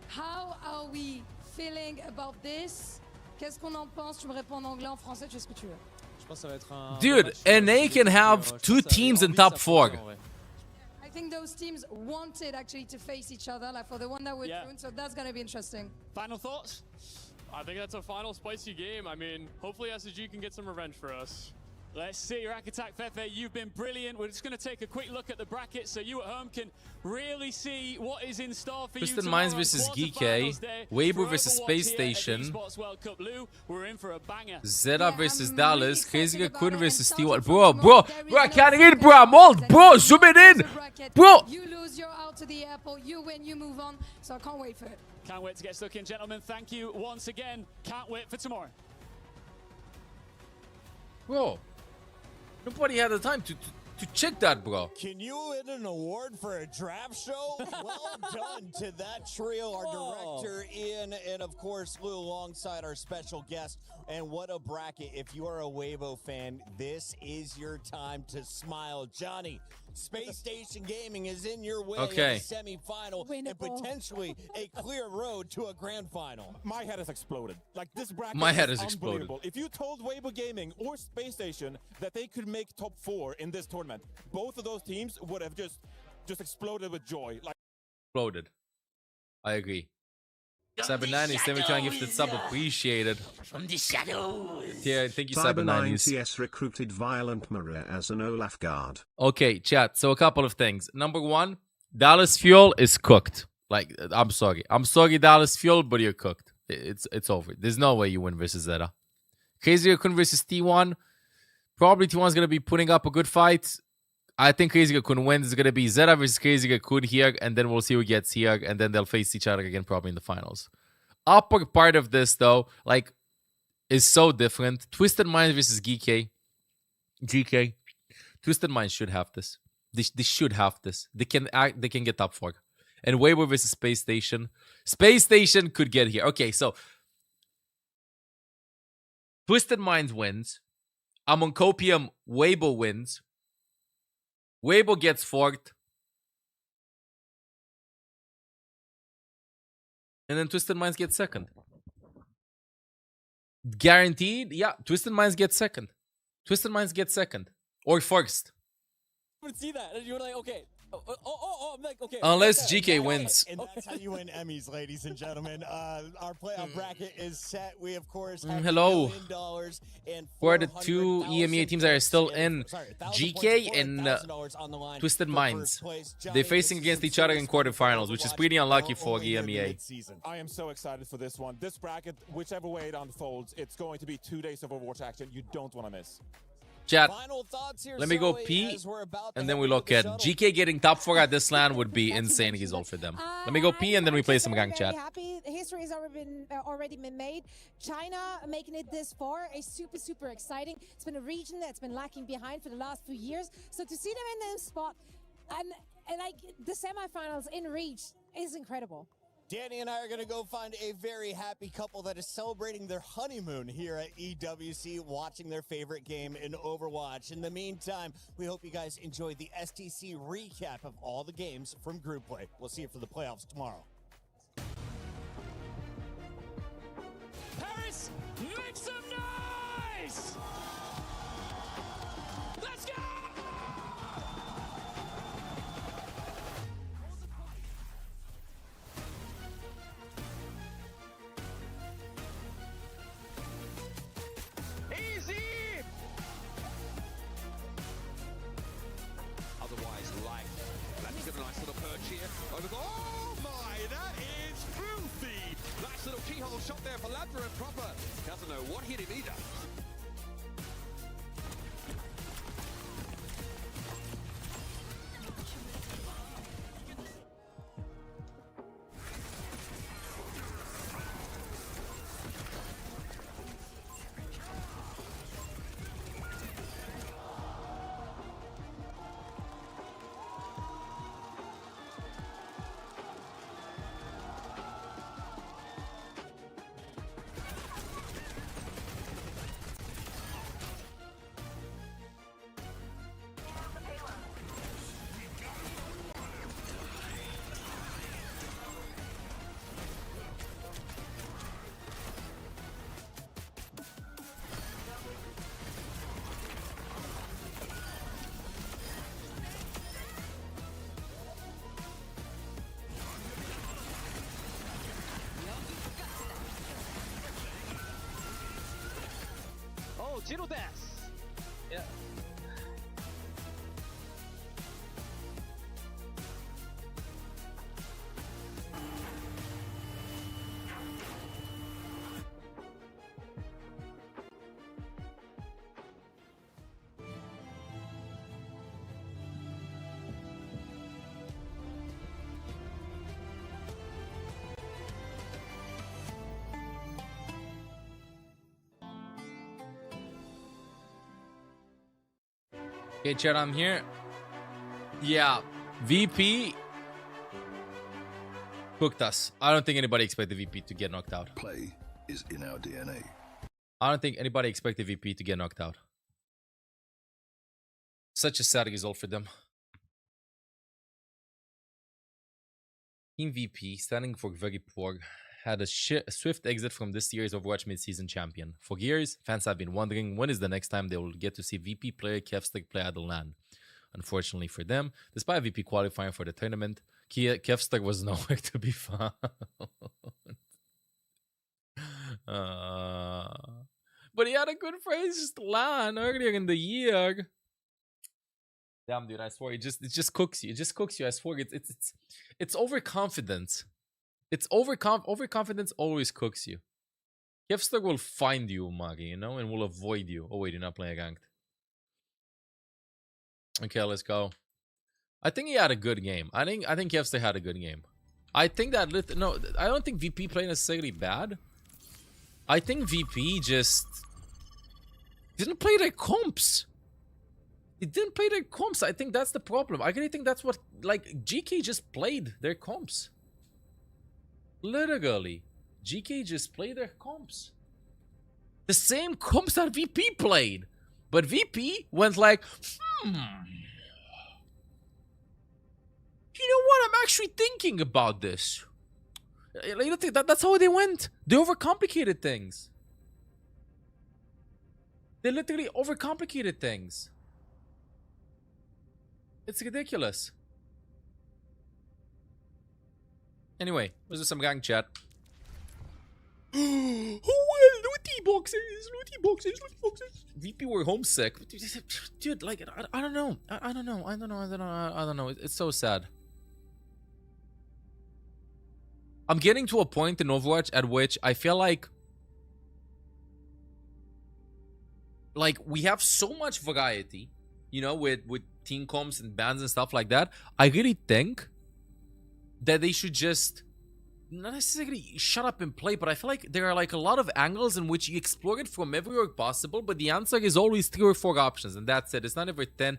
How are we feeling about this? Qu'est-ce qu'on en pense? Tu me réponds en anglais, en français, tu fais ce que tu veux. Je pense que ça va être un Dude, match, NA can have 2 teams in top 4. I think those teams wanted actually to face each other, like for the one that we're doing, so that's gonna be interesting. Final thoughts? I think that's a final spicy game. I mean, hopefully SSG can get some revenge for us. Let's see, Rack Attack Fefe, you've been brilliant. We're just going to take a quick look at the bracket so you at home can really see what is in store for Twisted you Minds tomorrow. versus GK, Quarterfinals day Weibo for versus OVERWATCH Space here at the Station, Esports World Cup. Lou, we're in for a banger. Zeta versus Dallas, Crazy Kun versus T1. Bro, I can't read, bro. I'm old, bro. Zoom it in, bro. lose, you're out to the airport. You win, you move on. So I can't wait for it. Can't wait to get stuck in, gentlemen. Thank you once again. Can't wait for tomorrow. Bro, nobody had the time to check that, bro. Can you win an award for a draft show? Well done to that trio, our director, Ian, and of course, Lou, alongside our special guest. And what a bracket. If you are a Weibo fan, this is your time to smile. Johnny, Space Station Gaming is in your way in the semi-final and potentially a clear road to a grand final. My head has exploded. Like, this bracket My head is has exploded. unbelievable. If you told Weibo Gaming or Space Station that they could make top 4 in this tournament, both of those teams would have just exploded with joy. Like, Exploded. I agree. 790, 72 gifted sub, appreciated. From the shadows. Yeah, thank you, Cyber 790. 90s recruited Violent Maria as an Olaf guard. Okay, chat. So a couple of things. Number one, Dallas Fuel is cooked. Like, I'm sorry. I'm sorry, Dallas Fuel, but you're cooked. It's over. There's no way you win versus Zeta. Crazy Raccoon versus T1. Probably T1's going to be putting up a good fight. I think Crazy Raccoon wins. It's going to be Zeta versus Crazy Raccoon here, and then we'll see who gets here, and then they'll face each other again probably in the finals. Upper part of this, though, like, is so different. Twisted Minds versus GK. Twisted Minds should have this. They should have this. They can get top 4. And Weibo versus Space Station. Space Station could get here. Okay, so Twisted Minds wins. Among Copium, Weibo wins. Weibo gets forked. And then Twisted Minds gets second. Guaranteed? Yeah, Twisted Minds gets second. Twisted Minds gets second. Or first. You would see that, and you're like, okay. I'm like, okay. Unless GK wins. And that's how you win Emmys, ladies and gentlemen. Our playoff bracket is set. We, of course, have hello. $1 million and Who are the 2 EMEA teams that are still in? GK and Twisted Minds. They're facing against each other in quarterfinals, which is pretty unlucky for EMEA. I am so excited for this one. This bracket, whichever way it unfolds, it's going to be 2 days of Overwatch action you don't want to miss. Chat, let me go pee, and then we look at GK getting top 4 at this LAN would be insane result for them. Let me go pee, and then we play some gang chat. Happy. History has already been made. China making it this far is super exciting. It's been a region that's been lacking behind for the last few years. So to see them in this spot and like the semifinals in reach is incredible. Danny and I are going to go find a very happy couple that is celebrating their honeymoon here at EWC, watching their favorite game in Overwatch. In the meantime, we hope you guys enjoyed the STC recap of all the games from Group Play. We'll see you for the playoffs tomorrow. Paris, make some noise! Let's go! Otherwise, like, let's get a nice little perch here. Oh my, that is filthy! Nice little keyhole shot there for Labra and Proper. Doesn't know what hit him either. Zero deaths. Yeah. Okay, chat, I'm here. Yeah, VP cooked us. I don't think anybody expected VP to get knocked out. Play is in our DNA. I don't think anybody expected VP to get knocked out. Such a sad result for them. Team VP, standing for very poor, had a swift exit from this year's Overwatch mid-season champion. For years, fans have been wondering when is the next time they will get to see VP player Kevster play at the LAN. Unfortunately for them, despite VP qualifying for the tournament, Kevster was nowhere to be found. But he had a good first LAN earlier in the year. Damn, dude, I swear, it just cooks you. It just cooks you. I swear, it's overconfidence. It's overconfidence always cooks you. Kevster will find you, Magi, you know, and will avoid you. Oh wait, you're not playing ranked. Okay, let's go. I think he had a good game. I think Kevster had a good game. I think that I don't think VP played necessarily bad. I think VP just didn't play their comps. He didn't play their comps. I think that's the problem. I really think that's what, like, GK just played their comps. Literally. GK just played their comps. The same comps that VP played. But VP went like, you know what? I'm actually thinking about this. That's how they went. They overcomplicated things. They literally overcomplicated things. It's ridiculous. Anyway, let's do some gang chat. Oh well, Looty boxes. VP were homesick. Dude, like, I don't know. I don't know. It's so sad. I'm getting to a point in Overwatch at which I feel like we have so much variety, you know, with team comps and bans and stuff like that. I really think that they should just not necessarily shut up and play, but I feel like there are like a lot of angles in which you explore it from everywhere possible, but the answer is always 3 or 4 options, and that's it. It's not ever 10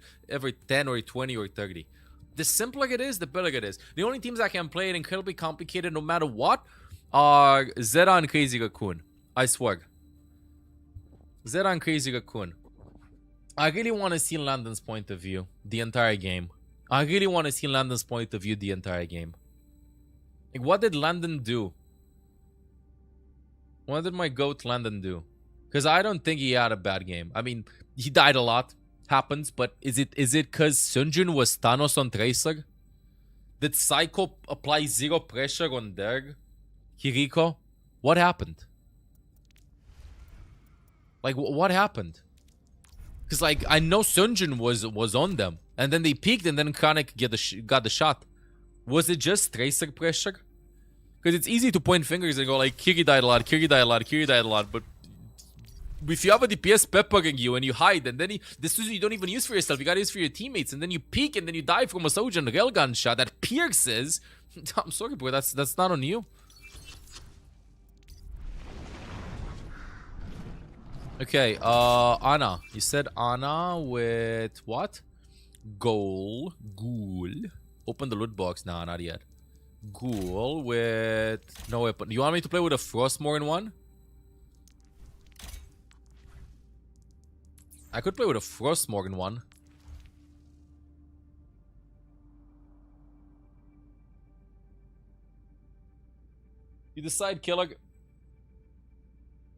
or 20 or 30. The simpler it is, the better it is. The only teams that can play it incredibly complicated no matter what are Zera and Crazy Raccoon. I swear. Zera and Crazy Raccoon. I really want to see Landon's point of view the entire game. I really want to see Landon's point of view the entire game. Like, what did Landon do? What did my GOAT Landon do? Because I don't think he had a bad game. I mean, he died a lot. Happens, but is it because Sunjun was Thanos on Tracer? Did Psycho apply 0 pressure on Derg? Kiriko? What happened? Like, what happened? Because, like, I know Sunjun was on them, and then they peaked, and then Kranik got the shot. Was it just Tracer pressure? Because it's easy to point fingers and go like, Kiri died a lot, but if you have a DPS peppering you and you hide, and then this is you don't even use for yourself, you gotta use for your teammates, and then you peek and then you die from a Sojourn railgun shot that pierces. I'm sorry, bro, that's not on you. Okay, Ana. You said Ana with what? Ghoul. Open the loot box. Nah, not yet. Ghoul with no weapon. You want me to play with a Frostmourne one? I could play with a Frostmourne one. You decide, killer.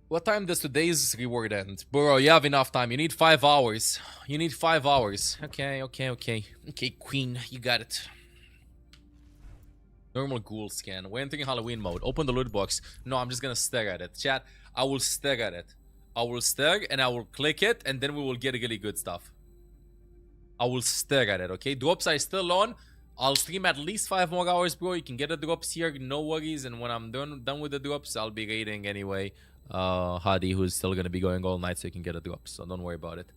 What time does today's reward end? Bro, you have enough time. You need 5 hours. You need 5 hours. Okay. Okay, Queen, you got it. Normal ghoul scan. We're entering Halloween mode. Open the loot box. No, I'm just gonna stare at it. Chat, I will stare at it. I will stare and I will click it, and then we will get really good stuff. I will stare at it, okay? Drops are still on. I'll stream at least 5 more hours, bro. You can get the drops here, no worries. And when I'm done with the drops, I'll be raiding anyway. Hadi, who's still gonna be going all night, so you can get a drop. So don't worry about it.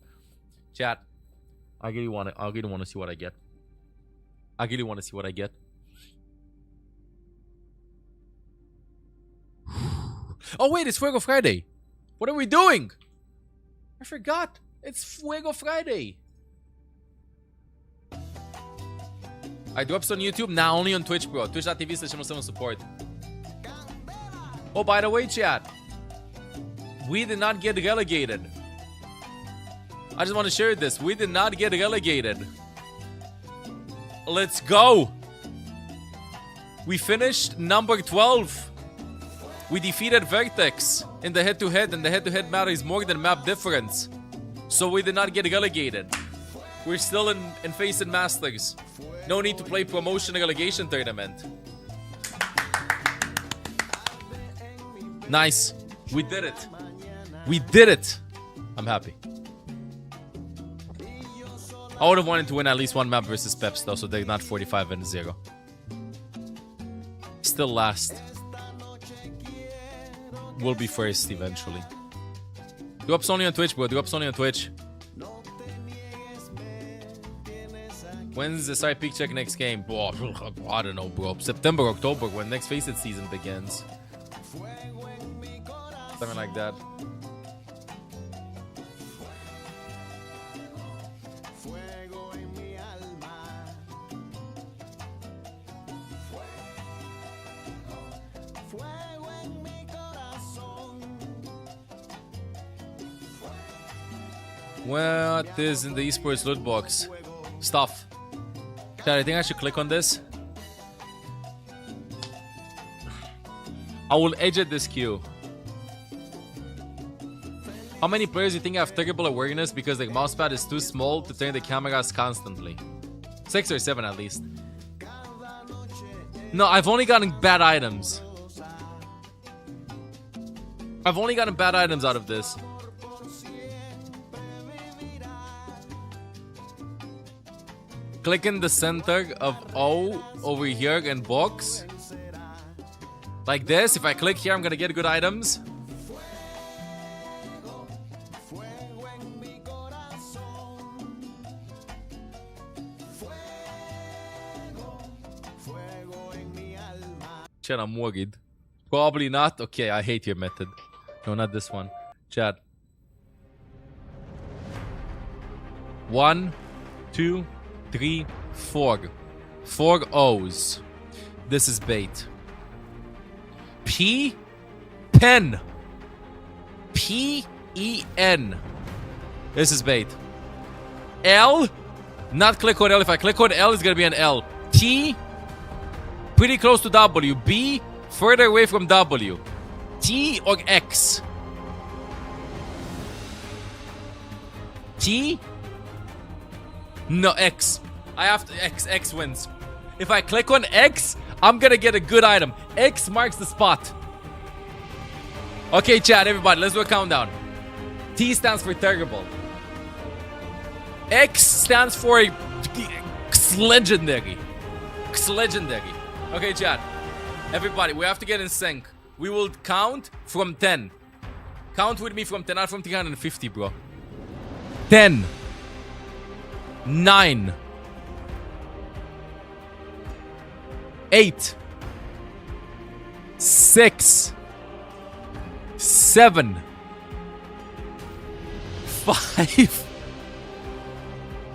Chat, I really want to see what I get. I really want to see what I get. Oh wait, it's Fuego Friday. What are we doing? I forgot. It's Fuego Friday. I drops on YouTube? Nah, only on Twitch, bro. Twitch.tv/support. Oh, by the way, chat. We did not get relegated. I just want to share this. We did not get relegated. Let's go. We finished number 12. We defeated Vertex in the head-to-head, and the head-to-head matters more than map difference. So we did not get relegated. We're still in Face and Masters. No need to play promotion relegation tournament. Nice. We did it. We did it. I'm happy. I would have wanted to win at least one map versus Peps though, so they're not 45-0. Still last. We'll be first eventually. Drops only on Twitch, bro. Drops only on Twitch. When's the side peak check next game? Bro, I don't know, bro. September, October, when next Face It season begins. Something like that. What is in the Esports Lootbox? Stuff. Chad, I think I should click on this. I will edit this queue. How many players do you think have terrible awareness because their mousepad is too small to turn the cameras constantly? 6 or 7 at least. No, I've only gotten bad items. I've only gotten bad items out of this. Click in the center of O over here and box. Like this. If I click here, I'm gonna get good items. Chat, I'm worried. Probably not. Okay, I hate your method. No, not this one. Chat. 1, 2, 3, 4. 4 O's. This is bait. P. Pen. P-E-N. This is bait. L. Not click on L. If I click on L, it's gonna be an L. T. Pretty close to W. B. Further away from W. T or X. T. No, X. I have to X. X wins. If I click on X, I'm gonna get a good item. X marks the spot. Okay, chat, everybody, let's do a countdown. T stands for terrible. X stands for legendary. Legendary. Okay, chat. Everybody, we have to get in sync. We will count from 10. Count with me from 10, not from 350, bro. 10. 9. 8. 6. 7. 5.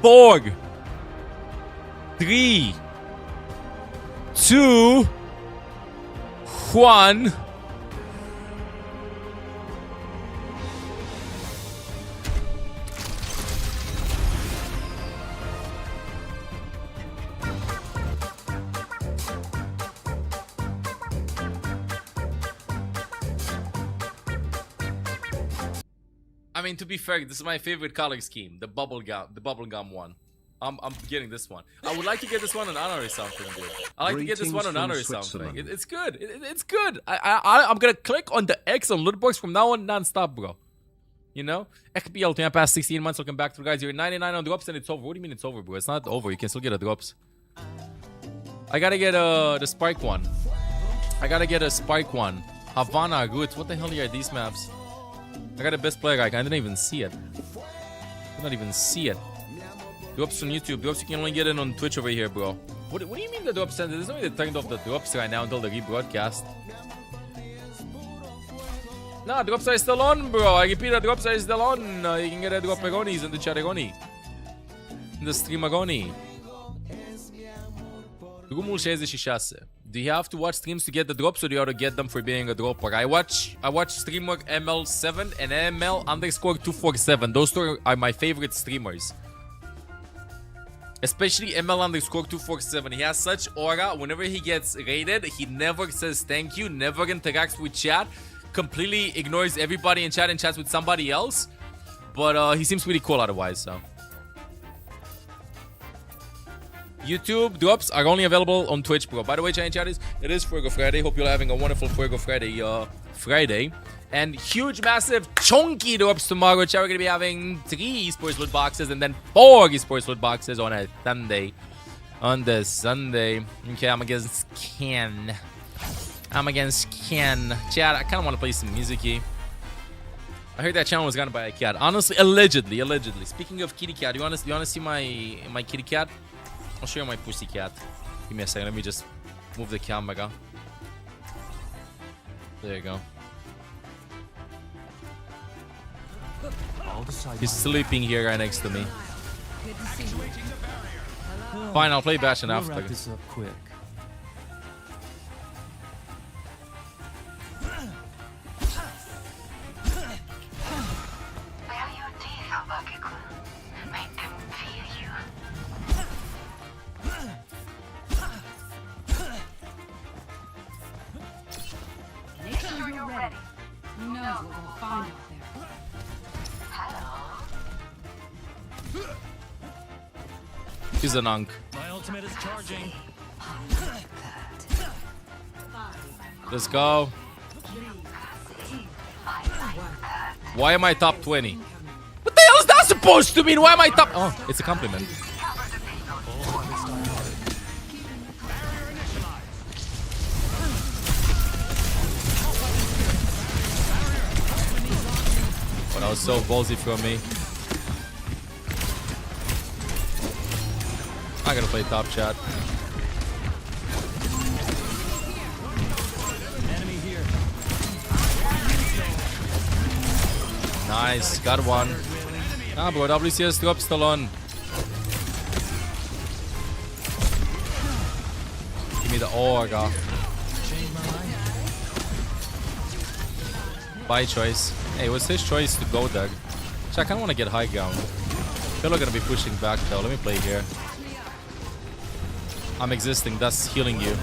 4. 3. 2. 1. I mean, to be fair, this is my favorite color scheme, the bubblegum one. I'm getting this one. I would like to get this one on honor or something, dude. I like to get this one on honor or something. It's good. It's good. I'm gonna click on the X on Lootbox from now on non-stop, bro. You know? XBL to past 16 months. Welcome back to the guys. You're 99 on drops and it's over. What do you mean it's over, bro? It's not over. You can still get a drops. I gotta get the Spark one. I gotta get a Spark one. Havana, good. What the hell are these maps? I got a best player guy. I didn't even see it. I did not even see it. Drops on YouTube. Drops you can only get in on Twitch over here, bro. What do you mean the drops? There's no way they turned off the drops right now until the rebroadcast. Nah, drops are still on, bro. I repeat, the drops are still on. You can get a dropagonis in the chatagoni. In the streamagoni. Drumul 66. Do you have to watch streams to get the drops, or do you have to get them for being a dropper? I watch streamer ML7 and ML_247. Those two are my favorite streamers. Especially ML_247. He has such aura. Whenever he gets raided, he never says thank you, never interacts with chat, completely ignores everybody in chat and chats with somebody else. But he seems pretty cool otherwise, so. YouTube drops are only available on Twitch, bro. By the way, giant chatters, it is Fuego Friday. Hope you're having a wonderful Fuego Friday. And huge, massive, chunky drops tomorrow. Chat, we're going to be having 3 Esports Lootboxes and then 4 Esports Lootboxes on a Sunday. On the Sunday. Okay, I'm against Ken. Chat, I kind of want to play some music-y. I heard that channel was gone by a cat. Honestly, allegedly. Speaking of kitty cat, you want to see my kitty cat? I'll show you my pussy cat. Give me a second. Let me just move the camera. There you go. He's sleeping here right next to me. Fine, I'll play Bastion after. Wrap this up quick. Make sure you're ready. Who knows what we'll find out there. He's an unk. My ultimate is charging. Let's go. Why am I top 20? What the hell is that supposed to mean? Why am I top? Oh, it's a compliment. Oh, that was so ballsy from me. I'm gonna play top chat. Enemy here. Nice, got one. Ah, bro, WCS drop still on. Give me the aura. By choice. Hey, it was his choice to go there. So I kind of want to get high ground. They're gonna be pushing back though. Let me play here. I'm existing, thus healing you.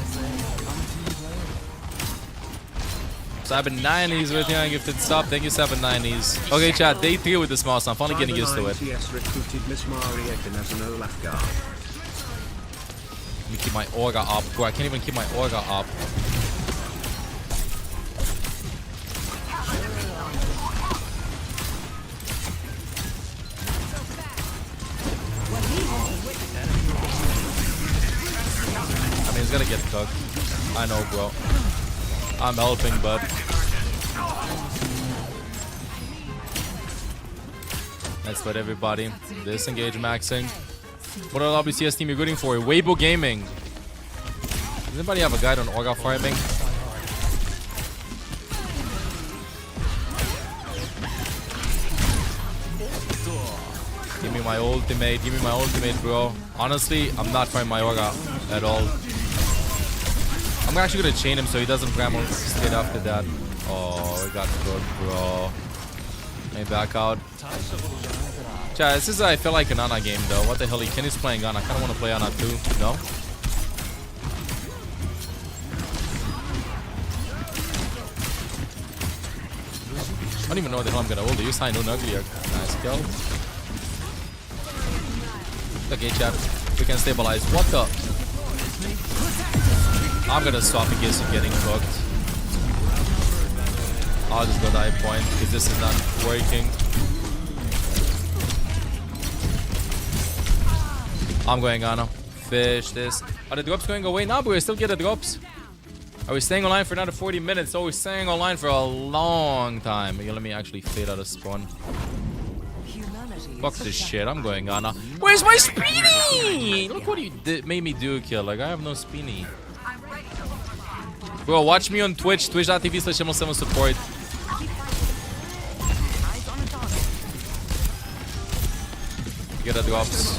790s with you, gifted sub. Thank you, 790s. Okay, chat, day 3 with the small stuff. I'm finally getting used to it. Recruited Miss Mariakin as an Olaf guard. Let me keep my aura up. Bro, I can't even keep my aura up. I mean, he's gonna get cooked. I know, bro. I'm helping, but that's what everybody. Disengage maxing. What are the WCS team you're rooting for? Weibo Gaming. Does anybody have a guide on aura farming? Give me my ultimate. Give me my ultimate, bro. Honestly, I'm not trying my aura at all. I'm actually gonna chain him so he doesn't primal straight after that. Oh, we got good, bro. Let me back out. Chat, this is, I feel like, an Ana game, though. What the hell? Kenny's playing Ana. I kind of want to play Ana too. No? I don't even know what the hell I'm gonna ult. Use high noon uglier. Nice kill. Okay, chat. We can stabilize. What the? I'm gonna swap in case you're getting cooked. I'll just go dive point because this is not working. I'm going Ana. Fish this. Are the drops going away? No, but we still get the drops. Are we staying online for another 40 minutes? Oh, we're staying online for a long time. Here, let me actually fade out of spawn. Fuck this shit. I'm going Ana. Where's my Speedy? Look what you made me do, kill. Like, I have no Speedy. Bro, watch me on Twitch. Twitch.tv/ML7 support. Get the drops.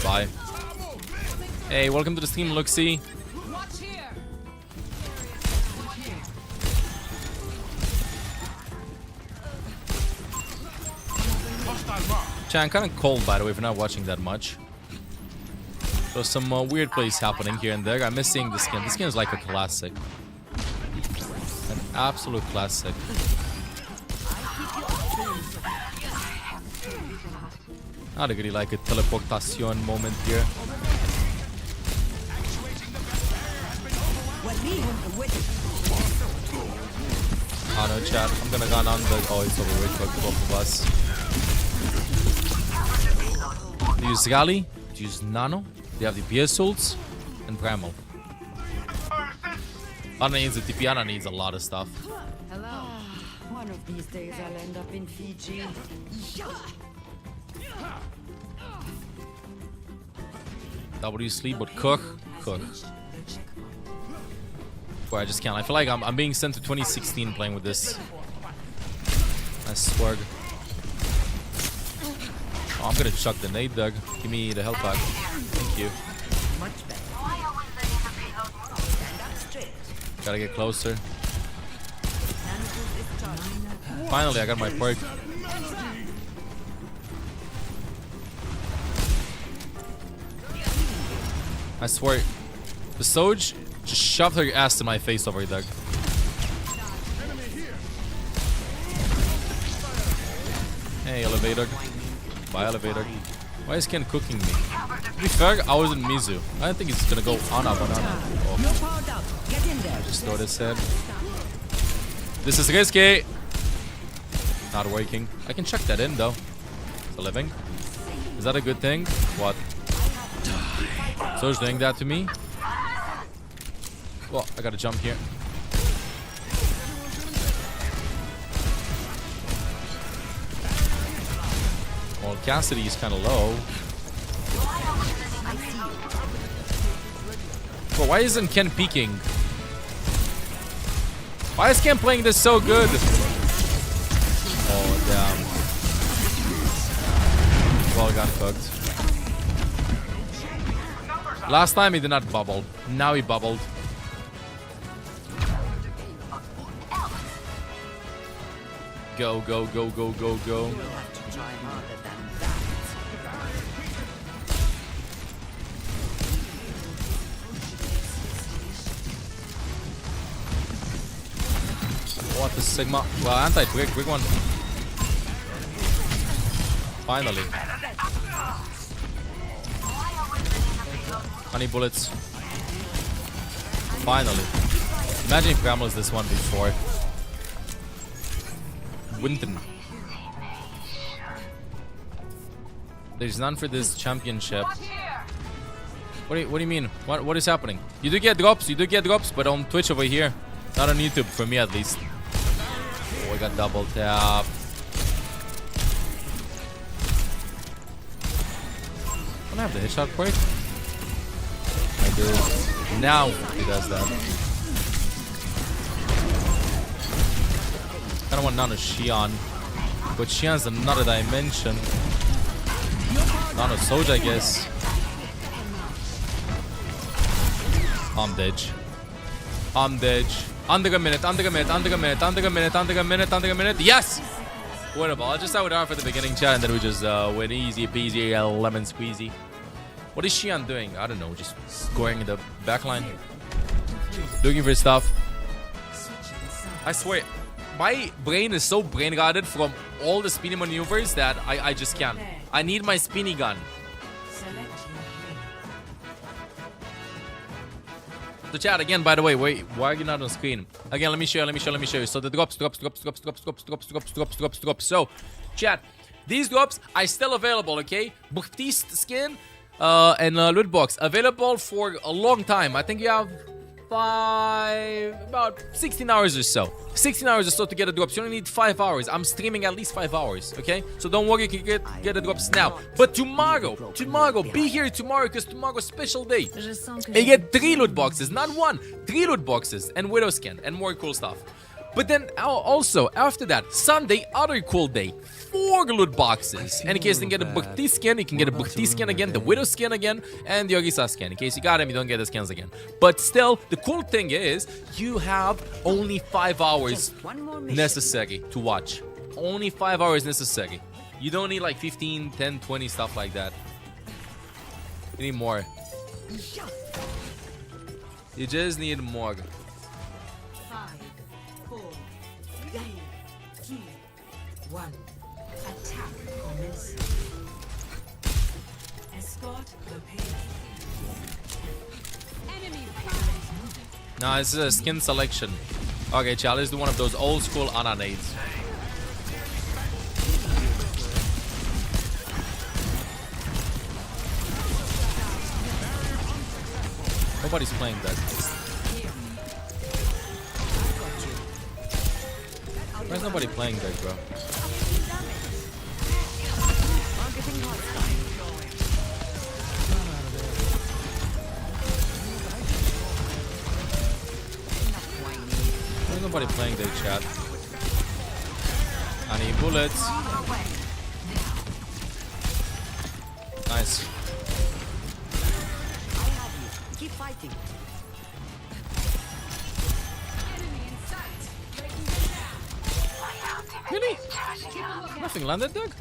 Bye. Hey, welcome to the stream, Luxie. Chan, kind of cold, by the way, for not watching that much. So some weird plays happening here and there. I'm missing the skin. The skin is like a classic. An absolute classic. Not really like a teleportation moment here. Oh no, chat. I'm gonna run on the... Oh, it's over. Wait for both of us. They use Gali, they use Nano, they have the Beersults, and Bramble. Anna needs a TP, Anna needs a lot of stuff. Hello. One of these days I'll end up in Fiji. W sleep, but Koch. Boy, I just can't. I feel like I'm being sent to 2016 playing with this. I swear. Oh, I'm gonna chuck the nade, Doug. Give me the health back. Thank you. Gotta get closer. Finally, I got my perk. I swear, the Soj just shoved her ass in my face over here, Doug. Hey, elevator. Bye, elevator. Why is Ken cooking me? To be fair, I was in Mizu. I don't think he's gonna go Ana banana. Oh. I just thought it said. This is risky. Not working. I can check that in though. It's a living. Is that a good thing? What? So's doing that to me. Well, I gotta jump here. Well, Cassidy is kind of low. But why isn't Ken peeking? Why is Ken playing this so good? Oh, damn. Well, got cooked. Last time he did not bubble. Now he bubbled. Go, go, go, go, go, go. What the Sigma? Well, anti-twig, quick one. Finally. Honey bullets. Finally. Imagine if Grandma was this one before. Winton. There's none for this championship. What do you mean? What is happening? You do get drops, but on Twitch over here. Not on YouTube, for me at least. Oh, I got double tap. Don't I have the headshot quake? I do. Now he does that. I don't want Nano Xian, but Xian's another dimension. Nano Soj, I guess. I'm dead. I'm dead. Under a minute, under a minute, under a minute, under a minute, under a minute, under a minute. Yes! Winnable. I just would for the beginning chat and then we just win easy peasy, lemon squeezy. What is Xian doing? I don't know. Just scoring in the backline. Looking for stuff. I swear, my brain is so brain-rotted from all the spinny maneuvers that I just can't. I need my spinny gun. The chat again, by the way, wait, why are you not on screen? Again, let me show you. So the drops. So, chat, these drops are still available, okay? Baptiste skin and Lootbox available for a long time. I think you have about 16 hours or so. 16 hours or so to get the drops. You only need 5 hours. I'm streaming at least 5 hours, okay? So don't worry, you can get the drops now. But tomorrow, be here tomorrow because tomorrow's special day. You get 3 loot boxes, not 1, 3 loot boxes and Widow skin and more cool stuff. But then also after that, Sunday, other cool day. 4 loot boxes. And in case you can get a Bhakti skin, you can get a Bhakti skin again, the Widow skin again, and the Yogisa skin. In case you got him, you don't get the skins again. But still, the cool thing is, you have only 5 hours necessary to watch. Only 5 hours necessary. You don't need like 15, 10, 20, stuff like that. You need more. You just need more. 5, 4, 3, 2, 1. Attack commences. Escort the payload. Enemy fire. No, this is a skin selection. Okay, child, let's do one of those old school Ana nades. Nobody's playing that. Why's nobody playing that, bro? Why's nobody playing that, chat? I need bullets. Nice. Keep fighting. Really? Nothing landed, Doug?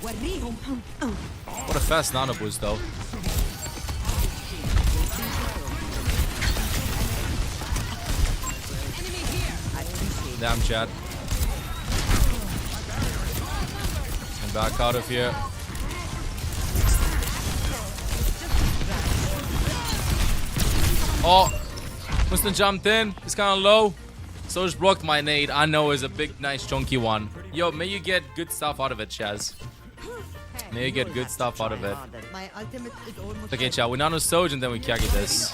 What a fast nano boost, though. Damn, chat. And back out of here. Oh, Winston jumped in. He's kind of low. So just blocked my nade. I know is a big, nice, chunky one. Yo, may you get good stuff out of it, Chaz. May you get good stuff out of it. Okay, chat. We nano Soj and then we carry this.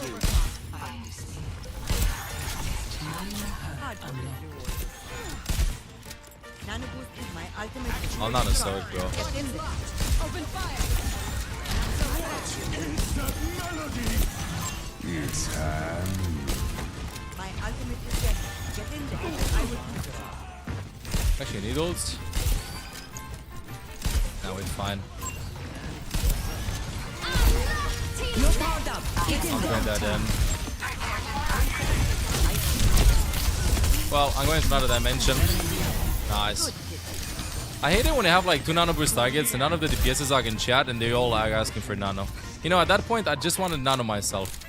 I'll nano Soj, bro. It's time. My ultimate is ready. Get in there. I will do it. Actually, need ults. No, we're fine. You're powered up. Get in I'll there. bring that in. Well, I'm going to another dimension. Nice. I hate it when I have like 2 nano burst targets and none of the DPSs are in chat and they all are asking for nano. You know, at that point, I just wanted nano myself.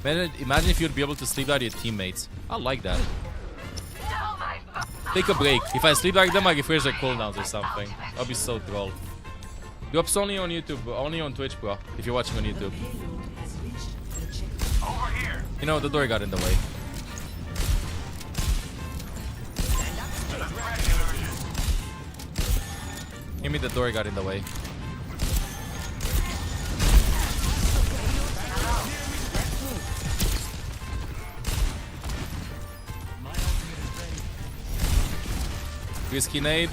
Imagine if you'd be able to sleep out your teammates. I like that. Take a break. If I sleep like them, I refresh their cooldowns or something. That'll be so troll. Drops only on YouTube, only on Twitch, bro. If you're watching on YouTube. You know, the door got in the way. Give me the door got in the way. Risky nade.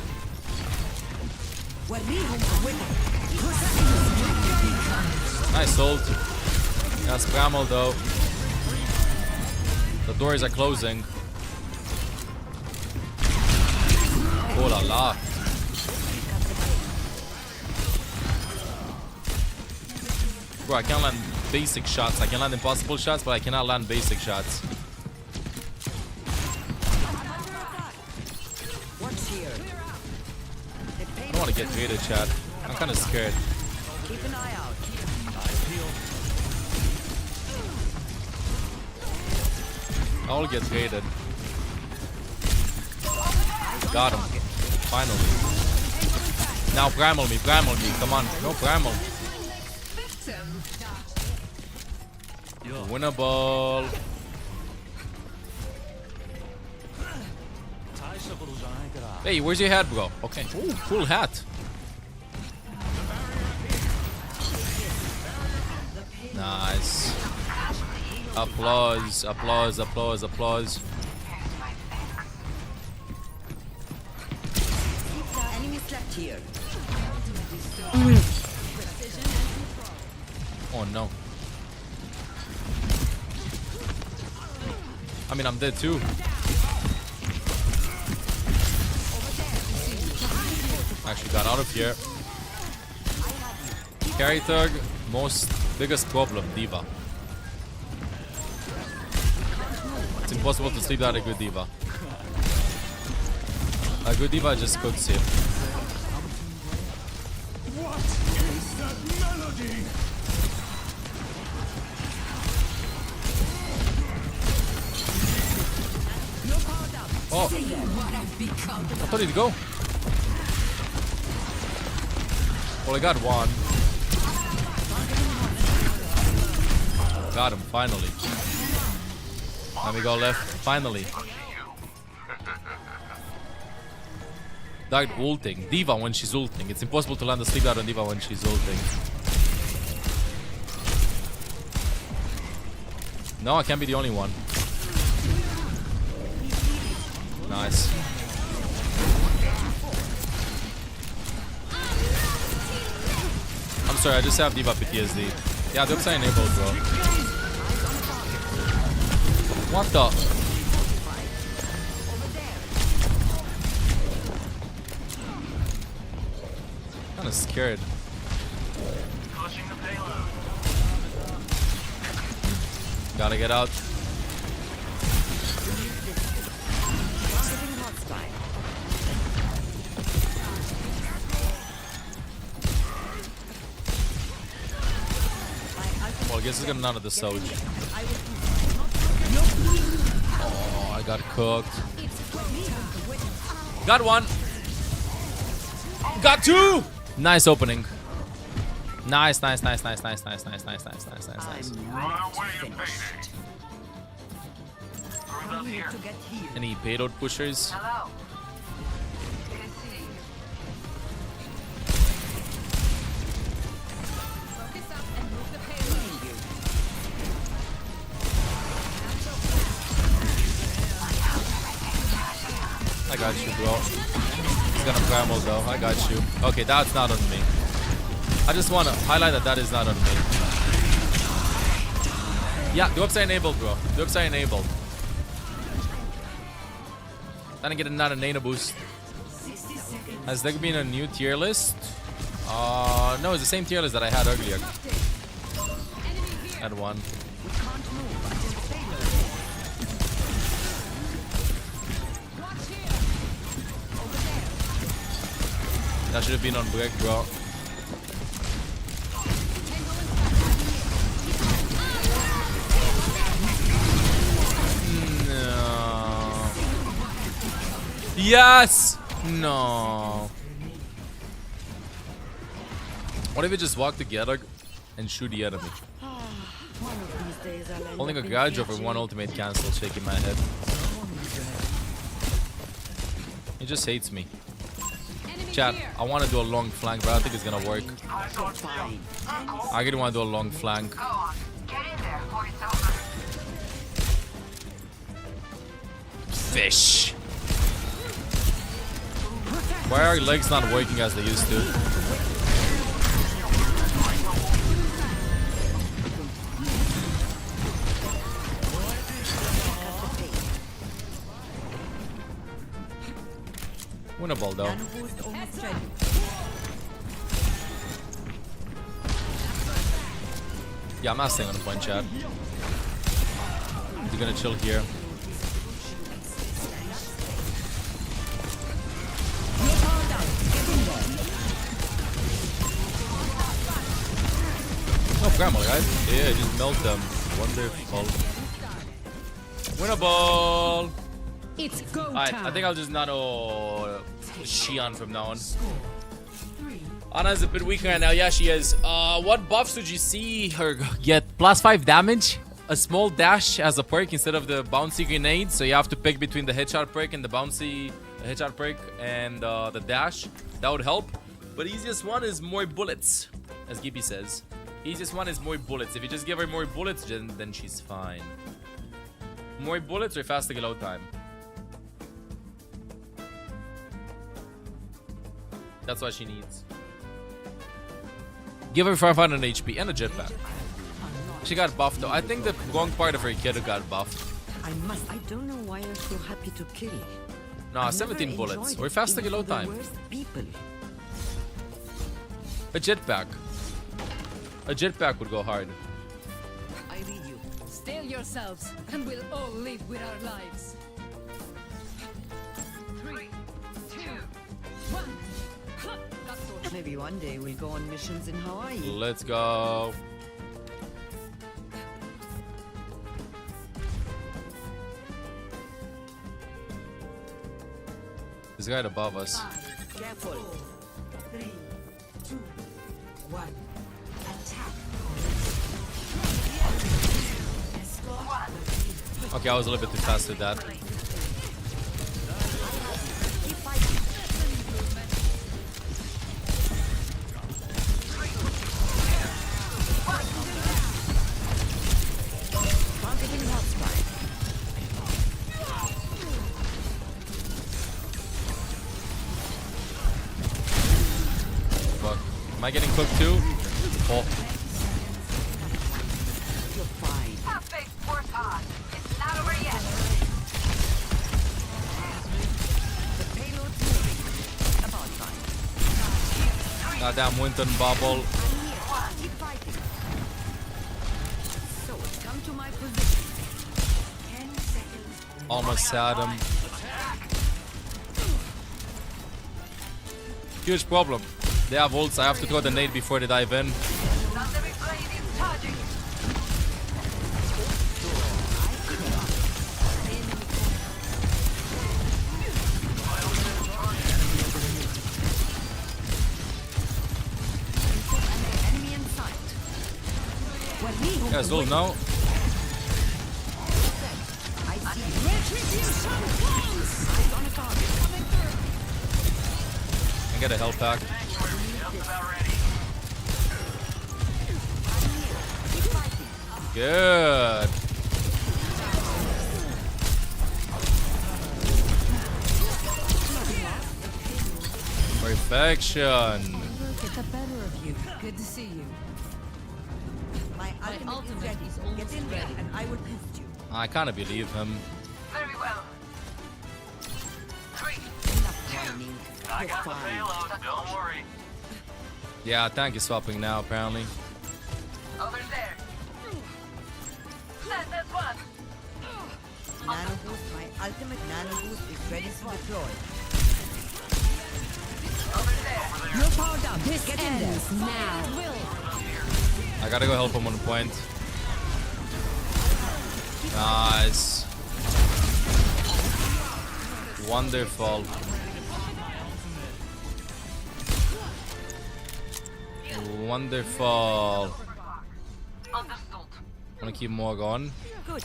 Nice ult. That's Bramble though. The doors are closing. Oh la la. Bro, I can't land basic shots. I can land impossible shots, but I cannot land basic shots. I don't want to get traded, chat. I'm kind of scared. Keep an eye out. I'll get traded. Got him. Finally. Now Bramble me, come on. No Bramble. Winnable. Hey, where's your hat, bro? Okay. Ooh, cool hat. Nice. Applause, applause, applause, applause. Enemy slept here. Oh no. I mean, I'm dead too. Actually got out of here. Carry thug, biggest problem, D.Va. It's impossible to sleep without a good D.Va. A good D.Va just cooks you. What is that melody? Oh, I thought he'd go. Well, I got one. Got him, finally. Let me go left, finally. Died ulting. D.Va when she's ulting. It's impossible to land a sleep dart on D.Va when she's ulting. No, I can't be the only one. Nice. I'm sorry, I just have D.Va PTSD. Yeah, the upside enabled, bro. What the? Kinda scared. Gotta get out. Well, I guess he's gonna none of the Soj. Oh, I got cooked. Got one. Got two. Nice opening. Nice. And he payload pushers. I got you, bro. He's gonna primal though. I got you. Okay, that's not on me. I just want to highlight that is not on me. Yeah, the upside enabled, bro. The upside enabled. Trying to get another nano boost. Has there been a new tier list? No, it's the same tier list that I had earlier. Had one. That should have been on break, bro. No. Yes! No. What if we just walk together and shoot the enemy? Holding a grudge over one ultimate cancel, shaking my head. He just hates me. Chat, I want to do a long flank, but I think it's gonna work. I really want to do a long flank. Fish. Why are legs not working as they used to? Winnable though. Yeah, I'm not staying on the point, chat. You're gonna chill here. No grandma, guys. Yeah, just melt them. Wonderful. Winnable! It's go time. Alright, I think I'll just nano Xian from now on. Ana's a bit weaker right now. Yeah, she is. What buffs would you see her get? +5 damage, a small dash as a perk instead of the bouncy grenade. So you have to pick between the headshot perk and the bouncy headshot perk and the dash. That would help. But easiest one is more bullets, as Gibby says. Easiest one is more bullets. If you just give her more bullets, then she's fine. More bullets or faster glow time. That's what she needs. Give her 500 HP and a jetpack. She got buffed though. I think the wrong part of her kid got buffed. I don't know why you're so happy to kill. Nah, 17 bullets. We're faster reload time. People. A jetpack. A jetpack would go hard. I read you. Still yourselves, and we'll all live with our lives. 3, 2, 1. Maybe one day we'll go on missions in Hawaii. Let's go. There's a guy above us. Careful. 3, 2, 1. Attack. Okay, I was a little bit too fast with that. Fuck. Am I getting cooked too? Oh. Goddamn Winton bubble. So, come to my position. 10 seconds. Almost had him. Huge problem. They have ults. I have to throw the nade before they dive in. You guys don't know. I get a health pack. Good. Perfection. Get the better of you. Good to see you. My ultimate is ready. Get in there and I will boost you. I kind of believe him. Very well. 3, 2, I got the payload, don't worry. Yeah, tank is swapping now apparently. Over there. That's one. Nano boost, my ultimate nano boost is ready to deploy. Over there. You're powered up. This get in there. Now. I gotta go help him on the point. Nice. Wonderful. Wonderful. Wanna keep more going? Good.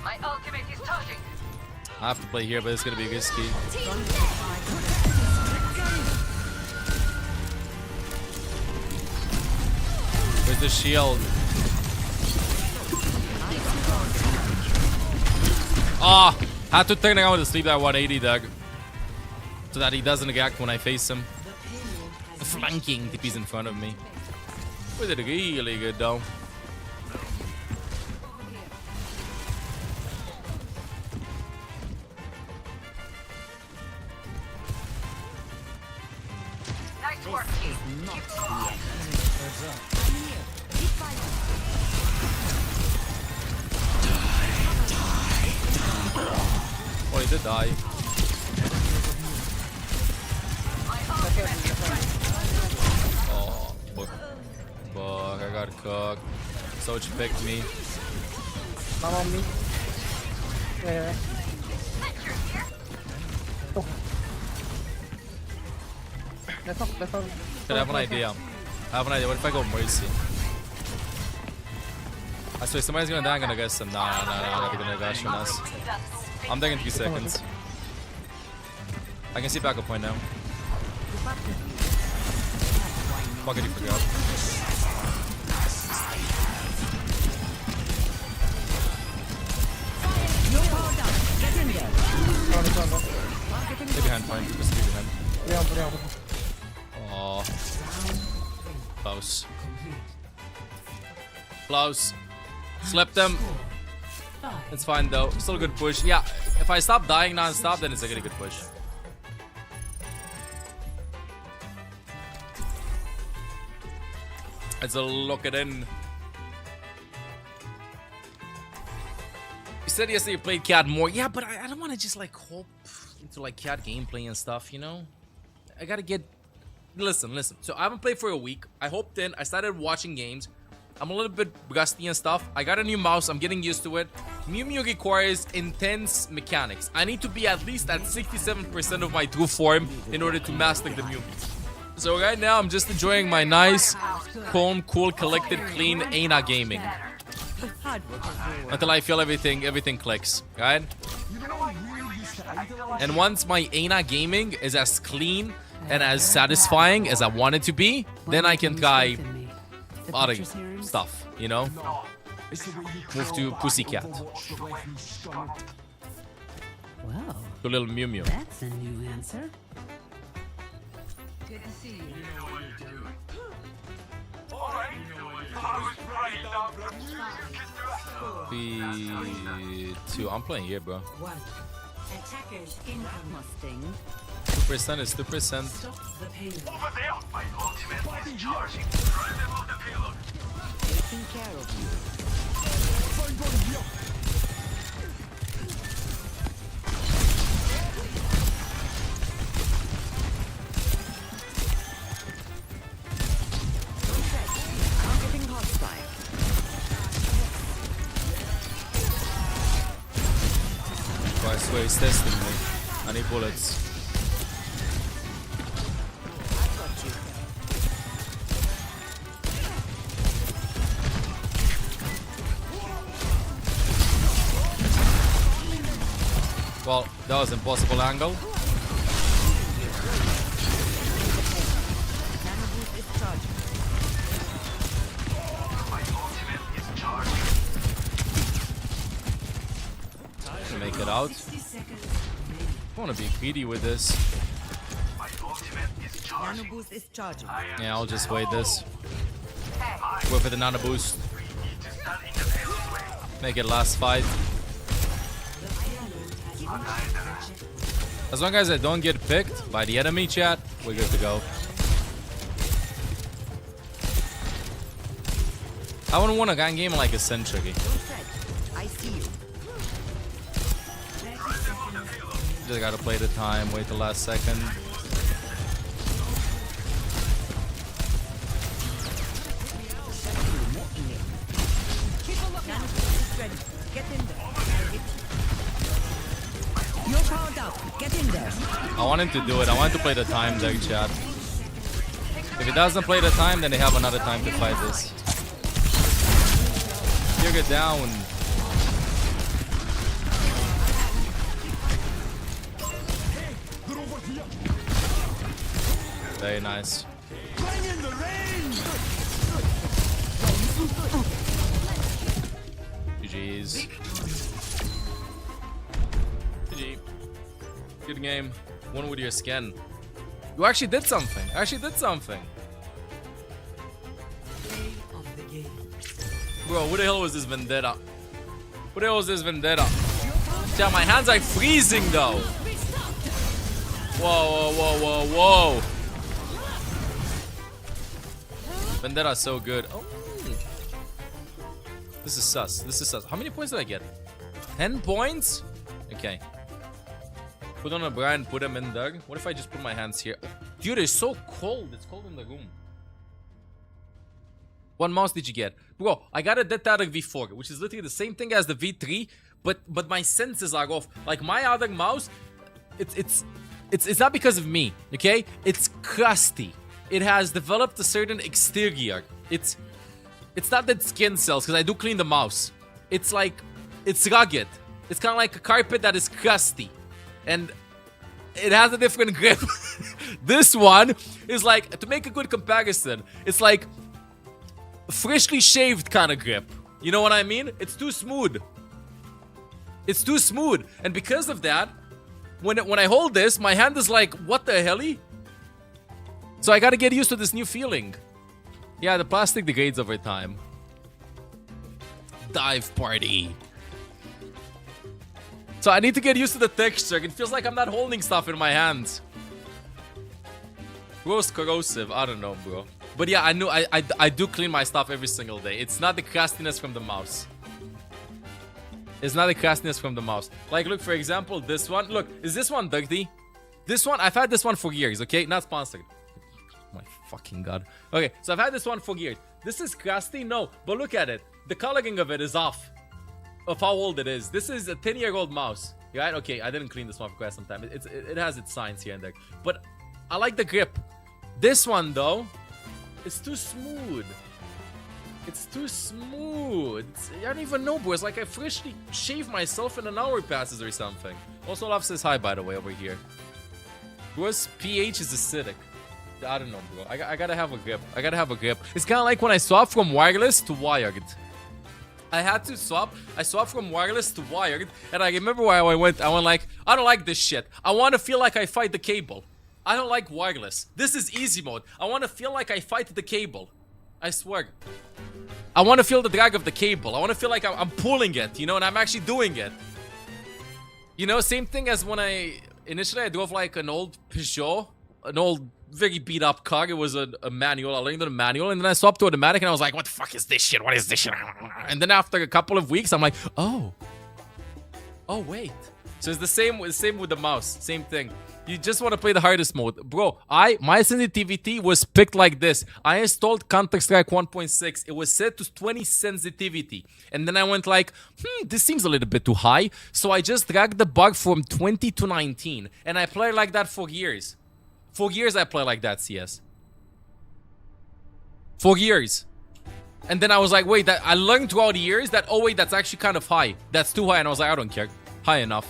My ultimate is charging. I have to play here, but it's gonna be risky. Where's the shield? Ah! Had to turn around to sleep that 180 Doug. So that he doesn't react when I face him. Flanking if he's in front of me. We did really good though. Nice work. Oh, he did die. Oh, fuck. Fuck, I got cooked. Soch picked me. Mom on me. Wait. Oh. Let's not. I have an idea. I have an idea. What if I go Mercy? I swear somebody's gonna die. I'm gonna guess them. Nah, they're gonna gush on us. I'm taking 3 seconds. I can see backup point now. Fuck it, you forgot. Take a hand point. Just leave your hand. Oh. Close. Close. Slept them. It's fine though. Still a good push. Yeah, if I stop dying non-stop, then it's a really good push. Let's lock it in. You said yesterday you played CAD more. Yeah, but I don't want to just like hope into like CAD gameplay and stuff, you know? I gotta get... Listen. So I haven't played for a week. I hopped in. I started watching games. I'm a little bit rusty and stuff. I got a new mouse. I'm getting used to it. Mew Mew requires intense mechanics. I need to be at least at 67% of my true form in order to master the Mew Mew. So right now, I'm just enjoying my nice, calm, cool, collected, clean Ana gaming. Until I feel everything clicks, right? And once my Ana gaming is as clean and as satisfying as I want it to be, then I can try other stuff, you know? Move to Pussycat. Wow. To little Mew Mew. That's a new answer. Good to see you. B2. I'm playing here, bro. Attackers income Mustang. 2% is 2%. Stop the payload. Over there! My ultimate is charging. Remove the payload. Taking care of you. Targeting hostile. Oh, I swear he's testing me. I need bullets. Well, that was an impossible angle. To make it out. I want to be greedy with this. Nano boost is charging. Yeah, I'll just wait this. Go for the nano boost. Make it last fight. As long as I don't get picked by the enemy, chat, we're good to go. I wouldn't want to gun game like a century. I see you. Just gotta play the time, wait the last second. Get in there. You're powered up. Get in there. I want him to do it. I want him to play the time there, chat. If he doesn't play the time, then they have another time to fight this. You're good down. Very nice. GG's. GG. Good game. One with your skin. You actually did something. Bro, what the hell was this vendetta? Yeah, my hands are freezing though. Whoa. Vendetta's so good. Oh. This is sus. How many points did I get? 10 points? Okay. Put on a brand, put them in there. What if I just put my hands here? Dude, it's so cold. It's cold in the room. What mouse did you get? Bro, I got a Dead V4, which is literally the same thing as the V3, but my senses are off. Like my other mouse, it's not because of me, okay? It's crusty. It has developed a certain exterior. It's not that skin cells, because I do clean the mouse. It's like, it's rugged. It's kind of like a carpet that is crusty. And it has a different grip. This one is like, to make a good comparison, it's like freshly shaved kind of grip. You know what I mean? It's too smooth. And because of that, when I hold this, my hand is like, what the hell-y? So I gotta get used to this new feeling. Yeah, the plastic degrades over time. dive party. So I need to get used to the texture. It feels like I'm not holding stuff in my hands. Gross corrosive. I don't know, bro. But yeah, I do clean my stuff every single day. It's not the crustiness from the mouse. It's not the crustiness from the mouse. Like, look, for example, this one. Look, is this one dirty? This one, I've had this one for years, okay? Not sponsored. Oh my fucking god. Okay, so I've had this one for years. This is crusty? No. But look at it. The coloring of it is off. Of how old it is. This is a 10-year-old mouse. Right? Okay, I didn't clean this one for quite some time. It has its signs here and there. But I like the grip. This one, though, it's too smooth. It's too smooth. I don't even know, bro. It's like I freshly shaved myself and an hour passes or something. Also, Love says hi, by the way, over here. Bro's pH is acidic. I don't know, bro. I gotta have a grip. I gotta have a grip. It's kind of like when I swapped from wireless to wired. I had to swap. I swapped from wireless to wired. And I remember where I went like, I don't like this shit. I want to feel like I fight the cable. I don't like wireless. This is easy mode. I want to feel like I fight the cable. I swear. I want to feel the drag of the cable. I want to feel like I'm pulling it, you know, and I'm actually doing it. You know, same thing as when initially I drove like an old Peugeot, an old very beat up car. It was a manual. I learned the manual, and then I swapped to automatic, and I was like, what the fuck is this shit? What is this shit? And then after a couple of weeks, I'm like, oh wait. So it's the same with the mouse. Same thing. You just want to play the hardest mode. Bro, my sensitivity was picked like this. I installed Counter-Strike 1.6. It was set to 20 sensitivity. And then I went like, this seems a little bit too high. So I just dragged the bar from 20 to 19. And I played like that for years. For years I played like that, CS. For years. And then I was like, wait, I learned throughout the years that, oh wait, that's actually kind of high. That's too high. And I was like, I don't care. High enough.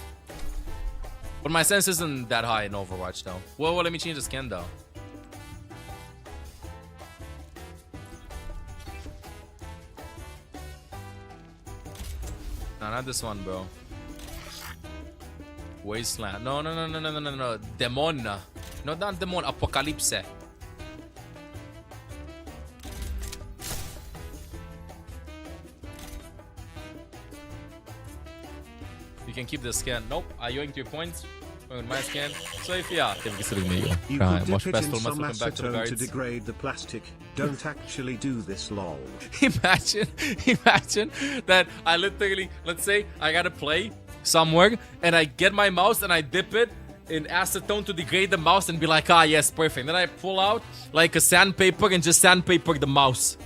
But my sense isn't that high in Overwatch, though. Well, let me change the skin, though. No, not this one, bro. Wasteland. No. Demon. No, not Demon. Apocalypse. You can keep the scan. Nope. Are you going to your points? Going my scan. So if yeah, you could dip it in some acetone to degrade the plastic. Don't actually do this, lol. Imagine that I literally, let's say I gotta play somewhere and I get my mouse and I dip it in acetone to degrade the mouse and be like, ah yes, perfect. Then I pull out like a sandpaper and just sandpaper the mouse.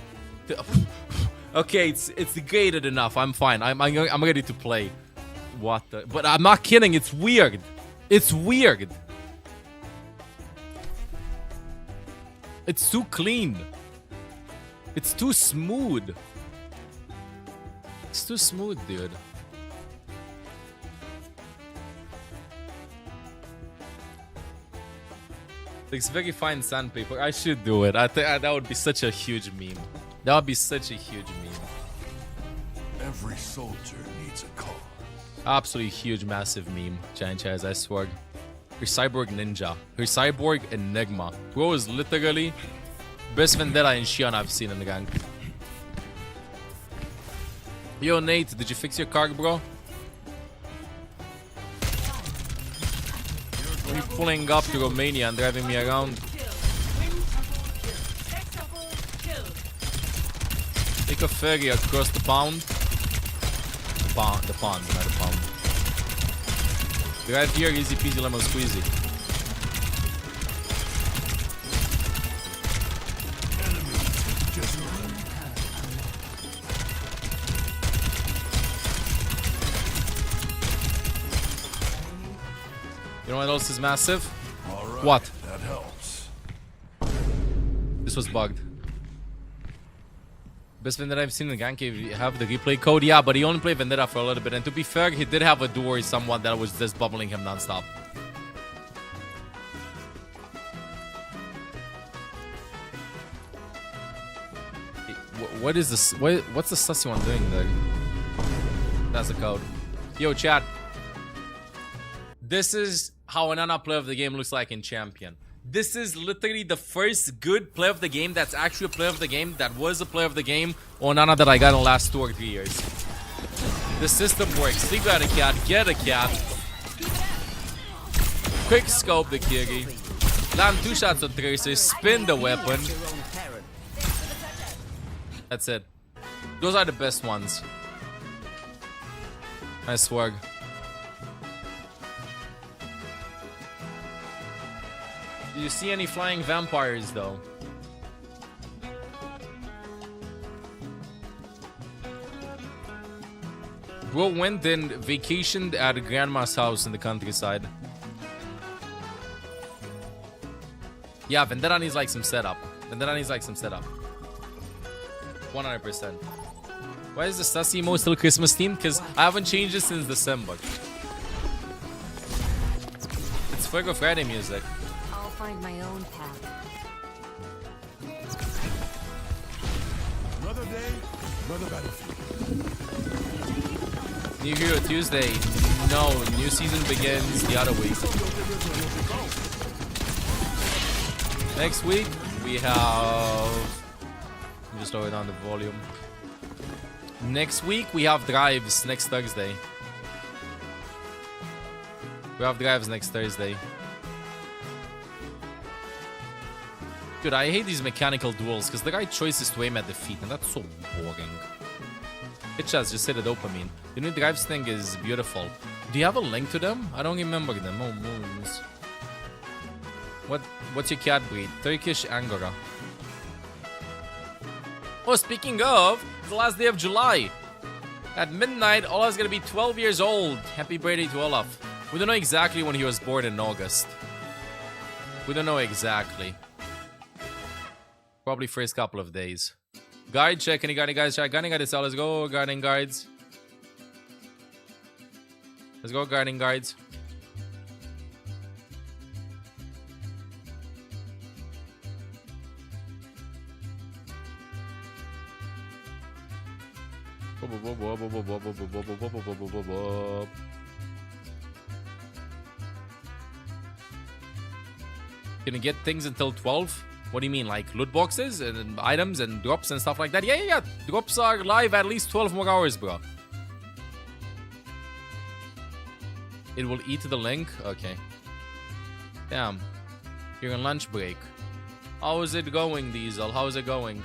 Okay, it's degraded enough. I'm fine. I'm ready to play. What the? But I'm not kidding. It's weird. It's weird. It's too clean. It's too smooth. It's too smooth, dude. It's very fine sandpaper. I should do it. I think that would be such a huge meme. That would be such a huge meme. Every soldier needs a cause. Absolutely huge, massive meme. Giant Chaz, I swear. Her cyborg ninja. Her cyborg enigma. Bro is literally best vendetta in Xi'an I've seen in the gang. Yo, Nate, did you fix your car, bro? Are you pulling up to Romania and driving me around? Take a ferry across the pond. The pond, not the pond. Drive here, easy peasy lemon squeezy. You know what else is massive? Right, what? That helps. This was bugged. Best Vendetta I've seen in the gank. You have the replay code, yeah, but he only played Vendetta for a little bit. And to be fair, he did have a duo or someone that was just bubbling him non-stop. What is this? What's the sussy one doing there? That's the code. Yo, chat. This is how an Ana play of the game looks like in Champion. This is literally the first good play of the game that's actually a play of the game that was a play of the game on Ana that I got in the last 2 or 3 years. The system works. Sleep out a cat, get a cat. Quick scope the Kiri. Land 2 shots on Tracer, spin the weapon. That's it. Those are the best ones. Nice swag. Do you see any flying vampires though? Bro went and vacationed at grandma's house in the countryside. Yeah, Vendetta needs like some setup. Vendetta needs like some setup. 100%. Why is the Sussy Mo still Christmas themed? Because I haven't changed it since December. It's Fuego Friday music. I'll find my own path. Another day, another battlefield. New Hero Tuesday. No, new season begins the other week. Next week, we have... Let me just lower down the volume. Next week, we have drives next Thursday. We have drives next Thursday. Dude, I hate these mechanical duels because the right choice is to aim at the feet, and that's so boring. Bitches, just say the dopamine. The new drives thing is beautiful. Do you have a link to them? I don't remember them. Oh, moons. What's your cat breed? Turkish Angora. Oh, speaking of, it's the last day of July. At midnight, Olaf's gonna be 12 years old. Happy birthday to Olaf. We don't know exactly when he was born in August. We don't know exactly. Probably first couple of days. Guide check. Any guiding guys check? Guiding guides. Let's go. Guiding guides. Let's go. Guiding guides. Can you get things until 12? What do you mean, like loot boxes and items and drops and stuff like that? Yeah. Drops are live at least 12 more hours, bro. It will eat the link? Okay. Damn. You're on lunch break. How is it going, Diesel? How is it going?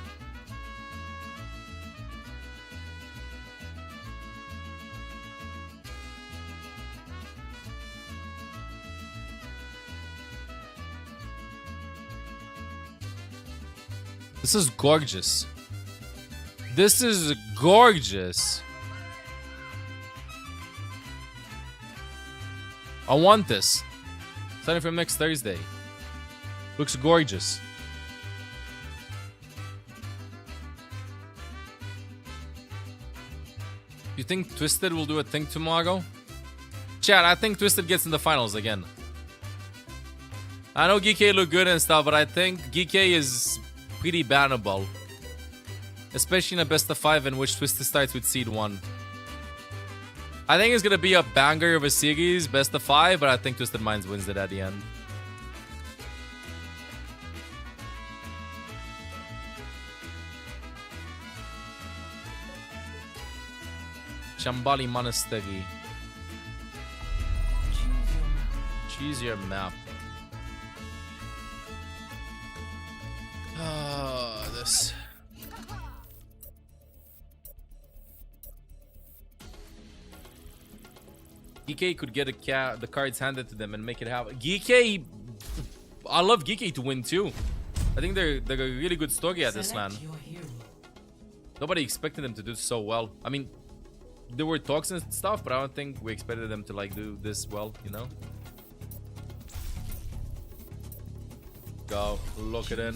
This is gorgeous. This is gorgeous. I want this. Starting from next Thursday. Looks gorgeous. You think Twisted will do a thing tomorrow? Chat, I think Twisted gets in the finals again. I know GK look good and stuff, but I think GK is pretty bannable. Especially in a best of 5 in which Twisted starts with seed 1. I think it's gonna be a banger of a series, best of 5, but I think Twisted Minds wins it at the end. Shambali Monastery. Choose your map. This. Geeky could get the cards handed to them and make it happen. Geeky, I love Geeky to win too. I think they're a really good story at this land. Nobody expected them to do so well. I mean, there were talks and stuff, but I don't think we expected them to like do this well, you know? Go, look it in.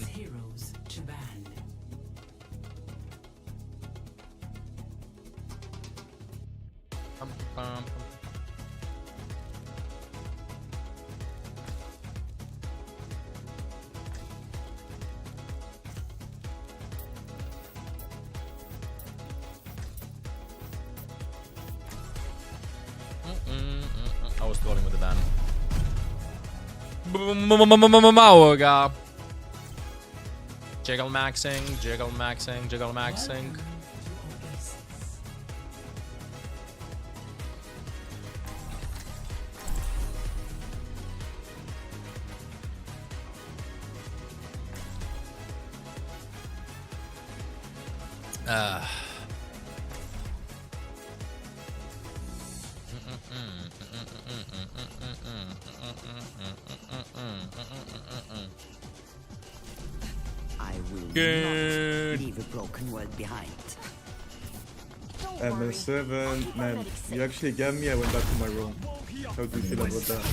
I was trolling with the ban. Mauga. Jiggle maxing, jiggle maxing, jiggle maxing. I will Good. not leave a broken world behind. And 7, man, you actually got me. I went back to my room. How do you feel about that?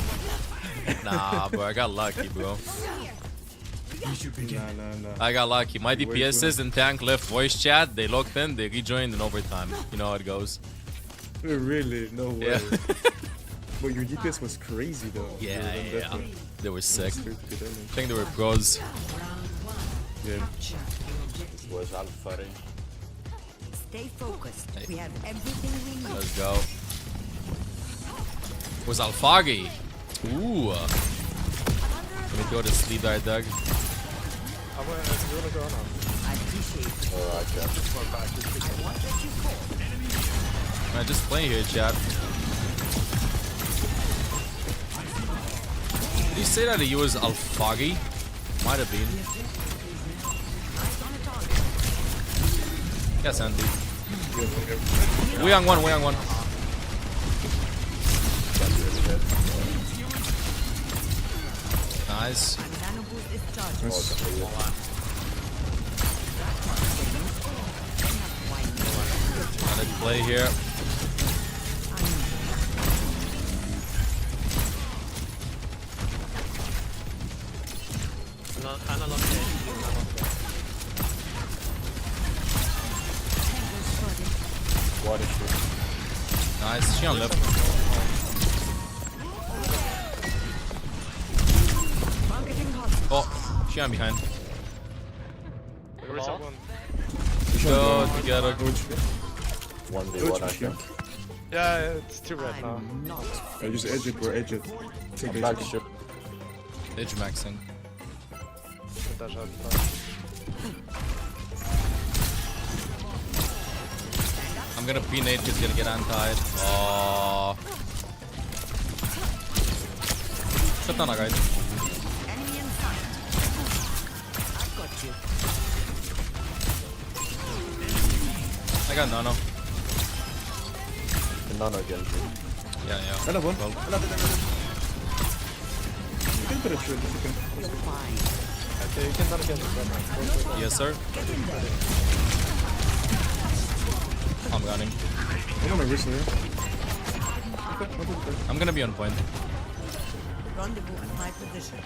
Nah, bro, I got lucky, bro. Nah. I got lucky. My DPSs and tank left voice chat. They logged in. They rejoined in overtime. You know how it goes. Really? No way. Yeah. But your DPS was crazy though. Yeah. They were sick. I think they were pros. Yeah. Was Alpha. Stay focused. We have everything we need. Let's go. Was Alfagi? Ooh. Let me go to sleep there, Doug. I appreciate it. Man, just playing here, chat. Did you say that he was Alfagi? Might have been. Yes, Andy. We on one. Nice. Gotta play here. Nice, she on left. Oh, she on behind. Go together. 1v1, I think. Yeah, it's too red now. I just edge it, bro, edge it. I'm back ship. Edge maxing. I'm gonna P-nade, he's gonna get untied. Oh. Shut down, guys. Enemy in sight. I've got you. I got Nano. Nano again. Yeah. Another one. Well, You can put a shield if you can. Okay, you can not against it. yes, sir. I'm gunning. I'm on my wrist here. I'm gonna be on point. Rendezvous in my position.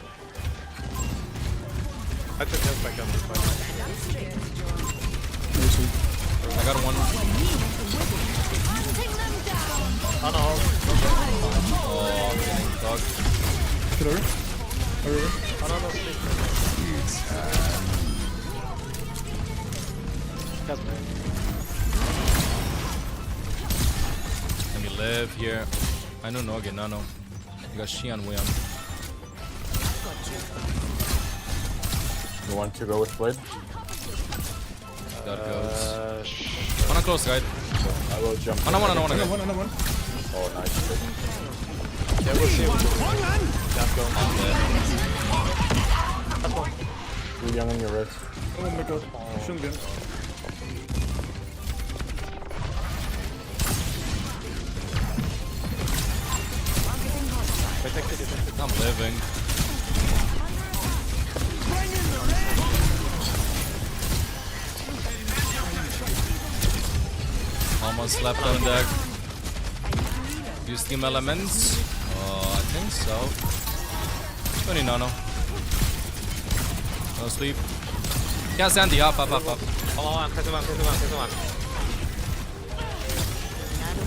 I took health back on this fight. I got one. Oh no. Oh, I'm getting dog. Get over. Over. Oh no, sleep. Let me live here. I know Nogi, Nano. You got Xian Wuyang. You want to go with Blade? That goes. Wanna close, guy. I will jump. Another one. Another one. Oh, nice. Yeah, we'll see. That's going. Too young on your wrist. Oh my god. Shungan. I'm living. Almost left on deck. Use team elements. Oh, I think so. 20 Nano. No sleep. Yeah, Sandy, up. Hold on, press him on.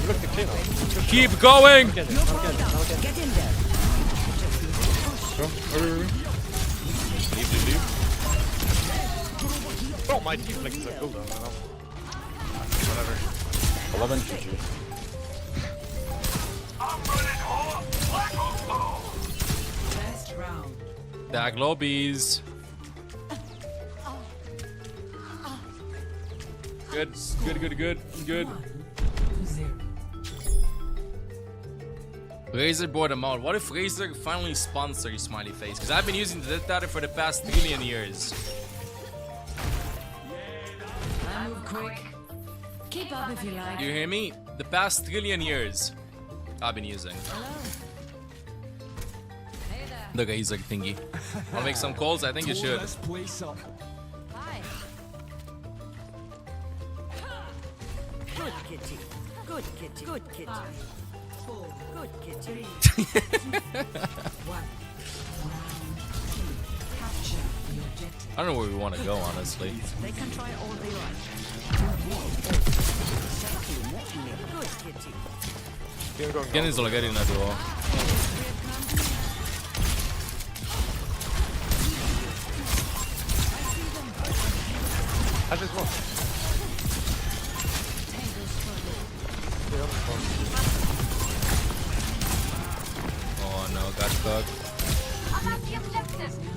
Look the clean. Keep going! Get in there. Go. Over. Leave. Oh, my team flicks are cool though. Whatever. 11 GG. Last round. Dag lobbies. Good. Razer bought them out. What if Razer finally sponsors Smiley Face? Because I've been using the data for the past 3 million years. I move quick. Keep up if you like. You hear me? The past trillion years I've been using the geyser thingy. I'll make some calls. I think you should. Hi. Good kitty. Good kitty. Good kitty. Good kitty. I don't know where we want to go, honestly. They can try all they like. Good kitty. ¿Quién hizo la Gary natural? I just won. Oh no, got cooked.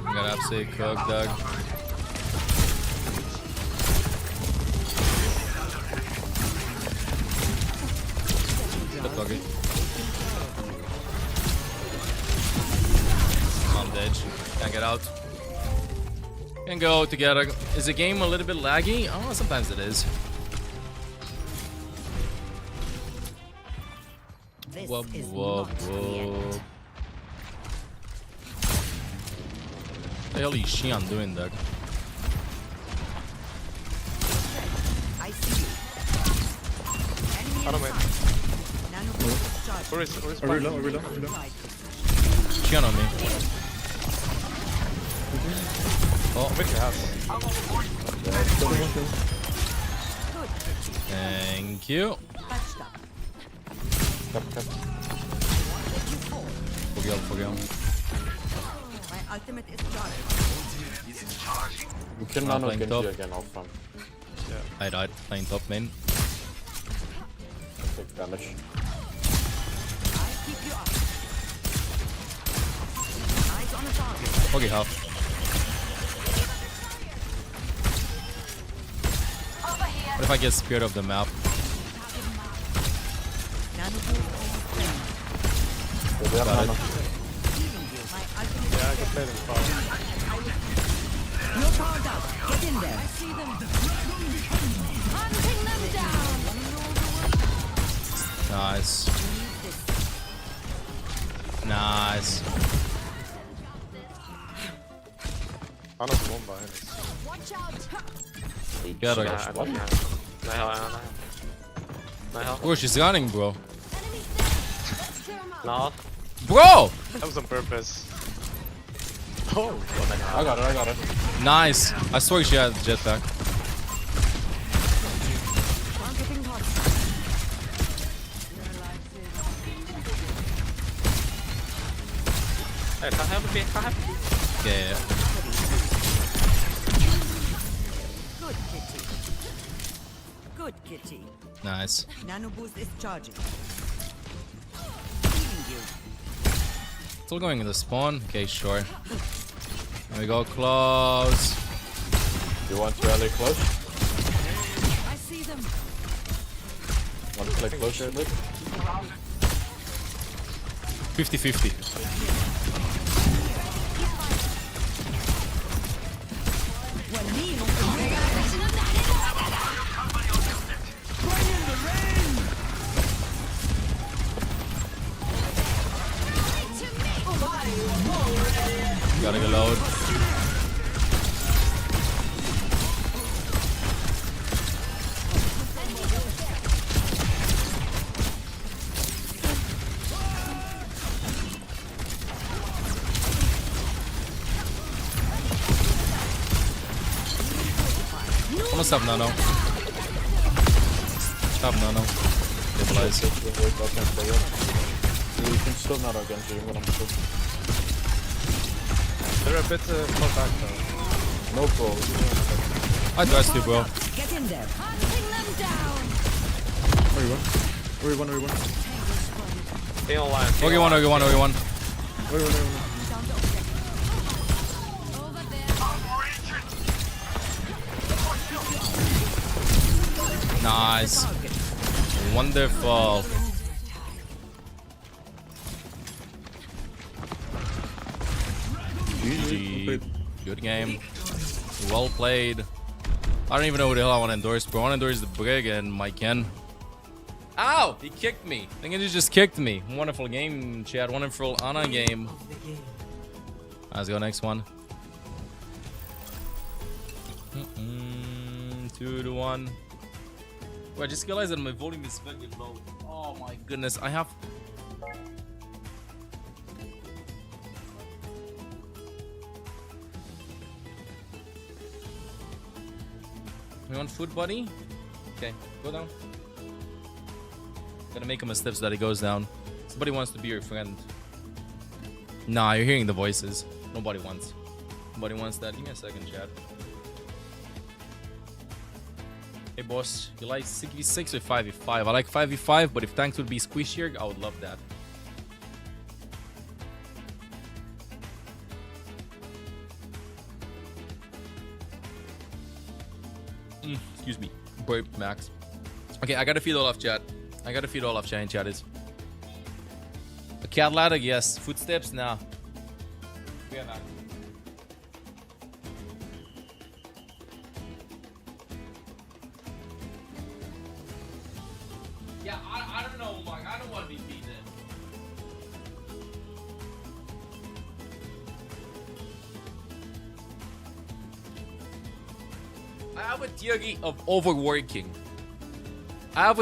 Got absolutely cooked, Doug. Good doggy. I'm dead. Can't get out. Can go together. Is the game a little bit laggy? Oh, sometimes it is. Whoa, whoa, whoa. What the hell is Xian doing, Doug? I see you. I don't win. Where is Reload. Xian on me. Oh, with your house. Thank you. Forget. My ultimate is charged. You can nano Genji again off front. I died playing top main. Take damage. Keep you up. Eyes on the target. Okay, half. What if I get scared of the map? Got it. Yeah, I can play them far. You're powered up. Get in there. I see them. Hunting them down. Nice. Nice. I know one behind us. Watch out. Got her. Where she's running, bro? No. Bro! That was on purpose. Oh, I got it. Nice. I swear she had jetpack. Hey, can't help me. Yeah. Good kitty. Good kitty. Nice. Nano boost is charging. Still going in the spawn? Okay, sure. There we go, close. You want to rally close? I see them. Want to play closer a bit? 50-50. Gotta go load. Almost have nano. Have nano. Stabilize. You can still nano Genji, I'm gonna shoot. They're a bit far back though. No pro. I trust you, bro. Get in there. Hunting them down. Where you want? Stay online. Okay, one. Nice. Wonderful. GG. Good game. Well played. I don't even know who the hell I want to endorse, bro. I want to endorse the Brig and my Ken. Ow! He kicked me. I think he just kicked me. Wonderful game, chat. Wonderful Ana game. Let's go next one. 2-1. Wait, I just realized that my volume is very low. Oh my goodness, I have... You want food, buddy? Okay, go down. Gotta make him a step so that he goes down. Somebody wants to be your friend. Nah, you're hearing the voices. Nobody wants. Nobody wants that. Give me a second, chat. Hey, boss. You like 6v6 or 5v5? I like 5v5, but if tanks would be squishier, I would love that. Excuse me. Burp, Max. Okay, I gotta feed all of chat. I gotta feed all of chat in chat is. A cat ladder, yes. Footsteps, nah. Yeah, nah. Yeah, I don't know, Mark. I don't want to be beaten. I have a theory of overworking. I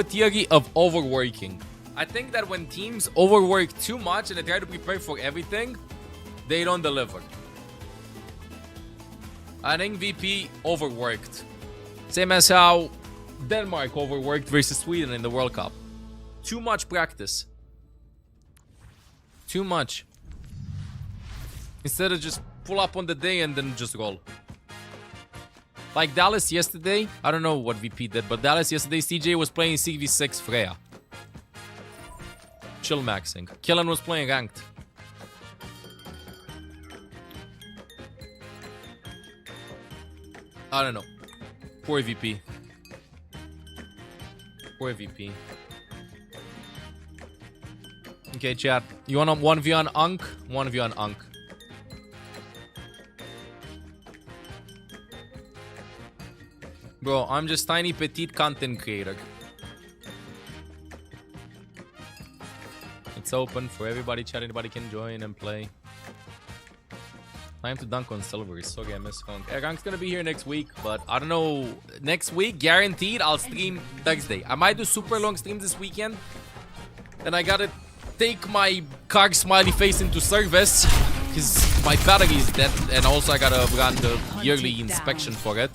think that when teams overwork too much and they try to prepare for everything, they don't deliver. I think VP overworked. Same as how Denmark overworked versus Sweden in the World Cup. Too much practice. Too much. Instead of just pull up on the day and then just roll. Like Dallas yesterday, I don't know what VP did, but Dallas yesterday, CJ was playing 6v6 Freya. Chill maxing. Killen was playing ranked. I don't know. Poor VP. Poor VP. Okay, chat. You want a 1v on Unk? 1v on Unk. Bro, I'm just tiny petite content creator. It's open for everybody, chat. Anybody can join and play. Time to dunk on silver. Sorry, I missed Hunk. Rank's gonna be here next week, but I don't know. Next week, guaranteed, I'll stream Thursday. I might do super long streams this weekend. Then I gotta take my car smiley face into service because my battery is dead, and also I gotta run the yearly inspection for it.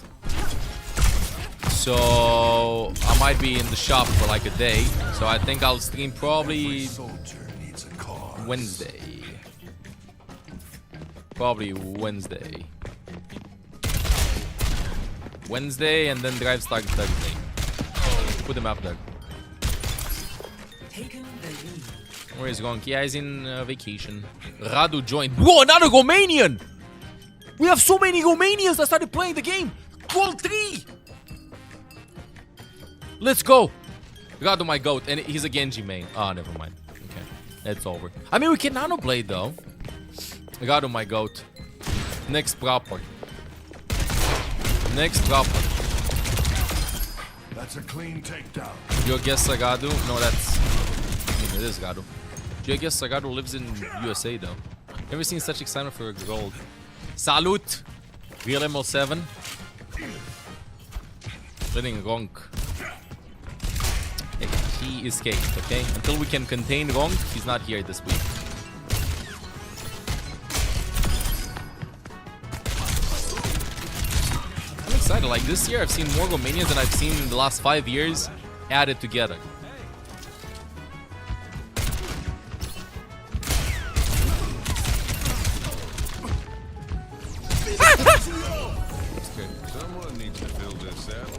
So I might be in the shop for like a day. So I think I'll stream probably Wednesday. Probably Wednesday. Wednesday and then drive start Thursday. Put the map there. Where is Gonk? Yeah, he's in vacation. Radu joined. Whoa, another Romanian! We have so many Romanians that started playing the game. Goal 3! Let's go! Radu, my goat. And he's a Genji main. Ah, never mind. Okay. It's over. I mean, we can nano blade though. Radu, my goat. Next proper. Next proper. That's a clean takedown. Your guess Radu? No, that's... I mean, it is Radu. Your guess Radu lives in USA though. Never seen such excitement for gold. Salute! Real ML7. Letting Ronk. He escaped, okay? Until we can contain Ronk, he's not here this week. I'm excited. Like this year, I've seen more Romanians than I've seen in the last 5 years added together. Someone needs to fill this out.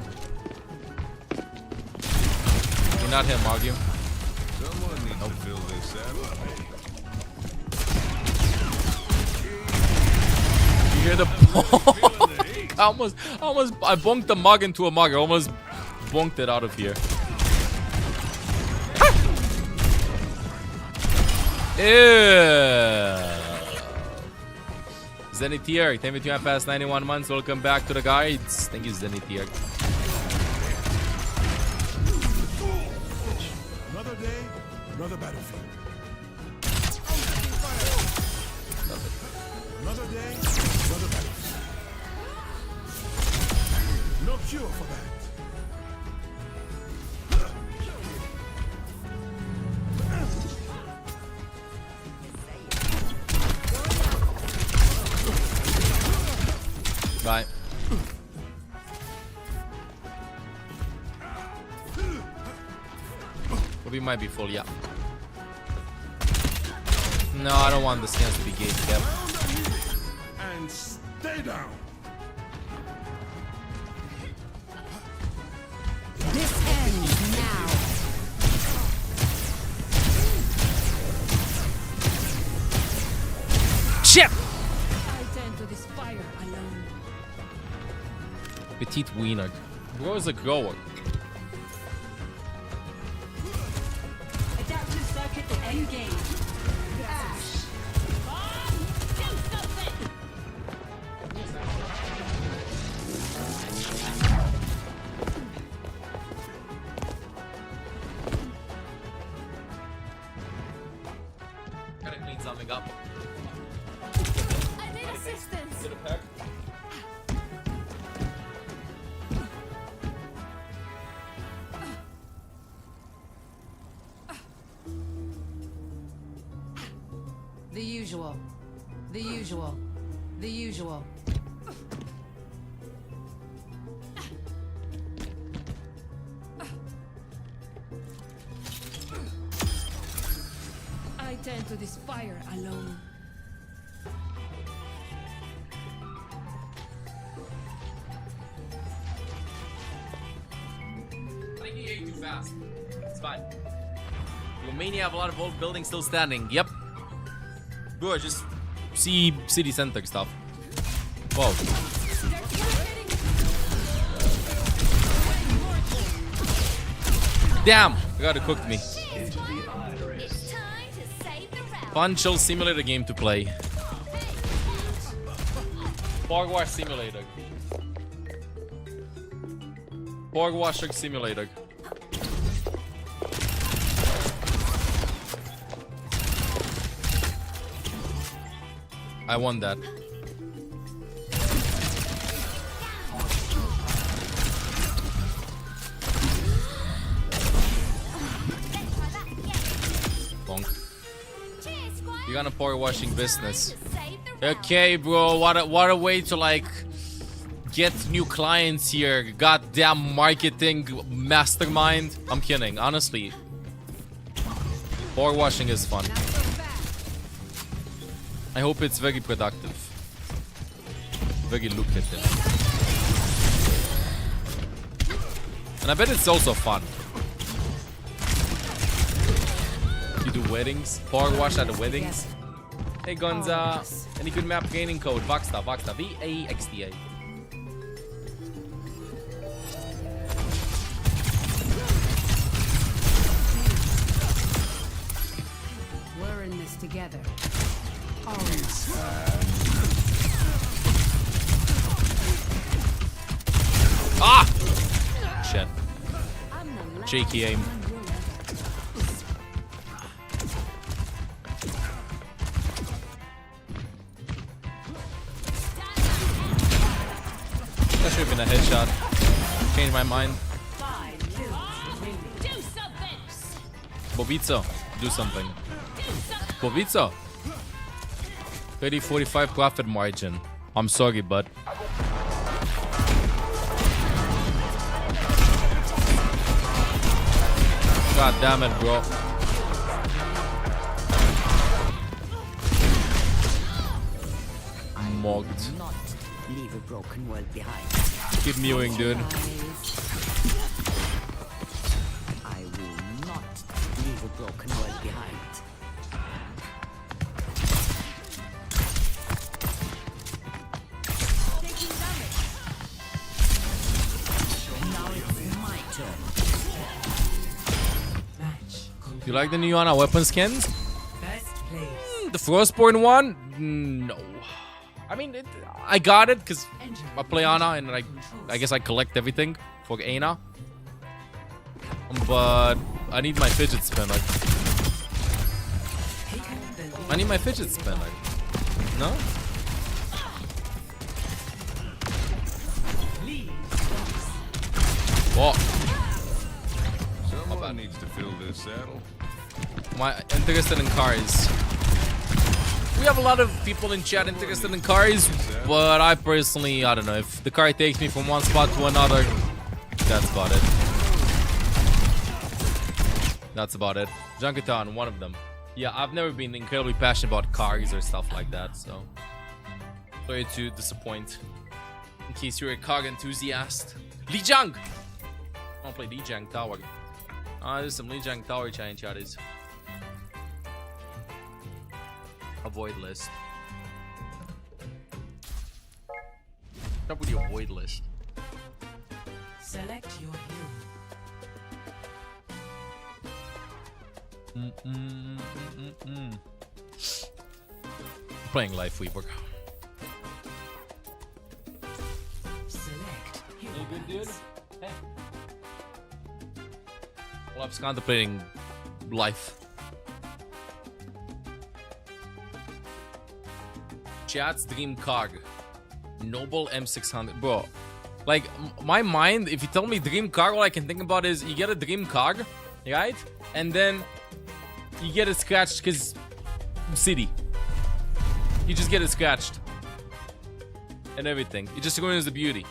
You're not him, argue. Someone needs to fill this out. You hear the bonk? I bonked the mug into a mug. I almost bonked it out of here. Ew. Zenitier, thank you for past 91 months. Welcome back to the guides. Thank you, Zenitier. Another day, another battlefield. Another day, another battlefield. No cure for that. Bye. We might be full, yeah. No, I don't want the scans to be gate kept. And stay down. This ends now. Shit! I tend to this fire alone. Petite wiener. Bro is a grower. Adaptive circuit engaged. Gotta clean something up. I need assistance. The usual. The usual. The usual. I tend to this fire alone. I think he ate too fast. It's fine. Romania have a lot of old buildings still standing. Yep. Bro, just see city center stuff. Whoa. Damn! You gotta cook me. Fun chill simulator game to play. Borgwash simulator. Borgwash simulator. I won that. Bonk. You're gonna pour washing business. Okay, bro. What a way to like get new clients here. Goddamn marketing mastermind. I'm kidding. Honestly, pour washing is fun. I hope it's very productive. Very lucrative. And I bet it's also fun. You do weddings? Power wash at the weddings? Hey Gonza, any good map gaining code? Voxta, V-A-X-T-A. We're in this together. Ah! Shit. Shaky aim. That should have been a headshot. Changed my mind. Bobico, do something. Bobico. 30-45 profit margin. I'm sorry, bud. God damn it, bro. Mogged. Not leave a broken world behind. Keep mewing, dude. I will not leave a broken world behind. Now it's my turn. You like the new weapon skins? Best place. The Frostborn one? No. I mean, I got it because I play Ana and I guess I collect everything for Ana. But I need my fidget spinner. I need my fidget spinner. No? What? Someone needs to fill this saddle. My interested in cars. We have a lot of people in chat interested in cars, but I personally, I don't know. If the car takes me from one spot to another, that's about it. That's about it. Junketon, one of them. Yeah, I've never been incredibly passionate about cars or stuff like that, so sorry to disappoint. In case you're a car enthusiast. Lijiang! I don't play Lijiang Tower. There's some Lijiang Tower chat in chat is. Avoid list. What's up with your avoid list? Select your hero. Playing Life Weaver. Select hero. You good, dude? Hey. Well, I was contemplating life. Chat's dream car. Noble M600. Bro, like, my mind, if you tell me dream car, all I can think about is you get a dream car, right? And then you get it scratched because city. You just get it scratched. And everything. It just ruins the beauty.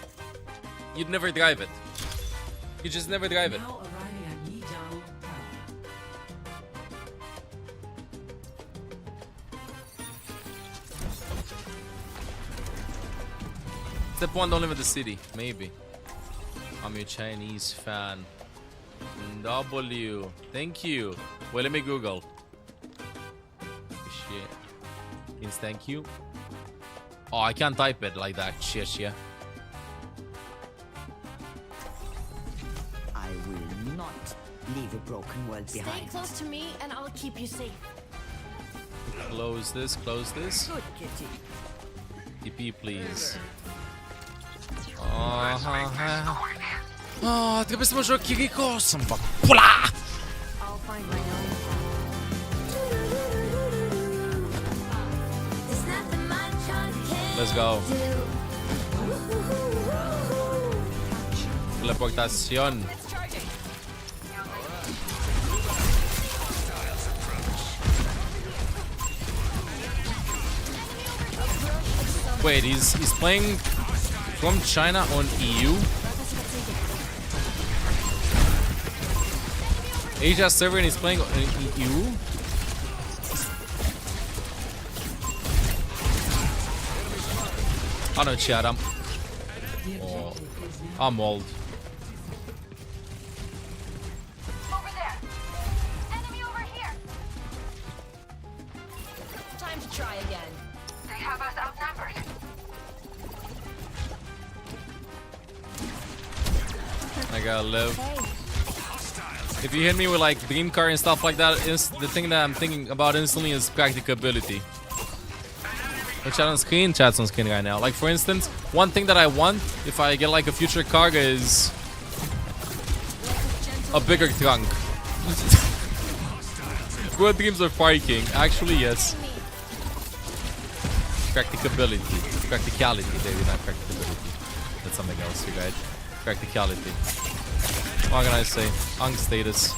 You'd never drive it. You just never drive it. Step 1, don't live in the city. Maybe. I'm your Chinese fan. W. Thank you. Wait, let me Google. Shit. Means thank you. Oh, I can't type it like that. Shit, yeah. I will not leave a broken world behind. Stay close to me and I'll keep you safe. Close this, close this. Good kitty. TP, please. Oh, trebuie să mă joc Kiriko, să-mi fac pula! I'll find my own path. Let's go. Teleportación. Wait, he's playing from China on EU. Asia server and he's playing on EU. I don't chat. I'm old. Over there. Enemy over here. Time to try again. They have us outnumbered. I gotta live. If you hit me with like dream car and stuff like that, the thing that I'm thinking about instantly is practicability. Like chat on screen, chat's on screen right now. Like for instance, one thing that I want if I get like a future car is a bigger trunk. Good dreams are fighting. Actually, yes. Practicability. Practicality, David, not practicability. That's something else, you guys. Practicality. What can I say? Ung status.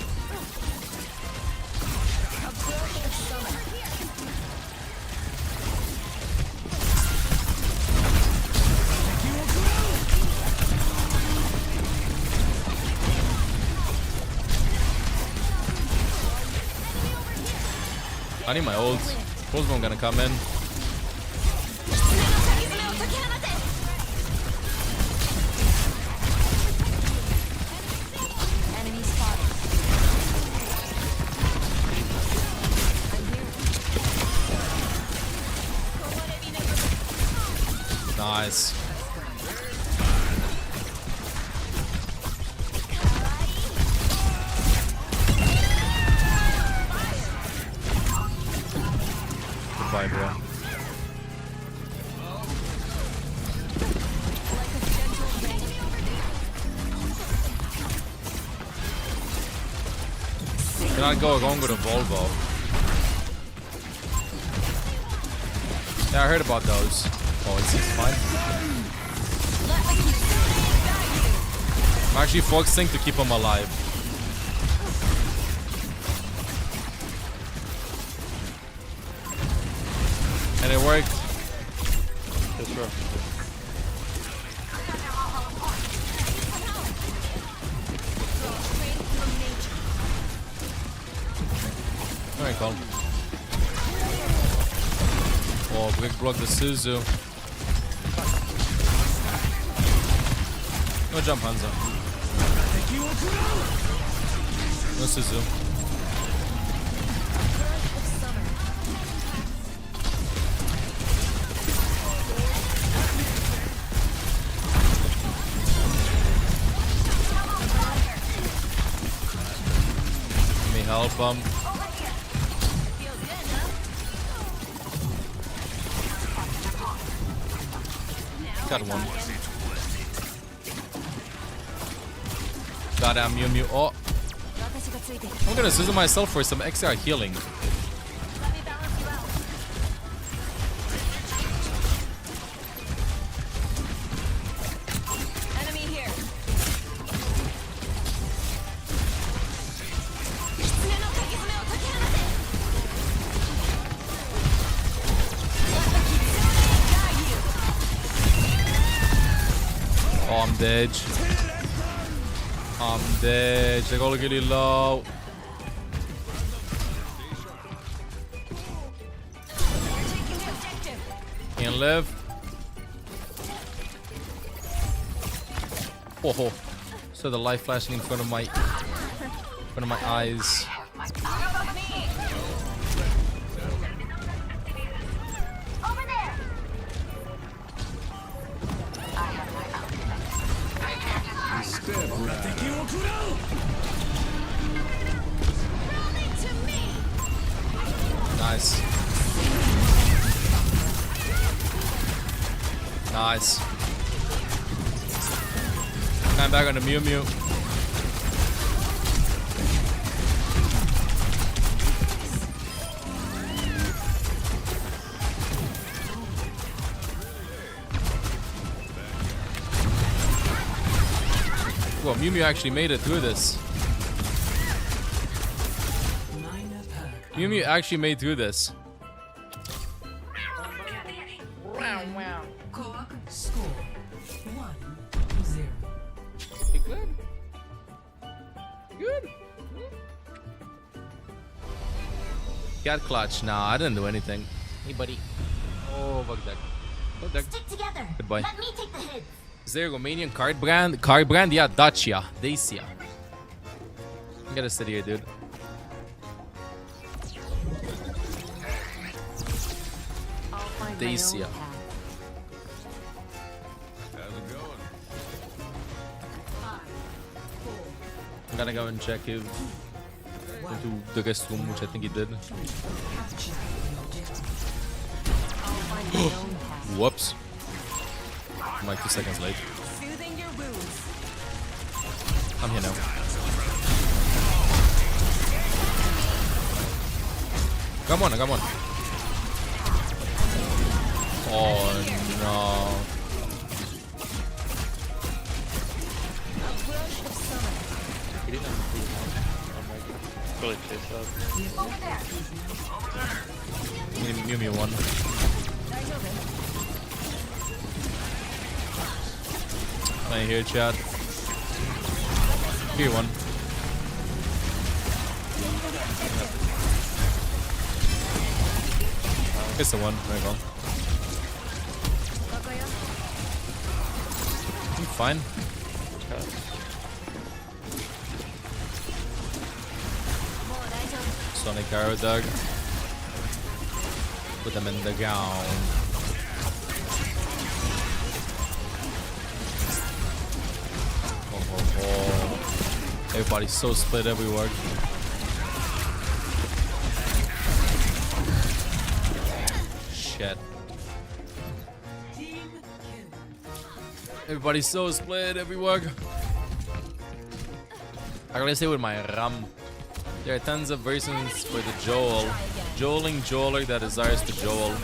I need my ult. Ult's gonna come in. Nice. Goodbye, bro. Cannot go wrong with a Volvo. Yeah, I heard about those. Oh, it's fine. I'm actually focusing to keep him alive. And it worked. Yes, sir. Alright, Colin. Oh, big block the Suzu. No jump, Hanzo. No Suzu. Let me help him. Got one. Goddamn Mew Mew. Oh. I'm gonna scissor myself for some extra healing. Enemy here. Oh, I'm dead. I'm dead. They gotta get it low. Can't live. Oh, so the light flashing in front of my eyes. Nice. Nice. I'm back on the Mew Mew. Well, Mew Mew actually made it through this. Mew Mew actually made through this. Score 1-0. Good. Good. Cat clutch. Nah, I didn't do anything. Hey, buddy. Oh, bug deck. Bug deck. Stick together. Goodbye. Let me take the hit. Is there a Romanian card brand? Card brand? Yeah, Dacia. Dacia. You gotta sit here, dude. Dacia. How's it going? I'm gonna go and check if into the guest room, which I think he did. Whoops. I'm like 2 seconds late. Soothing your wounds. I'm here now. Come on, come on. Oh no. He didn't have to do that. I'm like, really pissed off. Mew Mew one. I hear chat. Here one. It's the one. There you go. I'm fine. Sonic Arrow Dog. Put them in the ground. Oh. Everybody's so split everywhere. Shit. Everybody's so split everywhere. I gotta stay with my RAM. There are tons of versions for the Joel. Joeling Joeler that desires to Joel.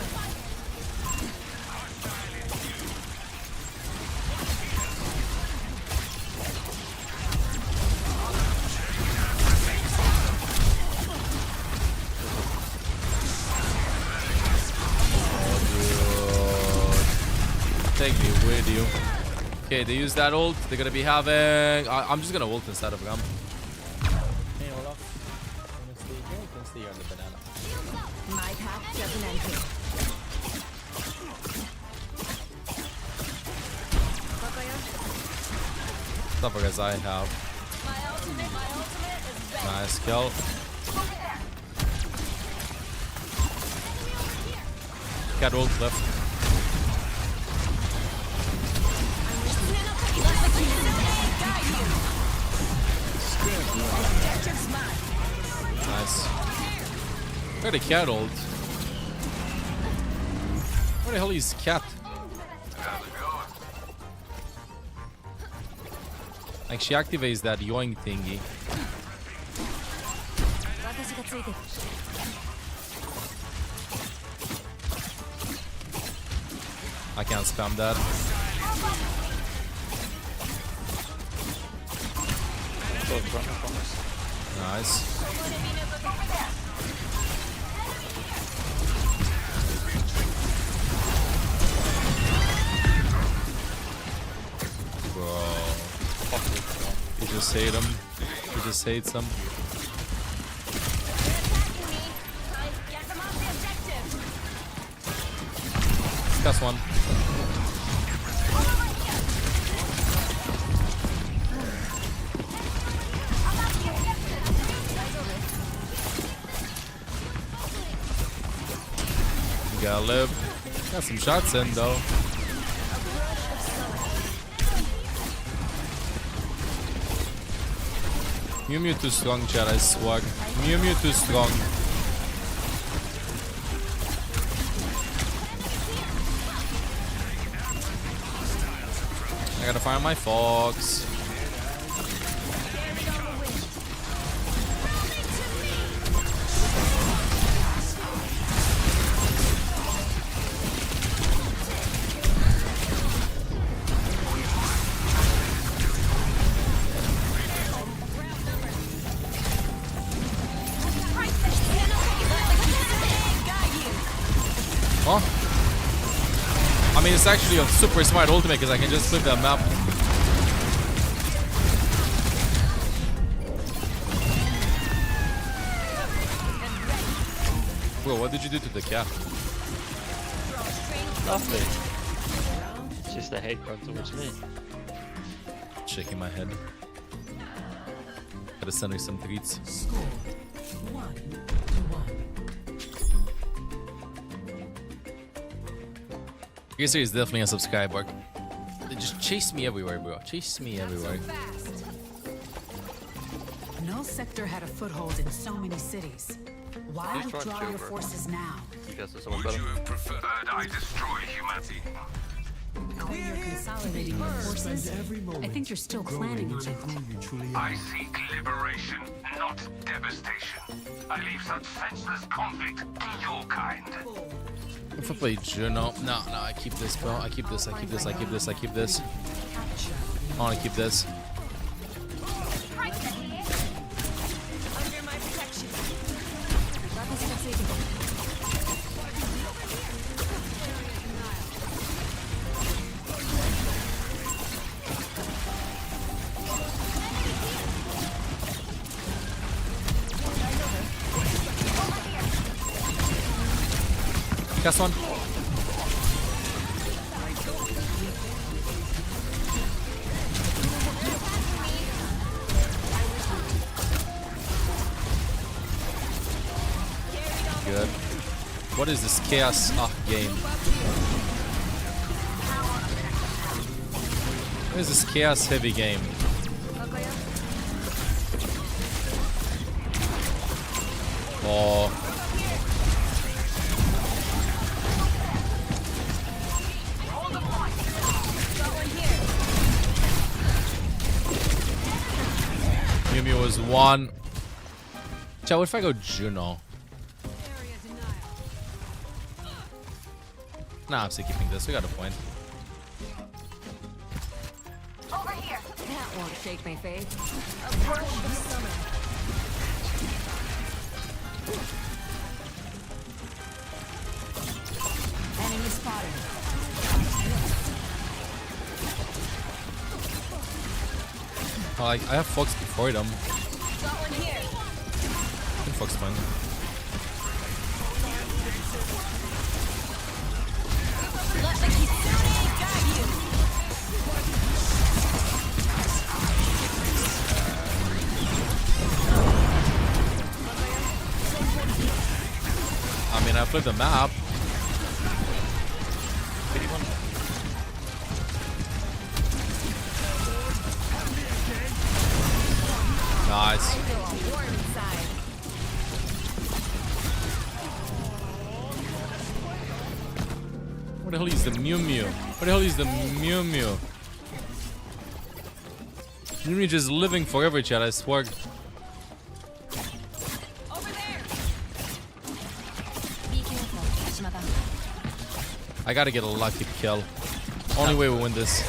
Take me with you. Okay, they use that ult. They're gonna be having. I'm just gonna ult instead of Gum. Hey, Olaf. Wanna stay here? You can stay here on the banana. My path doesn't end here. Stuff guys I have. Nice kill. Cat ult left. Nice. Where the cat ult? Where the hell is cat? Like she activates that yoink thingy. I can't spam that. Nice. Bro. You just hate him. You just hates him. That's one. Gotta live. Got some shots in though. Mew too strong, chat, I swag. Mew too strong. I gotta find my fox. Oh. I mean, it's actually a super smart ultimate because I can just flip that map. Bro, what did you do to the cat? Nothing. It's just a hate crime towards me. Shaking my head. Gotta send her some tweets. Gazer is definitely a subscriber. They just chase me everywhere, bro. Chase me everywhere. No sector had a foothold in so many cities. Why withdraw your forces now? You guys are so Would better. you have preferred I destroy humanity? When you're consolidating your forces, I think you're still planning on it. I seek liberation, not devastation. I leave such senseless conflict to your kind. If I play Juno, no, I keep this, bro. I keep this. I keep this. I keep this. I keep this. I want to keep this. Cast one. Good. What is this chaos game? What is this chaos heavy game? Oh. Was one. Chat, what if I go Juno? Nah, I'm still keeping this. We got a point. Over here. That won't shake my faith. Approach the summer. Enemy spotted. Oh, I have Fox before them. Got one here. I think Fox fine. Let the Kitsune guide you. I mean, I flipped the map. Nice. What the hell is the Mew Mew? What the hell is the Mew Mew? Mew Mew just living forever, chat, I swear. I gotta get a lucky kill. Only way we win this.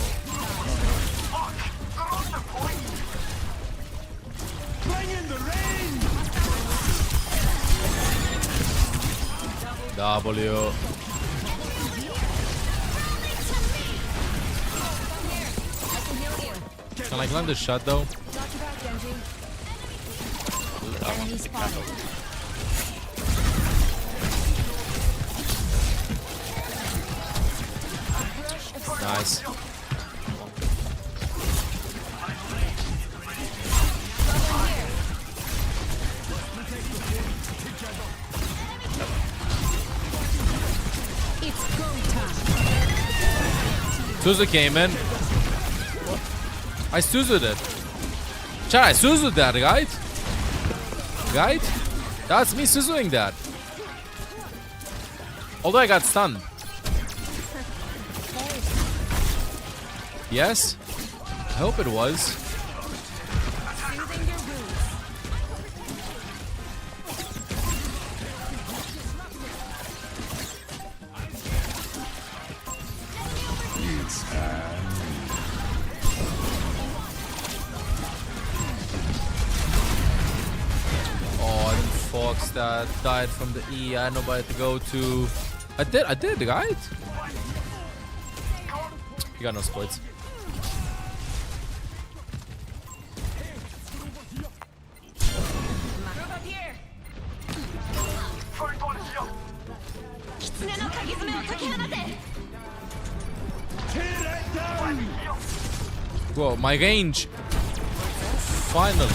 W. Can I land the shot though? Enemy spotted. Nice. It's go time. Suzu came in. I Suzu'd it. Chat, I Suzu'd that, right? Right? That's me Suzuing that. Although I got stunned. Yes? I hope it was. Oh, and Fox that died from the E. I had nobody to go to. I did, right? You got no splits. Whoa, my range. Finally.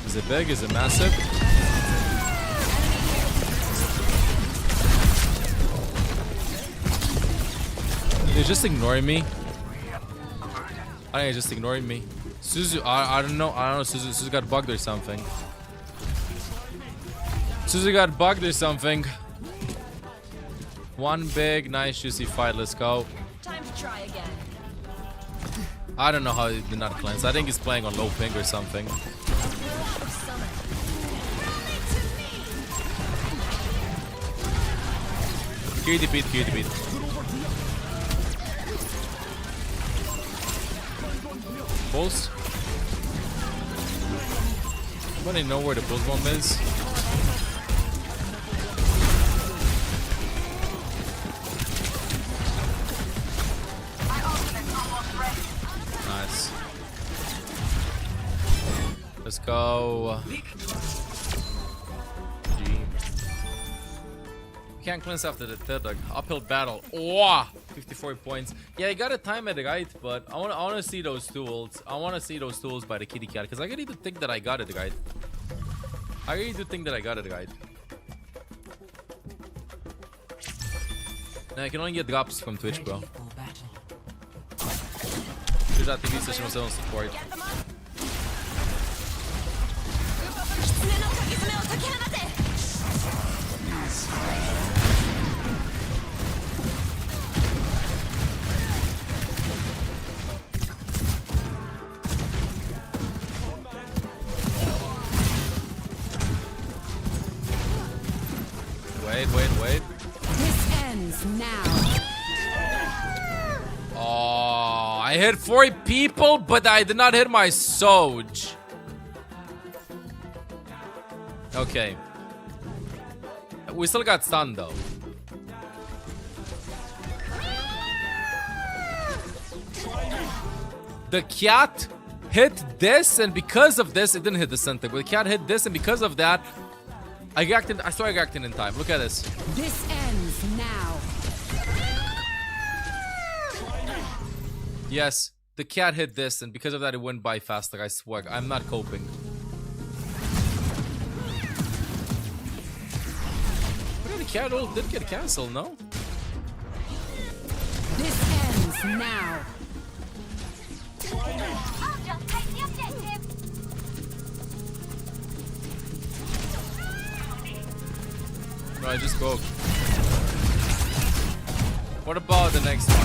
Is it big? Is it massive? They're just ignoring me. I think they're just ignoring me. Suzu, I don't know. Suzu got bugged or something. Suzu got bugged or something. One big, nice, juicy fight. Let's go. Time to try again. I don't know how he did not cleanse. I think he's playing on low ping or something. Cutie beat, cutie beat. Pulse. Anybody know where the pulse bomb is? Nice. Let's go. G. Can't cleanse after the third like uphill battle. Oh, 54 points. Yeah, you gotta time it right, but I wanna see those two ults. I wanna see those two ults by the kitty cat because I really do think that I got it right. I really do think that I got it right. Now I can only get drops from Twitch, bro. Twitch.tv/support. Wait. This ends now. Oh, I hit 4 people, but I did not hit my Soj. Okay. We still got stunned though. The cat hit this, and because of this, it didn't hit the center. But the cat hit this, and because of that, I saw I reacted in time. Look at this. This ends now. Yes, the cat hit this, and because of that, it went by faster. I swear, I'm not coping. But the cat ult did get cancelled, no? This ends now. No, I just broke. What about the next one?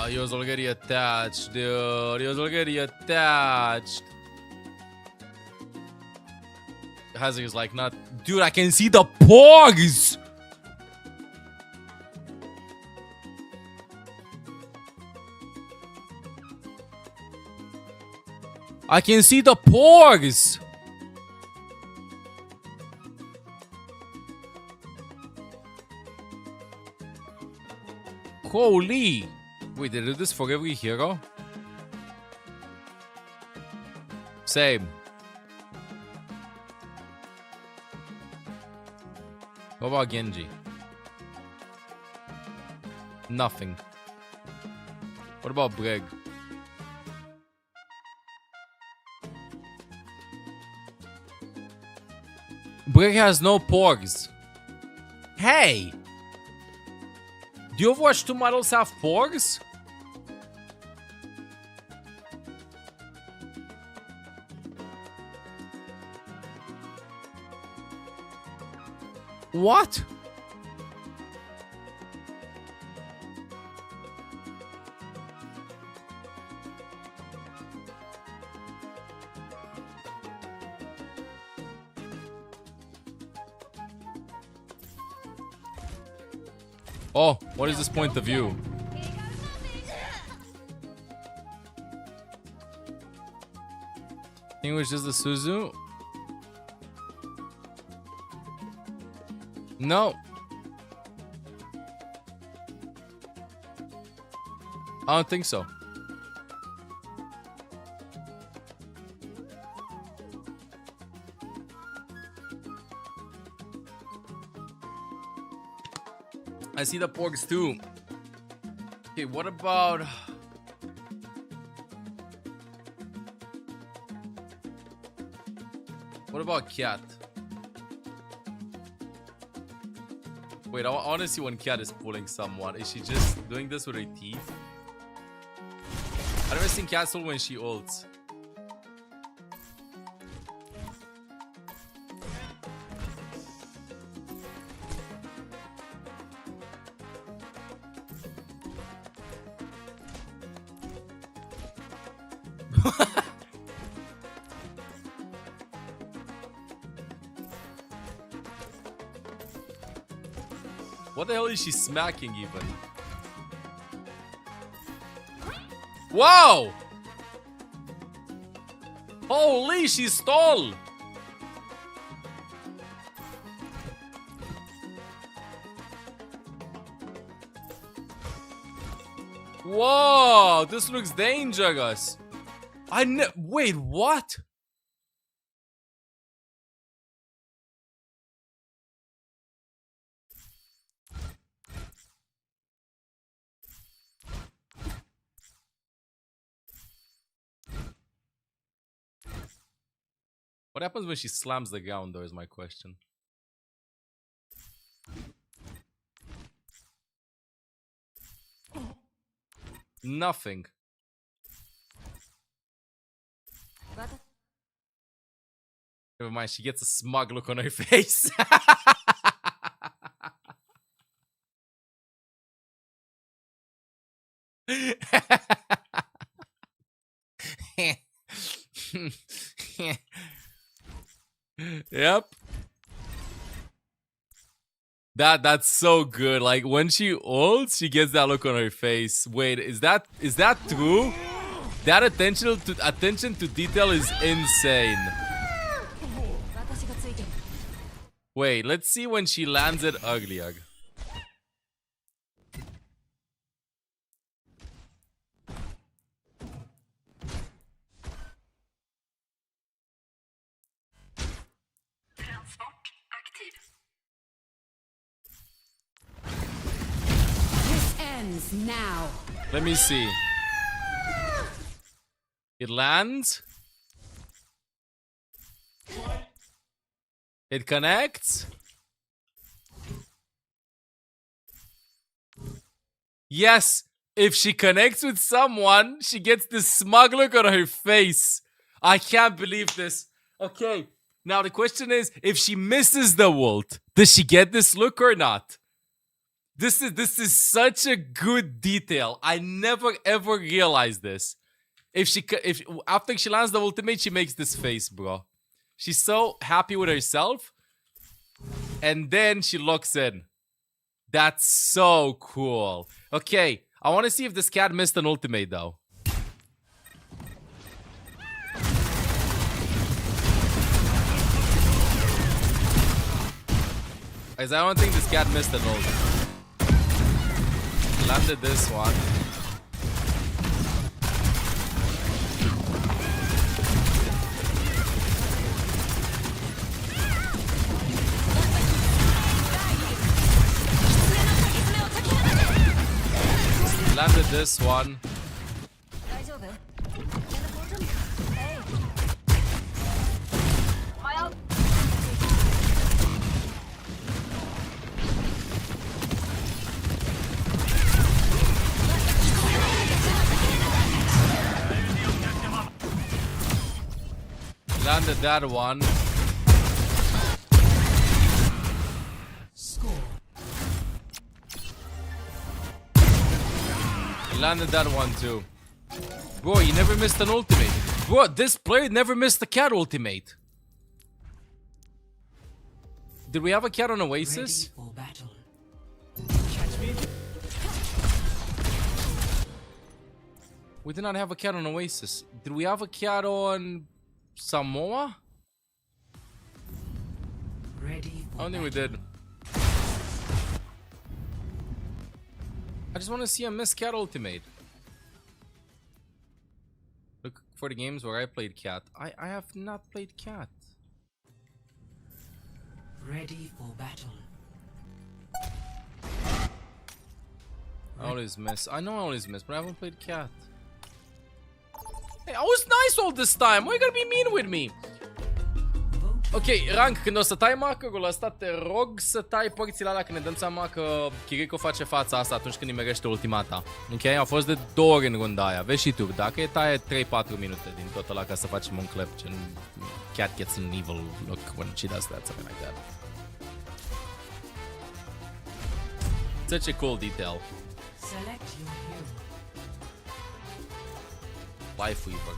He was already attached, dude. He was already attached. Hazard is like, not. Dude, I can see the porgs! I can see the porgs! Holy! Wait, they did this for every hero? Same. What about Genji? Nothing. What about Brig? Brig has no porgs. Hey! Do you Overwatch 2 models have porgs? What? Oh, what is this point of view? English is the Suzu? No. I don't think so. I see the porgs too. Okay, what about... What about Cat? Wait, I want to see when Cat is pulling someone. Is she just doing this with her teeth? I've never seen Cat ult when she ults. What the hell is she smacking even? Wow! Holy, she stole! Whoa, this looks dangerous. Wait, what? What happens when she slams the ground, though, is my question. Nothing. Never mind, she gets a smug look on her face. Yep. That's so good. Like when she ults, she gets that look on her face. Wait, is that true? That attention to detail is insane. Wait, let's see when she lands it ugly. Now. Let me see. It lands. It connects. Yes, if she connects with someone, she gets this smug look on her face. I can't believe this. Okay, now the question is, if she misses the ult, does she get this look or not? This is such a good detail. I never ever realized this. If after she lands the ultimate, she makes this face, bro. She's so happy with herself, and then she locks in. That's so cool. Okay, I want to see if this cat missed an ultimate though. Guys, I don't think this cat missed an ult. Landed this one. Landed this one. Landed that one. Landed that one too. Bro, you never missed an ultimate. Bro, this player never missed a cat ultimate. Did we have a cat on Oasis? We did not have a cat on Oasis. Did we have a cat on Samoa? I don't think we did. I just want to see a miss cat ultimate. Look for the games where I played cat. I have not played cat. Ready for battle. I always miss. I know I always miss, but I haven't played cat. Hey, I was nice all this time. Why are you gonna be mean with me? Ok, Rank, când o să tai macro-ul ăsta, te rog să tai părțile alea când ne dăm seama că Kiriko face fața asta atunci când nimerește ultimata. Ok? Au fost de 2 ori în runda aia. Vezi și tu, dacă e taie 3-4 minute din tot ăla ca să facem un clip, gen cat gets an evil look when she does that, something like that. Such a cool detail. Select your hero. Life Weaver.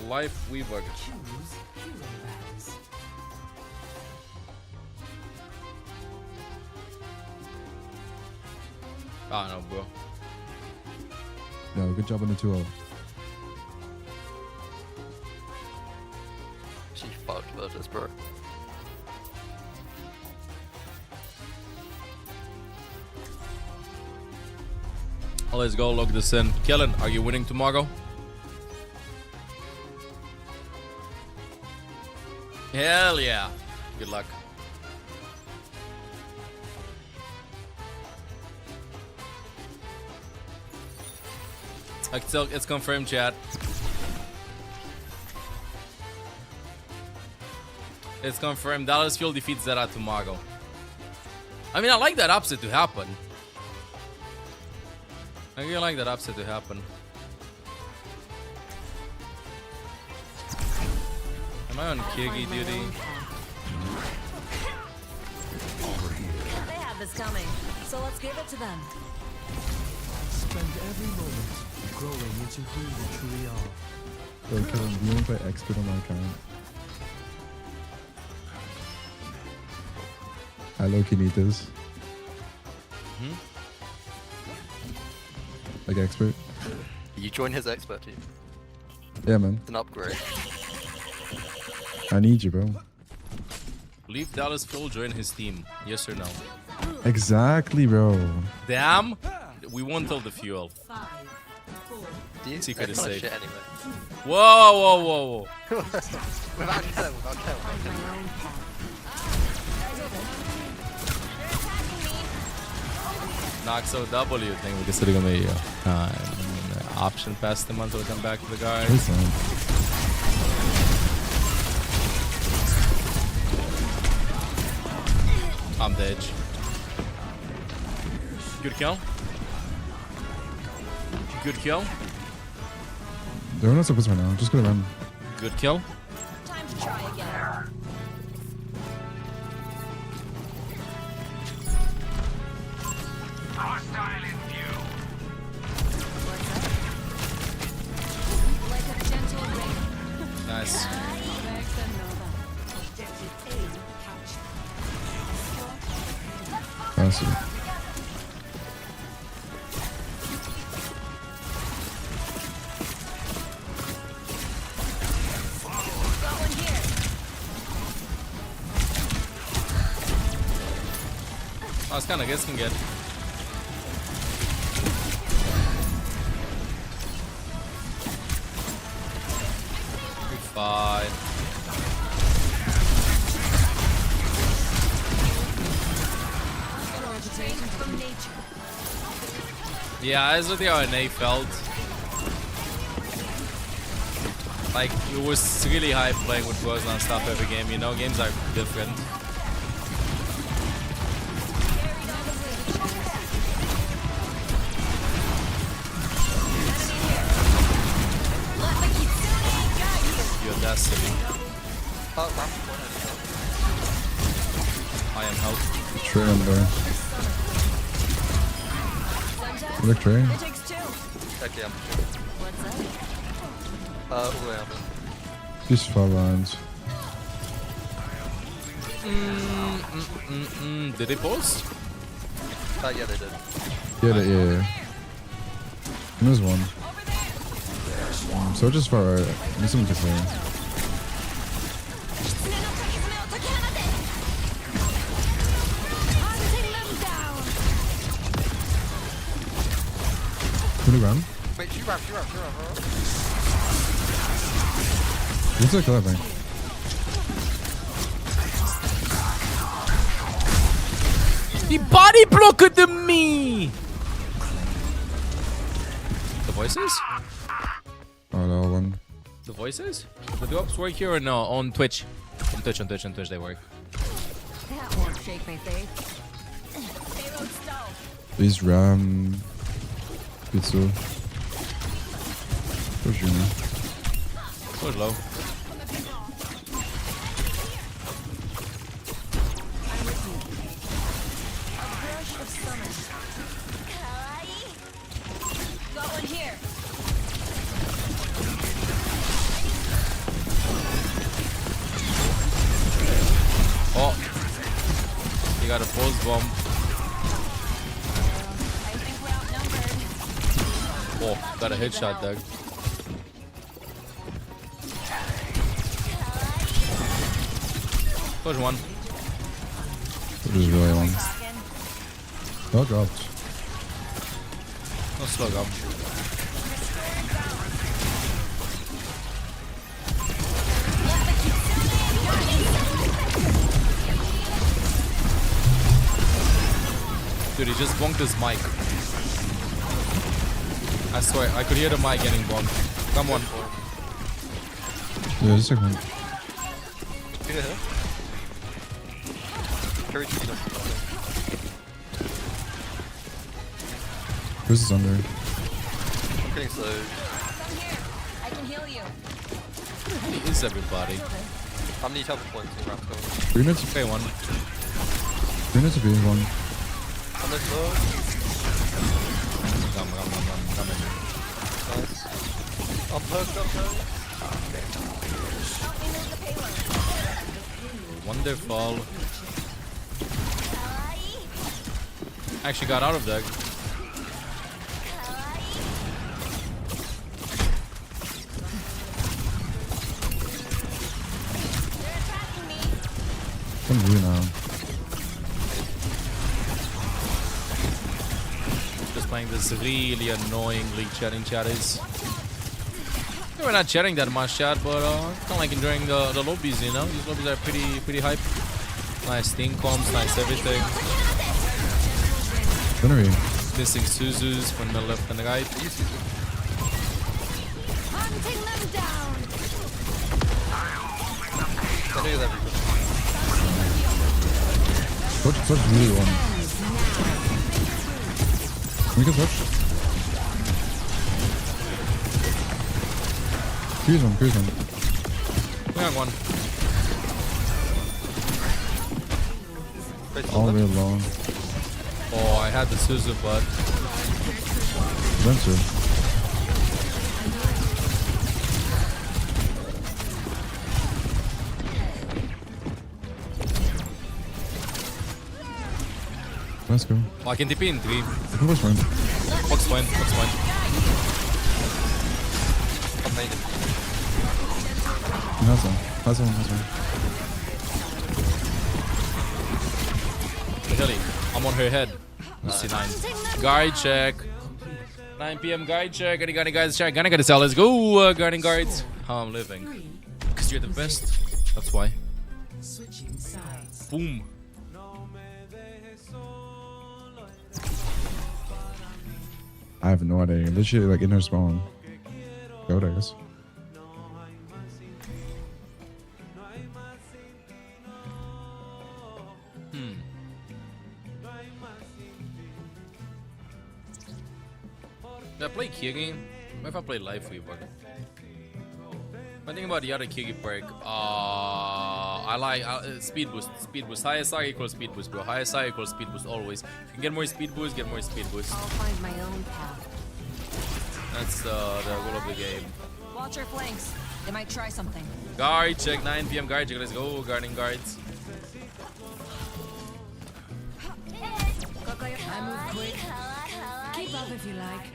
Life Weaver. Ah, no, bro. No, good job on the 2-0. She fucked about this, bro. Oh, let's go log this in. Kellen, are you winning tomorrow? Hell yeah. Good luck. It's confirmed, chat. It's confirmed. Dallas Fuel defeats Zera tomorrow. I mean, I like that upset to happen. I really like that upset to happen. Am I on Kiggy duty? They have this coming, so let's give it to them. Spend every moment growing into who you truly are. Bro, Kevin, do you want to play expert on my account? I low-key need this. Like expert? You join his expert team. Yeah, man. It's an upgrade. I need you, bro. Leave Dallas Fuel join his team. Yes or no? Exactly, bro. Damn. We won't tell the Fuel. Secret is That's safe. shit anyway. Whoa, whoa, whoa, whoa. Without kill, without kill. Noxo W thing. We're just sitting on the option past them until they come back to the guard. I'm dead. Good kill. Good kill. They're not supposed to right now. Just go around. Good kill. Time to try again. Hostile in view. Like a gentle rain. Nice. Awesome. Oh, it's kind of guess can get. Fine. Yeah, as with the RNA felt like it was really hype playing with Frozen and stuff every game, you know, games are different. Your destiny. I am help. Trey on there. Look, Trey. Okay, I'm who am Just 5 lines. Did they post? yeah, they did. Yeah. And there's one. So just far right. There's something to say. To the ground. Wait, she ran. Looks like that thing. He body blocked me! The voices? Oh, no one. The voices? The drops work here or no? On Twitch. On Twitch they work. That won't shake my faith. Please ram. Pizza. Where's your name? Go low. Going here. Oh. You got a pulse bomb. Oh, got a headshot, Doug. Push one. There's really one. Dog dropped. No slug up. Dude, he just bonked his mic. I swear, I could hear the mic getting bombed. Come on. Yeah, just a second. Yeah. Carry TP them. Chris is under. I'm getting slow. I can heal you. He is everybody. How many teleport points in round going? 3 minutes to pay one. 3 minutes to be one. I'm this low. Come in. Nice. I'll poke up though. Wonderful. Actually got out of there. Come here now. Just playing this really annoyingly chatting chatters. We're not chatting that much chat, but kind of like enjoying the lobbies, you know? These lobbies are pretty hype. Nice thing comms, nice everything. Missing Suzus from the left and the right. Hunting them down. I do that. Touch really one. We can touch. Freeze him. We got one. All the way long. Oh, I had the Suzu, but Venture. Let's go. oh, I can TP in 3. What's fine? Fox fine. I've made it. Has one. Kelly, I'm on her head. C9. Guard check. 9 p.m. guard check. Any guys check. Gonna get a cell. Let's go, guarding guards. How I'm living. Because you're the best. That's why. Boom. I have no idea. Literally like in her spawn. Go, I guess. I play Kiri. What if I play live for you, buddy? One thing about the other Kiri perk, I like speed boost. Highest SR equals speed boost, bro. Highest SR equals speed boost always. If you can get more speed boost, get more speed boost. I'll find my own path. That's the rule of the game. Watch your flanks. They might try something. Guard check, 9 p.m. guard check. Let's go, guarding guards. I move quick. Keep up if you like.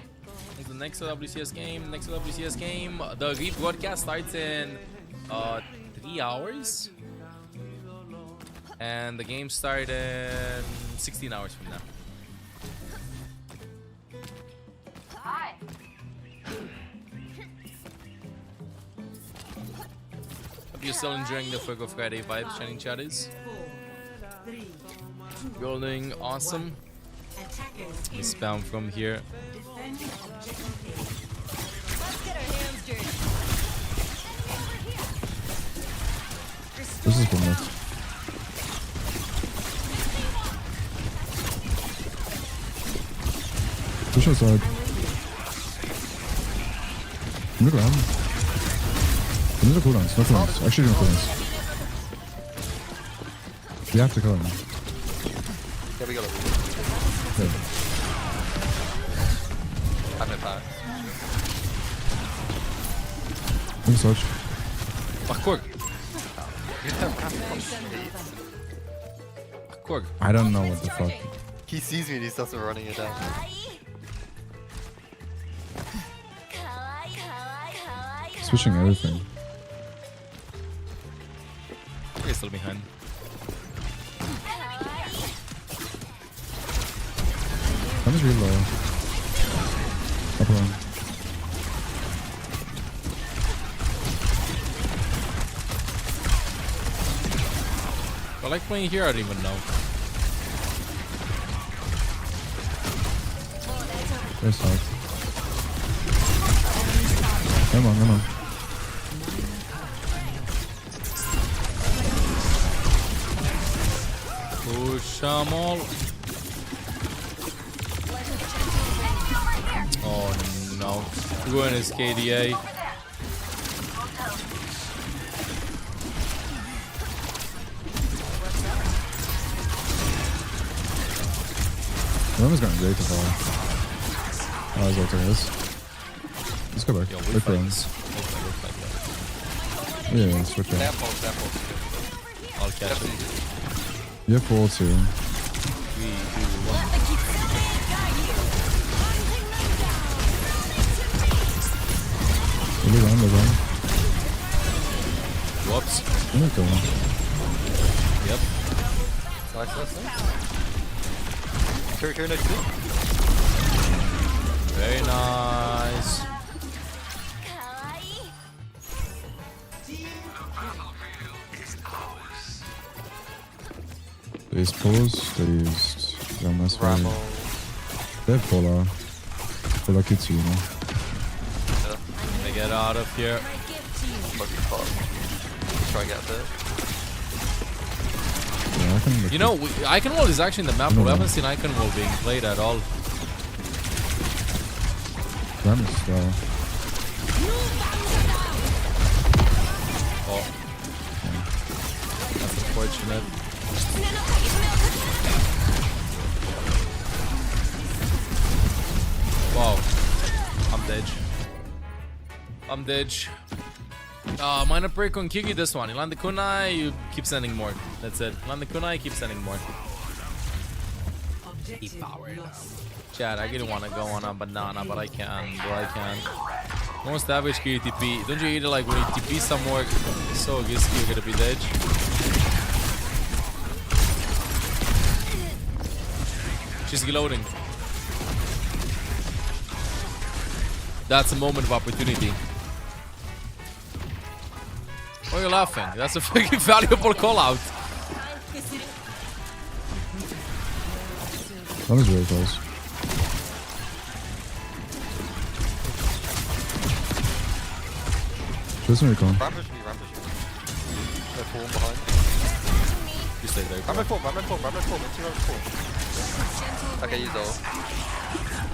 The next WCS game. The rebroadcast starts in 3 hours. And the game starts in 16 hours from now. Hi. Hope you're still enjoying the Fuego Friday vibes, chatting chatters. Rolling awesome. We spam from here. Let's get our hands dirty. This is good enough. Push outside. Look around. These are cooldowns, no cooldowns. Actually, no cooldowns. We have to kill him. Yeah, we got it. Okay. I'm no power. Big search. Korg. Korg. I don't know what the fuck. He sees me and he starts running it down. Switching everything. He's still behind. I'm just really low. Up along. I like playing here, I don't even know. Very soft. Come on, come on. Push them all. Oh no. Ruin his KDA. Roman's going great to fall. Oh, he's ulting this. Let's go back. Yo, Wait for him. Yeah, switch out. I'll catch him. You have full too. 3, 2, 1. Really run, really run. Whoops. I'm gonna kill him. Yep. Nice. Carry next to Very nice. They used pulls, they used Ramas. They have Polar. Polar Kitsune. Let me get out of here. Try and get there. Yeah, I can You know, Icon Wall is actually in the map, but we haven't seen Icon Wall being played at all. Ramas style. Oh. That's unfortunate. Wow. I'm dead. Minor break on Kiki this one. You land the kunai, you keep sending more. That's it. Land the kunai, keep sending more. Chad, I really want to go on a banana, but I can't. Bro, I can't. Most average TP. Don't you either like when you TP somewhere so risky you're gonna be dead? She's reloading. That's a moment of opportunity. Why are you laughing? That's a freaking valuable call out. That was really close. Just me recon. Rampage me. They're falling behind. You stay there. Rampage form. Okay, you go.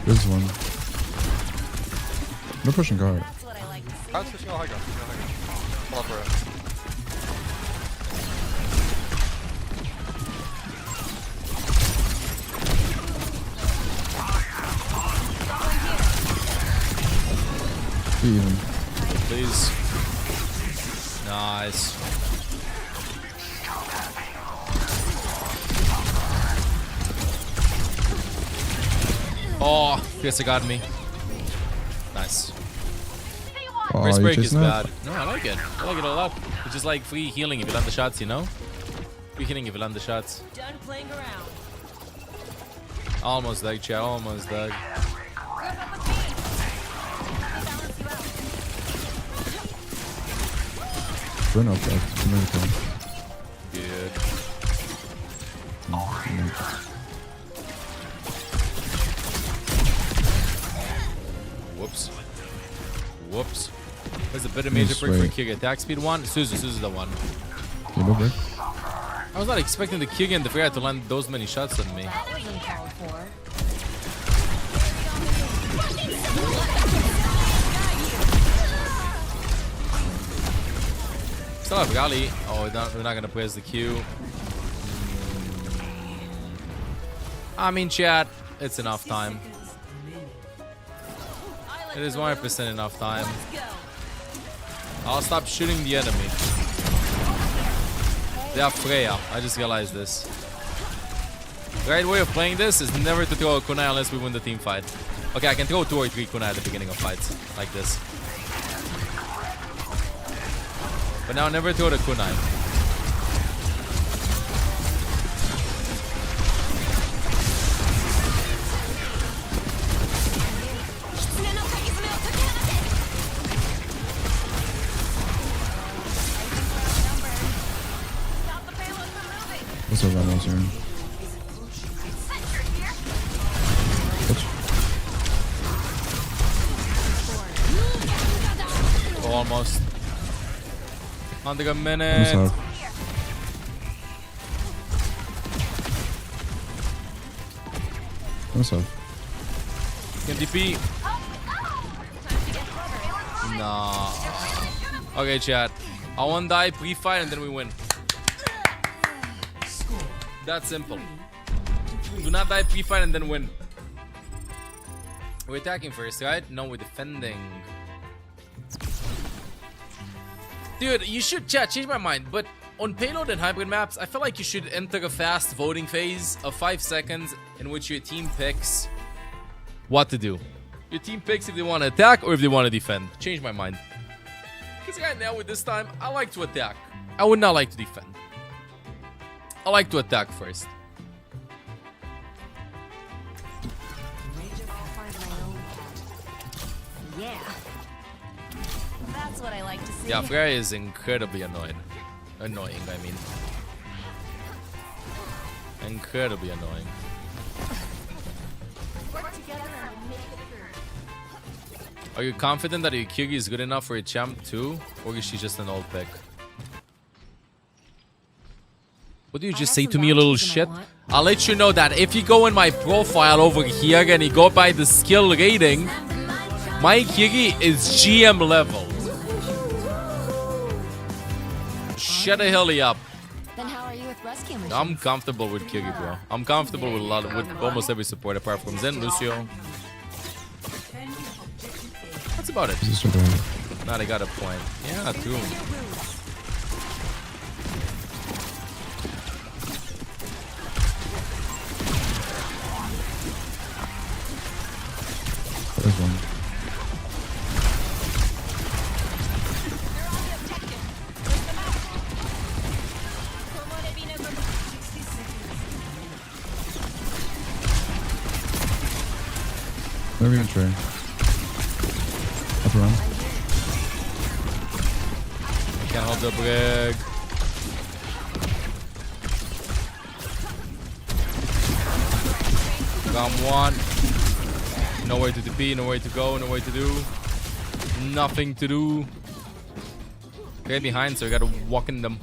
There's one. No pushing guard. I'm switching on high ground. Fall for it. Even. Please. Nice. Oh, Pierce got me. Nice. Oh, First break is that? bad. No, I like it. I like it a lot. It's just like free healing if you land the shots, you know? Free healing if you land the shots. Done playing around. Almost dead, chat. Almost dead. Run up left. Good. Whoops. There's a bit of major break for Kiga. Attack speed 1. Suzu's the one. I was not expecting the Kiga and the Freya to land those many shots on me. That wasn't called for. Still have Gali. Oh, we're not gonna play as the Q. I mean, chat, it's enough time. It is 100% enough time. I'll stop shooting the enemy. They have Freya. I just realized this. The right way of playing this is never to throw a kunai unless we win the team fight. Okay, I can throw 2 or 3 kunai at the beginning of fights. Like this. But now never throw the kunai. What's up, Ramos here? almost. Under a minute. What's up? MDP. Nah. Okay, chat. I want to die pre-fight and then we win. That's simple. Do not die pre-fight and then win. We're attacking first, right? No, we're defending. Dude, you should, chat, change my mind. But on payload and hybrid maps, I feel like you should enter a fast voting phase of 5 seconds in which your team picks what to do. Your team picks if they want to attack or if they want to defend. Change my mind. Because right now with this time, I like to attack. I would not like to defend. I like to attack first. Yeah. That's what I like to see. Yeah, Freya is incredibly annoying. I mean. Incredibly annoying. Work together and make it through. Are you confident that your Kyugi is good enough for a champ too? Or is she just an old pick? What do you just say to me, you little shit? I'll let you know that if you go in my profile over here and you go by the skill rating, my Kyugi is GM level. Shut the hell up. Then how are you with rescue missions? I'm comfortable with Kyugi, bro. I'm comfortable with with almost every support apart from Zen, Lucio. That's about it. Nah, they got a point. Yeah, true. There's one. Never even try. Up around. Can't hold the brig. Got one. Nowhere to be, nowhere to go, nowhere to do. Nothing to do. They're behind, so I gotta walk in them.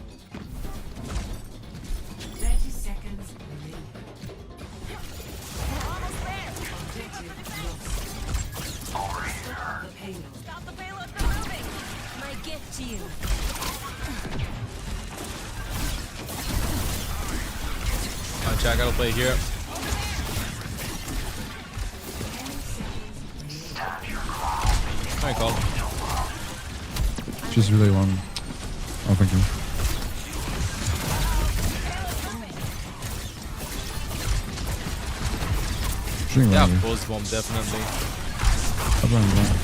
30 seconds. Stop the payload from moving. My gift to you. Alright, chat, I gotta play here. Alright, call. She's really long. Oh, thank you. Shooting Yeah, around pulse bomb, definitely. Up around the line.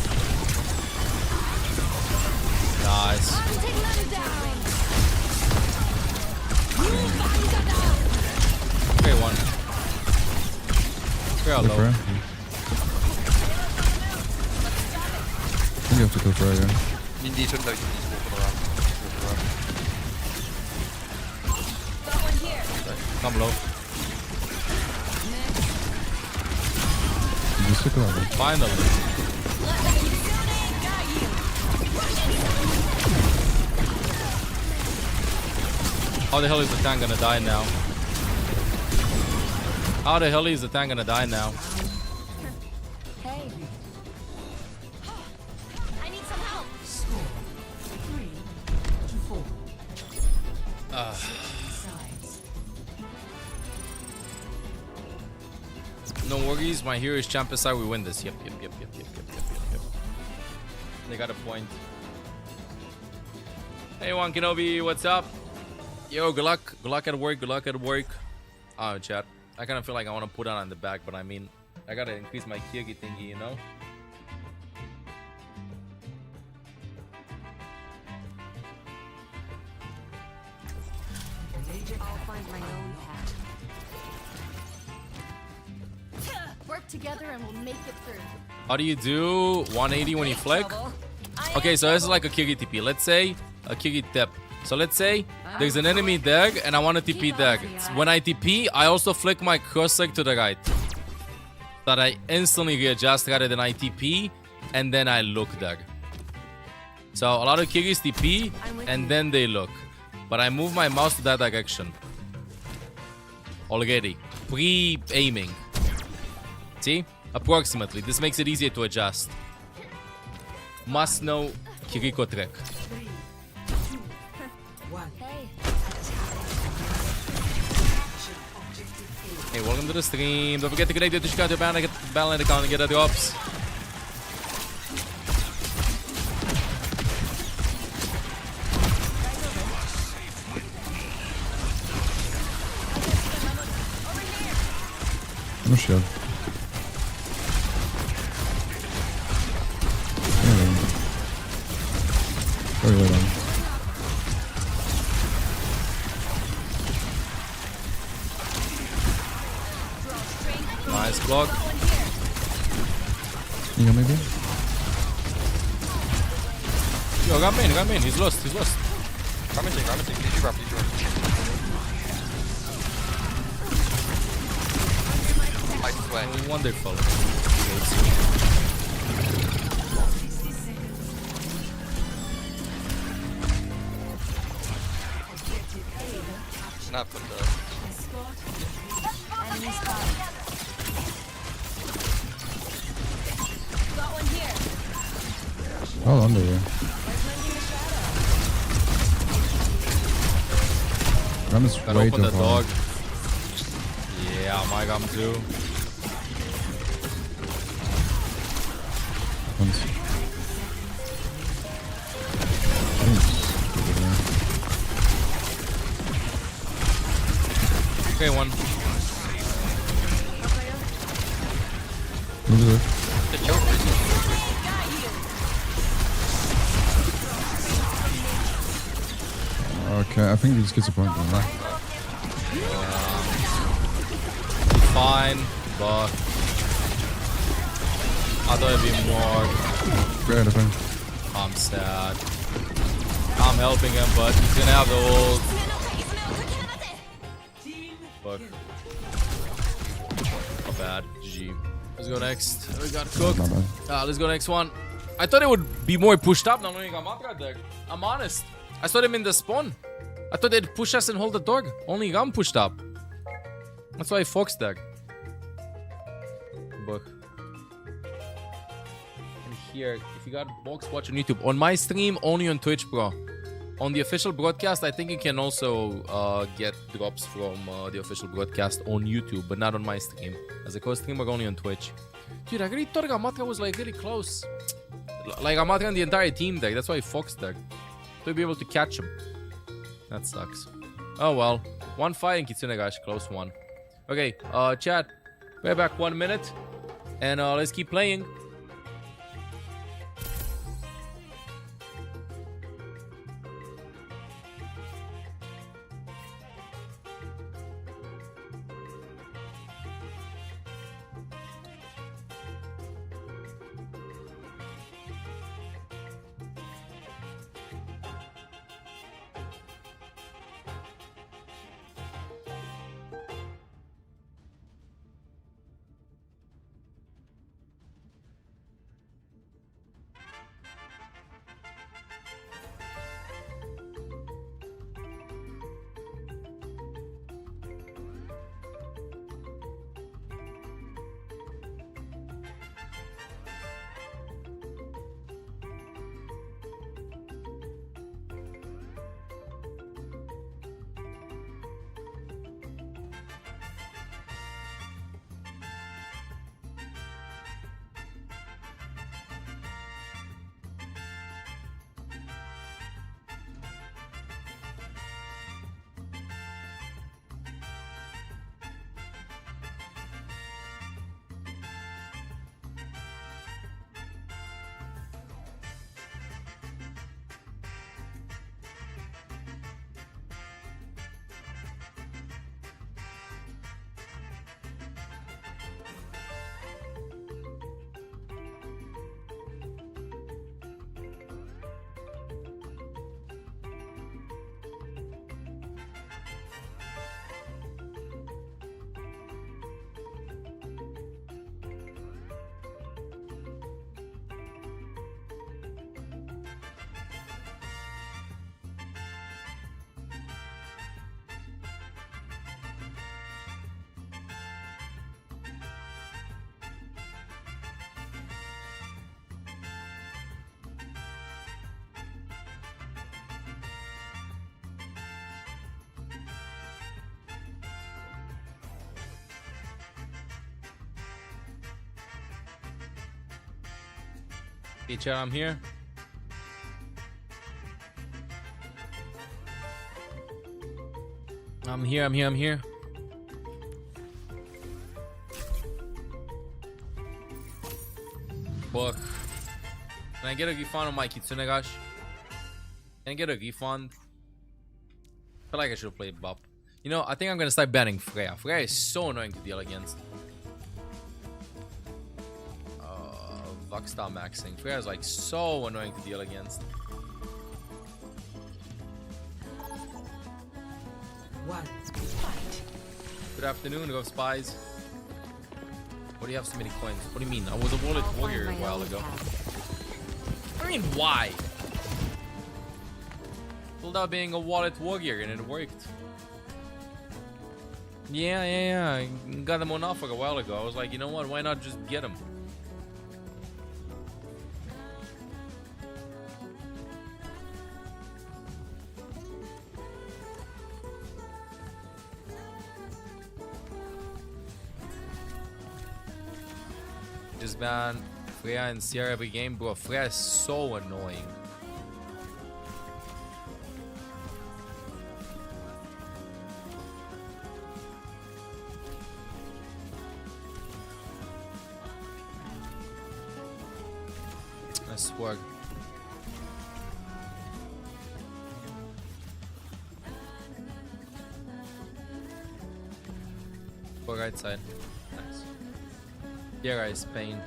Nice. Okay, one. Very low. Freya. I think you have to kill Freya, yeah. You need to like walking around. Come low. Just stick around. Finally. How the hell is the tank gonna die now? How the hell is the tank gonna die now? Hey. I need some help. No worries, my hero is champ aside, we win this. Yep. They got a point. Hey, Juan Kenobi, what's up? Yo, good luck. Good luck at work. Good luck at work. Oh, chat. I kind of feel like I want to put on the back, but I mean, I gotta increase my Kyugi thingy, you know? I'll find my own path. Work together and we'll make it through. How do you do 180 when you flick? Okay, so this is like a Kyugi TP. Let's say a Kyugi tip. So let's say there's an enemy there and I want to TP there. When I TP, I also flick my cursor to the right. That I instantly readjust rather than I TP and then I look there. So a lot of Kiris TP and then they look. But I move my mouse to that direction. Already. Pre-aiming. See? Approximately. This makes it easier to adjust. Must know Kiriko trick. Hey, welcome to the stream. Don't forget to connect to the your bell account and get the drops. No shield. Very late on. Nice block. You got maybe? Yo, got main. He's lost. Ramming, DG wrap. Nice way. Wonderful. Snap from the... Enemy spotted. Got one here. All under here. Ram is Gotta way open too the far. dog. Yeah, my gum too. Once. Okay, one. Move it. The choker is... Okay, I think this gets a point now. Fine, but I thought it'd be more. Great, I think. I'm sad. I'm helping him, but he's gonna have the ult. Fuck. Not bad. GG. Let's go next. We got cooked. Let's go next one. I thought it would be more pushed up. Now I got Matra deck. I'm honest. I saw them in the spawn. I thought they'd push us and hold the dog. Only Ram pushed up. That's why I Fox deck. But and here, if you got Owcs Watch on YouTube, on my stream, only on Twitch, bro. On the official broadcast, I think you can also get drops from the official broadcast on YouTube, but not on my stream. As a co-streamer, only on Twitch. Dude, I really thought Gamatra was like really close. Like Gamatra and the entire team deck. That's why I Fox deck. To be able to catch him. That sucks. Oh well. One fight in Kitsune, guys. Close one. Okay, chat. We're back 1 minute. And let's keep playing. Hey, chat, I'm here. I'm here. Fuck. Can I get a refund on my Kitsune Gash? Can I get a refund? I feel like I should have played Bop. You know, I think I'm gonna start banning Freya. Freya is so annoying to deal against. Voxstar maxing. Freya is like so annoying to deal against. One fight. Good afternoon, Ghost Spies. What do you have so many coins? What do you mean? I was a wallet warrior a while ago. What do you mean, why? Pulled out being a wallet warrior and it worked. Yeah. I got them on offer a while ago. I was like, you know what? Why not just get them? Just ban Freya and Sierra every game, bro. Freya is so annoying. I swear. Go right side. Nice. Yeah, guys, pain.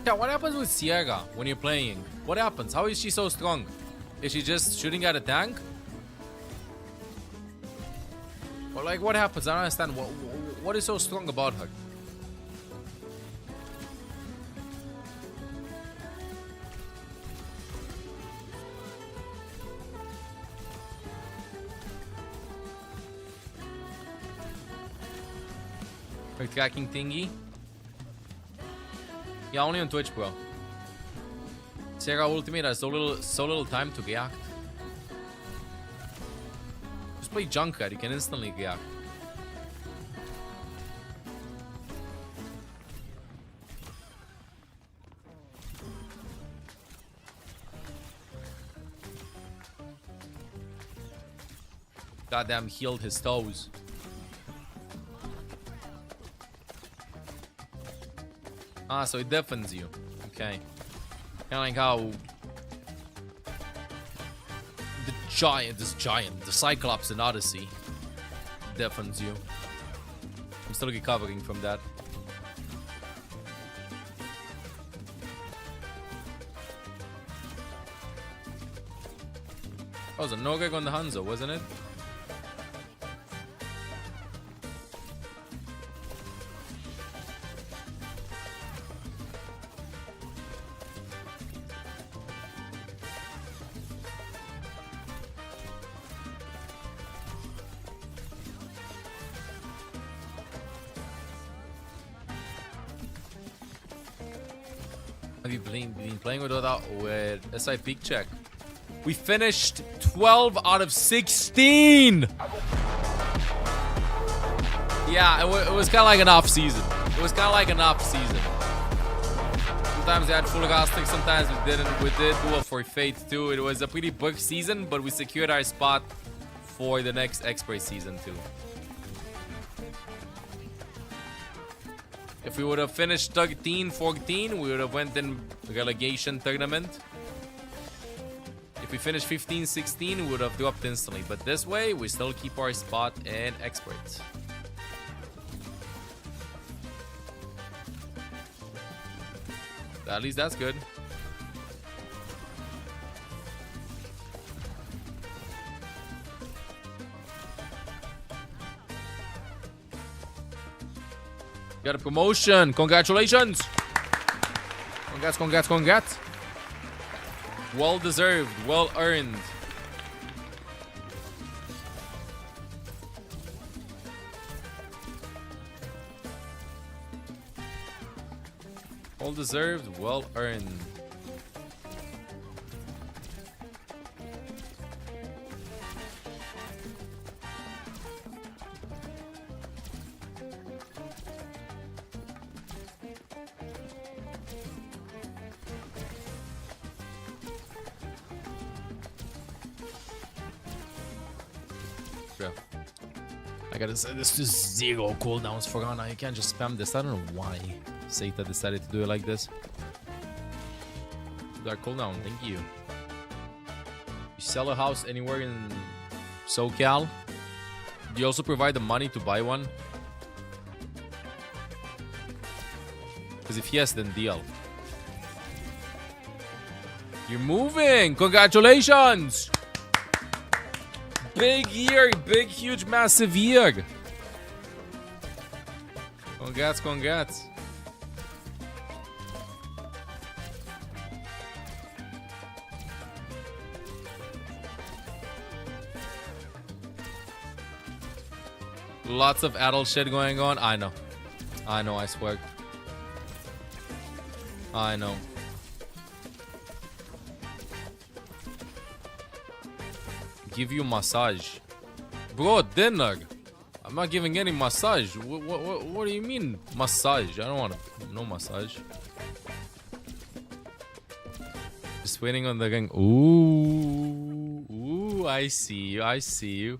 Yeah, what happens with Sierra when you're playing? What happens? How is she so strong? Is she just shooting at a tank? Or like, what happens? I don't understand. What is so strong about her? Her tracking thingy? Yeah, only on Twitch, bro. Sierra Ultimate has so little time to react. Just play Junkrat, you can instantly react. Goddamn healed his toes. Ah, so it deafens you. Okay. Kind of like how the Cyclops in Odyssey deafens you. I'm still recovering from that. That was a no-gag on the Hanzo, wasn't it? Have you been playing with SI Peak Check? We finished 12 out of 16! Yeah, it was kind of like an off season. Sometimes we had full casting, sometimes we didn't. We did do it for Fate too. It was a pretty booked season, but we secured our spot for the next X-Ray season too. If we would have finished 13-14, we would have went in relegation tournament. If we finished 15-16, we would have dropped instantly. But this way, we still keep our spot in experts. At least that's good. Got a promotion. Congratulations. Congrats. Well deserved. Well earned. Well deserved. Well earned. Okay. I gotta set this to 0 cooldowns for Ana. You can't just spam this. I don't know why Seita decided to do it like this. That cooldown, thank you. You sell a house anywhere in SoCal? Do you also provide the money to buy one? Because if yes, then deal. You're moving! Congratulations! Big year, big, huge, massive year. Congrats, congrats. Lots of adult shit going on. I know, I swear. I know. Give you massage, bro. Dinner. I'm not giving any massage. What do you mean massage? I don't want no massage. Just waiting on the ring. Ooh, I see you. I see you.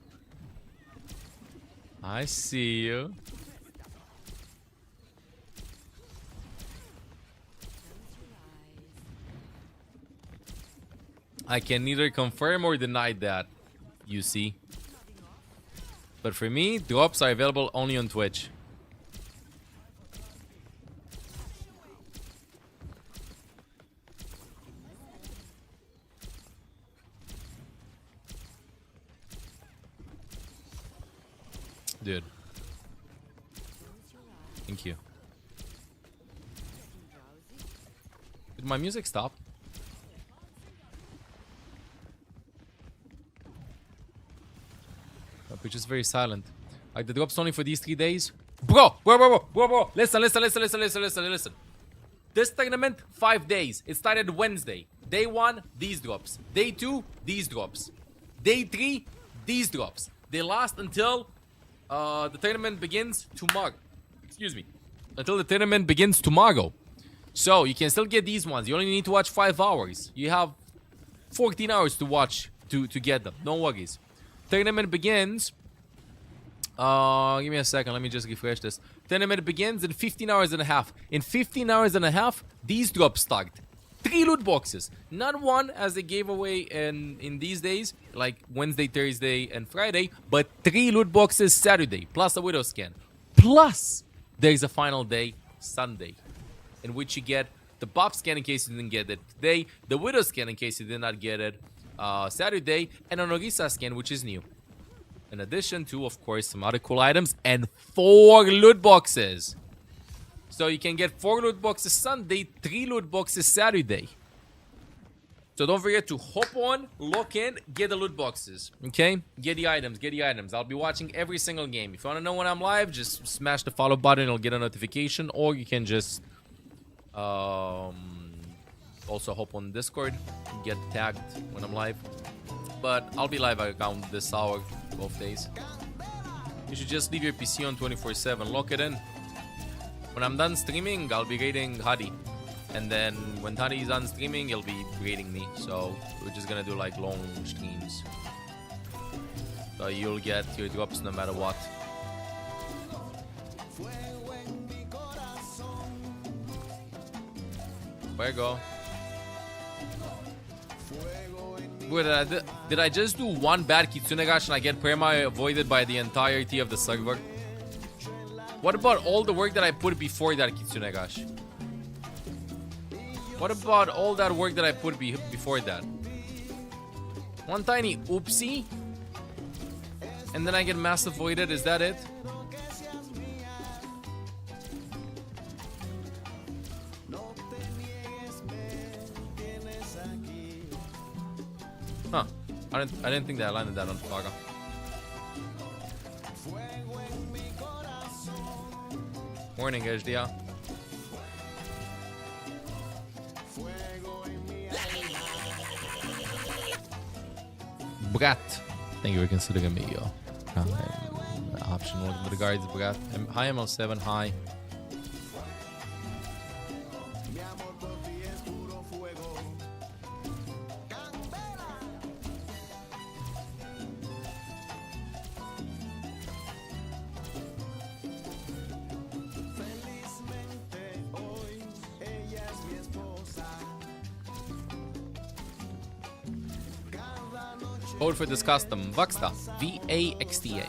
I see you. I can neither confirm or deny that, you see. But for me, drops are available only on Twitch. Dude. Thank you. Did my music stop? Which is very silent. Like the drops only for these 3 days. Bro. Listen. This tournament, 5 days. It started Wednesday. Day 1, these drops. Day 2, these drops. Day 3, these drops. They last until the tournament begins tomorrow. Excuse me. Until the tournament begins tomorrow. So you can still get these ones. You only need to watch 5 hours. You have 14 hours to watch to get them. No worries. Tournament begins. Give me a second. Let me just refresh this. Tournament begins in 15 hours and a half. In 15 hours and a half, these drops start. 3 loot boxes. Not one as they gave away in these days, like Wednesday, Thursday, and Friday, but 3 loot boxes Saturday, plus a Widow scan. Plus, there's a final day, Sunday, in which you get the Bob scan in case you didn't get it today, the Widow scan in case you did not get it Saturday, and an Orisa scan, which is new. In addition to, of course, some other cool items and 4 loot boxes. So you can get 4 loot boxes Sunday, 3 loot boxes Saturday. So don't forget to hop on, lock in, get the loot boxes. Okay? Get the items, get the items. I'll be watching every single game. If you want to know when I'm live, just smash the follow button and you'll get a notification. Or you can just also hop on Discord and get tagged when I'm live. But I'll be live around this hour, both days. You should just leave your PC on 24/7. Lock it in. When I'm done streaming, I'll be raiding Hadi. And then when Hadi is done streaming, he'll be raiding me. So we're just gonna do like long streams. So you'll get your drops no matter what. Fuego. Wait, did I just do one bad Kitsunegash and I get perma avoided by the entirety of the server? What about all the work that I put before that Kitsunegash? What about all that work that I put before that? One tiny oopsie? And then I get mass avoided, is that it? Huh. I didn't think that I landed that on Faga. Morning, HDR. Brat. Thank you for considering me, yo. Optional regards, Brat. Hi, ML7. Hi. Code for this custom, Vaxta. VAXTA.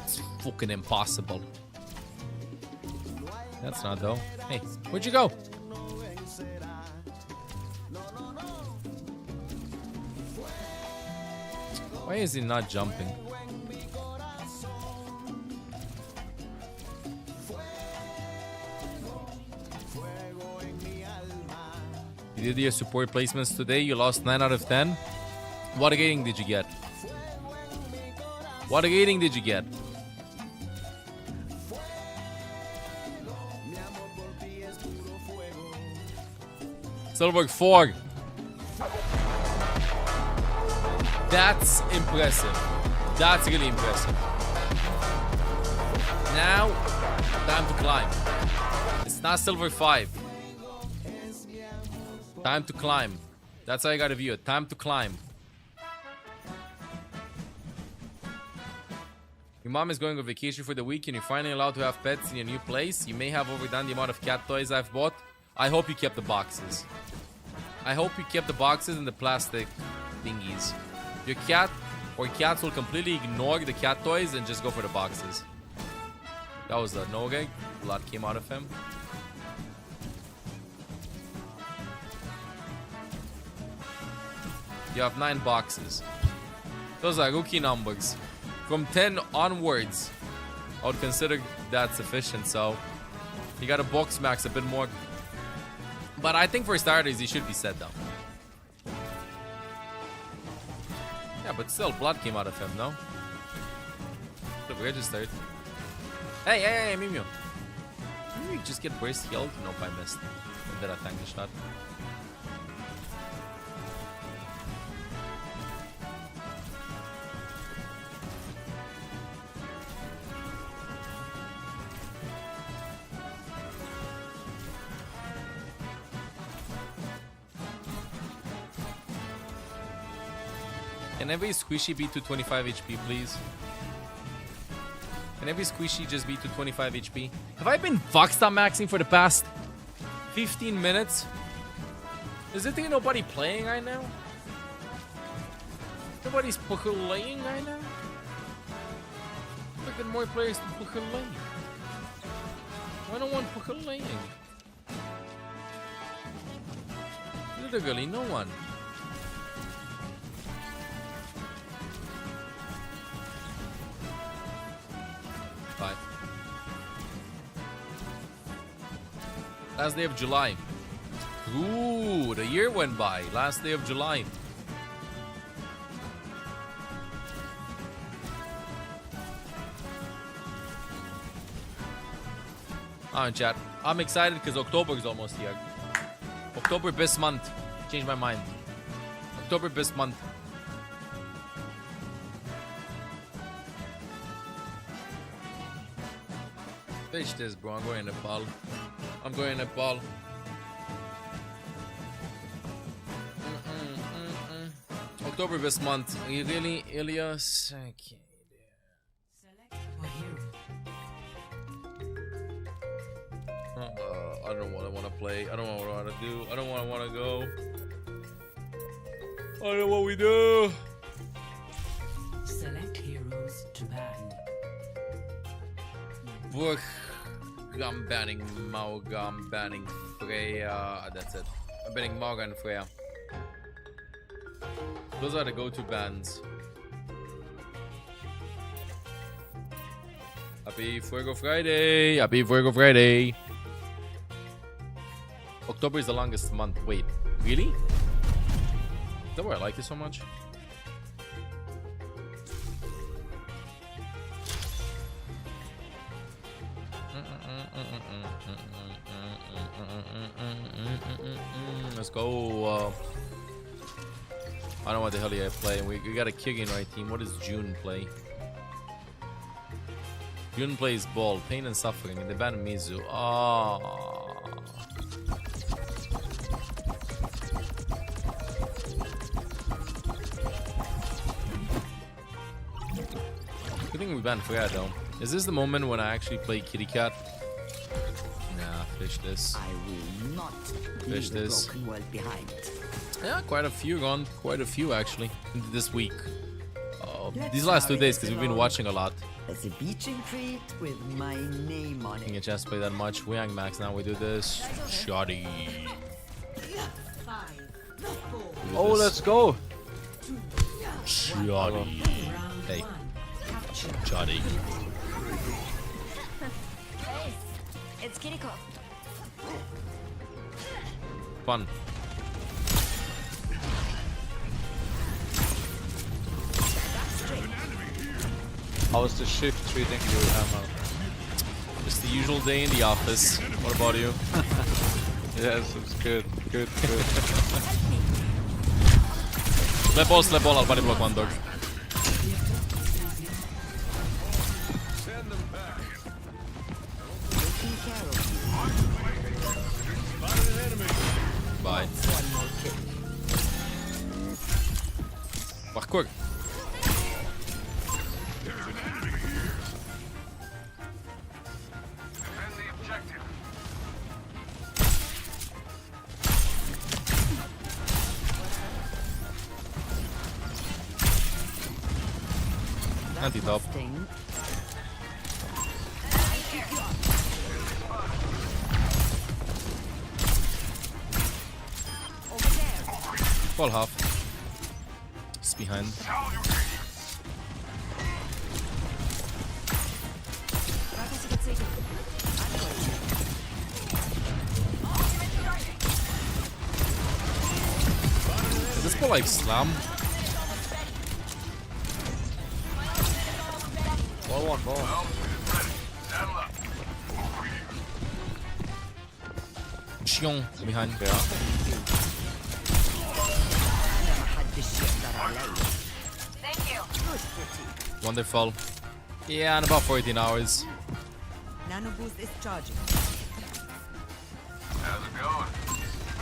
It's fucking impossible. That's not though. Hey, where'd you go? Why is he not jumping? You did your support placements today. You lost 9 out of 10. What rating did you get? What rating did you get? Silver 4. That's impressive. That's really impressive. Now, time to climb. It's not silver 5. Time to climb. That's how I gotta view it. Time to climb. Your mom is going on vacation for the week and you're finally allowed to have pets in your new place. You may have overdone the amount of cat toys I've bought. I hope you kept the boxes. I hope you kept the boxes and the plastic thingies. Your cat or cats will completely ignore the cat toys and just go for the boxes. That was the no gag. Blood came out of him. You have 9 boxes. Those are rookie numbers. From 10 onwards, I would consider that sufficient. So you got to box max a bit more. But I think for starters, he should be set down. Yeah, but still, blood came out of him, no? Should have registered. Hey, Mimio. Didn't we just get burst healed? Nope, I missed. When did I tank the shot? Can every squishy be to 25 HP, please? Can every squishy just be to 25 HP? Have I been Voxstar maxing for the past 15 minutes? Is it there nobody playing right now? Nobody's playing right now? Look at more players to playing. Why no one playing? Literally no one. Last day of July. Ooh, the year went by. Last day of July. Alright, chat. I'm excited because October is almost here. October best month. Changed my mind. October best month. Bitch this, bro. I'm going to Nepal. I'm going to Nepal. October best month. Are you really, Ilias? Okay. I don't know what I want to play. I don't know what I want to do. I don't want to go. I don't know what we do. Select heroes to ban. Book. I'm banning Mauga. I'm banning Freya. That's it. I'm banning Mauga and Freya. Those are the go-to bans. Happy Fuego Friday. Happy Fuego Friday. October is the longest month. Wait, really? Is that why I like it so much? Let's go. I don't know what the hell I play. We got a kick in our team. What does June play? June plays ball, pain and suffering, and they ban Mizu. Oh. Good thing we banned Freya though. Is this the moment when I actually play Kitty Cat? Nah. Fish this. I will not Fish leave the this. broken world behind. Yeah, quite a few gone. Quite a few actually this week. These last 2 days because we've been watching a lot. As a beaching treat with my name on Didn't it. get a chance to play that much. We hang max now. We do this. Shoddy. Oh, let's go. Shoddy. Hey. Shoddy. It's Kiriko. Fun. How was the shift treating you, Emma? Just the usual day in the office. What about you? Yes, it's good. Good, good. Slap ball, body block one dog. Bye. Parkour. Anti-top. Full half. He's behind. Is this more like slam? Ball. Chion behind. Never had the shit that I like. Thank you. Good kitty. Wonderful. Yeah, in about 14 hours. Nano boost is charging. How's it going?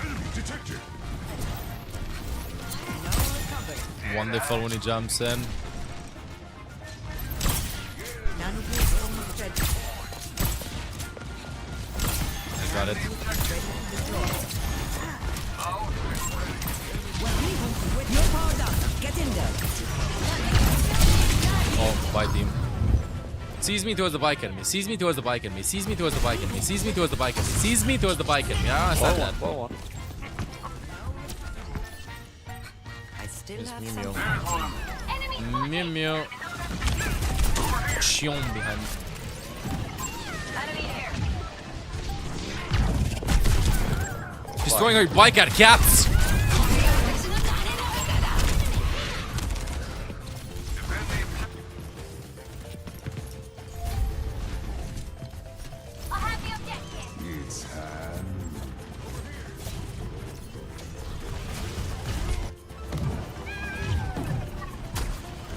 Enemy detected. Now recovered. Wonderful when he jumps in. Nano boost almost ready. I got it. You're powered up. Get in there. Oh, bye team. Sees me towards the bike enemy. Sees me towards the bike enemy. Sees me towards the bike enemy. Sees me towards the bike enemy. Sees me towards the bike enemy. Ah, I said that. I still have Mew some. Mew. Mew Mew. Chion behind. She's throwing her bike at cats.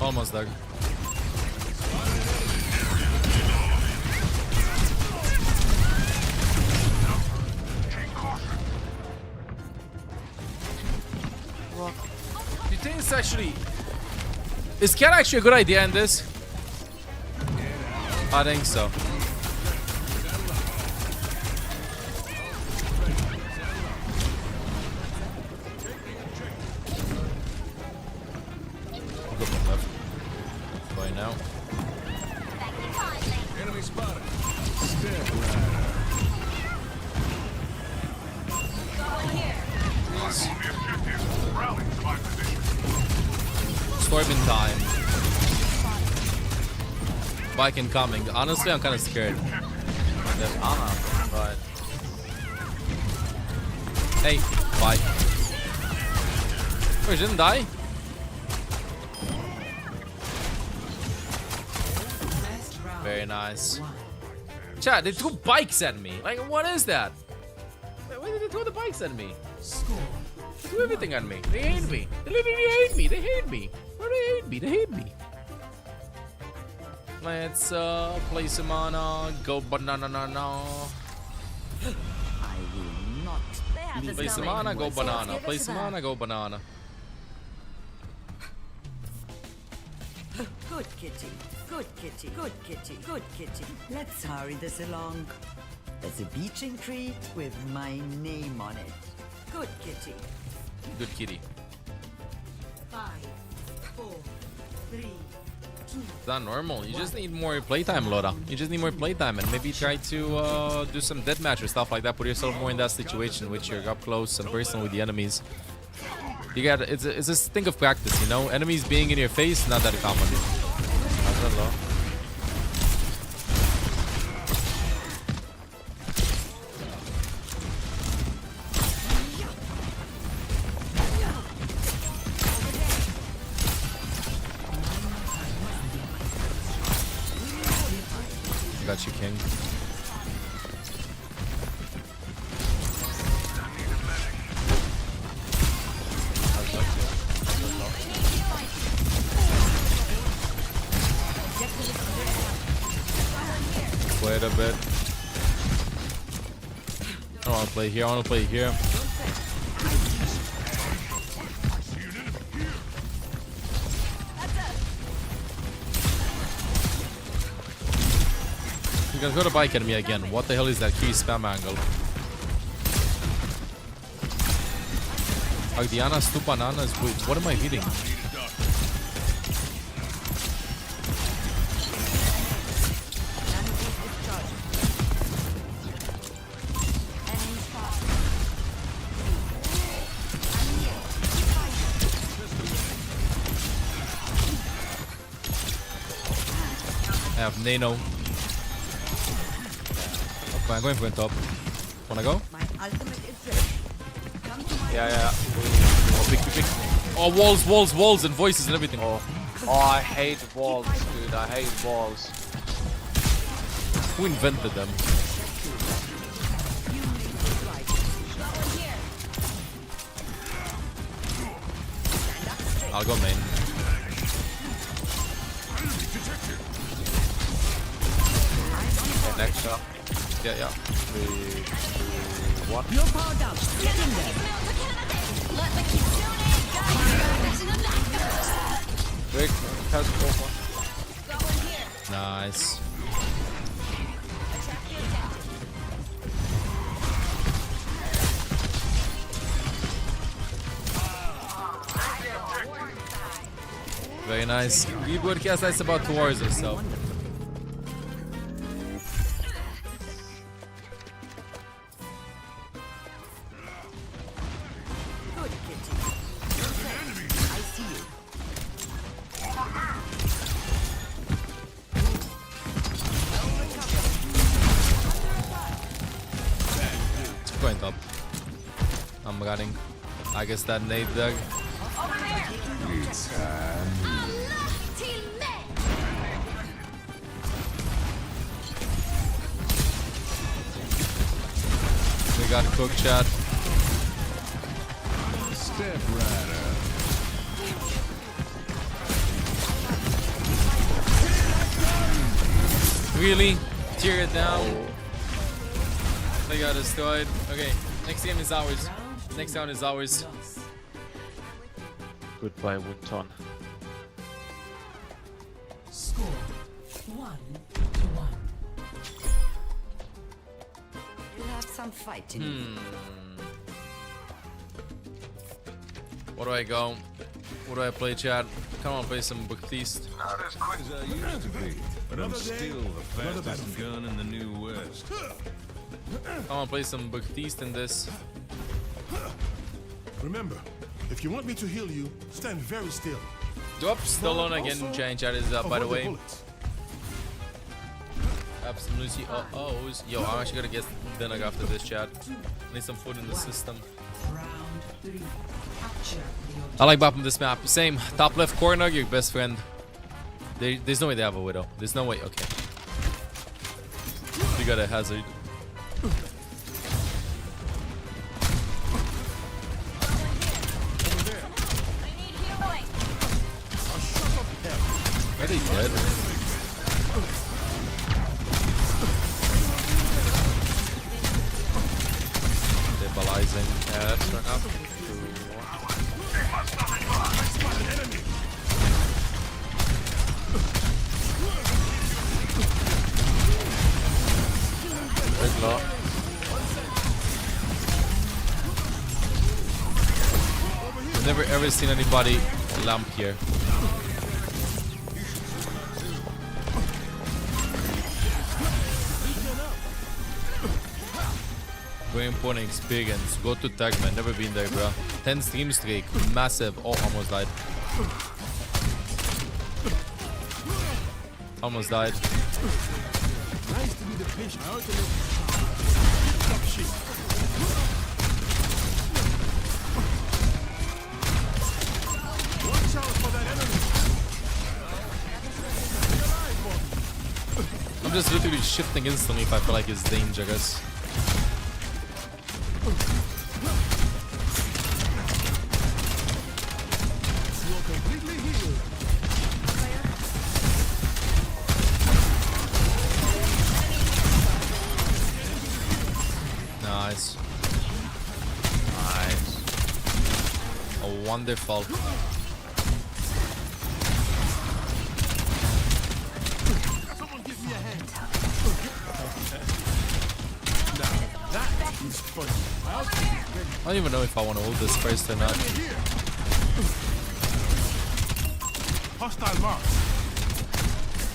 Almost there. Do you think it's actually... Is cat actually a good idea in this? I think so. Good one left. Going now. Enemy spotted. Storming time. Bike incoming. Honestly, I'm kind of scared. There's Anna, right? Hey, bye. Oh, she didn't die? Very nice. Chat, they threw bikes at me. Like, what is that? Why did they throw the bikes at me? They threw everything at me. They hate me. They literally hate me. They hate me. Why do they hate me? They hate me. Let's play some mana. Go banana. I will not. Play some mana. Go banana. Play some mana. Go banana. Good kitty. Good kitty. Good kitty. Good kitty. Let's hurry this along. That's a beaching tree with my name on it. Good kitty. Good kitty. 5, 4, 3, 2. It's not normal. You just need more playtime, Loda. You just need more playtime, and maybe try to do some deathmatch or stuff like that. Put yourself more in that situation, which you're up close and personal with the enemies. You got it's a thing of practice, you know. Enemies being in your face, not that common. Got you, King. Wait a bit. I don't want to play here. I want to play here. You can go to bike at me again. What the hell is that key spam angle? Agdiana, stu bananas. Wait, what am I hitting? I have Nano. Okay, I'm going for the top. Wanna go? Yeah. Oh, big. Oh, walls, and voices and everything. Oh, I hate walls, dude. I hate walls. Who invented them? I'll go main. Okay, next shot. Yeah. 3, 2, 1. You're powered up. Get in there. Rick, has Nice. Very nice. We broadcast that's about 2 hours or so. Good kitty. I see you. Going top. I'm running. I guess that nade dug. We got cook chat. Step right up. Really? Tear it down. They got destroyed. Okay, next game is ours. Next round is ours. Goodbye, Wunton. Score 1-1. You'll have some fight in you. Where do I go? Where do I play, chat? Come on, play some Baptiste. Not as quick as I used to be, but I'm still the fastest gun in the New West. Come on, play some Baptiste in this. Remember, if you want me to heal you, stand very still. Drop still on again. Giant chat is up, by the way. Absolutely. Oh, yo, I'm actually gonna get dinner after this, chat. Need some food in the system. I like bopping this map. Same. Top left corner, your best friend. There's no way they have a widow. There's no way. Okay. We got a hazard. Are they dead? Stabilizing. Yeah, that's right up. 2, 1. Very low. Never ever seen anybody lamp here. Going point experience. Go to tag, man. Never been there, bro. 10 stream streak. Massive. Oh, almost died. Almost died. Nice to be the fish. Top shit. Watch out for that enemy. I'm just literally shifting instantly if I feel like it's dangerous. Nice. Nice. Oh, wonderful. Someone give me a hand. Now, that is funny. I don't even know if I want to hold this first or not. Hostile mark.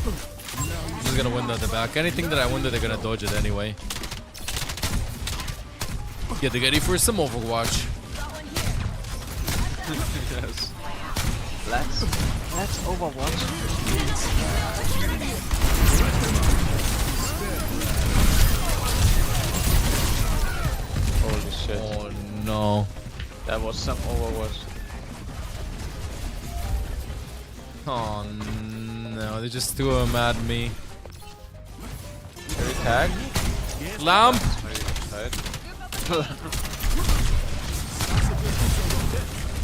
I'm just gonna win at the back. Anything that I win, they're gonna dodge it anyway. Get ready for some Overwatch. Yes. Let's Overwatch. Holy shit. Oh no. That was some Overwatch. Oh no, they just threw him at me. Very tag. Lamp!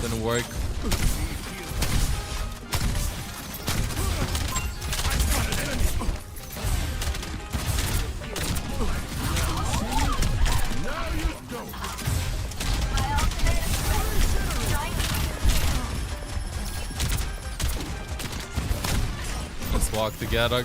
Didn't work. Let's walk together.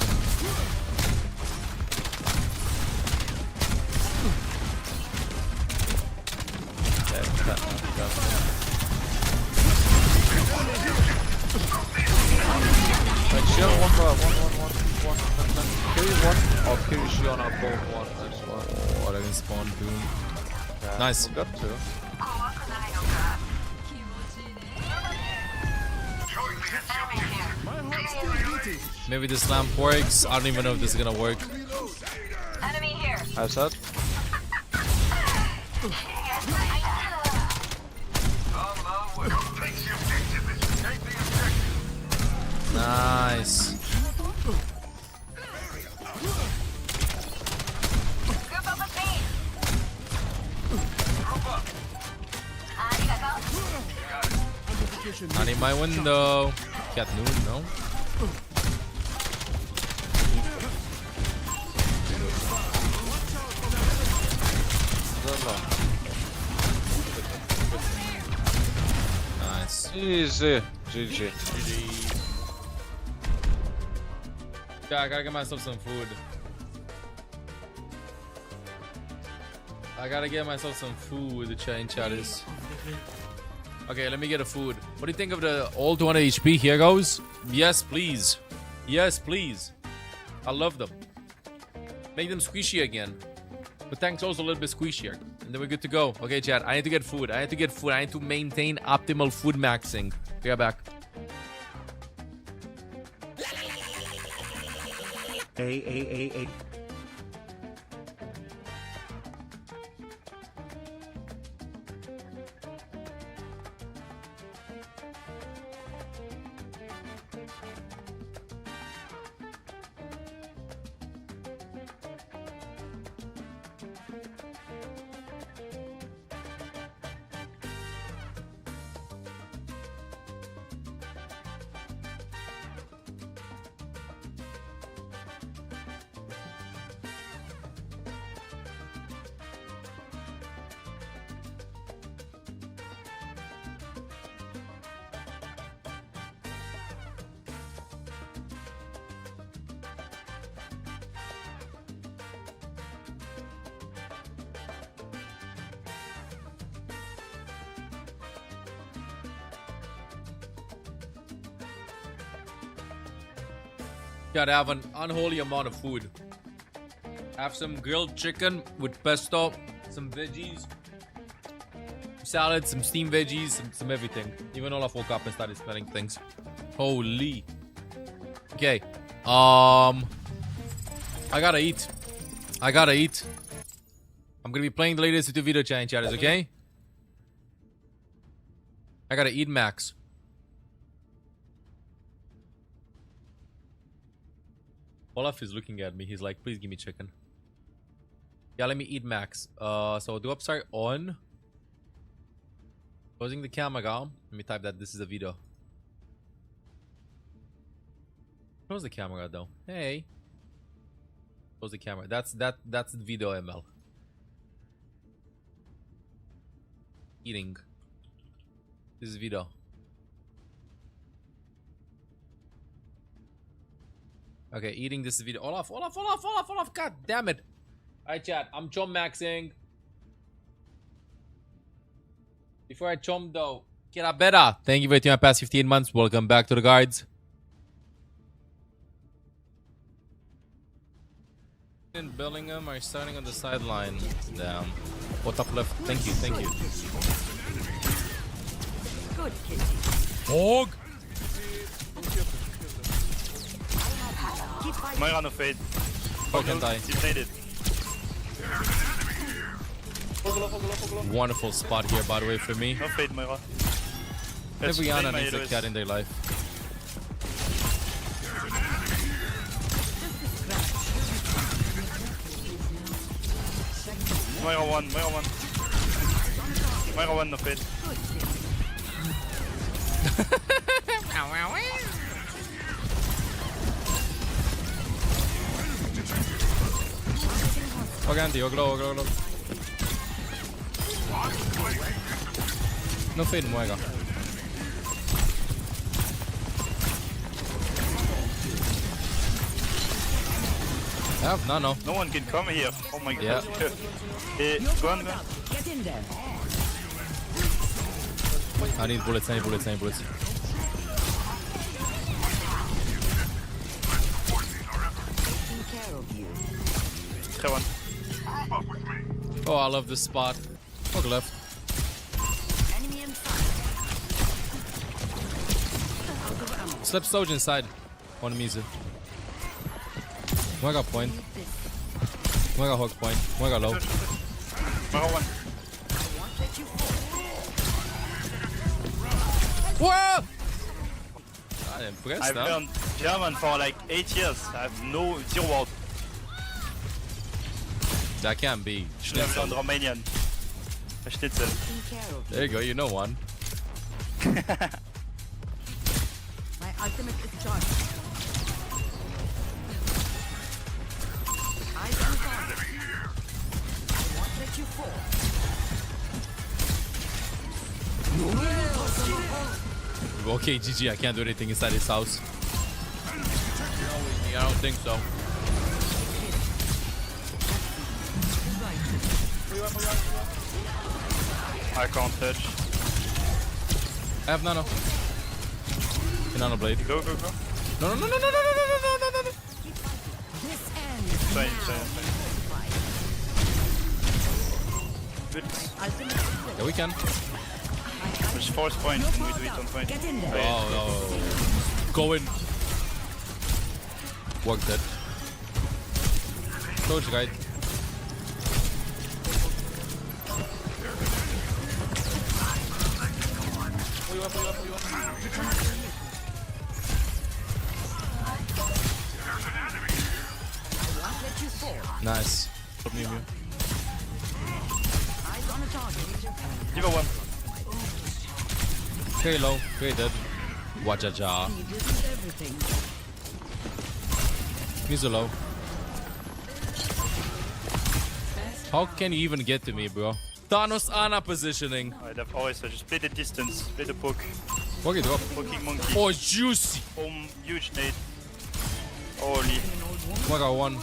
Shield one. Kill you one. Or kill you Shield on both one. That's one. Oh, they can spawn boom. Yeah, Nice. we got two. Maybe this lamp works. I don't even know if this is gonna work. Enemy here. How's that? Nice. Not in my window. Cat noon, no? Nice. Easy. GG. Yeah, I gotta get myself some food. I gotta get myself some food. The chat is. Okay, let me get a food. What do you think of the old 1 HP heroes? Yes, please. Yes, please. I love them. Make them squishy again. But tanks also a little bit squishier. And then we're good to go. Okay, chat. I need to get food. I need to maintain optimal food maxing. Be right back. A. Gotta have an unholy amount of food. Have some grilled chicken with pesto, some veggies, salad, some steamed veggies, some everything. Even Olaf woke up and started smelling things. Holy. Okay. I gotta eat. I'm gonna be playing the latest YouTube video challenge, chatters, okay? I gotta eat, Max. Olaf is looking at me. He's like, please give me chicken. Yeah, let me eat, Max. So do upside on. Closing the camera. Let me type that this is a video. Close the camera though. Hey. Close the camera. That's the video ML. Eating. This is video. Okay, eating this video. Olaf. God damn it. Alright, chat. I'm chom maxing. Before I chom though, get up better. Thank you for the past 15 months. Welcome back to the guards. In Bellingham are starting on the sideline. Damn. What up left? Thank you. Good kitty. Hog! Moira no fade. How can I? Wonderful spot here, by the way, for me. No fade, Moira. Every Ana needs a cat in their life. Moira one. Moira one, no fade. Okay, anti, oglo. No fade, Moira. No. No one can come here. Oh my god. Yeah. Go on. Get in there. I need bullets. Taking care of you. Try one. Oh, I love this spot. Fuck left. Enemy inside. Slip Soja inside. On Mizu. Moira point. Moira hog point. Moira low. Moira one. Whoa! I'm impressed. I've learned German for like 8 years. I have zero word. That can't be. I've learned Romanian. Schnitzel. There you go, you know one. My ultimate is charged. Eyes on target. I won't let you fall. Okay, GG, I can't do anything inside his house. I don't think so. I can't touch. I have nano. Nano blade. Go. No. This ends. Same. Good. Yeah, we can. There's force point. We do it on point. Get in there. Oh. Go in. Work that. Coach guide. Nice. Give her one. Very low, very dead. Wajaja. Mizu low. How can you even get to me, bro? Thanos Ana positioning. I have always just play the distance, play the poke. Poke it up. Poking monkey. Oh, juicy. Huge nade. Holy. I got one.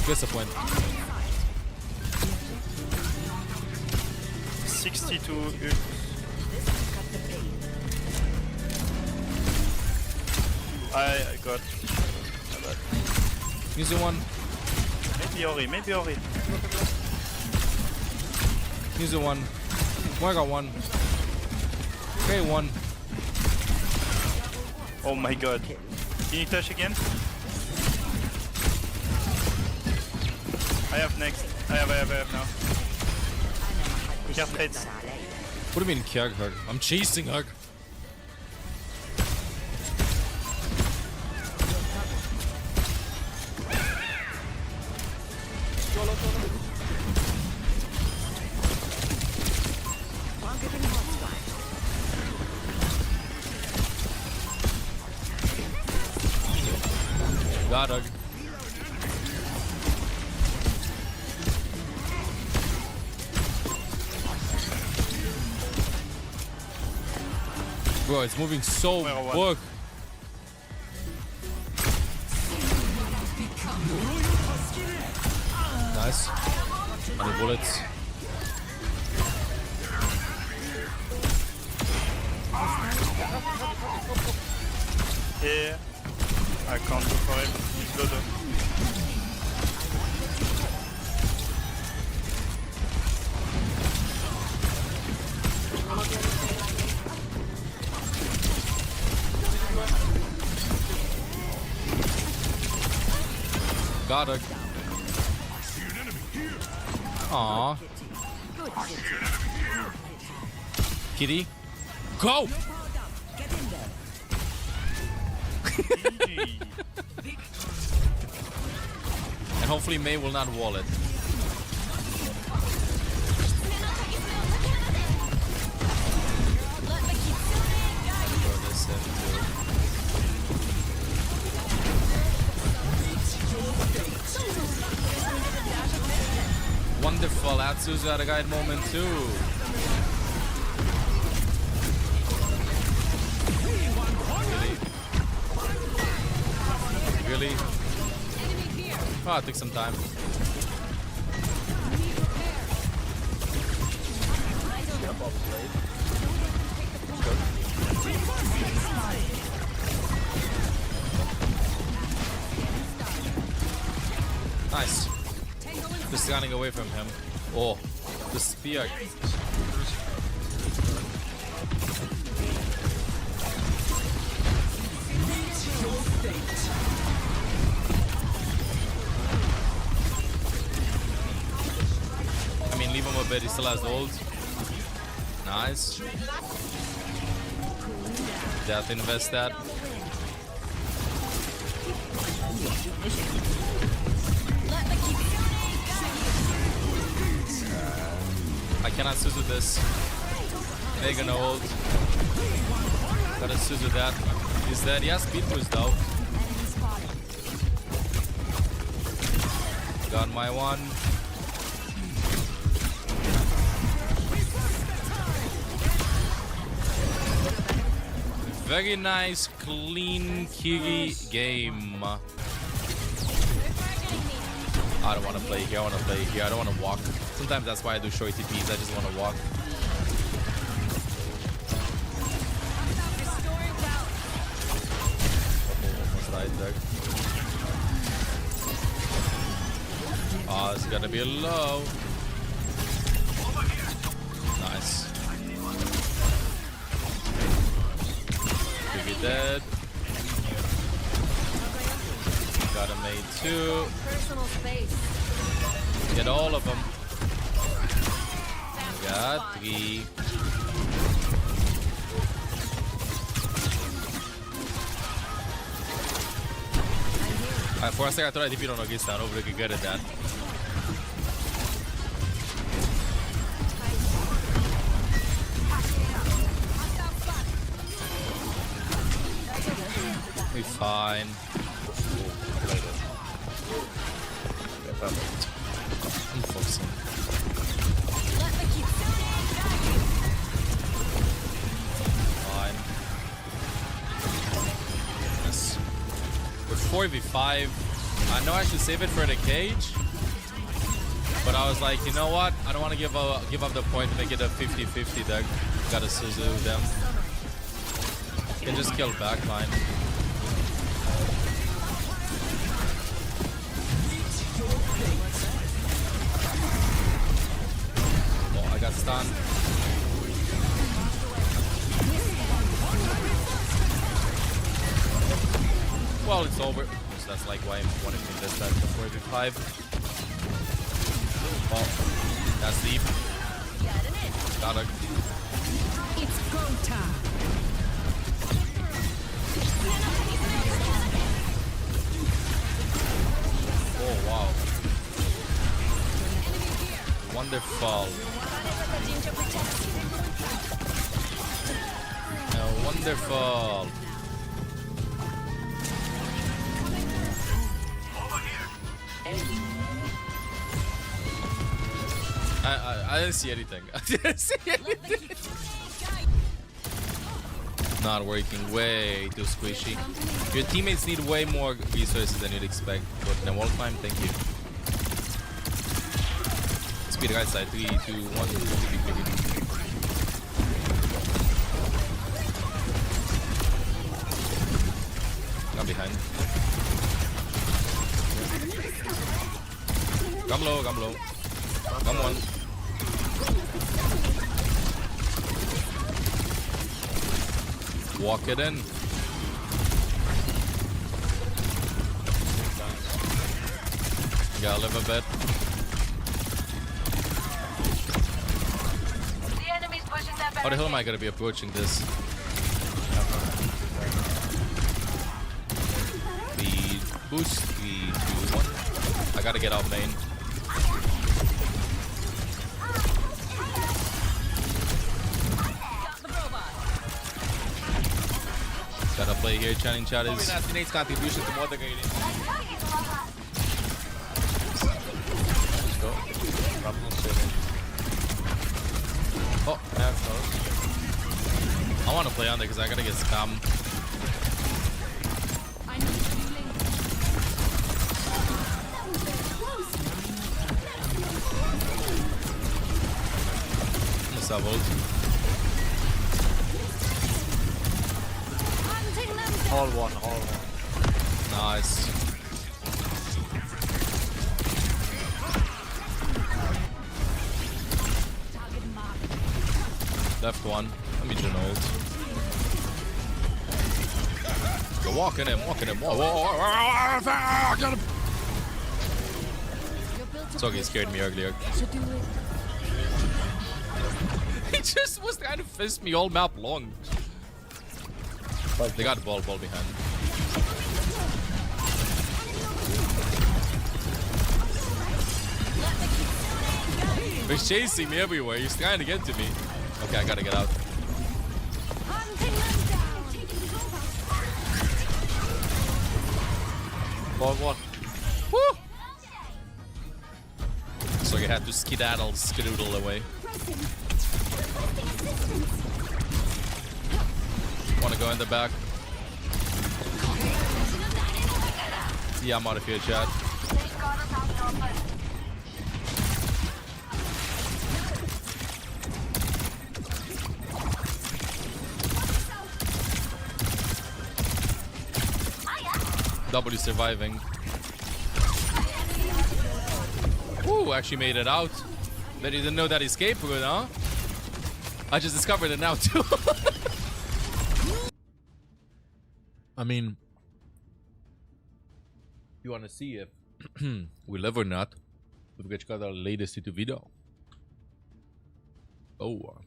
Disappoint. 62 ult. I got. Use one. Maybe Ori, maybe Ori. Use one. Oh, I got one. Okay, one. Oh my god. Can you touch again? I have next. I have now. Care trades. What do you mean, care hug? I'm chasing hug. God hug. Bro, it's moving so quick. Nice. And the bullets. Yeah. I can't go for him. He's low though. Got her. Aww. Kitty. Go! And hopefully May will not wall it. Wonderful, Atsu's got a guide moment too. Really? Oh, it took some time. Nice. Just running away from him. Oh, the spear. I mean, leave him a bit. He still has the ult. Nice. Death invest that. I cannot Suzu this. They're gonna ult. Gotta Suzu that. He's dead. He has speed boost though. Got my one. Very nice, clean Kiri game. I don't want to play here. I want to play here. I don't want to walk. Sometimes that's why I do short TPs. I just want to walk. Almost died there. Oh, it's gonna be low. Nice. Could be dead. Got a mate too. Get all of them. Got 3. Alright, for a second I thought I defeated on Augustin. Hopefully we can get at that. We fine. I'm focusing. Fine. Yes. With 4v5, I know I should save it for the cage. But I was like, you know what? I don't want to give up the point and make it a 50-50 deck. Gotta Suzu them. Can just kill backline. Oh, I got stunned. Well, it's over. So that's like why I wanted to this time before the 5. Oh, that's deep. Got it. It's go time. Oh wow. Wonderful. Wonderful. I didn't see anything. I didn't see anything. Not working. Way too squishy. Your teammates need way more resources than you'd expect. But in a wall climb, thank you. Speed right side. 3, 2, 1. I'm behind. Come low, come low. Come on. Walk it in. Gotta live a bit. How the hell am I gonna be approaching this? Speed boost. 3, 2, 1. I gotta get out main. Gotta play here, Channing Chat is. contribution to moderating. Let's go. Oh, I want to play on there because I gotta get scam. Let's have ult. All one. Nice. Left one. Let me gen ult. Go walking him. Whoa. Get him. Soggy scared me earlier. He just was trying to fist me all map long. They got ball behind. He's chasing me everywhere. He's trying to get to me. Okay, I gotta get out. Ball one. Woo! So you had to skedaddle away. Want to go in the back? Yeah, I'm out of here, chat. W surviving. Ooh, actually made it out. But he didn't know that escape route, huh? I just discovered it now too. I mean, you want to see if we live or not? We've got our latest YouTube video. Oh.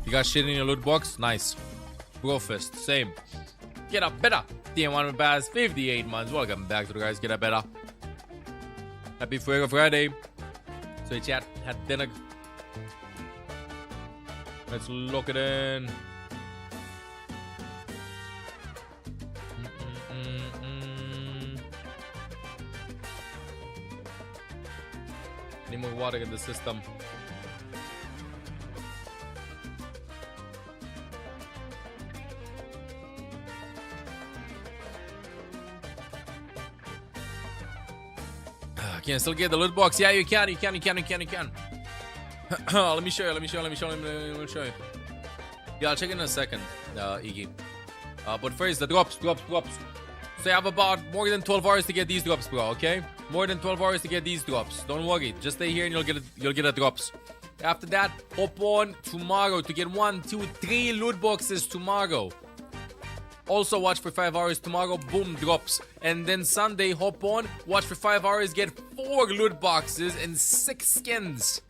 You got shit in your loot box? Nice. Bro fist. Same. Get up better. DM1 Bass 58 months. Welcome back to the guys. Get up better. Happy Fuego Friday. So chat had dinner. Let's lock it in. Need more water in the system. Can I still get the loot box? Yeah, you can. Let me show you. Let me show you. Yeah, I'll check in a second, Iggy. But first, the drops. So you have about more than 12 hours to get these drops, bro, okay? More than 12 hours to get these drops. Don't worry. Just stay here and you'll get the drops. After that, hop on tomorrow to get 1, 2, 3 loot boxes tomorrow. Also, watch for 5 hours tomorrow. Boom, drops. And then Sunday, hop on, watch for 5 hours, get 4 loot boxes and 6 skins.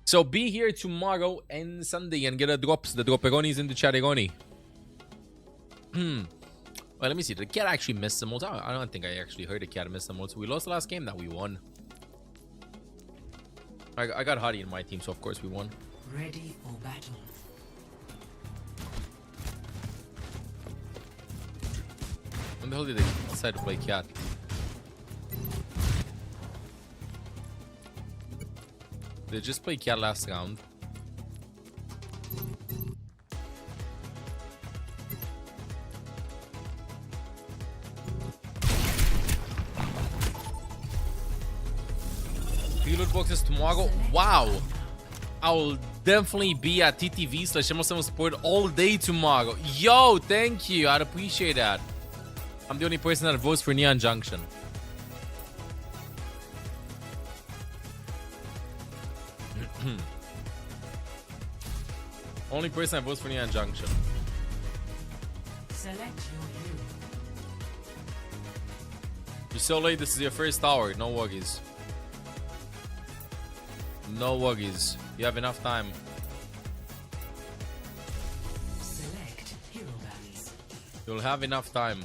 So be here tomorrow and Sunday and get the drops. The dropperoni's in the chatteroni. Well, let me see. Did the cat actually miss some ults? I don't think I actually heard the cat miss some ults. We lost the last game that we won. I got Hottie in my team, so of course we won. Ready for battle. When the hell did they decide to play cat? They just played cat last round. Loot boxes tomorrow. Wow, I'll definitely be at TTV/ML7 support all day tomorrow. Yo, thank you. I'd appreciate that. I'm the only person that votes for Neon Junction. Only person that votes for Neon Junction. Select your hero. You're so late. This is your first hour. No worries. No worries. You have enough time. Select hero bands. You'll have enough time.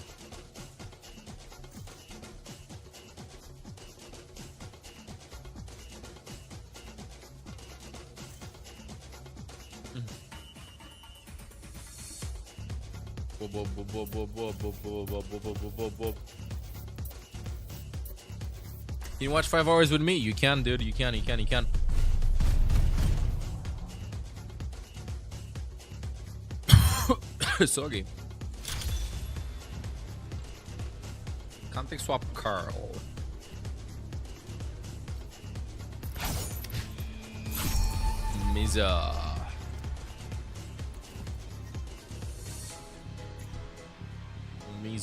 Can you watch 5 hours with me? You can, dude. You can. Sorry. Context swap Carl. Miza.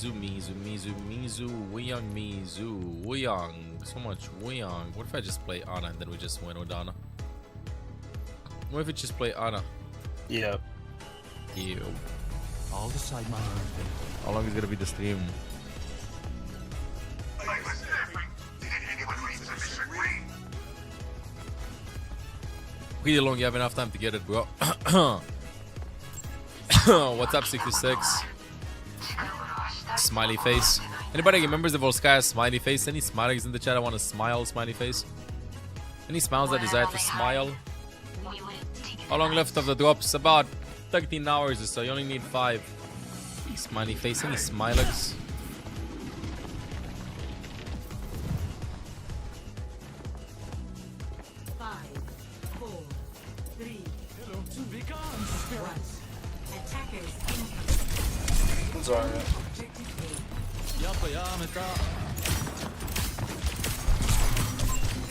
Mizu, Wuyang. So much Wuyang. What if I just play Ana and then we just win with Ana? What if we just play Ana? Yeah. Ew. I'll decide my own fate. How long is gonna be the stream? Pretty long. You have enough time to get it, bro. What's up, 66? Smiley face. Anybody remembers the Volskaya smiley face? Any smileys in the chat? I want to smile, smiley face. Any smiles that desire to smile? How long left of the drops? About 13 hours or so. You only need 5. Smiley face. Any smilers?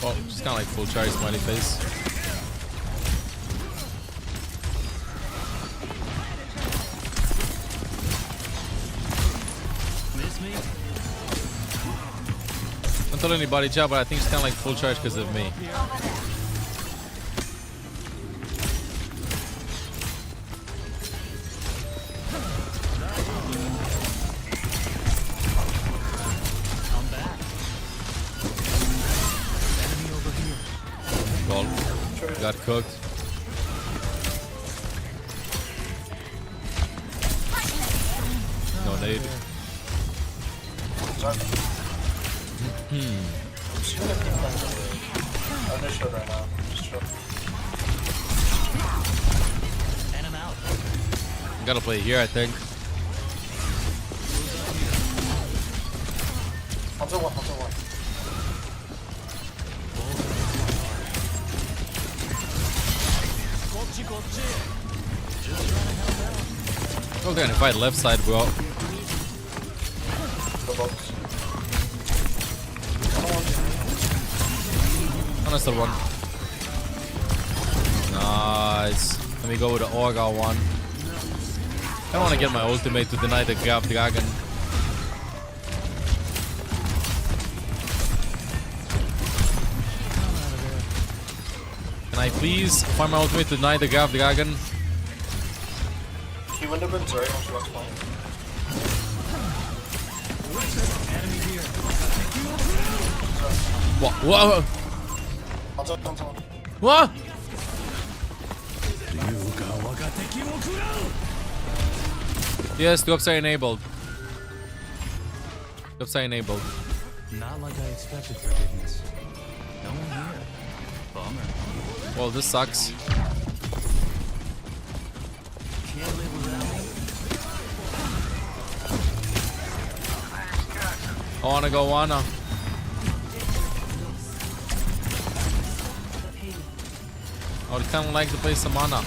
Oh, just kind of like full charge smiley face. Miss me? Don't tell anybody, chat, but I think it's kind of like full charge because of me. Got cooked. No nade. Gotta play here, I think. I'm gonna fight left side, bro. And I still run. Nice. Let me go with the Owcs one. I don't want to get my ultimate to deny the Grab Dragon. Can I please find my ultimate to deny the Grab Dragon? He went up and sorry, she was fine. What? Whoa! What? Yes, the upside enabled. The upside enabled. Not like I expected forgiveness. No one here. Bummer. Well, this sucks. Can't live without me. I wanna go Wana. I would kinda like to play some Mana.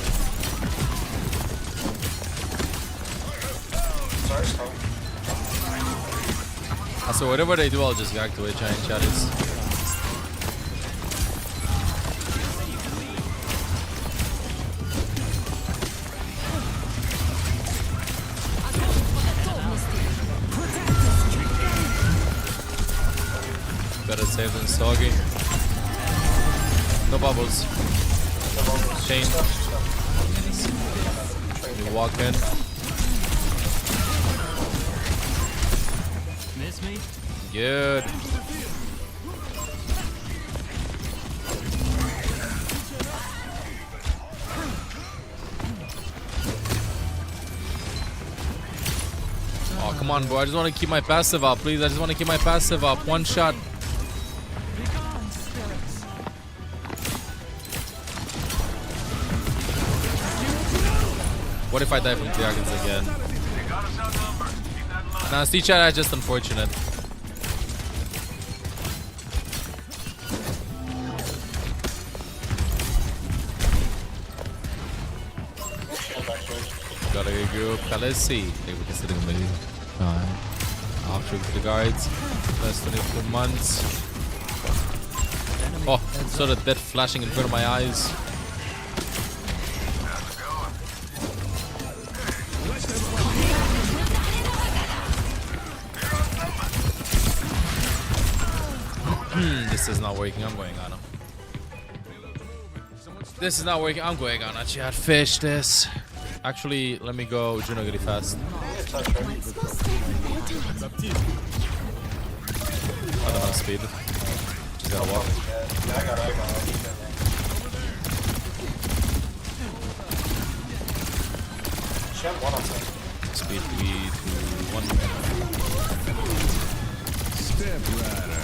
So whatever they do, I'll just react to it, giant shadows. Better save than Soggy. No bubbles. Chain. You walk in. Miss me? Good. Oh, come on, bro. I just want to keep my passive up, please. I just want to keep my passive up. One shot. What if I die from dragons again? Nah, see chat, that's just unfortunate. Gotta go Kalesi. They were considering me. After the guards. Last 22 months. Oh, saw the death flashing in front of my eyes. This is not working. I'm going on him. This is not working. I'm going on a chat. Fish this. Actually, let me go Juno really fast. I don't have speed. She's gotta walk. Speed 3, 2, 1. Step ladder.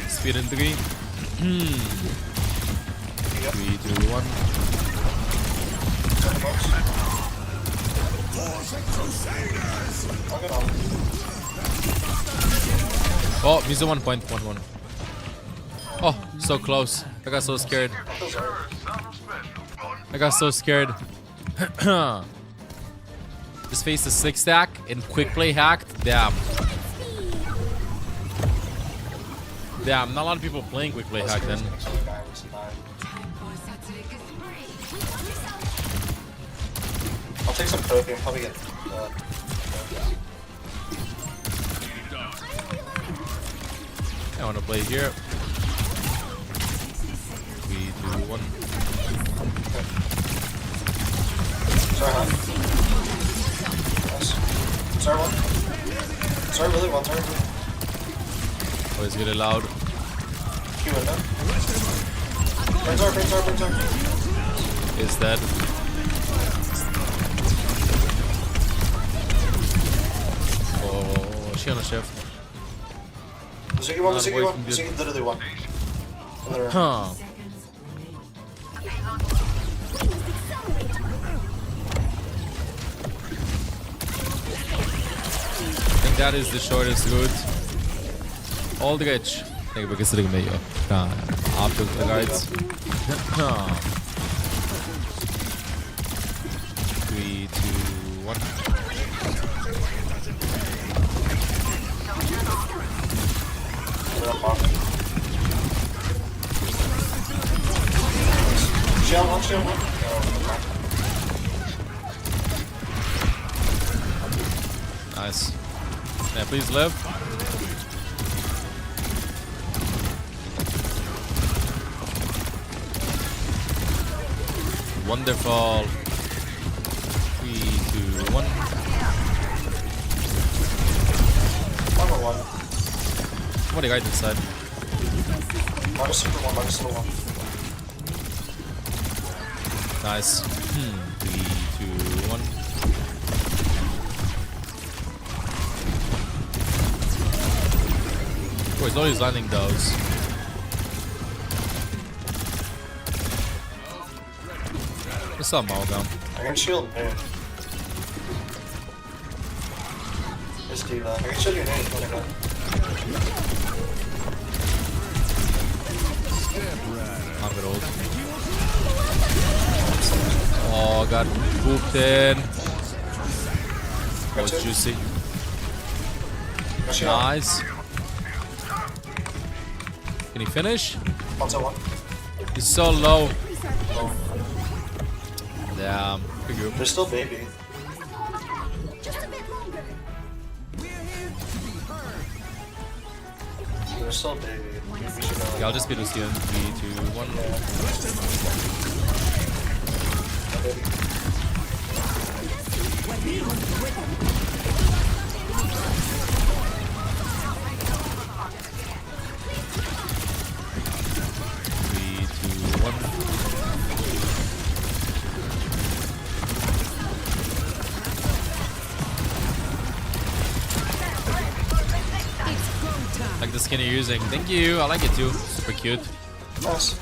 Speed in 3. 3, 2, 1. Oh, Mizu 1.11. Oh, so close. I got so scared. I got so scared. This face is 6 stack and quick play hacked. Damn. Damn, not a lot of people playing quick play hack then. I'll take some trophy and probably get. I want to play here. 3, 2, 1. Sorry, huh? Nice. Sorry, one. Sorry, really, one. Sorry, really. Oh, it's really loud. Q window. Brings our. Is dead. Oh, she on a shift. The Ziggy one, the Ziggy literally one. Huh. I think that is the shortest route. All the rich. Thank you for considering me. After the guards. 3, 2, 1. Shield one. Nice. Yeah, please live. Wonderful. 3, 2, 1. One. What a guy inside. Minus super one. Nice. 3, 2, 1. Oh, he's always landing those. What's up, Malgam? I can shield here. Let's do that. I can shield your name. Not good old. Oh, got pooped in. That was juicy. Nice. Can he finish? He's so low. Damn. They're still baby. They're still baby. Yeah, I'll just be Lucian. 3, 2, 1. Like the skin you're using. Thank you. I like it too. Super cute. Nice.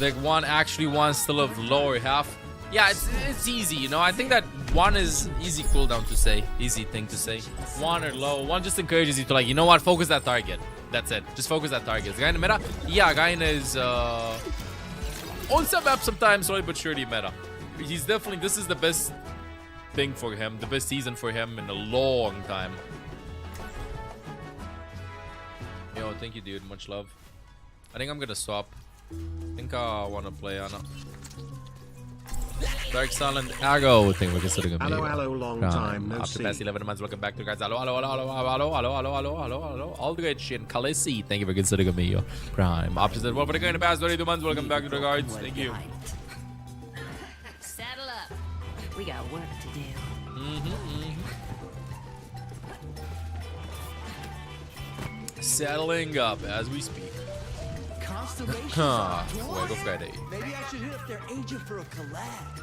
Like one actually wants to live lower half. Yeah, it's easy, you know. I think that one is easy cooldown to say. Easy thing to say. One or low. One just encourages you to, like, you know what? Focus that target. That's it. Just focus that target. The guy in the meta? Yeah, guy in is on some map sometimes, slowly but surely meta. He's definitely, this is the best thing for him. The best season for him in a long time. Yo, thank you, dude. Much love. I think I'm gonna swap. I think I want to play Anna. Dark Silent Arrow. I think we're considering a Hello, long time. No after past 11 months, welcome back to guys. Hello. All the great shit. Khaleesi, thank you for considering me your prime. After that, well, for the going to past 22 months, welcome back to the guards. Thank you. Saddle up. We got work to do. Settling up as we speak. Fuego Friday. Maybe I should hit up their agent for a collab.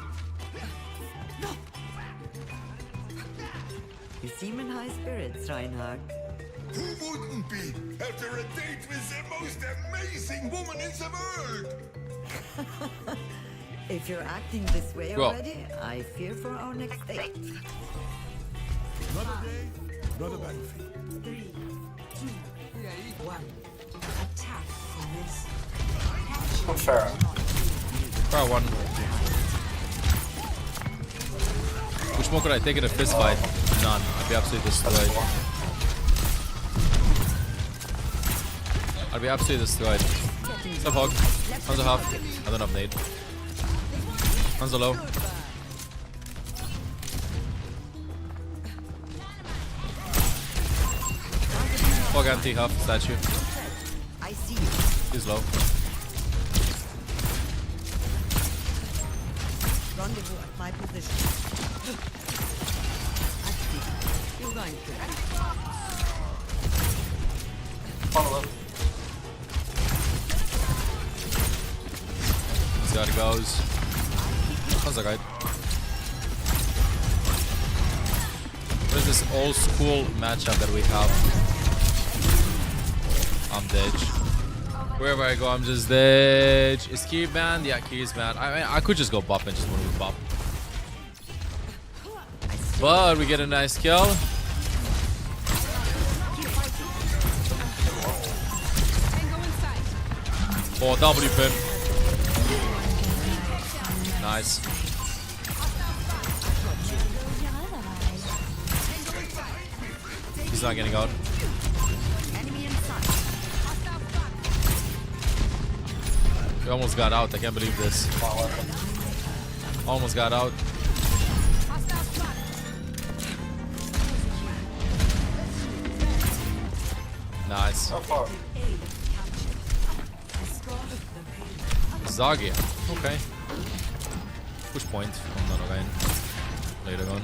You seem in high spirits, Reinhardt. Who wouldn't be after a date with the most amazing woman in the world? If you're acting this way already, I fear for our next date. Another day, another battlefield. 3, 2, 1. Attack from this. Fair. Far one. Which one could I take in a fist fight? None. I'd be absolutely destroyed. I'd be absolutely destroyed. Stop hog. Hanzo half. I don't have nade. Hanzo low. Hog anti half statue. He's low. Rendezvous at my position. You're going to. Follow up. See how it goes. How's that guy? What is this old school matchup that we have? I'm dead. Wherever I go, I'm just dead. Is Key banned? Yeah, Key is banned. I mean, I could just go buff and just move buff. But we get a nice kill. Oh, W pin. Nice. not getting out. We almost got out. I can't believe this. Almost got out. Nice. Zagi. Okay. Push point. Kom dan nog een. Later on.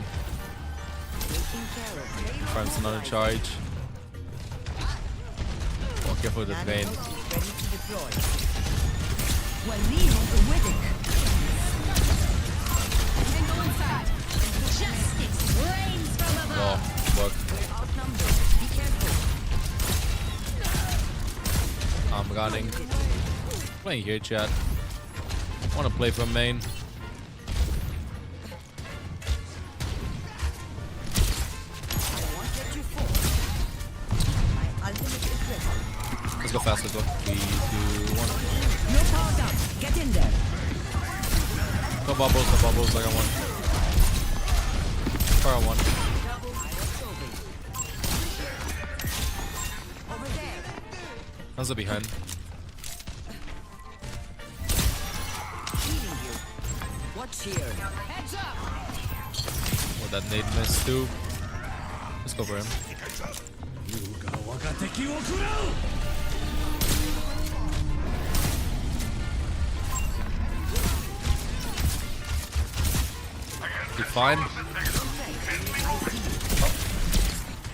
Frames another charge. Oh, careful with the train. Oh, fuck. I'm running. Playing here, chat. Want to play from main. Let's go fast, let's go. 3, 2, 1. No power down. Get in there. No bubbles, I got one. Fire on one. Hands up behind. Watch here. Heads up. Oh, that nade missed too. Let's go for him. Be fine.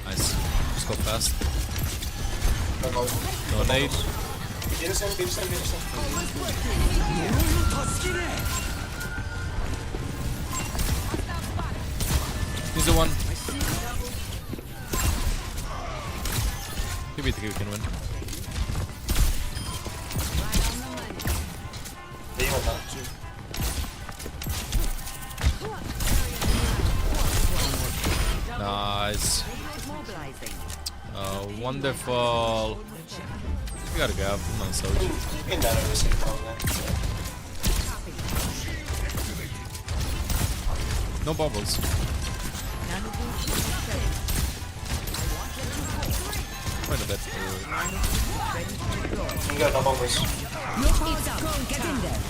Nice. Just go fast. No nade. He's the one. Maybe we can win. Nice. Wonderful. We gotta go. I'm not so cheap. No bubbles. Quite a bit. You got no bubbles. Get in there.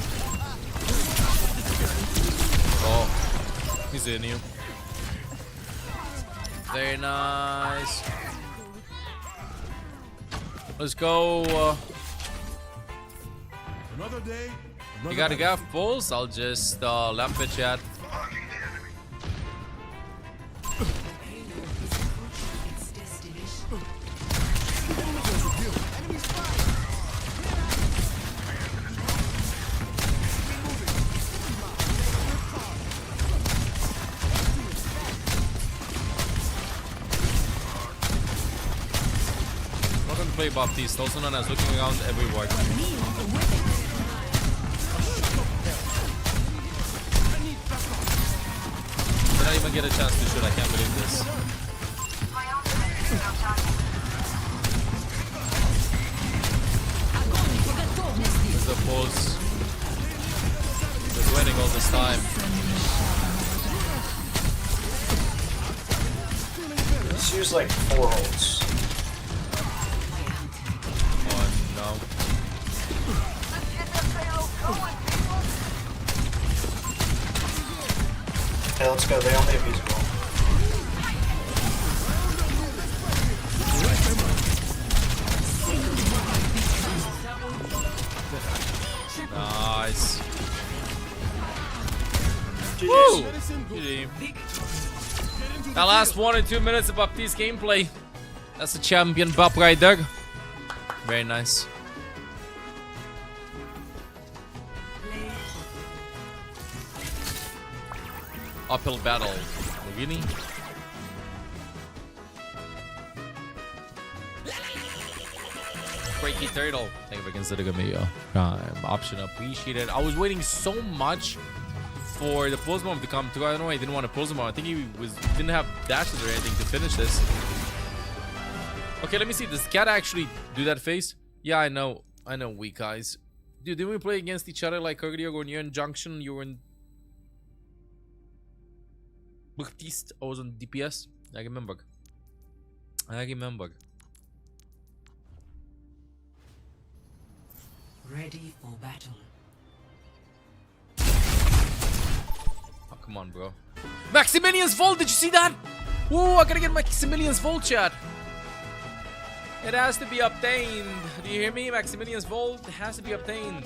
Oh, he's in you. Very nice. Let's go. Another day. You got a gaff pulse? I'll just lamp it, chat. Play Baptiste, also known as looking around everywhere. Did I even get a chance to shoot? I can't believe this. There's the pulse. Just waiting all this time. Let's use like 4 ults. No. Okay, let's go. They only have these roll. Nice. Woo! GG. That last 1 or 2 minutes of Baptiste gameplay. That's the champion Bap right there. Very nice. Uphill battle. Really? Breaky turtle. Thank you for considering me. Option appreciated. I was waiting so much for the pulse bomb to come through. I don't know why I didn't want to pulse bomb. I think he didn't have dashes or anything to finish this. Okay, let me see. Does Cat actually do that face? Yeah, I know. I know, weak guys. Dude, didn't we play against each other like earlier when you're in Junction? You were in Baptiste. I was on DPS. I remember. I remember. Ready for battle. Oh, come on, bro. Maximilian's Volt, did you see that? Whoa, I gotta get Maximilian's Volt, chat. It has to be obtained. Do you hear me? Maximilian's Volt has to be obtained.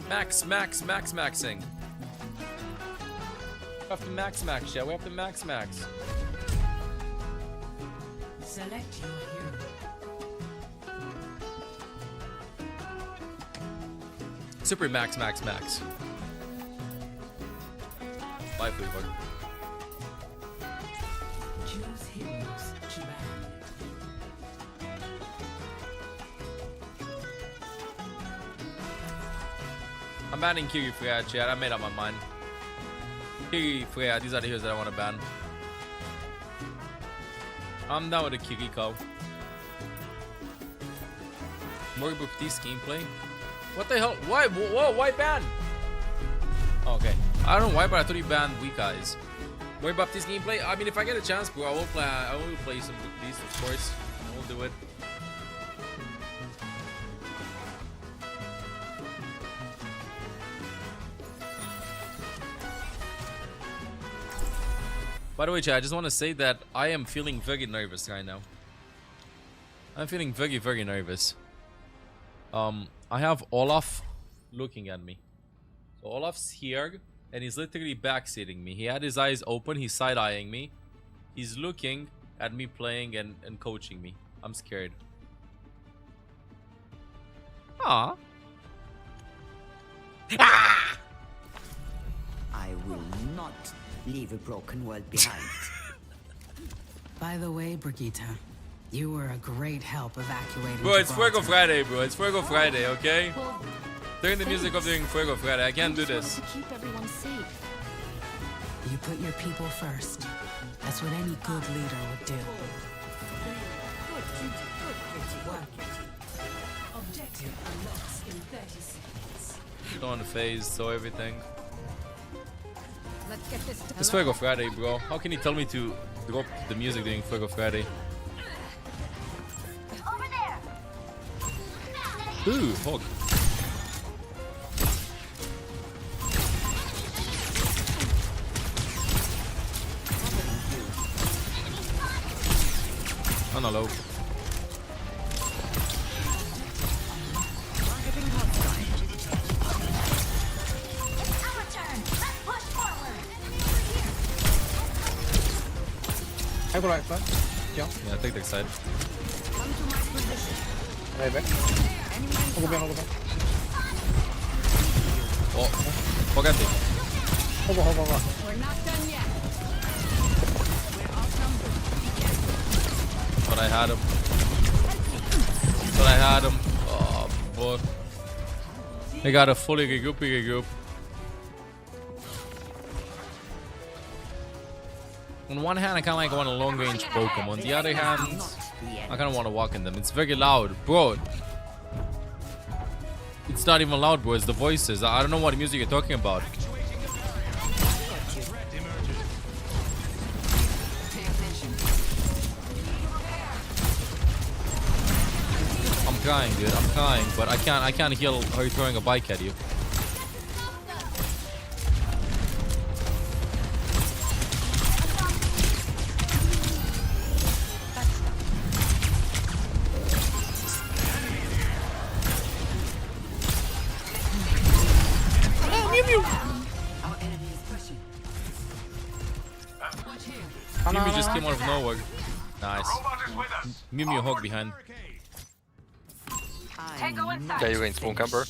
Maxing. We have to max, yeah. We have to max. Select your hero. Super max. Bye, Fleabag. Choose heroes to ban. I'm banning Kiri Freya, chat. I made up my mind. Kiri Freya, these are the heroes that I want to ban. I'm down with the Kiriko. Mori Baptiste gameplay. What the hell? Why? Whoa, why ban? Oh, okay. I don't know why, but I thought he banned Weak Eyes. Mori Baptiste gameplay? I mean, if I get a chance, bro, I will play some Baptiste, of course. I will do it. By the way, chat, I just want to say that I am feeling very nervous right now. I'm feeling very, very nervous. I have Olaf looking at me. So Olaf's here, and he's literally backseating me. He had his eyes open, he's side-eyeing me. He's looking at me playing and coaching me. I'm scared. Ah. I will not leave a broken world behind. By the way, Brigitte, you were a great help evacuating. Bro, it's Gibraltar. Fuego Friday, bro. It's Fuego Friday, okay? Turn the music off during Fuego Friday. I can't do this. To keep everyone safe. You put your people first. That's what any good leader would do. Objective unlocks in 30 seconds. Still on the phase, so everything. Let's get this. It's Fuego Friday, bro. How can you tell me to drop the music during Fuego Friday? Over there. Ooh, hog. Oh, no, low. I go right front. Yeah. Yeah, take the side. Right back. I'll go back, I'll go back. Oh, forget it. Hold on. We're not done yet. But I had him. Oh, boy. They got a fully regroup. On one hand, I kind of like want a long-range Pokemon. On the other hand, I kind of want to walk in them. It's very loud. Bro, it's not even loud, bro. It's the voices. I don't know what music you're talking about. I'm crying, dude. I'm crying, but I can't heal her throwing a bike at you. Mew just came out of nowhere. Nice. Mew hog behind. Yeah, you ain't spawn camper.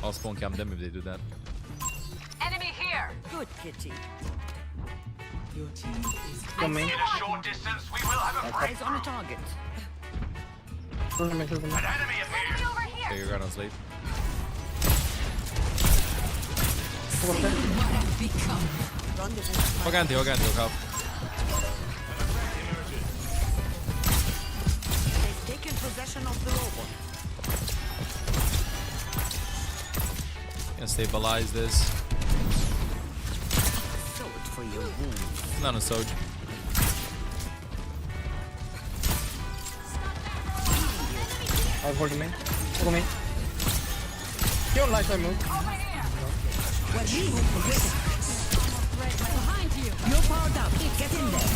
I'll spawn camp them if they do that. Enemy here. Good kitty. Your team is In coming. a short distance, we will have a Eyes on a target. An enemy appears. Over here. Okay, you're gonna sleep. Hog anti, hog up. They've taken possession of the robot. Can stabilize this. Not a Soj. I'll hold me. Follow me. You're light side move. Behind you. You're powered up. Get in there.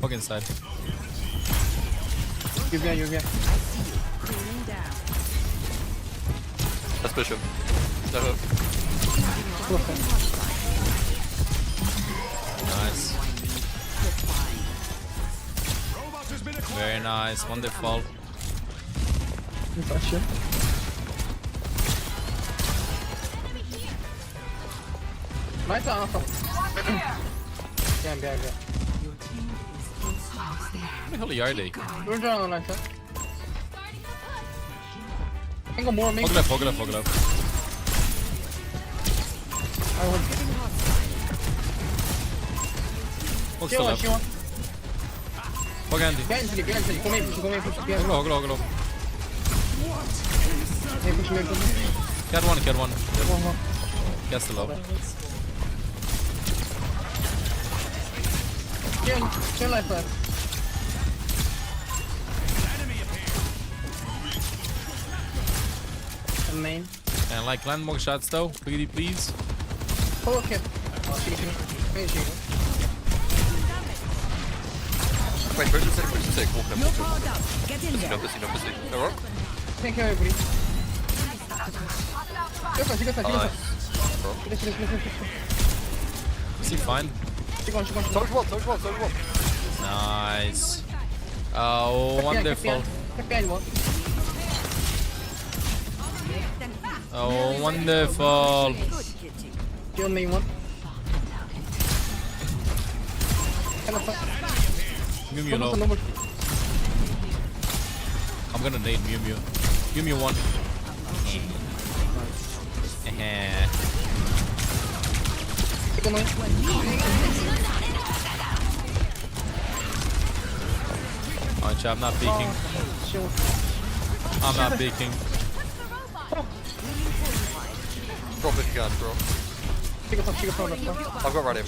Walk inside. You behind, you behind. Cooling down. Let's push him. No hook. Nice. Very nice. Wonderful. You touch him. Nice alpha. Yeah. Where the hell are they? You're down on light side. Ain't got more on me. Fog left. I will. Fog still left. Fog Andy. Behind you. Come in, push. Hoggle. Hey, push me. Cat one. One. Cat's still low. Kill life left. Main. And like land more shots though, pretty please. Oh, okay. Finish it. Wait, push the stick. Walk them. You're powered up. Get in there. No pussy. No rock. Thank you, everybody. Go fast. Finish. Is he fine? Keep on. Touch wall. Nice. Oh, wonderful. Oh, wonderful. Kill me one. Mew low. I'm gonna nade Mew. Mew one. Alright, chat, I'm not peeking. I'm not peeking. Drop if you can, bro. I've got ready.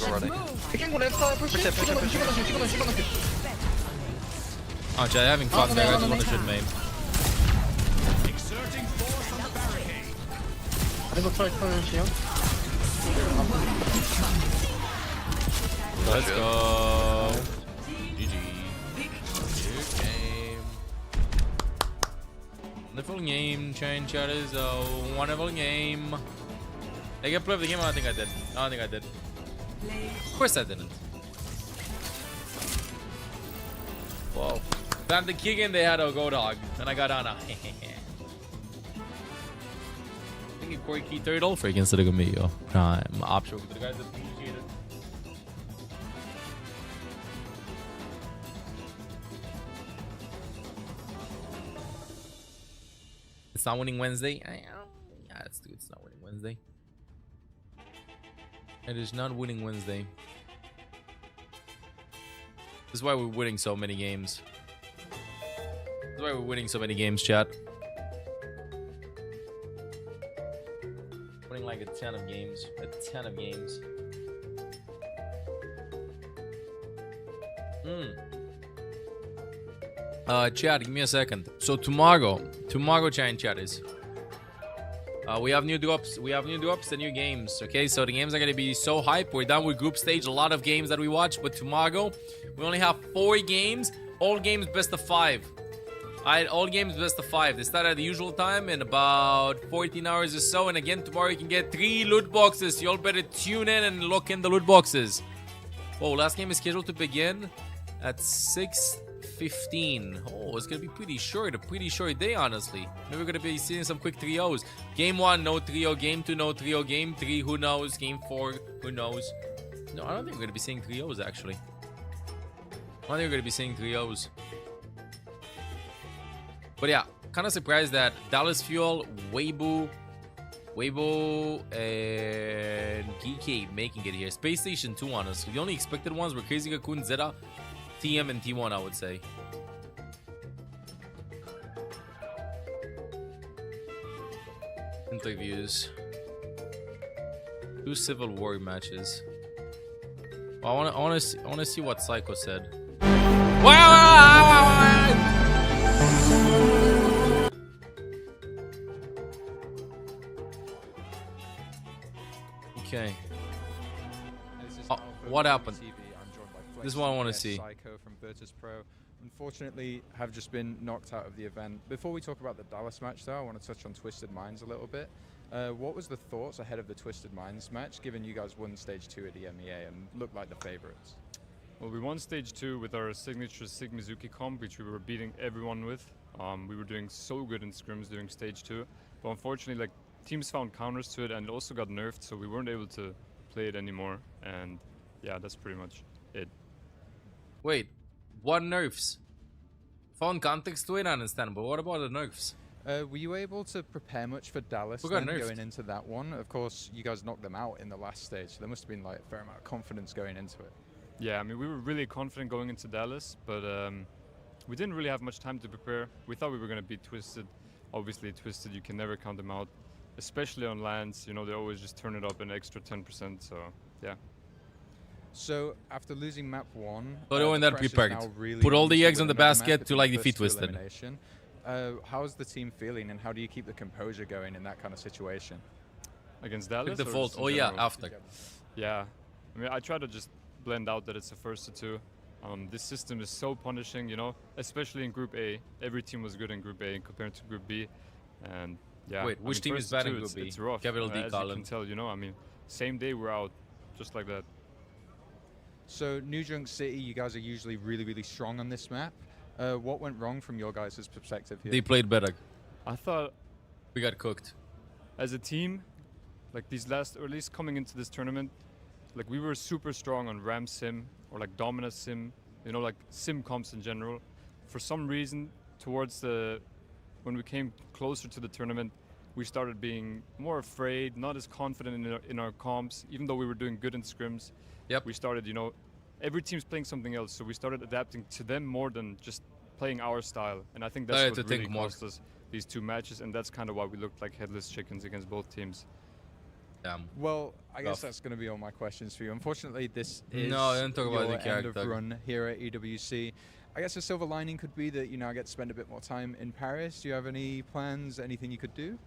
Oh, chat, having fun there. I just want to shoot main. Exerting force on the barricade. Let's go. GG. Good game. Wonderful game. Chain chat is a wonderful game. Did I get play of the game? I don't think I did. Of course I didn't. Whoa. Found the kick in, they had a go dog. And I got on a Thank you, Quirky Turtle, for considering me, yo. Prime option with the guys that appreciate it. It's not winning Wednesday. Yeah, let's do it's not winning Wednesday. It is not winning Wednesday. This is why we're winning so many games. This is why we're winning so many games, chat. Winning like a ton of games. Chat, give me a second. So tomorrow chat is. We have new drops. And new games. Okay, so the games are gonna be so hype. We're done with group stage. A lot of games that we watch, but tomorrow we only have 4 games. All games best of 5. Alright, all games best of 5. They start at the usual time in about 14 hours or so. And again, tomorrow you can get 3 loot boxes. Y'all better tune in and look in the loot boxes. Oh, last game is scheduled to begin at 6:15. Oh, it's gonna be pretty short. A pretty short day, honestly. Maybe we're gonna be seeing some quick 3-0s. Game 1, no 3-0. Game 2, no 3-0. Game 3, who knows? Game 4, who knows? No, I don't think we're gonna be seeing 3-0s actually. I don't think we're gonna be seeing 3-0s. But yeah, kind of surprised that Dallas Fuel, Weibo, and GK making it here. Space Station 2, honestly. The only expected ones were Crazy Cocoon, Zeta, TM, and T1, I would say. Interviews. 2 Civil War matches. Well, I want to see what Psycho said. Okay. What happened? This is what I want to see. Psycho from Virtus Pro. Unfortunately, have just been knocked out of the event. Before we talk about the Dallas match, though, I want to touch on Twisted Minds a little bit. What was the thoughts ahead of the Twisted Minds match, given you guys won Stage 2 at the MEA and looked like the favorites? Well, we won Stage 2 with our signature Sig Mizuki comp, which we were beating everyone with. We were doing so good in scrims during Stage 2, but unfortunately, like, teams found counters to it and it also got nerfed, so we weren't able to play it anymore. And yeah, that's pretty much it. Wait, what nerfs? Found context to it, I understand, but what about the nerfs? Were you able to prepare much for Dallas then, going into that one? Of course, you guys knocked them out in the last stage, so there must have been like a fair amount of confidence going into it. Yeah, I mean, we were really confident going into Dallas, but we didn't really have much time to prepare. We thought we were going to beat Twisted. Obviously, Twisted, you can never count them out, especially on lands. You know, they always just turn it up an extra 10%, so yeah. So, after losing map 1, but when they're prepared, really put all the eggs on the basket to like defeat Twisted. How's the team feeling, and how do you keep the composure going in that kind of situation? Against Dallas? The vault. Oh yeah, after. Yeah, I mean, I try to just blend out that it's the first to 2. This system is so punishing, you know, especially in Group A. Every team was good in Group A compared to Group B, and yeah. Wait, which team is bad in Group B? It's rough. Capital D, as you can tell, you know, I mean, same day we're out, just like that. So, New Junk City, you guys are usually really, really strong on this map. What went wrong from your guys' perspective here? They played better. I thought we got cooked. As a team, like these last, or at least coming into this tournament, like we were super strong on Ram Sim or like Dominus Sim, you know, like Sim comps in general. For some reason, when we came closer to the tournament, we started being more afraid, not as confident in our comps, even though we were doing good in scrims. Yep. We started, you know, every team's playing something else, so we started adapting to them more than just playing our style. And I think that's what really cost us these 2 matches, and that's kind of why we looked like headless chickens against both teams. Damn. Well, I guess that's going to be all my questions for you. Unfortunately, this is don't talk about the end of run here at EWC. I guess a silver lining could be that, you know, I get to spend a bit more time in Paris. Do you have any plans, anything you could do?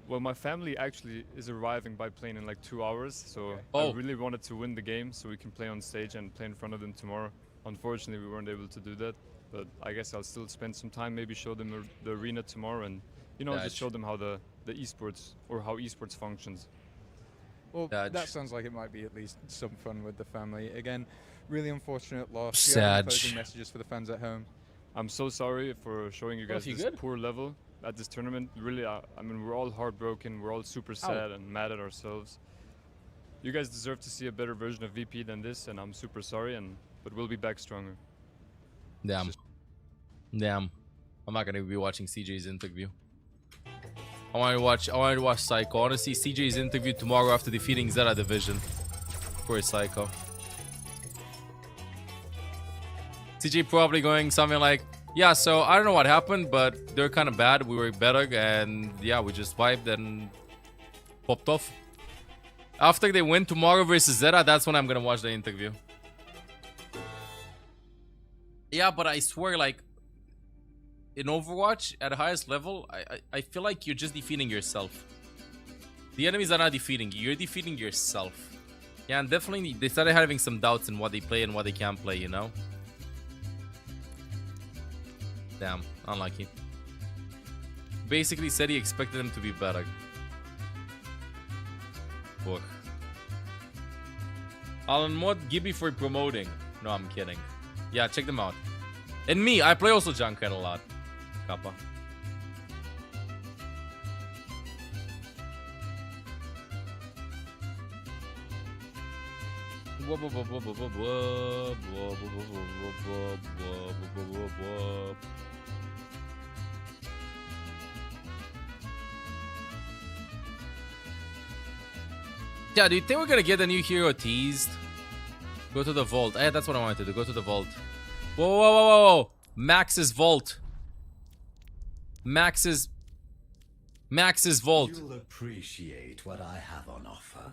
Well, my family actually is arriving by plane in like 2 hours, so I really wanted to win the game so we can play on stage and play in front of them tomorrow. Unfortunately, we weren't able to do that, but I guess I'll still spend some time, maybe show them the arena tomorrow and, you know, just show them how the esports, or how esports functions. Well, that sounds like it might be at least some fun with the family. Again, really unfortunate loss. Sad. Do you have any closing messages for the fans at home? I'm so sorry for showing you guys this poor level at this tournament. Really, I mean, we're all heartbroken. We're all super sad and mad at ourselves. You guys deserve to see a better version of VP than this, and I'm super sorry. But we'll be back stronger. Damn. Damn. I'm not gonna be watching CJ's interview. I wanted to watch Psycho. I want to see CJ's interview tomorrow after defeating Zera Division. Poor Psycho. CJ probably going something like, yeah, so I don't know what happened, but they're kind of bad. We were better, and yeah, we just vibed and popped off. After they win tomorrow versus Zera, that's when I'm gonna watch the interview. Yeah, but I swear, like, in Overwatch, at the highest level, I feel like you're just defeating yourself. The enemies are not defeating you. You're defeating yourself. Yeah, and definitely they started having some doubts in what they play and what they can't play, you know? Damn, unlucky. Basically said he expected them to be better. Poor. Alan Mod, Gibby for promoting. No, I'm kidding. Yeah, check them out. And me, I play also Junkrat a lot. Kappa. Yeah, do you think we're gonna get a new hero teased? Go to the vault. Eh, that's what I wanted to do. Go to the vault. Whoa, whoa, whoa, whoa, whoa. Max's vault. Max's vault. You'll appreciate what I have on offer.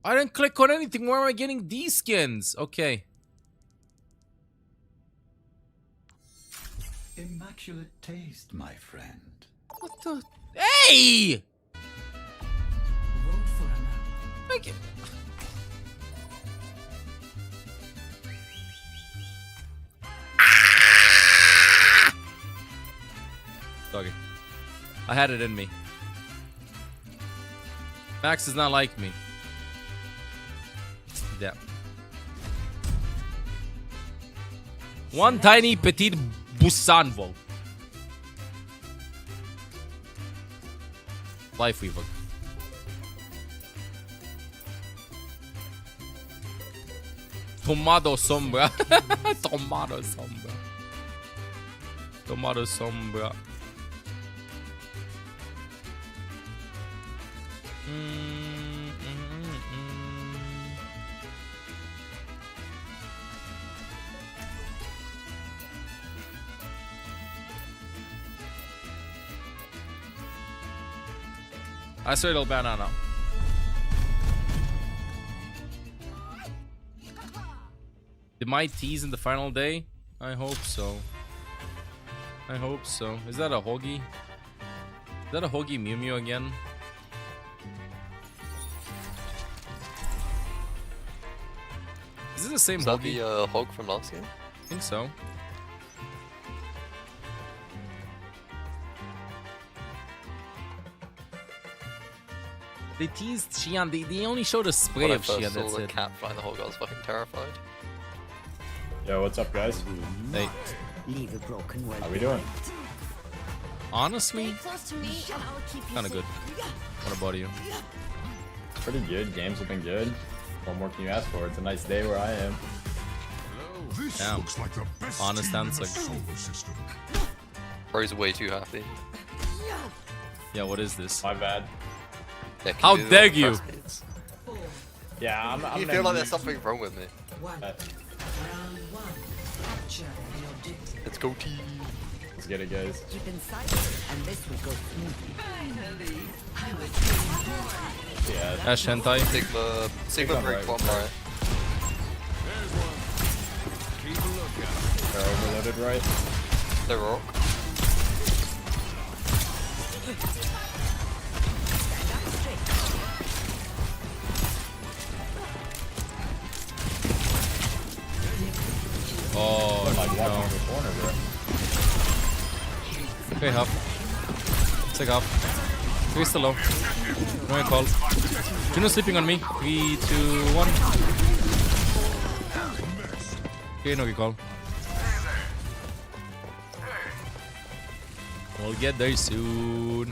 I didn't click on anything. Where am I getting these skins? Okay. Immaculate taste, my friend. What the? Hey! Vote for an Thank you. Doggy. I had it in me. Max does not like me. Yeah. One tiny petite Busanvo. Life Weaver. Tomato sombra. Tomato sombra. Tomato sombra. I swear it'll banana. Did my tease in the final day? I hope so. I hope so. Is that a Hoagie? Is that a Hoagie Mew Mew again? Is it the same Hoagie? Is that the Hog from last game? I think so. They teased Xian. They only showed a spray When of I Xian. first saw That's the it. cat fly the Hog, I was fucking terrified. Yo, what's up, guys? Hey. Leave a broken world. How we doing? Honestly, Close to me, and I'll keep you kind of good. What about you? Pretty good. Games have been good. What more can you ask for? It's a nice day where I am. This Damn. looks like the best Honest team in answer. the solar system. Bro's way too happy. Yeah, what is this? My bad. Yeah, can How do the dare press you? hits? Yeah, I'm You feel like there's something wrong with me. Let's go team. Let's get it, guys. Keep inside, and this will go smoothly. Yeah. Ash hentai. Sigma break one right. They're overloaded, right? They rock. Oh, Like no. walking the corner, bro. Okay, Huff. Take off. 3 still low. No call. Juno sleeping on me. 3, 2, 1. Okay, no call. We'll get there soon.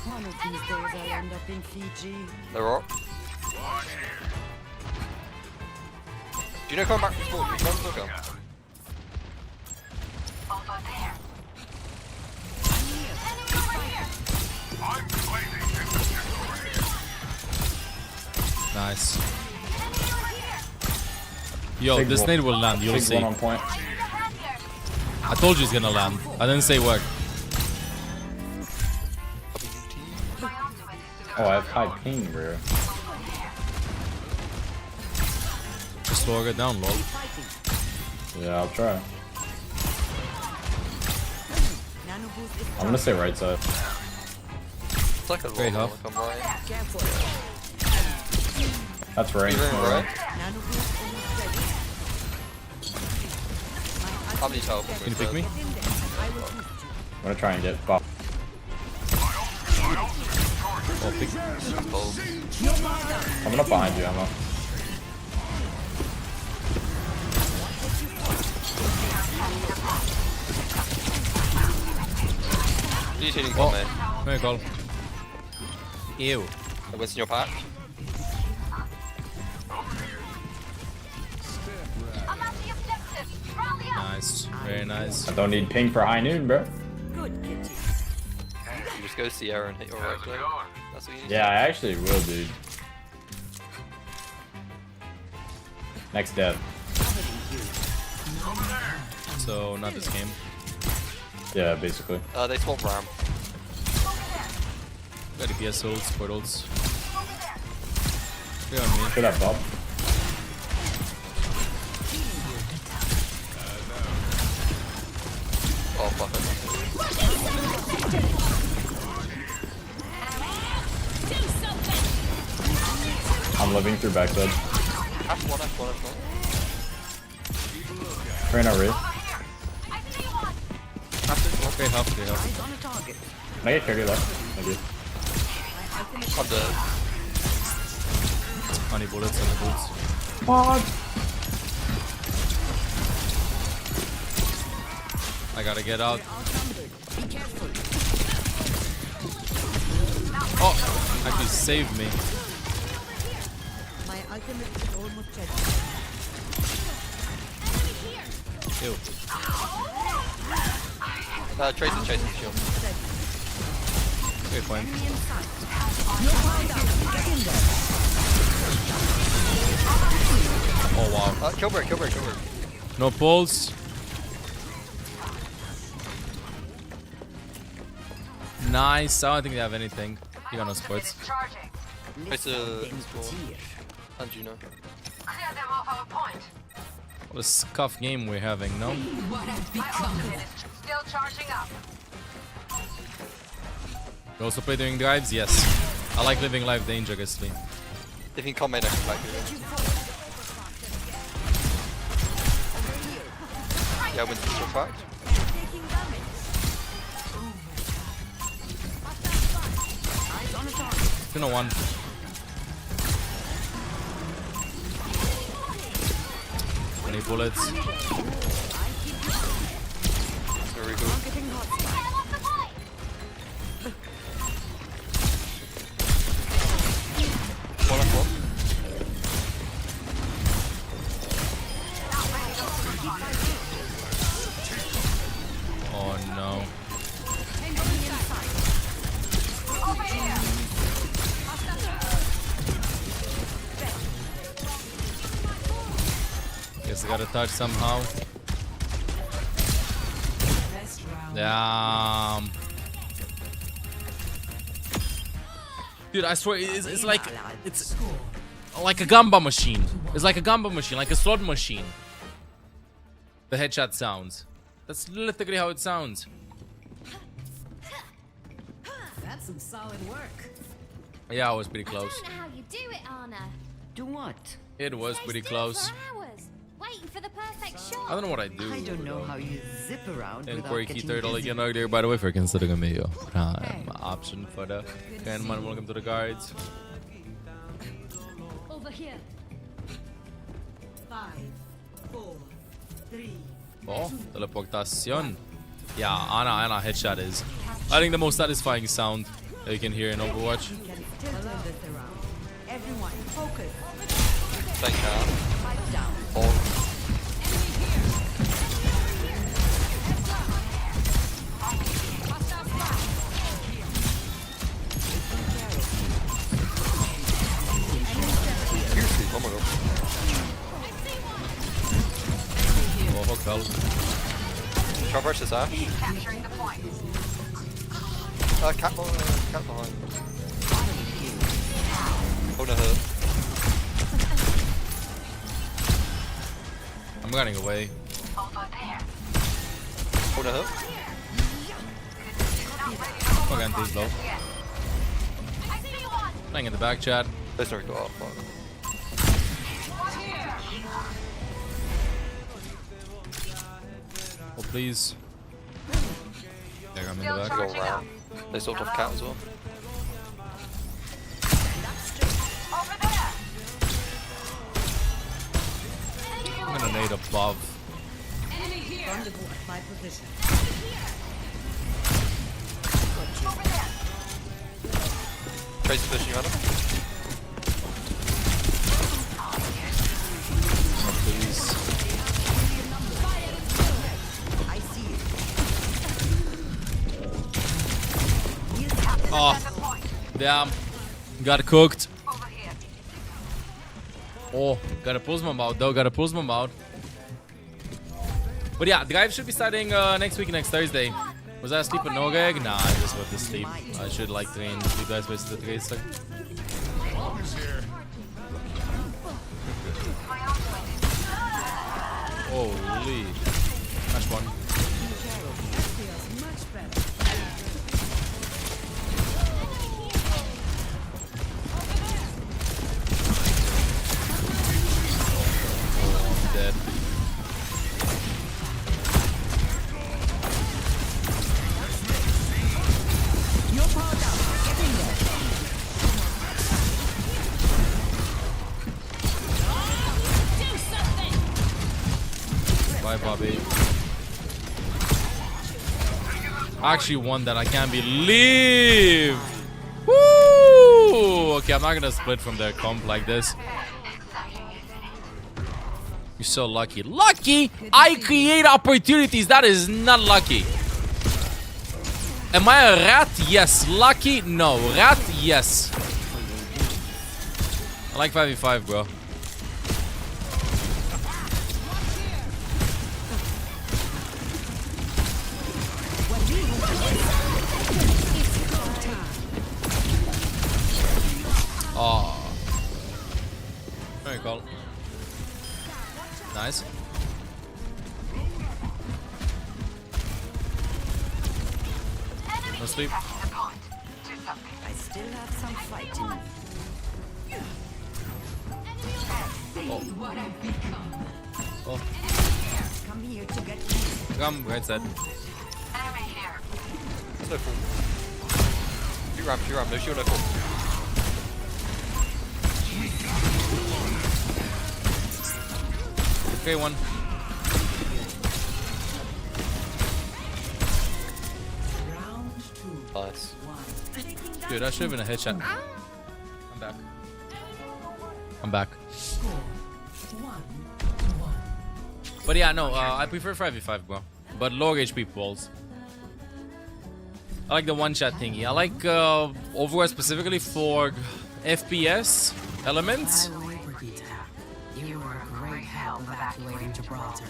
One of these days I'll end up in Fiji. They rock. Do you know come back from school? You can look up. Nice. Yo, Big this one. nade will land. You'll Big see. one on point. I told you it's gonna land. I didn't say what. Oh, I have high ping, bro. Just slow it down, lol. Yeah, I'll try. I'm gonna say right side. It's like a Great long Huff. one, come right. That's right. You doing right? How many teleport? Can you pick me? I'm gonna try and get Bob. Oh, pick. I'm up behind you, Emma. You two didn't Oh, come in. no call. Ew. What's in your pack? Nice. Very nice. I don't need ping for high noon, bro. You just go Sierra and hit your right click. That's what you need. Yeah, I actually will, dude. Next dev. So, not this game. Yeah, basically. They swap Ram. Got DPS ults, portals. Clear on me. Should have Bob. Oh, fuck it. I'm living through backside. F1. Train our Wraith. Okay, half. Can I get carry left? Thank you. I'm dead. Honey bullets on the boots. What? I gotta get out. Oh, actually saved me. My ultimate is almost ready. Ew. Tracer chasing shield. Okay, fine. Oh wow. Killbird. No pulse. Nice. I don't think they have anything. You got no sports. Tracer and Juno. What a scuff game we're having, no? Still charging up. You also play during drives? Yes. I like living life dangerously. If you can come in, I can back you. Yeah, wins the still fact. 201. Any bullets? Very good. Oh no. Guess I gotta touch somehow. Damn. Dude, I swear it's like a gamba machine. It's like a gamba machine, like a slot machine. The headshot sounds. That's literally how it sounds. That's some solid work. Yeah, I was pretty close. I don't know how you do it, Anna. Do what? It was pretty close. For hours, waiting for the perfect shot. I don't know what I do. I don't know how you zip around En without quirky getting turtle busy. again earlier, by the way, for considering me option for the man. Welcome to the guards. Over here. 5, 4, 3. Oh, teleportation. Yeah, Ana headshot is, I think, the most satisfying sound that you can hear in Overwatch. Still turn this around. Everyone, focus. Thank you. Pipe down. Oh my god. Oh, hook fell. Traverse his Ash. Capturing the point. Cat behind. Oh no, hurt. I'm running away. Over there. Oh no, hurt. Fuck, anti's low. I see you on. Playing in the back chat. There's no go. Oh fuck. Oh, please. There, I'm in the back. Go around. They sort of cat as well. Over there. I'm gonna nade above. Rendezvous at my position. Over there. Tracer pushing you, Adam. Oh, please. I see you. Oh, damn. Got cooked. Oh, gotta pulse my mouth though. Gotta pulse my mouth. But yeah, the guys should be starting next week, next Thursday. Was I asleep at no gag? Nah, I just went to sleep. I should like train you guys with the trade stuff. Holy. Nice one. Oh, I'm dead. Bye, Bobby. I actually won that. I can't believe. Woo! Okay, I'm not gonna split from their comp like this. You're so lucky. Lucky? I create opportunities. That is not lucky. Am I a rat? Yes. Lucky? No. Rat? Yes. I like 5v5, bro. Oh. Very cool. Nice. No sleep. I still have some fighting. Oh. Come here to get me. Come, right side. There's no fall. You ram, no shield, no fall. Okay, one. Nice. Dude, that should have been a headshot. I'm back. I'm back. But yeah, no, I prefer 5v5, bro. But lower HP balls. I like the one-shot thingy. I like Overwatch specifically for FPS elements.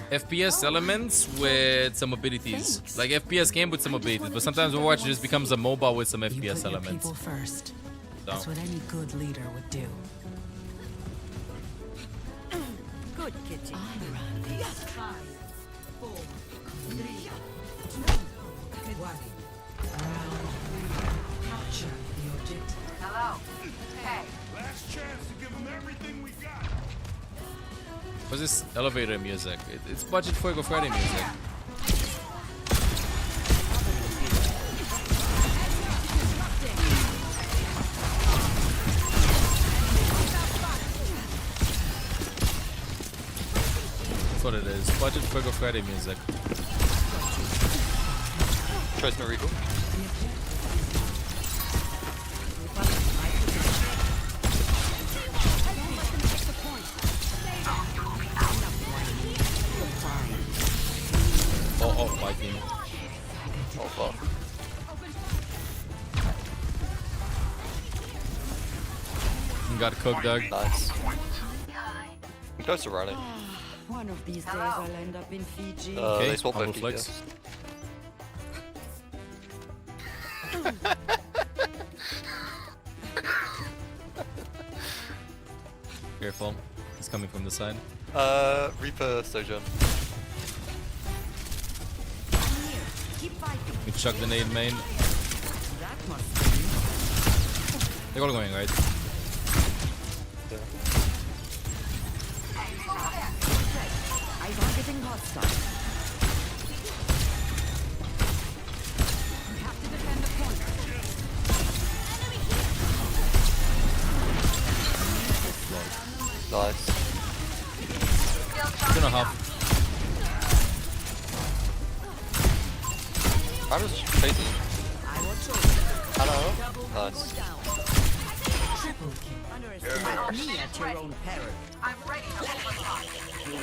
FPS elements with some abilities. Like FPS game with some abilities. But sometimes Overwatch just becomes a MOBA with some FPS elements. First. So. That's what any good leader would do. Good kitty. Yes. 5, 4, 3, 2, 1. Capture the objective. Hello. Hey. Last chance to give them everything we got. What's this elevator music? It's budget Fuego Friday music. That's what it is. Budget Fuego Friday music. Choice no recall. Oh, Viking. Oh, fuck. You got cooked, Doug. Nice. I'm close to running. One of these days I'll end up in Fiji. Okay, they swap humble both flex. DPS. Careful. He's coming from the side. Reaper Sojourn. We chuck the nade main. They're all going right. I'm getting hostile. You have to defend the point. Nice. 2.5. I'm just chasing. Hello. Nice. Me at your own peril. I'm ready to overtime.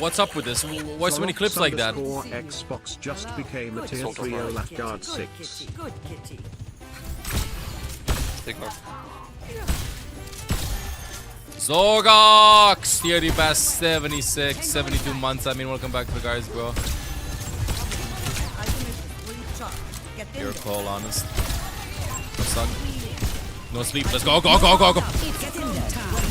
What's up with this? Why so many clips like that? Xbox just became a tier 3 OLAF guard 6. Good kitty. Ignore. Zogox! Tier the best 76, 72 months. I mean, welcome back to the guys, bro. Your call, honest. No sun. No sleep. Let's go, go, go, go, go.